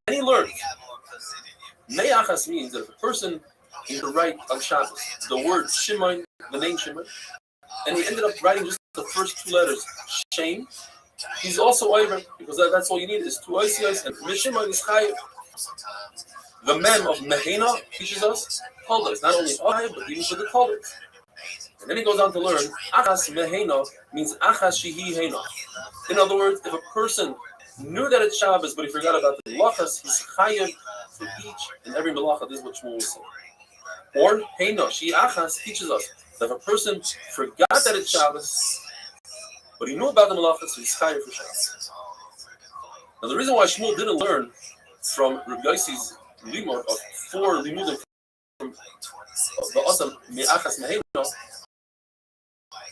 And he learns me'achas means that if a person would write on Shabbos the word Shimon, the name Shimon, and he ended up writing just the first 2 letters, Shem, he's also over, because that's all you need is 2 oisios, and Mishimon is chayiv. The mem of Mehena teaches us colors, not only I, but even for the colors. And then he goes on to learn Achas Mehena means Achas Shihi Hena. In other words, if a person knew that it's Shabbos, but he forgot about the malachas, he's chayiv for each and every malacha. This is what Shmuel was saying. Or Hena, Shi Achas teaches us that if a person forgot that it's Shabbos, but he knew about the malachas, so he's chayiv for Shabbos. Now the reason why Shmuel didn't learn from Rabbi Yossi's limud of 4 limudim from the Asam Me'achas Mehena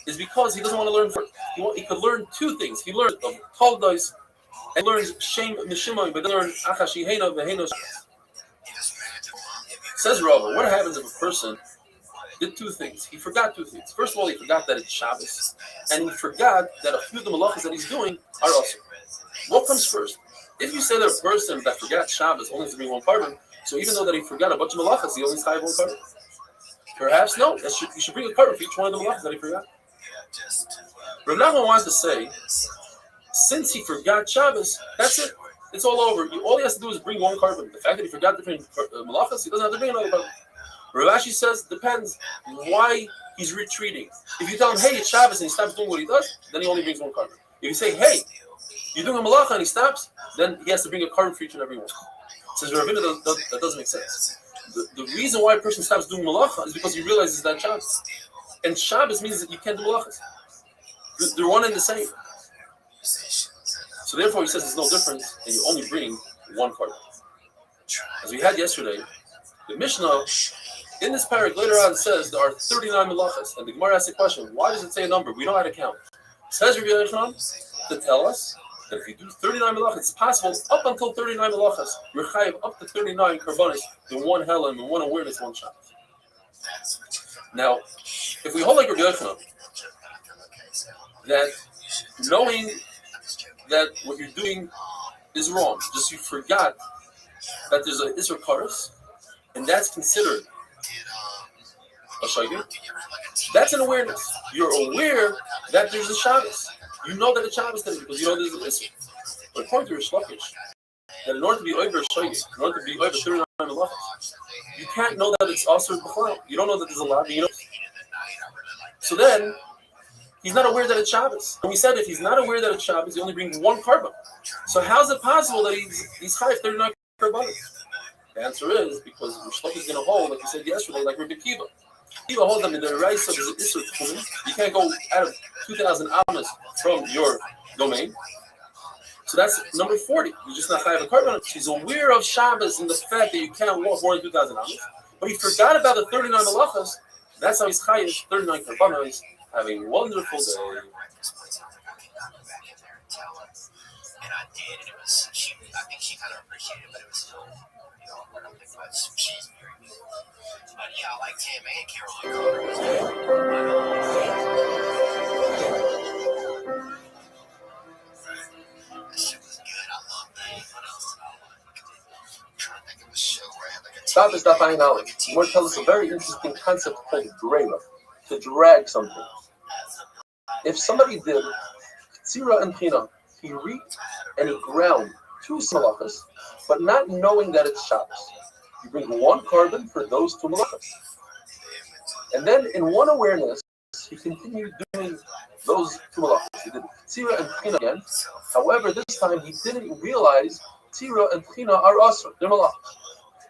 is because he doesn't want to learn. He could learn 2 things. He learned of Taldos and learns Shem Mishimai, but then learns Achas Shehena Vehena. Says Rava, what happens if a person did 2 things? He forgot 2 things. First of all, he forgot that it's Shabbos, and he forgot that a few of the malachas that he's doing are also. What comes first? If you say that a person that forgot Shabbos only has to bring 1 carbon, so even though that he forgot a bunch of malachas, he only has 1 carbon. Perhaps no. You should bring a carbon for each one of the malachas that he forgot. Rav Nachman wanted to say, since he forgot Shabbos, that's it. It's all over. All he has to do is bring 1 carbon. The fact that he forgot different malachas, he doesn't have to bring another carbon. Rav Ashi says, depends why he's retreating. If you tell him, hey, it's Shabbos, and he stops doing what he does, then he only brings 1 carbon. If you say, hey, you're doing a malacha and he stops, then he has to bring a carbon for each and every one. Says Ravina, that doesn't make sense. The reason why a person stops doing malacha is because he realizes that Shabbos. And Shabbos means that you can't do malachas. They're one and the same. So therefore he says there's no difference and you only bring 1 carbon. As we had yesterday, the Mishnah, in this paragraph later on says there are 39 malachas. And the Gemara asks the question, why does it say a number? We know how to count. Says Rabbi Yochanan to tell us that if you do 39 malachas, it's possible up until 39 malachas, you're chayiv up to 39 karbanis in 1 helam, in 1 awareness, 1 shot. Now, if we hold like Rabbi Yochanan, that knowing that what you're doing is wrong, just you forgot that there's an Isra Karas, and that's considered a Shaygin, that's an awareness. You're aware that there's a Shabbos. You know that it's Shabbos today because you know there's an Isra. But according to Rish Lakish, that in order to be over a Shaygin, in order to be over 39 malachas, you can't know that it's also before. You don't know that there's a lot, you know. So then, he's not aware that it's Shabbos. And we said if he's not aware that it's Shabbos, he only brings 1 carbon. So how's it possible that he's chayiv 39 karbanos? The answer is because Rish is going to hold, like you said yesterday, like Rabbi Kiva. Kiva holds them in the right side of the Isser Tchumen. You can't go out of 2,000 amas from your domain. So that's number 40. You're just not chayiv a carbon. She's aware of Shabbos and the fact that you can't walk more than 2,000 amas. But he forgot about the 39 malachas. That's how he's chayiv 39 karbanos. Have a wonderful day. And I did, and it was, I think she kind of appreciated it, but it was still, I don't think much. She's very good. But yeah, I like Tim and Carol. Stop is not buying knowledge. The Gemara tells us a very interesting concept called greva, to drag something. If somebody did tzira and china, he reaped and he ground two malachas, but not knowing that it's Shabbos. You bring one carbon for those two malachas. And then in one awareness, he continued doing those two malachas. He did tzira and china again. However, this time he didn't realize tzira and china are asr. They're malachas.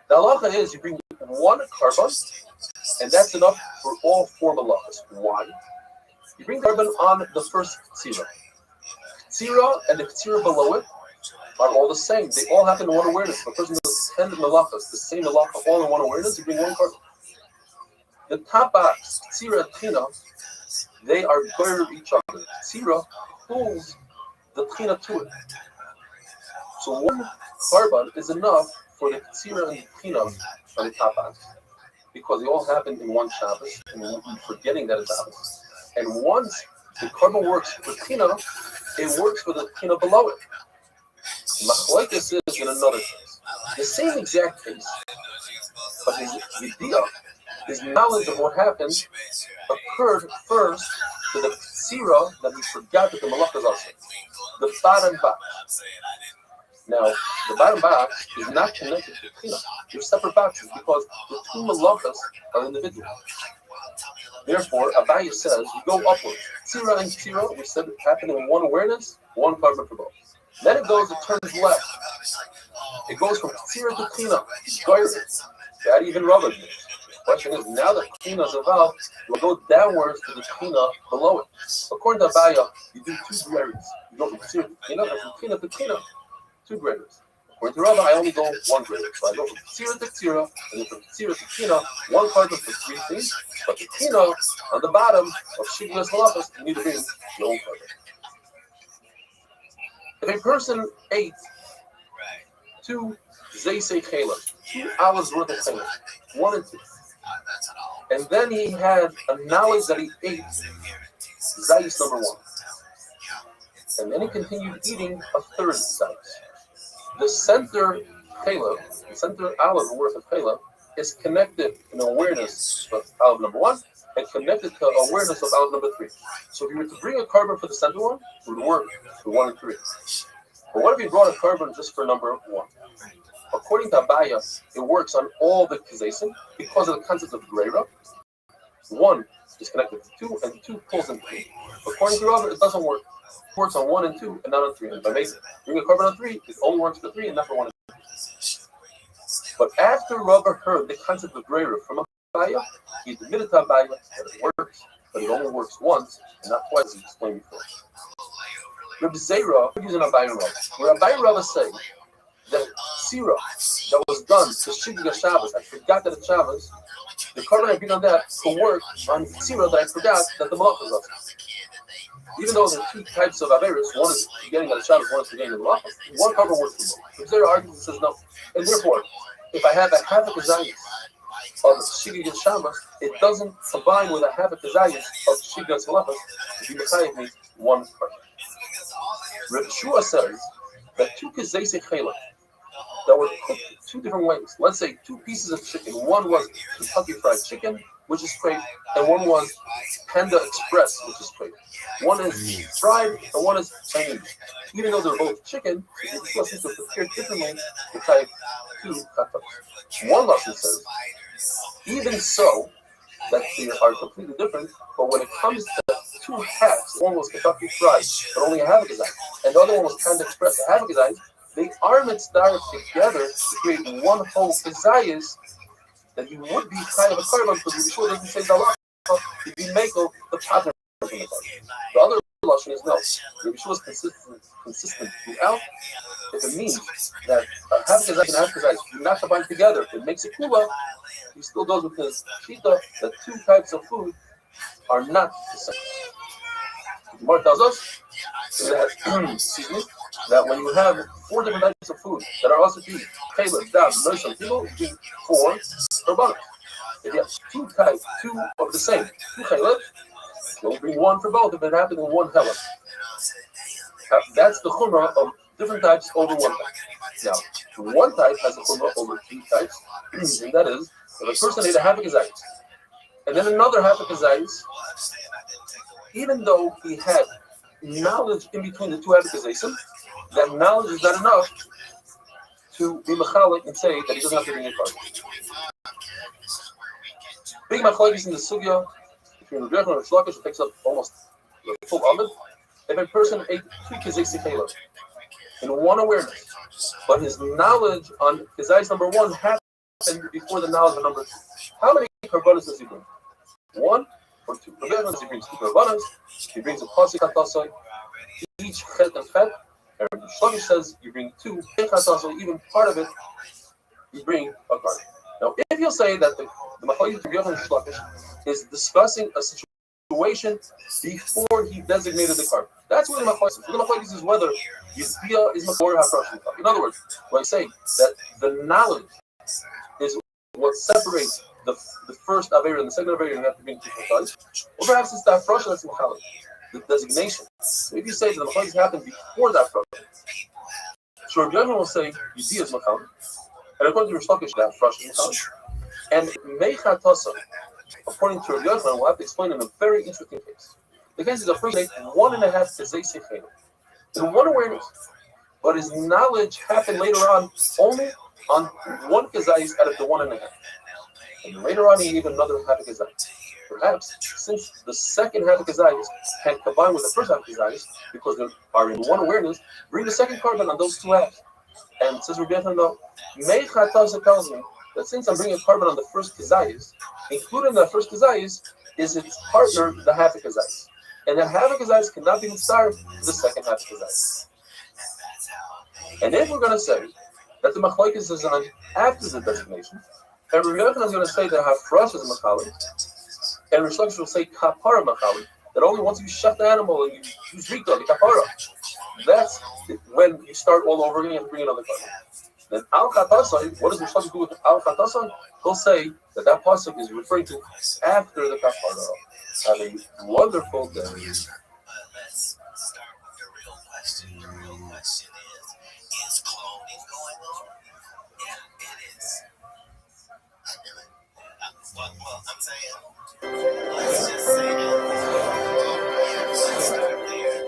The halacha is you bring one carbon, and that's enough for all four malachas. Why? You bring carbon on the first tzira. Tzira and the tzira below it are all the same. They all happen in one awareness. If a person does 10 malachas, the same malacha, all in one awareness, you bring one carbon. The top box, tzira and china, they are goyer each other. Tzira pulls the china to it. So one carbon is enough for the tzira and china on the top box, because they all happen in one Shabbos, and we're forgetting that it's Shabbos. And once the carbon works for china, it works for the china below it. Machlokes is in another case. The same exact case, but his idea, his knowledge of what happened, occurred first to the tzira that he forgot that the malach is also. The bottom box. Now, the bottom box is not connected to china. They're separate boxes because the two malachas are individual. Therefore, Abaye says you go upwards. Tzira and tzira, we said it happened in one awareness, one carbon for both. Then it turns left. It goes from tzira to china. That even rubber. The question is, now that china is involved, you go downwards to the china below it. According to Abaye, you do two grades. You go from tzira to china, and from china to china, two graders. According to Rabbi, I only go one grader. So I go from tzira to tzira, and then from tzira to china, one carbon for three things. But the china on the bottom of shiglas halachas, you need to bring your own carbon. If a person ate two zeisei chela, 2 hours worth of chela, 1 and 2, and then he had a knowledge that he ate zayis number 1, and then he continued eating a third zayis. The center chela, the center olive worth of chela, is connected in awareness of olive number 1 and connected to awareness of olive number 3. So if you were to bring a carbon for the center one, it would work for 1 and 3. But what if you brought a carbon just for number 1? According to Abaye, it works on all the kazesim because of the concept of greira. 1 is connected to 2, and 2 pulls in 3. According to Rabbi, it doesn't work. It works on 1 and 2 and not on 3. And if I bring a carbon on 3, it only works for 3 and not for 1 and 2. But after Rabbi heard the concept of greira from Abaye, he admitted to Abaye that it works, but it only works once and not twice, as he explained before. Rabbi Zera, using Abaye Rabbi, where Abaye Rabbi say that sira that was done to Shigga Shabbos, I forgot that it's Shabbos, the carbon I beat on that to work on sira that I forgot that the malach was up. Even though there are 2 types of averos, one is getting at the Shabbos, one is getting at the malach, one carbon works for both. Rabbi Zera argues and says no. And therefore, if I have a half a kazayas of Shigga Shabbos, it doesn't combine with a half a kazayas of Shigga Malachas to be mechayiv me one carbon. Rabbi Shua says that 2 kazeisei chela that were cooked 2 different ways. Let's say 2 pieces of chicken. One was Kentucky Fried Chicken, which is great, and one was Panda Express, which is great. One is fried, and one is Chinese. Even though they're both chicken, each lesson is prepared differently to type 2 katas. One lesson says, even so, that they are completely different, but when it comes to 2 halves, one was Kentucky Fried, but only a half a kazai, and the other one was Panda Express, a half a kazai, they are mitzvah together to create one whole kazayas that you would be kind of a carbon, because Yeshua doesn't say the law, you'd be makel the pattern of the The other lashon is no. Yeshua is consistent throughout. If it means that half kazayas and half kazayas do not combine together, it makes it kula. He still goes with his shita that 2 types of food are not the same. The Gemara tells us that, that when you have 4 different types of food that are also eaten, caleb, dab, noisham, people eat 4 korbanos. If you have 2 types, 2 of the same, 2 caleb, you'll bring 1 for both if it happened in 1 halach. That's the chumrah of different types over 1 type. Now, 1 type has a chumrah over 2 types, And that is, if a person ate a half a kazayis, and then another half a kazayis, even though he had knowledge in between the two half a kazayis, that knowledge is not enough to be machalik and say that he doesn't have to bring a carbon. Big machlokes in the sugya between the Rebbe and the Shlokish, it takes up almost the full oven. If a person ate 2 kazayis in one awareness, but his knowledge on kazayis number 1 happened before the knowledge of number 2, how many karbanos does he bring? 1 or 2? He brings 2 karbanos. He brings a pasik hatasai, each chet and chet. And the Shlokish says you bring 2 hatasai, even part of it you bring a carbon. Now, if you'll say that the machlokes of Yochanan and Shlokish is discussing a situation before he designated the carbon, that's where the machlokes is. The machlokes is whether Yizbiyah is makor hafrashim. In other words, when I say that the knowledge is what separates the first Aveira and the second Aveira, and have to bring 2 hatas, or perhaps it's the hafrashim that's machalik, the designation. So if you say that the machlokes happened before that hafrashim, so Rabbi Yochanan will say Yizbiyah is machalik. And according to Restream, that frustrating and Meichatasa, according to Rabbi Yochanan, we'll have to explain in a very interesting case. The case is a person ate 1.5 kazayis in one awareness, but his knowledge happened later on only on 1 kazayis out of the 1.5. And later on, he ate another half a kazayis. Perhaps since the second half of kazayis can combine with the first half of kazayis because they are in one awareness, bring the second carbon on those 2 halves. And it says Rabbi Yochanan, no, Meichatasa tells me that since I'm bringing a carbon on the first kazayis, including that first kazayis, is its partner, the half a kazayis. And that half a kazayis cannot be mitzvah to the second half of kazayis. And if we're going to say that the machlokes is on after the designation, and Rabbi Yochanan is going to say that hafrash is a machalik, and Rishon will say kapara machalik, that only once you shut the animal and you use rito, the kapara, that's when you start all over again and bring another carbon. Then al chatasai, what does Rishon do with al chatasai? He'll say that pasuk is referring to after the kapara. Have a wonderful day. Let's start with the real question. The real question is cloning going on? Yeah, it is. I knew it. Well, I'm saying, let's just say that. Let's start there.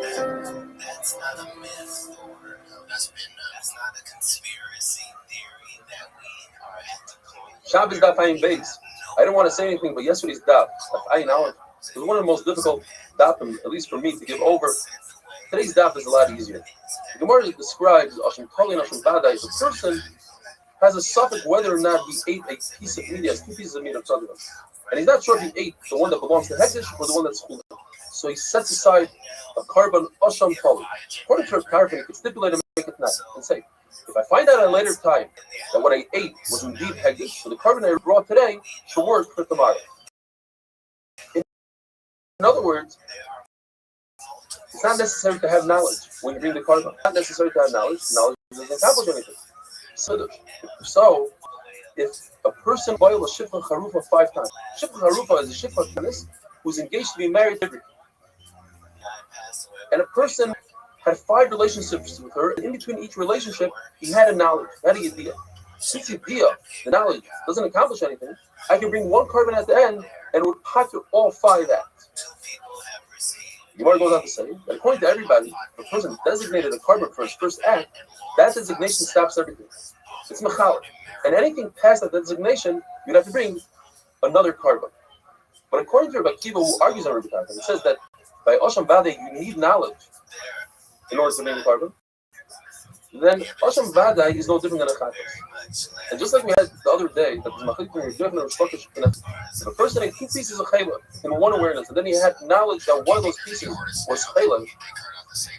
That's not a myth, or that's not a conspiracy theory that we are at the point. Shabbos daf ayin beis. I didn't want to say anything, but yesterday's daf ayin aleph was one of the most difficult dafim, at least for me, to give over. Today's daf is a lot easier. The Gemara describes Ashim Kali and Ashim Badai. The person has a suffix whether or not he ate a piece of meat. He has 2 pieces of meat of tzaddik, and he's not sure if he ate the one that belongs to Hektish or the one that's chulin. So he sets aside a carbon Asham Kali. According to a carbon, he could stipulate and make it nice and say, if I find out at a later time that what I ate was indeed Hektish, so the carbon I brought today should work for tomorrow. In other words, it's not necessary to have knowledge when you bring the carbon. It's not necessary to have knowledge. Knowledge doesn't accomplish anything. So if a person boiled a shifra charufa 5 times, shifra charufa is a shifra tennis who's engaged to be married to her, and a person had 5 relationships with her, and in between each relationship, he had a knowledge, had a idea. Since idea, the knowledge, doesn't accomplish anything, I can bring 1 carbon at the end, and it would pocket all 5 acts. The Gemara goes on to say that according to everybody, the person designated a carbon for his first act, that designation stops everything. It's machal. And anything past that designation, you'd have to bring another carbon. But according to Rabbi Kiva, who argues on Rabbi Kiva, he says that by Osham Vade, you need knowledge in order to bring the carbon. Then Osham Vade is no different than a chatas. And just like we had the other day, that the if a person ate 2 pieces of chayla in one awareness, and then he had knowledge that one of those pieces was chayla,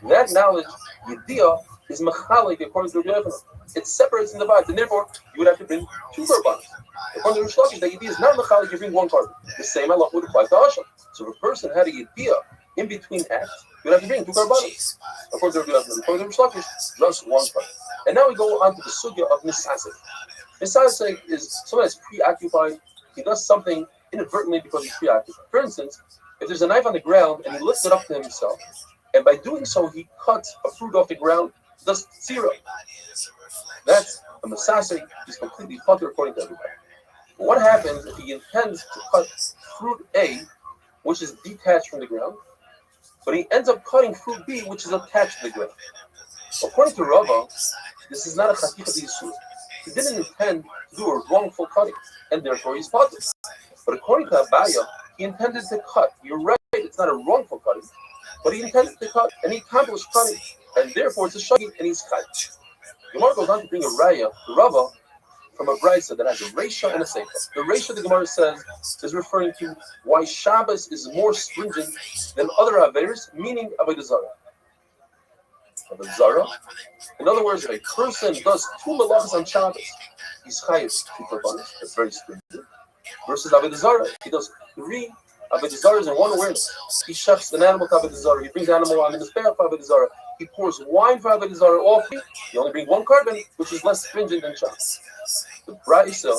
that knowledge, yediyah, is machalik according to Rabbi Yochanan. It separates and divides, and therefore you would have to bring 2 karbanos. According to Rishlokish, the yediyah is not machalik, you bring 1 carbon. The same Allah would apply to Hashem. So if a person had a yediyah in between acts, you would have to bring 2 karbanos. According to Rabbi Yochanan, according to Rishlokish, just 1 carbon. And now we go on to the sugya of nisasek. Nisasek is someone that's preoccupied. He does something inadvertently because he's preoccupied. For instance, if there's a knife on the ground and he lifts it up to himself, and by doing so he cuts a fruit off the ground, does zero. That's a Masasik. He's completely putter according to everybody. But what happens if he intends to cut fruit A, which is detached from the ground, but he ends up cutting fruit B, which is attached to the ground? According to Rava, this is not a chaticha d'isur. He didn't intend to do a wrongful cutting, and therefore he's putter. But according to Abaya, he intended to cut. You're right, it's not a wrongful cutting, but he intended to cut, and he accomplished cutting, and therefore it's a shaggy, and he's cut. Gemara goes on to bring a raya, the Rava, from a brisa that has a reisha and a seifa. The reisha, the Gemara says, is referring to why Shabbos is more stringent than other averos, meaning avodah zarah. Avodah zarah. In other words, if a person does 2 malachas on Shabbos, he's chayav 2 korbanos. That's very stringent. Versus avodah zarah, he does 3 avodah zarahs in one awareness. He chefs an animal to avodah zarah. He brings the animal on in his path for avodah zarah. He pours wine for avodah zarah. All 3. He only brings 1 carbon, which is less stringent than Shabbos. The brisa,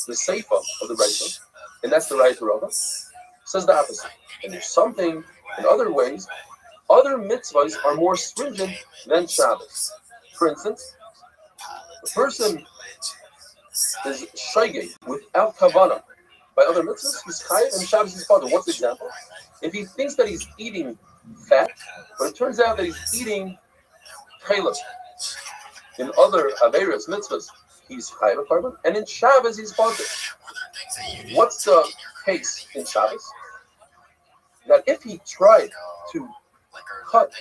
the seifa of the brisa, and that's the right to Rava, says the opposite. And there's something in other ways, other mitzvahs are more stringent than Shabbos. For instance, the person is shaygay without kavana by other mitzvahs, he's chayav, and Shabbos is father. What's the example? If he thinks that he's eating fat, but it turns out that he's eating challah in other averos mitzvahs, he's chayav a carbon, and in Shabbos he's father. What's the case in Shabbos? That if he tried to cut,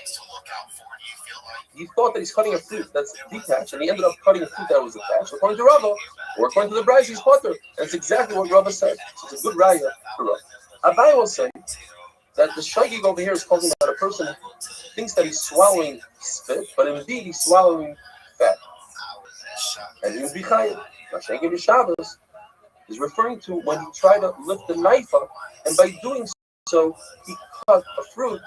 he thought that he's cutting a fruit that's detached, and he ended up cutting a fruit that was attached. According to Rava, or according to the Brisa, he's potter, and it's exactly what Rava said. So it's a good raya for Rava. Abai will say that the shagig over here is talking about a person who thinks that he's swallowing spit, but indeed he's swallowing fat, and he would be chayav. Shagig Shabbos is referring to when he tried to lift the knife up, and by doing so, he cut a fruit,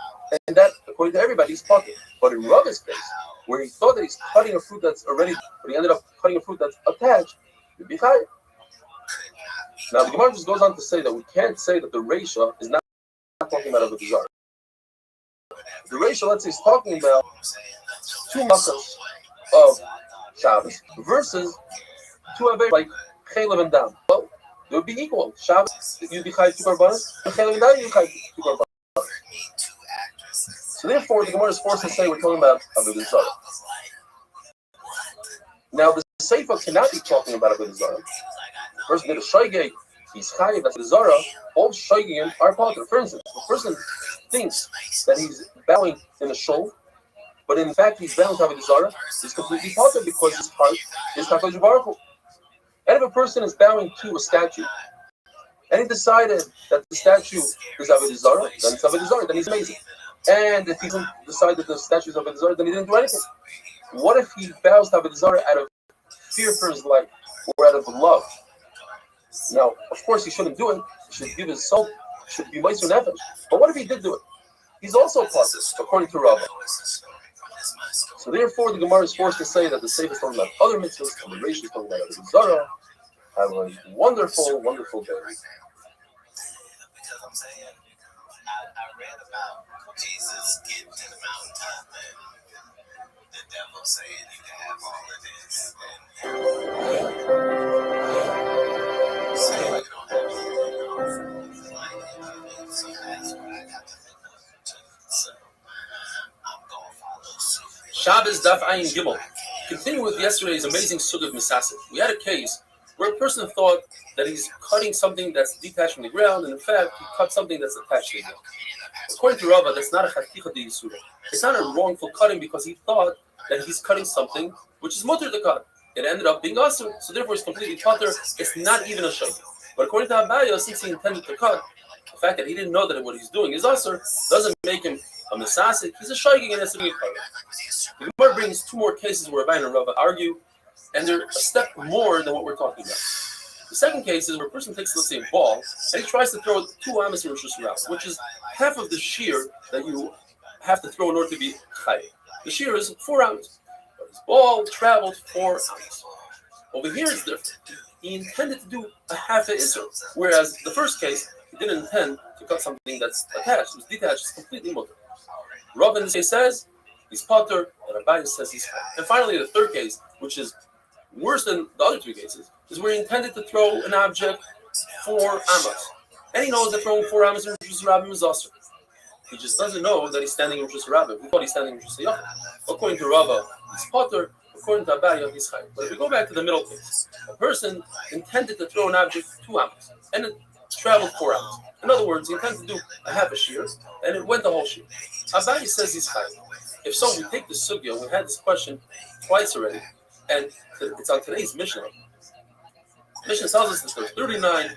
and that, according to everybody, he's potter. But in Rava's case, where he thought that he's cutting a fruit that's already, but he ended up cutting a fruit that's attached, he'd be chayav. Now, the Gemara just goes on to say that we can't say that the reisha is not talking about avodah zarah. The reisha, let's say, is talking about 2 malachas of Shabbos versus 2 averos like chelav and dam. Well, they would be equal. Shabbos, you'd be chayav 2 korbanos, and chelav and dam, you'd be chayav 2 korbanos. So therefore, the Gemara is forced to say we're talking about avodah zarah. Now, the seifa cannot be talking about avodah zarah. The person did a shaygay, he's chayav, that's avodah zarah. All shaygayim are potter. For instance, the person thinks that he's bowing in a shul, but in fact he's bowing to avodah zarah. He's completely potter because his heart is HaKadosh Baruch Hu. And if a person is bowing to a statue, and he decided that the statue is avodah zarah, then it's avodah zarah, then he's amazing. And if he didn't decide that the statue is avodah zarah, then he didn't do anything. What if he bows to avodah zarah out of fear for his life or out of love? Now, of course, he shouldn't do it. He should give his soul, should be Meiser Nefesh. But what if he did do it? He's also potter, according to Rava. So therefore, the Gemara is forced to say that the Sefer is talking about other mitzvahs, and the Reish is talking about avodah zarah. Have a wonderful, wonderful day. Because I'm saying, I read about Jesus getting to the mountaintop, and the devil saying you can have all of this, and saying you don't have anything else. So that's what I got to think of too. So I'm going to follow suit. Shabbos Daf Ayin Gimel. Continue with yesterday's amazing sugya of Misasif. We had a case where a person thought that he's cutting something that's detached from the ground, and in fact, he cut something that's attached to the ground. According to Rava, that's not a chaticha d'isur. It's not a wrongful cutting because he thought that he's cutting something which is mutter to cut. It ended up being asur, so therefore it's completely putter. It's not even a shayk. But according to Abaya, since he intended to cut, the fact that he didn't know that what he's doing is asur doesn't make him a misasik. He's a shayk and it's a big putter. The Gemara brings 2 more cases where Abaya and Rava argue, and they're a step more than what we're talking about. The second case is where a person takes, let's say, a ball, and he tries to throw 2 amas in Rosh Hashanah, which is half of the shear that you have to throw in order to be chayav. The shear is 4 amas, but his ball traveled 4 amas. Over here it's different. He intended to do a half a isser, whereas the first case, he didn't intend to cut something that's attached. It was detached. It's completely mutter. Rav in this case says, he's potter, and Abaye says he's fine. And finally, the third case, which is worse than the other two cases, is where he intended to throw an object 4 amas. And he knows that throwing 4 amas in Rosh Rabbim is also. He just doesn't know that he's standing in Rosh Rabbim. He thought he's standing in Rosh Yachid. According to Rava, he's potter. According to Abaye, he's chayv. But if we go back to the middle case, a person intended to throw an object 2 amas, and it traveled 4 amas. In other words, he intended to do a half a shear, and it went the whole shear. Abaye says he's chayv. If so, we take the sugya. We had this question twice already, and it's on today's Mishnah. Mishnah tells us that there's 39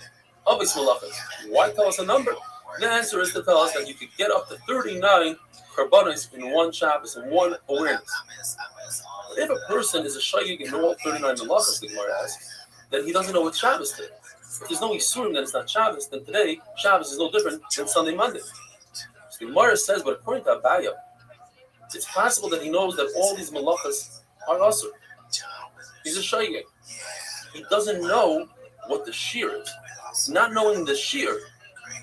Avos Malachas. Why tell us a number? The answer is to tell us that you could get up to 39 karbanos in one Shabbos, in one awareness. But if a person is a shaygig and know all 39 Malachas, the Gemara asks, then he doesn't know what Shabbos today. If there's no Yisurim that it's not Shabbos, then today Shabbos is no different than Sunday, Monday. So the Gemara says, but according to Abaye, it's possible that he knows that all these Malachas are asur. He's a shaygig. He doesn't know what the shear is. Not knowing the shear,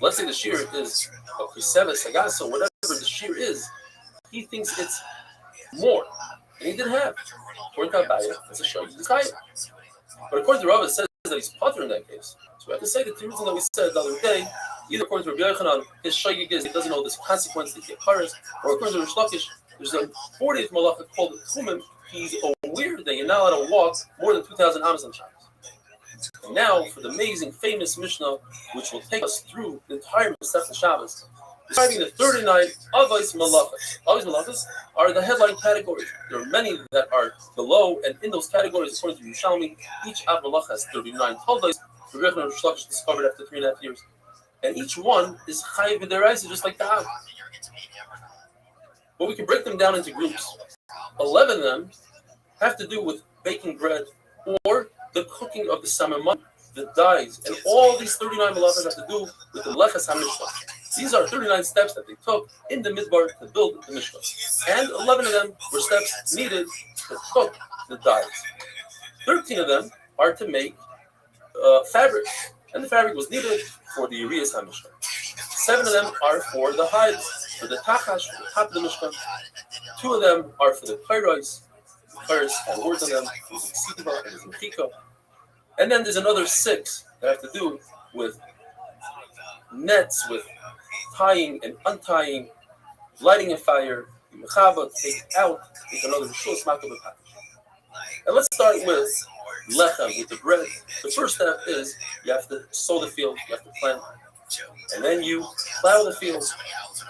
let's say the shear is a Kriseves, Agaso, whatever the shear is, he thinks it's more. And he didn't have. According to Abaye, it's a shaygig. It's higher. But according to Rava, it says that he's potter in that case. So we have to say that the reason that we said the other day, either according to Rabbi Yochanan, his shaygig is he doesn't know this consequence that he occurs, or according to Rish Lakish, there's a 40th malacha called Chumim. He's aware that you're not allowed to walk more than 2,000 amas on Shabbos. And now for the amazing, famous Mishnah, which will take us through the entire Masechta Shabbos, describing the 39 Avos Malachas. Avos Malachas are the headline categories. There are many that are below, and in those categories, according to Yerushalmi, each Av Malacha has 39 Taldos. Rebbe and Rish Lakish discovered after 3.5 years. And each one is Chayiv B'Deraisa, just like the Av. But we can break them down into groups. 11 of them have to do with baking bread or the cooking of the samamon, the dyes, and all these 39 malachas have to do with the leches hamishpah. These are 39 steps that they took in the midbar to build the mishpah, and 11 of them were steps needed to cook the dyes. 13 of them are to make fabric, and the fabric was needed for the Urias hamishpah. 7 of them are for the hides, for the tachash, for the top of the mishpah. 2 of them are for the pyros. Pyros have words on them, the sitiva and the mechika. And then there's another 6 that have to do with nets, with tying and untying, lighting a fire, mechaba, take out, take another rishus, makabah. And let's start with lechem, with the bread. The first step is you have to sow the field, you have to plant, and then you plow the field.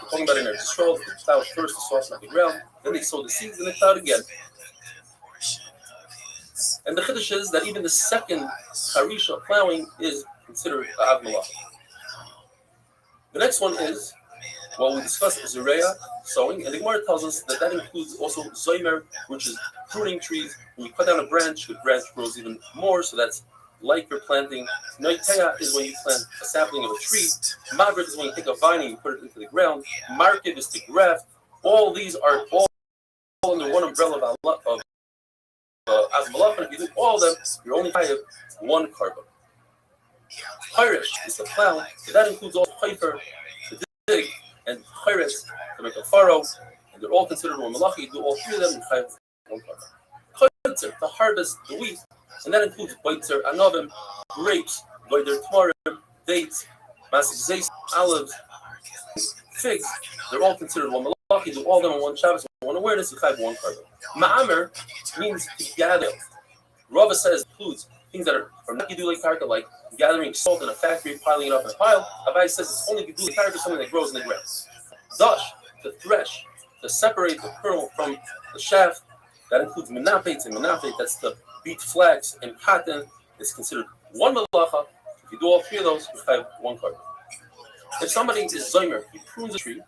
We're talking about in Eretz Yisrael, you plow first, the soil, not the ground, then they sow the seeds, and they plow it again. And the chiddush is that even the second harisha plowing is considered av malach. The next one is, well, we discussed zereya, sowing, and the Gemara tells us that that includes also zoymer, which is pruning trees. When you cut down a branch, the branch grows even more, so that's like you're planting. Noiteya is when you plant a sapling of a tree. Magrit is when you take a vine and you put it into the ground. Market is to graft. All these are all under one umbrella of as malach. If you do all of them, you're only high of one carbon. Chayrish is the plow. That includes all chayfer, to dig, and chayrish to make a furrow. And they're all considered one malach. You do all 3 of them, you're high of one carbon. Chayritzer, to harvest the wheat, and that includes boitzer, anovim, grapes, boiter tmarim, dates, masik zeis, olives, figs. They're all considered one malach. You do all of them on one Shabbos, one awareness, you have one carbon. Ma'amer means to gather. Rava says includes things that are not gedulei karka, like gathering salt in a factory, piling it up in a pile. Abaye says it's only gedulei karka, something that grows in the ground. Dash, to thresh, to separate the kernel from the shaft. That includes menafet, and menafet, that's to beat flax and cotton. It's considered one malacha. If you do all 3 of those, you have one carbon. If somebody is zoymer, he prunes a tree,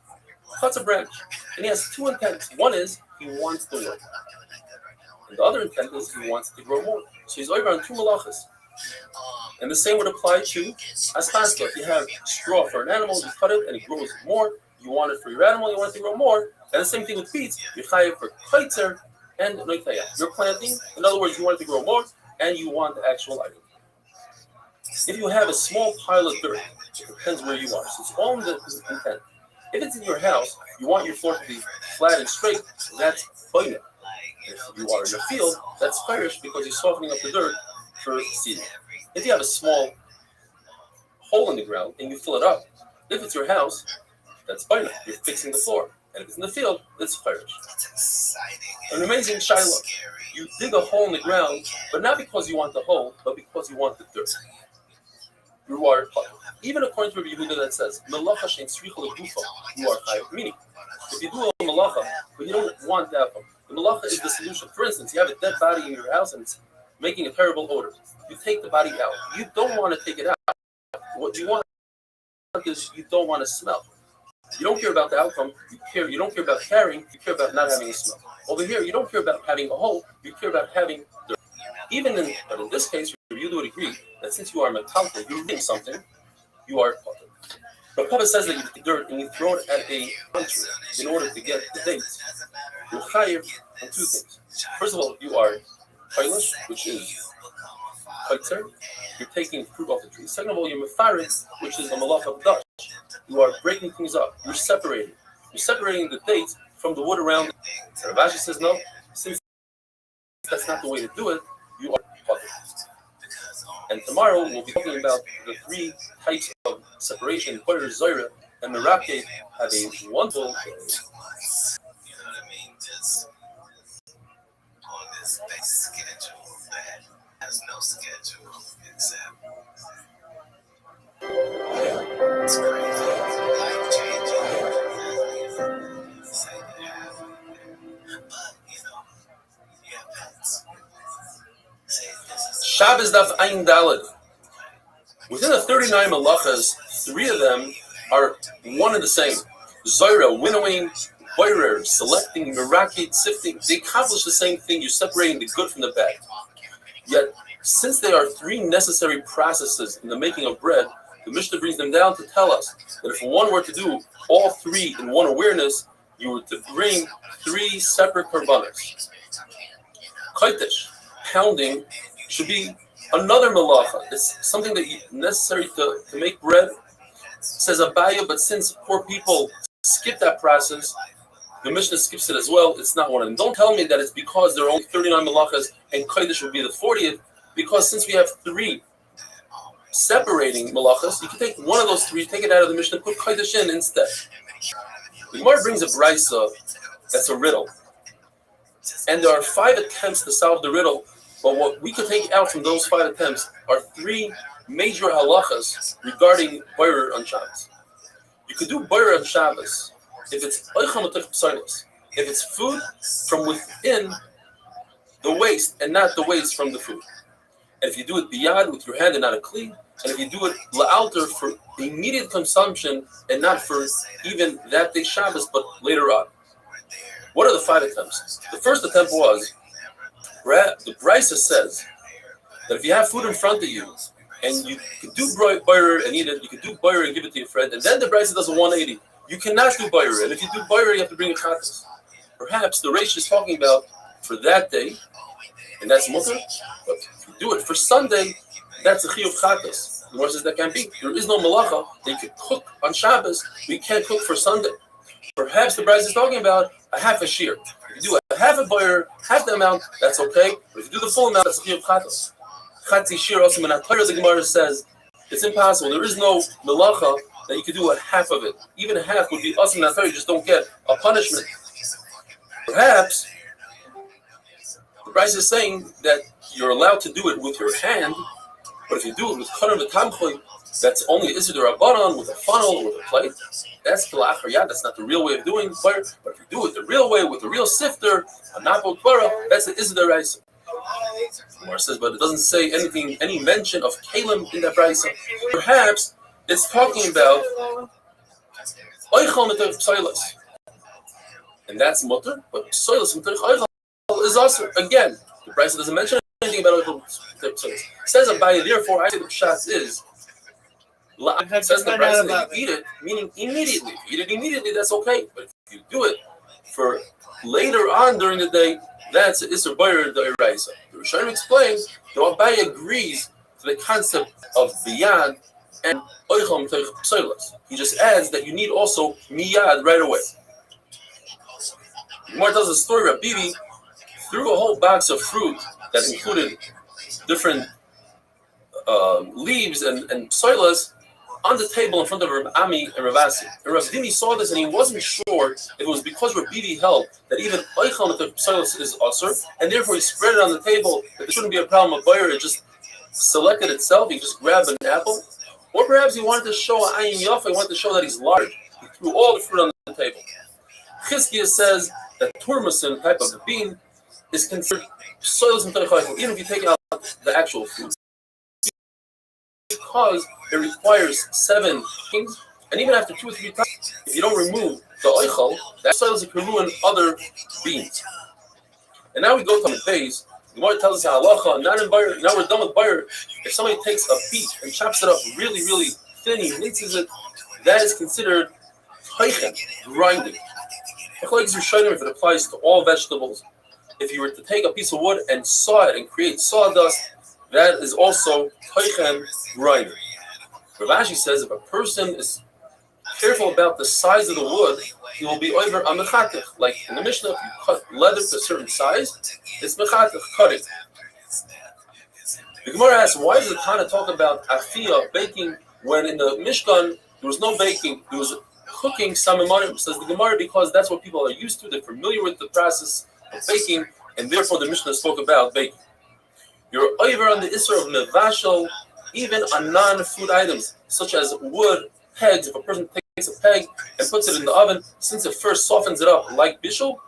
cuts a branch, and he has 2 intents. One is he wants to work, and the other intent is he wants to grow more. So he's over on 2 malachas. And the same would apply to aspasta. If you have straw for an animal, you cut it and it grows more. You want it for your animal, you want it to grow more. And the same thing with beets. You chayev for kaitzer and noitaya. You're planting. In other words, you want it to grow more, and you want the actual item. If you have a small pile of dirt, it depends where you are. So it's all in the intent. If it's in your house, you want your floor to be flat and straight, that's boina. If you are in a field, that's firish because you're softening up the dirt for seeding. If you have a small hole in the ground and you fill it up, if it's your house, that's boina. You're fixing the floor. And if it's in the field, it's firish. An amazing shiloh. You dig a hole in the ground, but not because you want the hole, but because you want the dirt. You are even according to Rabbi Yehuda that says, "Melacha shein tzricha legufa," you are chayav. Meaning, if you do a melacha, but you don't want that one, the melacha is the solution. For instance, you have a dead body in your house and it's making a terrible odor. You take the body out. You don't want to take it out. What you want is you don't want to smell. You don't care about the outcome. You don't care about carrying. You care about not having a smell. Over here, you don't care about having a hole. You care about having dirt. But in this case, you would agree that since you are metaltal, you're doing something. You are potter. But Papa says that you take dirt and you throw it at a country in order to get the dates. You're chayiv on two things. First of all, you are chaylish, which is chaitzer. You're taking fruit off the tree. Second of all, you're mefarid, which is the malach of dash. You are breaking things up. You're separating. You're separating the dates from the wood around. Rav Ashi says no. Since that's not the way to do it, you are potter. And tomorrow we'll be talking about the three types of separation. Boyer, Zoyra, and Merake have a wonderful day. You know what I mean? Just on this base schedule that has no schedule except it's crazy. Life changing. Say it happened. But you have pets. Shabbos Daf Ayin Daled. Within the 39 malachas, 3 of them are one and the same. Zoyra, winnowing, boirer, selecting, merakit, sifting. They accomplish the same thing. You're separating the good from the bad. Yet, since they are 3 necessary processes in the making of bread, the Mishnah brings them down to tell us that if one were to do all 3 in one awareness, you were to bring 3 separate korbanos. Kaitish, pounding, should be another malacha. It's something that is necessary to make bread. Says Abaya, but since poor people skip that process, the Mishnah skips it as well. It's not one of them. Don't tell me that it's because there are only 39 malachas and Kodesh would be the 40th, because since we have 3 separating malachas, you can take one of those 3, take it out of the Mishnah, put Kodesh in instead. The Gemara brings a brisa that's a riddle. And there are 5 attempts to solve the riddle, but what we could take out from those 5 attempts are 3 major halachas regarding boirer on Shabbos. You could do boirer on Shabbos if it's if it's food from within the waste and not the waste from the food. And if you do it biyad with your hand and not a kli, and if you do it la'alter for immediate consumption and not for even that day Shabbos, but later on. What are the 5 attempts? The first attempt was, the brisa says that if you have food in front of you and you could do boirer and eat it, you could do boirer and give it to your friend, and then the brisa does a 180. You cannot do boirer, and if you do boirer, you have to bring a chatas. Perhaps the Reish is talking about for that day, and that's mutter, but if you do it for Sunday, that's a chiyuv chatas. The Gemara says that can't be. There is no malacha that you could cook on Shabbos. We can't cook for Sunday. Perhaps the brisa is talking about a half a shear. If you do a half a boirer, half the amount, that's okay. But if you do the full amount, that's a chiyuv chatas. Chatzi shir also in the Gemara says it's impossible. There is no malacha that you could do a half of it. Even a half would be awesome. You just don't get a punishment. Perhaps the brisa is saying that you're allowed to do it with your hand, but if you do it with kaner v'tamchoy, that's only Isidor Rabbanon with a funnel, with a plate. That's Kilachar. That's not the real way of doing fire. But if you do it the real way, with the real sifter, a Napo Kvara, that's the Isidor Raisa. Gemara says, but it doesn't say anything, any mention of Kalim in that Raisa. Perhaps it's talking about Oichal Metoch Psoilas. And that's Mutter, but Psoilas Metoch Oichal is also, again, the Raisa doesn't mention anything about Oichal Metoch Psoilas. It says Abaya, therefore, I say the Pshat is, says the brisa that you eat it, meaning immediately. If you eat it immediately, that's okay. But if you do it for later on during the day, that's Isser Boyer D'Oraisa. The Rishonim explains that Abaye agrees to the concept of biyad and oichal mitoch psoilas. He just adds that you need also miyad right away. Gemara tells a story that Bibi threw a whole box of fruit that included different leaves and soilas on the table in front of Rav Ami and Rav Asi. And Rav Dimi saw this and he wasn't sure if it was because Rav Bibi held that even oichal with the soilas is usher, and therefore he spread it on the table that there shouldn't be a problem with buyer. It just selected itself. He just grabbed an apple, or perhaps he wanted to show ayin yafa. He wanted to show that he's large. He threw all the fruit on the table. Chizkiah says that turmasin type of bean is considered soils and toichal, even if you take out the actual fruit, because it requires 7 things, and even after 2 or 3 times, if you don't remove the oichal, that soils can ruin other beans. And now we go to the base. The Gemara tells us halacha, not in buyer. Now we're done with buyer. If somebody takes a beet and chops it up really, really thin, he minces it, that is considered toichen, grinding. If it applies to all vegetables. If you were to take a piece of wood and saw it and create sawdust, that is also toichen, grinding. Rav Ashi says if a person is careful about the size of the wood, he will be over a mechatech. Like in the Mishnah, if you cut leather to a certain size, it's mechatech, cutting. The Gemara asks, why does the Tana talk about afiyah, baking, when in the Mishkan there was no baking, there was cooking samimonim? Says the Gemara, because that's what people are used to, they're familiar with the process of baking, and therefore the Mishnah spoke about baking. You're over on the Isra of Mevashal, even on non-food items, such as wood, pegs. If a person takes a peg and puts it in the oven, since it first softens it up like bishul,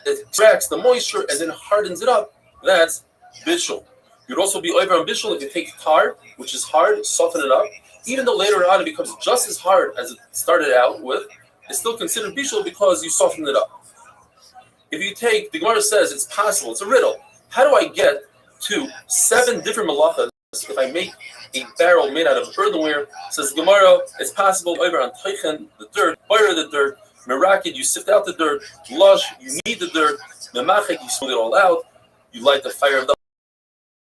it extracts the moisture and then hardens it up, that's bishul. You'd also be over on bishul if you take tar, which is hard, soften it up. Even though later on it becomes just as hard as it started out with, it's still considered bishul because you softened it up. If you take, the Gemara says it's possible, it's a riddle. How do I get to 7 different malachas if I make a barrel made out of earthenware? Says Gemara, it's possible over on toichen, the dirt, boyer the dirt, merakid, you sift out the dirt, lush, you knead the dirt, memachek, you smooth it all out, you light the fire of the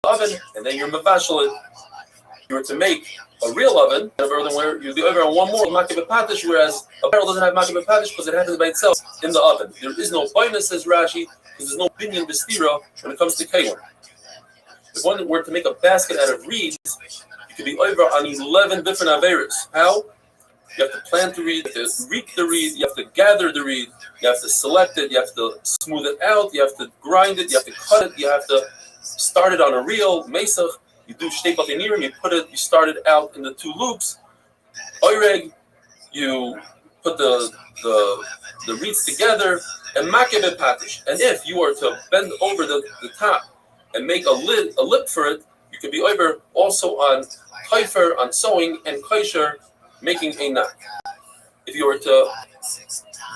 oven, and then you're mevashal it. If you were to make a real oven of earthenware, you'd be over on one more makeh b'patish, whereas a barrel doesn't have makeh b'patish because it happens by itself in the oven. There is no baina, says Rashi, because there's no binyan b'stira when it comes to kalim. If one were to make a basket out of reeds, you could be over on 11 different averas. How? You have to plant the reed, you have to reap the reed, you have to gather the reed, you have to select it, you have to smooth it out, you have to grind it, you have to cut it, you have to start it on a reel, mesach, you do shtei batinirim, you start it out in the 2 loops, oireg, you put the reeds together, and makeh b'patish. And if you were to bend over the top and make a lip for it, you could be over also on kaifer, on sewing, and kaisher, making a knot. If you were to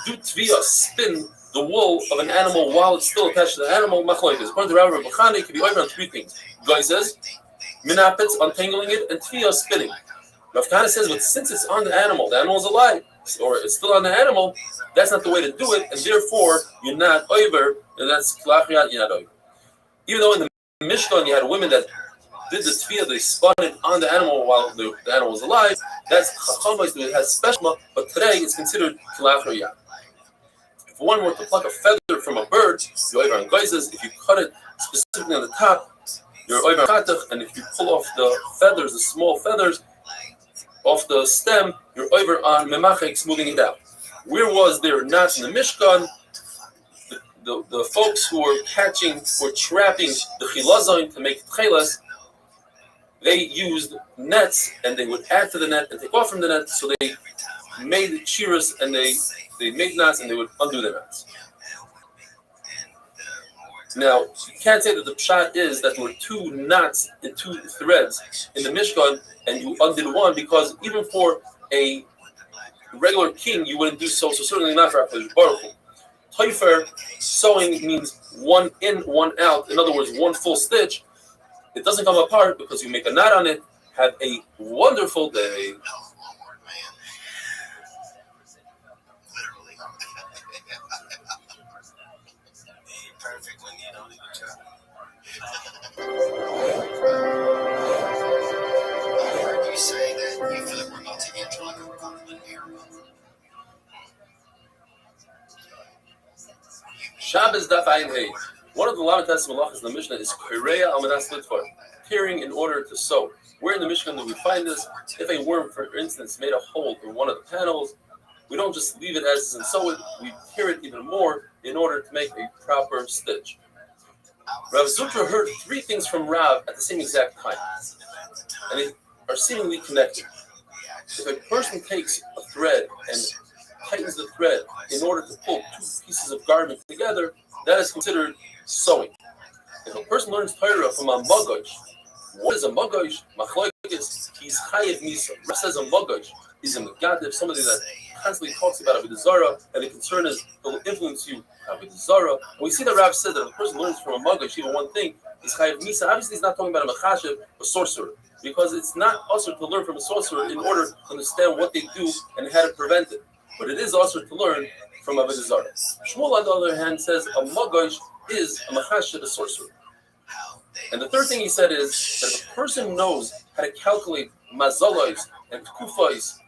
do tviyah, spin the wool of an animal while it's still attached to the animal, machlokes. According to Rabbi Bechani, it could be over on 3 things. Guy says, minapets, untangling it, and tviyah, spinning. Rav Kahana says, but since it's on the animal is alive, or it's still on the animal, that's not the way to do it, and therefore you're not over, and that's klachiyat, you're not over. Even though in the Mishkan you had women that did the tefillah, they spun it on the animal while the animal was alive, that's chachamos, it has special, but today it's considered klachiyat. If one were to pluck a feather from a bird, you're over on geizes. If you cut it specifically on the top, you're over on katach, and if you pull off the feathers, the small feathers, off the stem, you're over on memachek, smoothing it out. Where was there knots in the Mishkan? The folks who were trapping the chilazon to make tchelas, they used nets, and they would add to the net and take off from the net, so they made shiras, and they made knots, and they would undo the knots. Now, you can't say that the pshat is that there were 2 knots and 2 threads in the Mishkan, and you undid one, because even for a regular king, you wouldn't do so certainly not for HaKadosh Baruch Hu. Taifer, sewing means 1 in, 1 out. In other words, 1 full stitch. It doesn't come apart because you make a knot on it. Have a wonderful day. Perfect when you don't even try. I heard you say that you feel like we're about to enter like a golden era. Shabbos Daf Ayin Hey. One of the Lamitas Malachas in the Mishnah is Kireya Almanas Litvar, tearing in order to sew. Where in the Mishnah do we find this? If a worm, for instance, made a hole in one of the panels, we don't just leave it as is and sew it, we tear it even more in order to make a proper stitch. Rav Zutra heard three things from Rav at the same exact time, and they are seemingly connected. If a person takes a thread and tightens the thread in order to pull two pieces of garment together, that is considered sewing. If a person learns Torah from a Magosh, what is a Magosh? Machlokes, he's Chayev Misa. Rav says a Magosh is a Megadev, somebody that constantly talks about Avodah Zarah, and the concern is it will influence you, Avodah Zarah. And we see that Rav said that if a person learns from a Magosh, even one thing, is Chayev Misa. Obviously, he's not talking about a Mechashev, a sorcerer, because it's not also to learn from a sorcerer in order to understand what they do and how to prevent it. But it is also to learn from Avodah Zarah. Shmuel, on the other hand, says a Magosh is a Mechashev, a sorcerer. And the third thing he said is that if a person knows how to calculate mazalos and kufais,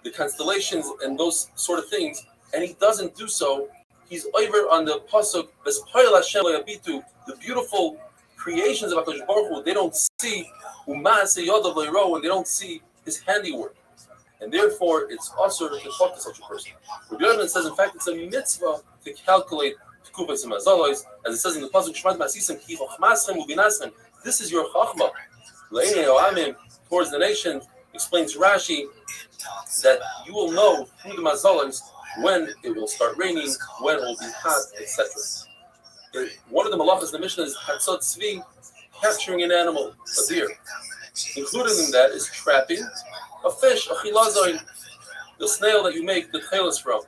the constellations and those sort of things, and he doesn't do so, he's over on the pasuk V'Spoil Hashem Yabitu, the beautiful creations of HaKadosh Baruch Hu. They don't see U'Maaseh Yodav Le'ro, and they don't see his handiwork, and therefore it's also to talk to such a person. Rabbi Yochanan says, in fact, it's a mitzvah to calculate kufais and mazalos, as it says in the pasuk Shmat Masisim Ki Chochmaschem U'Binaschem. This is your chachma Le'nei Oamim, towards the nation. Explains Rashi that you will know through the mazalos when it will start raining, when it will be hot, etc. One of the malachas in the Mishnah is Hatzot Tzvi, capturing an animal, a deer. Included in that is trapping a fish, a chilazoin, the snail that you make the chelas from.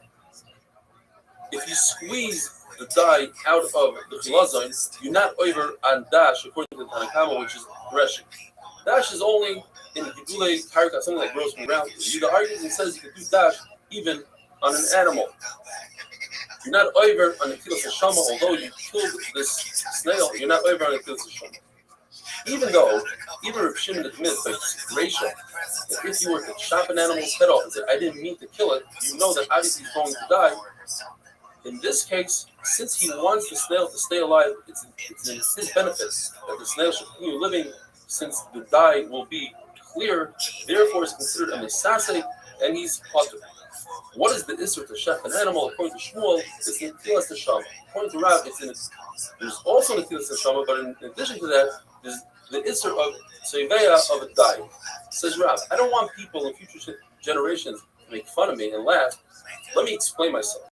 If you squeeze the dye out of the chilazoin, you're not over on dash, according to the Tanakama, which is threshing. Dash is only in the Gidulei Karka, something that grows from the ground. The argument and says you can do dash even on an animal. You're not over on the Kilos Hashama, although you killed this snail, you're not over on the Kilos Hashama. Even Rav Shimon admits, like Rachel, that if you were to chop an animal's head off and say, I didn't mean to kill it, you know that obviously he's going to die. In this case, since he wants the snail to stay alive, it's in his benefit that the snail should continue living, since the dye will be clear, therefore is considered a misasek, and he's potter. What is the isser to chef an animal? According to Shmuel, it's the Netilas Neshama. According to Rav, there's also Netilas Neshama, but in addition to that, there's the isser of Tzeveya of a dye. Says Rav, I don't want people in future generations to make fun of me and laugh. Let me explain myself.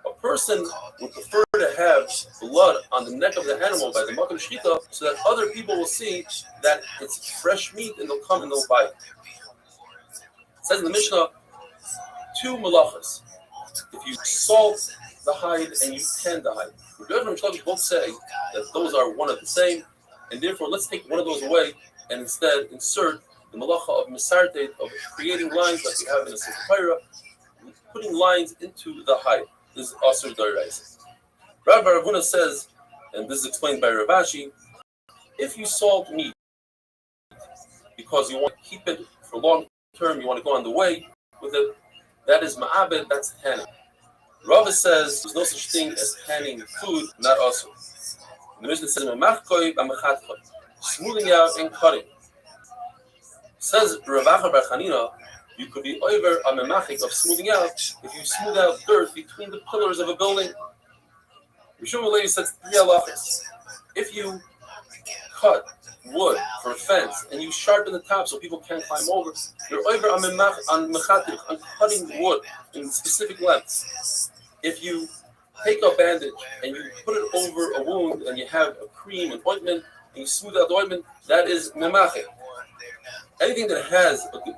A person would prefer to have blood on the neck of the animal by the Makam Shchita so that other people will see that it's fresh meat and they'll come and they'll buy it. It says in the Mishnah, two malachas. If you salt the hide and you tan the hide. Rabbi and Shlomo both say that those are one of the same, and therefore let's take one of those away and instead insert the malacha of misartet, of creating lines like we have in the Sefer Torah, putting lines into the hide. This is Asur Daraisa. Rabbi Ravuna says, and this is explained by Ravashi, if you salt meat because you want to keep it for long term, you want to go on the way with it, that is ma'abed, that's tanning. Rava says there's no such thing as tanning food, not Asur. The Mishnah says, smoothing out and cutting. Says Ravacha Bar Chanina, you could be over a memachik of smoothing out if you smooth out dirt between the pillars of a building. Rishon Levi says 3 halachas. If you cut wood for a fence and you sharpen the top so people can't climb over, you're over on mechatik, on cutting wood in specific lengths. If you take a bandage and you put it over a wound and you have a cream and ointment and you smooth out the ointment, that is memachik. Anything that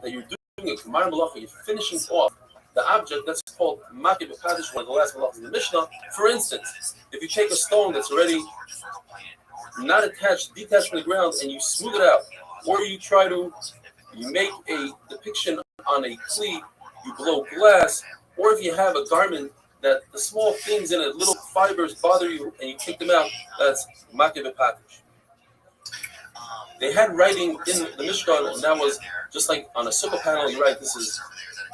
you're doing a Gemara Malacha, you're finishing off the object, that's called Makeh B'Kadish, one of the last Malachas in the Mishnah. For instance, if you take a stone that's already not attached, detached from the ground, and you smooth it out, or you make a depiction on a kli, you blow glass, or if you have a garment that the small things in it, little fibers bother you, and you take them out, that's Makeh B'Kadish. They had writing in the Mishkan, and that was just like on a sukkah panel, you write, this is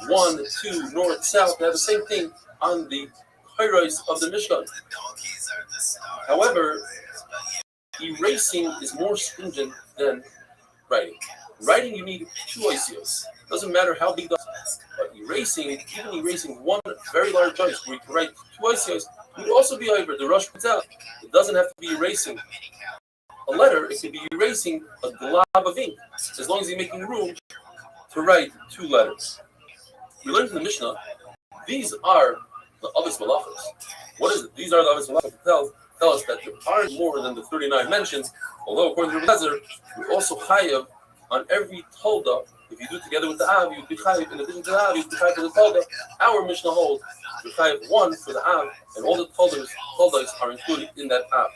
1, 2, north, south. They have the same thing on the Torahs of the Mishnah. However, erasing is more stringent than writing. Writing, you need 2 ICOs. Doesn't matter how big the but erasing, even erasing one very large joint where you can write 2 ICOs, would also be over. The Rosh puts out. It doesn't have to be erasing a letter, it could be erasing a glob of ink, as long as you're making room to write 2 letters. We learned in the Mishnah, these are the Avis Malachos. What is it? These are the Avis Malachos. Tell us that there are more than the 39 mentions, although according to Rebbe you're also chayav on every tolda. If you do it together with the Av, you'd be chayav. In addition to the Av, you'd be chayav for the tolda. Our Mishnah holds you're chayav 1 for the Av, and all the toldas are included in that Av.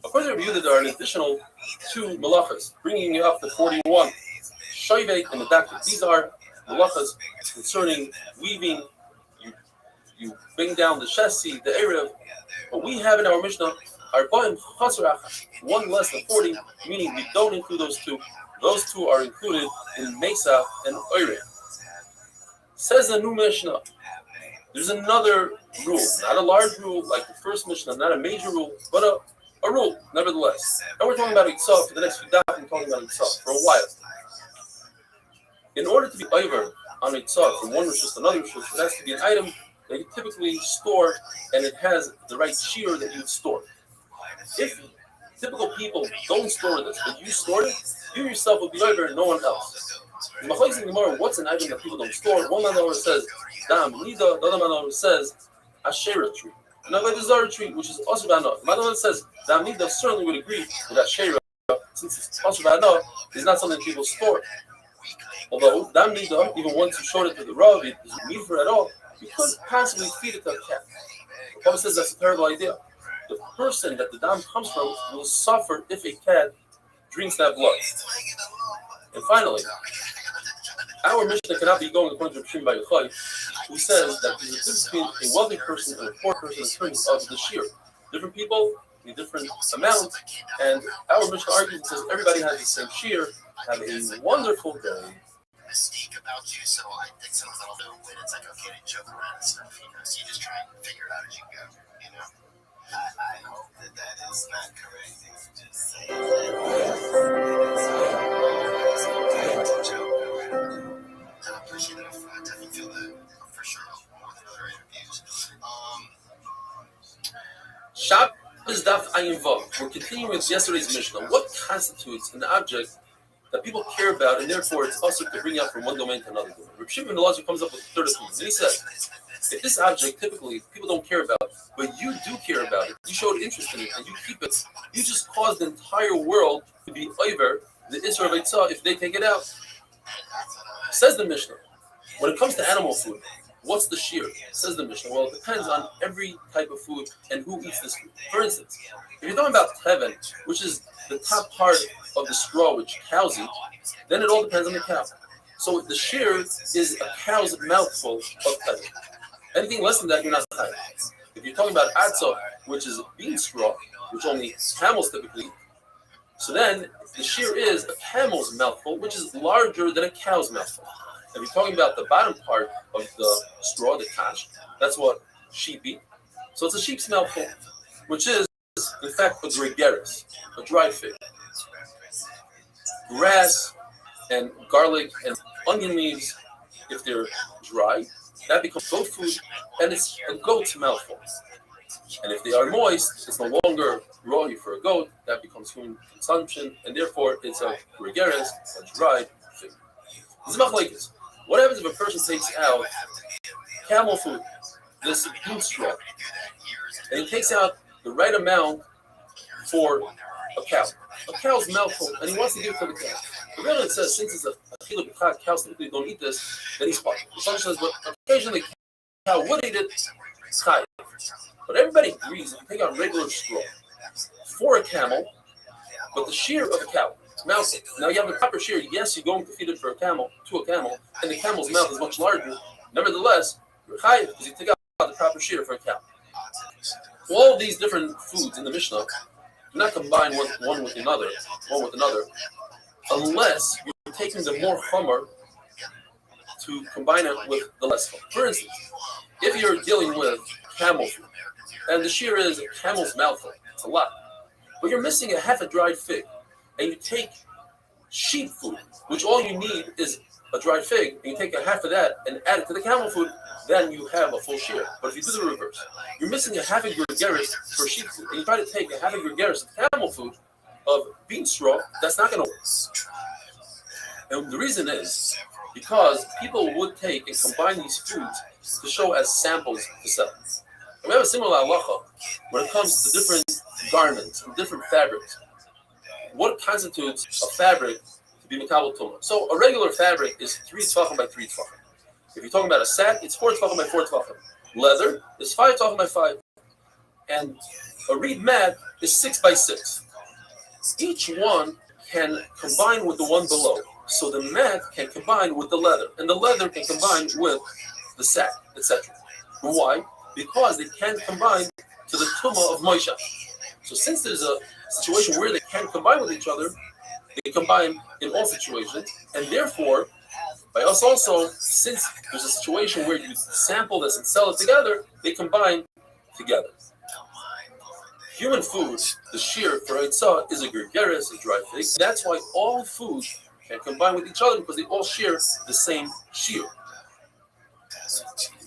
According to Rebbe Yehuda, there are an additional 2 malachas, bringing you up to 41. Shoivek and Medaktik. These are malachas concerning weaving. You bring down the chassis, the erev. What we have in our Mishnah are 1 less than 40, meaning we don't include those 2. Those 2 are included in Mesa and Oire. Says the new Mishnah. There's another rule, not a large rule like the first Mishnah, not a major rule, but a rule, nevertheless. And we're talking about Itzah for the next few days. We're talking about Itzah for a while. In order to be over on Itzah from one rishus to another rishus, it has to be an item that you typically store, and it has the right shear that you store. If typical people don't store this, but you store it, you yourself will be over and no one else. In Machlokes Gemara, what's an item that people don't store? One man says Dam Nida, the other man says Asherah tree. Another is Zara tree, which is also bad enough. Another one says Dam Nida certainly would agree with Asherah, since it's also bad enough, it's not something people store. Although Dam Nida, even once you showed it to the Rav, it doesn't need for it at all. You couldn't possibly feed it to a cat. The Prophet says that's a terrible idea. The person that the dam comes from will suffer if a cat drinks that blood. And finally, our Mishnah cannot be going according to Restream by Yochai, who says that there's a difference between a wealthy person and a poor person in terms of the shear. Different people need different amounts, and our Mishnah argues and says everybody has the same shear. Have a wonderful day. Mystique about you, so I think sometimes I'll know when it's like okay to joke around and stuff, so you just try and figure it out as you go, I hope that is not correct. Just say that. It's a joke around. And I appreciate it. I definitely feel that for sure more than other interviews. Shabbos Daf Ayin Vav. We're continuing with yesterday's Mishnah. What constitutes an object that people care about, and therefore it's also to bring out from one domain to another domain? Reb Shimon Elazar comes up with the third opinion, and he says, if this object typically people don't care about, but you do care about it, you showed interest in it, and you keep it, you just cause the entire world to be over the Isra of Eitzah if they take it out. Says the Mishnah, when it comes to animal food, what's the shear? Says the Mishnah, well, it depends on every type of food and who eats this food. For instance, if you're talking about teven, which is the top part of the straw which cows eat, then it all depends on the cow. So the shear is a cow's mouthful of teven. Anything less than that, you're not tired. If you're talking about atzah, which is bean straw, which only camels typically eat, so then the shear is a camel's mouthful, which is larger than a cow's mouthful. If you're talking about the bottom part of the straw, the tash, that's what sheep eat. So it's a sheep's mouthful, which is, in fact, a gregaris, a dry fig. Grass and garlic and onion leaves, if they're dry, that becomes goat food, and it's a goat's mouthful. And if they are moist, it's no longer raw for a goat, that becomes human consumption, and therefore it's a gregaris, a dried fig. This is machlokes. What happens if a person takes out camel food, this bean straw, and he takes out the right amount for a cow? A cow's mouthful, and he wants to give it to the cow. The Rebbe says, since it's a chiluk b'chad, cows typically don't eat this, then he's fine. The Shach says, but occasionally the cow would eat it, it's chayav. But everybody agrees if you take out regular straw for a camel, but the shear of a cow, mouthful. Now you have a proper shear. Yes, you're going to feed it to a camel, and the camel's mouth is much larger. Nevertheless, you're chayav because you take out the proper shear for a cow. All these different foods in the Mishnah do not combine one with another, unless you're taking the more chomer to combine it with the less chomer. For instance, if you're dealing with camel food. And the shear is a camel's mouthful. It's a lot. But you're missing a half a dried fig. And you take sheep food, which all you need is a dried fig, and you take a half of that and add it to the camel food, then you have a full shear. But if you do the reverse, you're missing a half a gregaris for sheep food, and you try to take a half a gregaris of camel food of bean straw, that's not going to work. And the reason is because people would take and combine these foods to show as samples to sell. And we have a similar halacha when it comes to different garments and different fabrics. What constitutes a fabric to be metabel tumah? So a regular fabric is 3 tefachim by 3 tefachim. If you're talking about a sack, it's 4 tefachim by 4 tefachim. Leather is 5 tefachim by 5. And a reed mat is 6 by 6. Each one can combine with the one below. So the mat can combine with the leather, and the leather can combine with the sack, etc. Why? Because they can combine to the tumah of Moshe. So since there's a situation where they can combine with each other, they combine in all situations, and therefore, by us also, since there's a situation where you sample this and sell it together, they combine together. Human food, the shear for Eitzah is a gregaris, a dry fig. That's why all food can combine with each other because they all share the same shear.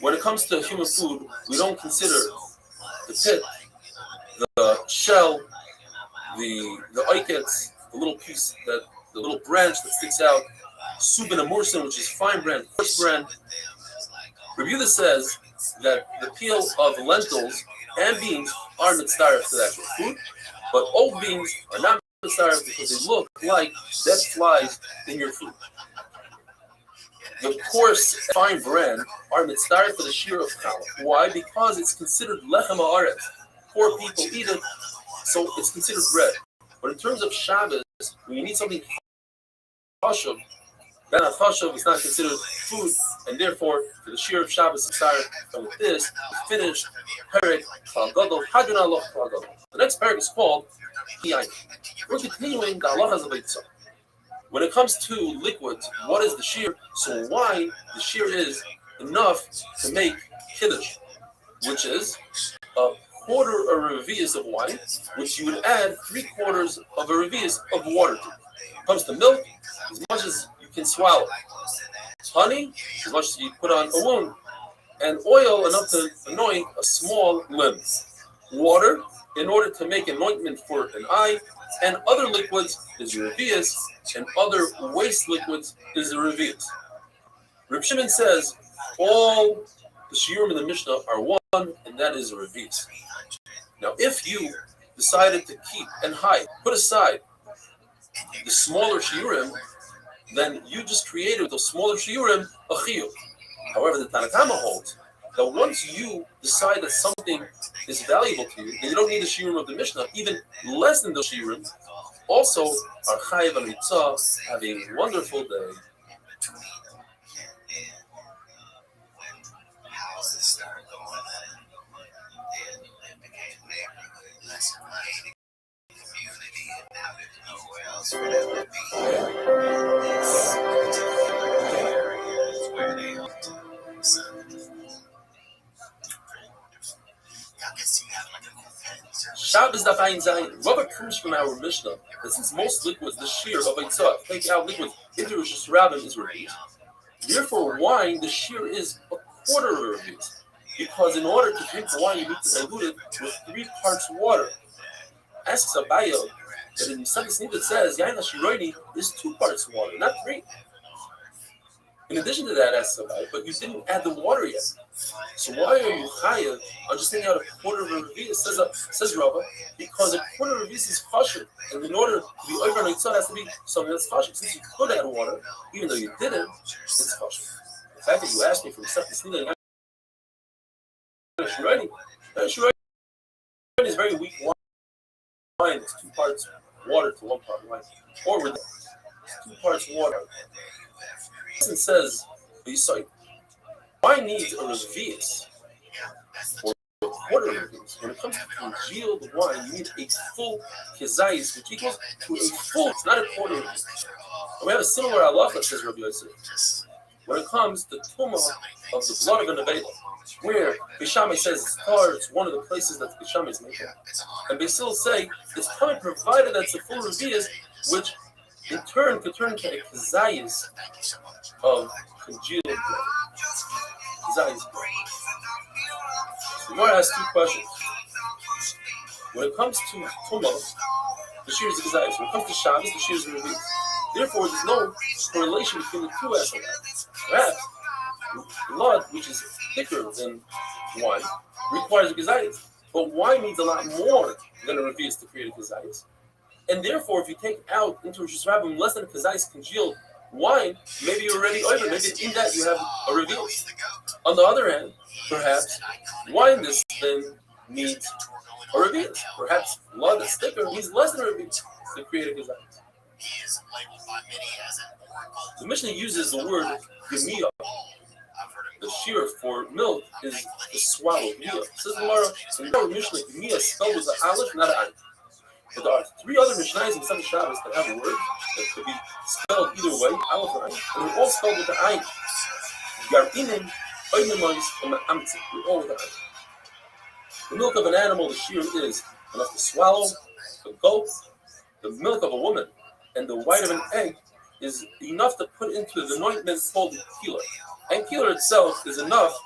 When it comes to human food, we don't consider the pit, the shell, the oikets, the little piece, the little branch that sticks out, subin amursin, which is fine bran, coarse bran. Rabbi Yehuda says that the peel of lentils and beans are mitzvah to the actual food, but old beans are not mitzvah because they look like dead flies in your food. The coarse fine bran are mitzvah for the shear of challah. Why? Because it's considered lechem haaretz. Poor people eat it, so it's considered bread. But in terms of Shabbos, when you need something chashuv, then a chashuv is not considered food, and therefore, for the shear of Shabbos, and with this, we finished Perek Klal Gadol, Hadron Aloch Klal Gadol. The next Perek is called Yain. We're continuing the halachas of Eitzah. When it comes to liquids, what is the shear? So wine, the shear is enough to make kiddush, which is a quarter of a revius of wine, which you would add 3/4 of a revius of water to. When it comes to milk, as much as you can swallow. Honey, as much as you put on a wound. And oil enough to anoint a small limb. Water, in order to make anointment for an eye. And other liquids is a revius, and other waste liquids is a revius. Reb Shimon says all the shiurim in the Mishnah are one, and that is a revius. Now, if you decided to keep and hide, put aside the smaller shiurim, then you just created those smaller shiurim a chiyuv. However, the Tanna Kama holds that once you decide that something is valuable to you, and you don't need the shiurim of the Mishnah, even less than those shiurim, also are chayiv and mitzvah. Have a wonderful day. Shabbos Dafayin Zayin. Rubber comes from our Mishnah that since most liquids, the shear of Eitzah, take out liquids into Rosh Hashanah is reduced. Therefore, wine, the shear is a quarter of a reduce. Because in order to drink wine, you need to dilute it with 3 parts water. Asks Abaya that in Mishnah it says Yain HaShiroini is 2 parts water, not 3. In addition to that, asks Abaya, but you didn't add the water yet. So why are you chayav on just taking out a quarter of a revius? Says Rava, because a quarter of a revius is chashuv, and in order to be over on Eitzah, has to be something that's chashuv. Since you could add water, even though you didn't, it's chashuv. The fact that you asked me from Sefton Snealing, Shirani is very weak wine. It's 2 parts water to 1 part wine, or with 2 parts water. It says, wine needs a revius, or a quarter of a revius. When it comes to congealed wine, you need a full kezayis, which equals to a full, it's not a quarter of a revius. And we have a similar halacha, says Rabbi Yosef. when it comes to Tumah of the blood of a Nevela, where Beishamai says it's one of the places that Beishamai is made. And Basil say it's coming provided that's a full reveals, which in turn could turn into a kazayas of congealed blood. Kazayas. The Gemara has two questions. When it comes to Tumah, the shear is a kazayas. When it comes to Shabbos, the shear is a reveals. Therefore, there's no correlation between the two aspects. Perhaps blood, which is thicker than wine, requires a kazayas. But wine needs a lot more than a reveals to create a kazayas. And therefore, if you take out into Rosh Hashanah less than a kazayas congealed wine, maybe you're already over. Maybe in that you have a reveal. On the other hand, perhaps wine this then needs a reveal. Perhaps blood that's thicker needs less than a reveal to create a kazayas. The Mishnah uses the word gemiyah. The shear for milk is the swallow. Gemiyah. Says the Gemara, Mishnah, gemiyah spelled with an aleph, not an ayin. But there are three other Mishnahs in some Shabbos that have a word that could be spelled either way, aleph or ayin, and they're all spelled with the ayin. Yar'inim, oinimais, and ma'amtzi. They're all with the ayin. The milk of an animal, the shear is enough to swallow, the goat, the milk of a woman, and the white of an egg is enough to put into the ointment called keeler. And keeler itself is enough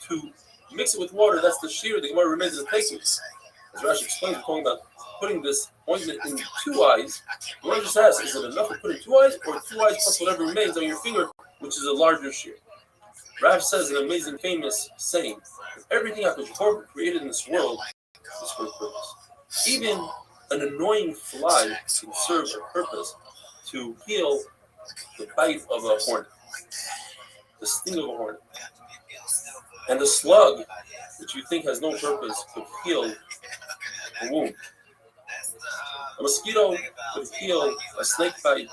to mix it with water. That's the shear the Gemara remains in the taking. As Rashi explains, we're talking about putting this ointment in 2 eyes. The Gemara just asks, is it enough to put in 2 eyes, or 2 eyes plus whatever remains on your finger, which is a larger shear? Rav says an amazing, famous saying: everything HaKadosh Baruch Hu created in this world is for a purpose. Even an annoying fly can serve a purpose to heal the bite of a hornet, the sting of a hornet. And the slug, which you think has no purpose, could heal a wound. A mosquito could heal a snake bite,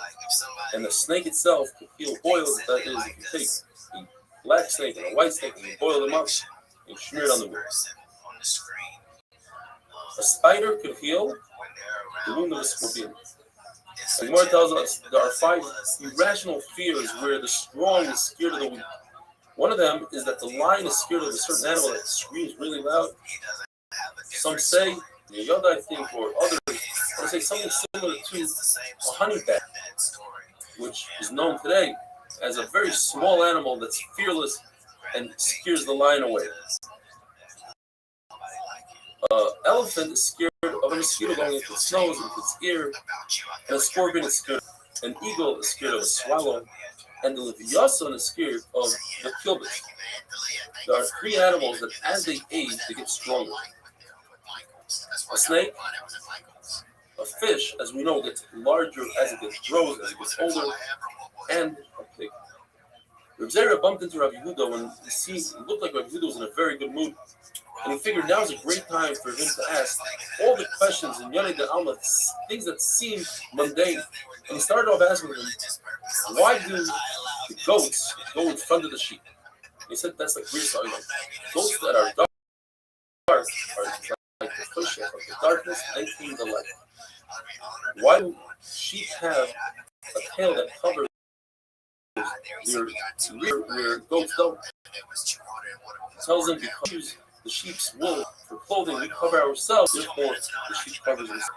and the snake itself could heal boils. That is, if you take a black snake and a white snake and you boil them up and smear it on the wound. A spider could heal the wound of a scorpion. The Gemara tells us there are 5 irrational fears where the strong is scared of the weak. One of them is that the lion is scared of a certain animal that screams really loud. Some say, Yoda, I think, or others, I say something similar to a honey bat, which is known today as a very small animal that's fearless and scares the lion away. Elephant is scared of a mosquito going into its nose, into its ear, and a scorpion is scared. An eagle is scared of a swallow, and the leviathan is scared of the kilbis. There are 3 animals that, as they age, they get stronger. A snake, a fish, as we know, gets larger as it grows, as it gets older, and a pig. Reb Zera bumped into Rabbi Yehuda when it looked like Rabbi Yehuda was in a very good mood. And he figured now is a great time for him to ask all the questions in Yonei de Alma, things that seem mundane. And he started off asking them, why do the goats go in front of the sheep? And he said that's like weird story. Goats that are dark are like the push of the darkness entering the light. Why do sheep have a tail that covers their rear where goats don't? It tells them because the sheep's wool for clothing, we cover ourselves, therefore the sheep covers us.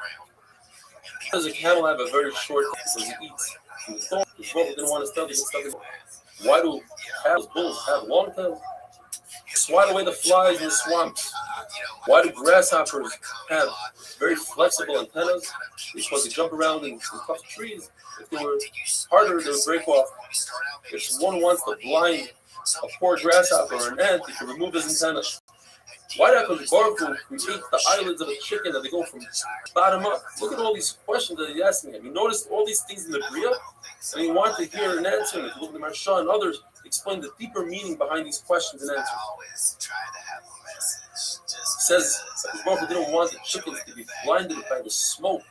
Does a camel have a very short tail because it eats from the thorn? The thorn didn't want to stuff it. Why do cows, bulls have long tails? Swat away the flies in the swamps. Why do grasshoppers have very flexible antennas? Because they jump around in tough trees. If they were harder, they would break off. If someone wants to blind a poor grasshopper or an ant, they can remove his antenna. Why does Baruch Hu create the eyelids of a chicken that they go from bottom up? Look at all these questions that he's asking him. He noticed all these things in the Bria, and he wanted to hear an answer. And if you look at the Maharsha and others, explain the deeper meaning behind these questions and answers. He says that Baruch Hu didn't want the chickens to be blinded by the smoke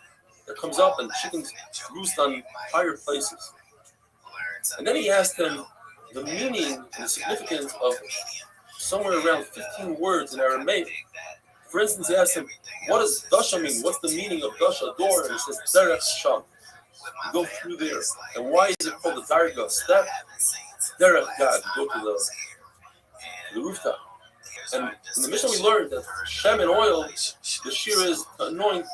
that comes up, and chickens roost on higher places. And then he asked him the meaning and the significance of somewhere around 15 words in Aramaic. For instance, he asked him, what does Dasha mean? What's the meaning of Dasha, door? And he says, Derech Sham. You go through there. And why is it called the Darga, step? derech God, go to the rooftop. And in the Mishnah we learned that shem and oil, the shear is to anoint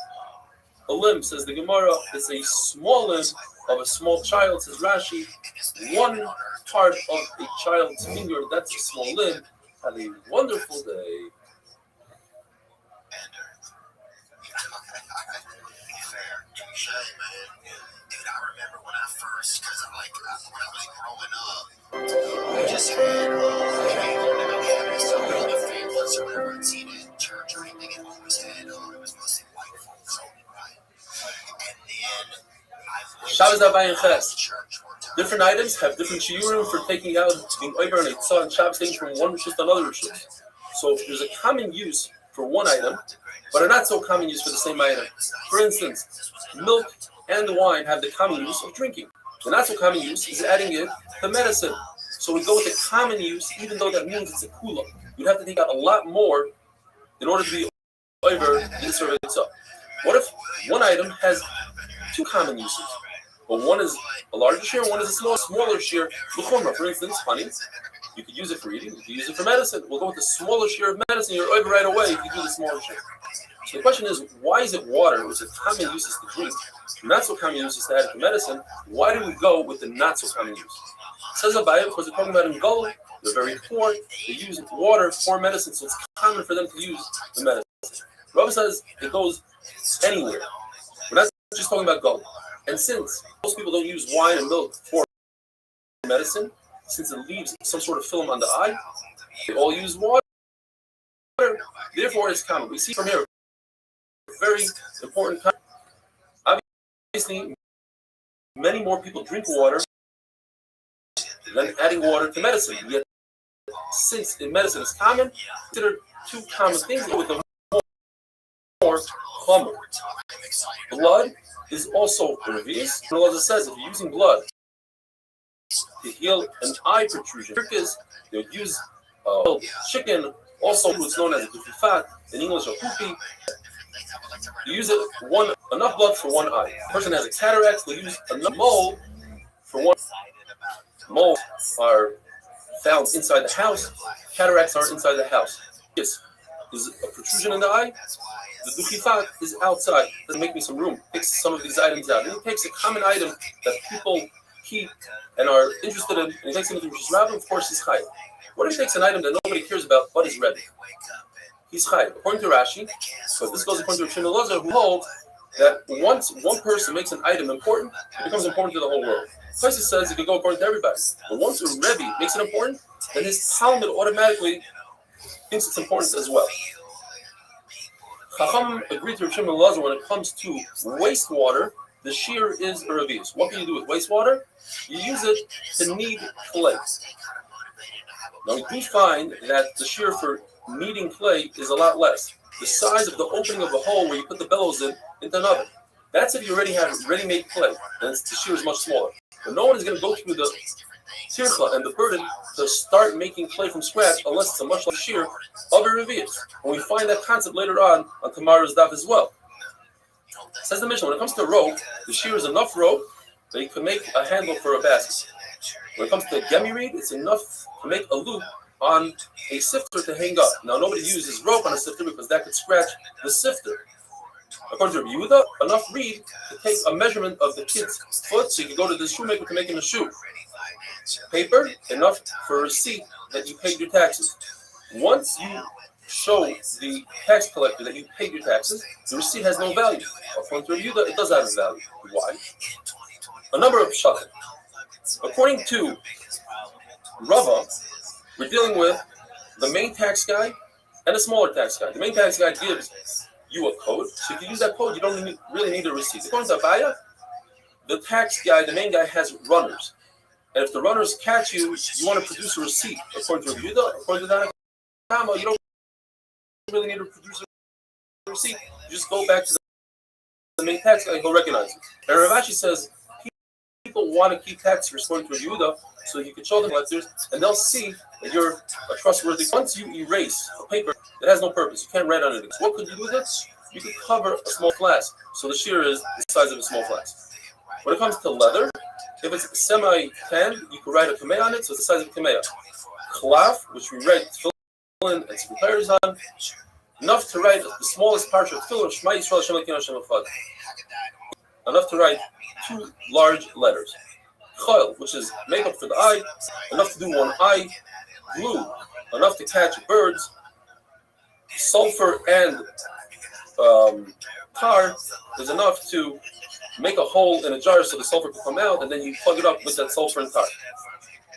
a limb. Says the Gemara, it's a small limb of a small child. Says Rashi, one part of a child's finger, that's a small limb. Have a wonderful day. Dude, I remember when I first, because when I was growing up, we just had, some of the families or whatever I'd seen in church or anything, it always had, it was mostly white folks only, right? And then I went Shabbos Havai and to Ches. church one time. Different items have different shiurim for taking out being over and tzah and Shabbos things from one rishus to another rishus. So if there's a common use for one item, but a not so common use for the same item. For instance, milk and wine have the common use of drinking. The not so common use is adding it to medicine. So we go with the common use, even though that means it's a kula. You'd have to take out a lot more in order to be over in service itself. What if one item has two common uses? Well, one is a larger share, one is a smaller share. For instance, honey. You could use it for eating, you could use it for medicine. We'll go with the smaller share of medicine, you're over right away if you do the smaller share. So the question is, why is it water, which is common uses to drink, not so common uses to add to medicine? Why do we go with the not so common use? It says Abaye, because they're talking about in Gullah, they're very poor, they use water for medicine, so it's common for them to use the medicine. Rabbi says it goes anywhere. We're not just talking about Gullah. And since most people don't use wine and milk for medicine, since it leaves some sort of film on the eye, they all use water. Therefore, it's common. We see from here a very important comment. Obviously, many more people drink water than adding water to medicine. Yet, since in medicine is common, consider two common things with the more common. Blood is also a revius. And Allah says, if you're using blood to heal an eye protrusion, they'll use chicken, also what's known as a fat, in English a kupi. You use it enough blood for one eye. The person has a cataract, they'll use enough mole for one. Moles are found inside the house. Cataracts are inside the house. Yes, there's a protrusion in the eye. The dukifat is outside. Doesn't make me some room. Takes some of these items out. And he takes a common item that people keep and are interested in, and he takes it into Rishis Rabbim. Of course, he's chayv. What if he takes an item that nobody cares about, but is ready? He's chayv. According to Rashi, but this goes according to Rishon Elazar, who holds that once one person makes an item important, it becomes important to the whole world. Taisa says it can go according to everybody. But once a Rebbe makes it important, then his Talmud automatically thinks it's important as well. Chacham agreed to Rishon Elazar when it comes to wastewater. The shear is a revius. What can you do with wastewater? You use it to knead clay. Now we do find that the shear for kneading clay is a lot less. The size of the opening of the hole where you put the bellows into an oven. That's if you already have ready-made clay. Then the shear is much smaller. But no one is going to go through the tircha and the burden to start making clay from scratch unless it's a much larger shear of a revius. And we find that concept later on tomorrow's daf as well. Says the Mishnah, when it comes to rope, the shear is enough rope that you can make a handle for a basket. When it comes to gemi reed, it's enough to make a loop on a sifter to hang up. Now, nobody uses rope on a sifter because that could scratch the sifter. According to Rabbi Yehuda, enough reed to take a measurement of the kid's foot so you can go to the shoemaker to make him a shoe. Paper, enough for a receipt that you paid your taxes. Once you show the tax collector that you paid your taxes, the receipt has no value. According to Rabbi Yehuda, it does have a value. Why? A number of pshatim. According to Rava, we're dealing with the main tax guy and a smaller tax guy. The main tax guy gives you a code, so if you use that code, you don't really need a receipt. According to Abaye, the tax guy, the main guy, has runners. And if the runners catch you, you want to produce a receipt. According to Rabbi Yehuda, according to Tanakh, you don't really need to produce a receipt. You just go back to the main tax guy, he'll recognize you. And Rav Ashi says, people want to keep tax according to Rabbi Yehuda, so you can show them letters, and they'll see that you're a trustworthy. Once you erase a paper that has no purpose, you can't write on it. What could you do with it? You could cover a small flask, so the shear is the size of a small flask. When it comes to leather, If it's semi-10, you can write a kameh on it, so it's the size of a kameh. Chlaf, which we write tefillin and some prayers on, enough to write the smallest part of tefillin, Shema Yisrael Hashem Elokeinu Hashem Echad. Enough to write 2 large letters. Chol, which is makeup for the eye, enough to do one eye. Glue, enough to catch birds. Sulfur and tar is enough to make a hole in a jar so the sulfur can come out, and then you plug it up with that sulfur and tar.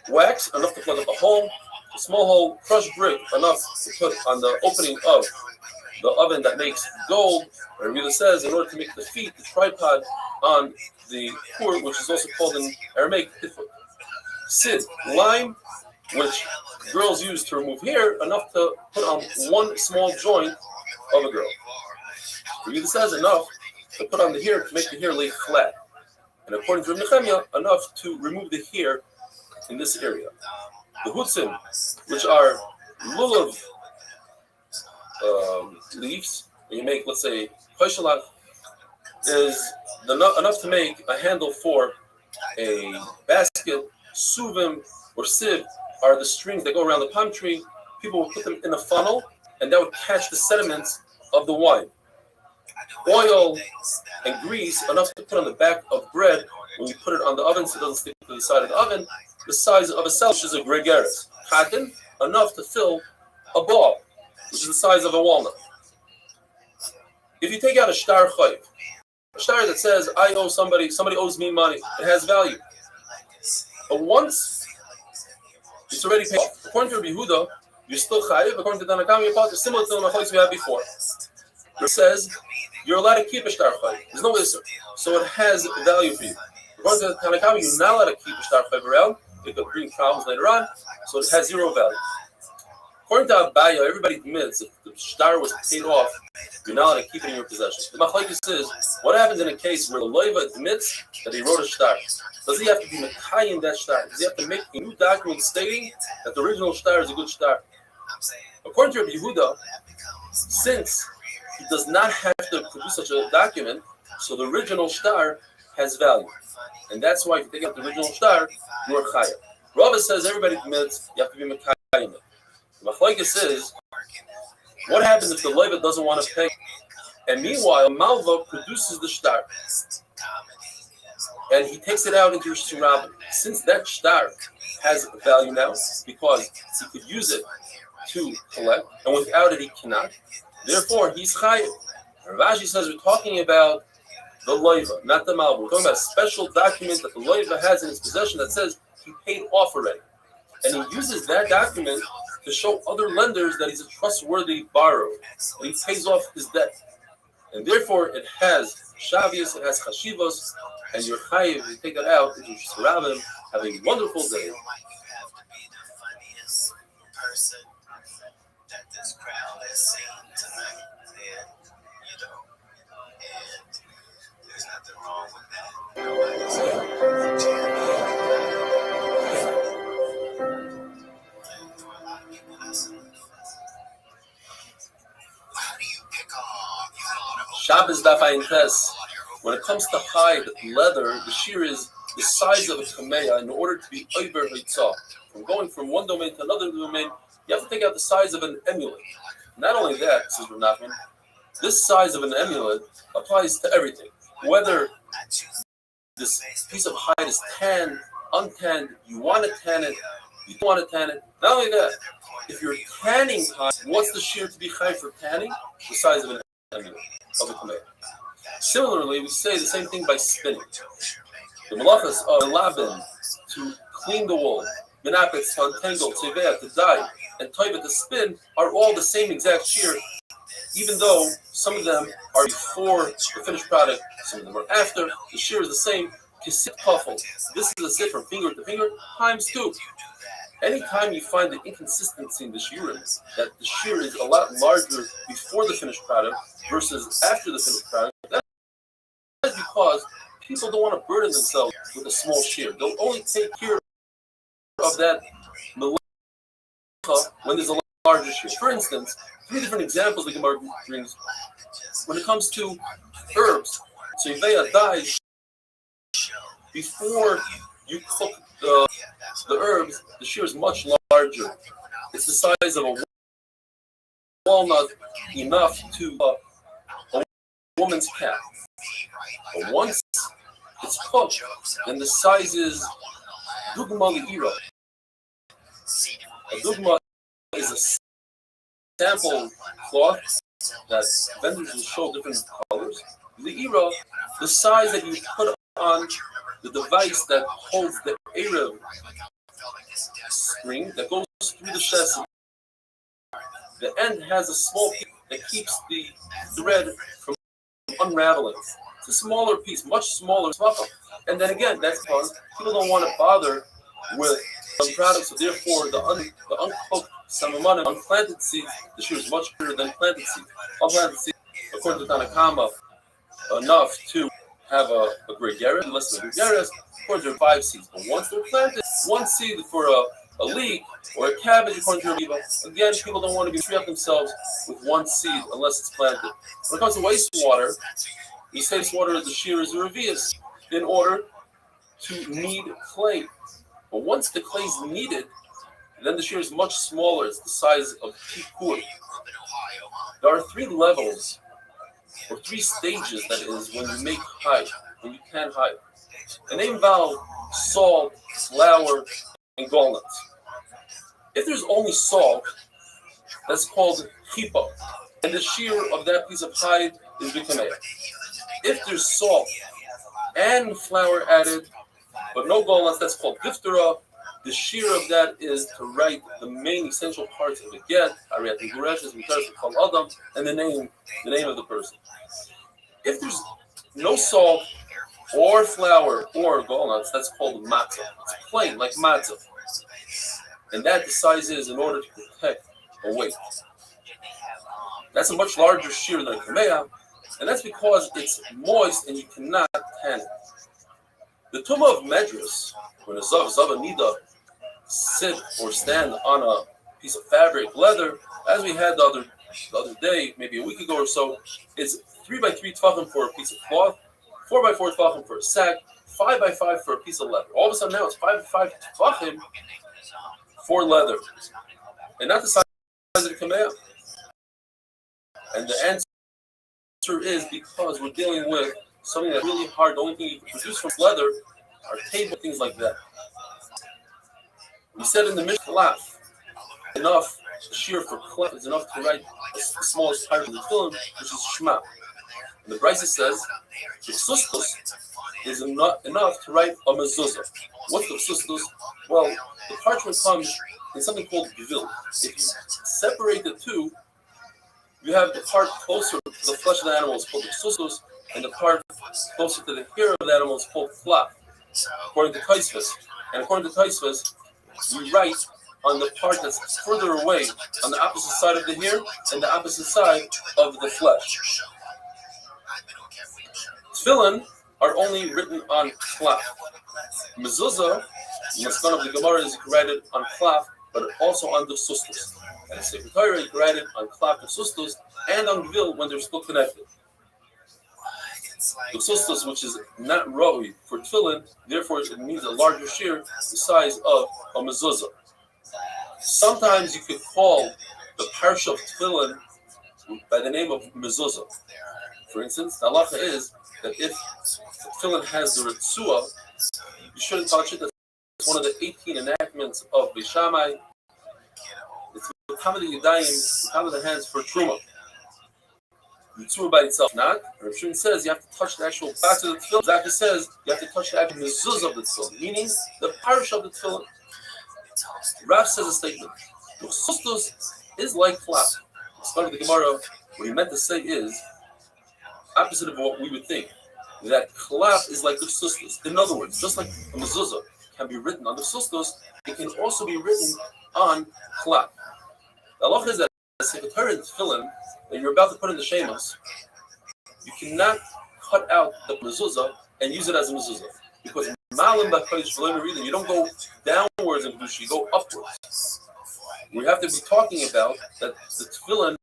Wax, enough to plug up a hole. A small hole. Crushed brick, enough to put on the opening of the oven that makes gold. Or Rita says, in order to make the feet, the tripod on the cord, which is also called in Aramaic pitfoot. Sid, lime, which girls use to remove hair, enough to put on one small joint of a girl. Rita says, enough to put on the hair to make the hair lay flat. And according to Nehemiah, enough to remove the hair in this area. The hutzim, which are lulav leaves, and you make, let's say, paishalat, is enough to make a handle for a basket. Suvim or sieve are the strings that go around the palm tree. People would put them in a funnel, and that would catch the sediments of the wine. Oil and grease, enough to put on the back of bread when you put it on the oven so it doesn't stick to the side of the oven. The size of a cell, which is a gregaris. Cotton, enough to fill a ball, which is the size of a walnut. If you take out a shtar chayiv, a shtar that says, I owe somebody owes me money, it has value. But once it's already paid off, according to Rabbi Yehuda, you're still chayiv. According to Tanakam, you're similar to the machlokes we had before. It says you're allowed to keep a shtar chayiv. There's no issur, so it has value for you. According to Tanakam, you're not allowed to keep a shtar chayiv around. It could bring problems later on, so it has zero value. According to Abaya, everybody admits if the shtar was paid off, you're not allowed to keep it in your possession. The machlokes says, what happens in a case where the loiva admits that he wrote a shtar? Does he have to be mekai in that shtar? Does he have to make a new document stating that the original shtar is a good shtar? According to Rabbi Yehuda, since he does not have to produce such a document, so the original shtar has value. And that's why if you take out the original shtar, you're chayav. Rava says everybody admits you have to be mekai in it. The machlokes says, what happens if the loiva doesn't want to pay? And meanwhile, Malva produces the shtar. And he takes it out into your surabim. Since that shtar has value now, because he could use it to collect, and without it he cannot, therefore he's chayav. Rashi says we're talking about the loiva, not the malva. We're talking about a special document that the loiva has in his possession that says he paid off already. And he uses that document to show other lenders that he's a trustworthy borrower. And he pays off his debt. And therefore it has shavios, it has chashivos, and your chayiv, you take that out into surabim. Have a wonderful day. Shabbos Daf Ayin Tes. When it comes to hide leather, the shear is the size of a kameya in order to be over hitzah. From going from one domain to another domain, you have to take out the size of an emulet. Not only that, says Rav Nachman, this size of an emulet applies to everything. Whether this piece of hide is tanned, untanned, you want to tan it, you don't want to tan it. Not only that, if you're tanning hide, what's the shear to be high for tanning? The size of an emulet, of a kameya. Similarly, we say the same thing by spinning. The malachas of labin to clean the wool, menapet to untangle, teveh to dye, and toiva to spin are all the same exact shear, even though some of them are before the finished product, some of them are after. The shear is the same. Kisit kafel. This is a sit from finger to finger times 2. Anytime you find the inconsistency in the shearing, that the shear is a lot larger before the finished product versus after the finished product, that is because people don't want to burden themselves with a small shear. They'll only take care of that when there's a larger shear. For instance, 3 different examples the Gemara brings when it comes to herbs. So Yveya dies before you cook the herbs, the shear is much larger. It's the size of a walnut, enough to a woman's calf. But once it's cooked, then the size is dugma li'ira. A dugma is a sample cloth that vendors will show different colors. Li'ira, the size that you put on the device that holds the Erev string that goes through the chassis. The end has a small piece that keeps the thread from unraveling. It's a smaller piece, much smaller. And then again, that's because people don't want to bother with some products, so therefore the uncooked samamanim, unplanted seeds, the shear is much bigger than planted seeds. Unplanted seeds, according to Tanakama, enough to have a gregaria, less than a gregaria, according to 5 seeds. But once they're planted, 1 seed for a leek or a cabbage, according to Reba, again, people don't want to be free up themselves with 1 seed unless it's planted. When it comes to wastewater, we say water is the shear is a revius in order to knead clay. But once the clay is kneaded, then the shear is much smaller. It's the size of tikur. There are 3 levels, or 3 stages, that is, when you make hide, when you can hide. And they involve salt, flour, and gallnuts. If there's only salt, that's called chipa, and the shear of that piece of hide is bikameh. If there's salt and flour added, but no gallnuts, that's called diftera. The shear of that is to write the main essential parts of the get, and the name of the person. If there's no salt or flour or gallnuts, that's called matzah. It's plain, like matzah. And that the size is in order to protect a weight. That's a much larger shear than a kameah, and that's because it's moist and you cannot tan it. The tumah of medrash, when a zav nida sit or stand on a piece of fabric, leather, as we had the other day, maybe a week ago or so, is 3x3 tefachim for a piece of cloth, 4x4 tefachim for a sack, 5x5 for a piece of leather. All of a sudden now it's 5x5 tefachim for leather, and not the size of the kameah. And the answer is because we're dealing with something that's really hard. The only thing you can produce from leather are table, things like that. We said in the Mishnah, enough shear for clef is enough to write the smallest part of the film, which is Shema. And the Brisa says the sustos is enough to write a mezuzah. What's the sustos? Well, the parchment comes in something called gevil. If you separate the two, you have the part closer to the flesh of the animal is called the sustos, and the part closer to the hair of the animal is called flap, according to Taisvas. And according to Taisvas, we write on the part that's further away, on the opposite side of the hair and the opposite side of the flesh. Tefillin are only written on klaf. Mezuzah, the Maskan of the Gemara, is graded on klaf, but also on the sustos. And the Sefer Torah is graded on klaf and sustos and on gvil when they're still connected. The sustos, which is not roi for tefillin, therefore it means a larger shear, the size of a mezuzah. Sometimes you could call the parsha of tefillin by the name of mezuzah. For instance, the halacha is that if tefillin has the ritzua, you shouldn't touch it. That's one of the 18 enactments of Beis Shammai. It's the Tamid Yadayim, the Tamid the hands for truma. Ritzua by itself, not. Restream says you have to touch the actual back of the tefillin. Zaka says you have to touch the actual mezuzah of the tefillin, meaning the parsha of the tefillin. Rav says a statement. The sustos is like flap. Starting the Gemara, what he meant to say is opposite of what we would think. That klaf is like the sustos. In other words, just like a mezuzah can be written on the sustos, it can also be written on klaf. The halacha is that the Sefer Torah tefillin that you're about to put in the shemos, you cannot cut out the mezuzah and use it as a mezuzah. Because you don't go downwards in Kedusha, you go upwards. We have to be talking about that the tefillin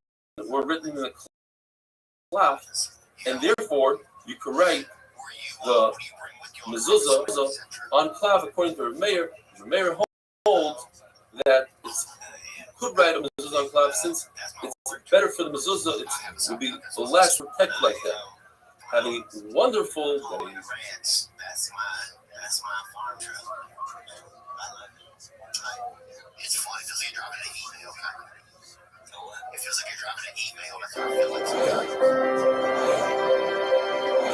were written in the klaf, and therefore you could write the mezuzah on klav according to the mayor. The mayor holds that it's could write a mezuzah on klav since it's better for the mezuzah. It would be the last protect like that. Have a wonderful day. That's my farm trip. It's funny. It feels like you're dropping an email. It feels like you're dropping an email. That's what I feel like sometimes.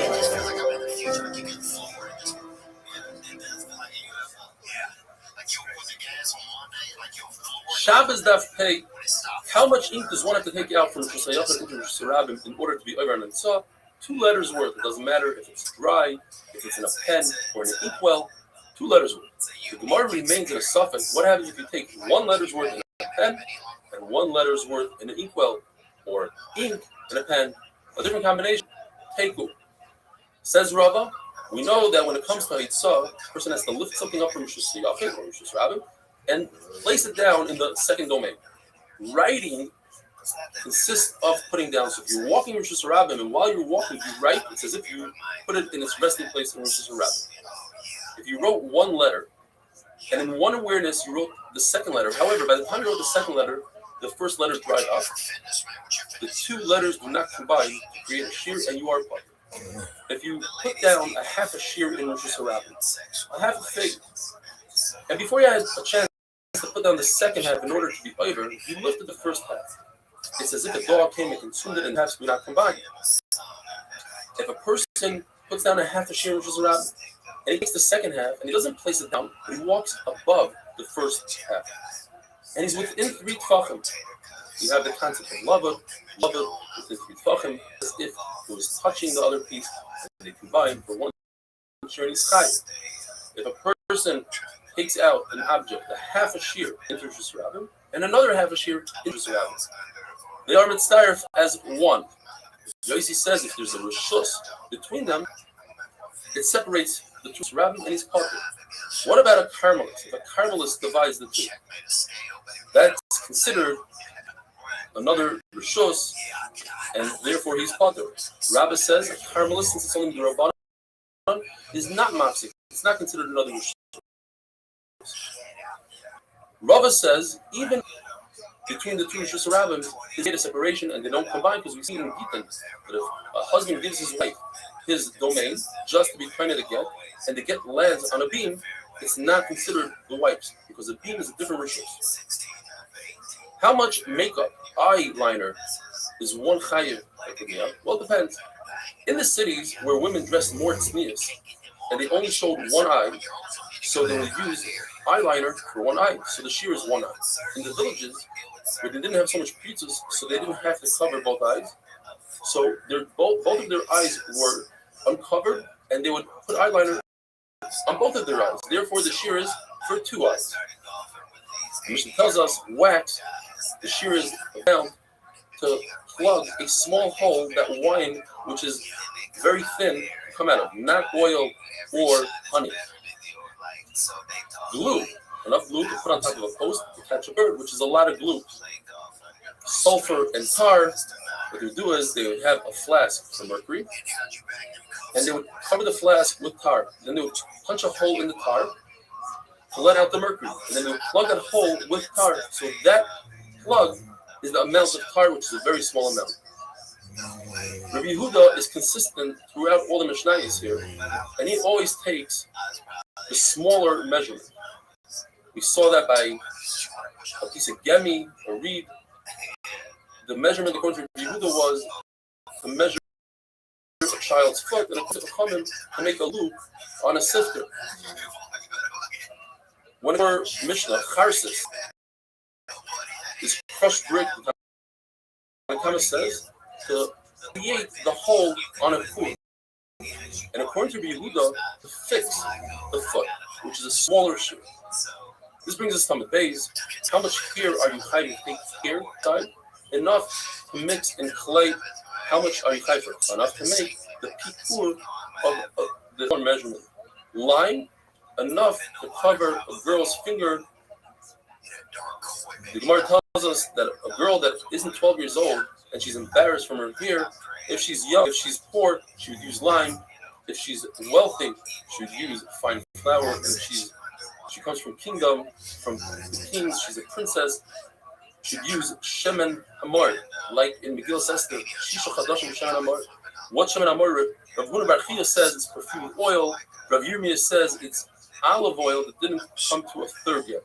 It just feels like I'm in the future. Like you get forward and just, it does feel like a UFO. Yeah. Like you put the gas on one day, like you're forward. Shabbos daf pay. How much ink does one have to take out from Rosh Hashanah into Rosh Hashanah in order to be over and saw? 2 letters worth. It doesn't matter if it's dry, if it's in a pen or in an inkwell. 2 letters worth. The Gemara remains in a suffix. What happens if you take 1 letter's worth in a pen and 1 letter's worth in an inkwell or ink in a pen? A different combination. Teku. Says Rava, we know that when it comes to Hitzah, a person has to lift something up from Rosh Hashanah or Rosh Hashanah and place it down in the second domain. Writing consists of putting down. So if you're walking Rosh Hashanah and while you're walking you write, it's as if you put it in its resting place in Rosh Hashanah. If you wrote 1 letter and in one awareness you wrote the second letter, however, by the time you wrote the second letter, the first letter dried up. The 2 letters do not combine to create a shear and you are part. If you put down a half a shear in Rosh Hashanah, a half a fig, and before you had a chance to put down the second half in order to be over, you lifted the first half. It's as if a dog came and consumed it and halves do not combine. If a person puts down a half a shear in Rosh Hashanah and he takes the second half and he doesn't place it down, he walks above the first half. And he's within 3 tefachim. You have the concept of lava within 3 tefachim, as if it was touching the other piece and they combine for 1 shear and he's chai. If a person takes out an object, a half a shear into Rosh Hashanah and another half a shear into Rosh Hashanah, they are mitzvah as 1. Yossi says if there's a rishus between them, it separates the 2 rabbis and he's potter. What about a Carmelist? If a Carmelist divides the 2, that's considered another rishus, and therefore he's potter. Rabbi says a Carmelist, since it's only the Rabbanan, is not mafsik. It's not considered another rishus. Rava says even between the 2 Rishus Rabbim, there's a separation and they don't combine because we see in Gittin that if a husband gives his wife his domain just to be pregnant again and the get lands on a beam, it's not considered the wife's because the beam is a different Rishus. How much makeup, eyeliner is 1 chayiv? Well, it depends. In the cities where women dress more tznius and they only showed 1 eye, so they would use eyeliner for 1 eye, so the shear is 1 eye. In the villages, where they didn't have so much pizzas, so they didn't have to cover both eyes. So both of their eyes were uncovered, and they would put eyeliner on both of their eyes. Therefore, the shear is for 2 eyes. The Mishnah tells us wax, the shear is found to plug a small hole that wine, which is very thin, come out of, not oil or honey. Glue, enough glue to put on top of a post to catch a bird, which is a lot of glue. Sulfur and tar, what they would do is they would have a flask for mercury, and they would cover the flask with tar. Then they would punch a hole in the tar to let out the mercury, and then they would plug that hole with tar. So that plug is the amount of tar, which is a very small amount. Rabbi Yehuda is consistent throughout all the Mishnayos here, and he always takes the smaller measurement. We saw that by a piece of gemi or reed. The measurement according to Yehuda was to measure a child's foot and a common to make a loop on a sifter. Whenever Mishnah, Charsis, is crushed brick, the Kama says to create the hole on a foot. And according to Yehuda, to fix the foot, which is a smaller shoe. This brings us to the base. How much hair are you hiding? Take hair side enough to mix in clay. How much are you hiding? Enough to make the pikur of the measurement. Line enough to cover a girl's finger. The Gemara tells us that a girl that isn't 12 years old and she's embarrassed from her hair, if she's young, if she's poor, she would use lime If she's wealthy, she would use fine flour. And if she comes from kingdom, from the kings, she's a princess, she'd use shemen hamor, like in Megillah Esther, shisha chadashim shemen hamor. What shemen hamor? Rav Huna Bar Chia says it's perfumed oil. Rav Yirmiyah says it's olive oil that didn't come to a third yet.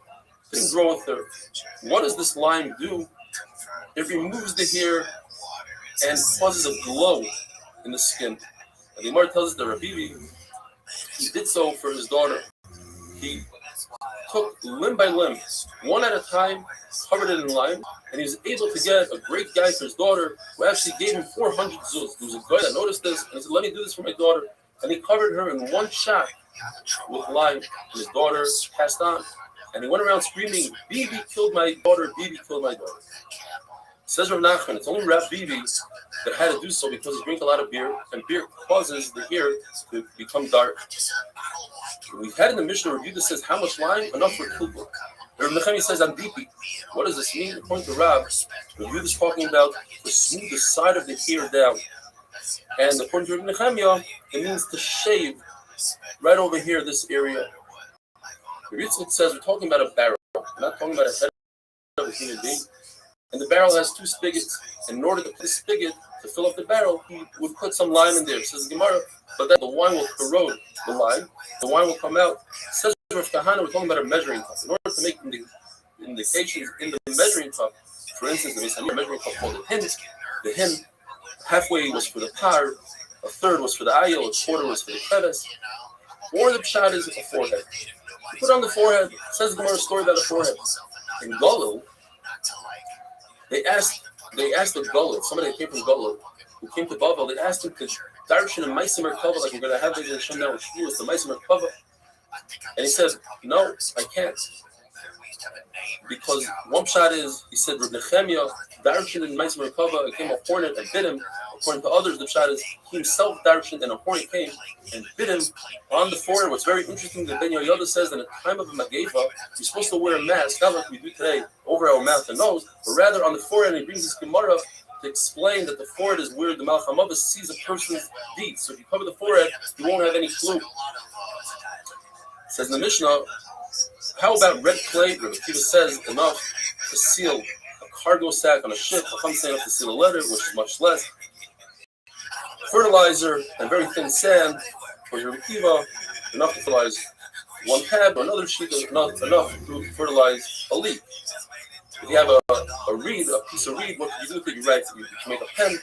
Didn't grow a third. What does this lime do? It removes the hair and causes a glow in the skin. And the Gemara tells us that Rabbi Bibi, he did so for his daughter. He took limb by limb, one at a time, covered it in lime, and he was able to get a great guy for his daughter who actually gave him 400 zuz. There was a guy that noticed this and he said, let me do this for my daughter. And he covered her in one shot with lime, and his daughter passed on. And he went around screaming, Bibi killed my daughter, Bibi killed my daughter. Says Rav Nachman, it's only Rav Bibi that had to do so because he drank a lot of beer, and beer causes the hair to become dark. We had in the Mishnah review that says how much lime? Enough for Kilbur. Rav Nechemi says on Bibi. What does this mean? According to Rav, review is talking about to smooth the side of the hair down. And according to Rav Nechemi, it means to shave right over here, this area. The Ritzvot says we're talking about a barrel. We're not talking about a head of a human being. And the barrel has two spigots. And in order to put the spigot to fill up the barrel, he would put some lime in there. Says the Gemara, but then the wine will corrode the lime. The wine will come out. Says Rav Kahana, we're talking about a measuring cup. In order to make indications in the measuring cup, for instance, there is a measuring cup called a hin. The hin, halfway was for the par, a third was for the ayil, a quarter was for the crevice, or the pshat is a forehead. You put on the forehead. Says the Gemara story about the forehead. In Galil, they asked the Galil, somebody that came from Galil, who came to Bavel, they asked him to darshan and Maisim Merkava, like we're going to have the Hashem now, which is the Maisim Merkava. And he said, no, I can't. Because one shot is, he said, Reb Nechemia, darshan and Maisim Merkava, came a hornet and bit him. According to others, the shot is he himself darshan and a hornet came and bit him on the forehead. What's very interesting that Ben Yoyada says that in the time of a Mageva, you're supposed to wear a mask, not like we do today, over our mouth and nose, but rather on the forehead. And he brings this Gemara to explain that the forehead is where the Malach HaMavos sees a person's deeds. So if you cover the forehead, you won't have any clue. It says in the Mishnah, how about red clay? Rabbi Akiva says enough to seal a cargo sack on a ship. I'm saying enough to seal a letter, which is much less. Fertilizer and very thin sand for your Akiva, enough to fertilize one pad or another sheet, enough to fertilize a leaf. If you have a reed, a piece of reed, what you do with it? You write, you can make a pen,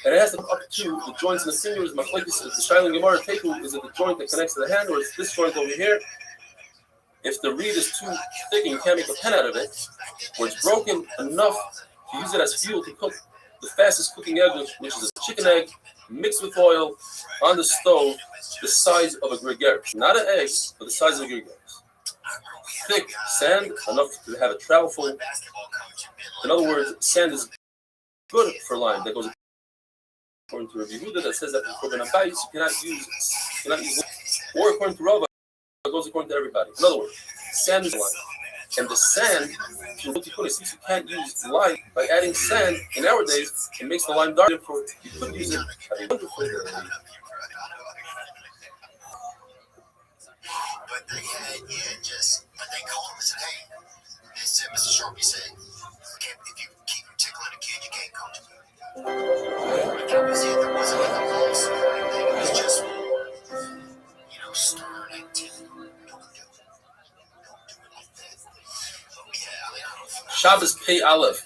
and it has to come up to the joints in the fingers. Machlekes, the Shiloh Gemara Teku, is it the joint that connects to the hand, or is this joint over here? If the reed is too thick and you can't make a pen out of it, or it's broken enough to use it as fuel to cook the fastest cooking egg, which is a chicken egg mixed with oil on the stove, the size of a gregar. Not an egg, but the size of a gregar. Thick sand, enough to have it travel full. In other words, sand is good for lime. That goes according to Rabbi Yehuda, that says that for an abayis you cannot use, or according to Rava, it goes according to everybody. In other words, sand is lime. And the sand, since you can't use lime by adding sand in our days, it makes the lime dark. Therefore, you could use it at a wonderful. But they had, but they called him and said, hey, Mr. Sharpie said, if you keep tickling a kid, you can't coach him. It wasn't like a lawsuit or anything. It was just, stern activity. Don't do it. Don't do it like that. But yeah, I don't know. Shabbos Pei Aleph.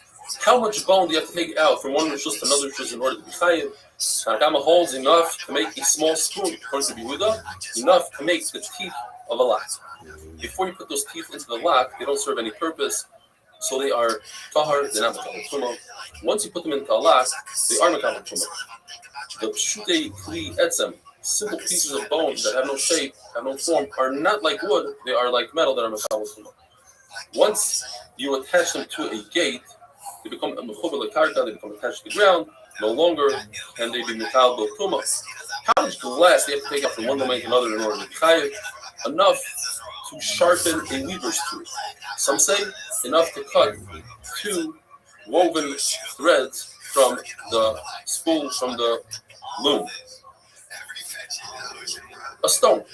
How much bone do you have to take out from one rishus to another rishus in order to be chayiv? Nakama holds enough to make a small spoon, according to Yehuda, enough to make the teeth of a lock. Before you put those teeth into the lock, they don't serve any purpose, so they are tahar, they're not makabel tumah. Once you put them into a lock, they are makabel tumah. The pshutei kli etzem, simple pieces of bone that have no shape, have no form, are not like wood, they are like metal that are makabel tumah. Once you attach them to a gate, they become mechuber lekarka, they become attached to the ground. No longer can they be makabel tumah. How much glass they have to take out from one domain to another in order to be chayiv? Enough to sharpen a weaver's tool. Some say enough to cut 2 woven threads from the spool from the loom. A stone.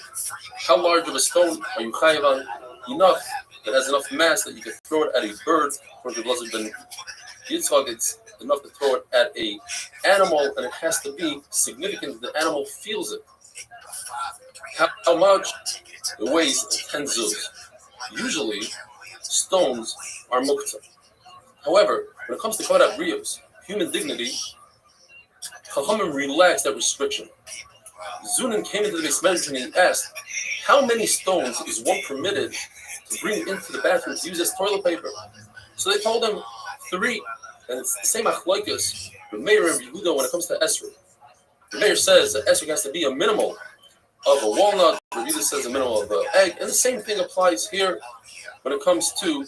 How large of a stone are you chayiv on? Enough. It has enough mass that you can throw it at a bird. For the blessed Ben Yitzchak, it's enough to throw it at a animal, and it has to be significant. The animal feels it. How much? It weighs 10 zuz. Usually, stones are muktzah. However, when it comes to kavod habriyos, human dignity, Chachamim relaxed that restriction. Zunin came into the Beis Medrash and he asked, how many stones is one permitted to bring into the bathroom to use as toilet paper? So they told him 3. And it's the same achloikus with Meir and Yehuda when it comes to esrog. The Meir says that esrog has to be a minimal of a walnut. Yehuda says a minimal of an egg. And the same thing applies here when it comes to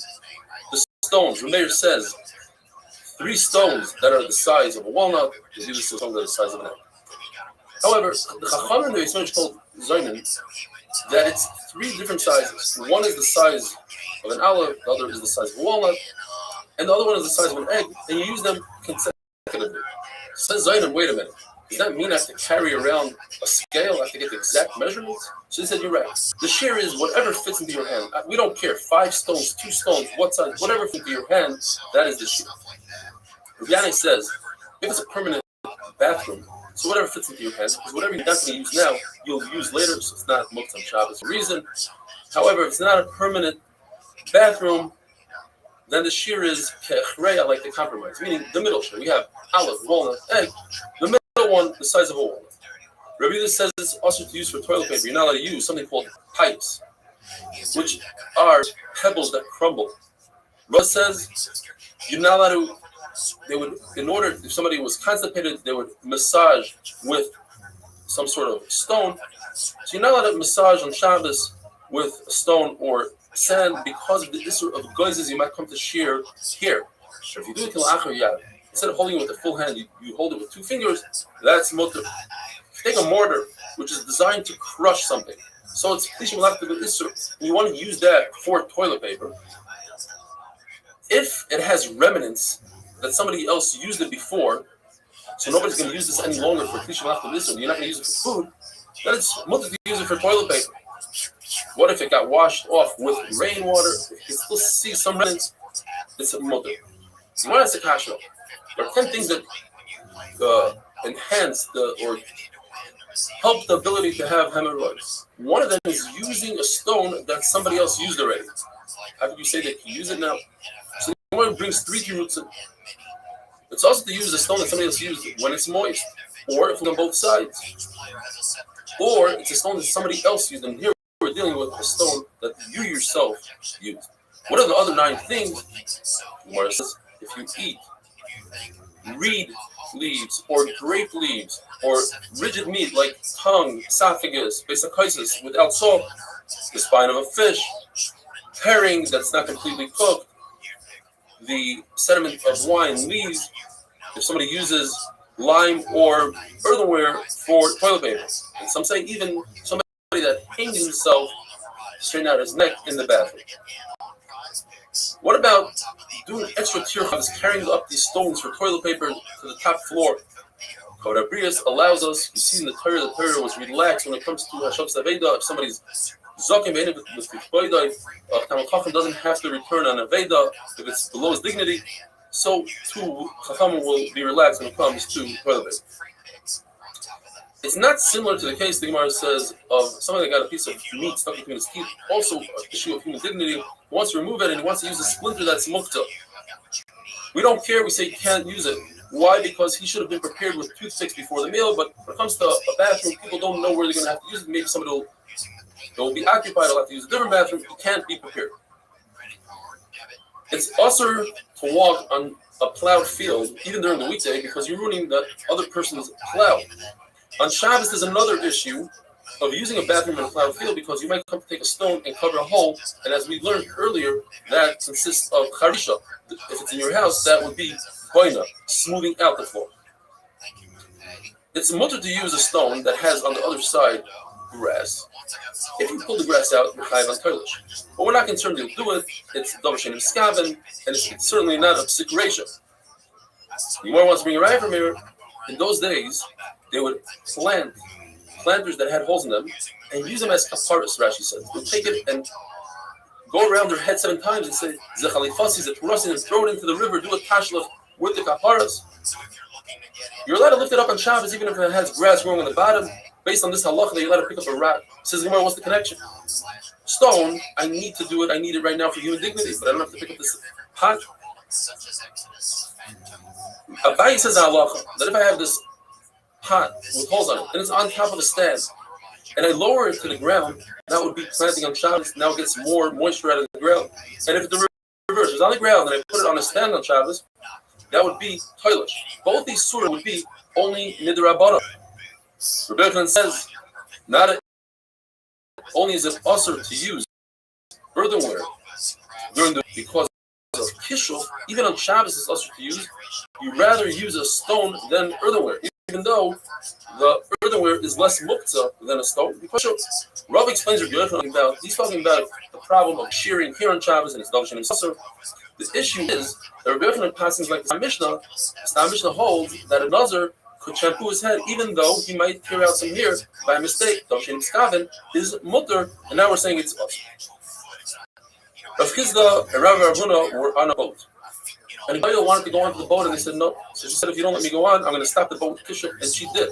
the stones. The Meir says 3 stones that are the size of a walnut. Yehuda says stones that are the size of an egg. However, the Chacham in the Beis Medrash told Zoinin that it's 3 different sizes. One is the size of an olive, the other is the size of a walnut, and the other one is the size of an egg, and you use them consecutively. Says Zoinin, wait a minute. Does that mean I have to carry around a scale? I have to get the exact measurements? So he said, you're right. The shear is whatever fits into your hand. We don't care. 5 stones, 2 stones, what size, whatever fits into your hand, that is the shear. Rabbi says, if it's a permanent bathroom, so whatever fits into your hand, because whatever you're not going to use now, you'll use later, so it's not Muktzah Shabbos reason. However, if it's not a permanent bathroom, then the shear is ke'echreya, like the compromise, meaning the middle shear. We have olive, walnut, egg. The middle one, the size of a walnut. Rabbi Yehuda says it's also to use for toilet paper. You're not allowed to use something called pipes, which are pebbles that crumble. Rabbi says you're not allowed to. They would, in order, if somebody was constipated, they would massage with some sort of stone. So you're not allowed to massage on Shabbos with a stone or sand because of the issue of goizes you might come to shear here. If you do it till achar yad, instead of holding it with a full hand, you hold it with 2 fingers. That's mutter. If you take a mortar, which is designed to crush something, so it's and you want to use that for toilet paper. If it has remnants that somebody else used it before, so nobody's going to use this any longer for Kli Shalach L'Nisur, you're not going to use it for food, then it's mutter to use it for toilet paper. What if it got washed off with rainwater? If you can still see some remnants, it's a mutter. So you want to ask the kasha. There are 10 things that enhance or help the ability to have hemorrhoids. One of them is using a stone that somebody else used already. How could you say that you use it now? So the one brings 3 roots in. It's also to use a stone that somebody else used when it's moist, or if it's on both sides, or it's a stone that somebody else used. And here we're dealing with a stone that you yourself used. What are the other 9 things? Gemara says, if you eat reed leaves or grape leaves or rigid meat like tongue, esophagus, besakaisis without salt, the spine of a fish, herring that's not completely cooked, the sediment of wine, leaves, if somebody uses lime or earthenware for toilet paper. And some say even somebody that hangs himself to straighten out his neck in the bathroom. What about doing extra tirchas, carrying up these stones for toilet paper to the top floor? Kavod habriyos allows us, you see in the Torah was relaxed when it comes to Hashav's Aveda. If somebody's Zakim with Boydai, Talmid Chacham doesn't have to return on Aveda if it's below his dignity. So too, Chacham will be relaxed when it comes to toilet paper. It's not similar to the case the Gemara says of somebody that got a piece of meat stuck between his teeth. Also, an issue of human dignity. He wants to remove it and he wants to use a splinter that's mukta. We don't care. We say you can't use it. Why? Because he should have been prepared with toothpicks before the meal. But when it comes to a bathroom, people don't know where they're going to have to use it. Maybe somebody will be occupied. They'll have to use a different bathroom. You can't be prepared. It's usher to walk on a plowed field, even during the weekday, because you're ruining the other person's plow. On Shabbos, there's another issue of using a bathroom in a plowed field because you might come to take a stone and cover a hole, and as we learned earlier, that consists of charisha. If it's in your house, that would be boina, smoothing out the floor. It's mutter to use a stone that has on the other side grass. If you pull the grass out, you're chayiv on toilish. But we're not concerned to do it. It's davashin skaven, and it's certainly not a psik ratio. The Gemara wants to bring a raya from here. In those days, they would plant planters that had holes in them and use them as kaparas, Rashi says. They'll take it and go around their head 7 times and say, Zechalifasi, Zeturasin, and throw it into the river, do a tashlach with the kaparas. You're allowed to lift it up on Shabbos even if it has grass growing on the bottom. Based on this halacha, you're allowed to pick up a rock. Says Gemara, what's the connection? Stone, I need to do it. I need it right now for human dignity, but I don't have to pick up this pot. Abaye says halacha that if I have this pot with holes on it and it's on top of a stand, and I lower it to the ground, that would be planting on Shabbos. Now it gets more moisture out of the ground. And if the reverse is on the ground and I put it on a stand on Shabbos, that would be toilish. Both these surah would be only midrabbanan. Rabbi Yochanan says, only is it usher to use earthenware because of kishul. Even on Shabbos, it's usher to use. You rather use a stone than earthenware, even though the earthenware is less muktzah than a stone. Rav explains Rabbi Yochanan about. He's talking about the problem of shearing here on Shabbos and it's darshan and sasser. The issue is that Rabbi Yochanan passes like the Mishnah holds that a nazir could shampoo his head even though he might tear out some hair by mistake. Darshan Skaven is mutter, and now we're saying it's us. Rav Chizda and Rav Huna were on a boat. And Abaye wanted to go onto the boat, and they said no. So she said, if you don't let me go on, I'm going to stop the boat with Kisha. And she did.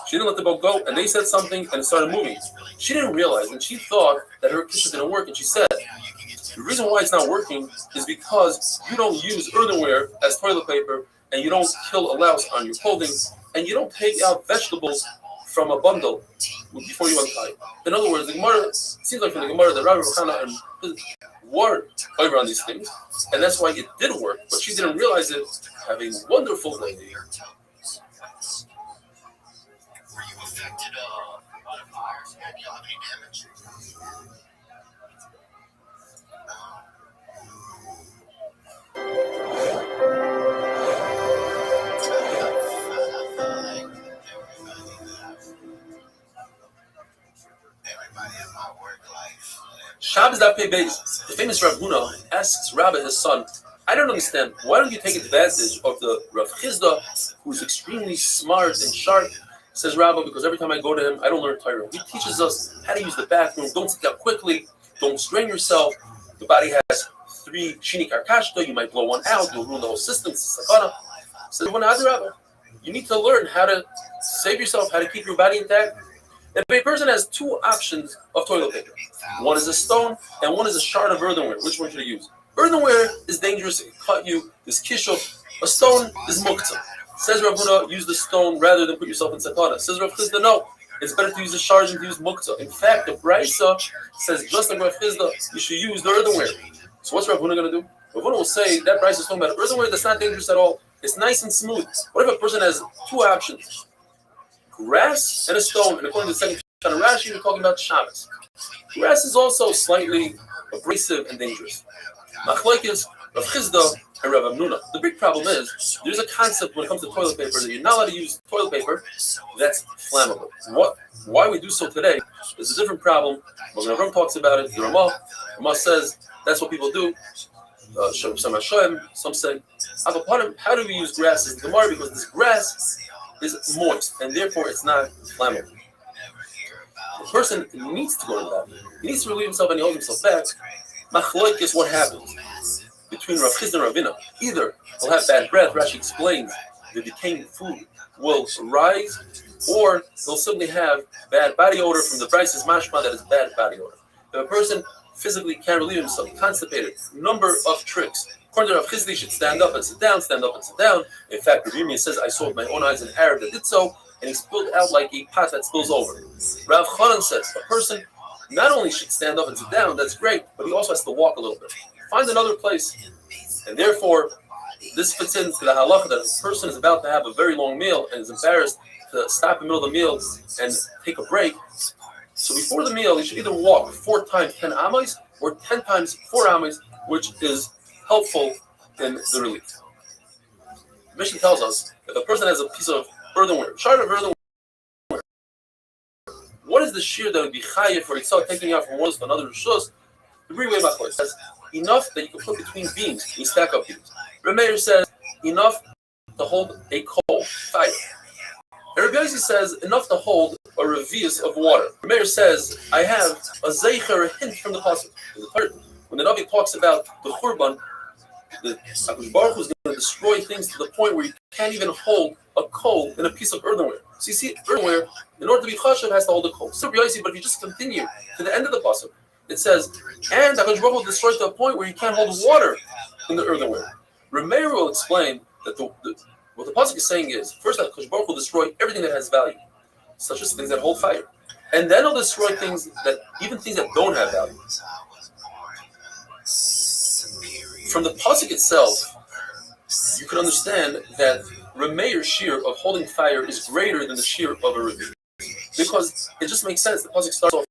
She didn't let the boat go, and they said something, and it started moving. She didn't realize, and she thought that her Kisha didn't work, and she said, the reason why it's not working is because you don't use earthenware as toilet paper, and you don't kill a louse on your clothing, and you don't take out vegetables from a bundle before you untie it. In other words, the Gemara, it seems like from the Gemara that Rabbi Yochanan and were over on these things, and that's why it did work, but she didn't realize it. Have a wonderful day. Were you affected by the fires? Did you have any damage? Everybody in my work life. Shabbos Daf Beis. The famous Rav Huna asks Rabbi, his son, I don't understand. Why don't you take advantage of the Rav Chizda, who's extremely smart and sharp? Says Rabbi, because every time I go to him, I don't learn Torah. He teaches us how to use the bathroom. Don't sit down quickly. Don't strain yourself. The body has 3 shini karkashta. You might blow one out. You'll ruin the whole system. Sakana. Says Rabbi, you need to learn how to save yourself, how to keep your body intact. If a person has 2 options of toilet paper, one is a stone and one is a shard of earthenware, which one should you use? Earthenware is dangerous, it can cut you, this kishuf. A stone is muktzah. Says Rav Huna, use the stone rather than put yourself in sakana. Says Rav Chizda, no, it's better to use the shard than to use muktzah. In fact, the Brisa says just like Rav Chizda, you should use the earthenware. So what's Rav Huna going to do? Rav Huna will say that Brisa is talking about earthenware that's not dangerous at all. It's nice and smooth. What if a person has 2 options? Grass and a stone, and according to the second Shana Rashi, we're talking about Shabbos. Grass is also slightly abrasive and dangerous. Machlokes, Rav Chizda and Rav Amnuna. The big problem is there's a concept when it comes to toilet paper that you're not allowed to use toilet paper that's flammable. Why we do so today is a different problem. When Avram talks about it, the Ramah says that's what people do. Some say, how do we use grass as the Gemara? Because this grass is moist, and therefore it's not flammable. The person needs to go to the bathroom. He needs to relieve himself, and he holds himself back. Machlokes is what happens between Rav Chizda and Ravina. Either he'll have bad breath, Rashi explains the decaying food will rise, or he'll simply have bad body odor from the Bryce's mashma that is bad body odor. If a person physically can't relieve himself, constipated, number of tricks. According to Rav Chizda, he should stand up and sit down, stand up and sit down. In fact, Rav Yirmiyah says, I saw with my own eyes an Arab that did so, and he spilled out like a pot that spills over. Rav Chanan says, a person not only should stand up and sit down, that's great, but he also has to walk a little bit. Find another place. And therefore, this fits into the halacha that a person is about to have a very long meal and is embarrassed to stop in the middle of the meal and take a break. So before the meal, he should either walk 4 times 10 amas or 10 times 4 amas, which is helpful in the relief. The Mishnah tells us if a person has a piece of earthenware, shard of earthenware, what is the shear that would be chayiv for itself taking out from one to another rishus? The three-way machlokes says enough that you can put between beams, you stack up beams. Rameir says enough to hold a coal, fire. And Rabbi Yossi says enough to hold a revius of water. The Meir says I have a zeicher, a hint from the pasuk. When the Navi talks about the Churban, the Hakadosh Baruch Hu is going to destroy things to the point where you can't even hold a coal in a piece of earthenware. So you see, earthenware, in order to be chashav, has to hold a coal. So Rabbi Yossi, but if you just continue to the end of the pasuk, it says, and Hakadosh Baruch Hu will destroy to a point where you can't hold water in the earthenware. Rameir will explain that what the pasuk is saying is, first, Hakadosh Baruch Hu will destroy everything that has value, such as things that hold fire, and then he'll destroy things that, even things that don't have value. From the pasuk itself, you can understand that Rameir's shear of holding fire is greater than the shear of a Rebbe, because it just makes sense. The pasuk starts off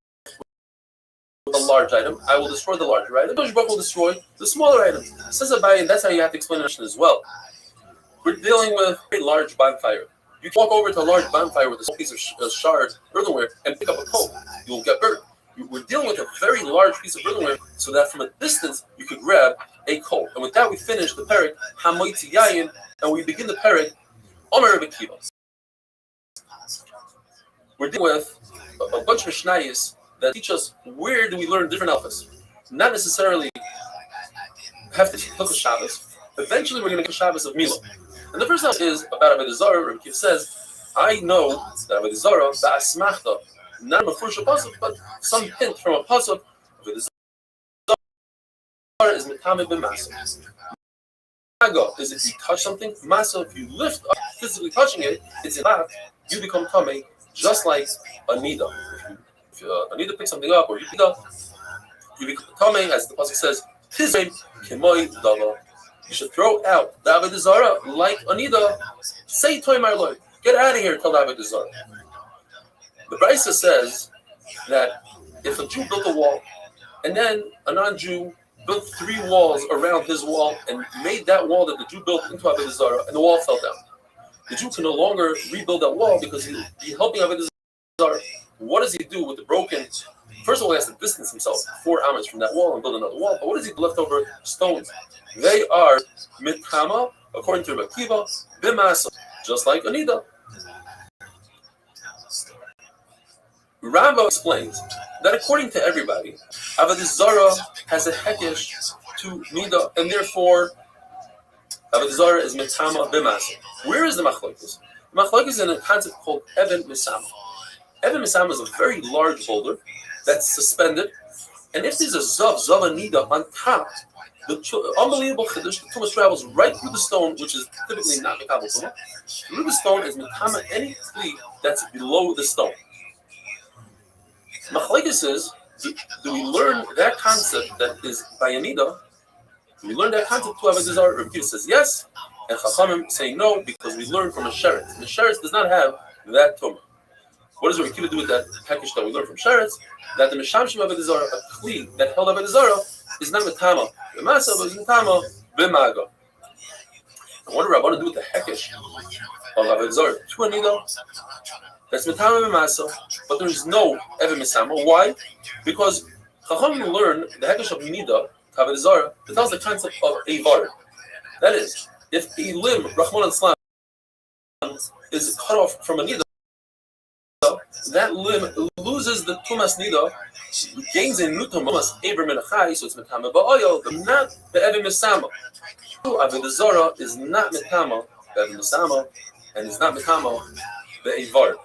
with a large item. I will destroy the larger item. Hakadosh Baruch Hu will destroy the smaller item. Says Abaye, and that's how you have to explain it as well. We're dealing with a large bonfire. You can walk over to a large bonfire with a small piece of shard earthenware and pick up a coal. You will get burnt. We're dealing with a very large piece of earthenware, so that from a distance you could grab a coal. And with that, we finish the parak Hamoitzi Yayin, and we begin the parak Omer Rebbe Kiva. We're dealing with a bunch of Mishnayos that teach us where do we learn different alphas. Not necessarily have to look at Shabbos. Eventually, we're going to get Shabbos of Milo. And the first alpha is about Avodah Zarah. Rebbe Kiva says, I know that Avodah Zarah, ba'asmachta, not a mafurish pasuk, but some hint from a pasuk. Avodah Zarah is mitame b'masa. Maga is if you touch something. Masa, if you lift up, physically touching it, it's enough. You become tame, just like a nida. If a nida picks something up, or you pick up, you become tame, as the pasuk says. Tizreim k'moi dava. You should throw out the Avodah Zarah like a nida. Say toy my Lord, get out of here. Tell the Avodah Zarah. The Brisa says that if a Jew built a wall and then a non-Jew built 3 walls around his wall and made that wall that the Jew built into Avodah Zarah, and the wall fell down, the Jew can no longer rebuild that wall because he's helping Avodah Zarah. What does he do with the broken? First of all, he has to distance himself 4 amos from that wall and build another wall. But what does he do leftover stones? They are mitama, according to Rebbe Kiva, b'masa, just like Anida. Rambam explains that according to everybody, Avodah Zarah has a hekesh to Nida, and therefore Avodah Zarah is mitama b'masa. Where is the machlokes? The machlokes is in a concept called Even Misama. Even Misama is a very large boulder that's suspended, and if there's a zav Nida on top, the unbelievable chiddush, the tumas travels right through the stone, which is typically not mekabel tumah. Through the stone is mitama any kli that's below the stone. Machlekes is, do we learn that concept that is by Anida? Do we learn that concept to Avodah Zarah? Rebbe Kiva says yes, and Chachamim say no, because we learn from a sheretz. The sheretz does not have that tumah. What does Rebbe Kiva do with that package that we learn from sheretz? That the Mishamshim Avodah Zarah, a kli that held Avodah Zarah, is not mitama b'masa, but is mitama b'maga. And what do Rabbanan do with the hekesh of Avodah Zarah to Anida? That's mitama b'masa, but there is no Even Misama. Why? Because Chachamim learn the hekesh of Nida, Avodah Zarah, that tells the concept of Eivar. That is, if a limb, Rahman al-Islam, is cut off from a Nida, that limb loses the Tumas Nida, gains a new Tumas, Eber Menachai, so it's mitama ba'oil, but not the Even Misama. Avodah Zarah is not mitama the Even Misama, and it's not mitama the Eivar.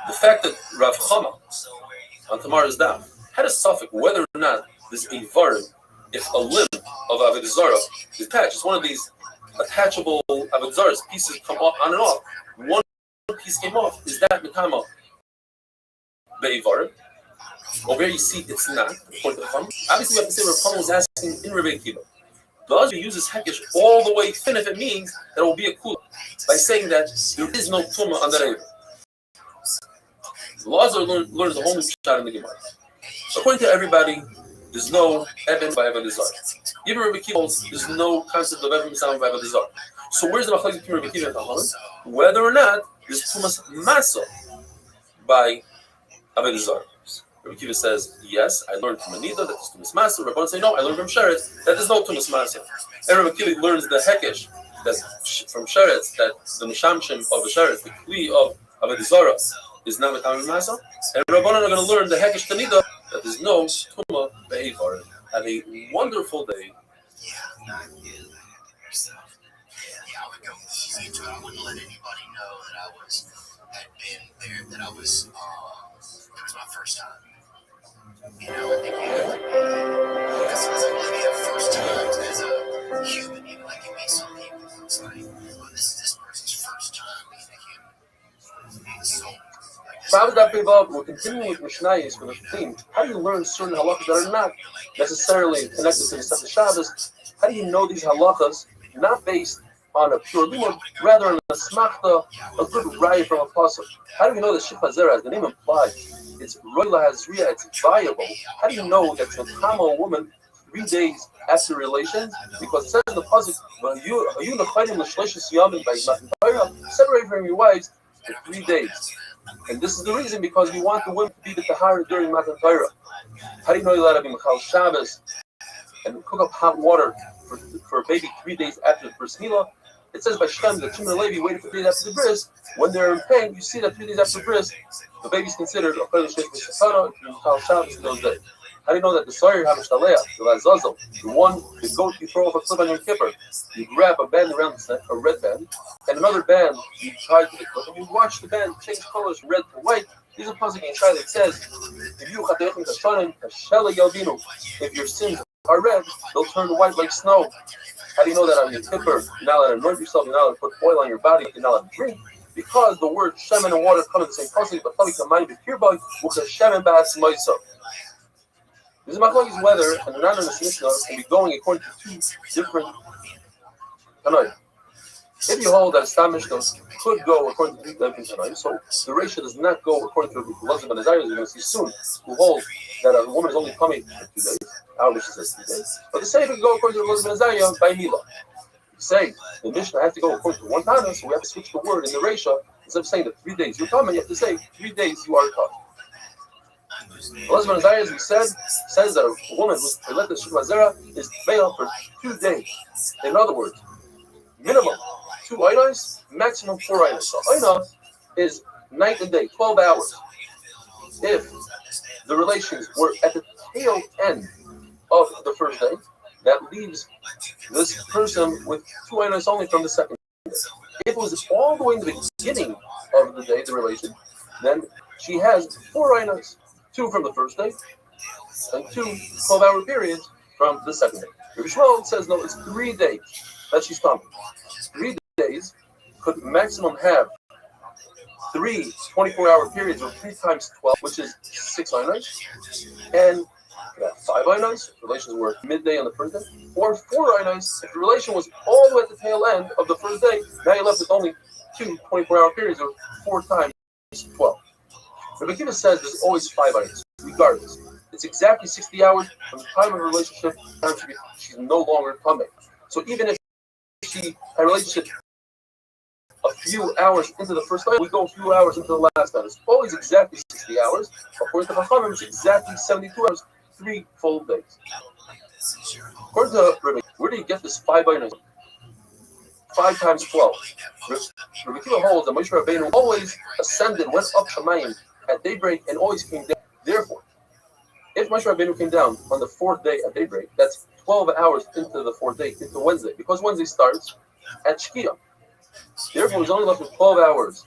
The fact that Rav Chama on tomorrow's daf had a suffix whether or not this Eivar, if a limb of Avodah Zarah is attached, it's one of these attachable Avodah Zarah's pieces come off on and off. One piece came off. Is that mitama be'Eivar? Over here you see it's not. Obviously we have to say Rav Chama was asking in Rebbe Kiva. The Azri uses hekesh all the way thin if it means that it will be a kula by saying that there is no tumah on that Eivar. The Azri learns a whole new shot in the Gemara. According to everybody, there's no Eben by Avodah Zarah. Even Rebbe Kiva holds there's no concept of Eben Misam by Avodah Zarah. So where's the machlokes between Rebbe Kiva and Chachamim? Whether or not there's tumas masa by Avodah Zarah. Rebbe Kiva says, yes, I learned from Anida that there's tumas masa. Rabbanan say, no, I learned from Sheretz that there's no tumas masa. And Rebbe Kiva learns the hekesh that from Sheretz, that the Mishamshim of the Sheretz, the Kli of a Dizara, is not Metamim Masa. And Rabbanan are going to learn the Hekesh Tanida that there's no Tuma Be'evar. Have a wonderful day. Yeah, I would go easy to it. I wouldn't let anybody know that I had been there, that it was my first time. You know, I think because maybe a first time as a human, even like it may some people, it's like, well, this is this person's first time being a human, being a soul. We're continuing with Mishnayos for the theme. How do you learn certain halachas that are not necessarily connected to the Sefet Shabbos? How do you know these halachas not based on a pure limud, rather on a smachta, a good raya from a pasuk? How do you know that Shifra Zera, as the name implies, it's roila hazriya, it's viable? How do you know that you'll come a woman 3 days after relations? Because it says in the pasuk, separate from your wives for 3 days. And this is the reason, because we want the women to be the tahara during Matan Torah. How do you know you're allowed to be Mechal Shabbos and cook up hot water for a baby 3 days after the bris milah? It says by Shem that Shimon and Levi waited for 3 days after the bris. When they're in pain, you see that 3 days after the bris, the baby's considered a Chodesh Shechon Mechal Shabbos in those days. How do you know that the Sawyer HaMishtalea, the Lazazel, the one, the goat you throw off a cliff on Yom Kippur, you grab a band around the neck, a red band, and another band you tie to the cliff, and you watch the band change colors from red to white? There's a pasuk in Shai that says, if your sins are red, they'll turn white like snow. How do you know that on Yom Kippur, you're not allowed to anoint yourself, you're not allowed to put oil on your body, you're not allowed to drink? Because the word shemen and water come in the same pasuk, but this is machlokes whether an anonymous Mishnah can be going according to two different Tanoim. If you hold that a Stam Mishnah could go according to two different Tanoim, so the ratio does not go according to the Lazar ben Azariah, as we're going to see soon, who hold that a woman is only coming for 2 days. Our Mishnah says 2 days. But the same can go according to the Lazar ben Azariah by Mila. Say the Mishnah has to go according to one Tana, so we have to switch the word in the ratio. Instead of saying that 3 days you're coming, you have to say 3 days you are coming. Elazar ben Azariah, as we said, says that a woman who's elected Shifra Zera is veiled for 2 days. In other words, minimum 2 aynos, maximum 4 aynos. So ayna is night and day, 12 hours. If the relations were at the tail end of the first day, that leaves this person with 2 aynos only from the second day. If it was all the way in the beginning of the day, the relation, then she has 4 aynos. 2 from the first day, and 2 12-hour periods from the second day. Rabbi Shmuel says, no, it's 3 days that she's coming. 3 days could maximum have 3 24-hour periods, or 3 times 12, which is 6 aynos, and 5 aynos, if relations were midday on the first day, or 4 aynos, if the relation was all the way at the tail end of the first day, now you're left with only 2 24-hour periods, or 4 times 12. Rabbi Akiva says there's always 5 aynos, regardless. It's exactly 60 hours from the time of the relationship, she's no longer coming. So even if she had a relationship a few hours into the first night, we go a few hours into the last night. It's always exactly 60 hours. According to Chachamim, it's exactly 72 hours, 3 full days. According to Rabbi, where do you get this 5 aynos? 5 times 12. Rabbi Akiva holds that Moshe Rabbeinu always ascended, went up Shemayim at daybreak, and always came down. Therefore, if Moshe Rabbeinu came down on the 4th day at daybreak, that's 12 hours into the 4th day, into Wednesday, because Wednesday starts at Shkia. Therefore, he's only left with 12 hours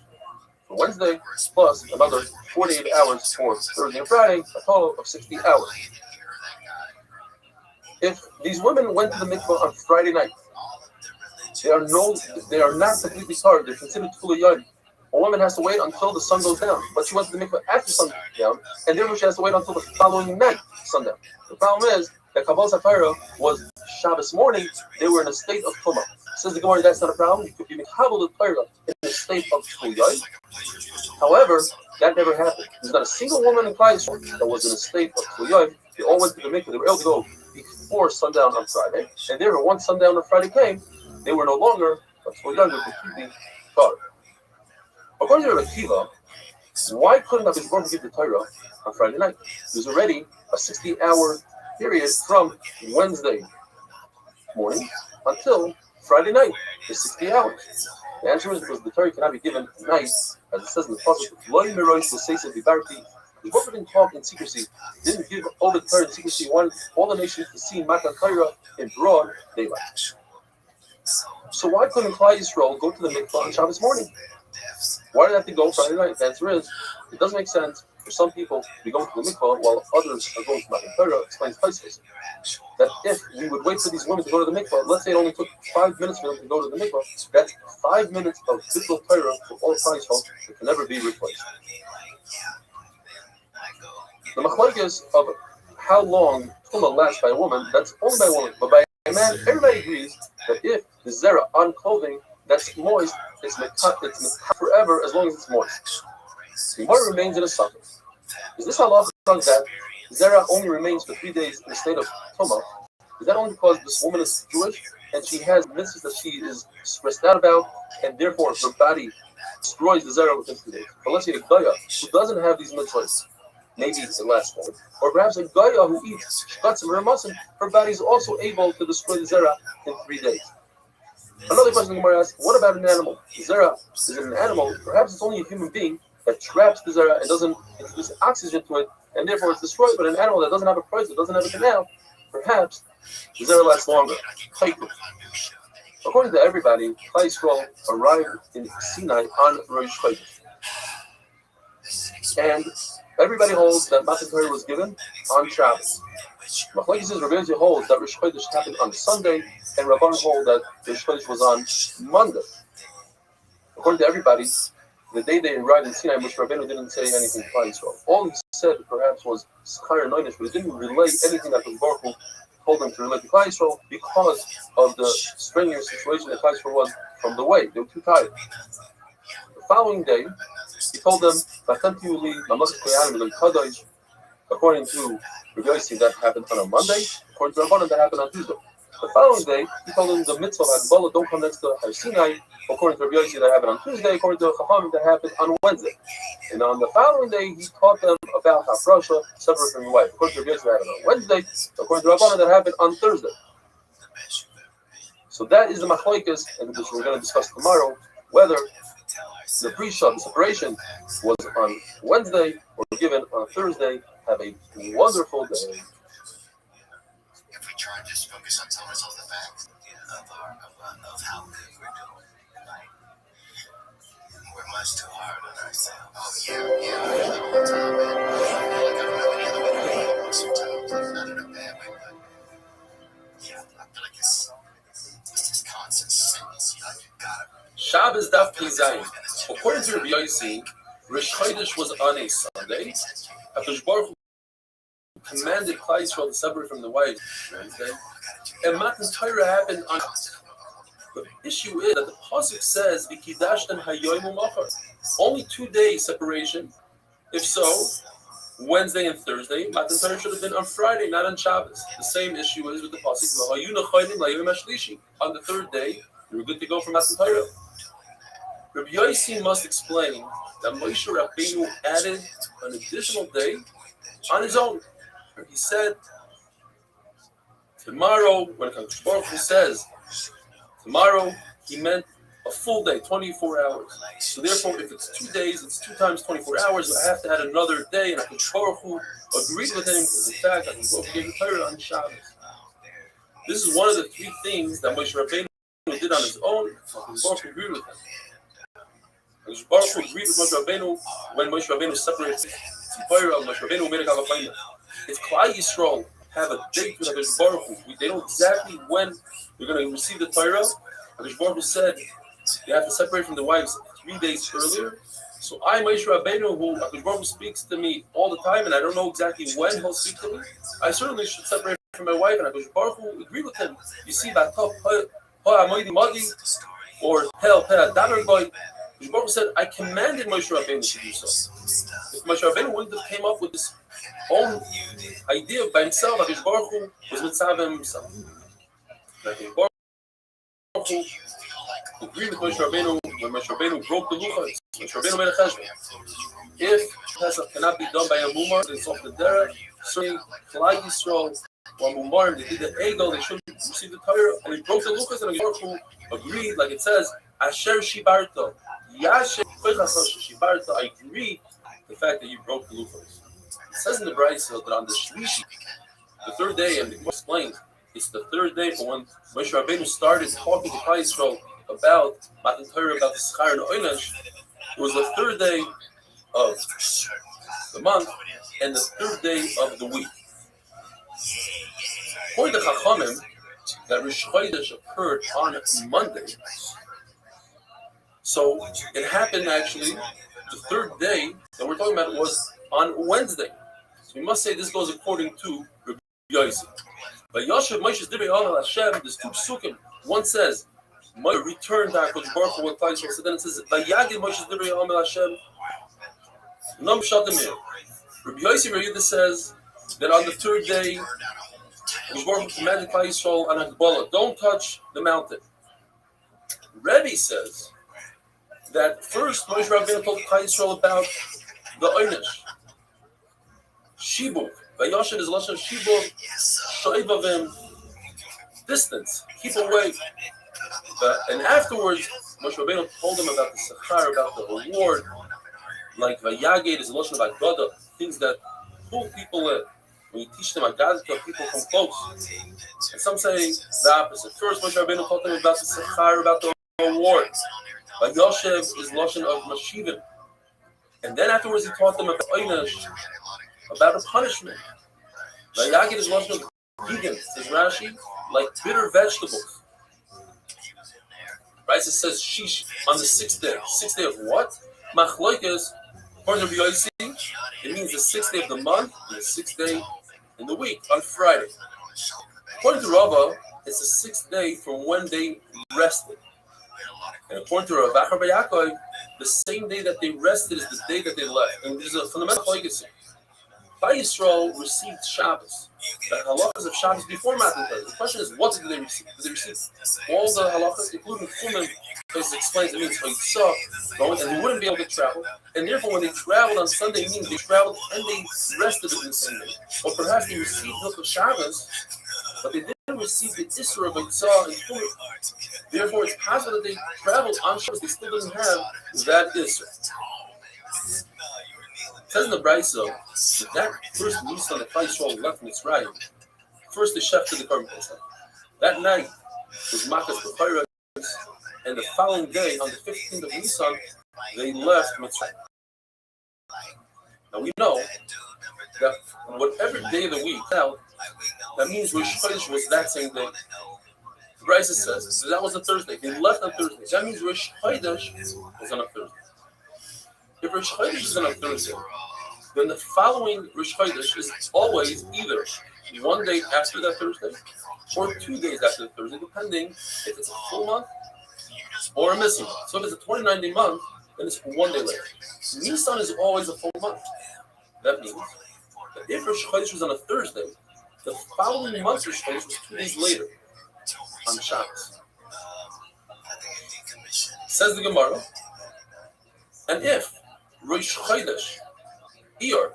for Wednesday, plus another 48 hours for Thursday and Friday, a total of 60 hours. If these women went to the mikvah on Friday night, they are not completely tired. They're considered Tula. A woman has to wait until the sun goes down, but she went to the mikvah after sundown, and therefore she has to wait until the following night, sundown. The problem is that Kabbalah Sapphira was Shabbos morning. They were in a state of Tumah. Says the Gemara, that's not a problem. You could be Mechabel the Torah in a state of Tula. However, that never happened. There's not a single woman in Klal Yisrael that was in a state of Tula. They all went to the mikvah. They were able to go before sundown on Friday, and therefore once sundown on Friday came, they were no longer Tula. They were completely tired. According to Rabbi Akiva, why couldn't HaKadosh Baruch Hu give the Torah on Friday night? There's already a 60-hour period from Wednesday morning until Friday night for 60 hours? The answer is because the Torah cannot be given at night, as it says in the pasuk, "Loi merois l'seisa bibarti." The Prophet didn't talk in secrecy, didn't give over the Torah in secrecy. He wanted all the nations to see Matan Torah in broad daylight. So why couldn't Klal Yisrael go to the mikvah on Shabbos morning? Why did they have to go Friday night? The answer is, it doesn't make sense for some people to be going to the mikvah while others are going to Matan Torah. Explains Tosfos that if we would wait for these women to go to the mikvah, let's say it only took 5 minutes for them to go to the mikvah, that's 5 minutes of Bittul Torah for all Klal Yisrael that can never be replaced. The machlokes of how long tumah lasts by a woman, that's only by a woman, but by a man, everybody agrees that if the zera on clothing that's moist, it's forever as long as it's moist. The Gemara remains in a suffix. Is this halacha that zera only remains for 3 days in the state of tumah? Is that only because this woman is Jewish and she has mitzvahs that she is stressed out about, and therefore her body destroys the zera within 3 days? But let's say a gaya who doesn't have these mitzvahs, maybe it's the last one, or perhaps a gaya who eats shkatzim or masim, her body is also able to destroy the zera in 3 days. Another question the Gemara asks, what about an animal? The zera is an animal, perhaps it's only a human being that traps the zera and doesn't introduce oxygen to it, and therefore it's destroyed, but an animal that doesn't have a price, that doesn't have a canal, perhaps the zera lasts longer. According to everybody, Klal Yisrael arrived in Sinai on Rosh Chodesh. And everybody holds that Matan Torah was given on Shabbos. Machlokes says Rabbi Yossi holds that Rosh Chodesh happened on Sunday, and Rabban hold that Rosh Chodesh was on Monday. According to everybody, the day they arrived in Sinai, Moshe Rabbeinu didn't say anything to Klal Yisrael. All he said perhaps was Schar Noinish, but he didn't relay anything that the Baruch Hu told him to relate to Klal Yisrael because of the strenuous situation that Klal Yisrael was from the way. They were too tired. The following day, he told them, according to Rabbi Yossi, that happened on a Monday. According to Rabbanan, that happened on Tuesday. The following day, he told them the mitzvah of Agbolah don't come next to Har Sinai. According to Rabbi Yossi, that happened on Tuesday. According to Chachamim, that happened on Wednesday. And on the following day, he taught them about Hafrasha, separate from your wife. According to Rabbi Yossi, that happened on Wednesday. According to Rabbanan, that happened on Thursday. So that is the machlokes, and which we're going to discuss tomorrow, whether the pre-shah, the separation, was on Wednesday or given on Thursday. Have a wonderful day. If we try and just focus on telling ourselves the facts of how good we're doing, like, we're much too hard on ourselves. Oh, yeah, I feel that all the time, man. I feel like I don't have any other way to feel sometimes, like, not in a bad way, but yeah, I feel like it's this constant sentence, you know, you gotta. Shabbos Daf Zayin. According to Rabbi Yossi, Rosh Chodesh was on a Sunday. HaKadosh Baruch Hu commanded Klal Yisrael to separate from the wives Wednesday, and Matan Torah happened on. The issue is that the pasuk says "V'kidashtem hayoim u'machar," only 2 days separation. If so, Wednesday and Thursday, Matan Torah should have been on Friday, not on Shabbos. The same issue is with the pasuk "V'hayu necholim layom hashlishi." On the third day, you were good to go for Matan Torah. Rabbi Yossi must explain that Moshe Rabbeinu added an additional day on his own. He said, tomorrow, when HaKadosh Baruch Hu says, tomorrow, he meant a full day, 24 hours. So therefore, if it's 2 days, it's 2 times 24 hours, I have to add another day, and HaKadosh Baruch Hu agreed with him, because in fact, HaKadosh Baruch Hu gave the Torah on Shabbos. This is one of the 3 things that Moshe Rabbeinu did on his own. HaKadosh Baruch Hu agreed with him. HaKadosh Baruch Hu agreed with Moshe Rabbeinu when Moshe Rabbeinu separated Moshe Rabbeinu made a Gavachayim. If Klal Yisrael have a date with HaKadosh Baruch Hu, they know exactly when you're going to receive the Torah. HaKadosh Baruch Hu said you have to separate from the wives 3 days earlier. So I, Moshe Rabbeinu, who HaKadosh Baruch Hu speaks to me all the time, and I don't know exactly when he'll speak to me, I certainly should separate from my wife, and HaKadosh Baruch Hu agree with him. You see, or Hel Peh Damer Boy, HaKadosh Baruch Hu said, I commanded Moshe Rabbeinu to do so. If Moshe Rabbeinu wouldn't have came up with this own idea by himself, HaKadosh Baruch Hu was mitzvah himself. HaKadosh Baruch Hu agreed with Moshe Rabbeinu when Moshe Rabbeinu broke the luchos. Moshe Rabbeinu made a cheshbon. If Pesach cannot be done by a mumar, it's off the derech. Certainly, Klal Yisrael, or mumar, they did the egel, they shouldn't received the Torah, and he broke the luchos, and Baruch Hu agreed, like it says, Asher Shibarto, Yasher Shibarto. I agree the fact that you broke the luchos. It says in the Brayso that on the Shlishi, the third day, and the Gemara explains, it's the third day from when Moshe Rabbeinu started talking to Klal Yisrael about Matan Torah, about the Schar and Oynesh. It was the third day of the month and the third day of the week. According to Chachamim, that Rosh Chodesh occurred on Monday. So it happened actually, the third day that we're talking about was on Wednesday. So we must say this goes according to Rabbi Yosef. But Yosef Moshe's Divrei Al Hashem, there's two psukim. One says, Moshe returned to HaKadosh Baruch Hu with Klal Yisrael. So then it says, Vayagid Moshe's Divrei Al Hashem. Nam Shatamir. Rabbi Yosef Yehuda says that on the third day, Kadosh Baruch Hu commanded Klal Yisrael on Hezbollah, don't touch the mountain. Rebbe says that first Moshe Rabbeinu told Klal Yisrael about the Oynesh. Shibuk. Vayoshev is Lashon Shibuk. Shoivavim. Distance. Keep away. And afterwards, Moshe Rabbeinu told them about the Sechar, about the reward. Like Vayaged is Lashon of Agada. Things that pull people in. When you teach them Agada, people come close. And some say the opposite. First, Moshe Rabbeinu told them about the Sechar, about the reward. Vayoshev is Lashon of Mashivim. And then afterwards, he taught them about Oynesh, about a punishment. Vayagid is Lashon of vegan, says Rashi, like bitter vegetables. Right? It says Shish on the sixth day. Sixth day of what? Machloikas, according to Rabbi Yossi, it means the sixth day of the month and the sixth day in the week, on Friday. According to Rava, it's the sixth day from when they rested. And according to Rav Achar Bayakoi, the same day that they rested is the day that they left. And there's a fundamental legacy. Klal Yisrael received Shabbos, the halachas of Shabbos before Matan Torah. The question is, what did they receive? Did they receive all the halachas, including Chumen, because it explains it means Chayitzah, going, and they wouldn't be able to travel. And therefore, when they traveled on Sunday, it means they traveled and they rested on Sunday. Or perhaps they received milk of Shabbos, but they didn't receive the Isra of Chayitzah and Chumen. Therefore, it's possible that they traveled on Shabbos, they still didn't have that Isra. It says in the Brayso that first Nisan that Klal Yisrael left Mitzrayim, first the Shech to the Korban Pesach. That night was Makas B'chayra, and the following day, on the 15th of Nisan, they left Mitzrayim. Now we know that whatever day of the week out, that means Rosh Chodesh was that same day. The Brayso says that was a Thursday. They left on Thursday. That means Rosh Chodesh was on a Thursday. If Rosh Chodesh is on a Thursday, then the following Rosh Chodesh is always either one day after that Thursday or 2 days after the Thursday, depending if it's a full month or a missing month. So if it's a 29-day month, then it's 1 day later. Nisan is always a full month. That means that if Rosh Chodesh was on a Thursday, the following month's Rosh Chodesh was 2 days later on Shabbos. Says the Gemara, and if Rosh Chodesh Iyar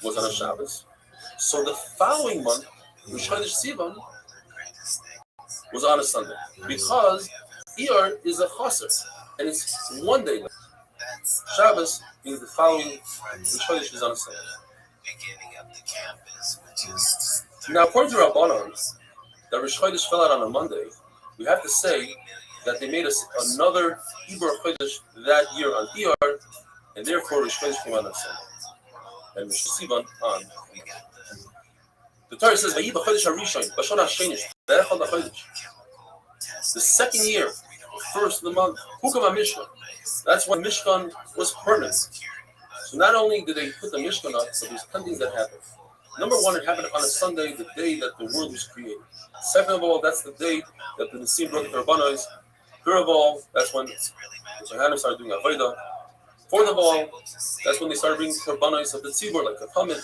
was on a Shabbos, so the following month, Rosh Chodesh Sivan, was on a Sunday, because Iyar is a chaser, and it's 1 day later. Shabbos means the following Rosh Chodesh is on a Sunday. Now, according to Rabbanon, that Rosh Chodesh fell out on a Monday, we have to say that they made us another Hebrew Chodesh that year on Iyar, and therefore Rosh Chodesh came on Sunday, and Rosh Sivan on. The Torah says, "Vayi b'chodesh harishon, b'shana hashenish, ve'echad ha'chodesh." The second year, first of the month, hukam ha'mishkan. That's when Mishkan was permanent. So not only did they put the Mishkan up, but there's 10 things that happened. Number one, it happened on a Sunday, the day that the world was created. Second of all, that's the day that the Nisim broke the Rabbanos. Third of all, that's when the Kohanim started doing Avodah. Fourth of all, that's when they started bringing Korbanos of the Tzibur, like the Tamid.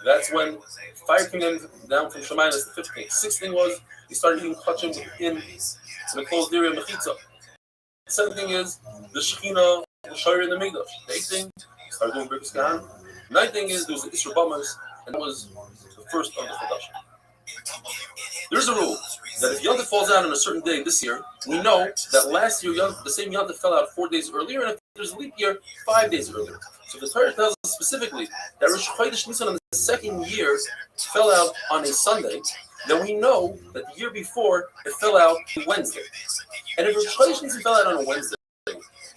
That's when fire came down from Shemayim. That's the fifth thing. Sixth thing was they started eating kachim in the closed area of Mechitza. The seventh thing is the Shekhinah, the Shire in the Mikdash. The eighth thing, they started doing Birkus Kahan. The ninth thing is there was the Isra Bamos, and that was the first of the Chadashim. There's a rule that if Yom Tov falls out on a certain day this year, we know that last year the same Yom Tov fell out 4 days earlier, and if there's a leap year, 5 days earlier. So the Torah tells us specifically that Rosh Chodesh Nisan on the second year fell out on a Sunday. Then we know that the year before it fell out on Wednesday. And if Rosh Chodesh Nisan fell out on a Wednesday,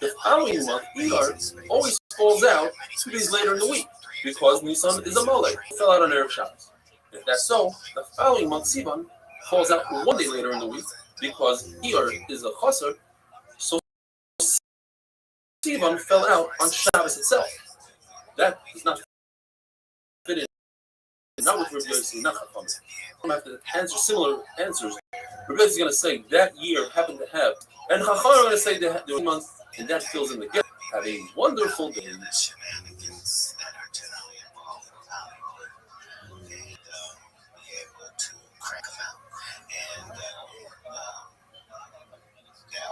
the following month, Iyar, always falls out 2 days later in the week because Nisan is a Molech. It fell out on Erev Shabbos. If that's so, the following month, Sivan, falls out 1 day later in the week because Iyar is a Chaser. So Sivan fell out on Shabbos itself. That does not fit in. Not with Rabbi Yossi, not Chacham. I'm going to have to answer similar answers. Rabbi Yossi is going to say that year happened to have, and Chacham are going to say that there was 1 month, and that fills in the gap. Have a wonderful day.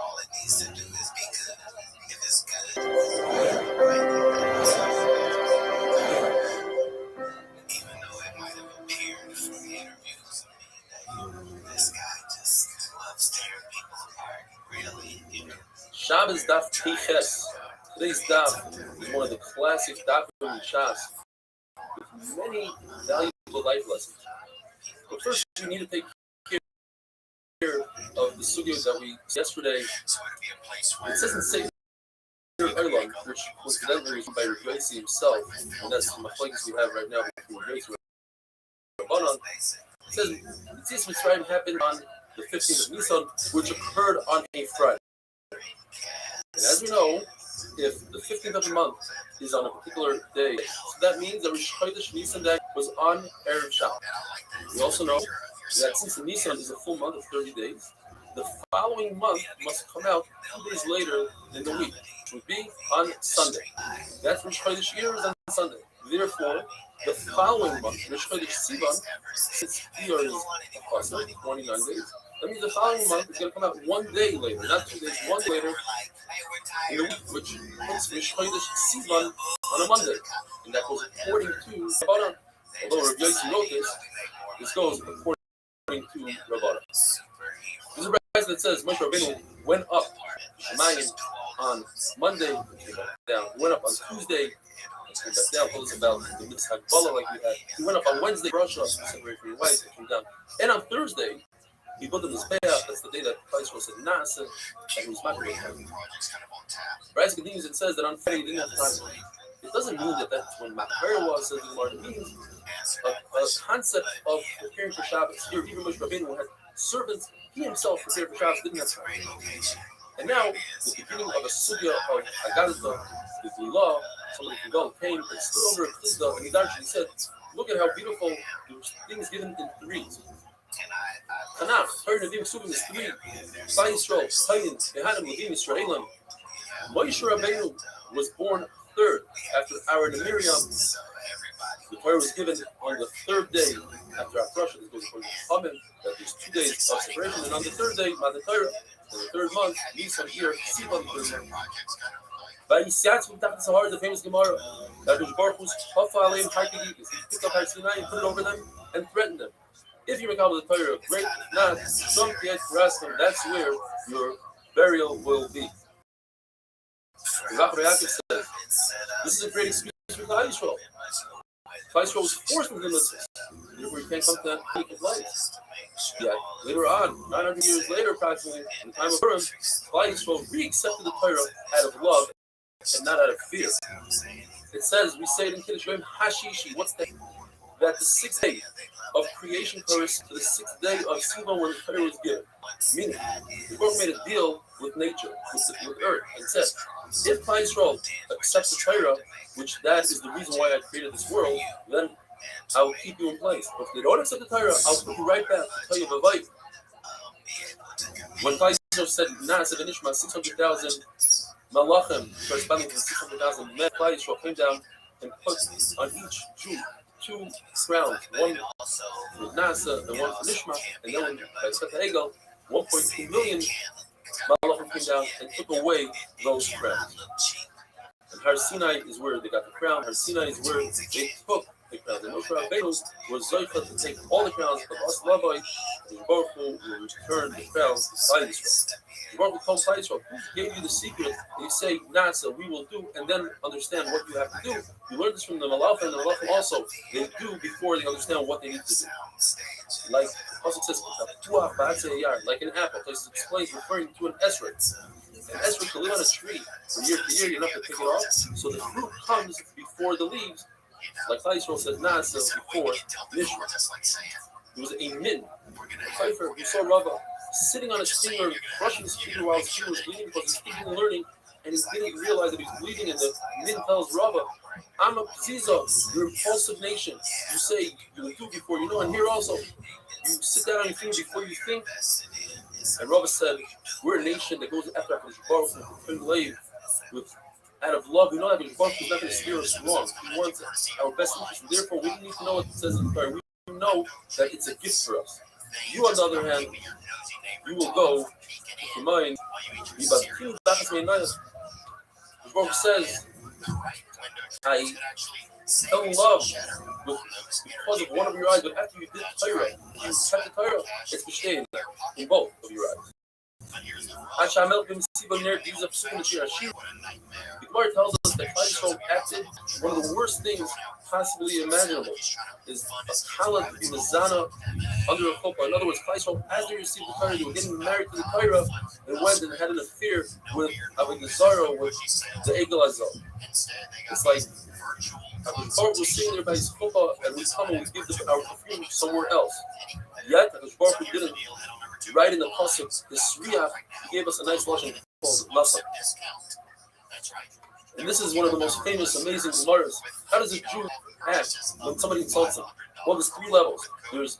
All it needs to do is be good. If it's good, even though it might have appeared from the interviews, this guy just loves tearing people apart. Really, Shabbos Daf Tiches. Today's daf is one of the classic daf in Shas with many valuable life lessons. But first, we need to take care of the sugya that we yesterday. It says in Satan Erlang, which coincidentally was by Rabbi Yossi himself, and that's the machlokes we have right now between Rabbi Yossi and Rabbanan. It says Yetzias Mitzrayim happened on the 15th of Nisan, which occurred on a Friday. And as we know, if the 15th of the month is on a particular day, so that means that Rosh Chodesh Nisan day was on Erev Shabbos. We also know that since the Nisan is a full month of 30 days, the following month must come out 2 days later in the week, which would be on Sunday. That's Rosh Chodesh Iyar is on Sunday. Therefore, the following month, Rosh Chodesh Sivan, since Iyar is approximately 29 days, that means the following month is going to come out 1 day later, not 2 days, 1 day later in the week, which puts Rosh Chodesh Sivan on a Monday. And that goes according to Rabbanan. Although Rabbi Yossi wrote this goes according to Rabbanan. There's a verse that says Moshe Rabbeinu went up Shemayim on Monday, came back down. He went up on Tuesday, came back down. Told us about the mitzvah Hagbalah like we had. He went up on Wednesday, Rosh Hashanah, separated from your wife, came down. And on Thursday, he built him his payout. That's the day that Christ was in Nasa, and he was married. Bryce continues and says that on Friday he didn't have time. It doesn't mean that that's when Makar was, says the Lord. It means a concept of preparing for Shabbos. Here, even Moshe Rabbeinu had servants. He himself prepared for Shabbos, didn't have time. And now, the beginning of a sugya of Agadata, the law, somebody can go, came and stood over a Chizda, and he actually said, look at how beautiful the things given in threes. Tanakh, Torah Nevi'im Suvim is 3. Klal Yisrael, Chayin, Yehanim, Levim, Yisraelim. Moshe Rabbeinu was born third after Aaron and Miriam. The Torah was given on the 3rd day after Hafrasha. This goes according to Chachamim, that there's 2 days of separation, and on the 3rd day, Matan Torah, in the 3rd month, Nisan here, Sivan, the 3rd month. By Yisatz, we talked to Sahar, the famous Gemara, that Rosh Baruch Hu's Hafa Aleim Harkigi, he picked up Har Sinai and put it over them and threatened them. If you recall the Torah, great, if not, some Kiet Rastam, that's where your burial will be. Zachar Yaakov says, this is a great excuse for Klal Yisrael. Klal Yisrael was forced into mitzvahs. Therefore, you can't come to that peak of life. Yet, later on, 900 years later, approximately, in the time of Purim, Klal Yisrael re-accepted the Torah out of love and not out of fear. It says, we say it in Kiddush Yom Hashishi, what's that? That the 6th day of creation corresponds to the 6th day of Sivan when the Torah was given. Meaning, the Lord made a deal with nature, with earth, and said, if Klal Yisrael accepts the Torah, which that is the reason why I created this world, then I will keep you in place. But if they don't accept the Torah, I'll put you right back to tell you about life. When Klal Yisrael said, Na'aseh v'nishma, 600,000 malachim, corresponding to 600,000 men, Klal Yisrael came down and put on each Jew 2 crowns, one for Nasa and one for Nishma, and then by Tzeta Egel, 1.2 million Malachim came down and took away those crowns. And Har Sinai is where they got the crown. Har Sinai is where they took the crowns. And Moshe Rabbeinu was Zoicha to take all the crowns, but As Lavai, the Baruch Hu will return the crowns to Klal Yisrael. The Baruch Hu told Klal Yisrael, who gave you the secret, and you say, Nasa, we will do, and then understand what you have to do. You learn this from the Malach, and the Malach also, they do before they understand what they need to do. Like, also says, like an apple, places explains referring to an esrog. An esrog can live on a tree from year to year, you don't have to pick it off. So the fruit comes before the leaves. Like Klal Yisrael says, Nasa, before Mishra. There was a min, a Kaifer, who saw Rava sitting on his finger, brushing his finger while his finger was bleeding because he's speaking and learning, and he didn't realize that he was bleeding, and the min tells Rava, I'm a Pziza, you're an impulsive nation. You say, you will do before you know, and here also, you sit down on your finger before you think. And Rava said, we're a nation that goes after Baruch Hu with out of love. We know that Baruch Hu is not going to steer us wrong. He wants our best interest, and therefore we need to know what it says in the Torah. We know that it's a gift for us. You, on the other hand, you will go with your mind. The Baruch says, I fell in love because of one of your eyes, but after you did Torah, you kept the Torah, it's b'shtein in both of your eyes. The Gemara tells us that Klal Yisrael acted one of the worst things possibly imaginable. Is a Kala in the Zana under a chuppah. In other words, Klal Yisrael, as they received the Torah, they were getting married to the Torah, and went and had an affair with Avodah with the Egel Azal. It's like the Baruch was sitting there by his chuppah, and we come and we give our perfume somewhere else. Yet, the Baruch didn't. Right in the pasuk, the Sriach gave us a nice lesson called Lasa. And this is one of the most famous, amazing Gemaras. How does a Jew act when somebody insults him? Well, there's three levels. There's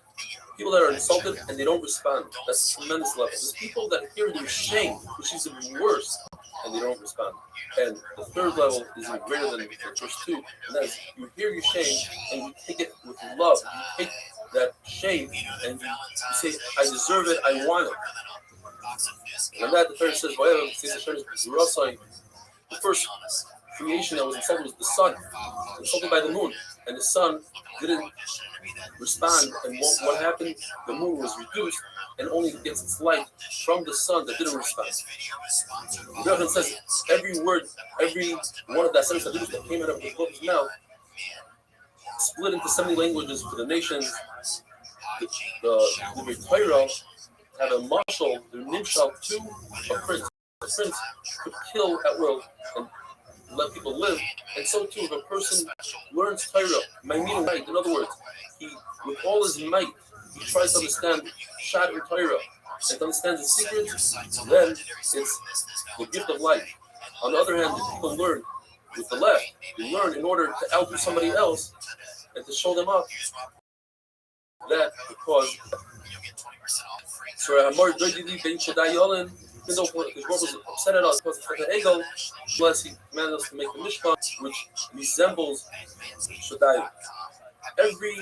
people that are insulted and they don't respond. That's a tremendous level. There's people that hear their shame, which is even worse, and they don't respond. And the third level is even greater than the first two. And that is, you hear your shame and you take it with love. You take that shame and you say, I deserve it, I want it. And that the Torah says, the first creation that was insulted was the sun, insulted by the moon, and the sun didn't respond. And what happened? The moon was reduced and only gets its light from the sun that didn't respond. The Rebbe says every word, every one of that sentence that came out of the Lord's mouth split into 70 languages for the nations. The Torah had a marshal, the nimshal, to a prince. A prince could kill at will and let people live. And so too, if a person learns Torah, might, in other words, he, with all his might, he tries to understand Shat and Torah and to understand the secrets, then it's the gift of life. On the other hand, if people learn with the left, they learn in order to outdo somebody else and to show them up. That because so Hamar Doidili Ben Shadayolin, even though his work was upset at us because it's like an ego, unless he commanded us to make the Mishkan, which resembles Shaddai. Every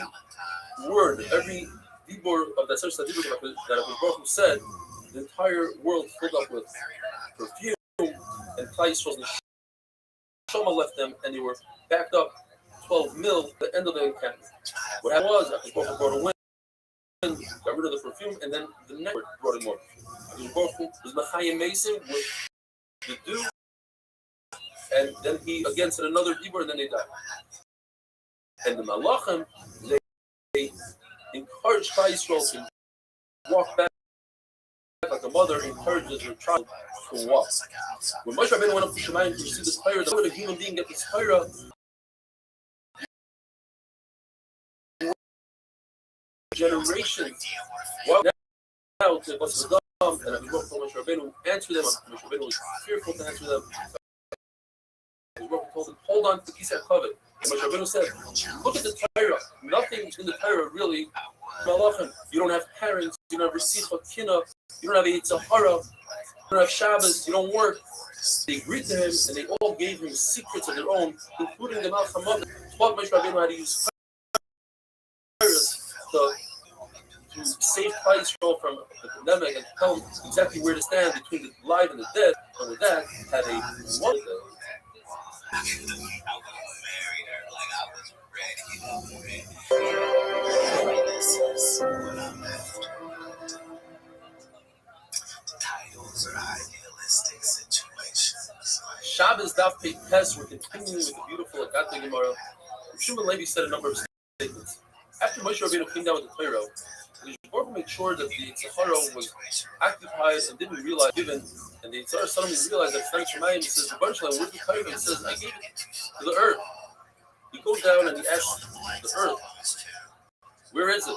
word, every dibur of that such that his Baruch said, the entire world filled up with perfume, and Klal Yisrael's Neshama left them, and they were backed up 12 mil at the end of the encampment. What happened was that his Baruch brought a wind, got rid of the perfume, and then the next brought in more. His Baruch was Mechayim Mason with the dew, and then he again said another dibur, and then they died. And the Malachim, they encouraged Klal Yisrael to walk back like a mother encourages her child to walk. When Moshe Rabbeinu went up to Shemayim to receive this Torah, how would a human being get this Torah? Generations. Well, now to what's the dumb, and we wrote Moshe Rabbeinu answer them. Moshe Rabbeinu was fearful to answer them. His Baruch told him, hold on to the piece of covet. And Moshe Rabbeinu said, look at the Torah. Nothing in the Torah really. Malachim. You don't have parents. You don't have Receipt Kina. You don't have Yitzhahara. You don't have Shabbos. You don't work. They agreed to him, and they all gave him secrets of their own, including the Malcham Mother. Taught Moshe Rabbeinu how to use Torah to save Klal Yisrael from the pandemic and tell them exactly where to stand between the alive and the dead. And with that, had a wonderful. This is what I'm after. Titles are idealistic situations. Shabbos Daf Pei Tes, we're continuing with the beautiful Agata Gemara. Shimon Levi said a number of statements. After Moshe Rabbeinu came down with the Torah, the Yisborah made sure that the Tzachara was occupied and didn't realize given, and the Tzachara suddenly realized that it's not Shemayim. He says, where's the Torah? He says, I gave it to the earth. He goes down and he asks the earth, where is it?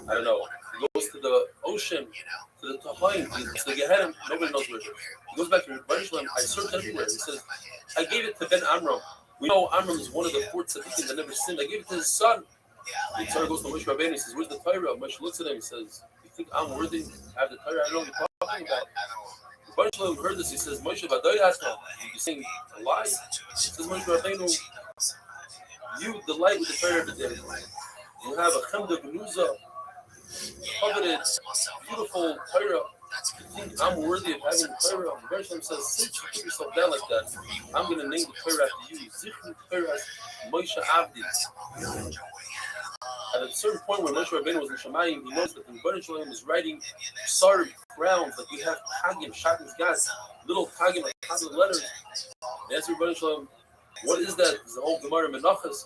I don't know. He goes to the ocean, to the Tahayim, to the Gehenna, nobody knows where it is. He goes back to Restream, I searched everywhere. He says, I gave it to Ben Amram. We know Amram is one of the 4 tzaddikim that never sinned. I gave it to his son. The Torah goes to Moshe Rabbeinu. He says, where's the Torah? Moshe looks at him. He says, you think I'm worthy to have the Torah? I don't know what you're talking about. Rabbeinu Shalom heard this. He says, Moshe Vadoy Hasna, you're saying a lie? He says, Moshe Rabbeinu, you delight with the Torah every day. You have a chemda benuza, coveted, beautiful Torah. You think I'm worthy of having the Torah? Rabbeinu Shalom says, since you put yourself down like that, I'm going to name the Torah after you. Zichru Torah Moshe Avdi. At a certain point when Moshe Rabbeinu was in Shemayim, he knows that the Rebbeinu Shalom is writing sorry crowns, like we have Tagim, Shatin's Gas, little Tagim, like Tagim letters. They ask the Rebbeinu Shalom, what is that? It's the whole Gemara Menachas.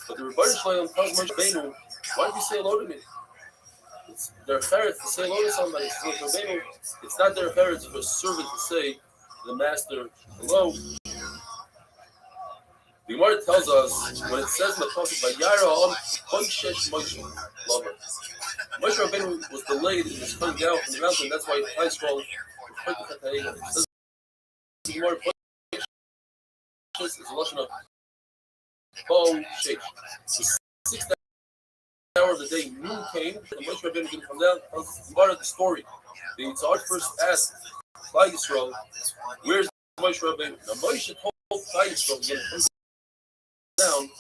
But the Rebbeinu Shalom tells Moshe Rabbeinu, why did you say hello to me? It's their ferret to say hello to somebody. It's not their ferret for a servant to say to the master hello. The Gemara tells us when it says in the pasuk Vayara on Koishesh Moshe Lover. Moshe Rabbeinu was delayed in his coming down from the mountain. That's why the place called it says the Gemara Koishesh is a lashon of Koishesh. The 6th hour of the day, noon came, and Moshe Rabbeinu didn't come down. Tells the Gemara the story. The Yitzhak first asked Klal Yisrael, "Where's Moshe Rabbeinu?" Now Moshe told Klal Yisrael down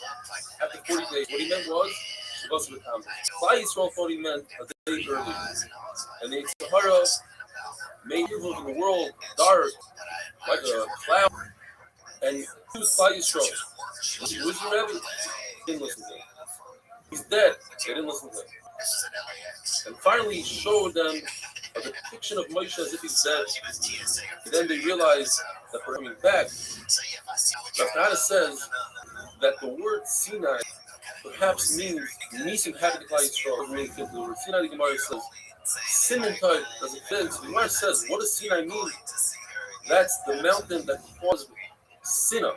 after 40 days. What he meant was he goes to the town. Klal Yisrael thought he meant a day early, and the Sahara made people in the world dark like a cloud. And he was Klal Yisrael. Was your Rebbe? Didn't listen to him. He's dead. They didn't listen to him. And finally, he showed them a depiction of Moshe as if he's dead. And then they realized that we're coming back. Rav says that the word Sinai perhaps means Nisim Habit Klal Yisrael. The word Sinai, the Gemara says, Siman type does it fit? So the Gemara says, what does Sinai mean? That's the mountain that caused Sinai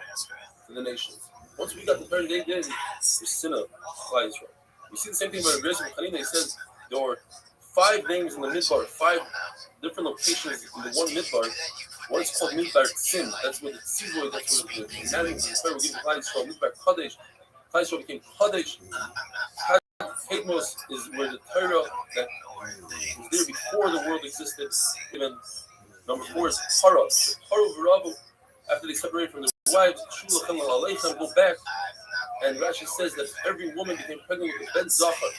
to the nations. Once we got the 30 day, then the Sinai Klal Yisrael. We see the same thing about Restream. He says there were 5 names in the Midbar, 5 different locations in the one Midbar. One is called Midbar Sin. That's where the Tzivoy, that's where the inhabitants of the Torah were given Klal Yisrael. Midbar Kadesh. Klal Yisrael became Kadesh. Kadmos is where the Torah that was there before the world existed. Even number 4 is Para. Para V'Rabu. After they separated from their wives, Shulachem Aleichem go back. And Rashi says that every woman became pregnant with a Ben Zachar.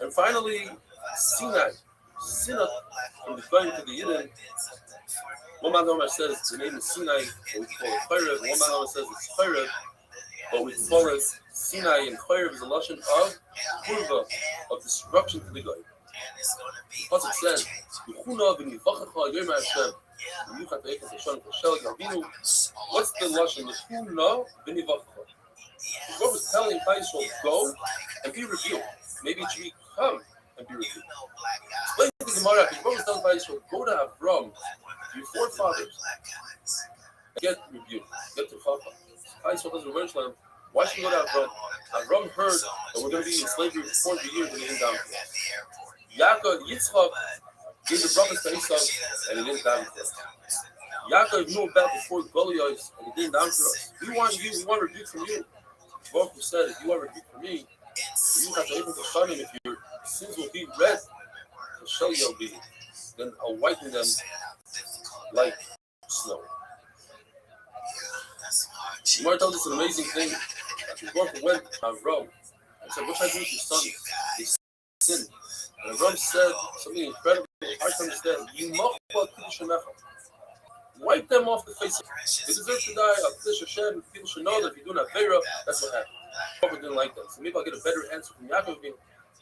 And finally, Sinai. Sinai, from the going to the Yidden, one man says the name is Sinai, but we call it Chayrev. One man says it's Chayrev, but we call it Sinai, and Chayrev is a lashon of Kurva, of destruction to the guy. The pasuk says, what's the lashon? God was telling Klal Yisrael, go and be revealed. Maybe it should be come and be revealed. Explain to the Gemara, God was telling Klal Yisrael, go to Avram, your forefathers, and get revealed, get to Chava. Klal Yisrael doesn't remember, why should we go to Avram? Avram heard that we're going to be in slavery for 400 years and he didn't down for us. Yaakov, Yitzchak, gave the brothers to Esau and he didn't down for us. Yaakov knew about before Goliath and he didn't down for us. We want you, we want to rebuke from you. Baruch said, if you want to rebuke from me, you have to able to shun him. If your sins will be red, the shall you'll be. Then I'll whiten them like snow. Gemara told us an amazing thing. Baruch went to Avram and said, what should I do with your son? He sinned. And Avram said something incredible, hard to understand. You Wipe them off the face. They deserve to die. People should know that if you're doing Avera, that's what happened. Prophet didn't like that. So maybe I'll get a better answer from Yaakov Avinu.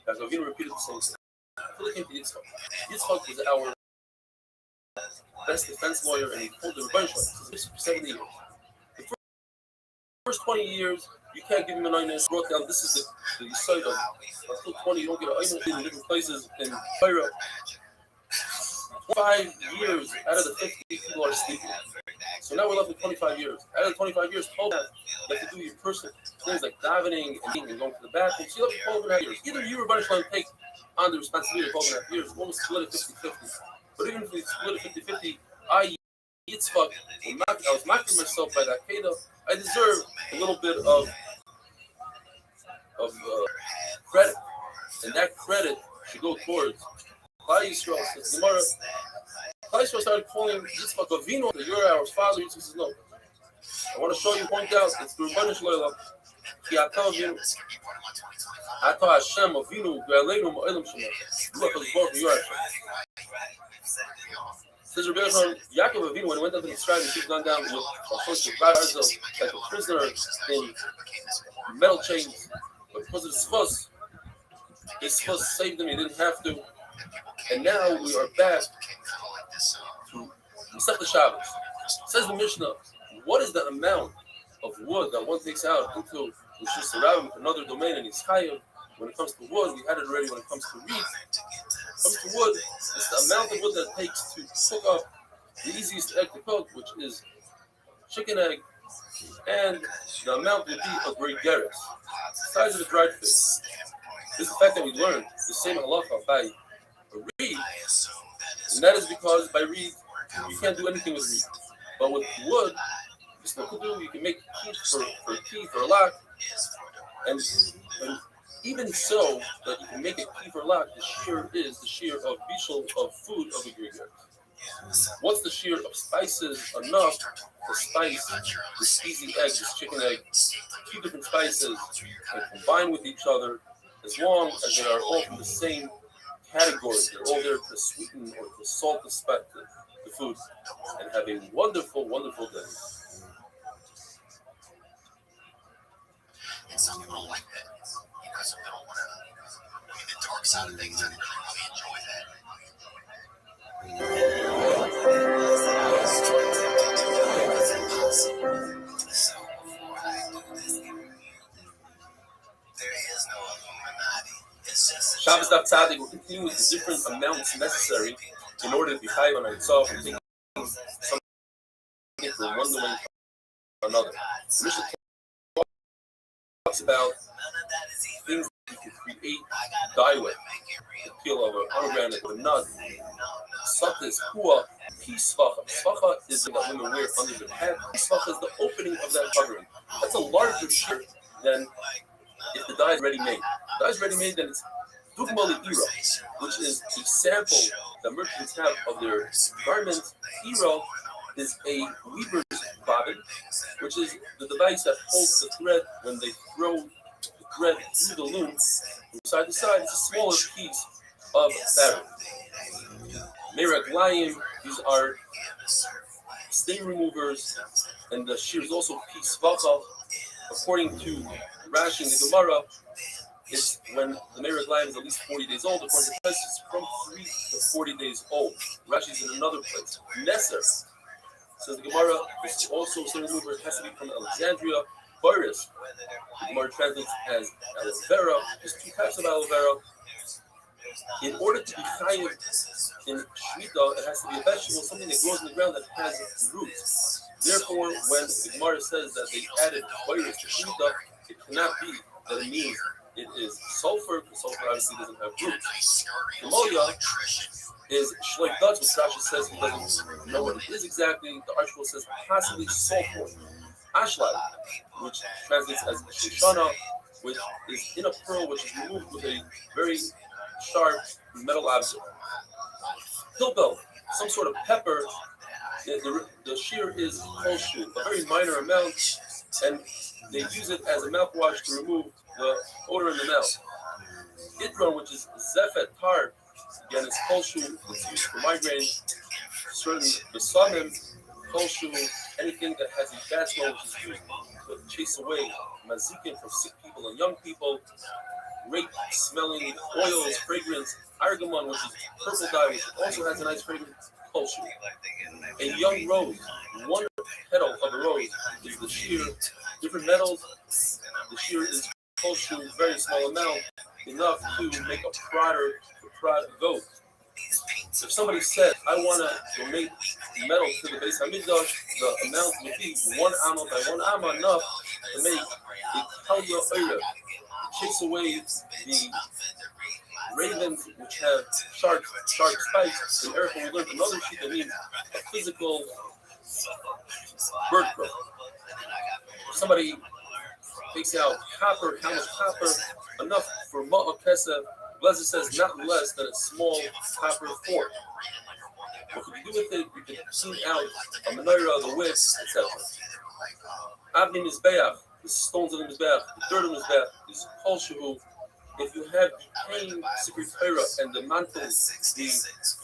Yaakov Avinu repeated the same thing. Until it came to Yitzchak. Yitzchak was our best defense lawyer, and he told the Rebbeinu for 70 years. The first 20 years, you can't give him an ayna. Brought down. This is the side of until 20, you don't get an ayna in different places in Torah. 5 years out of the 50 people are sleeping. So now we're left with 25 years. Out of the 25 years, you have to do your personal things like davening and eating and going to the bathroom. So you have 12.5 years. Either you or Rebbeinu Shalom take on the responsibility of 12.5 years. One was split at 50-50. But even if we split at 50-50, Yitzchak, I was mocking myself by that Kedah. I deserve a little bit of credit. And that credit should go towards Klal Yisrael. Says Gemara, Klal Yisrael started calling Yitzchak Avinu, you're our father. Yitzchak says, no. I want to show you, point out, it's the Rebbeinu Shalom. Ki ata Avinu. Ata Hashem Avinu, Ve'aleinu Ma'elim Shema. Look, it's both of your Hashem. Says Rabbi Yochanan, Yaakov Avinu, when he went down to Restream, he was gone down with a host of Barzil, like a prisoner in metal chains. But because of his fuss saved him, he didn't have to. And now we are back to Masechta Shabbos. Says the Mishnah, what is the amount of wood that one takes out into Rishus Harabim, another domain in Yischayev? When it comes to wood, we had it already when it comes to reed. When it comes to wood, it's the amount of wood that it takes to cook up the easiest egg to cook, which is chicken egg, and the amount would be a great gerus, the size of a dried fish. This is the fact that we learned the same halacha by a reed, and that is because by reed, you can't do anything with reed. But with wood, you can make heat for a lock, and even so, that you can make a key for lock, the shear is the shear of bishul of food of a greater. What's the shear of spices enough to spice this easy egg, this chicken egg, 2 different spices, and combine with each other, as long as they are all from the same category. They're all there to sweeten or to salt the food, and have a wonderful, wonderful day. And some people don't like that. Some people don't want to the dark side of things. I didn't really enjoy that. So before I do this interview, there is no Illuminati. It's just Shabbos Daf Tzadik will continue with the different amounts necessary in order to be high on itself and taking something from one domain to another. The Mishnah talks about things that you can create dye with. The peel of a pomegranate, a nut. Something is hua, pisvacha. Pisvacha is that women wear under their head. Pisvacha is the opening of that covering. That's a larger shirt than if the dye is ready made. If the dye is ready made, then it's dugma le'ira, which is a sample that merchants have of their garments. Ira is a weaver's bobbin, which is the device that holds the thread when they throw the thread through the loom from side to side. It's a smaller piece of fabric. Meraglayim, these are stain removers, and the shear is also pisvacha. According to Rashi in the Gemara, it's when the meraglayim is at least 40 days old. According to Pesach, it's from 3 to 40 days old. Rashi is in another place. Neser says the Gemara, this is also a stain remover. It has to be from Alexandria. Boris, the Gemara translates as aloe vera. There's 2 types of aloe vera. In order to be chayiv in Shemitah, it has to be a vegetable, something that grows in the ground that has roots. Therefore, when the Gemara says that they added virus to Shemitah, it cannot be that it means it is sulfur, because sulfur obviously doesn't have roots. Molia is shleik Dutch, which Rashi says he doesn't know what it is exactly. The article says possibly sulfur. Ashlag, which translates as shoshana, which is in a pearl which is removed with a very sharp metal object. Hilbel, some sort of pepper. The shear is koshu, a very minor amount, and they use it as a mouthwash to remove the odor in the mouth. Idron, which is zephet tar, again, it's koshu. It's used for migraine. Certain besamim, Koshu, anything that has a bad smell, which is used to chase away mazikin from sick people and young people. Great smelling oils, fragrance, argamon, which is purple dye, which also has a nice fragrance. Koshu. A young rose, one petal of a rose is the shear. Different metals, the shear is koshu, very small amount, enough to make a prod goat. If somebody said, I want to donate metal to the base Hamikdash, the amount would be 1 amma by 1 amma, enough to make a kalya oira, chase away the ravens which have sharp spikes. In Earth, when we learned another sheet that means a physical bird crow. If somebody takes out copper, how much copper? Enough for ma'a kesef. Blazer says not less than a small copper fork. What can you do with it? You can clean out a menorah, the wick, etc. Abni Mizbeach, the stones of the Mizbeach, the dirt of the Mizbeach, is Kol Shehu. If you have decaying Secret Torah and the mantle, the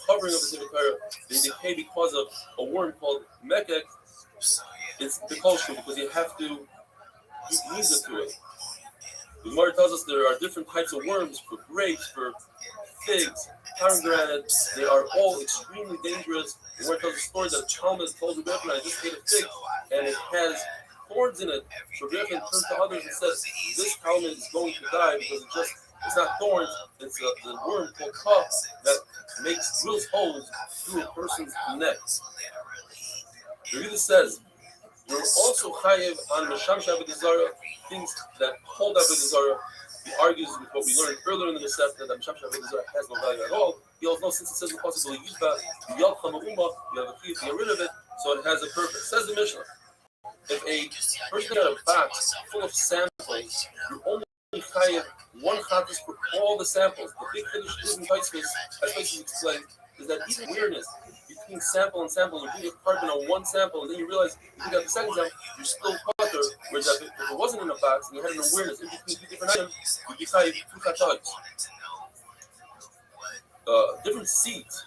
covering of the Secret Torah, they decay because of a worm called Mekek, it's the Kol Shehu because you have to do music to it. The Gemara tells us there are different types of worms for grapes, for figs, pomegranates. They are all extremely dangerous. The Gemara tells a story that a Talmud told Rebbe, I just ate a fig and it has thorns in it. So Rebbe turned to others and said, this Talmud is going to die because it's not thorns, it's the worm called kaf that drills holes through a person's neck. The Rebbe says, we're also chayev on Mesham Avodah Zarah, things that hold Avodah Zarah. He argues with what we learned earlier in the Masechta that Mesham Avodah Zarah has no value at all. He also knows since it says the possible yizba, you have a key to get rid of it, so it has a purpose. Says the Mishnah, if a person got a box full of samples, you're only chayev one chatas for all the samples. The big finish in Taisus, as Taisus explained, is that even weirdness between sample and sample, you bring a carbon on one sample, and then you realize if you got the second sample, you're still putter. Whereas if it wasn't in a box and you had an awareness in between two different items, you'd be tied two katags. Different seeds.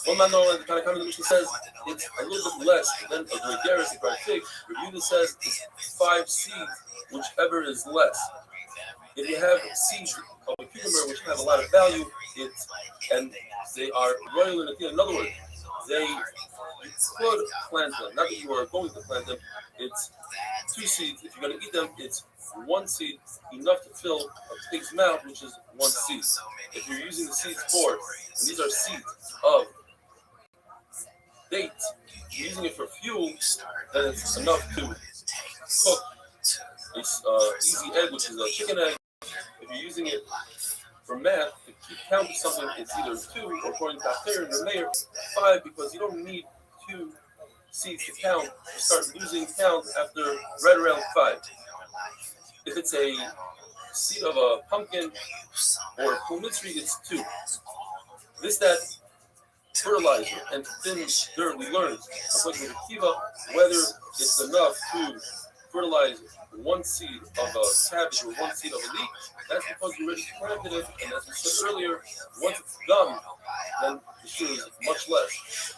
One man known as the kind of comment the Mishnah says it's a little bit less than a gregaris, a dried fig. Rebuta says it's 5 seeds, whichever is less. If you have seeds of a cucumber which have a lot of value, and they are royal in the in other words, you could plant them. Not that you are going to plant them. It's 2 seeds. If you're going to eat them, it's 1 seed, enough to fill a pig's mouth, which is 1 seed. If you're using the seeds for, and these are seeds of dates, if you're using it for fuel, then it's enough to cook this easy egg, which is a chicken egg. If you're using it for math, to keep count something, it's either 2, or according to Acher and Meir, 5, because you don't need 2 seeds to count. You start losing count after right around 5. If it's a seed of a pumpkin or a pulmitzri, it's 2. That fertilizer and thin dirt, we learned, according to the Kiva, whether it's enough to fertilize 1 seed of a cabbage or 1 seed of a leek. That's because you already planted it, and as we said earlier, once it's done, then the sugar is much less.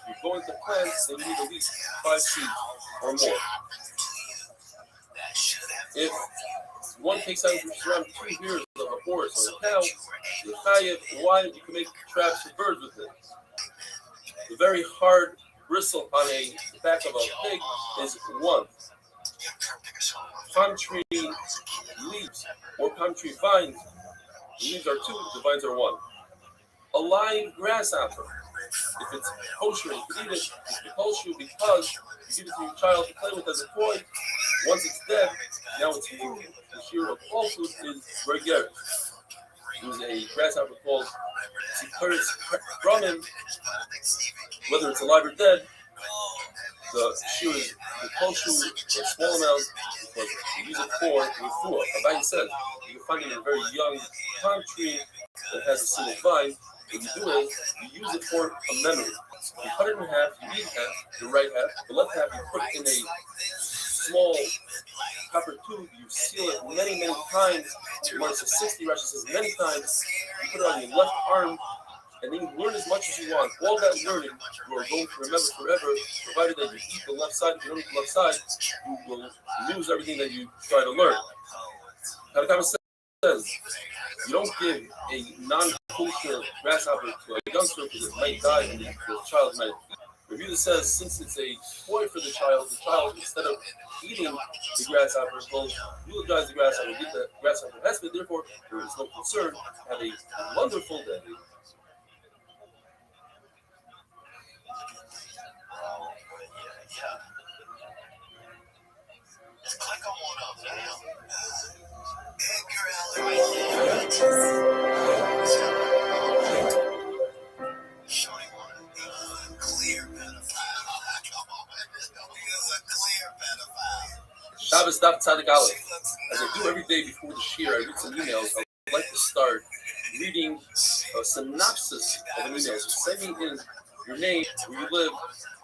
If you're going to plant, then you need at least 5 seeds or more. If one takes out around 2 years of a horse or a cow, the chayev, why you can make traps for birds with it. The very hard bristle on the back of a pig is 1. Palm tree leaves or palm tree vines, the leaves are 2, the vines are 1. A live grasshopper, if it's kosher, you can eat it. It's kosher because you give it to your child to play with as a toy. Once it's dead, now it's food. The shear of all food is regeris. There was a grasshopper called Sikoris Brahmin. Whether it's alive or dead, the shear is the kosher, a small amount, because you use it for refuah. Abaye says you can find it in a very young palm tree that has a single vine. What you do is you use it for a memory. You cut it in half, you eat half, the right half, the left half you put in a small copper tube, you seal it many, many times. When it says 60, Rashi says many times. You put it on your left arm, and then you learn as much as you want. All that learning you are going to remember forever, provided that you eat the left side. If you don't eat the left side, you will lose everything that you try to learn. Harakama says, you don't give a non-kosher grasshopper to a youngster because it might die and the child might eat. Review says, since it's a toy for the child, instead of eating the grasshopper, will eulogize the grasshopper, get the grasshopper husband. Therefore, there is no concern. Have a wonderful day. Just click on one of them now. Edgar Allan Shorty wanted a clear pedophile. Come on, he is a clear pedophile. Shabbos Daf Tzadik Aleph. As I do every day before the shir, I read some emails. I'd like to start reading a synopsis of an email. So send me in your name, where you live,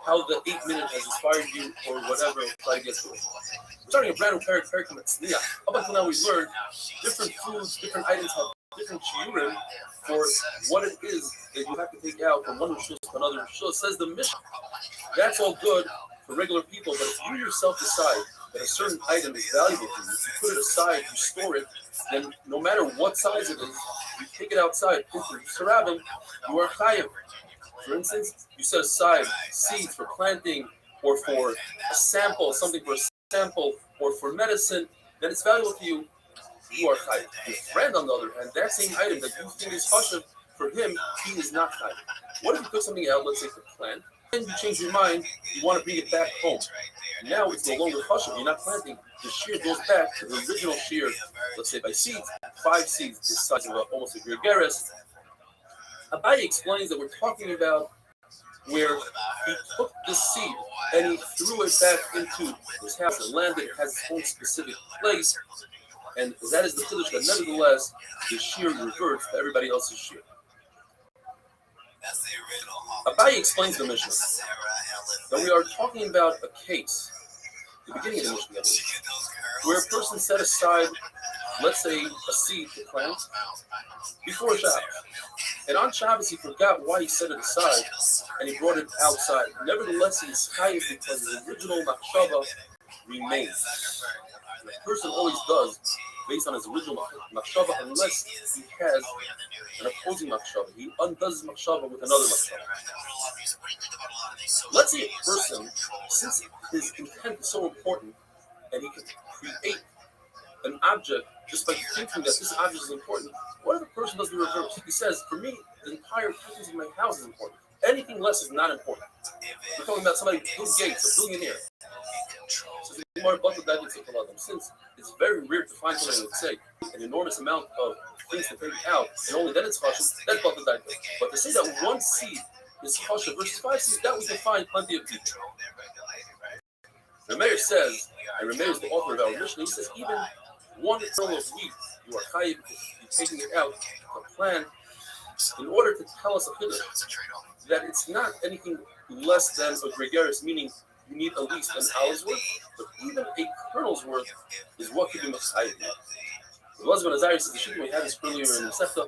how the 8 minute has inspired you, or whatever. Try to get to it. We're starting a brand new parak Matzliach. Up until now, we've learned different foods, different items have different shiurim for what it is that you have to take out from one rishus to another rishus. Says the Mishnah. That's all good for regular people, but if you yourself decide that a certain item is valuable to you, you put it aside, you store it, then no matter what size it is, you take it outside, put it surrounding, you are chayav. For instance, you set aside seeds for planting or for a sample, something for a sample or for medicine, then it's valuable to you, you are chayav. Your friend, on the other hand, that same item that you think is chashuv, for him, he is not chayav. What if you put something out, let's say for plant, and you change your mind, you want to bring it back home. Now it's no longer chashuv, you're not planting. The shear goes back to the original shear, let's say by seeds, 5 seeds, the size of almost a gregaris. Abaye explains that we're talking about where he took the seed and he threw it back into his house and landed. It has its own specific place, and that is the chiddush that nevertheless the shear reverts to everybody else's shear. Abaye explains the Mishnah that we are talking about a case, the beginning of the Mishnah, where a person set aside, let's say, a seed to plant before Shabbos. And on Shabbos, he forgot why he set it aside, and he brought it outside. Nevertheless, he is chayav because the original machshava remains. And a person always does, based on his original machshava, unless he has an opposing machshava. He undoes his machshava with another machshava. Let's say a person, since his intent is so important, and he can create an object just by thinking that this object is important, what if a person does the reverse? He says, for me, the entire purpose of my house is important. Anything less is not important. We're talking about somebody, Bill Gates, a billionaire. Since it's very rare to find somebody that would say an enormous amount of things to take out, and only then it's chashuv, that's Batal Daita. But to say that one seed is chashuv versus 5 seeds, that we can find plenty of people. Rameir says, and Rameir is the author of our Mishnah, he says even one kernel of wheat, you are chayav because you're taking it out to plant in order to tell us a chiddush that it's not anything less than a gregaris, meaning you need at least an hour's worth, but even a kernel's worth is what could be chayav. The Lazar Ben Azariah says the shit we had this earlier in the Sefta.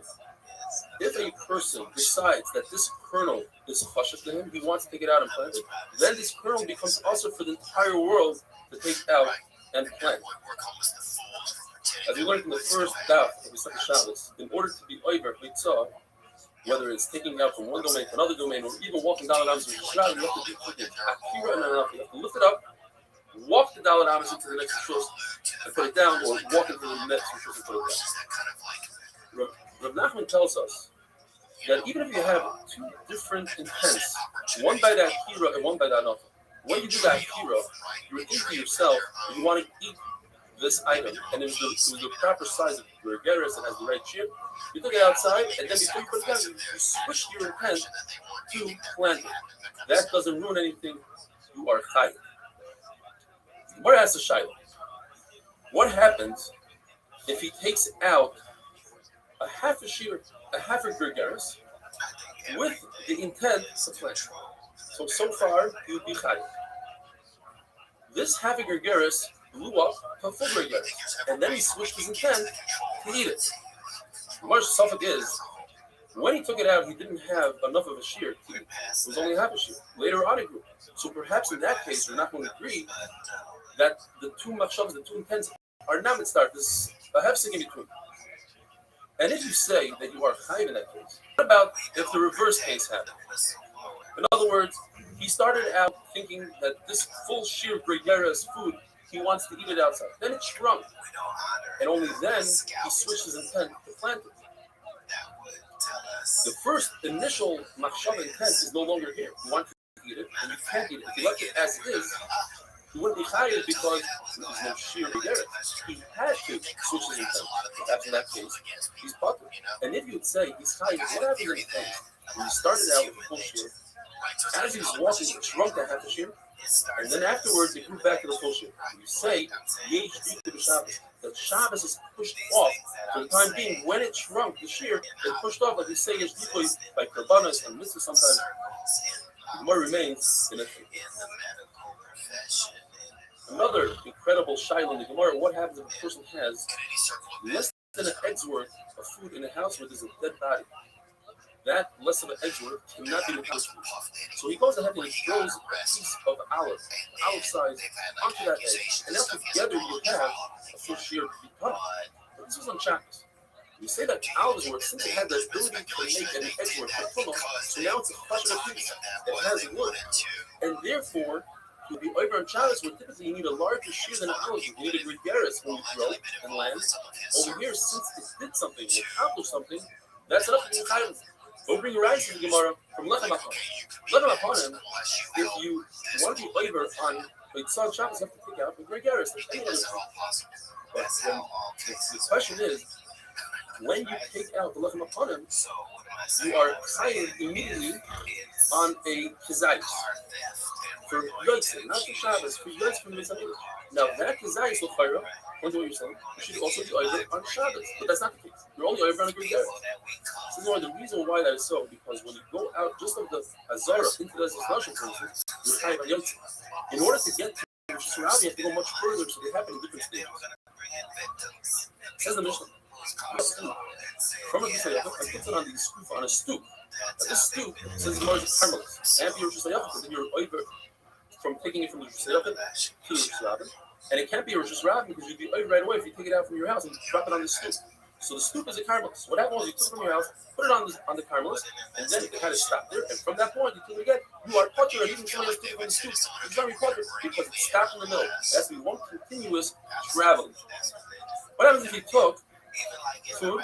If a person decides that this kernel is chashuv to him, he wants to take it out and plant it, then this kernel becomes also for the entire world to take out and plant. As we learned in the first daf of the second Shabbos, in order to be over mitzvah, whether it's taking out from one domain to another domain, or even walking down and you have to do akira and enough. You have to lift it up, walk the Dalet Amos into the next rishus and put it down, or walk into the next rishus and put it down. Rav Nachman tells us that even if you have 2 different intents, one by that akira and one by that enough, when you do that akira, you're thinking to yourself that you want to eat this item, and it was the proper size of your geras and has the right shape. You took it outside, and then before you put it down, you switched your intent to plant it. That doesn't ruin anything. You are chayav. Where has the shayla? What happens if he takes out a half a gregaris with the intent to plant? So far, he would be chayav. This half a gregaris blew up to a full gregaris, and then he switched his intent to eat it. The more suffix is, When he took it out, he didn't have enough of a shear. It was only half a shear. Later on, it grew. So perhaps in that case, we're not going to agree that the two machshavas, the two intents, are not mitzvah. There's a hefsek in between. And if you say that you are chayiv in that case, what about if the reverse case happened? In other words, he started out thinking that this full shear gregaris food, he wants to eat it outside. Then it shrunk, and only then he switched his intent to plant it. The first initial machshava intent is no longer here. You want to eat it, and you can't eat it. If you left it as is, he wouldn't be chayiv because there was no shear gregaris. He had to switch his intent. Perhaps in that case, he's potter. And if you would say he's chayiv, what happens in the case? When he started out with full shear, as he was walking, it shrunk to half a shear, and then afterwards it grew back to the full shear. You say, that Shabbos is pushed off for the time being. When it shrunk, the shear, it pushed off, like we say, by Karbanas and Mitzvah sometimes. The more remains in a Another incredible shaila in the Gemara, what happens if a person has less than an egg's worth of food in a house where there's a dead body? That less of an egg's worth cannot be the house food. So he goes ahead and he throws a piece of olive size, onto that egg. And now together you have a full shear to become. But this was on Shabbos. You say that olive's worth, since it had the ability to make an egg's worth, so now it's a question of piece. It has wood. And therefore, you'll be over on Shabbos where typically you need a larger shear than an olive. You need a gregaris when you throw and land. Over here, since it did something, it accomplished something, that's enough to be chayav. Go bring your rice in the Gemara from Lechem Aponim. Lechem Aponim, if you want to be over on Yitzhak Shabbos, you have to take out the gregaris. But the question is, when you take out the Lechem Aponim, you are chayav immediately on a kizayis. For Yotzei, not for Shabbos, for Yotzei from Mitzvah. Now that kizayis will fire up. Wonder what you're saying? You should also be over on Shabbos, but that's not the case. You're only over on a gregaris. So the reason why that is so, because when you go out just of the Azara into the Zoshnashim, for instance, you're chayav on Yotzei. In order to get to Rosh Hashanah, you have to go much further, so they happen in different stages. Says the Mishnah, from a Yisrael, I put it on the stoop, on a stoop. Now this stoop says the Gemara is carmelist. And you're Rosh Hashanah, then you're over from taking it from the Rosh Hashanah to Rosh Hashanah. And it can't be a Rosh Hashanah because you'd be over right away if you take it out from your house and drop it on the stoop. So the stoop is a carmelist. What happened was you took it from your house, put it on the carmelist, and then it had to stop there. And from that point, you took it again. You are potter, and even someone else took it from the stoop. It's not potter because it stopped in the middle. It has to be one continuous travel. What happens if he took food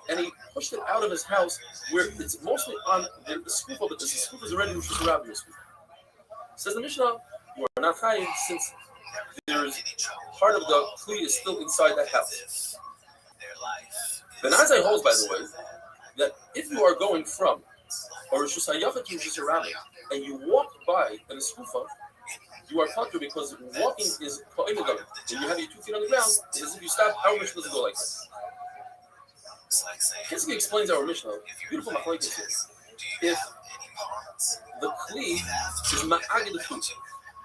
and he pushed it out of his house where it's mostly on the scoop of it? The scoop is already Rosh Hashanah your scoop. Says the Mishnah, you are not chayiv since there is part of the kli is still inside that house. The Nazai holds, by the way, that if you are going from a Rosh Hashanah to Rosh Hashanah and you walk by an eskufa, you are potter because walking is ka'imidam. When you have your 2 feet on the ground, it's as if you stop. Our Mishnah doesn't go like that. Kinsky explains our Mishnah. Beautiful machlokes here. If the kli is ma'agid the food,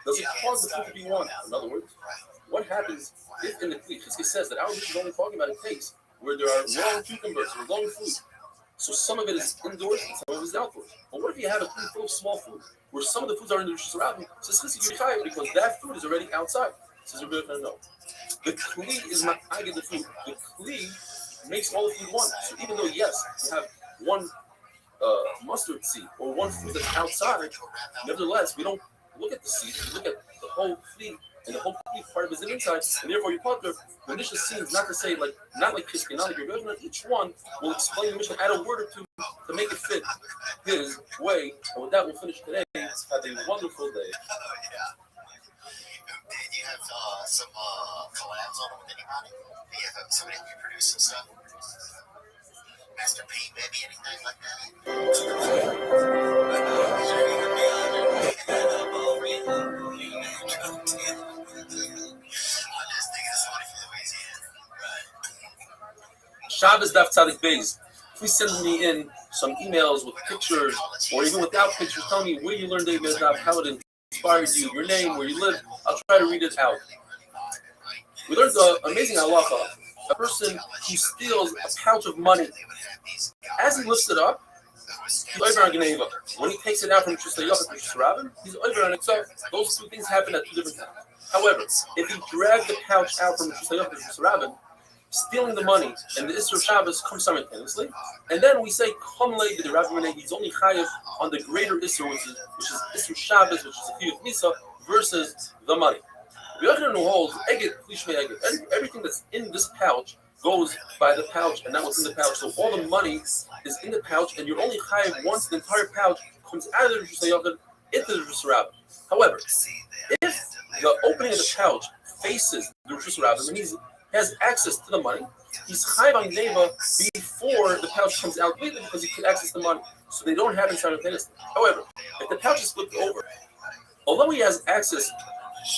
does it cause the food to be warm? In other words, what happens if in the kli? Kinsky says that our Mishnah is only talking about a case where there are long cucumbers or long food. So some of it is indoors and some of it is outdoors. But what if you have a kli full of small food, where some of the foods are in the Rosh Hashanah? Says Chizki, you're chayav because that food is already outside. Says Rabbi Yochanan, no. The kli is not agid the food. The kli makes all the food one. So even though yes, you have one mustard seed or one food that's outside, nevertheless we don't look at the seed. We look at the whole kli, and the whole kli part of it is inside, and therefore you potter. The Mishnah seems not to say not like Chizki, not like Rabbi Yochanan. Each one will explain the Mishnah, add a word or two to make it fit his way. And with that, we'll finish today. Have a wonderful day. Did you have some collabs on it with anybody? Do you have somebody who can produce some stuff? Master P, maybe anything like that? Shabbos Daf Tzadik Beis. Please send me in some emails with pictures, or even without pictures. Tell me where you learned David Daf, how it inspired you, your name, where you live. I'll try to read it out. We learned the amazing halacha. A person who steals a pouch of money, as he lifts it up, he's over on Geneva. When he takes it out from Rishus Hayachid to Rishus Rabin, he's over on it. So those two things happen at two different times. However, if he dragged the pouch out from Rishus Hayachid to Rishus Rabin, stealing the money and the Isser Shabbos come simultaneously, and then we say Kamlei the Rabbi Menei, he's only chayav on the greater Isser, which is Isser Shabbos, which is a Chiyuv Misa, versus the money. The other who holds Eged Klishmei Eged, everything that's in this pouch goes by the pouch, and not what's in the pouch. So all the money is in the pouch, and you're only chayav once the entire pouch comes out of the Rishus Hayachid into the Rishus Rabin. However, if the opening of the pouch faces the Rishus Rabin, and he has access to the money, he's chayav on Neva before the pouch comes out later because he could access the money. So they don't happen simultaneously. However, if the pouch is flipped over, although he has access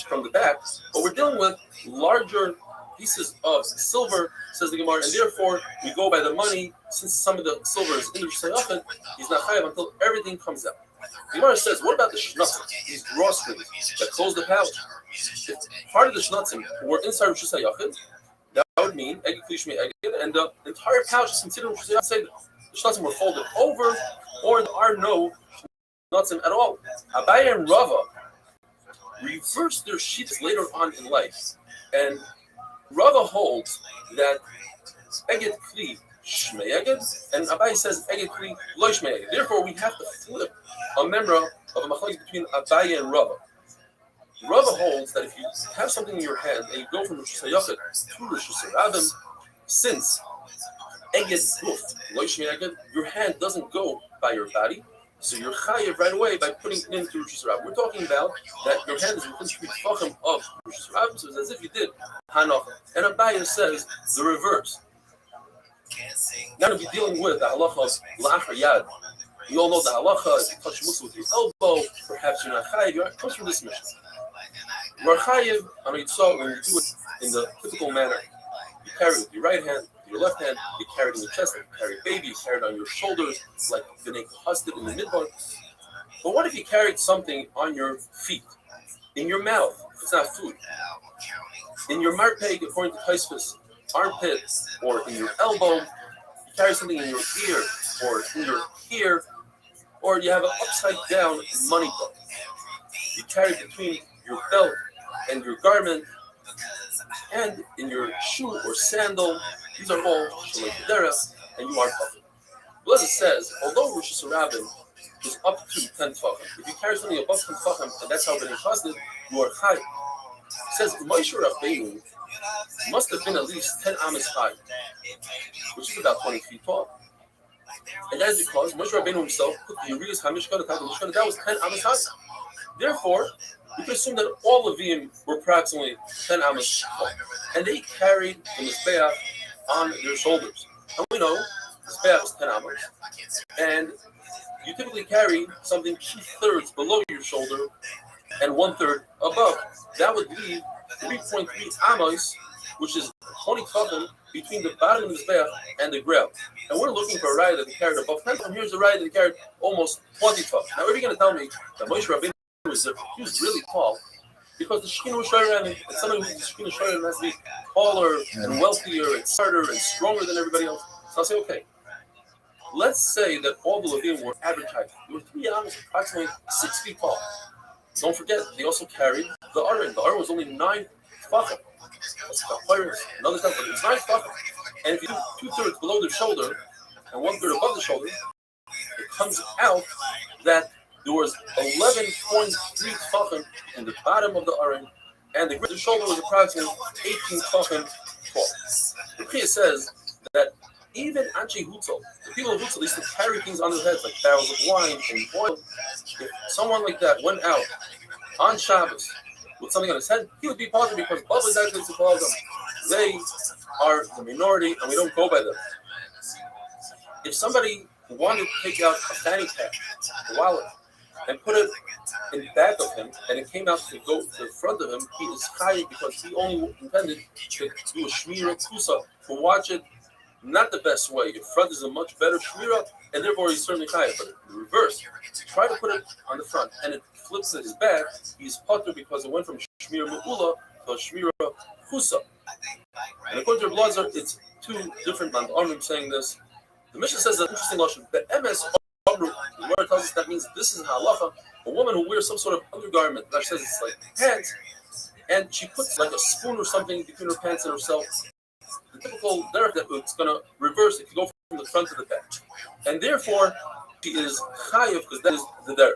from the back, but we're dealing with larger pieces of silver, says the Gemara, and therefore we go by the money. Since some of the silver is in the Rishus Hayachid, he's not chayav until everything comes out. The Gemara says, what about the shnutzim, these drawstrings that close the pouch? If part of the shnutzim were inside Rishus Hayachid, that would mean Eged Klishmei Eged, and the entire pouch is considered Rishus Hayachid. Say the shnutzim were folded over, or there are no shnutzim at all. Abaye and Rava reversed their sheets later on in life, and Rava holds that Eged Kli Shmei Eged, and Abaye says Eged Kli Lo Shmei Eged. Therefore, we have to flip a member of a machlokes between Abaye and Rava. Rava holds that if you have something in your hand and you go from Rishus Hayachid to Rishus Rabin, since Eged Guf Lo Shmei Eged, your hand doesn't go by your body, so you're chayav right away by putting it into Rishus Rabin. We're talking about that your hand is within 3 tefachim of Rishus Rabin, so it's as if you did Hanoch. And Abaye says the reverse. Now to be dealing with the halacha of La'achar Yad. You all know the halacha, if you touch Musa with your elbow, perhaps you're not chayav. It comes from this mission. You're chayav on a yitzah when you do it in the typical manner. You carry it with your right hand, with your left hand, you carry it in your chest, like you carry a baby, you carry it on your shoulders, like B'nai Husted in the midbar. But what if you carried something on your feet, in your mouth, if it's not food, in your marpeg, according to Taisvis, armpit, or in your elbow, you carry something in your ear, or in your ear, or you have an upside down money belt. You carry it between your belt and your garment, and in your shoe or sandal. These are all Shalei Kedera, and you are covered. Blessed says, although Rishus Rabin is up to 10 tefachim, if you carry something above 10 tefachim, and that's how B'nai Chassid, you are chayav. It says Moshe Rabbeinu must have been at least 10 amas high, which is about 20 feet tall. And that is because Moshe Rabbeinu himself put the Urias HaMishkan, the Mishkan, that was 10 amas high. Therefore, we can assume that all of them were approximately 10 amas tall. And they carried the Mizbeach on their shoulders. And we know the Mizbeach is 10 amas. And you typically carry something 2/3 below your shoulder and 1/3 above. That would leave 3.3 amas, which is 20 tefachim between the bottom of the Mizbeach and the ground. And we're looking for a ride that carried above 10 tefachim. Here's a ride that carried almost 20 tefachim. Now, if you're going to tell me that Moshe Rabbeinu he was really tall, because the Shekhinah was Shayran, and somebody who's the Shekhinah Shayran has to be taller and wealthier and smarter and stronger than everybody else. So I'll say, okay, let's say that all the Levim were average height. There were 3 animals approximately 6 feet tall. Don't forget, they also carried the Aron. The Aron was only 9 tefachim. That's another stuff, but it's 9 tefachim. And if you do 2/3 below the shoulder and 1/3 above the shoulder, it comes out that there was 11.3 tefachim in the bottom of the Aron, and the shoulder was approximately 18 tefachim tall. The Priya says that even Anshe Hutzel, the people of Hutzel, used to carry things on their heads like barrels of wine and oil. If someone like that went out on Shabbos with something on his head, he would be positive because Baba is actually to call them. They are the minority, and we don't go by them. If somebody wanted to take out a fanny pack, a wallet, and put it in back of him, and it came out to go to the front of him, he is chayav because he only intended to do a shmira kusa, to watch it not the best way. In front is a much better shmira, and therefore he's certainly chayav. But in the reverse, try to put it on the front, and it flips at his back, he's potter because it went from shmira me'ula to shmira kusa. And according to Blazer, it's 2 different man. I'm saying this. The Mishnah says that interesting lashon. The MS Amru Gemara tells us that means this is halacha. A woman who wears some sort of undergarment, that says it's like pants, and she puts like a spoon or something between her pants and herself. The typical derech that it's going to reverse it, you go from the front to the back. And therefore, she is chayiv because that is the derech.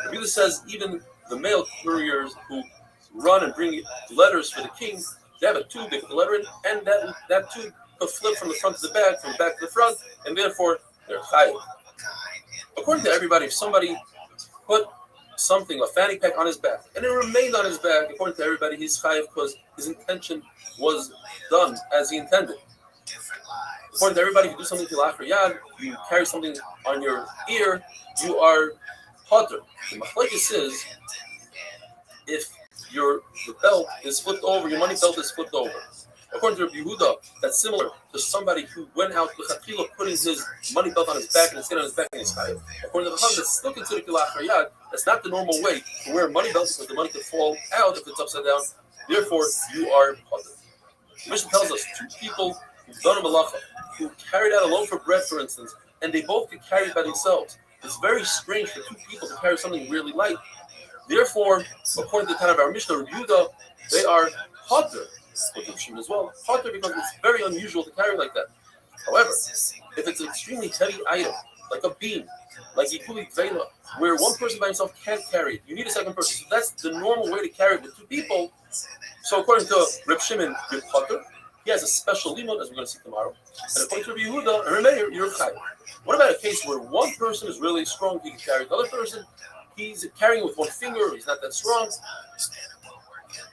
The Rebbe says even the male couriers who run and bring letters for the king, they have a tube, they put the letter in, and that tube will flip from the front to the back, from the back to the front, and therefore they're chayiv. According to everybody, if somebody put something, a fanny pack on his back, and it remained on his back, according to everybody, he's chayiv because his intention was done as he intended. According to everybody, if you do something to lachar yad, you carry something on your ear, you are potter. The machlekes is if the belt is flipped over, your money belt is flipped over. According to Rabbi Yehuda, that's similar to somebody who went out with Chatchila putting his money belt on his back and his skin on his back and his chayiv. According to the Chacham, that's still considered lachar yad. That's not the normal way to wear a money belt because the money could fall out if it's upside down. Therefore, you are potter. The Mishnah tells us two people who've done a malacha, who carried out a loaf of bread, for instance, and they both could carry it by themselves. It's very strange for two people to carry something really light. Therefore, according to the kind of our Mishnah, Rabbi Yehuda, they are potter. With Restream as well, potter because it's very unusual to carry like that. However, if it's an extremely heavy item, like a beam, like Yikuli Vela, where one person by himself can't carry it, you need a second person. So that's the normal way to carry it with two people. So according to Reb Shimon, you're potter. He has a special limud, as we're going to see tomorrow. And according to Rabbi Yehuda and Remeir, you're chayiv. What about a case where one person is really strong, he can carry the other person, he's carrying with one finger, he's not that strong?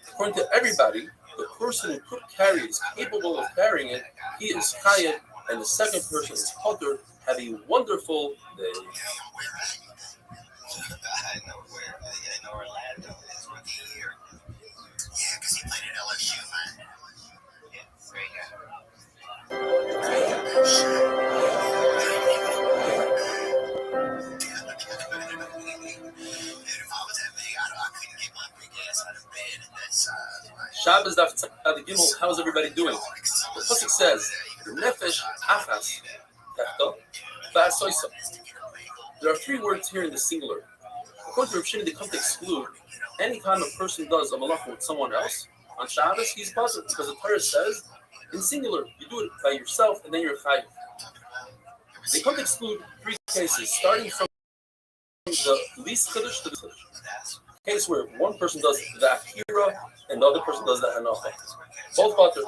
According to everybody, the person who could carry is capable of carrying it, he is chayiv, and the second person is potter. Have a wonderful day. I know Orlando is rookie year. Yeah, because he played at LSU, man. Yeah, great If I was that big, I couldn't get my big ass out of bed at that size. Shabbos Daf Tzad Gimel. How's everybody doing? The pasuk says, "Nefesh achas techto v'asoisa." There are three words here in the singular. According to Reb Shimon, they come to exclude any time a person does a malacha with someone else on Shabbos. He's positive because the Torah says in singular, you do it by yourself and then you're chayiv. They come to exclude three cases, starting from the least chiddush to the chiddush. Case where one person does the akira and the other person does the hanacha. Both potter.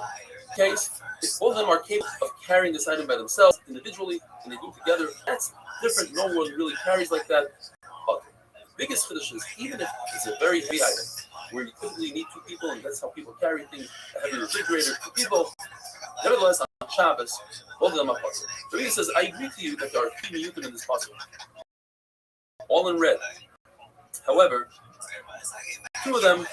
Case if both of them are capable of carrying this item by themselves individually and they do it together, that's different. No one really carries like that. Potter. Biggest chiddush is even if it's a very heavy item where you typically need two people and that's how people carry things, a heavy refrigerator, two people. Nevertheless, on Shabbos, both of them are potter. The Rebbe says, I agree to you that there are three miyutim in this pasuk, all in red. However, two of them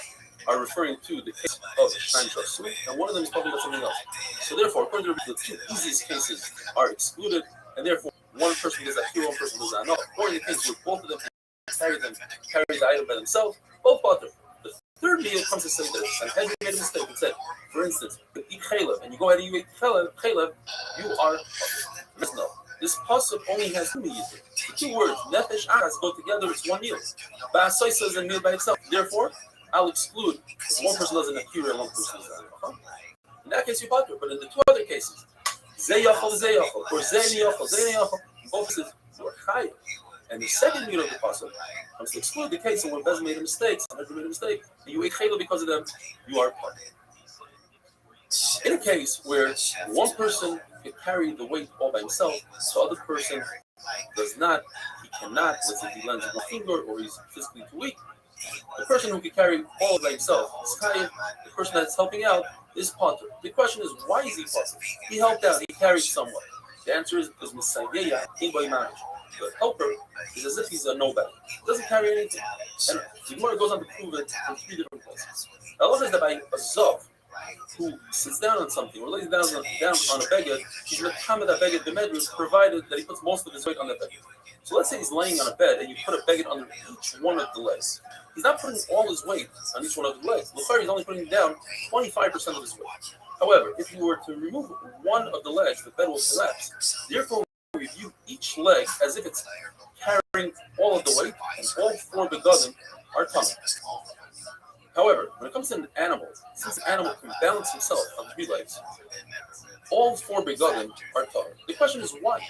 are referring to the case of Shnayim Shasu, and one of them is talking about something else. So therefore, according to the two easiest cases are excluded, and therefore one person does that here, one person does that not. Or in the case where both of them carry the item by themselves, both potter. The third meal comes to say that Sanhedrin made a mistake and said, for instance, you eat chalev, and you go ahead and you eat chalev, you are potter. No. This pasuk only has two meals. The two words, nefesh achas, go together, it's one meal. Ba'asoisa is a meal by itself. Therefore, I'll exclude if one person does an akira and one person does an. In that case, you potter. But in the two other cases, zeyachol, or zeyachol, both cases, you are chayiv. And the second meal of the pasuk comes to exclude the case where Bez made a mistake, Sanhedrin made a mistake, and you ate chayla because of them, you are potter. In a case where one person can carry the weight all by himself, the other person does not, he cannot, let's say he lends one finger or he's physically too weak, the person who can carry all by himself is chayiv. The person that's helping out is potter. The question is, why is he potter? He helped out, he carried someone. The answer is because Messiah, the helper is as if he's a nobody. He doesn't carry anything. And the Gemara goes on to prove it in three different places. The Allah says that by a zov, who sits down on something or lays down on a beged, he's going to come at that beged the medrash, provided that he puts most of his weight on the beged. So let's say he's laying on a bed and you put a beged under each one of the legs. He's not putting all his weight on each one of the legs. L'chayr, he's only putting down 25% of his weight. However, if you were to remove one of the legs, the bed will collapse. Therefore, we view each leg as if it's carrying all of the weight, and all 4 begadim are tummy. However, when it comes to an animal, since an animal can balance himself on 3 legs, all 4 begadim are tummy. The question is why?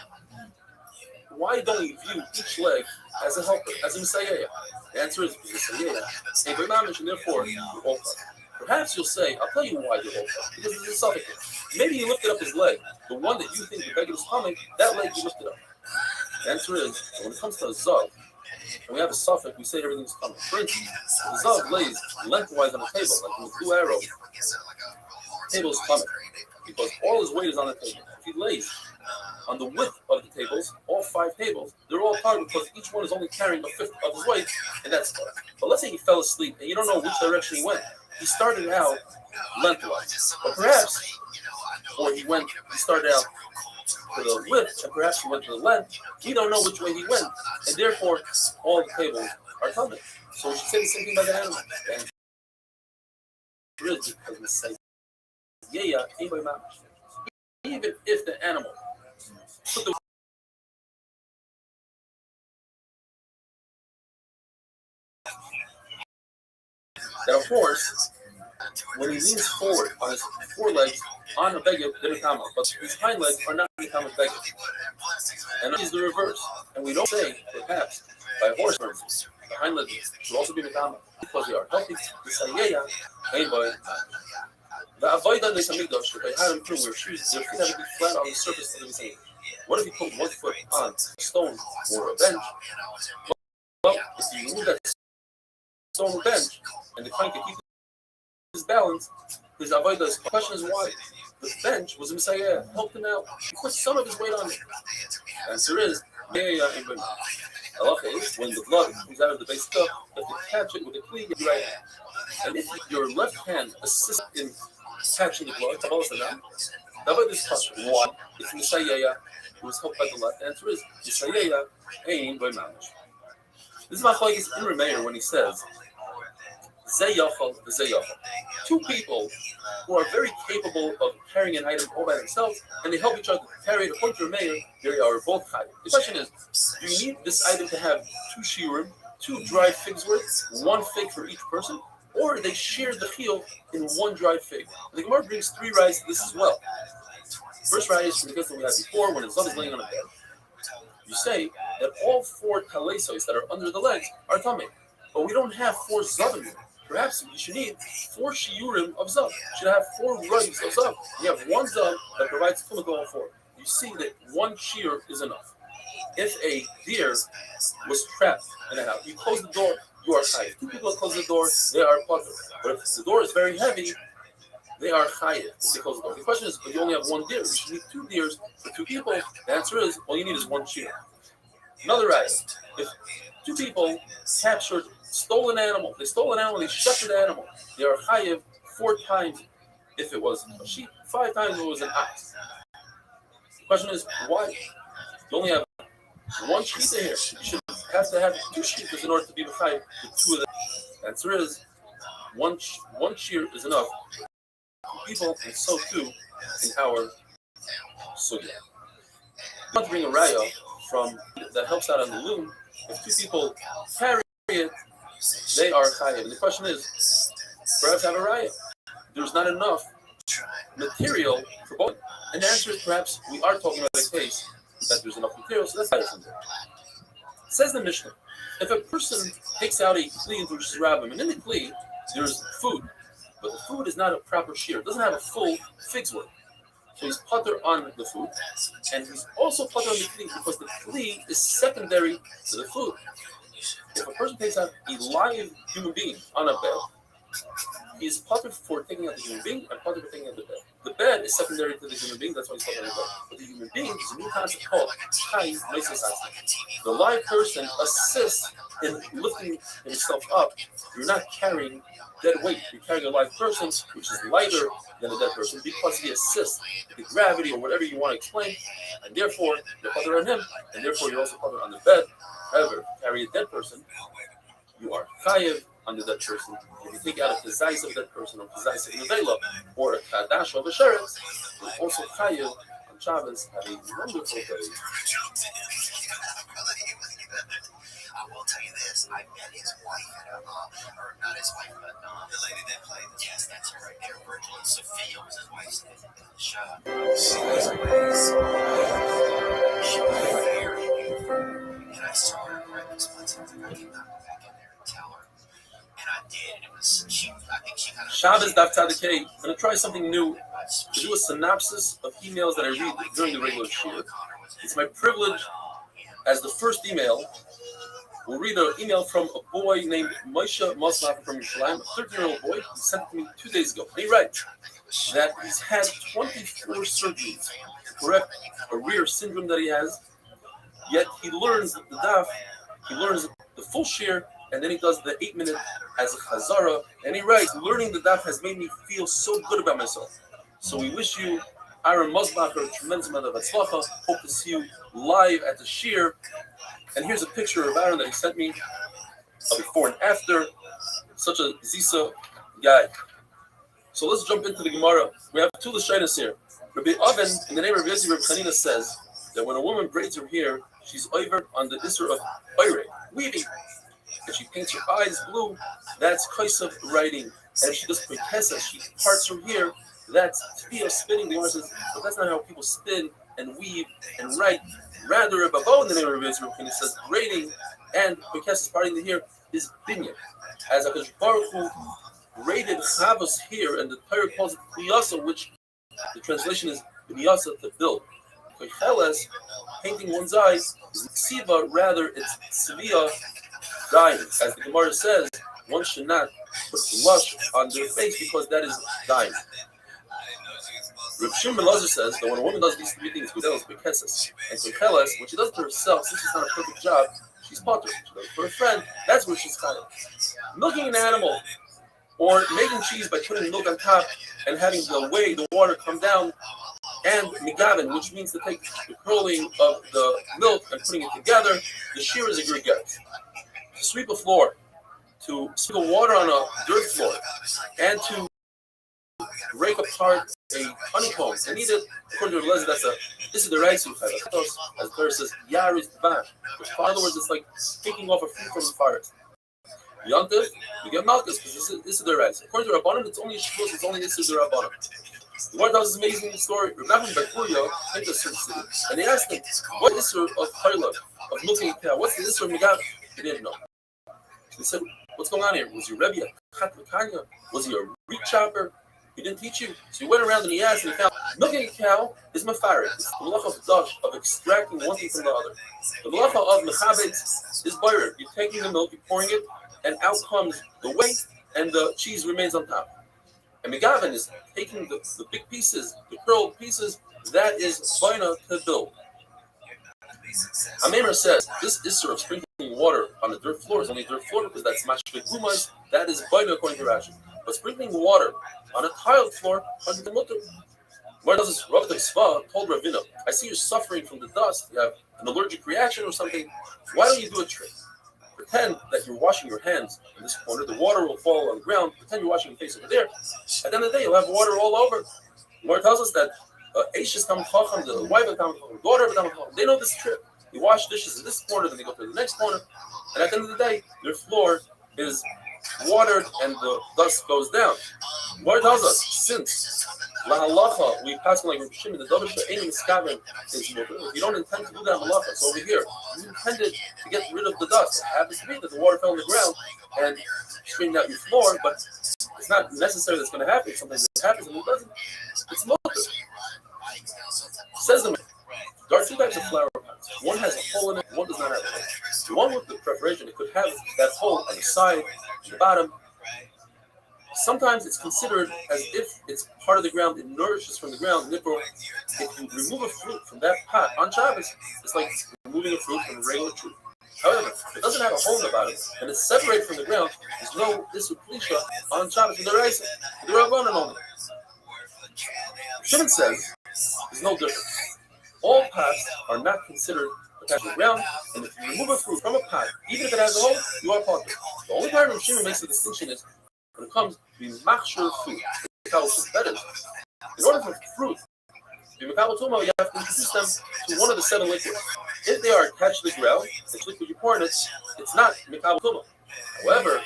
Why don't we view each leg as a helper, as a messiah? The answer is messiah, a v'mamish, and therefore you're all tummy. Perhaps you'll say, I'll tell you why you're all tummy, because it's a suffix. Maybe you lifted up his leg, the one that you think the beggar is tummy, that leg you lifted up. The answer is, when it comes to a zav, and we have a suffix, we say everything's coming. For instance, the zav lays lengthwise on the table, like in the blue arrow, the table is coming, because all his weight is on the table. If he lays on the width of the tables, all 5 tables, they're all covered because each one is only carrying a fifth of his weight, and that's good. But let's say he fell asleep and you don't know which direction he went. He started out lengthwise, but perhaps, or he started out to the width, and perhaps he went to the length. We don't know which way he went, and therefore all the tables are coming. So we should say the same thing about the animal. And really, because we say, even if the animal put the that a horse, when he leans forward on his 4 legs on a beggar, they're Mikama, but his hind legs are not Mikama beggar. And that is the reverse. And we don't say, perhaps, by a horse, for instance, the hind legs should also be Mikama, because they are healthy. The Sayeya, hey boy. The Avoida de Samigdash, that they had him through where shoes, their feet had to be flat on the surface of the Messiah. What if you put 1 foot on a stone or a bench? Well, if you move that stone or bench, and the client can keep his balance, his avodah. The question is why? The bench was a Messiah, helped him out. He put some of his weight on it. The answer is, Allah is when the blood comes out of the base cup, you have to catch it with a clean right hand. And if your left hand assists in catching the blood, the avodah is touched. Why? It's Messiah who was helped by the left. The answer is, Messiah ain't by mamish. This is Machlokes in Rameir when he says, Zayachal, Zayachal. 2 people who are very capable of carrying an item all by themselves, and they help each other to carry it. According to Rameir, they are both high. The question is, do you need this item to have 2 shiurim, 2 dried figs worth, 1 fig for each person, or they share the chiyuv in 1 dried fig? And the Gemara brings 3 rights to this as well. First right is from the case that we had before, when his son is laying on a bed. You say that all 4 talesos that are under the legs are tamei, but we don't have 4 zavim. Perhaps you should need 4 shiurim of zav. You should have 4 rugs of zav. You have 1 zav that provides tumah going forward. You see that 1 shiur is enough. If a deer was trapped in a house, you close the door, you are chayiv. 2 people close the door, they are potter. But if the door is very heavy, they are chayiv. They close the door. The question is, but you only have 1 deer. You should need 2 deers for 2 people. The answer is, all you need is 1 shiur. Another item. If 2 people stole an animal, they shepherded the animal, they are chayiv 4 times if it was a sheep, 5 times if it was an ox. The question is, why? You only have 1 sheep in here. You should have to have 2 sheep in order to be chayiv with 2 of them. The answer is, 1 shear is enough for people, and so too in our sugya. I want to bring a raya from that helps out on the loom. If 2 people carry it, they are chayiv. And the question is, perhaps have a raya. There's not enough material for both. And the answer is perhaps we are talking about a case that there's enough material, so that's better from there. Says the Mishnah, if a person takes out a kli into his rabbim, and in the kli there's food, but the food is not a proper shear, it doesn't have a full fig's worth. So he's putter on the food, and he's also putter on the kli because the kli is secondary to the food. If a person takes out a live human being on a bed, he is putter for taking out the human being and putter for taking out the bed. The bed is secondary to the human being, that's why he's putter on the bed. But the human being is a new concept called chai meisesasa. The live person assists in lifting himself up. You're not carrying dead weight. You're carrying a live person, which is lighter than a dead person, because he assists the gravity or whatever you want to explain, and therefore you're putter on him, and therefore you're also putter on the bed. However, carry a dead person, you are chayiv on the dead person. If you take out a kazais of a dead person, or kazais of a nevela, or a kadash of a sheretz, you're also chayiv on Shabbos. Have a wonderful day. will tell you this: I met his wife at or not his wife, but the lady that played. Yes, that's her right there. Virgil and Sophia was his wife's name in the show. She was amazing. She was very beautiful, and I saw her right this once. I was like, I cannot go back in there and tell her. And I did. It was she. I think she kind of. Shabbos Daf Tzadik Hey. I'm gonna try something new. To do a synopsis of emails that I read during the regular shir. It's my privilege, as the first email, we'll read an email from a boy named Moshe Mosnaf from Yerushalayim, a 13-year-old boy. He sent it to me 2 days ago. And he writes that he's had 24 surgeries to correct a rare syndrome that he has. Yet he learns the daf, he learns the full shir, and then he does the 8-minute as a chazara. And he writes, learning the daf has made me feel so good about myself. So we wish you, Aaron Mosbacher, a tremendous amount of atzlacha. Hope to see you live at the shir. And here's a picture of Aaron that he sent me, a before and after. Such a Zisa guy. So let's jump into the Gemara. We have two Lashonos here. Rabbi Oven, in the name of Rabbi Yossi, Rabbi Chanina, says that when a woman braids her hair, she's over on the Isser of Oire, weaving. If she paints her eyes blue, that's Kaisav writing. And if she does Pekesa, she parts her hair, that's Tfiyah spinning. The Gemara says, but that's not how people spin and weave and write. Rather, Rabbi Bo, in the name of Rabbi Yossi, Rabbi Chanina, says braiding and Pekesa parting the hair is binyan. As HaKadosh Baruch Hu braided Chavos here, and the Torah calls it Kliyasa, which the translation is B'niyasa, to build. Kocheles, painting one's eyes, is Ksiva, rather it's Tziviyah, dying. As the Gemara says, one should not put blush on their face because that is dying. Reb Shimon Lazar says that when a woman does these three things, Gudelos, Bekeses, and Kocheles, when she does it to herself, since she's not a perfect job, she's potter. She does it for a friend, that's where she's kind of. Milking an animal, or making cheese by putting milk on top and having the water come down, and migavin, which means to take the curling of the milk and putting it together. The shear is a good guess. To sweep a floor, to sprinkle water on a dirt floor, and to rake apart a honeycomb and eat it, according to Lezer, this is the right suit. As the verse says, Yaris Ban. In other words, it's like taking off a fruit from the forest. Yontif, you get Malchus because this is the right. According to Rabbanim, it's only Shavuos, it's only this is the Rabbanim. The Lord tells this amazing story. Rabbi Bakuria came to a certain city, and they asked him, what is the of Hayla, of milking a cow? What's the Isra of Megav? He didn't know. He said, what's going on here? Was your Rebbe a Chat L'Kanya? Was he a reed chopper? He didn't teach you. So he went around and he asked, and he found milking a cow is mafarid. It's the malacha of dash, of extracting one thing from the other. The malacha of mechabetz is boirer. You're taking the milk, you're pouring it, and out comes the whey, and the cheese remains on top. And megavin is taking the big pieces, the curled pieces, that is boina to build. Amemar says, this Isser of sprinkling water on the dirt floor is only dirt floor because that's mashvik gumas, that is boina according to Rashi. But sprinkling water on a tiled floor, under the mutter. Where does this Rav Tzva told Ravina, I see you're suffering from the dust, you have an allergic reaction or something, why don't you do a trick? Pretend that you're washing your hands in this corner, the water will fall on the ground, pretend you're washing your face over there. At the end of the day, you'll have water all over. The Lord tells us that Aishas Tam Chacham, the wife of Tam Chacham, the daughter of Tam Chacham, they know this trick. You wash dishes in this corner, then they go to the next corner, and at the end of the day, your floor is watered and the dust goes down. The Lord tells us, since La halacha, we pass like Reb Shimon, the Davar She'enim Miskaven is mutter. If you don't intend to do that halacha, it's over here. You intended to get rid of the dust. It happens to be that the water fell on the ground and straightened out your floor, but it's not necessary that's going to happen. Sometimes it happens and it doesn't. It's mutter. Says the man, there are two types of flower pots. One has a hole in it, one does not have a hole. The one with the preparation, it could have that hole on the side, on the bottom. Sometimes it's considered as if it's part of the ground, it nourishes from the ground. If you remove a fruit from that pot on Shabbos, it's like removing a fruit from a regular tree. However, if it doesn't have a hole in the bottom and it's separated from the ground, there's no Isuplisha on Shabbos in the Reisa, the Rabbanan only. Shimon says there's no difference. All pots are not considered attached to the ground, and if you remove a fruit from a pot, even if it has a hole, you are part of it. The only time Shimon makes the distinction is when it comes to machshir food. That is, in order for fruit, be Makabal Tuma, you have to introduce them to one of the 7 liquids. If they are attached to the ground, the liquid you pour in it, it's not Makabal Tuma. However,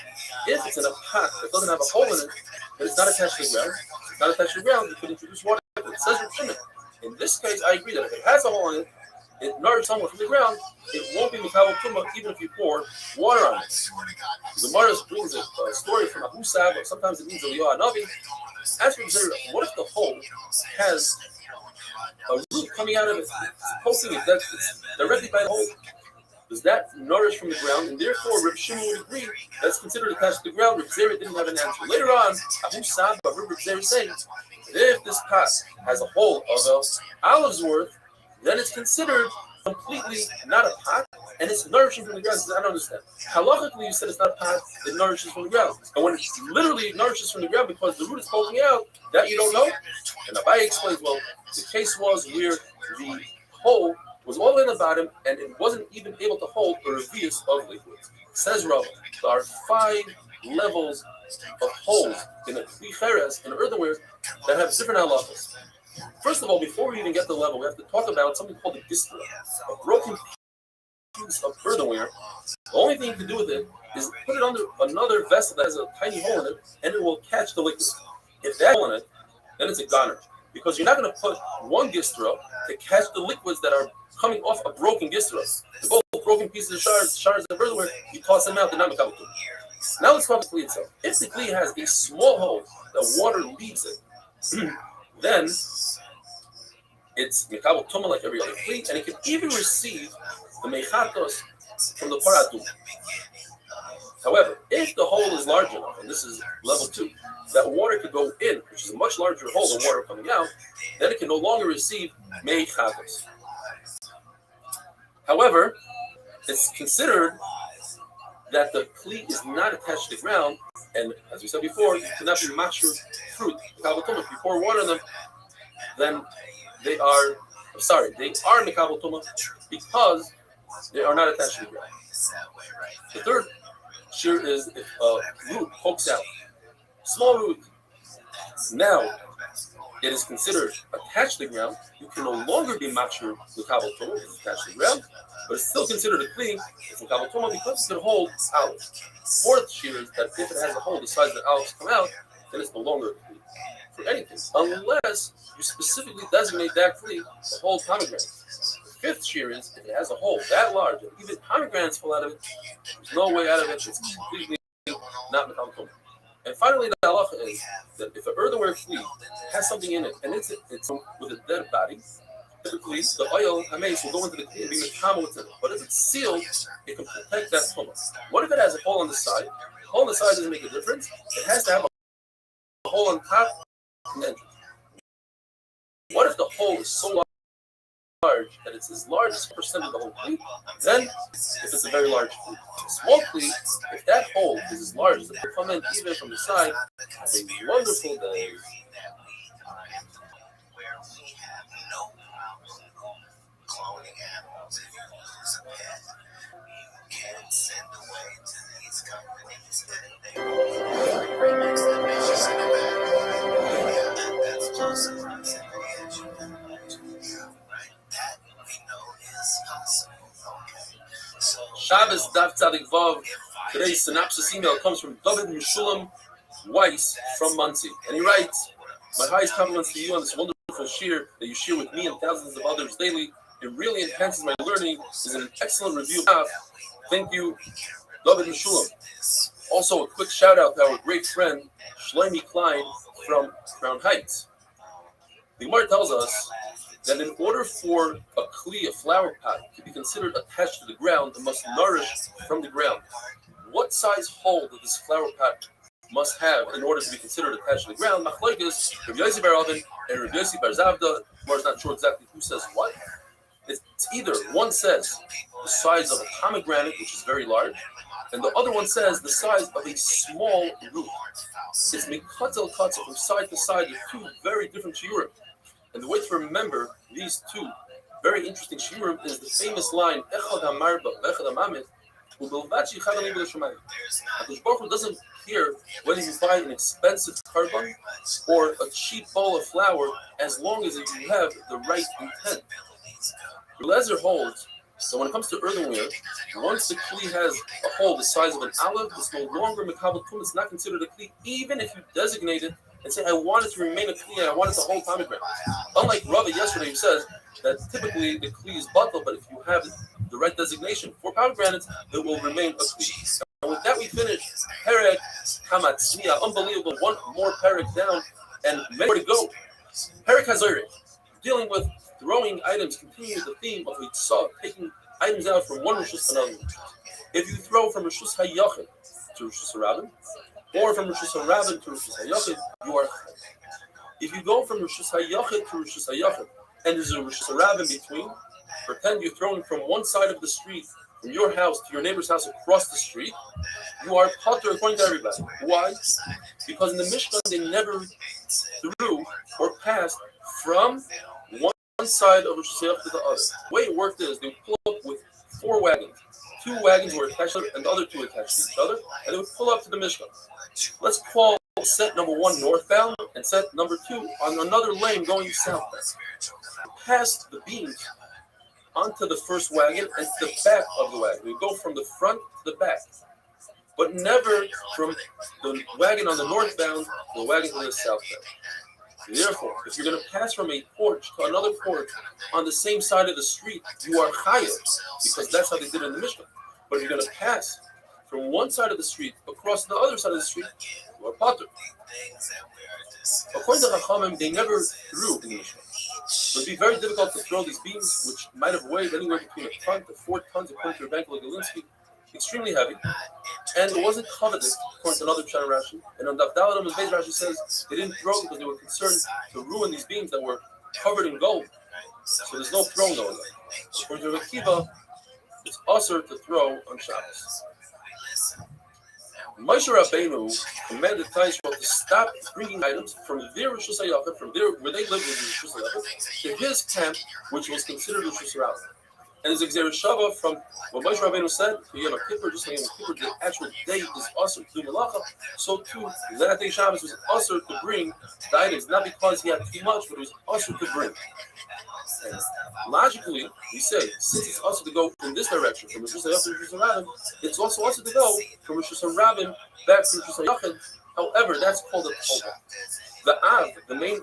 if it's in a pot that doesn't have a hole in it, and it's not attached to the ground, you can introduce water. It says Restream. In this case, I agree that if it has a hole in it, it nourishes someone from the ground, it won't be Makabal Tuma even if you pour water on it. The Gemara brings a story from Abu Sab, or sometimes it means Eliyahu Navi. As for Zera, what if the hole has a root coming out of it, poking it directly by the hole? Does that nourish from the ground? And therefore, Reb Shimon would agree that's considered attached to the ground. Reb Zera didn't have an answer. Later on, Abu Sab, Reb Zera saying, if this pot has a hole of an olive's worth, then it's considered completely not a pot, and it's nourishing from the ground. I don't understand. Halachically, you said it's not a pot, it nourishes from the ground. And when it literally nourishes from the ground because the root is poking out, that you don't know? And Abaye explains, well, the case was where the hole was all the way in the bottom, and it wasn't even able to hold a revius of liquids. Says Rav, there are 5 levels of holes in a kli cheres, in earthenware, that have different halachas. First of all, before we even get to the level, we have to talk about something called a gistra, a broken piece of earthenware. The only thing you can do with it is put it under another vessel that has a tiny hole in it, and it will catch the liquid. If that hole in it, then it's a goner, because you're not going to put one gistra to catch the liquids that are coming off a broken gistra. The both broken pieces of shards of earthenware, you toss them out, they're not Makabal Tuma. Now let's talk about the kli itself. If the kli has a small hole that water leaves it, then it's Makabal Tuma like every other kli, and it can even receive the mechatos from the paratum. However, if the hole is large enough, and this is level 2, that water could go in, which is a much larger hole than water coming out, then it can no longer receive mechatos. However, it's considered that the kli is not attached to the ground, and as we said before, you cannot be mashur fruit. If you pour water on them, then they are Makabal Tuma because they are not attached to the ground. The third shear is if a root pokes out, small root. Now it is considered attached to the ground. You can no longer be mashur Makabal Tuma because it's attached to the ground, but it's still considered a kli. It's Makabal Tuma because it can hold olives. Fourth shear is that if it has a hole the size that olives come out, then it's no longer a kli for anything, unless you specifically designate that kli to hold pomegranates. The fifth shear is if it has a hole that large, and even pomegranates fall out of it, there's no way out of it. It's completely not Makabal Tuma. And finally, the halacha is that if an earthenware kli has something in it, and it's with a dead body, typically the oil hameis will go into the kli and be mekama within it. But if it's sealed, it can protect that tuma. What if it has a hole on the side? The hole on the side doesn't make a difference. It has to have a hole on top and then. What if the hole is so large that it's as large as percent of the whole kli? Then, if it's a very large kli, a small kli, if that hole is as large as the comment even from the side, have a wonderful day. Cloning animals, if you lose a pet, you can send away to these companies and they remix the bitches in the back. Yeah, that's just surprising. Right? That we know is possible. Okay. So Shabbos Daf Tzadik Vav. Today's synopsis email comes from David Mishulam Weiss from Muncie, and he writes, "My highest compliments to you on this wonderful shir that you share with me and thousands of others daily. It really enhances my learning. Is an excellent review. Thank you, David Mishulam." Also, a quick shout out to our great friend Shlomi Klein from Crown Heights. The Gemara tells us that in order for a kli, a flower pot, to be considered attached to the ground, it must nourish from the ground. What size hole does this flower pot must have in order to be considered attached to the ground? Machlokes, Rabbi Yossi bar Avin and Rabbi Yossi bar Zavda. Gemara's not sure exactly who says what. It's either one says the size of a pomegranate, which is very large, and the other one says the size of a small root. It's mikatzel katzel from side to side with 2 very different shiurim. And the way to remember these 2 very interesting shiurim is the famous line Echad Hamarba, Echad Hamamid, HaKadosh Baruch Hu doesn't care whether you buy an expensive carbon or a cheap bowl of flour, as long as you have the right intent. Lezer holds that when it comes to earthenware, once the kli has a hole the size of an olive, it's no longer mekabel tum. It's not considered a kli, even if you designate it and say, I want it to remain a kli and I want it to hold pomegranate. Unlike Rava yesterday, who says that typically the kli is batal, but if you have the right designation for pomegranates, it will remain a kli. And with that, we finish Perek Hamatzniya. Unbelievable. One more Perek down and many more to go. Perek Hazoret, dealing with throwing items, continues the theme of Yitzhak, taking items out from one Rishus to another. If you throw from Rishus HaYachid to Rishus HaRabim, or from Rishus HaRabim to Rishus HaYachid, you are Chai. If you go from Rishus HaYachid to Rishus HaYachid, and there's a Rishus HaRabim between, pretend you're throwing from one side of the street, from your house to your neighbor's house across the street, you are potter according to everybody. Why? Because in the Mishkan, they never threw or passed from one side of Rosh Hashanah to the other. The way it worked is they would pull up with 4 wagons. 2 wagons were attached to and the other 2 attached to each other, and they would pull up to the Mishkan. Let's call set number 1 northbound and set number 2 on another lane going southbound. Past the beams onto the first wagon and to the back of the wagon. We go from the front to the back, but never from the wagon on the northbound to the wagon on the southbound. Therefore, if you're going to pass from a porch to another porch on the same side of the street, you are chayav, because that's how they did it in the Mishnah. But if you're going to pass from one side of the street across the other side of the street, you are potter. According to Chachamim, they never threw in the Mishnah. It would be very difficult to throw these beams, which might have weighed anywhere between a ton to 4 tons, according to Rebbe Galinsky, extremely heavy, and it wasn't coveted, according to another Pshat Rashi. And on Daf Dalet and Beis Rashi says they didn't throw because they were concerned to ruin these beams that were covered in gold. So there's no throwing going on. According to Rebbe Kiva, it's usher to throw on Shabbos. Moshe Rabbeinu commanded Yisrael to stop bringing items from their Rishus HaYachid, from their where they lived in Rishus HaYachid, to his camp, which was considered Rishus HaRabim. And there's a Gzeir Shava from what Moshe Rabbeinu said to Yom Kippur, just like Yom Kippur, the actual day is usher to do Malacha, so too that day Shabbos was usher to bring the items, not because he had too much, but it was usher to bring. And logically, we say, since it's also to go in this direction, from Rishus HaYachid to Rishus HaRabim, it's also to go from Rishus HaRabim back to Rishus HaYachid. However, that's called a Tova. The Av, the main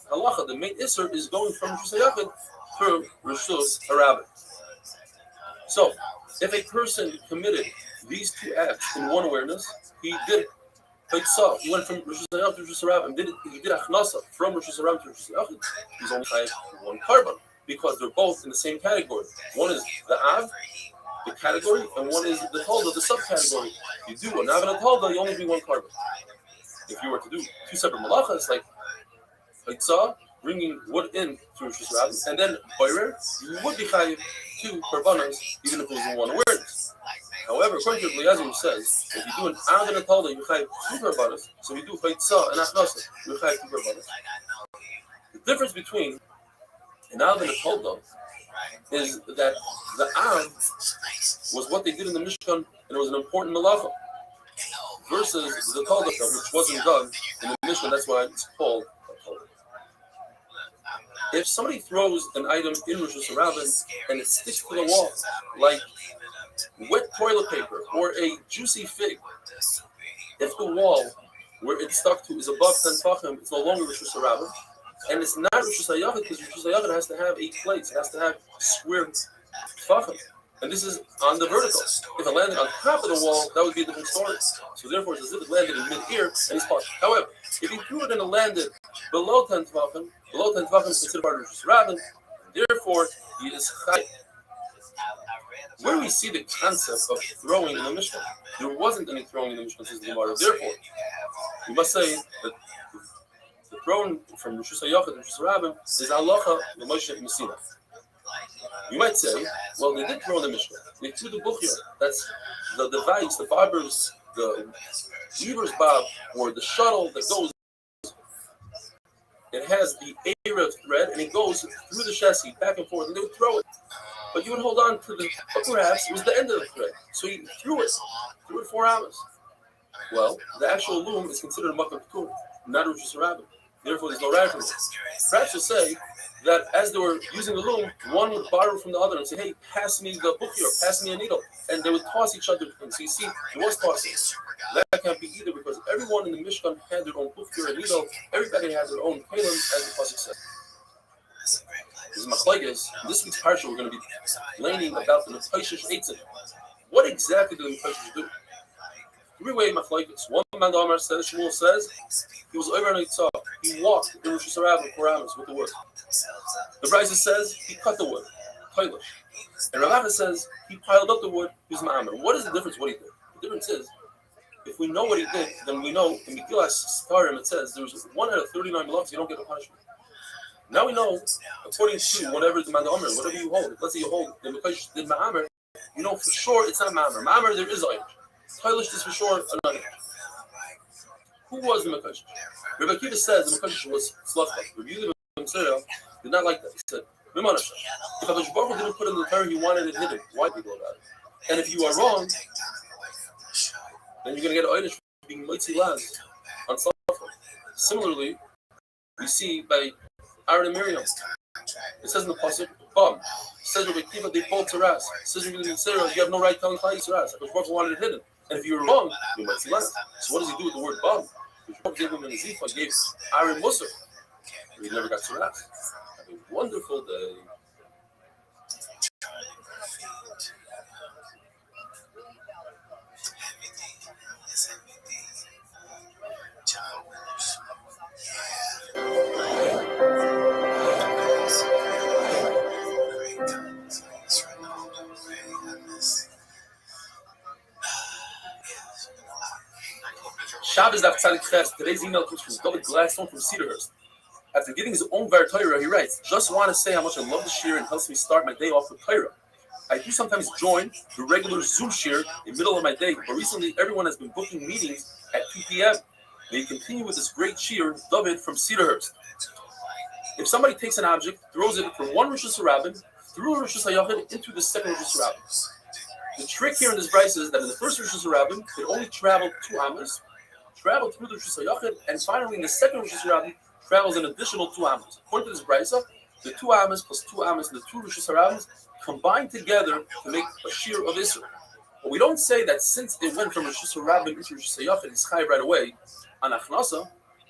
halacha, the main Isser, is going from Rishus HaYachid to Rishus HaRabim. So, if a person committed these 2 acts in one awareness, he did Haitzah. He went from Rishus HaYachid to Rishus HaRabim, he did Achnasa from Rishus HaRabim to Rishus HaYachid. He's only chayav 1 carbon, because they're both in the same category. One is the Av, the category, and one is the Tolda, the subcategory. You do an Av and a Tolda, you only do 1 carbon. If you were to do 2 separate malachas, like Haitzah, bringing wood in to Rishus HaRabim, and then Boirer, you would be chayav 2 karbanos, even if it was in 1 awareness. However, according to Eliezer, who says, if you do an Av and a Tolda, you chayav 2 karbanos, so you do Haitzah and Achnasa, you chayav 2 karbanos. The difference between an Av and a Tolda is that the Av was what they did in the Mishkan, and it was an important malacha, versus the Tolda, which wasn't done in the Mishkan. That's why it's called a Tolda. If somebody throws an item in Rishus HaRabim and it sticks to the wall, like wet toilet paper or a juicy fig, if the wall where it's stuck to is above 10 tefachim, it's no longer Rishus HaRabim, and it's not Rishus HaYachid, because Rishus HaYachid has to have 8 plates, it has to have square tefachim, and this is on the vertical. If it landed on top of the wall, that would be a different story. So therefore, it's as if it landed in mid-ear and he's parked. However, if he threw it and it landed below 10 tefachim is considered part of Rishus HaRabim, therefore he is chayav. Where do we see the concept of throwing in the Mishnah? There wasn't any throwing in the Mishnah, says the Gemara. Therefore, we must say that the throwing from Rishus HaYachid to Rishus HaRabim is halacha l'Moshe Messina. You might say, well, they did throw in the Mishnah. They threw the buchya. That's the device, the barber's, the weaver's bob, or the shuttle that goes. It has the Erev thread, and it goes through the chassis back and forth, and they would throw it. But you would hold on to the, but perhaps it was the end of the thread. So you threw it 4 hours. Well, the actual loom is considered a Makam Ptur, not a Rosh Hashanah. Therefore, there's no right for it. Perhaps you'll say that as they were using the loom, one would borrow from the other and say, hey, pass me the book here, pass me a needle. And they would toss each other things. So you see, there was tossing. That can't be either because everyone in the Mishkan had their own book here, a needle. Everybody had their own kalim, as the Pasuk says. This is Machlekes. This week's parsha we're going to be learning about the Mepashish Eitzim. What exactly do the Mepashish do? Three-way Machlekes. One man Amar says, Shmuel says, he was over on Yitzhak. He walked in Rosh Hashanah 4 hours with the wood. The Brisa says he cut the wood, Toilish. And Rav says he piled up the wood. He was Ma'amar. What is the difference? What he did? The difference is, if we know what he did, then we know in Megillas Starim it says there's 1 out of 39 malachs you don't get a punishment. Now we know, according to whatever the Ma'amar, whatever you hold, let's say you hold the Mekash did Ma'amar, you know for sure it's not Ma'amar. Ma'amar there is Eilish. Toilish is for sure another. Who was the Mekash? Rabbi Akiva says the Mekash was Slavka. Rabbi Yehuda did not like that. He said, Mimanash. If HaKadosh Baruch Hu didn't put it in the Torah, he wanted it hidden. Why did he go about it? And if you are wrong, then you're going to get Eilish for being Mitzi Laz on Slavka. Similarly, we see by Aaron and Miriam. It says in the pasuk, "Bum." It says Rabbi Akiva, they both Taras. It says Rabbi Yehuda, you have no right telling Chai Taras. HaKadosh Baruch Hu wanted it hidden. And if you were wrong, you might see less. So what does he do with the word "bum"? HaKadosh gave him an Ezifa, gave Aaron Musar. He never got Taras. Have a wonderful day. Shabbos Daf Tzadik Ches. Today's email comes from David Gladstone from Cedarhurst. After giving his own Var Torah, he writes, just want to say how much I love the shir and helps me start my day off with Torah. I do sometimes join the regular Zoom shir in the middle of my day, but recently everyone has been booking meetings at 2 p.m. May continue with this great shir, David from Cedarhurst. If somebody takes an object, throws it from one Rosh Hashanah through Rosh Hashanah into the second Rosh Hashanah. The trick here in this brisa is that in the first Rosh Hashanah, it only traveled 2 amas, traveled through the Rosh Hashanah, and finally in the second Rosh Hashanah, travels an additional 2 amas. According to this brisa, the 2 amas plus 2 amas and the 2 Rosh Hashanahs combine together to make a shir of Isra. But we don't say that since it went from Rosh Hashanah into Rosh Hashanah, it's chayav right away on Achnasa,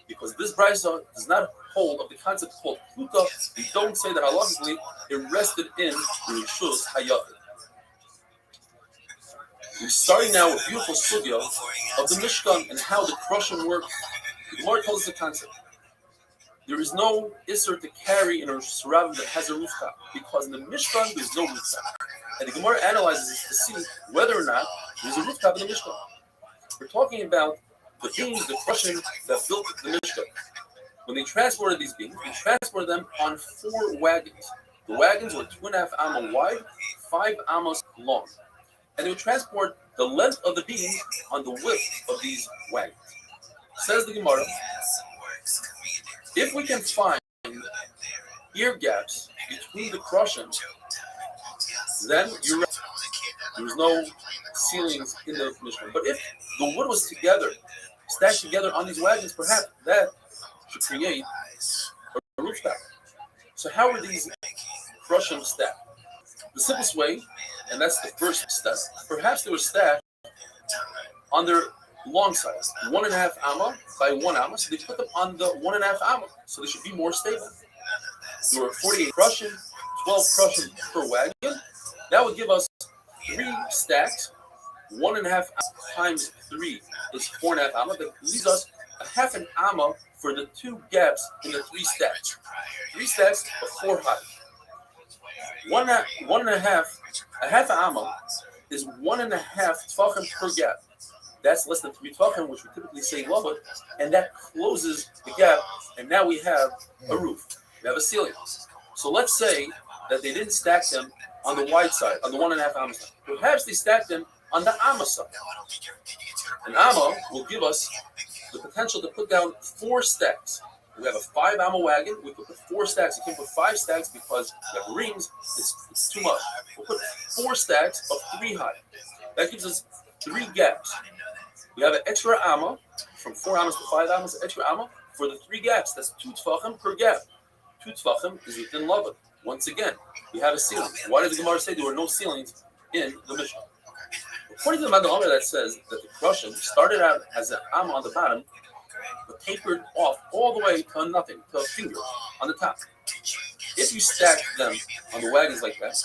because this brisa does not hold of the concept called Pluta. We don't say that halachically it rested in the Rosh Hashanah. We're starting now with beautiful sugya of the Mishkan and how the crushing works. The Gemara tells us the concept. There is no Isser to carry in a Rosh Hashanah that has a rooftop, because in the Mishkan there's no rooftop. And the Gemara analyzes this to see whether or not there's a rooftop in the Mishkan. We're talking about the beams, the crushing that built the Mishkan. When they transported these beams, they transported them on 4 wagons. The wagons were 2.5 amma wide, 5 ammas long. And they would transport the length of the beam on the width of these wagons. Says the Gemara, if we can find ear gaps between the crushings, then you're right. There's no ceilings in the Mishkan. But if the wood was together, stacked together on these wagons, perhaps that should create a rooftop. So how are these crushings stacked? The simplest way, and that's the first step, perhaps they were stacked on their long side, 1.5 amma by 1 amma, so they put them on the 1.5 amma, so they should be more stable. There were 48 crushing, 12 crushing per wagon. That would give us 3 stacks. 1.5 times 3 is 4.5 amma. That leaves us a 0.5 amma for the 2 gaps in the 3 stacks. 3 stacks of 4 high. 1.5, a 0.5 amma is 1.5 tefachim per gap. That's less than 3 tefachim, which we typically say lava, and that closes the gap, and now we have a roof. We have a ceiling. So let's say that they didn't stack them on the wide side, on the 1.5 amma side. Perhaps they stacked them on the amma side. An amma will give us the potential to put down 4 stacks. We have a 5 amma wagon. We put the 4 stacks. You can't put 5 stacks because you have reams. It's too much. We'll put 4 stacks of 3 high. That gives us 3 gaps. We have an extra amma from 4 ammas to 5 ammas. Extra amma for the 3 gaps. That's 2 tefachim per gap. 2 tefachim is within Lavan. Once again, we have a ceiling. Why did the Gemara say there were no ceilings in the Mishnah? According to the Manda that says that the crushing started out as an amma on the bottom, but tapered off all the way to nothing, to a finger on the top. If you stack them on the wagons like that,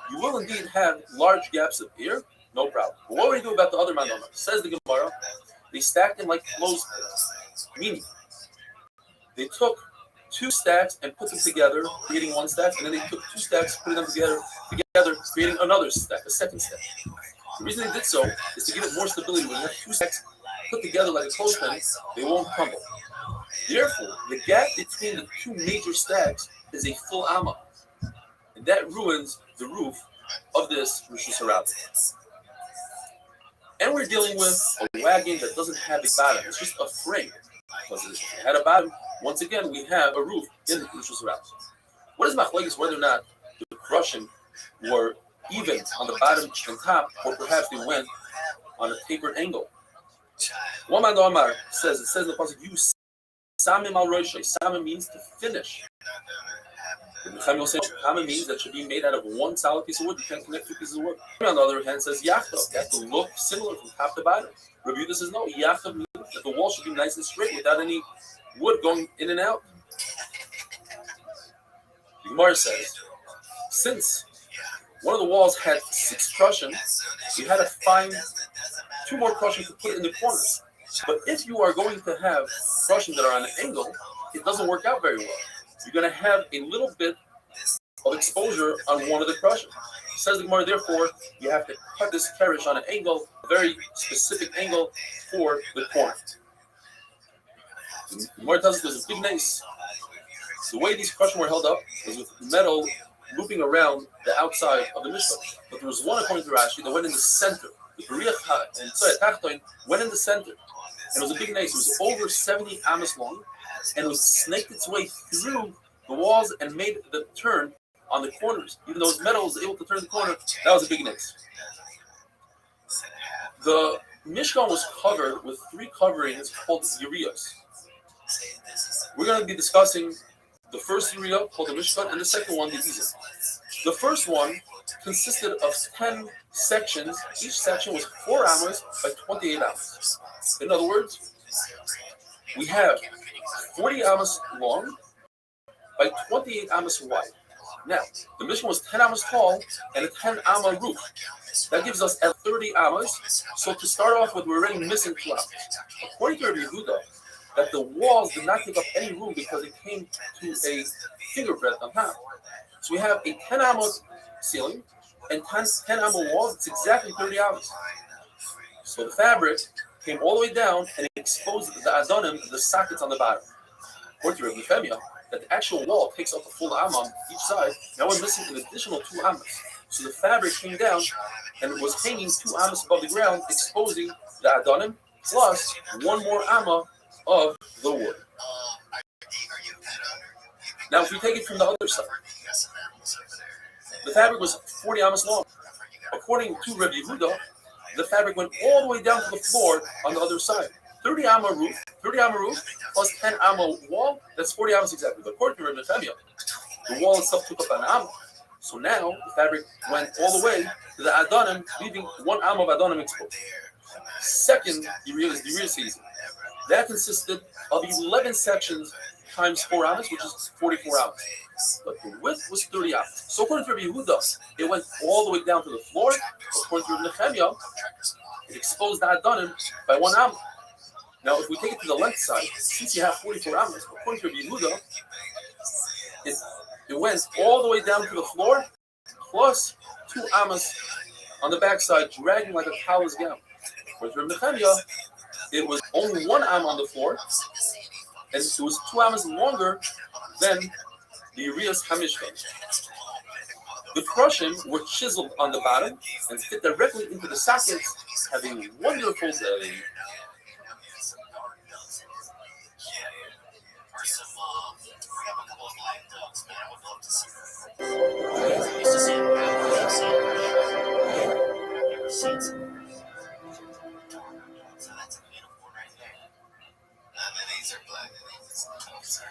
you will indeed have large gaps of air, no problem. But what do we do about the other Manda? Says the Gemara, they stacked them like clothespins, meaning they took 2 stacks and put them together, creating 1 stack, and then they took 2 stacks, putting them together, creating another stack, a second stack. The reason they did so is to give it more stability. When you have 2 stacks put together like a clothespin, they won't crumble. Therefore, the gap between the 2 major stacks is a full amma, and that ruins the roof of this Rishus Harabah. And we're dealing with a wagon that doesn't have a bottom; it's just a frame. Because if it had a bottom, once again we have a roof in the Rishus Harabah. What is machlokes whether or not the crushing were even on the bottom and top, or perhaps they went on a tapered angle? One man Omar says, it says in the pasuk, you samim al roishay. Samim means to finish. Samim means that should be made out of 1 solid piece of wood. You can't connect 2 pieces of wood. On the other hand, says yachtav. That to look similar from top to bottom. Rabbi Yehuda says no. Yachtav means that the wall should be nice and straight without any wood going in and out. The Gemara says, since one of the walls had 6 crushing, you had to find 2 more crushing to put in the corners. But if you are going to have crushing that are on an angle, it doesn't work out very well. You're going to have a little bit of exposure on one of the crushing. Says the Gemara, therefore, you have to cut this kerish on an angle, a very specific angle for the corner. The Gemara tells us there's a big nace. The way these crushing were held up was with metal looping around the outside of the Mishkan. But there was one, according to Rashi, that went in the center. The Beriach and Tachtoin went in the center. And it was a big nace. It was over 70 amas long, and it was snaked its way through the walls and made the turn on the corners. Even though metal was able to turn the corner, that was a big nace. The Mishkan was covered with 3 coverings called Yerios. We're going to be discussing the first Yeriah called the Mishkan, and the second one, the Izah. The first one consisted of 10 sections. Each section was 4 amas by 28 amas. In other words, we have 40 amas long by 28 amas wide. Now, the Mishkan was 10 amas tall and a 10 amma roof. That gives us at 30 amas. So to start off with, we're already missing 2 amas. According to Rabbi Yehuda, that the walls did not take up any room because it came to a finger breadth on top. So we have a 10 amma ceiling and 10 amma walls. It's exactly 30 amas. So the fabric came all the way down and exposed the adonim, the sockets on the bottom. According to Rabbi Nehemiah, that the actual wall takes up a full amma on each side. Now we're missing an additional 2 amas. So the fabric came down and it was hanging 2 amas above the ground, exposing the adonim plus 1 more amma of the wood. Now, if we take it from the other side, the fabric was 40 amas long. According to Rabbi Yehuda, the fabric went all the way down to the floor on the other side. 30 amma roof plus 10 amma wall, that's 40 amas exactly. But according to Rabbi Nehemiah, the wall itself took up an amma. So now the fabric went all the way to the adonim, leaving 1 amma of adonim exposed. Second, you realize the real season. That consisted of 11 sections times 4 amas, which is 44 amas. But the width was 30 amas. So according to Rabbi Yehuda, it went all the way down to the floor. According to Rabbi Nehemiah, it exposed the adonim by 1 amma. Now, if we take it to the length side, since you have 44 amas, according to Rabbi Yehuda, it went all the way down to the floor, plus 2 amas on the backside, dragging like a cow's gown. According to Rabbi Nehemiah, it was only 1 amma on the floor, and it was 2 amas longer than the Urias Hamishkan. The crushing were chiseled on the bottom and fit directly into the sockets. Have a wonderful day.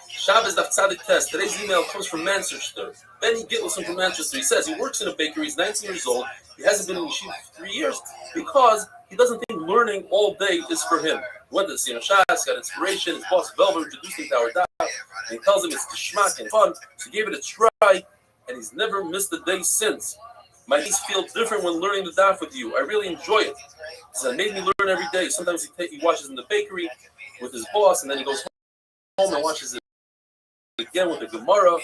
Shabbos Daf Tzadik Test. Today's email comes from Manchester. Benny Gittleson from Manchester. He says he works in a bakery. He's 19 years old. He hasn't been in yeshiva for 3 years because he doesn't think learning all day is for him. He went to the Shas, got inspiration. His boss Velver introduced him to our daf, and he tells him it's geschmack and fun. So he gave it a try, and he's never missed a day since. My days feel different when learning the daf with you. I really enjoy it. So it made me learn every day. Sometimes he watches in the bakery with his boss, and then he goes home and watches it again with the Gemara.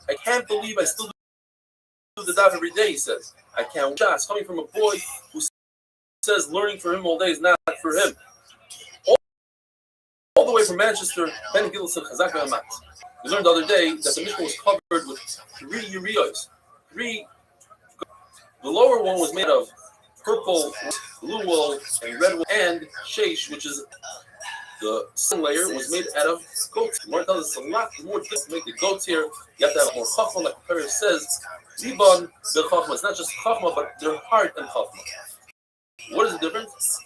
I can't believe I still do the daf every day, he says. I can't. It's coming from a boy who says learning for him all day is not for him. All the way from Manchester, Ben Gittleson, Chazak V'Amat. We learned the other day that the Mishnah was covered with 3 uriyos. The lower one was made of purple, blue wool, and red wool, and sheish, which is the second layer, was made out of goats. The Gemara tells us a lot more things to make the goats here. You have to have more chachma, like the Torah says. Zibon, the chachma. It's not just chachma, but their heart and chachma. What is the difference?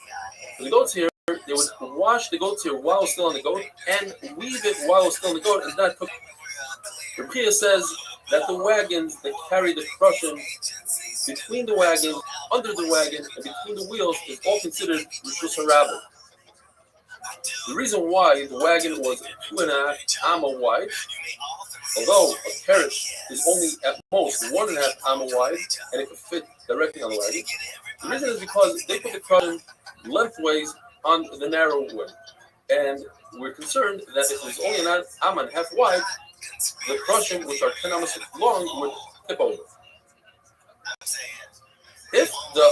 For the goats here, they would wash the goats here while it's still on the goat and weave it while it's still on the goat, and that took. The Priya says that the wagons that carry the crushing between the wagon, under the wagon, and between the wheels is all considered Rishus Harabah. The reason why the wagon was 2.5 amma wide, although a carriage is only at most 1.5 amma wide, and it could fit directly on the wagon, the reason is because they put the crushing lengthways on the narrow way. And we're concerned that if it was only an amma and half wide, the crushing, which are 10 ammas long, would tip over. If the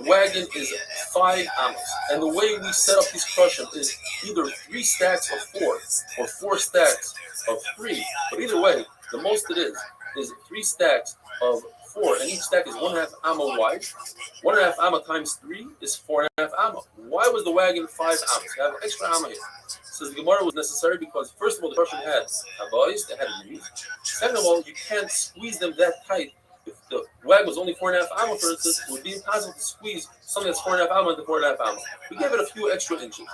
wagon is 5 ammas, and the way we set up these crushing is either 3 stacks of 4 or 4 stacks of 3, but either way, the most it is 3 stacks of 4, and each stack is 1.5 amma wide. 1.5 amma times 3 is 4.5 amma. Why was the wagon 5 ammas? You have an extra amma here. Says the Gemara was necessary because, first of all, the crushing had habayis, they had knees. Second of all, you can't squeeze them that tight. If the wagon was only 4.5 amma, for instance, it would be impossible to squeeze something that's 4.5 amma into 4.5 amma. We gave it a few extra inches.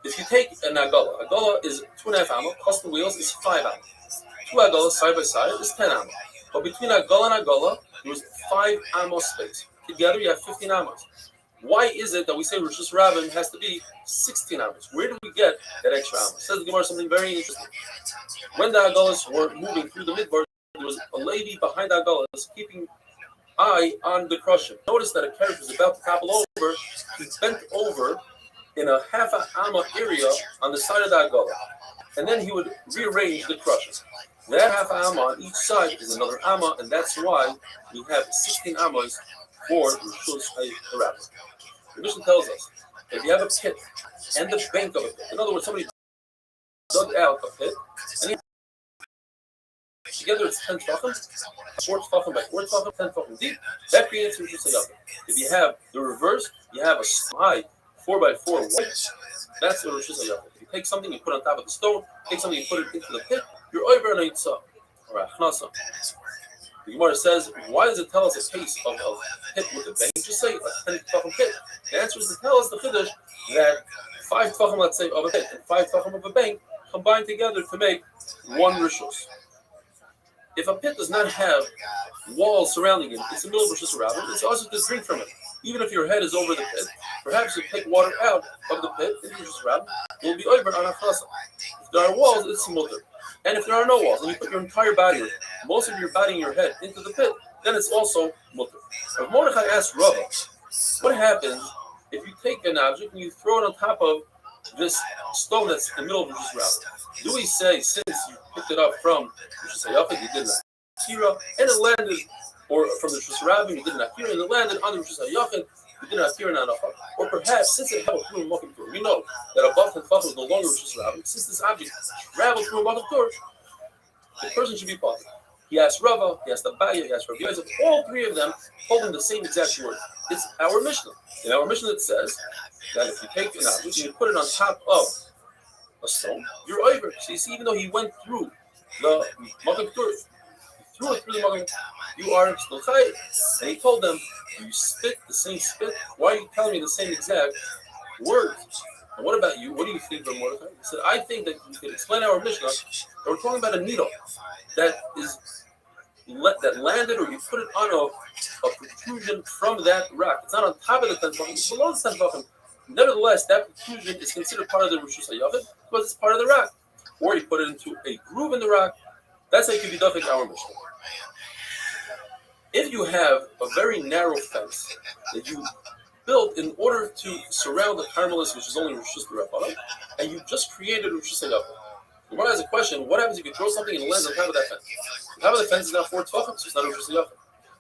If you take an agala is 2.5 amma, plus the wheels is 5 amma. 2 agalas side by side is 10 amma. But between agala and agala, there was 5 amma space. Together, you have 15 ammas. Why is it that we say Rishus Rabin has to be 16 ammas? Where do we get that extra amma? Says the Gemara something very interesting. When the agalas were moving through the midbar, there was a lady behind the agalas keeping eye on the crushing. Notice that a carriage was about to topple over. He bent over in a half an amma area on the side of the agala, and then he would rearrange the crushing. That half amma on each side is another amma, and that's why we have 16 ammas for Rishus Harabah. The Mishnah tells us that if you have a pit and the bank of a pit, in other words, somebody dug out a pit, and together it's 10 tefachim, 4 tefachim by 4 tefachim, 10 tefachim deep, that creates Rishus Harabah. If you have the reverse, you have a high 4 by 4 wide, that's a Rishus Harabah. If you take something, you put it on top of the stone, take something, you put it into the pit, you're over an eitzah, or a chnasa. The Gemara says, why does it tell us a case of a pit with a bank? Just say a 10 tefachim pit. The answer is to tell us the chiddush that 5 tefachim, let's say, of a pit and 5 tefachim of a bank combine together to make one rishus. If a pit does not have walls surrounding it, it's a middle of Rishus Harabah, it's also to drink from it. Even if your head is over the pit, perhaps you take water out of the pit into Rishus Harabah, it will be over on a chasa. If there are walls, it's mutter. And if there are no walls, and you put your entire body, most of your body and your head into the pit, then it's also mutter. If Mordechai asked Rava, what happens if you take an object and you throw it on top of this stone that's in the middle of Rishus Harabah? Do we say, since you picked it up from Rishus Harabah, you did not Akira, and it landed, or from the Rishus Harabah, you did not Akira, and it landed on the Rishus Harabah, you did not Akira, and or perhaps, since it traveled through a Mokum Tur, we know that above the Tefach was no longer Rishus Harabah, since this object traveled through a Mokum Tur, the person should be punished. He asked Rava, he asked Abaya, he asked Rabbi Yosef, all 3 of them holding the same exact word. It's our Mishnah. In our Mishnah it says that if you take an object and you put it on top of a stone, you're over. So you see, even though he went through the Mokum Tur, threw it through the Mokum, you are still chayiv. And he told them, you spit the same spit. Why are you telling me the same exact words? And what about you? What do you think of Mordechai? He said, I think that you could explain our Mishnah that we're talking about a needle that is that landed, or you put it on a protrusion from that rock. It's not on top of the 10 tefachim, it's below the 10 tefachim. Nevertheless, that protrusion is considered part of the Rosh Hashanah because it's part of the rock. Or you put it into a groove in the rock. That's how you can be dafik our Mishnah. If you have a very narrow fence that you built in order to surround the Carmelis, which is only Rosh Hashanah, and you just created Rosh Hashanah, the one has a question: what happens if you throw something and it lands on top of that fence? The top of the fence is now 4 tefachim, so it's not Rosh Hashanah.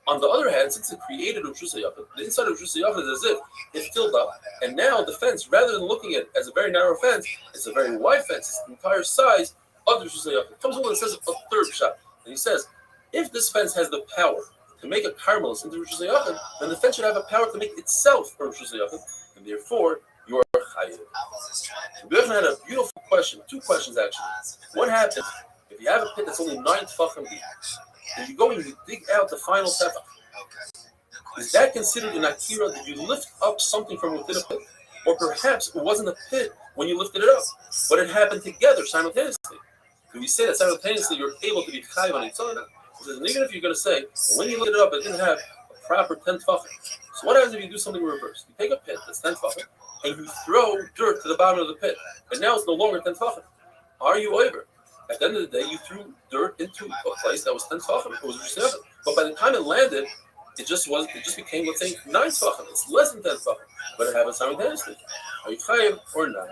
On the other hand, since it created Rosh Hashanah, the inside of Rosh Hashanah is as if it filled up, and now the fence, rather than looking at it as a very narrow fence, it's a very wide fence. It's the entire size of the Rosh Hashanah. It comes along and says a third shot, and he says, if this fence has the power to make a Carmelis into Rosh Hashanah, then the fence should have a power to make itself a Rosh Hashanah, and therefore you are chayiv. We had a beautiful question, 2 questions actually. What happens if you have a pit that's only 9 tefachim deep, and you go and you dig out the final tefach? Is that considered an akira? Did you lift up something from within a pit? Or perhaps it wasn't a pit when you lifted it up, but it happened together simultaneously. Do we say that simultaneously you're able to be chayiv on each other? And even if you're going to say, when you lifted it up, it didn't have a proper 10 tefachim. So what happens if you do something reverse? You take a pit that's 10 tefachim, and you throw dirt to the bottom of the pit, and now it's no longer 10 tefachim. Are you over? At the end of the day, you threw dirt into a place that was 10 tefachim. It was Rosh Hashanah. But by the time it landed, it just became, let's say, 9 tefachim. It's less than 10 tefachim, but it happened simultaneously. Are you chayiv or not?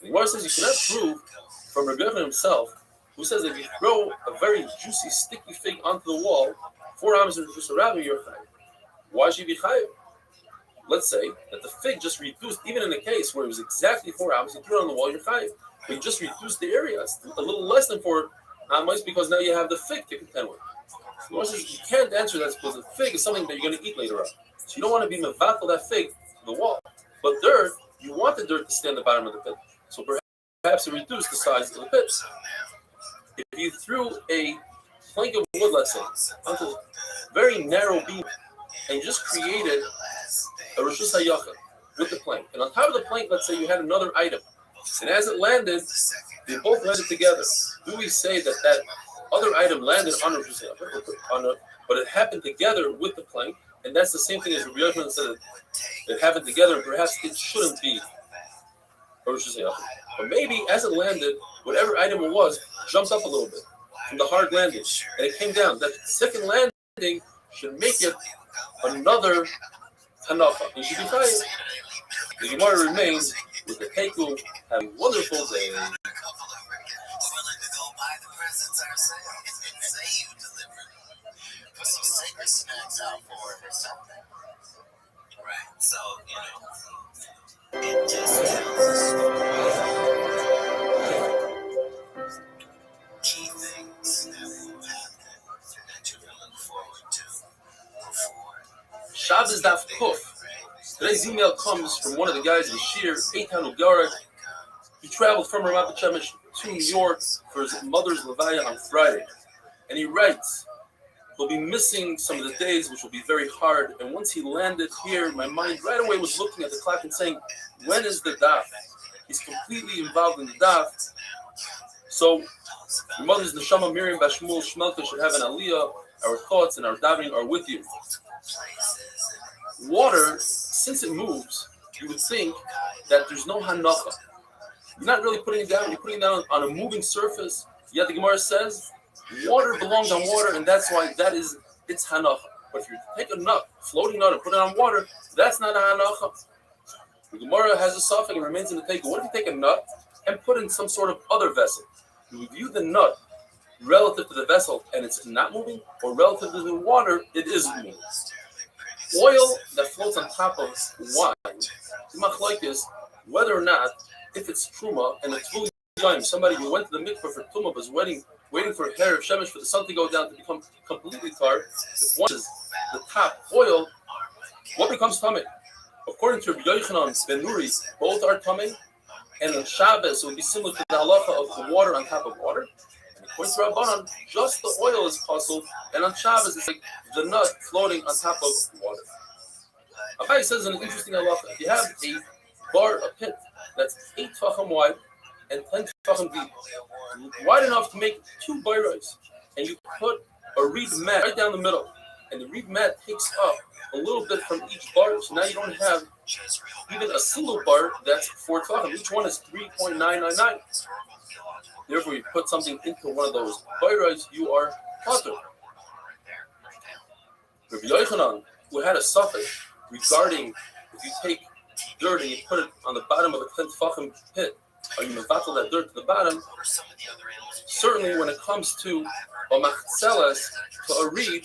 The Gemara says you cannot prove from Rabbi Yochanan himself, who says that if you throw a very juicy, sticky fig onto the wall, 4 amos and just around you're chayiv. Why should you be chayiv? Let's say that the fig just reduced, even in a case where it was exactly 4 amos, you threw it on the wall, you're chayiv. But you just reduced the area a little less than 4 amos because now you have the fig to contend with. So says you can't answer that because the fig is something that you're going to eat later on. So you don't want to be mevatel that fig to the wall. But dirt, you want the dirt to stay on the bottom of the pit. So perhaps it reduced the size of the pit. If you threw a plank of wood, let's say, onto a very narrow beam, and you just created a Rosh Hashanah with the plank, and on top of the plank, let's say you had another item, and as it landed, they both landed together. Do we say that that other item landed on Rosh Hashanah, but it happened together with the plank, and that's the same thing as Rabbi Yochanan said that it happened together, and perhaps it shouldn't be Rosh Hashanah. But maybe as it landed, whatever item it was jumped up a little bit from the hard landing, and it came down. That second landing should make it another hanacha. You should be chayiv. The Gemara remains with the Keku. Have a wonderful day. Put some sacred snacks out for it or something. Right. So, it just tells a story. Key things that will happen that you can look forward to before. Shabbos Daf Kuf. Today's email comes from one of the guys in Shir, Eitan Ugarik. He traveled from Ramat Shemesh to New York for his mother's levaya on Friday. And he writes, he'll be missing some of the days, which will be very hard. And once he landed here, my mind right away was looking at the clock and saying, when is the daf? He's completely involved in the daf. So, your mother's Neshama Miriam Bashmul Shmelka should have an aliyah. Our thoughts and our davening are with you. Water, since it moves, you would think that there's no hanacha. You're not really putting it down. You're putting it down on a moving surface. Yet the Gemara says, water belongs on water, and that's why that is its hanacha. But if you take a nut, floating nut, and put it on water, that's not a hanacha. The Gemara has a suffix and remains in the take. What if you take a nut and put in some sort of other vessel? You view the nut relative to the vessel, and it's not moving, or relative to the water, it is moving. Oil that floats on top of wine, the machlokes is whether or not, if it's truma and it's fully done, somebody who went to the mikveh for tumah was waiting for hair of shemesh for the sun to go down to become completely tar. If one is the top oil, what becomes tamei? According to Rabbi Yochanan ben Nuri, both are tamei, and on Shabbos it would be similar to the halacha of the water on top of water. And according to Rabbanan, just the oil is possible, and on Shabbos it's like the nut floating on top of water. Abai says an interesting halacha: if you have a bar, a pit that's 8 tefachim wide and 10 tefachim deep, wide enough to make 2 bayros, and you put a reed mat right down the middle, and the reed mat takes up a little bit from each bar, so now you don't have even a single bar that's 4 tefachim. Each one is 3.999. Therefore, you put something into one of those bayros, you are potter. Rabbi Yochanan, who had a suffix regarding if you take dirt and you put it on the bottom of a 10 tefachim pit, are you mevatel that dirt to the bottom? Certainly, when it comes to a machzelas, to a reed,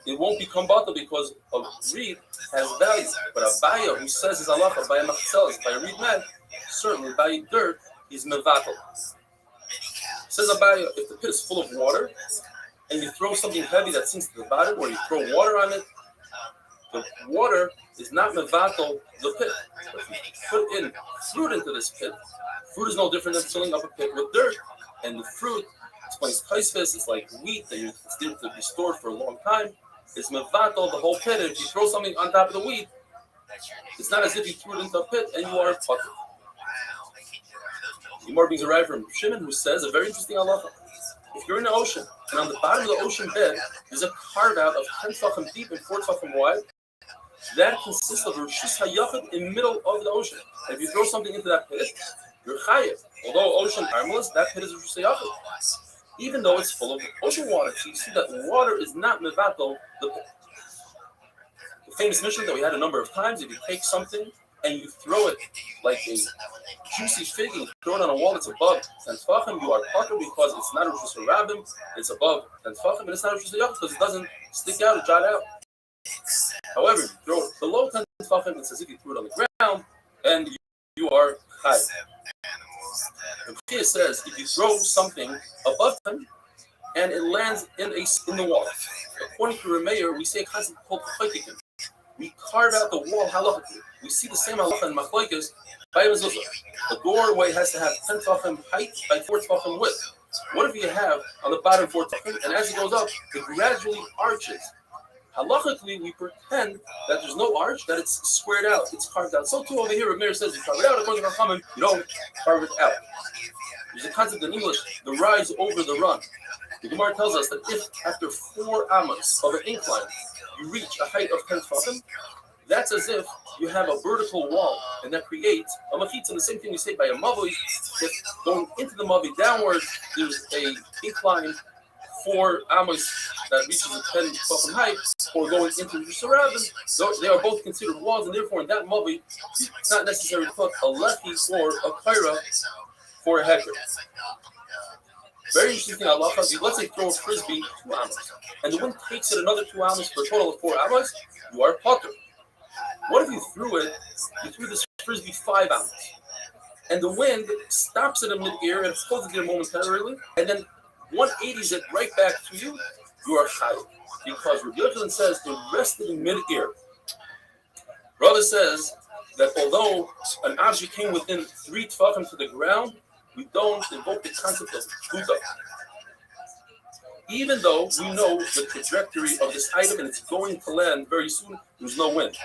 it won't become batel because a reed has value. But a baya who says his halacha by a machzelas, by a reed man, certainly by dirt, is mevatel. Says a baya, if the pit is full of water and you throw something heavy that sinks to the bottom, or you throw water on it, the water is not mevatel the pit. But if you put in fruit into this pit, fruit is no different than filling up a pit with dirt. And the fruit, explains kaisves, it's like wheat that it's there to be stored for a long time. It's mevatel the whole pit. And if you throw something on top of the wheat, it's not as if you threw it into a pit and you are potter. Gemara brings a ride from Shimon who says a very interesting halacha. If you're in the ocean and on the bottom of the ocean bed there's a carve out of 10 tefachim deep and 4 tefachim wide, that consists of a rishus hayachid in the middle of the ocean. And if you throw something into that pit, you're chayiv. Although ocean harmless, that pit is a rishus hayachid, even though it's full of ocean water. So you see that water is not mevatel the pit. The famous mission that we had a number of times: if you take something and you throw it like a juicy fig and you throw it on a wall that's above 10 tefachim, you are potter because it's not a rishus harabim, it's above 10 tefachim, and it's not a rishus hayachid because it doesn't stick out or jot out. However, if you throw it below 10 tefachim, it's as if you threw it on the ground, and you are chayiv. The Chia says if you throw something above 10 and it lands in the wall, according to Rameir, we say a concept called chaytikin. We carve out the wall halachically. We see the same halacha in machlokes by mezuzah. The doorway has to have 10 tefachim height by 4 tefachim width. What if you have on the bottom 4 tefachim, and as it goes up, it gradually arches? Halachically, we pretend that there's no arch, that it's squared out, it's carved out. So too over here, Rameir says you carve it out. According to Chachamim, you don't carve it out. There's a concept in English, the rise over the run. The Gemara tells us that if after 4 amos of an incline, you reach a height of 10 tefachim, that's as if you have a vertical wall, and that creates a machitza. And the same thing we say by a mavoi. If going into the mavoi downwards, there's a incline 4 amos that reaches a 10 tefachim height, or going into the Restream, so they are both considered walls, and therefore in that mavoi, it's not necessary to put a lechi or a kaira for a hecker. Very interesting thing, halacha. Let's say throw a frisbee 2 amos, and the wind takes it another 2 amos for a total of 4 amos. You are potter. What if you threw this frisbee 5 amos, and the wind stops it in mid-air and holds it there momentarily, and then 180s it right back to you? You are chayiv, because Rabbi Yochanan says it rested in mid-air. Rava says that although an object came within 3 tefachim to the ground, we don't invoke the concept of Buddha. Even though we know the trajectory of this item and it's going to land very soon, there's no wind.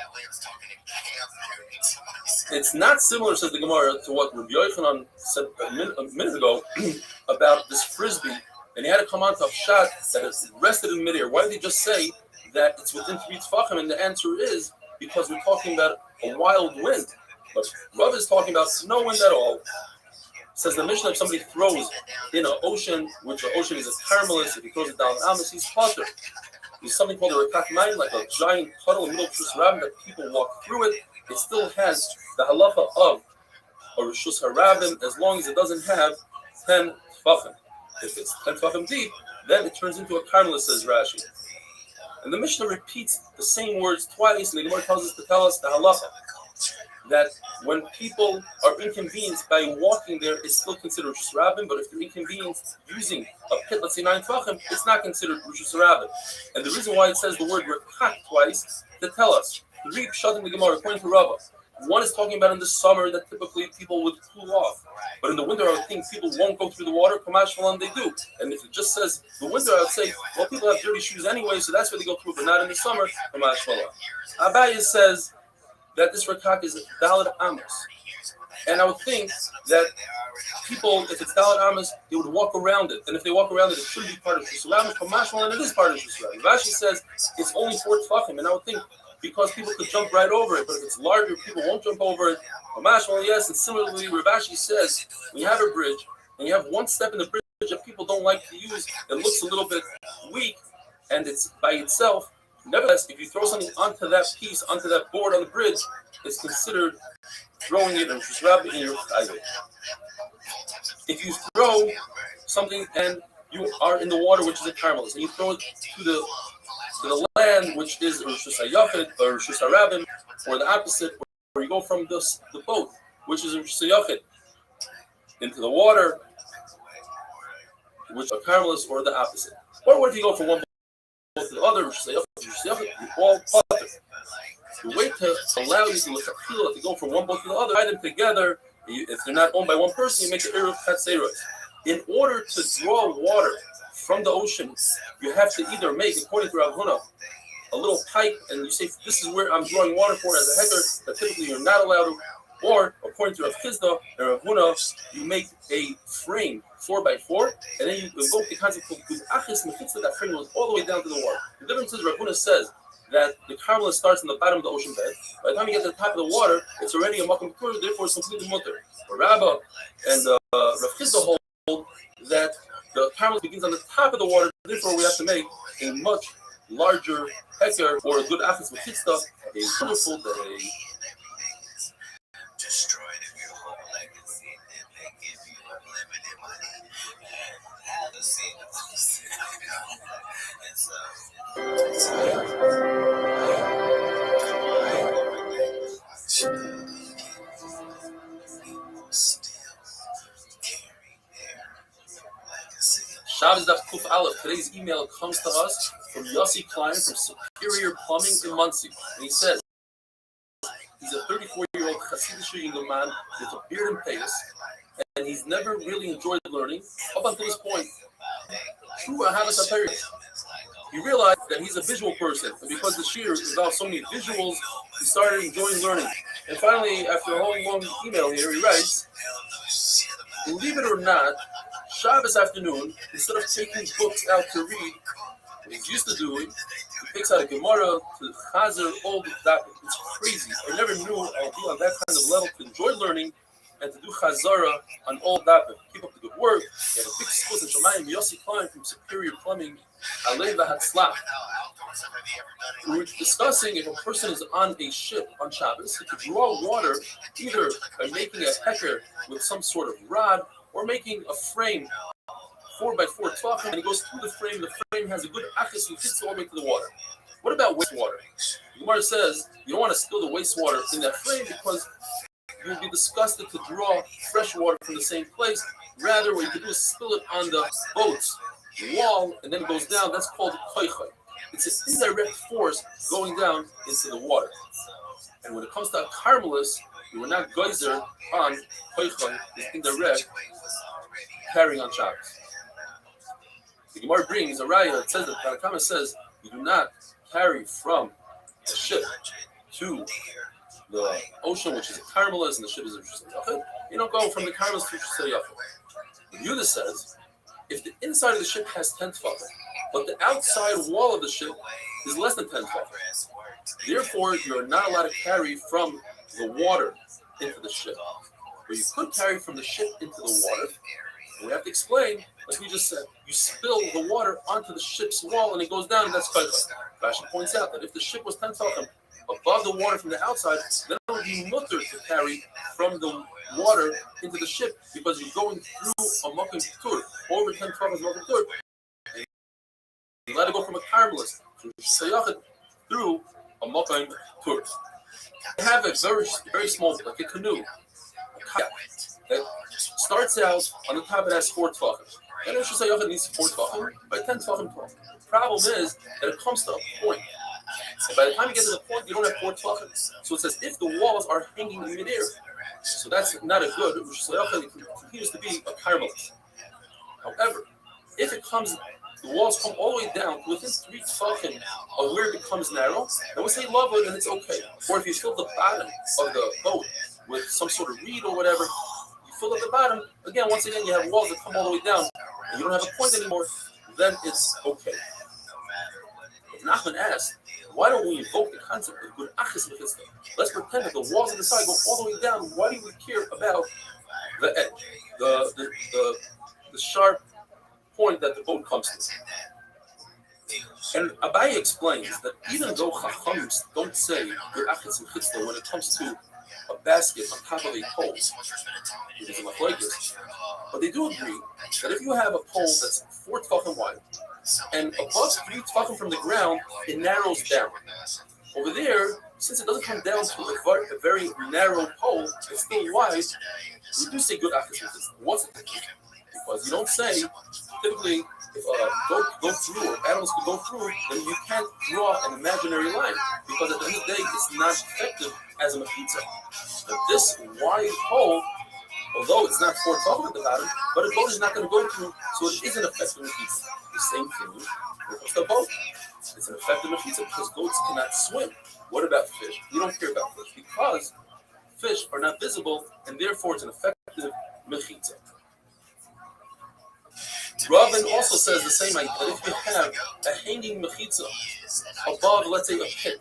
It's not similar, says the Gemara, to what Rabbi Yochanan said a minute ago about this frisbee, and he had to come on to a shot that is rested in midair. Why did he just say that it's within 3 tefachim? And the answer is because we're talking about a wild wind. But Rav is talking about no wind at all. Says the Mishnah, if somebody throws in an ocean, which the ocean is a caramelist, if he throws it down Amos, he's potter. There's something called a rekat mayim, like a giant puddle in the middle of Restream that people walk through it. It still has the halacha of a rishus harabim as long as it doesn't have 10 tefachim. If it's 10 tefachim deep, then it turns into a caramelist, says Rashi. And the Mishnah repeats the same words twice, and the Gemara tells us to tell us the halacha that when people are inconvenienced by walking there, it's still considered rishus harabim. But if they're inconvenienced using a pit, let's say 9 tefachim, it's not considered rishus harabim. And the reason why it says the word rekat twice to tell us, read shut in the Gemara according to Rava. One is talking about in the summer that typically people would cool off, but in the winter I would think people won't go through the water. Kamash Malan they do. And if it just says the winter, I would say, well, people have dirty shoes anyway, so that's why they go through, but not in the summer. Kamash Malan. Abaye says that this rakak is Daled Amos. And I would think that people, if it's Daled Amos, they would walk around it. And if they walk around it, it should be part of Shushalayim. And it is part of Shushalayim. Rashi says it's only 4 tefachim. And I would think because people could jump right over it, but if it's larger, people won't jump over it. Yes, and similarly, Rashi says when you have a bridge and you have one step in the bridge that people don't like to use, it looks a little bit weak, and it's by itself. Nevertheless, if you throw something onto that piece, onto that board on the bridge, it's considered throwing it in your chayil. If you throw something and you are in the water, which is a carmelis, and you throw it to the land, which is Rishus HaYachid or Rishus HaRabim, or the opposite, where you go from the boat, which is Rishus HaYachid, into the water, which is a carmelis, or the opposite. Or what if you go from one boat to the other, Rishus HaYachid, you all putter. The way to allow you to go from one boat to the other, tie them together. If they're not owned by one person, you make the Eruv Chatzeros. In order to draw water from the ocean, you have to either make, according to Rav Huna, a little pipe, and you say, this is where I'm drawing water for as a hecker, that typically you're not allowed to. Or, according to Rav Chizda and Rav Huna, you make a frame 4x4, and then you invoke the concept of Achis Mechitza, that frame goes all the way down to the water. The difference is Rav Huna says that the carmelis starts in the bottom of the ocean bed. By the time you get to the top of the water, it's already a makom pur, therefore it's completely mutter. Rabba and Rav Chizda hold that the carmelis begins on the top of the water, therefore we have to make a much larger heker or a good achis mechitza, a wonderful day. Destroyed your whole legacy, and they give you unlimited money and have a seat. Shabbos Daf Kuf Aleph. Today's email comes to us from Yossi Klein from Superior Plumbing in Muncie. And he says, he's a 34-year-old Hasidic young man with a beard and face, and he's never really enjoyed learning up until this point. True Ahavas HaTorah. He realized that he's a visual person, and because the shir involves so many visuals, he started enjoying learning. And finally, after a whole long email here, he writes, believe it or not, Shabbos afternoon, instead of taking books out to read, what he's used to doing, he takes out a Gemara to Chazer all that. It's crazy. I never knew I'll be on that kind of level to enjoy learning and to do Chazara on all that. Keep up the good work. He had a big school in Shemayim, Yossi Klein from Superior Plumbing, Alei V'Hatzlach. We were discussing if a person is on a ship on Shabbos, he could draw water either by making a hecker with some sort of rod or making a frame 4x4 tefachim, and it goes through the frame. The frame has a good achis and fits all the way to the water. What about wastewater? The Gemara says you don't want to spill the wastewater in that frame because you'll be disgusted to draw fresh water from the same place. Rather, what you can do is spill it on the boat's wall, and then it goes down. That's called koichai. It's an indirect force going down into the water. And when it comes to a carmelis, you are not geyser on koichai, is indirect carrying on Shabbos. The Gemara brings a raya. It says that Tanakama says you do not carry from the ship to the ocean, which is a carmelis, and the ship is a Rishus. You don't go from the carmelis to Rishus. Yudah says if the inside of the ship has 10 tefachim, but the outside wall of the ship is less than 10 tefachim, therefore you are not allowed to carry from the water into the ship. But you could carry from the ship into the water. We have to explain, like we just said, you spill the water onto the ship's wall and it goes down, and that's koichai. Rashi points out that if the ship was 10 tefachim above the water from the outside, then it would be mutter to carry from the water into the ship because you're going through a makom tur, over 10 tefachim makom tur. You let it go from a carmelis through a makom tur. You have a very, very small, like a canoe, a kayak, that starts out on the top. It has 4 tefachim. And Rishus HaYachid needs 4 tefachim by 10 tefachim 12. The problem is that it comes to a point. And by the time you get to the point, you don't have 4 tefachim. So it says if the walls are hanging in midair, so that's not a good. Rishus HaYachid continues to be a carmelis. However, if it comes the walls come all the way down within 3 tefachim of where it becomes narrow, then we say love it and it's okay. Or if you fill the bottom of the boat with some sort of reed or whatever, you fill at the bottom, again, once again, you have walls that come all the way down, and you don't have a point anymore, then it's okay. If Nachman asked, why don't we invoke the concept of good achis mechitzah? Let's pretend that the walls on the side go all the way down. Why do we care about the edge, the sharp point that the boat comes to? And Abaye explains that even though Chachams don't say good achis mechitzah when it comes to a basket on top of a pole, it is a machlokes, but they do agree that if you have a pole that's 4 tefachim wide and above 3 tefachim from the ground, it narrows down. Over there, since it doesn't come down to a very narrow pole, it's still wide. We do say good achis mechitzah. What's it? Because you don't say typically if a goat go through or animals can go through, then you can't draw an imaginary line because at the end of the day, it's not effective as a mechitza. But this wide hole, although it's not 4 tefachim at the bottom, but a boat is not going to go through, so it is an effective mechitza. The same thing with the boat. It's an effective mechitza because goats cannot swim. What about fish? You don't care about fish because fish are not visible, and therefore it's an effective mechitza. Ravin also says the same idea, that if you have a hanging mechitza above, let's say, a pit,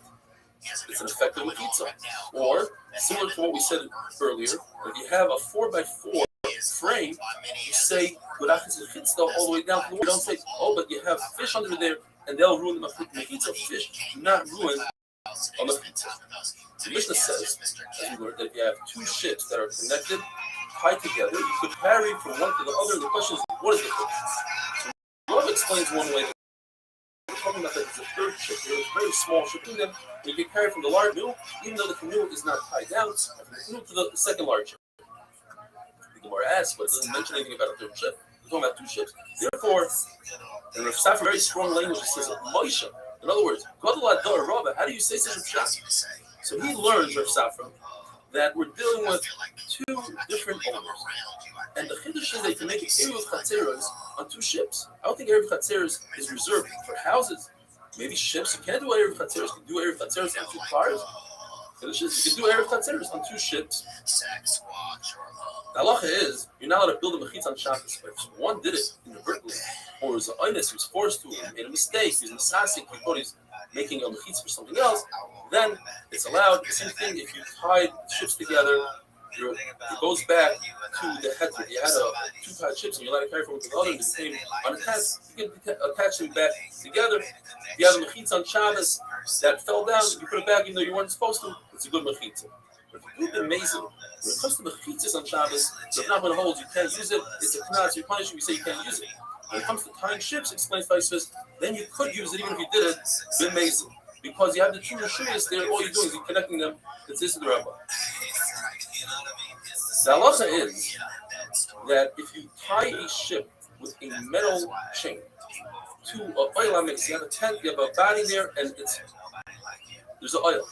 it's an effective mechitza. Or, similar to what we said earlier, if you have a 4x4 frame, you say, all the way down to the wall. You don't say, oh, but you have fish under there, and they'll ruin the mechitza. Fish do not ruin a mechitza. The Mishnah says, as we learned, that if you have 2 ships that are connected, tied together, you could carry from one to the other. And the question is, what is the difference? So Rav explains one way. We're talking about that there's a 3rd ship. There's a very small ship in them, and you can carry from the large canoe, even though the canoe is not tied down, from the canoe to the second large ship. The Gemara asks, but it doesn't mention anything about a 3rd ship. We're talking about 2 ships. Therefore, and Rav Safra, very strong language, he says, Moshe. In other words, how do you say such a pshat? So he learns, Rav Safra, that we're dealing with 2 different owners. And the chiddush is that you can make Erev Chatzeros on 2 ships. I don't think Erev Chatzeros is reserved for houses. Maybe ships. You can't do Erev Chatzeros. You can do Erev Chatzeros on 2 cars. You can do Erev Chatzeros on 2 ships. The halacha is, you're not allowed to build a mechitza on Shabbos. But if one did it inadvertently, or was an honest, was forced to, made a mistake, he's misasik, he thought he's making a mechitza for something else, then it's allowed. The same thing if you tied ships together, it goes back to the head. If you had 2 tied ships and you're allowed to carry from one to the other, and they came unattached, you can attach them back together. If you have a mechitza on Shabbos that fell down, you put it back even though you weren't supposed to, it's a good mechitza. But if you do the amazing, when it comes to mechitzas on Shabbos, they're not going to hold, you can't use it, it's a knas, you're punished, we say you can't use it. When it comes to tying ships, explains Vaisvis, then you could use it even if you did it, the amazing. Because you have the 2 Rishuyas there, all you're doing is you're connecting them to this and the Rabbah. The halacha is that if you tie a ship with a metal chain to an oil mix, you have a tent, you have a body there, and there's an oil.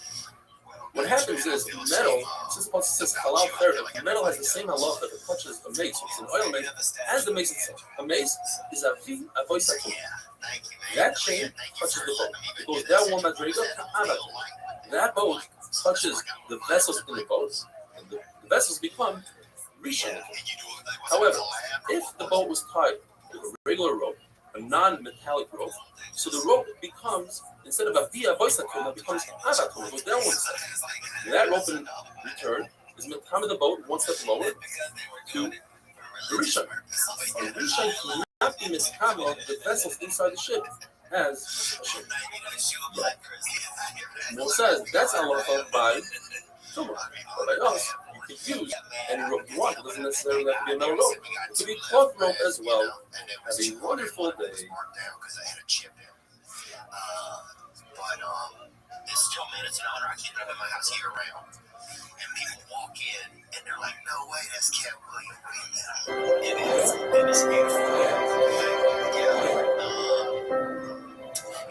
What happens is metal, since it says halal therapy, metal has the same halal that it touches a mace, which is an oil mace, as the mace itself. A mace is a voice. That chain touches the boat. It goes down one madriga to another. That boat touches the vessels in the boat, and the vessels become rishon. However, if the boat was tied with a regular rope, a non-metallic rope, so the rope becomes, instead of a via voice, it becomes avatum. It goes down one step. And that rope in return is metam of the boat one step lower to the rishon. A rishon cannot be metam of the vessels inside the ship as a ship. Mo says that's halacha by Tumah, but by us, you can use any rope you want. It doesn't necessarily have to be a metal rope. It could be a cloth rope as well. Have a wonderful day. But there's still minutes and honor. I keep it in my house year round. And people walk in and they're like, no way, that's Cat William right now. It is. It is beautiful.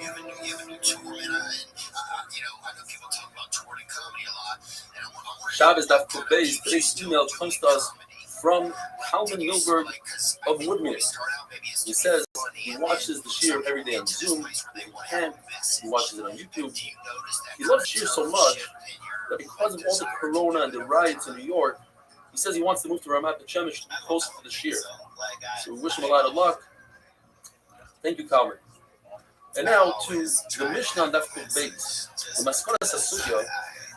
You have a new tour, man. I know people talk about touring and comedy a lot. And Shabbos Daf Kufbeis. Today's email comes to us from Kalman Milberg of Woodmere. He says he watches the shiur every day on Zoom. He watches it on YouTube. He loves shiur so much that because of all the corona and the riots in New York, he says he wants to move to Ramat Bechemish to be closer to the shiur. So we wish him a lot of luck. Thank you, Kalman. And now to the Mishnah on Daf Kuf Beis. The Maskonas Hasugya,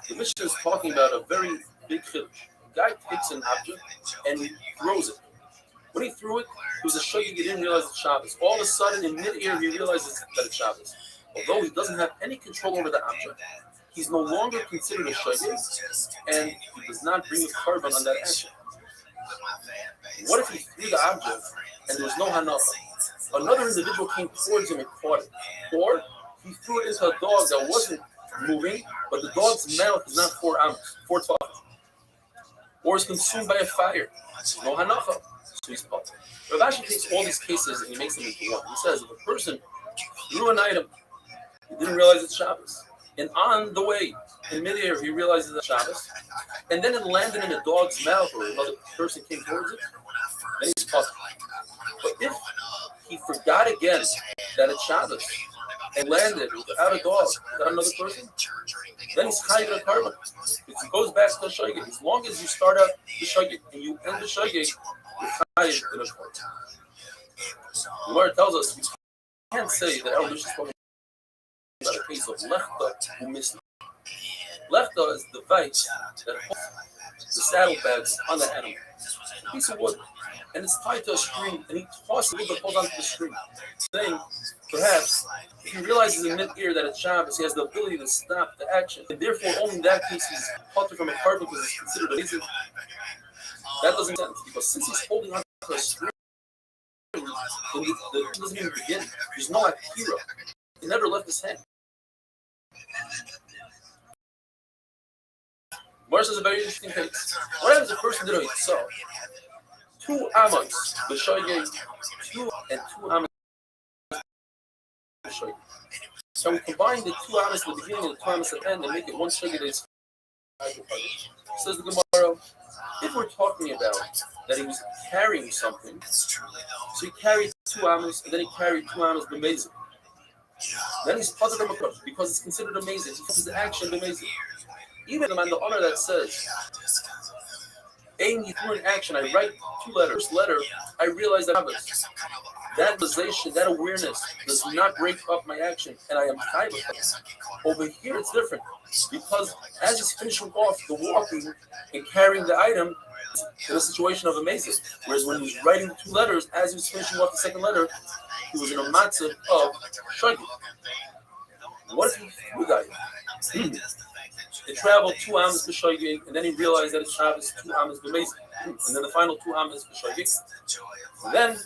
the Mishnah is talking about a very big chiddush. The guy takes an object and he throws it. When he threw it, he was a shogeg, he didn't realize it's Shabbos. All of a sudden, in mid-air, he realizes that it's Shabbos. Although he doesn't have any control over the object, he's no longer considered a shogeg, and he does not bring a carbon on that action. What if he threw the object and there was no hanacha? Another individual came towards him and caught it. Or he threw it into a dog that wasn't moving, but the dog's mouth is not 4 tefachim. Or is consumed by a fire. No hanacha. So he's caught. Rav Ashi takes all these cases and he makes them into one. He says if a person threw an item, he didn't realize it's Shabbos, and on the way, in midair, he realizes it's Shabbos, and then it landed in a dog's mouth or another person came towards it, then he's caught. But if he forgot again that it's Shabbos and landed without a dog, without another person, then he's chayiv a carbon. It goes back to the shogeg. As long as you start out the shogeg and you end the shogeg, you're chayiv in a carbon. The Gemara tells us we can't say that our Mishnah is talking about a case of lechta who missed. Lechta is the device that holds the saddlebags on the animal. It's a piece of wood, and it's tied to a string, and he tosses it but holds onto the string. Saying, perhaps, if he realizes in mid-ear that it's Shabbos, he has the ability to stop the action, and therefore only in that case he's caught from a carbon because it's considered amazing. That doesn't make sense, because since he's holding onto a string, the doesn't even begin. There's no akira. He never left his hand. Mars is a very interesting case. What happens if a person did a mitzvah? 2 amos, the shogeg, 2 and 2 amos, the shogeg. So we combine the 2 amos at the beginning and the 2 amos at the end and make it one shogeg that is. Says the Gemara, if we're talking about that he was carrying something, so he carried 2 amos and then he carried 2 amos b'mezid. Then he's part of the because it's considered amazing. It's the action amazing. Even the honor that says, aiming through an action, I write 2 letters. First letter, I realize that that realization, that awareness does not break up my action, and I am chayiv. Over here, it's different because as he's finishing off the walking and carrying the item, in a situation of amazing. Whereas when he was writing the 2 letters, as he was finishing off the second letter, he was in a matzah of shogeg. What if he threw that? It traveled 2 amos b'shogeg, and then he realized that it's Shabbos 2 amos b'mezid, and then the final 2 amos b'shogeg. Then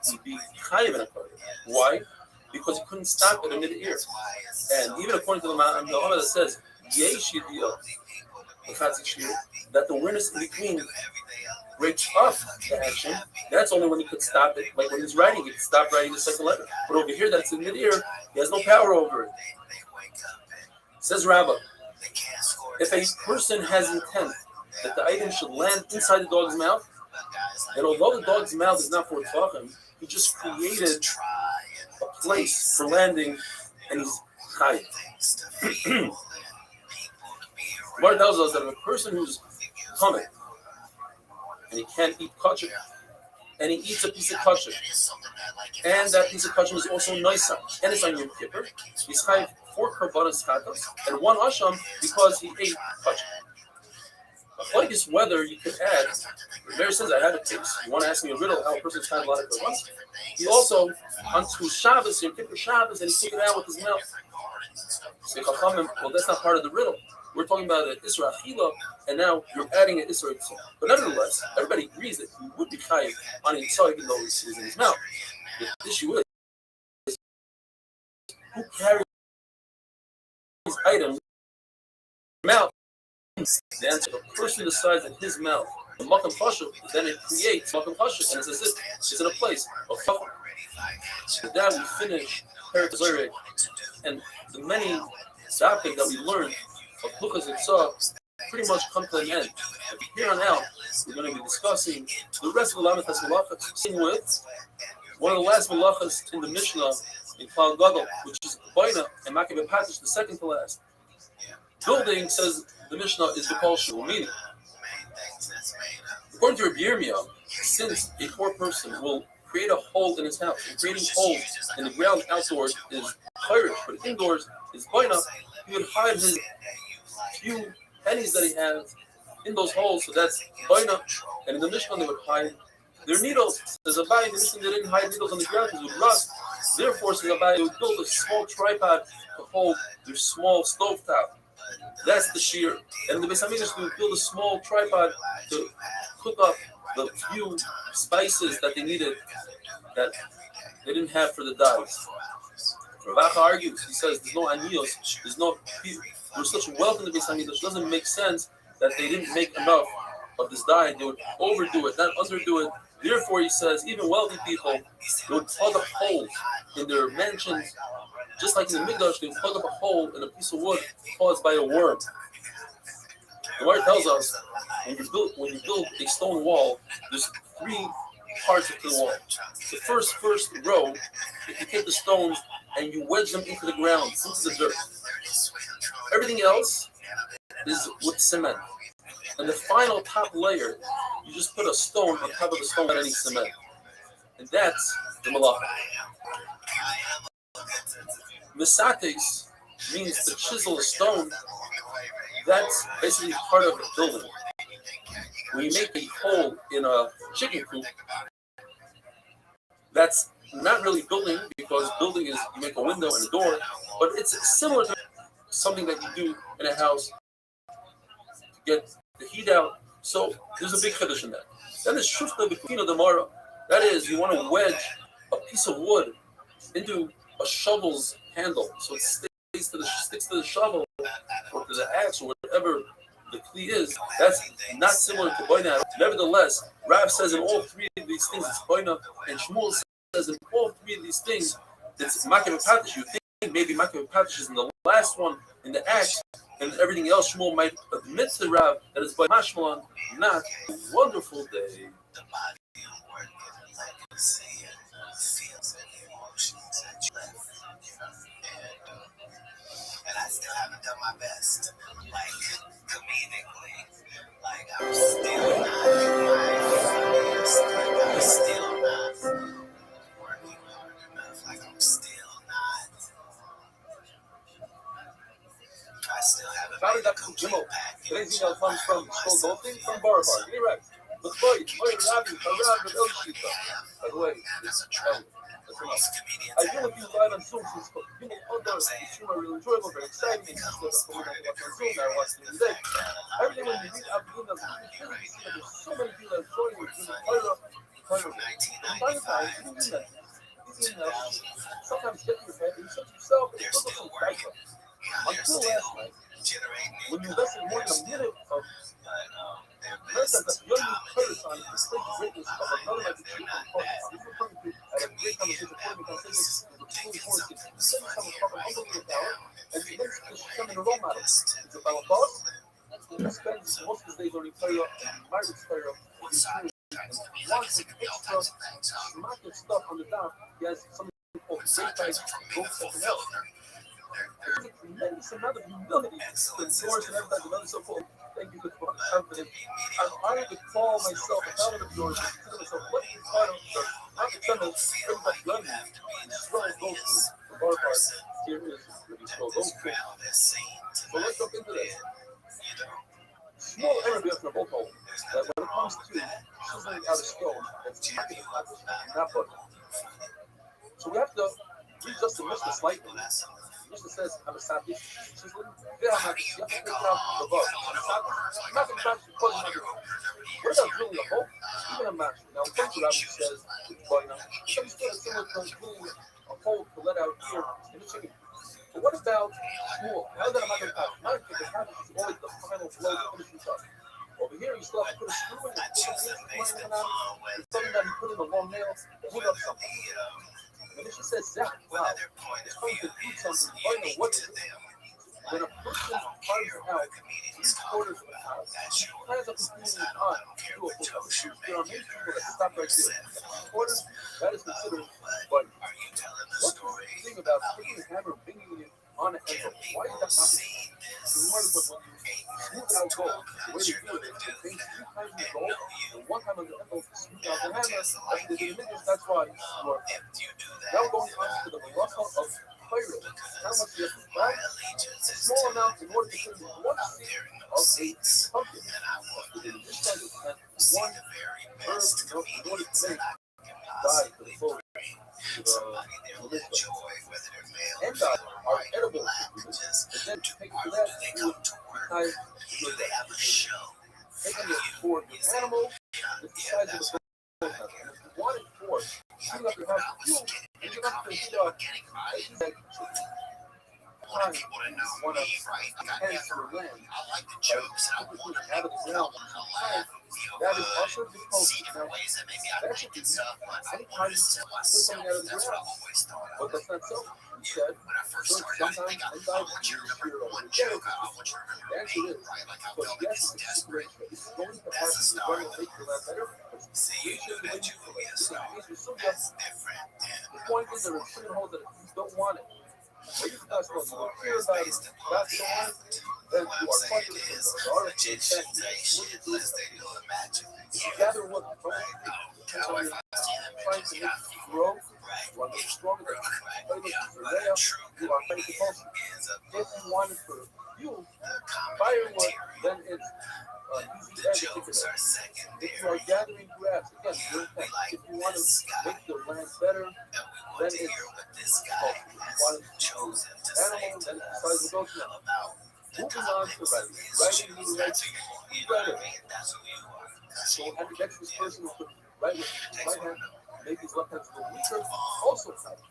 he'd be chayiv in a carbon. Why? Because he couldn't stop it in mid-ear. And even according to the Ma'amah that says yesh yediyah that the awareness in between breaks up the action. That's only when he could stop it. Like when he's writing, he could stop writing the second letter. But over here, that's in mid-ear. He has no power over it. Says Rabbah, if a person has intent that the item should land inside the dog's mouth, then although the dog's mouth is not 4 tefachim, he just created a place for landing, and he's chayiv. Gemara tells us that if a person who's coming and he can't eat kosher, and he eats a piece of kosher, and that piece of kosher is also nice, and it's on Yom Kippur, he's chayiv 4 karbanos chatos and 1 asham because he ate kosher. Like this whether you could add, Mary says, I have a case. You want to ask me a riddle how a person's had a lot of karbanos? He also, onto Shabbos, Yom Kippur Shabbos, and he took it out with his mouth. So, well, that's not part of the riddle. We're talking about an Isra Achila, and now you're adding an Isra Yitzhak. But nevertheless, everybody agrees that he would be chayiv on a Yitzhak even though it's in his mouth. The issue is, who carries his item in his mouth? The answer, the person decides that his mouth, the makam pasha, then it creates makam pasha, and it's as if it's in a place of chacham. With that, we finish Perek Zorek, and the many topics that we learned of Luchas Yitzhak pretty much come to an end. And from here on out, we're going to be discussing the rest of the Lamites Malachas, starting with one of the last Malachas in the Mishnah in Klal Gadol, which is Baina and Makabeh Patish, the second to last. Building, says the Mishnah, is the Kol Shul, meaning, according to Rabbi Yirmiyah, since a poor person will create a hole in his house, and creating holes in the ground outdoors is Irish, but indoors is Baina, he would hide his few pennies that he has in those holes, so that's Baina. And in the Mishnah, they would hide their needles. Says Abai, in the Mishnah, they didn't hide needles on the ground because it would rust. Therefore, says Abai, they would build a small tripod to hold their small stovetop. That's the shear. And in the Beis Hamikdash, they would build a small tripod to cook up the few spices that they needed that they didn't have for the dyes. Rav Acha argues, he says, there's no aniyos, there's such wealth in the Beis Hamikdash, it doesn't make sense that they didn't make enough of this dye. They would overdo it, not underdo it. Therefore, he says, even wealthy people, they would plug up holes in their mansions, just like in the Mikdash, they would plug up a hole in a piece of wood caused by a worm. The Gemara tells us, when you build a stone wall, there's three parts to the wall. The first row, you take the stones and you wedge them into the ground, into the dirt. Everything else is with cement. And the final top layer, you just put a stone on top of the stone without any cement. And that's the malacha. Misates means to chisel a stone. That's basically part of the building. When you make a hole in a chicken coop, that's not really building, because building is you make a window and a door, but it's similar to something that you do in a house to get the heat out. So there's a big chiddush in that. Then there's shufta b'kufina demara. That is, you want to wedge a piece of wood into a shovel's handle, so it sticks to the shovel or to the axe or whatever the kli is. That's not similar to boina. Nevertheless, Rav says in all three of these things it's boina, and Shmuel says in all three of these things it's makabeh patish. You think maybe makabeh patish is in the last one in the axe, and everything else Shmuel might admit to Rav that it's by mashmalan, not a wonderful day. And I still haven't done my best, like comedically, like I'm still not in my funniest, like I'm still not working hard enough, like I'm still not. I still haven't made a complete package. Today's email comes from Shmuel Goldstein from Bar. Get it right. Look for you. By the way, That's a trap. I deal with you live on Zoom since you know other Zoom are really enjoyable, very exciting, and just Zoom I watch it every day. Every day when you read out the emails, there's so many people that are joining with the from time to time, these emails sometimes get in your head, and you say to yourself, it's still a cycle. Until last night, when you invested more than a minute of listen, that young players on the greatness of another magic shoot from Focus. This is referring to at a great conversation between forces. Then you come from an unbelievable power, and you then become a role model. It's about a boss who spends most of his days learning player, Margaret's player, and wants some extra schmack stuff on the top. He has something called great guys, both something else. There's a tremendous amount of humility to endorse and advertise another so forth. Thank you for the confidence. I'm honored to call myself a talent of yours and consider myself lucky part of the opportunity to bring back gun Scroll Goldstein, the bar part. Here is Scroll Goldstein. So let's jump into this. Small energy after a bolt hole that when it comes to chiseling out a stone, it's not butter. So we have to readjust the Mishnah slightly. Mishnah says, I'm a sati, chiseling. You have to take out the bug. I'm not going to try to put it. What about drilling a hole? Even a match. Now, in terms of that, says, some still similar to drilling a hole to let out air in the chicken. But what about school? Now that I'm not going to pass, my package is always the final blow to finish the job. Over here, you still have to put a screw in it, something that you put in a long nail to hook up something. And if she says, Zach, wow, it's going to do something, I don't know what it is. When a person finds out, he's supporters of the cause. Plans of continuing on to do a full coverage. There are many people that stop right there. Supporters, that is considered, but what's the thing about taking a hammer and banging it on an anvil? Why is that not the case? The remark is when you smooth out gold, the way to do it is to bang 3 times in the gold and 1 time on the anvil to smooth out the hammer. As they did in the that's why you are. Now going on to the muscle of pyrite. How much you have to buy? A small amount in order to turn 1 seed of a pumpkin. Within this size of plant, 1 herb in order to make dye for the clothing. And dye are edible ingredients. And then to take it to that, you would tie your taking it for the animal, it's the size of the gold. And if you want it for, you have to have fuel, and you have to like wanted people to know me, right? Like I never, I like the jokes, and I want to make people laugh, feel that is good, also because see different ways that maybe I think and stuff, but I wanted to tell myself, that's what I've always thought but of. that's not so. You said, When I first started, I think I want you to remember one joke, I want you to remember me, right? Like I felt like it's desperate. That's the start of it. See, you knew that you would be a star. That's different. The point is there are certain holes that you don't want it. When you guys want to hear about it, that's the one, then you are fucking with the already you gather what from trying to make you grow, you want to be stronger, you are fighting the most. If you want it for fuel, firewood, then it's easy everything. If you are gathering grass, again, if you want to make the land better, then it's one chosen animal, then it's size of goats now. Moving on to writing. Writing means writer. So ambidextrous person who could write with his right hand, make his left hand go weaker, also type.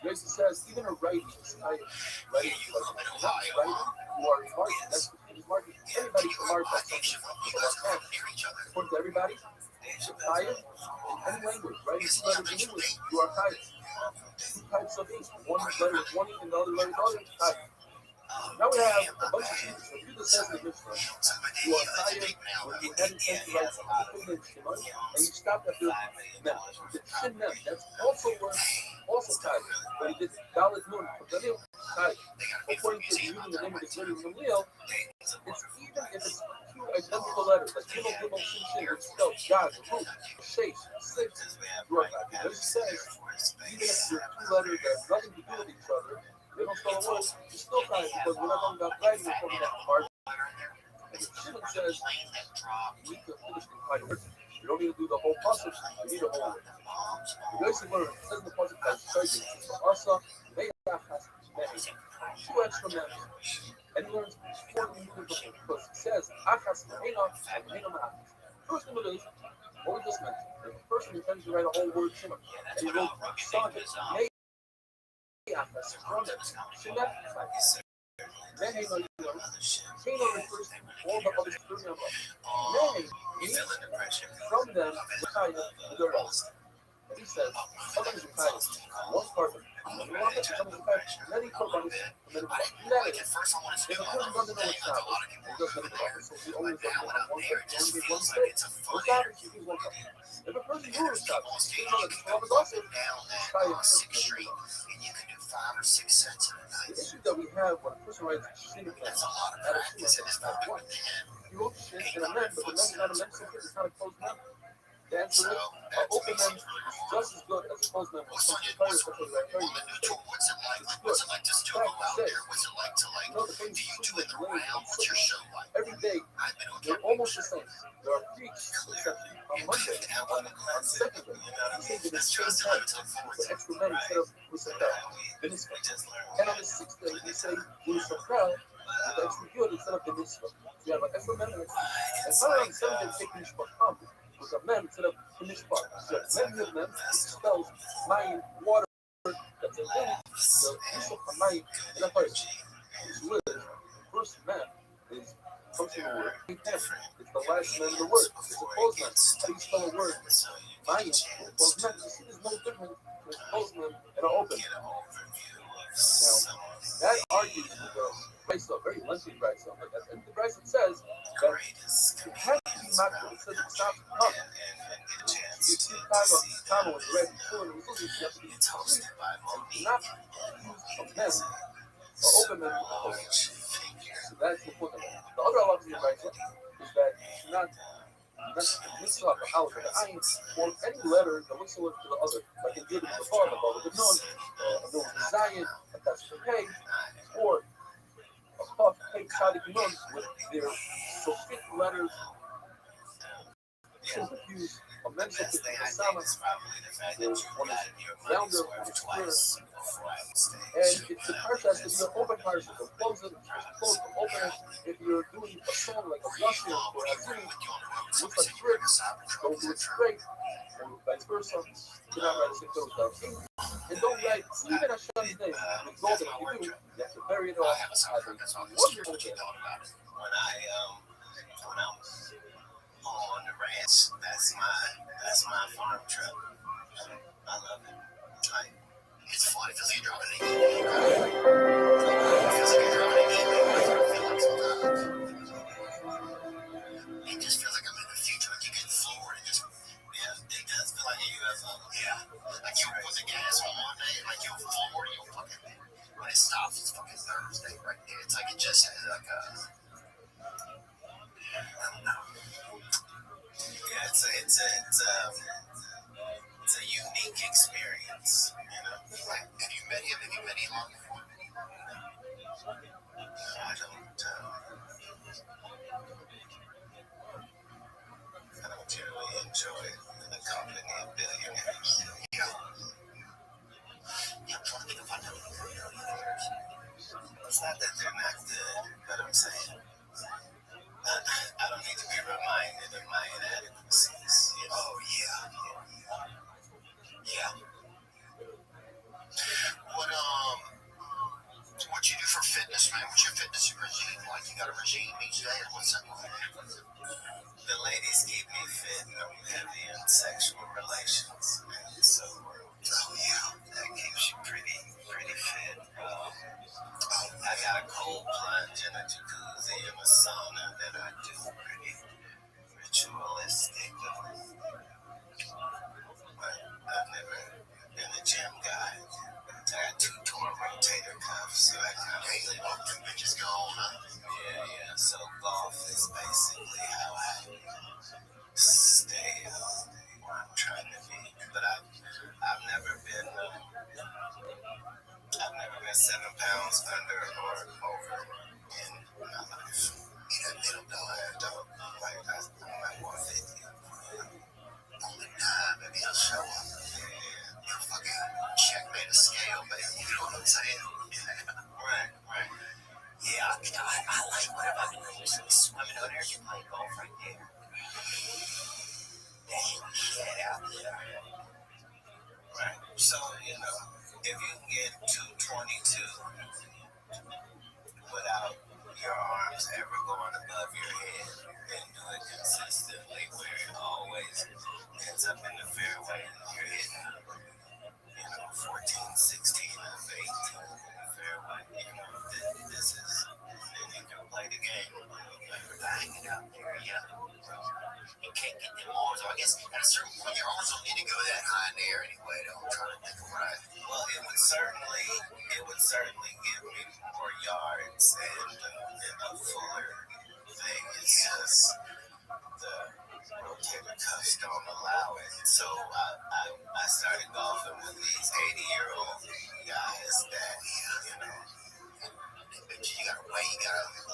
Gracie says, even a writing is high. Writing is like not writing, you are smart. That's the thing is marketing. Everybody can market that something. So that's fine. According to everybody, you're tired in any language. Writing 2 letters in English, you are tired. 2 types of ink. One letter is one ink and the other letter is other. Tired. Now we have a bunch of students who do the sense of difference. You are tired when you had intent to write something and you stopped after mem. You did shin mem. That's also worth, also tired. But you did dalit nun from the nil, tired. According to using the name of the word in the nil, it's even if it's 2 identical letters, like gimel, gimel, shin, shin, which spells God, the root, shapes, six, you are tired. Because it says, even if you're 2 letters that have nothing to do with each other, they don't spell a word, you're still tired because we're not talking about writing, we're talking about art. And the Shimon says, you need to finish the entire word. You don't need to do the whole process, you need a whole word. The basic word says in the process by studying, it's for Asa, Me'achas, Me'achas. 2 extra letters. And he learns 4 new different because it says, Achas, Me'achas, and Me'achas. First thing it is, what we just mentioned, the person who intends to write a whole word, Shimon, and he wrote Son, Shema refers to all the other spiritual men from them the rest. And he says, sometimes you find one person, many companies, many if a person doesn't know what's Shabbos, he doesn't know the so he only does one person, one mistake. For Shabbos, he gives one person. If a person knows Shabbos, he knows that Shabbos also the issue that we have when a person writes shin that's a lot of practice. You wrote shin and a mem, but the mem is not a mem, so it's not a closed mem. The answer is, an open mem is just as good as a closed mem. What's it like? What's it like to still go out there? What's it like to do you do it around? What's your show like? Every day, they're almost the same. There are 3 except on Monday, on second day, you say that it's same time, the extra mem instead of Musakal. And on the 6th day, you say Musakal, with extra good instead of the mitzvah. So you have an extra mem and finally on the 7th day, you take Mishpah with a mem instead of the mishpah. So mem spells mayim, water, that's a mem, the mishpah mayim, and a fire. Which is, first mem is comes from the word, it's the last mem of the word, it's a closed mem. How do you spell a word? Mayim, closed mem. You see there's no difference between a closed mem and an open. Now, that argues with the brisa, very lengthy brisa, like that. And the brisa says that it has to be makbul. It says it's not come. If you have a kama with the red full and you have to be complete, and do not use a mem, or open mem with the host. So that's the point of it. The other halach in the brisa is that you should not mix up a house with the ayin or any letter that looks similar to the other, like in Gibon with the Vav, a Vav with the Nun, a Nun with the Zayin, a Tes with the Hey, or a Puff, Hey, Tzadik, Nun with their Sofit letters. Should use a mental with the Sama, the one is rounder, one is square. And if the parsha has to be an open parsha, so close it, close it, open it. If you're doing a song like a Russian or a Zim, looks like bricks, don't do it straight, or vice versa. Do not write a Sifter without ink. And don't write even Hashem's name with gold. If you do, you have to bury it off as a wonderful gift. When I'm on the ranch, that's my farm truck. I love it. Like, it's fun. It feels like you're driving an It feels like you're driving an That's what I feel like sometimes. It just feels like I'm in the future. Like you get floored and just, it does feel like a UFO. Yeah. Like you put the gas on one day, like you'll floor and you'll fucking, when it stops, it's fucking Thursday right there. It's like it just has like a, I don't know. Yeah, it's a unique experience, you know. Like, have you met him? Have you met Elon before? I don't generally enjoy the company of billionaires. Yeah. I'm trying to think if I know billionaires. It's not that they're not good, but I'm saying I don't need to be reminded of my inadequacies. You know? Oh, yeah. Yeah. What you do for fitness, man? What's your fitness regime? Like, you got a regime each day, or what's that like? The ladies keep me fit, and I'm heavy in sexual relations, and so oh yeah, that keeps you pretty fit. I got a cold plunge and a jacuzzi and a sauna that I do pretty ritualistic. But I've never been a gym guy. I got 2 torn rotator cuffs, so I kind of daily walk them bitches go on, huh? Yeah. So golf is basically how I stay where I'm trying to be. But I've never been 7 pounds under or over in my life. You don't like I'm like 150. Only time maybe I'll show up. You'll fucking checkmate a scale, baby. You know what I'm saying? Right. Yeah, I like whatever I'm doing. Swimming out there, you play golf right there. Get out there. Right. So, if you can get 222 without your arms ever going above your head and do it consistently where it always ends up in the fairway and you're hitting 14, 16, and 18 in the fairway, this is, then you can play the game. Bang it out there, you can't get them arms. I guess at a certain point your arms don't need to go that high in the air anyway. I'm trying to think of right. Well, it would certainly give me more yards and a fuller thing. It's just the rotator cuffs don't allow it. So I started golfing with these 80-year-old guys that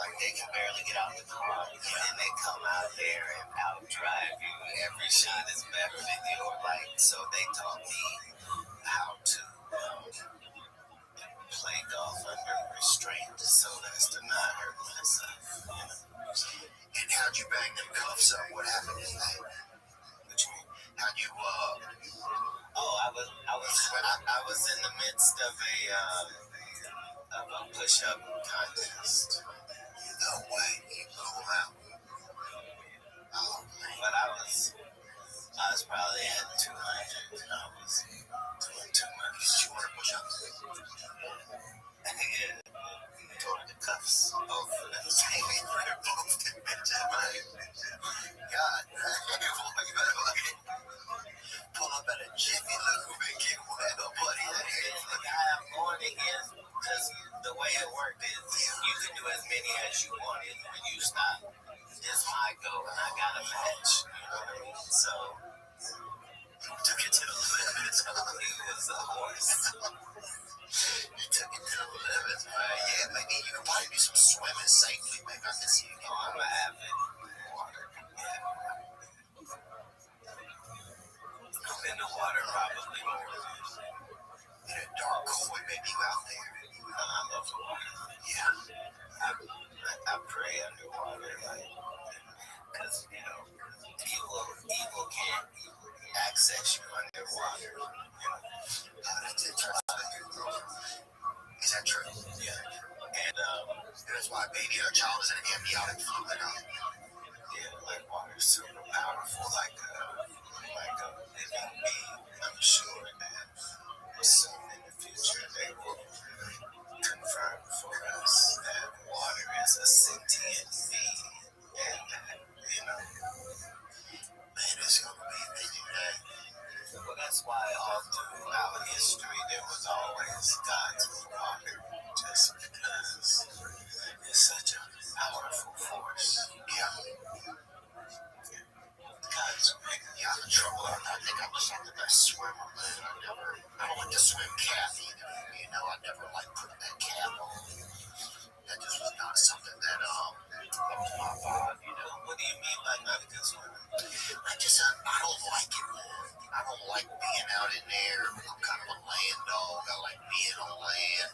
like they can barely get out the car, and they come out there and outdrive you. Every shot is better than you. Like, so they taught me how to play golf under restraint so as to not hurt myself. And how'd you bang them cuffs up? What happened in that? How'd you I was in the midst of a push-up contest. No way, you blew them out. Oh man. But I was probably at 200. I was doing too much. Did you want to push ups? Yeah. cuffs. Both of them. Both did bitches, man. God, you better like pull up at a Jiffy Lube and get well, buddy. The guy I'm going against, because the way it worked is you can do as many as you wanted when you stop. It's my go, and I got a match. You know what I mean? So, took it to the limit. He was a horse. You took it to the limits, man. Yeah, maybe you could probably do some swimming safely. Maybe I can see you. Oh, I'm an avid water. Yeah. I'm in the water probably more. In a dark hole, maybe you out there. I love the water. Yeah. I pray underwater, like, because, you know, evil can't access you underwater. You know? That's interesting. Is that true? Yeah. And that's why baby, our child is an amniotic fluid. Yeah, like water's super powerful, like a living being. I'm sure that soon in the future they will confirm for us that water is a sentient being, and that, you know, man, it's gonna be they do that. Well, that's why all throughout history there was always God's water, just because it's such a powerful force. Yeah. God's I'm in trouble. I think I'm just not the best swimmer, man. I don't like to swim cap either. You know, I never like putting that cap on. That just was not something that was my vibe, you know. What do you mean by not a good swimmer? I don't like it, man. I don't like being out in there. I'm kind of a land dog. I like being on land.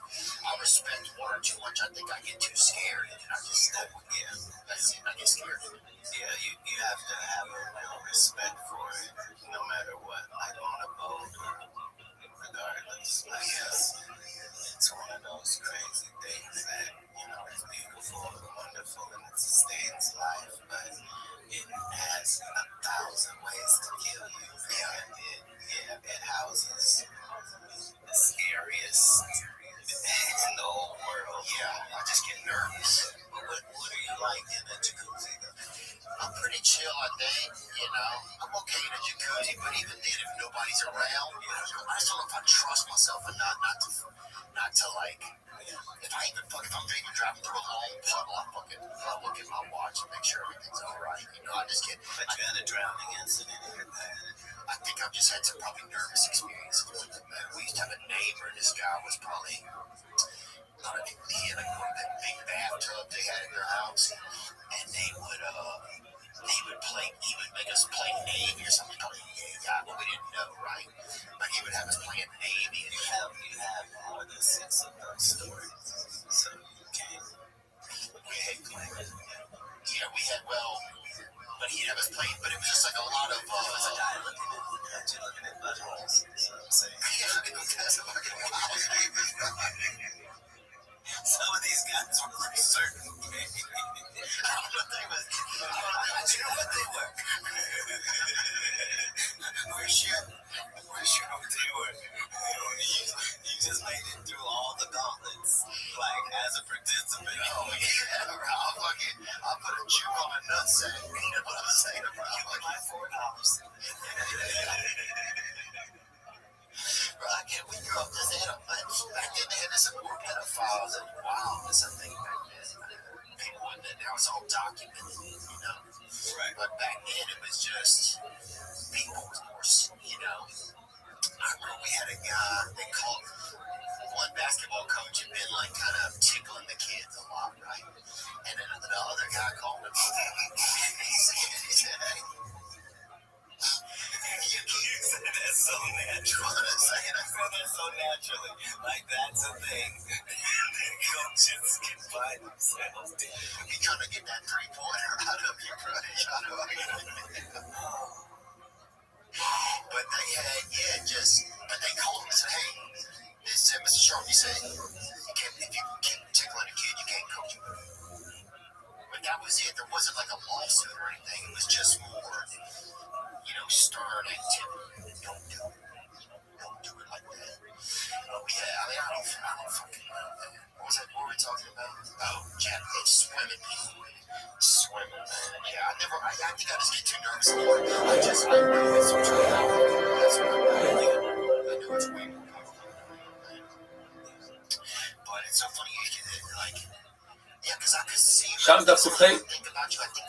I respect water too much. I think I get too scared, and I just yeah, that's it. I get scared. Yeah, you have to have a real respect for it, no matter what. Like on a boat, regardless. I guess it's one of those crazy things that, you know, is beautiful and wonderful and it sustains life, but it has 1,000 ways to kill you. It houses the scariest in the whole world. Yeah, I just get nervous. But what are you like in a jacuzzi? I'm pretty chill, I think. You know, I'm okay in a jacuzzi, but even then, if nobody's around, you know, I just don't know if I trust myself enough not to like. If I'm even driving through a long puddle, I look at my watch and make sure everything's all right. You know, I just get. But you had a drowning incident in your past. I think I've just had some probably nervous experiences with it, man. We used to have a neighbor. This guy was probably. He had like one of them big bathtubs they had in their house, and they would make us play Navy or something called yeah, but we didn't know, right? But he would have us playing Navy, and you have more than 6 of those stories, so you can't. We had playing. Yeah, we had but he'd have us playing, but it was just like a lot of. It was a guy looking at buttholes. That's what I'm saying. Yeah, that's fucking wild, baby. Some of these guys were pretty certain. I don't know what they were. You know what they were? We're sure what they were. You just made it through all the gauntlets, like as a participant. Oh yeah, I'll put a juke on a nutsack. You know what I'm saying? You like my $4. Right, we grew up this era, but back then they had this more pedophiles and wildness, I think, back then. People wouldn't, that was all documented, you know. Right. But back then it was just, people was more, you know. I remember we had a guy, they called, one basketball coach had been like kind of tickling the kids a lot, right? And then the other guy called him, he said, hey, you said that so natural. I said that so naturally. Like, that's a thing. Coaches can find themselves. You trying to get that 3-pointer out of your brother. But they had, but they called him and said, hey, Mr. Sharp, he said, if you keep tickling a kid, you can't coach him. But that was it. There wasn't like a lawsuit or anything. It was just more, you know, stern activity. Don't do it like that. I don't fucking know, man. What were we talking about? Oh, Yeah, they swimming, people. Swimming, man. Yeah, I think I just get too nervous anymore. I knew it's so true. That's what I knew it's way more powerful. But it's so funny, yeah, because I could see. Shams Dafsufay,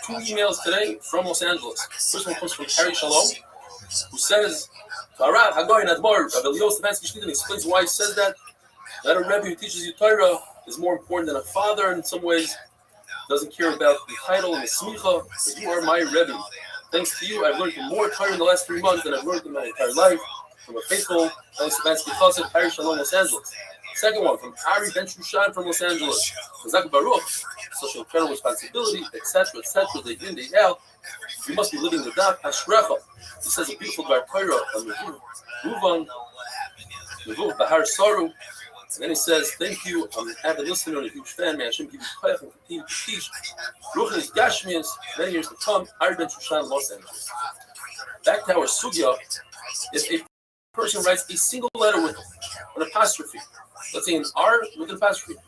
2 emails today from Los Angeles. First one comes from Harry Shalom, who says, Arav Hagoyin Admor, Rabbi Elio Stefansky Shlita explains why he says that a Rebbe who teaches you Torah is more important than a father in some ways, doesn't care about the title and the smicha, but you are my Rebbe. Thanks to you, I've learned more Torah in the last 3 months than I've learned in my entire life. From a faithful Elio Stefansky Chassid, Harry Shalom, Los Angeles. Second one, from Ari Ben Shushan from Los Angeles. Chazak Baruch, social incredible responsibility, etc., day in, day out. You must be living the daf Ashrecha. He says a beautiful Dvar Torah on Ruvan, Nevuv Bahar Saru. And then he says, thank you, I'm an avid listener and a huge fan. May Hashem give you koyach and continue to teach. Ruchnis Gashmias, many years to come. Ari Ben Shushan, Los Angeles. Back to our sugya. If a person writes a single letter with an apostrophe, let's say an R with an apostrophe,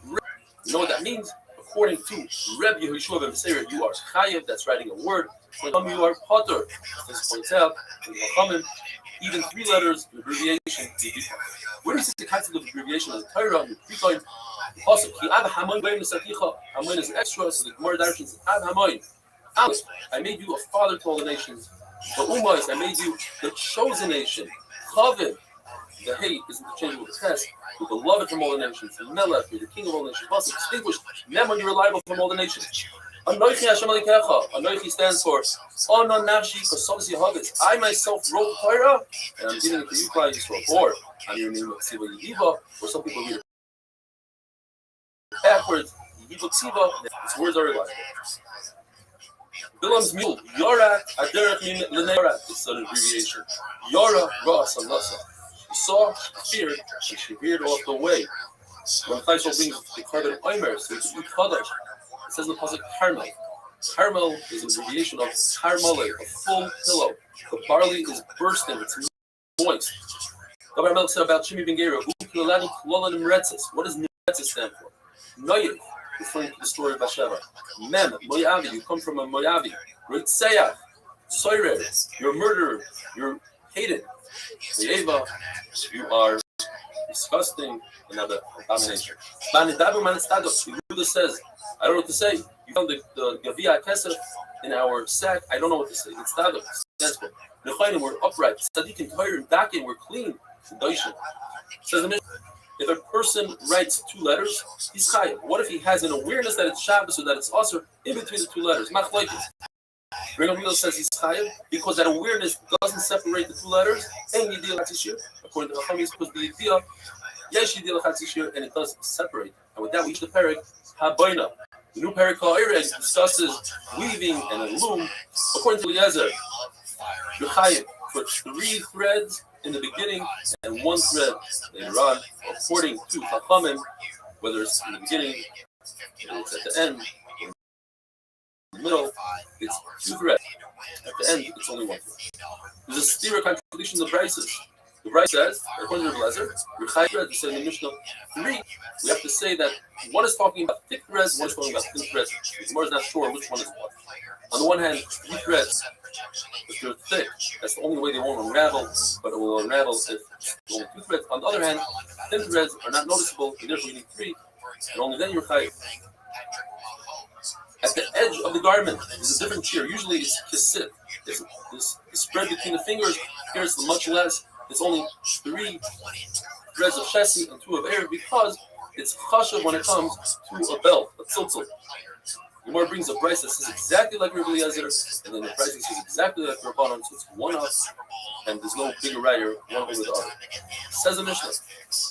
you know what that means? According to Rebbe Yehoshua ben Beseir, you are chayav, that's writing a word. When you are potter, this points out in the even 3 letters, an abbreviation. Where is the concept of abbreviation of the Torah? Also, Hamoin is extra, so the Gemara directions Av Hamoin. I made you a father to all the nations. But Umais, I made you the chosen nation. Chavim. The hate is interchangeable with test. You're beloved from all the nations. Melech, you're the king of all nations. Also distinguished. Memon, you're reliable from all the nations. Anoichi Hashem Alikecha. Anoichi stands for Onon Nafshi Kosovs Yehovitz. I myself wrote Torah, and I'm giving it to you guys for a board. I'm your name of Tziva Yehiva, or some people read it backwards. Yehiva Tziva, its words are reliable. Bilam's mule, Yora Aderech Min Lenera, it's an abbreviation. Yora Ras Alasa. She saw, she feared, and she veered off the way. When Chaishol brings the carbon Omer, so it's Ukadash. It says in the pasuk Carmel. Carmel is an abbreviation of Carmele, a full pillow. The barley is bursting, it's moist. Gabar Melech said about Shimi Ben Gera, what does Nimetzes stand for? Noyev, referring to the story of Bathsheba. Mem, Moyavi, you come from a Moyavi. Ritzeyach, Soirer, you're a murderer, you're hated. Eva, you are disgusting and have an abomination. Yehuda says, I don't know what to say. You found the Gavia Kesef in our sack. I don't know what to say. It's Tadok. Stands for Nechayim, we're upright. Sadiq and Tahir and Dakin, we're clean. Says the Mishnah, if a person writes 2 letters, he's chayav. What if he has an awareness that it's Shabbos or that it's Asr in between the 2 letters? Machlokes. Ringamil says he's chayav because that awareness doesn't separate the 2 letters. And Yedil Hatzishir, according to the Chachamim, because the Yedil, yes, Yedil Hatzishir, and it does separate. And with that, we reach the parak Haboina. The new parak Ha'ireg discusses weaving and a loom. According to Eliezer, you're chayav put 3 threads in the beginning and 1 thread later on. According to Chachamim, whether it's in the beginning, it's at the end, in the middle, it's 2 threads. At the end, it's only 1 thread. There's a stereo contradiction of the Brises. The Bryce says, according to the Lezer, they say in the Mishnah 3, we have to say that one is talking about thick threads, one is talking about thin threads. The Gemara is not sure which one is what. On the one hand, 3 threads, if they're thick, that's the only way they won't unravel, but it will unravel if it's only 2 threads. On the other hand, thin threads are not noticeable, and therefore you need 3, and only then you're chayav. At the edge of the garment is a different shear. Usually it's kisif. It's spread between the fingers. Here it's much less. It's only 3 threads of chesed and 2 of air because it's chashav when it comes to a belt, a tziltzil. The Gemara brings a Bryce that says exactly like Rabbi Eliezer, and then the Bryce says exactly like Rabbanan, so it's one up, and there's no bigger writer one over the other. Says the Mishnah,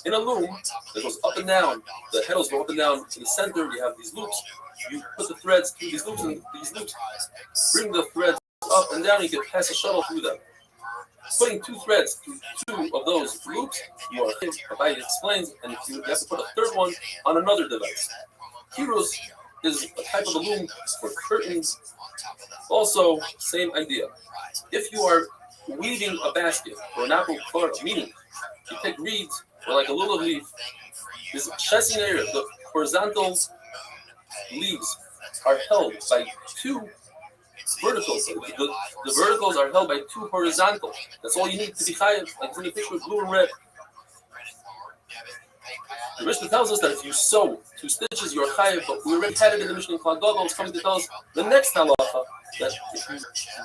in a loom that goes up and down, the heddles go up and down. In the center, you have these loops. You put the threads through these loops, and these loops bring the threads up and down. You can pass a shuttle through them. Putting 2 threads through 2 of those loops, you are Abai explains, and you have to put a 3rd one on another device. Kirus is a type of a loom for curtains. Also, same idea. If you are weaving a basket or an apple cart, meaning you take reeds or like a little leaf, this chesed area, the horizontal leaves are held by two verticals. The verticals are held by two horizontals. That's all you need to be chayav. Like when you picture blue and red. The Mishnah tells us that if you sew 2 stitches, you're chayav. But we already had it in the Mishnah in Klal Gadol. It's coming to tell us the next halacha that if you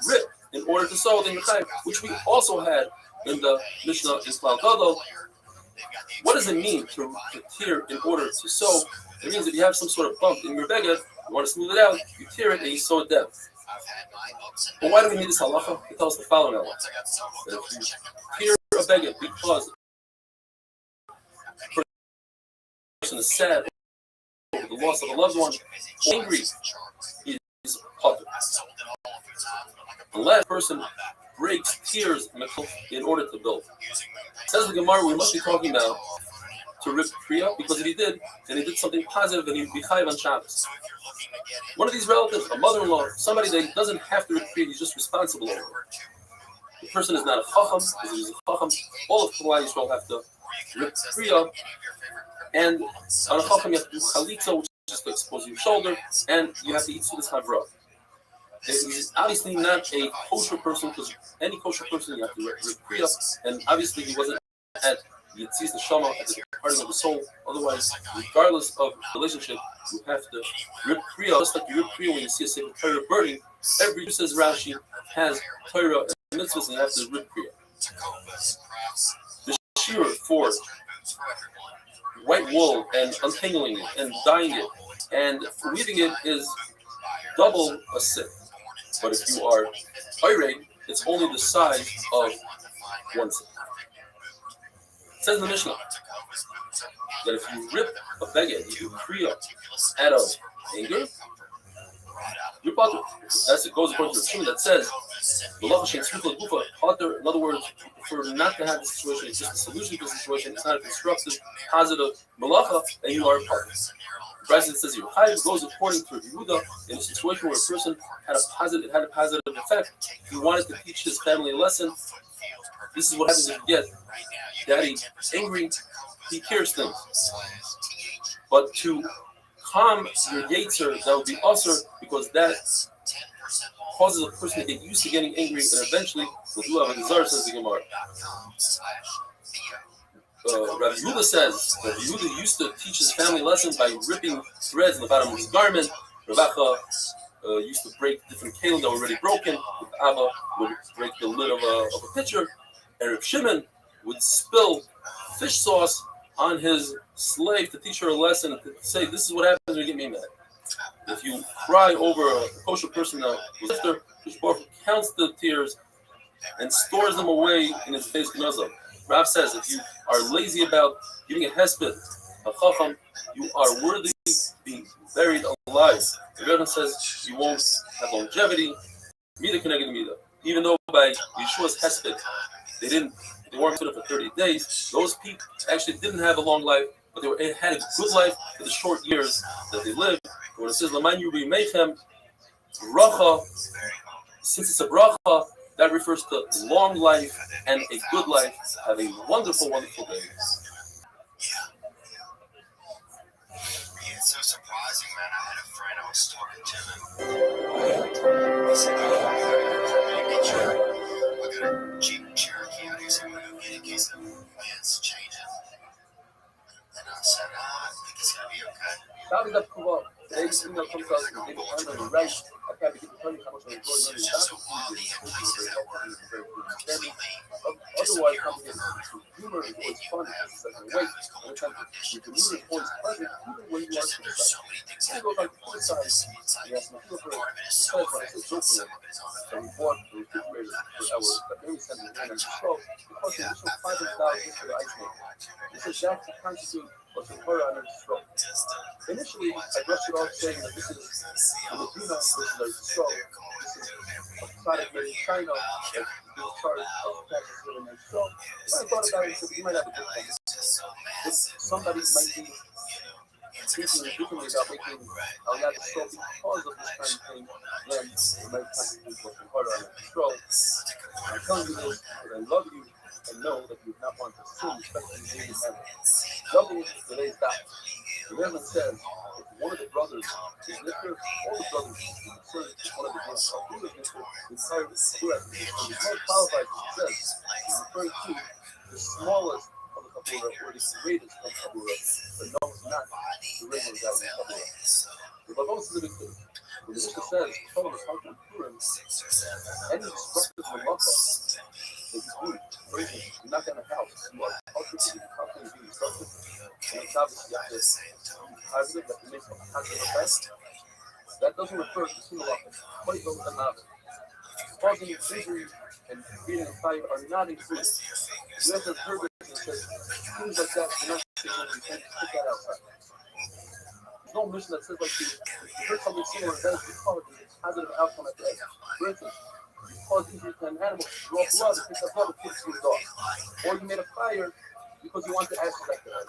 rip in order to sew, then you're chayav, which we also had in the Mishnah in Klal Gadol. What does it mean to tear in order to sew? It means if you have some sort of bump in your beged, you want to smooth it out, you tear it and you sew it down. But why do we need this halacha? It tells us the following halacha: that if you tear a beged because the person is sad over the loss of a loved one, angry, he is potter. Unless a person breaks tears in order to build. Says the Gemara, we must be talking about to rip kriya, because if he did, then he did something positive, and he would be chayiv on Shabbos. One of these relatives, a mother-in-law, somebody that doesn't have to rip kriya, he's just responsible over it. The person is not a chacham, because he's a chacham. All of Klal Yisrael have to rip kriya, and on a chacham you have to do chalitza, which is just to expose your shoulder, and you have to eat sudas havra. He's obviously not a kosher person, because any kosher person you have to rip kriya, and obviously he wasn't at Yitzis Neshama at the parting of the soul. Otherwise, regardless of relationship, you have to rip kriya. Just like you rip kriya when you see a sacred Torah burning, every Jew, says Rashi, has Torah and mitzvahs, and you have to rip kriya. The shear for white wool and untangling it and dyeing it and weaving it is double a sip. But if you are irate, it's only the size of 1 sip. It says in the Mishnah that if you rip a beged, you kriya out of anger, you're potter. As it goes according to the Restream that says, potter, in other words, you prefer not to have the situation, it's just a solution to the situation, it's not a constructive, positive malacha, and you are potter. The President says your chayiv goes according to Yehuda in a situation where a person had a positive effect. He wanted to teach his family a lesson. This is what happens if you get daddy angry, he hears things. But to calm your yetzer, that would be usher, because that causes a person to get used to getting angry, and eventually will do have a desire, says the Gemara. Rabbi Yehuda says that Yehuda used to teach his family lessons by ripping threads in the bottom of his garment. Rebecca used to break different kelim that were already broken. Abba would break the lid of a pitcher, and Reb Shimon would spill fish sauce on his slave to teach her a lesson, and to say, this is what happens when you get me mad. If you cry over a kosher person that was after, Baruch counts the tears and stores them away in his face. Rav says, if you are lazy about giving a hesped, a chacham, you are worthy to be buried alive. The Rebbe says you won't have longevity. Mida connected Mida. Even though by Yeshua's hesped, they weren't put up for 30 days, those people actually didn't have a long life, but they had a good life for the short years that they lived. When it says Laman Yubi Meichem, bracha, since it's a bracha, that refers to long life and a good life. Have a wonderful, wonderful day. It's so surprising, man. I had a friend I was talking to, and he said, I got a Jeep Cherokee out here, so I'm going to go get it in case the winds changes. And I said, I think it's going to be okay. Today's email comes out from David Hanlon and writes, I can't begin to tell you how much I enjoy learning otherwise complicated. Humor is always fun, it's like a weight. When it comes to the humor is always pleasant, even when you are criticized. It goes like criticize. Yes, my feel for it. Because when I say jokingly, so we bought the refrigerator for our baby sent me in and so because the initial $500 into the ice maker. This is exactly the constitute of the horror on its stroke. Initially, I brushed it off saying that this is the Medina, this is a stroke, this is a product made in China, that is charged of packaging in a stroke. But I thought about it and said, you might have a good point. If somebody might be thinking differently about making a lot of stroke because of this kind of thing, then it might constitute working harder on its stroke. I'm telling you this because I love you and know that you do not want to sin, especially in daily manner. Double today's dot. The man says, if one of the brothers is Nifter, all the brothers should be concerned if one of the brothers is Nifter, the entire Surah. And the most qualified says, he's referring to the smallest of the Kabura or the greatest of Kabura, but no, it's not the regular guy in Kabura. The Babos is a big thing. When the Mishnah says, Torah is how to Purim, any destructive malacha that you do, for instance, you knock down a house, you are constantly being destructive, and it's obviously you have to be positive, you have to make a positive effect. That doesn't refer to the malacha. Quite those are not. Causing injury and creating a fire are not included. You have to heard it and says, things like that, you're not saying you can't put that outside. There's no mission that says like you heard something similar and that is because of a positive outcome at the end. For instance, you caused injury to an animal, you draw blood, it picks up blood, it puts it to the dog. Or you made a fire because you want to ask back to that.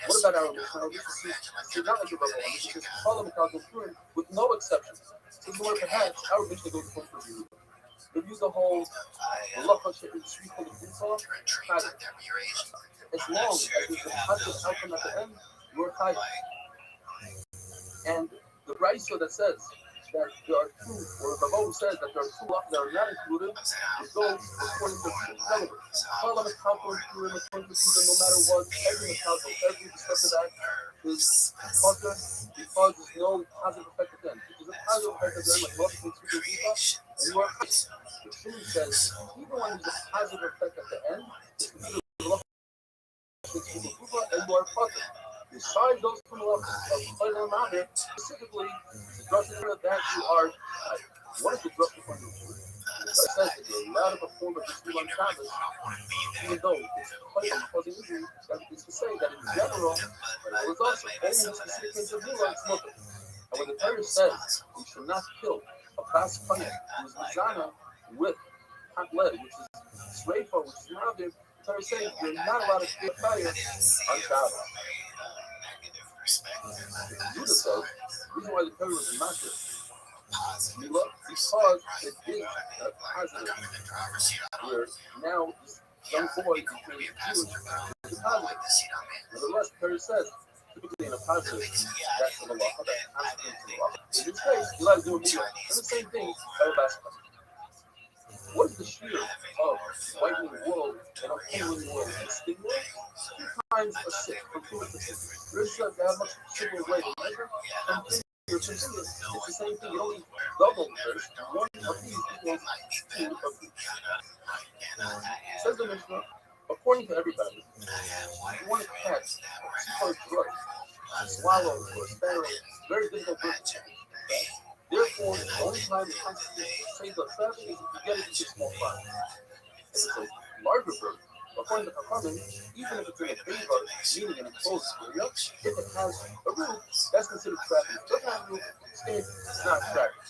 What about our mission? Our mission is not like your brother. Our mission is to follow the Kazal Purim with no exceptions. So where perhaps our mission goes to review. Review the whole halacha in the street called the Kufa, as long as there's a positive outcome at the end, you're tired. And the Brisa that says that there are two, or the Bible says that there are two that are not included, it goes according to the calendar. Follow the calendar according to Judah, no matter what, every calendar, every destructive act is potter because there's no positive effect at the end. If there's a positive effect at the end, like most things we do, and you are right. The truth says, even when there's a positive effect at the end, it's considered and you are potter. Besides those two levels of Chayla Maher, specifically the drush that you are what is the drush for you? It says that you're allowed to perform a Restream on Shabbos, even though it's Chayla causing injury, that is to say that in general, it was also only in specific case of Mila, it's nothing. And when the Torah says you should not kill a Bas Kohen who is Mizana with hot lead, which is Sreifa, which is Nadir, the Torah is saying you're not allowed to kill a fire on Shabbos. Judah says, the reason why the Torah was massive, because it is a positive, where now this young boy became Jewish, it's a positive. Nevertheless, the Torah says, typically in a positive, that's the malacha, that's absolutely the malacha. In this case, you like to do a meal, and the same thing, basketball. What is the sheer of whitening wool and upholding wool and stigma? 2 times a sick, from 2 to 6. There is that much simpler way to measure, and it's the same thing. You only double this. One of these equals 2 of these. Says the Mishnah, according to everybody, you want to catch a drug, swallow, or sparrow, very difficult bird. Therefore, the only time it constitutes save the traffic is if you get it into a small fire. If it's a larger bird, according to Chachamim, even if it's in a beibar, meaning an enclosed area, if it has a roof, that's considered traffic. If it doesn't have a roof, it's not traffic.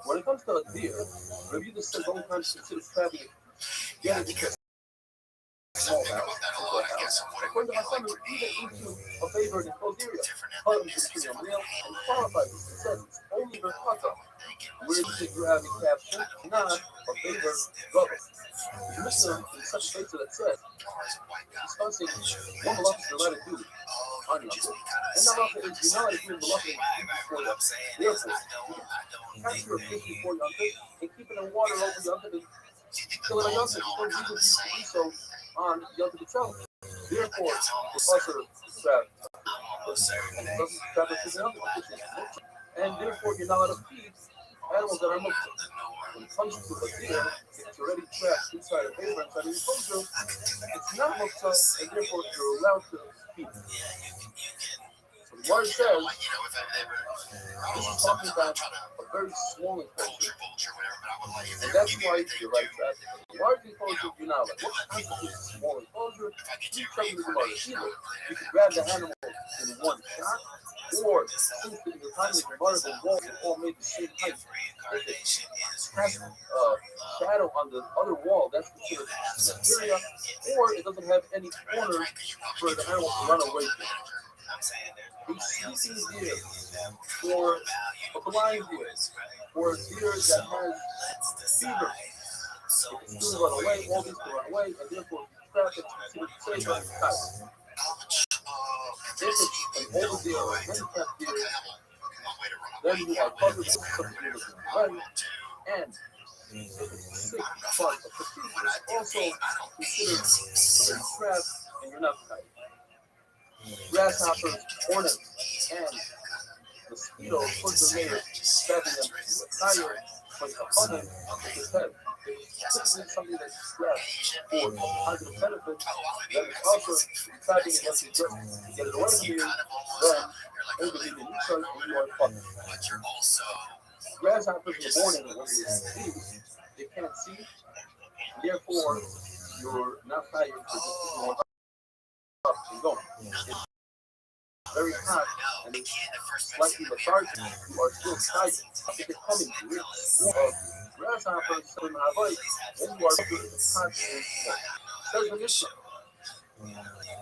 When it comes to a deer, review this says only time it's considered traffic. Get it into a small house. According to Chachamim, even into a beibar in an enclosed area, part of it is a male and qualified. It says it's only the kata, where you have a caption, not a beibar rubber. The Mishnah in such a case that says, discussing what malacha is allowed to do on Yom Tov, and malacha is you're not allowed to do malacha before Yom Tov. Therefore, you can capture a fish before Yom Tov and keep it in water over Yom Tov and kill it on Yom Tov. You don't need to do so on Yom Tov itself. Therefore, it's also trap, and it doesn't trap it to Yom Tov, and therefore you're not allowed to feed animals that are muktzah. When it comes to a deer, it's already trapped inside a paper, inside an enclosure. It's not muktzah, and therefore you're allowed to feed. So the word says, this is talking about a very small enclosure, and that's why you're right trapped. A large enclosure, you're not allowed. What constitutes a small enclosure? You tell me the mother. Either you can grab the animal in one shot, or since the time that your mother and wall are all made the same height, if it has a shadow on the other wall, that's considered superior, or it doesn't have any corner for the animal to run away from. A sleeping deer, or a blind deer, or a deer that has fever, if it's going to run away, all these can run away, and therefore traffic is considered safe on the If it's an older deer or a handicapped deer, then you are covered with something right. And if it's sick, but a petite is also considered a trap, and you're not tight. Grasshoppers, hornets, and mosquitoes put the layer, stabbing them to a tire, but a hunter with his head. It's typically something that you grab for positive benefits, then it's also deciding against you just to get it away from you, then maybe you charge and you are fucked. Grasshoppers were born in the disease. They can't see, therefore you're not tired to just keep going up and going. It's very hot and it's slightly lethargic. You are still tired. If it's coming to you, grasshoppers in my voice, and you are good at constantly smoke. Says the Mishnah.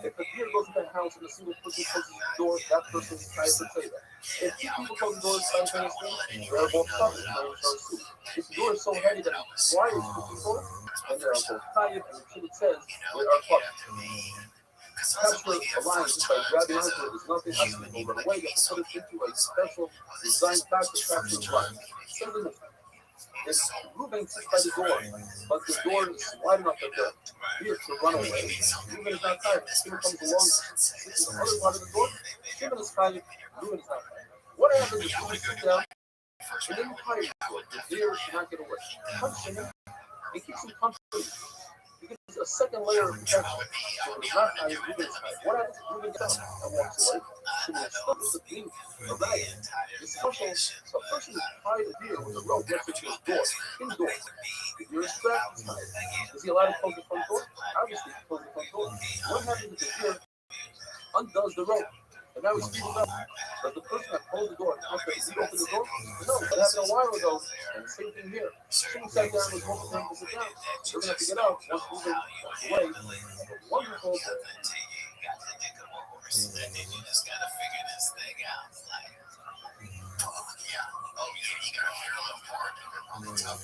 If a deer goes into a house and a single person closes the door, that person is tired for say that. If two people close the door simultaneously, they are both covered in their soup. If the door is so heavy that it requires two people, and they are both tired, and the Talmud says they are fucked. Capture a lion just by grabbing onto it is nothing else will run away. You have to put it into a special designed bag to capture the lion. Says the Mishnah. It's Reuben sits by the door, but the door is wide enough that the deer to run away. Reuben is not tired. Shimon comes along, sits in the other part of the door. Shimon is tired. Reuben is not tired. What happens if Reuben sits down and then tired the deer cannot get away? Punch Shimon and keeps him comfortable. He gives a second layer of protection. So when he's not tired, Reuben is tired. What happens if Reuben gets up and walks away? Shimon is stuck with the beam, a rag. This is also a person is tied a deer with a rope next to his door, indoors. The deer is trapped, he's tied. Is he allowed to close the front door? Obviously, he closes the front door. What happens if the deer undoes the rope? And now he's feeding up. Does the person that closed the door have to reopen the door? No, that happened a while ago. And the same thing here. Shimon sat down with one person to sit down. They're going to have to get out once Reuben walks away. Wonderful. And then you just gotta figure this thing out. Like, yeah. Oh, yeah, you gotta hear a little part of it on the top.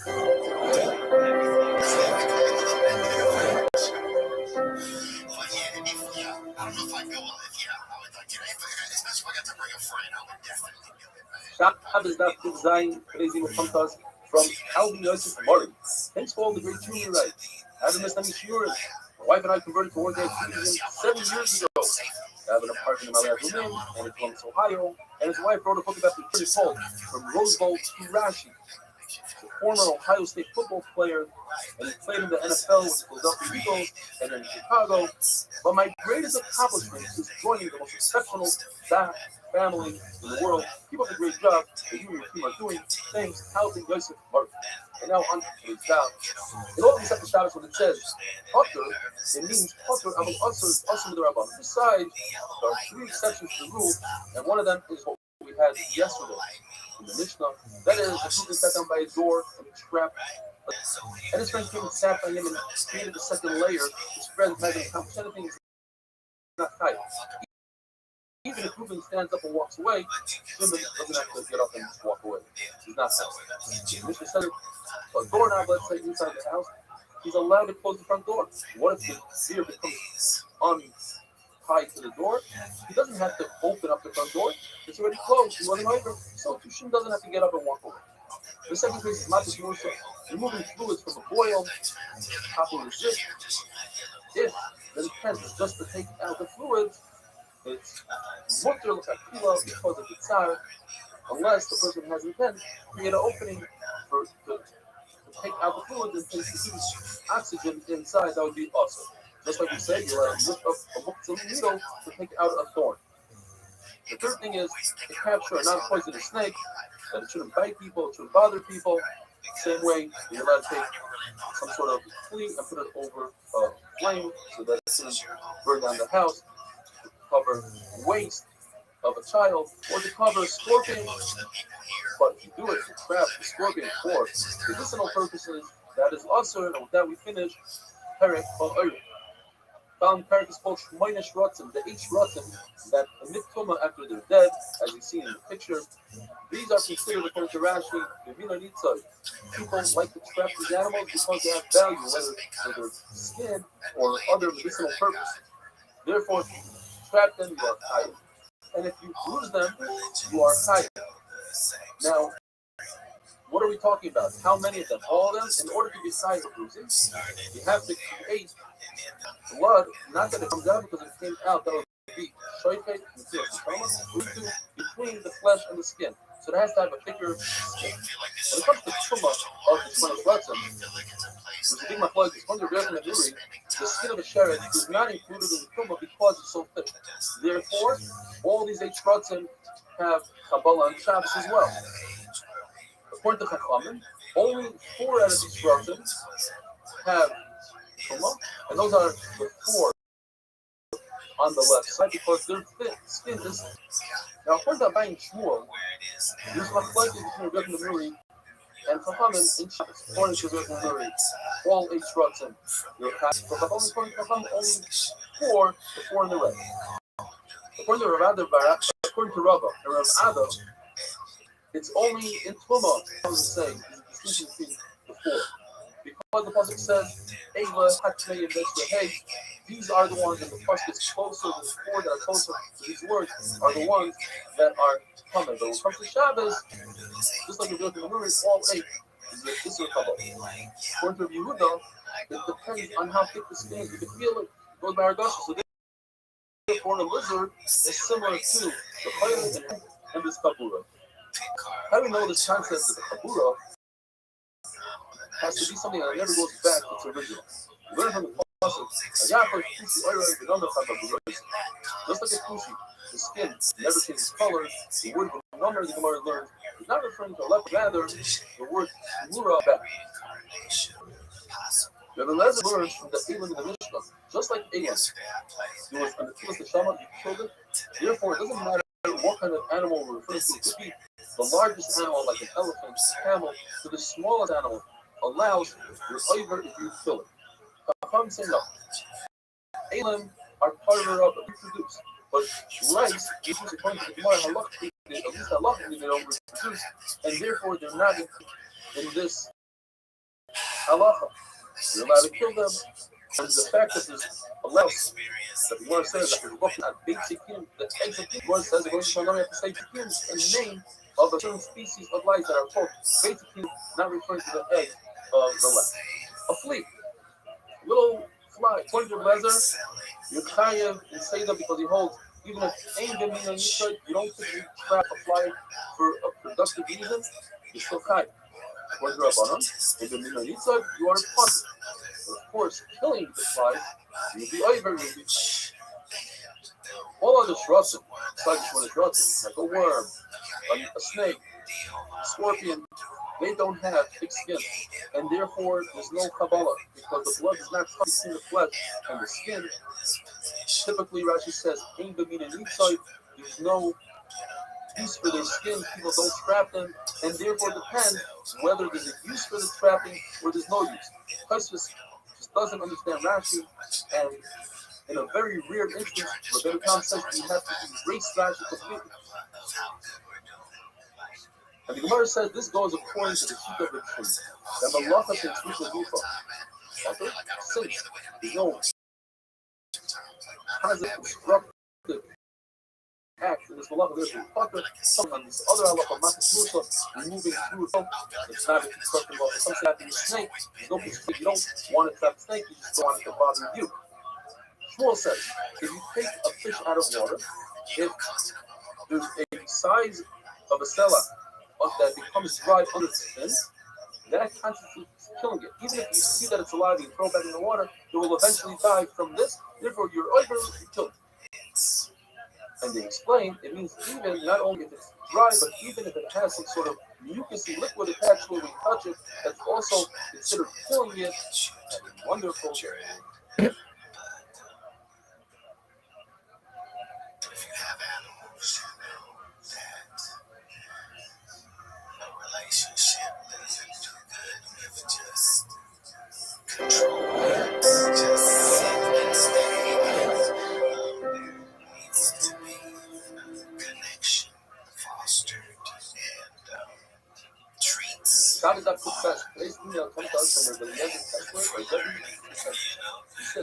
But yeah, I don't know if I'd go on it. Yeah, I would like to. Especially if I got to bring a friend, I would definitely do it. Shabbos Daf Kuf Zayin, today's email comes to us from Alvin Yosef Murray. Thanks for all the great tuning you write. I haven't missed any shiurim. My wife and I converted to Orthodox Judaism 7 years ago. I have an apartment in my last room and in Columbus, Ohio, and his wife wrote a book about the Pretty Paul, from Roosevelt to Rashi. He's a former Ohio State football player, and he played in the NFL with the Philadelphia Eagles and in Chicago. But my greatest accomplishment is joining the most exceptional staff family in the world. Keep up the great job that you and your team are doing. Thanks, Alvin Yosef Murray. And now on to today's job. In all these second Shabbos, when it says Putter, it means Putter Aval Usr, Usr with the Rabban. Besides, there are 3 exceptions to the rule, and one of them is what we had yesterday in the Mishnah. That is, the person sat down by a door and he's trapped, and his friend came and sat by him and created a second layer. His friend had to accomplish anything, he's not tight. Even if Reuben stands up and walks away, Shimon doesn't have to get up and just walk away. He's not tight. The Mishnah says, a doorknob, let's say, inside the house, he's allowed to close the front door. What if the deer becomes untied to the door? He doesn't have to open up the front door. It's already closed. He wasn't over. So Shimon doesn't have to get up and walk away. The second case is Matis Musa, removing fluids from a boil, topping the zip. If the intent is just to take out the fluids, it's mutter l'chakila because of the tzar, unless the person has intent to create an opening to take out the fluids and place the oxygen inside. That would be awesome. Just like we said, you lift up a muktzah needle to take out a thorn. The third thing is to capture a non-poisonous snake, that it shouldn't bite people, it shouldn't bother people. Same way, you're allowed to take some sort of flea and put it over a flame so that it shouldn't burn down the house, to cover waste of a child, or to cover a scorpion. But if you do it to trap the scorpion for medicinal purposes, that is also, and with that we finish Perek Ba'or. Found Perek is called Shmoyne Shrotzim, the 8 Shrotzim that emit Tumah after they're dead, as you see in the picture. These are considered, according to Rashi, the Vina Nitzai. People like to trap these animals because they have value, whether for their skin or other medicinal purposes. Therefore, if you trap them, you are tired. and if you lose them, you are high. Now, what are we talking about? How many of them? All of them? In order to be high or bruising, you have to create blood, not that it comes out because it came out, that would be shoifet, between the flesh and the skin. So it has to have a thicker skin. When it comes to tumah of the skin of Ratzim, there's a big machlokes, the skin of a sheret is not included in the tumah because it's so thick. Therefore, all these 8 Ratzim have Kabbalah and Shabbos as well. According to Chachamim, only 4 out of these Ratzim have tumah, and those are the 4 on the left side because their skin is. Now, according to Abayin Shmuel, there's machlokes between Rebbe and Muri and Chachamim in Shabbos. According to Rebbe and Muri, all 8 Ratzim. For Chachamim, according to Chachamim, only 4, the 4 in the red. According to Rav Ada, according to Rava and Rav Ada, it's only in Tumah, I would say, is the distinction between the 4. Because the pasuk says, Eva, Hatmei, and Hey, these are the ones that the pasuk is closer, the 4 that are closer to these words are the ones that are coming. But when it comes to Shabbos, just like we do in the movies, all 8 is the Isser Kabbalah. According to Yehuda, it depends on how thick the skin is. You can feel it, it goes by Argasha. So therefore, the lizard is similar to the Chayil and this Kabura. How do we know this concept of the Kabura has to be something that never goes back to its original? We learn from the pasuk, just like a pussy, the skin never changes color. The word number the Gemara learned is not referring to left, rather the word mura back. The Lezer learns from the Elam in the Mishnah, just like Elam. There was an the shaman, you killed it. Therefore, it doesn't matter what kind of animal we're referring to. It could be the largest animal, like an elephant, camel, to the smallest animal, allows your over if you kill it. Chacham say no. Elam are part of the rubber, reproduce. But rice, which is according to the Gemara, at least halachically they don't reproduce, and therefore they're not in this halacha. You're allowed to kill them, and the fact that there's a louse that the Gemara says that we're looking at big sikim, the eggs of the Gemara says we're going to have to say sikim in the name of a certain species of lice that are called big sikim, not referring to the egg of the lice. A flea, little fly, according to Lezer, you're chayav and say that because he holds, even if ain't gonna be on you don't typically trap a fly for a productive reason, you're still chayav. According to Rabbanon, if you're on you are punished. But of course, killing the flies, you'll be over, you'll be all other shrotzim, besides one shrotzim, like a worm, a snake, a scorpion, they don't have thick skin, and therefore there's no Kabbalah, because the blood is not touching the flesh and the skin. Typically, Rashi says, there's no use for their skin, people don't trap them, and therefore it depends whether there's a use for the trapping or there's no use. Tosfos just doesn't understand Rashi, and in a very rare instance, Rabbi Tom says you have to erase Rashi completely. And the Gemara says this goes according to the sheet of the tree. That malacha can speak with Gufa. Okay? Since there's no positive, constructive act in this malacha, there's a fucker, something on this other halacha, removing through itself, it's not a constructive law. Something happened to a snake, there's no constructive, you don't want to trap a snake, you just don't want it to bother you. Shmuel says, if you take a fish out of water, if there's a size of a sela that becomes dry under the skin, that constitutes killing it. Even if you see that it's alive and you throw it back in the water, it will eventually die from this. Therefore, you're over, you kill it. And they explain it means even not only if it's dry, but even if it has some sort of mucousy liquid attached to it when you touch it, that's also considered killing it. And wonderful. If you have animals, you know that a relationship isn't too good if just control it, just sit and stay. There needs to be connection fostered and treats. Shabbos Daf Kuf Today's email comes to us from Rabbi Eliezer Kessler, says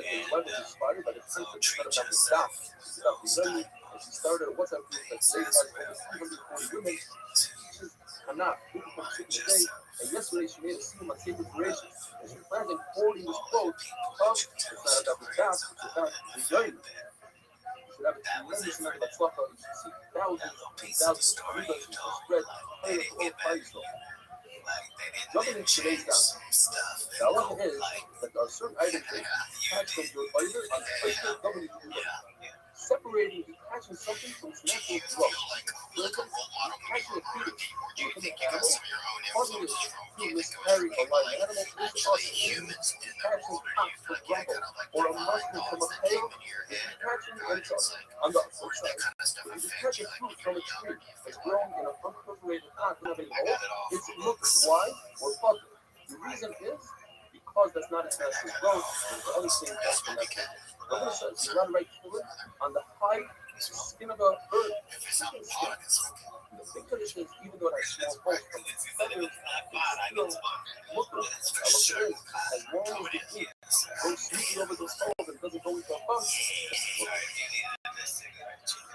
his wife was inspired by the concept set about the staff, about Israeli, and she started a WhatsApp group that today has over 340 women. She teaches Hana, who from the day, and yesterday she made a film on sacred creation, and she plans on quoting this quote, it's not about the staff, it's about Israeli. You should have a tremendous amount of tzlacha, you should see thousands and thousands of videos you should spread all Israel. Jumping into today's gospel, the halacha is that there are certain items that attach from your either on Facebook WWW. Separating, detaching something from its natural growth. For instance, detaching a fetus from an animal, causing it to miscarry a live animal is awesome. Detaching pot from gravel or a mushroom from a pail is detaching and awesome. On the flip side, when you detach a fruit from a tree that's grown in an unperforated pot without any hole, it's looks wide or bucket. The reason is because that's not its natural growth, and the other thing that's the natural. The Bible says you're not right to it on the high skin of a bird. The big tradition is even though it has small holes from its feathers, it's still looking. As long as the heat goes smoothly over those holes and doesn't go into a bump,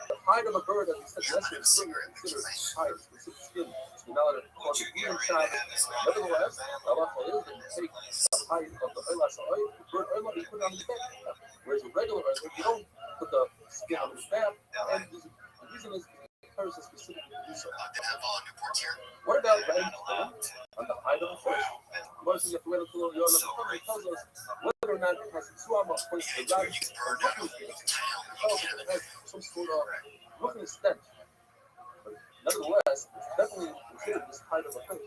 the hide of a bird, as we said yesterday, is still considered hide, specific skin. So you're not allowed to cause a green shot. Nevertheless, Allah is that you take the hide of the bird oil, and you put it on the back. Whereas a regular oil, you don't put the skin on the back, and the reason is the person specifically to do so. What about writing on the hide of a fish? One thing you have to wait until you're on the cover tells us whether or not it has a trauma points to the right, or looking things. It tells us it has some sort of looking stench. But nevertheless, it's definitely considered this hide of a fish.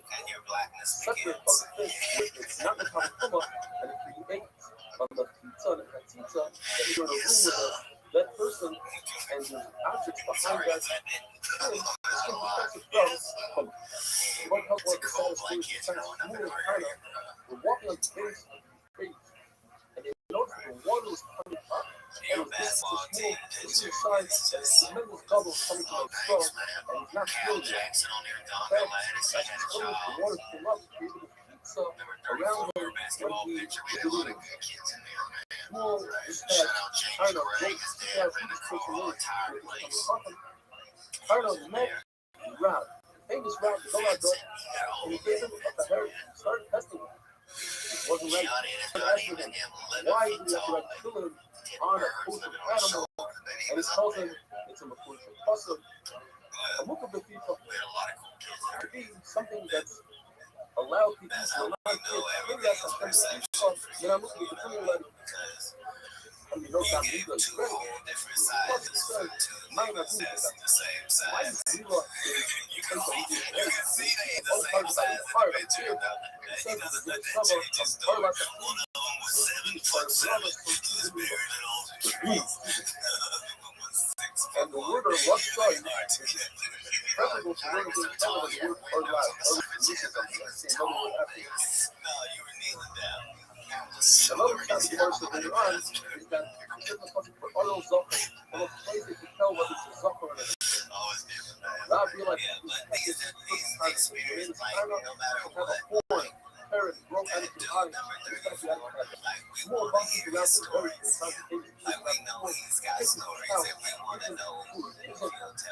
Separate from the fish, it's not the common kuma, and it can be ate on the pizza and the pizza that you're in a room with that person, and there's objects behind that skin. This can protect it from what helps like the satisfaction of moving kind of. We're walking on the base of the face, and they notice that the water was coming up, and it was this small, this is a sign that tremendous bubbles coming to my skull, and he's not feeling it. In fact, as he's coming, the water came up, created a pizza around him when he was delirious. Small, this had kind of great kind of met Rab, famous Rab, the Gola, and he gave him a hair, started testing him. It wasn't right. Asking him, why do you have to kill him on a kosher animal? And he tells him it's a kosher pasuk. A mukabafita to be something that's allowed people to not get. Maybe that's a thing. Then I'm looking at the coming I mean, no time legal is great. Mine are good. Why is legal you can see all parts of the part of it. It says it's the cover of all of and the word or what story is preferable to learn the cover of the word or life. Another chance of words that you're on is that for oil zucker, and a place that you tell whether it's a zucker or not. That would be like this is the first time you have a horn, parrot, grow out of your eye, more bumpy around the bird, it's time to take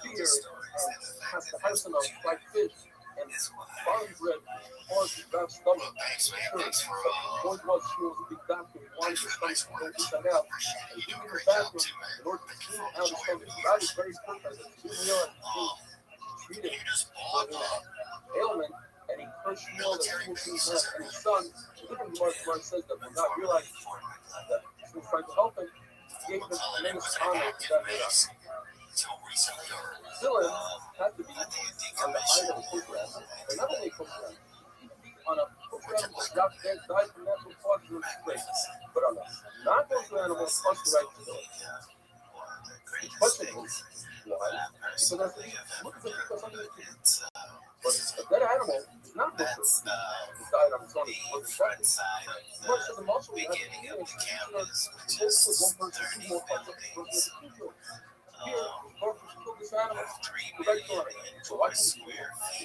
it. Fear has the house of like fish. And farm bread caused God's stomach. One blood she was a big doctor who wanted the stomach to go inside out. And he in the bathroom in order to clean out his stomach. God was very perfect. He didn't realize he treated for an ailment, and he cursed more than he was and his son. The different Gemara says that when God realized that he was trying to help him, he gave him tremendous honor to that man. Dylan had to be on the height of a kosher animal, but not only a kosher animal, he could be on a kosher animal that died from natural causes or disgrace, but on a non-kosher animal, plus the right to do it. The question is, why? Because that's because something is true. But a dead animal is not kosher. It died on its own, it wasn't affected. Much as a muscle, you have to be in one person, two more parts of the person to kill. Here, Lord, you kill this animal, the right for it. So why can't you?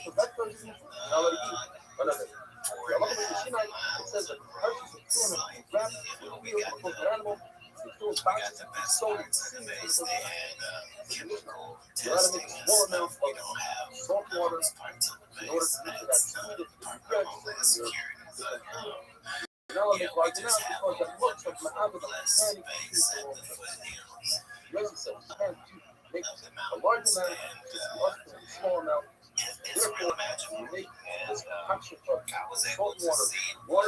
Because that person, now let it eat. Another. It says that the person is killing him, grab we got the best parts of the base. They had chemical testing and stuff. We don't have those parts of the base. That's Department of Homeland Security. But yeah, we just have a wonderful, blessed base at the foothills of the mountains, and it's real magical. And I was able to see what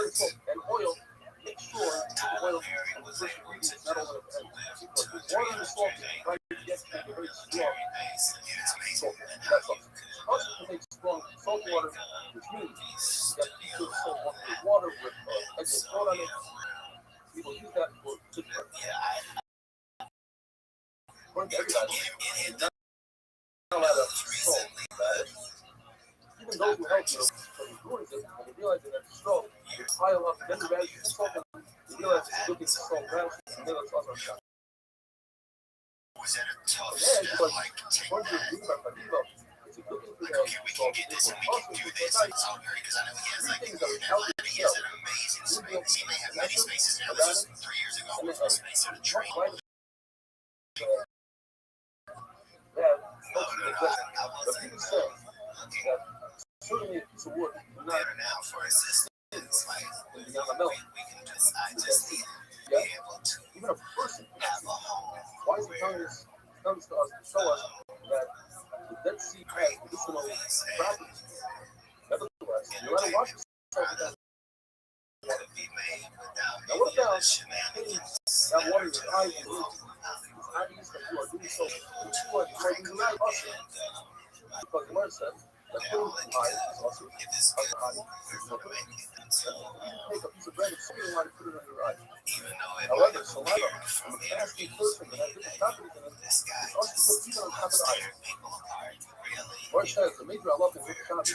Tyler Perry was able to do with 200-300 acres at a military base. It's amazing. And how you could make these studio so yeah, it hit the news recently, but even those who helped him from doing this, when they realized that the stroke, pile up many values from them, they realized it's looking so bad, and they look other stuff. was at a tough And step, then, like, take once you that. leave our Padiva, it's a good thing Like, okay, we can get this and we can do this. It's all great because I know he has, like, in Atlanta, he has an amazing space. He may have many spaces now. This was 3 years ago with a space at a train. I wasn't certainly it's a word. better now for assistance. Like, we can just, I just need to be able to Even a person have a home why is it comes to us to show us that the Dead Sea has medicinal properties. Nevertheless, you gotta watch yourself. could be made without Now what any of the about shenanigans that that water are your eyes and typical ears? of Hollywood. Obvious that you are doing so because you like us. Because the word says that putting the eyes is also If it's on good, the eye. we're going to make it. And so, You take a piece of bread and something you want to put it on your eye. even though it might However, have saliva appeared is from a fasting interviews person with that has me different that properties in it. this guy It's also put just even on top of loves the eye. tearing people apart, really. Or it says the major I love is We're the trying to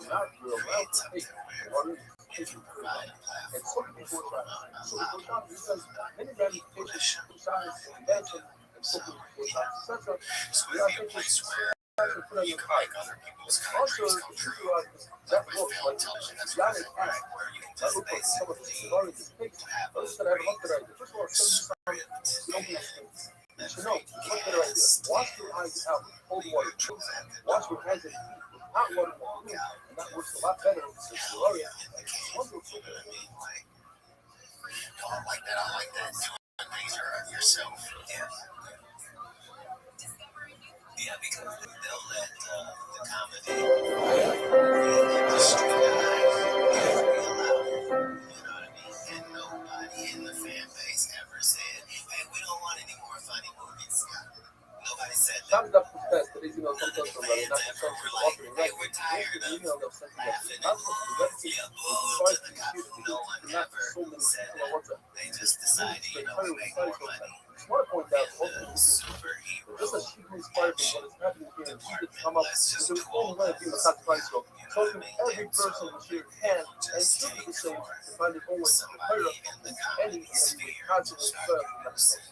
not real create mouth something fake. where we can provide a And platform some people for try. a So lot it goes of on because many ramifications, besides invention, and so forth, etc. so We it'd are be a thinking place where to put on you your can eye. make other people's Also, dreams come true. that Like with book, film like television, that's Islamic perfect, right? act, Where you can that just book was some of the basically Somali mistakes. have a Those that have great looked at it, first of all, some script you don't be mistakes. and You should know, great look better idea. cast Wash your eyes out with cold water. Wash your hands and feet with hot water and cool, and that works a lot better than Solaria. It's wonderful. You know what I mean? Like, oh, I like that. I like that. Doing things yourself. Yeah. Yeah, because they'll let the comedy industry die every allowed. You know what I mean? And nobody in the fan base ever said, hey, we don't want any more funny movies. Nobody said that. Time's up for best. Today's email None comes of from the Reddit, fans not ever from were some like, offering hey, Reddit. we're tired of Email they'll send you laughing not and from the love, Reddit. yeah, boo to the cop. No one ever said that. They just decided, you know, we make more money. I want to point out And the superhero just as she inspired from what is happening here, and she could come up let's just with do her all own way that of being a stuff. sacrifice. You know So what I mean? every And person so, here can and just should be the take same for to find their own way to somebody compare in the any comedy sphere constantly to start producing.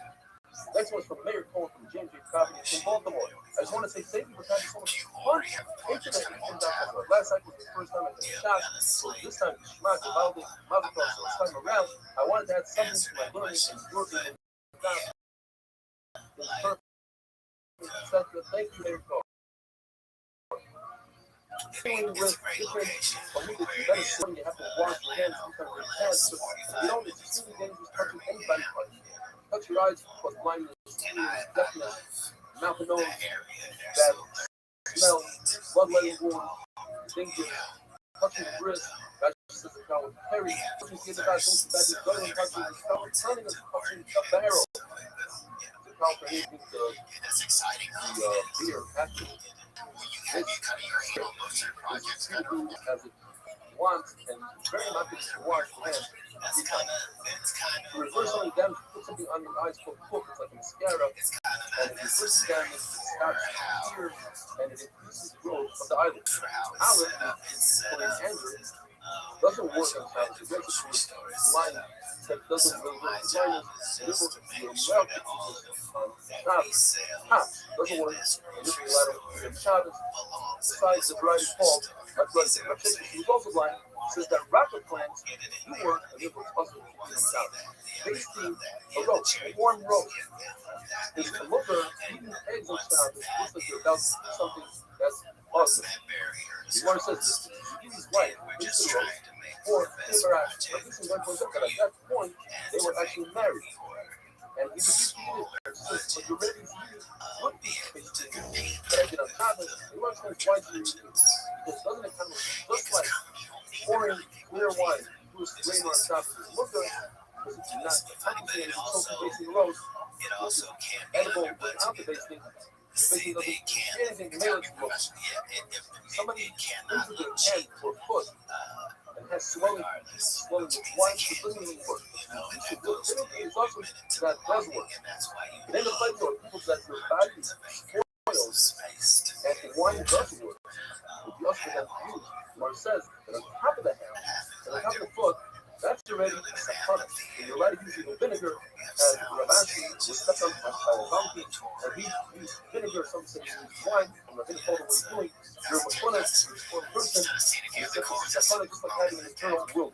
Next one's from Mayor Cohen from James J. Comedy in Baltimore. I just want to say thank you for having so much You fun. already have projects Internet coming and on that tap. last cycle was the first time I got Yeah, shot. we So honestly, this time, Shmaz Valdi, Mavico, so this time around, I wanted to add something answer to my that learning question, and working but in God. like, Thank you, Mayor Cohen. I mean, it's a great location for where it is. You have to wash your hands Atlanta, sometimes we're with less hands. 45 You don't minutes extremely from dangerous touching anybody's Birmingham. part. Touch your eyes, plus blindness, And I deafness, love mouth and nose, that area. They're bad so smell, thirsty to blood be letting wound, involved. dangerous, Yeah, touching the wrist, that's just as a count with Perry, touching the guy, don't bad his gun, touching his stomach, turning and touching a barrel. The count for anything to that's exciting. the beer after. Have you kind of your hand on most of your projects, kind of? As it wants, and very much to wash your hands. That's kind of, it's kind of, Reversing damage, put something on your eyes for hook, it's like a mascara, it's kind of and not it reverses necessary damage, for stops how, tears, and it increases growth of the eyelid. for how it's Eyelid, set up. It's set for up. anger, doesn't work So on when times. the It makes grocery it store is set line up. that doesn't So really my work. job is just to make sure that all of that we sell doesn't in work. this And this grocery is a lot store of Chavez, belongs in besides this the blind grocery fault, store. that's why These the are Rachel, who's also blind, says that rocket plants get it in do there. work and it was possible We want to to see South. that. Yeah. basting a roast, a warm roast. Is to look at eating eggs and stuff. It looks like you're about to do something that's awesome. The word says this his wife into the roast. Or they were at that at that point they were actually married. And he says, but you're ready to eat what these things do. But I get on top of it, the Lord says, why do you eat it? Because doesn't it kind of just like pouring clear wine, you do a strainer on top of it. Look good, because it's not concentrated, it's so basing roast. It also can be edible another without the basting. See, they can. Anything to make it look. Somebody into their head or foot and has swelling with wine, it doesn't even work. It's also that does work. And then the fight your people that your body spoils and the wine does work. If you also have to use, Mark says that on top of the hand, and on top of the foot, that's already a saffron. And you're right using the vinegar as Ravasi was stuck on a donkey, and he used vinegar, some say he used wine, I'm not going to tell them what he's doing. You're a Makona, you're a person, and it's saffron just like having an internal will.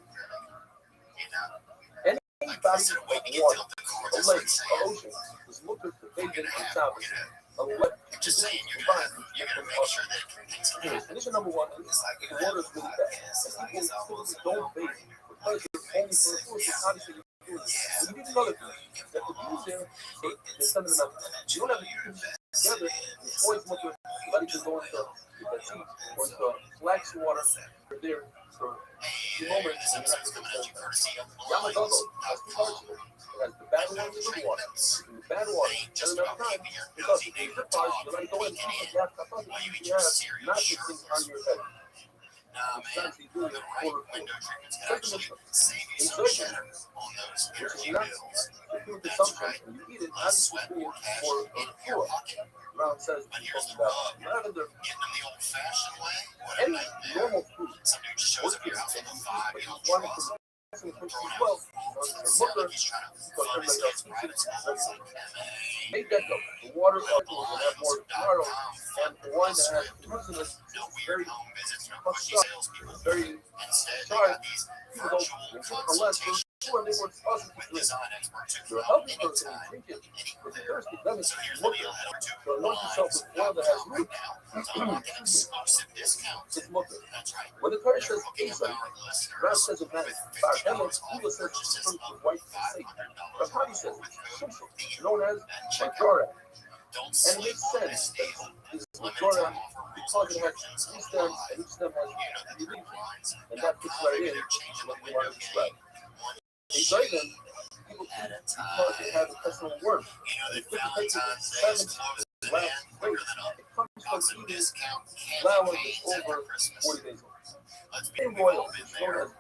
Any body of water, a lake, an ocean, is looked at the bathing on top of it. A lake, just saying, you're gonna make sure that it continues. Condition number one is the water is really bad. And people typically don't bathe because they're only for the food, so obviously you're doing it. When you get another thing, that the views there, they're sending them out. You don't have to use together, it's always what you're letting them go into the sea or into flax water. They're there for a few moments and you have to get them. Yamagogo has two parts of it. It has the bad water and the good water. In the bad water, and enough time, because the good parts, you let it go in, you have not just things on your head. Nah, man, the right window treatments can actually save you some cheddar on those energy bills. That's right. A sweat or cash in your pocket. But here's the rub. Getting them the old-fashioned way, what a nightmare. Some dude just shows up at your house with a 5-year-old trust. Throwing out foods. Sound like he's trying to fund his kid's private school. It's like, Make that go. The water will have more tomorrow, and the wine that has poisonous no weird home visits, no pushy salespeople. very Instead, they sharp. got these People don't virtual unless consultations when they were us with design experts who you're a come healthy person and anytime, drink it. But the anywhere. thirsty doesn't So here's the look deal. at Head over to so anoint yourself with oil that has lines.com root. right now to unlock an exclusive discount. It's looking. That's right. When the Torah You're says hooking up Asa, our God listeners says it matters. with $5, $50 off Ula says purchases it's of white sake. $500 But Hadi says with it's code sushi, known as at checkout. Majora. Don't And it sleep makes on sense this deal. that it's Limited Majora time offer rules because and it has restrictions three stems apply. and each stem has You know that three through leaves. And that fits lines.com, right maybe in they're changing the what you window want to describe. game. One Enjoy them. People at a because they have time. a personal word. You know that It's Valentine's Day is closing in quicker than a It comes from box of eating discount flour candy canes that's after over Christmas. 40 days old. Let's be In we've all royal, been it's known there. as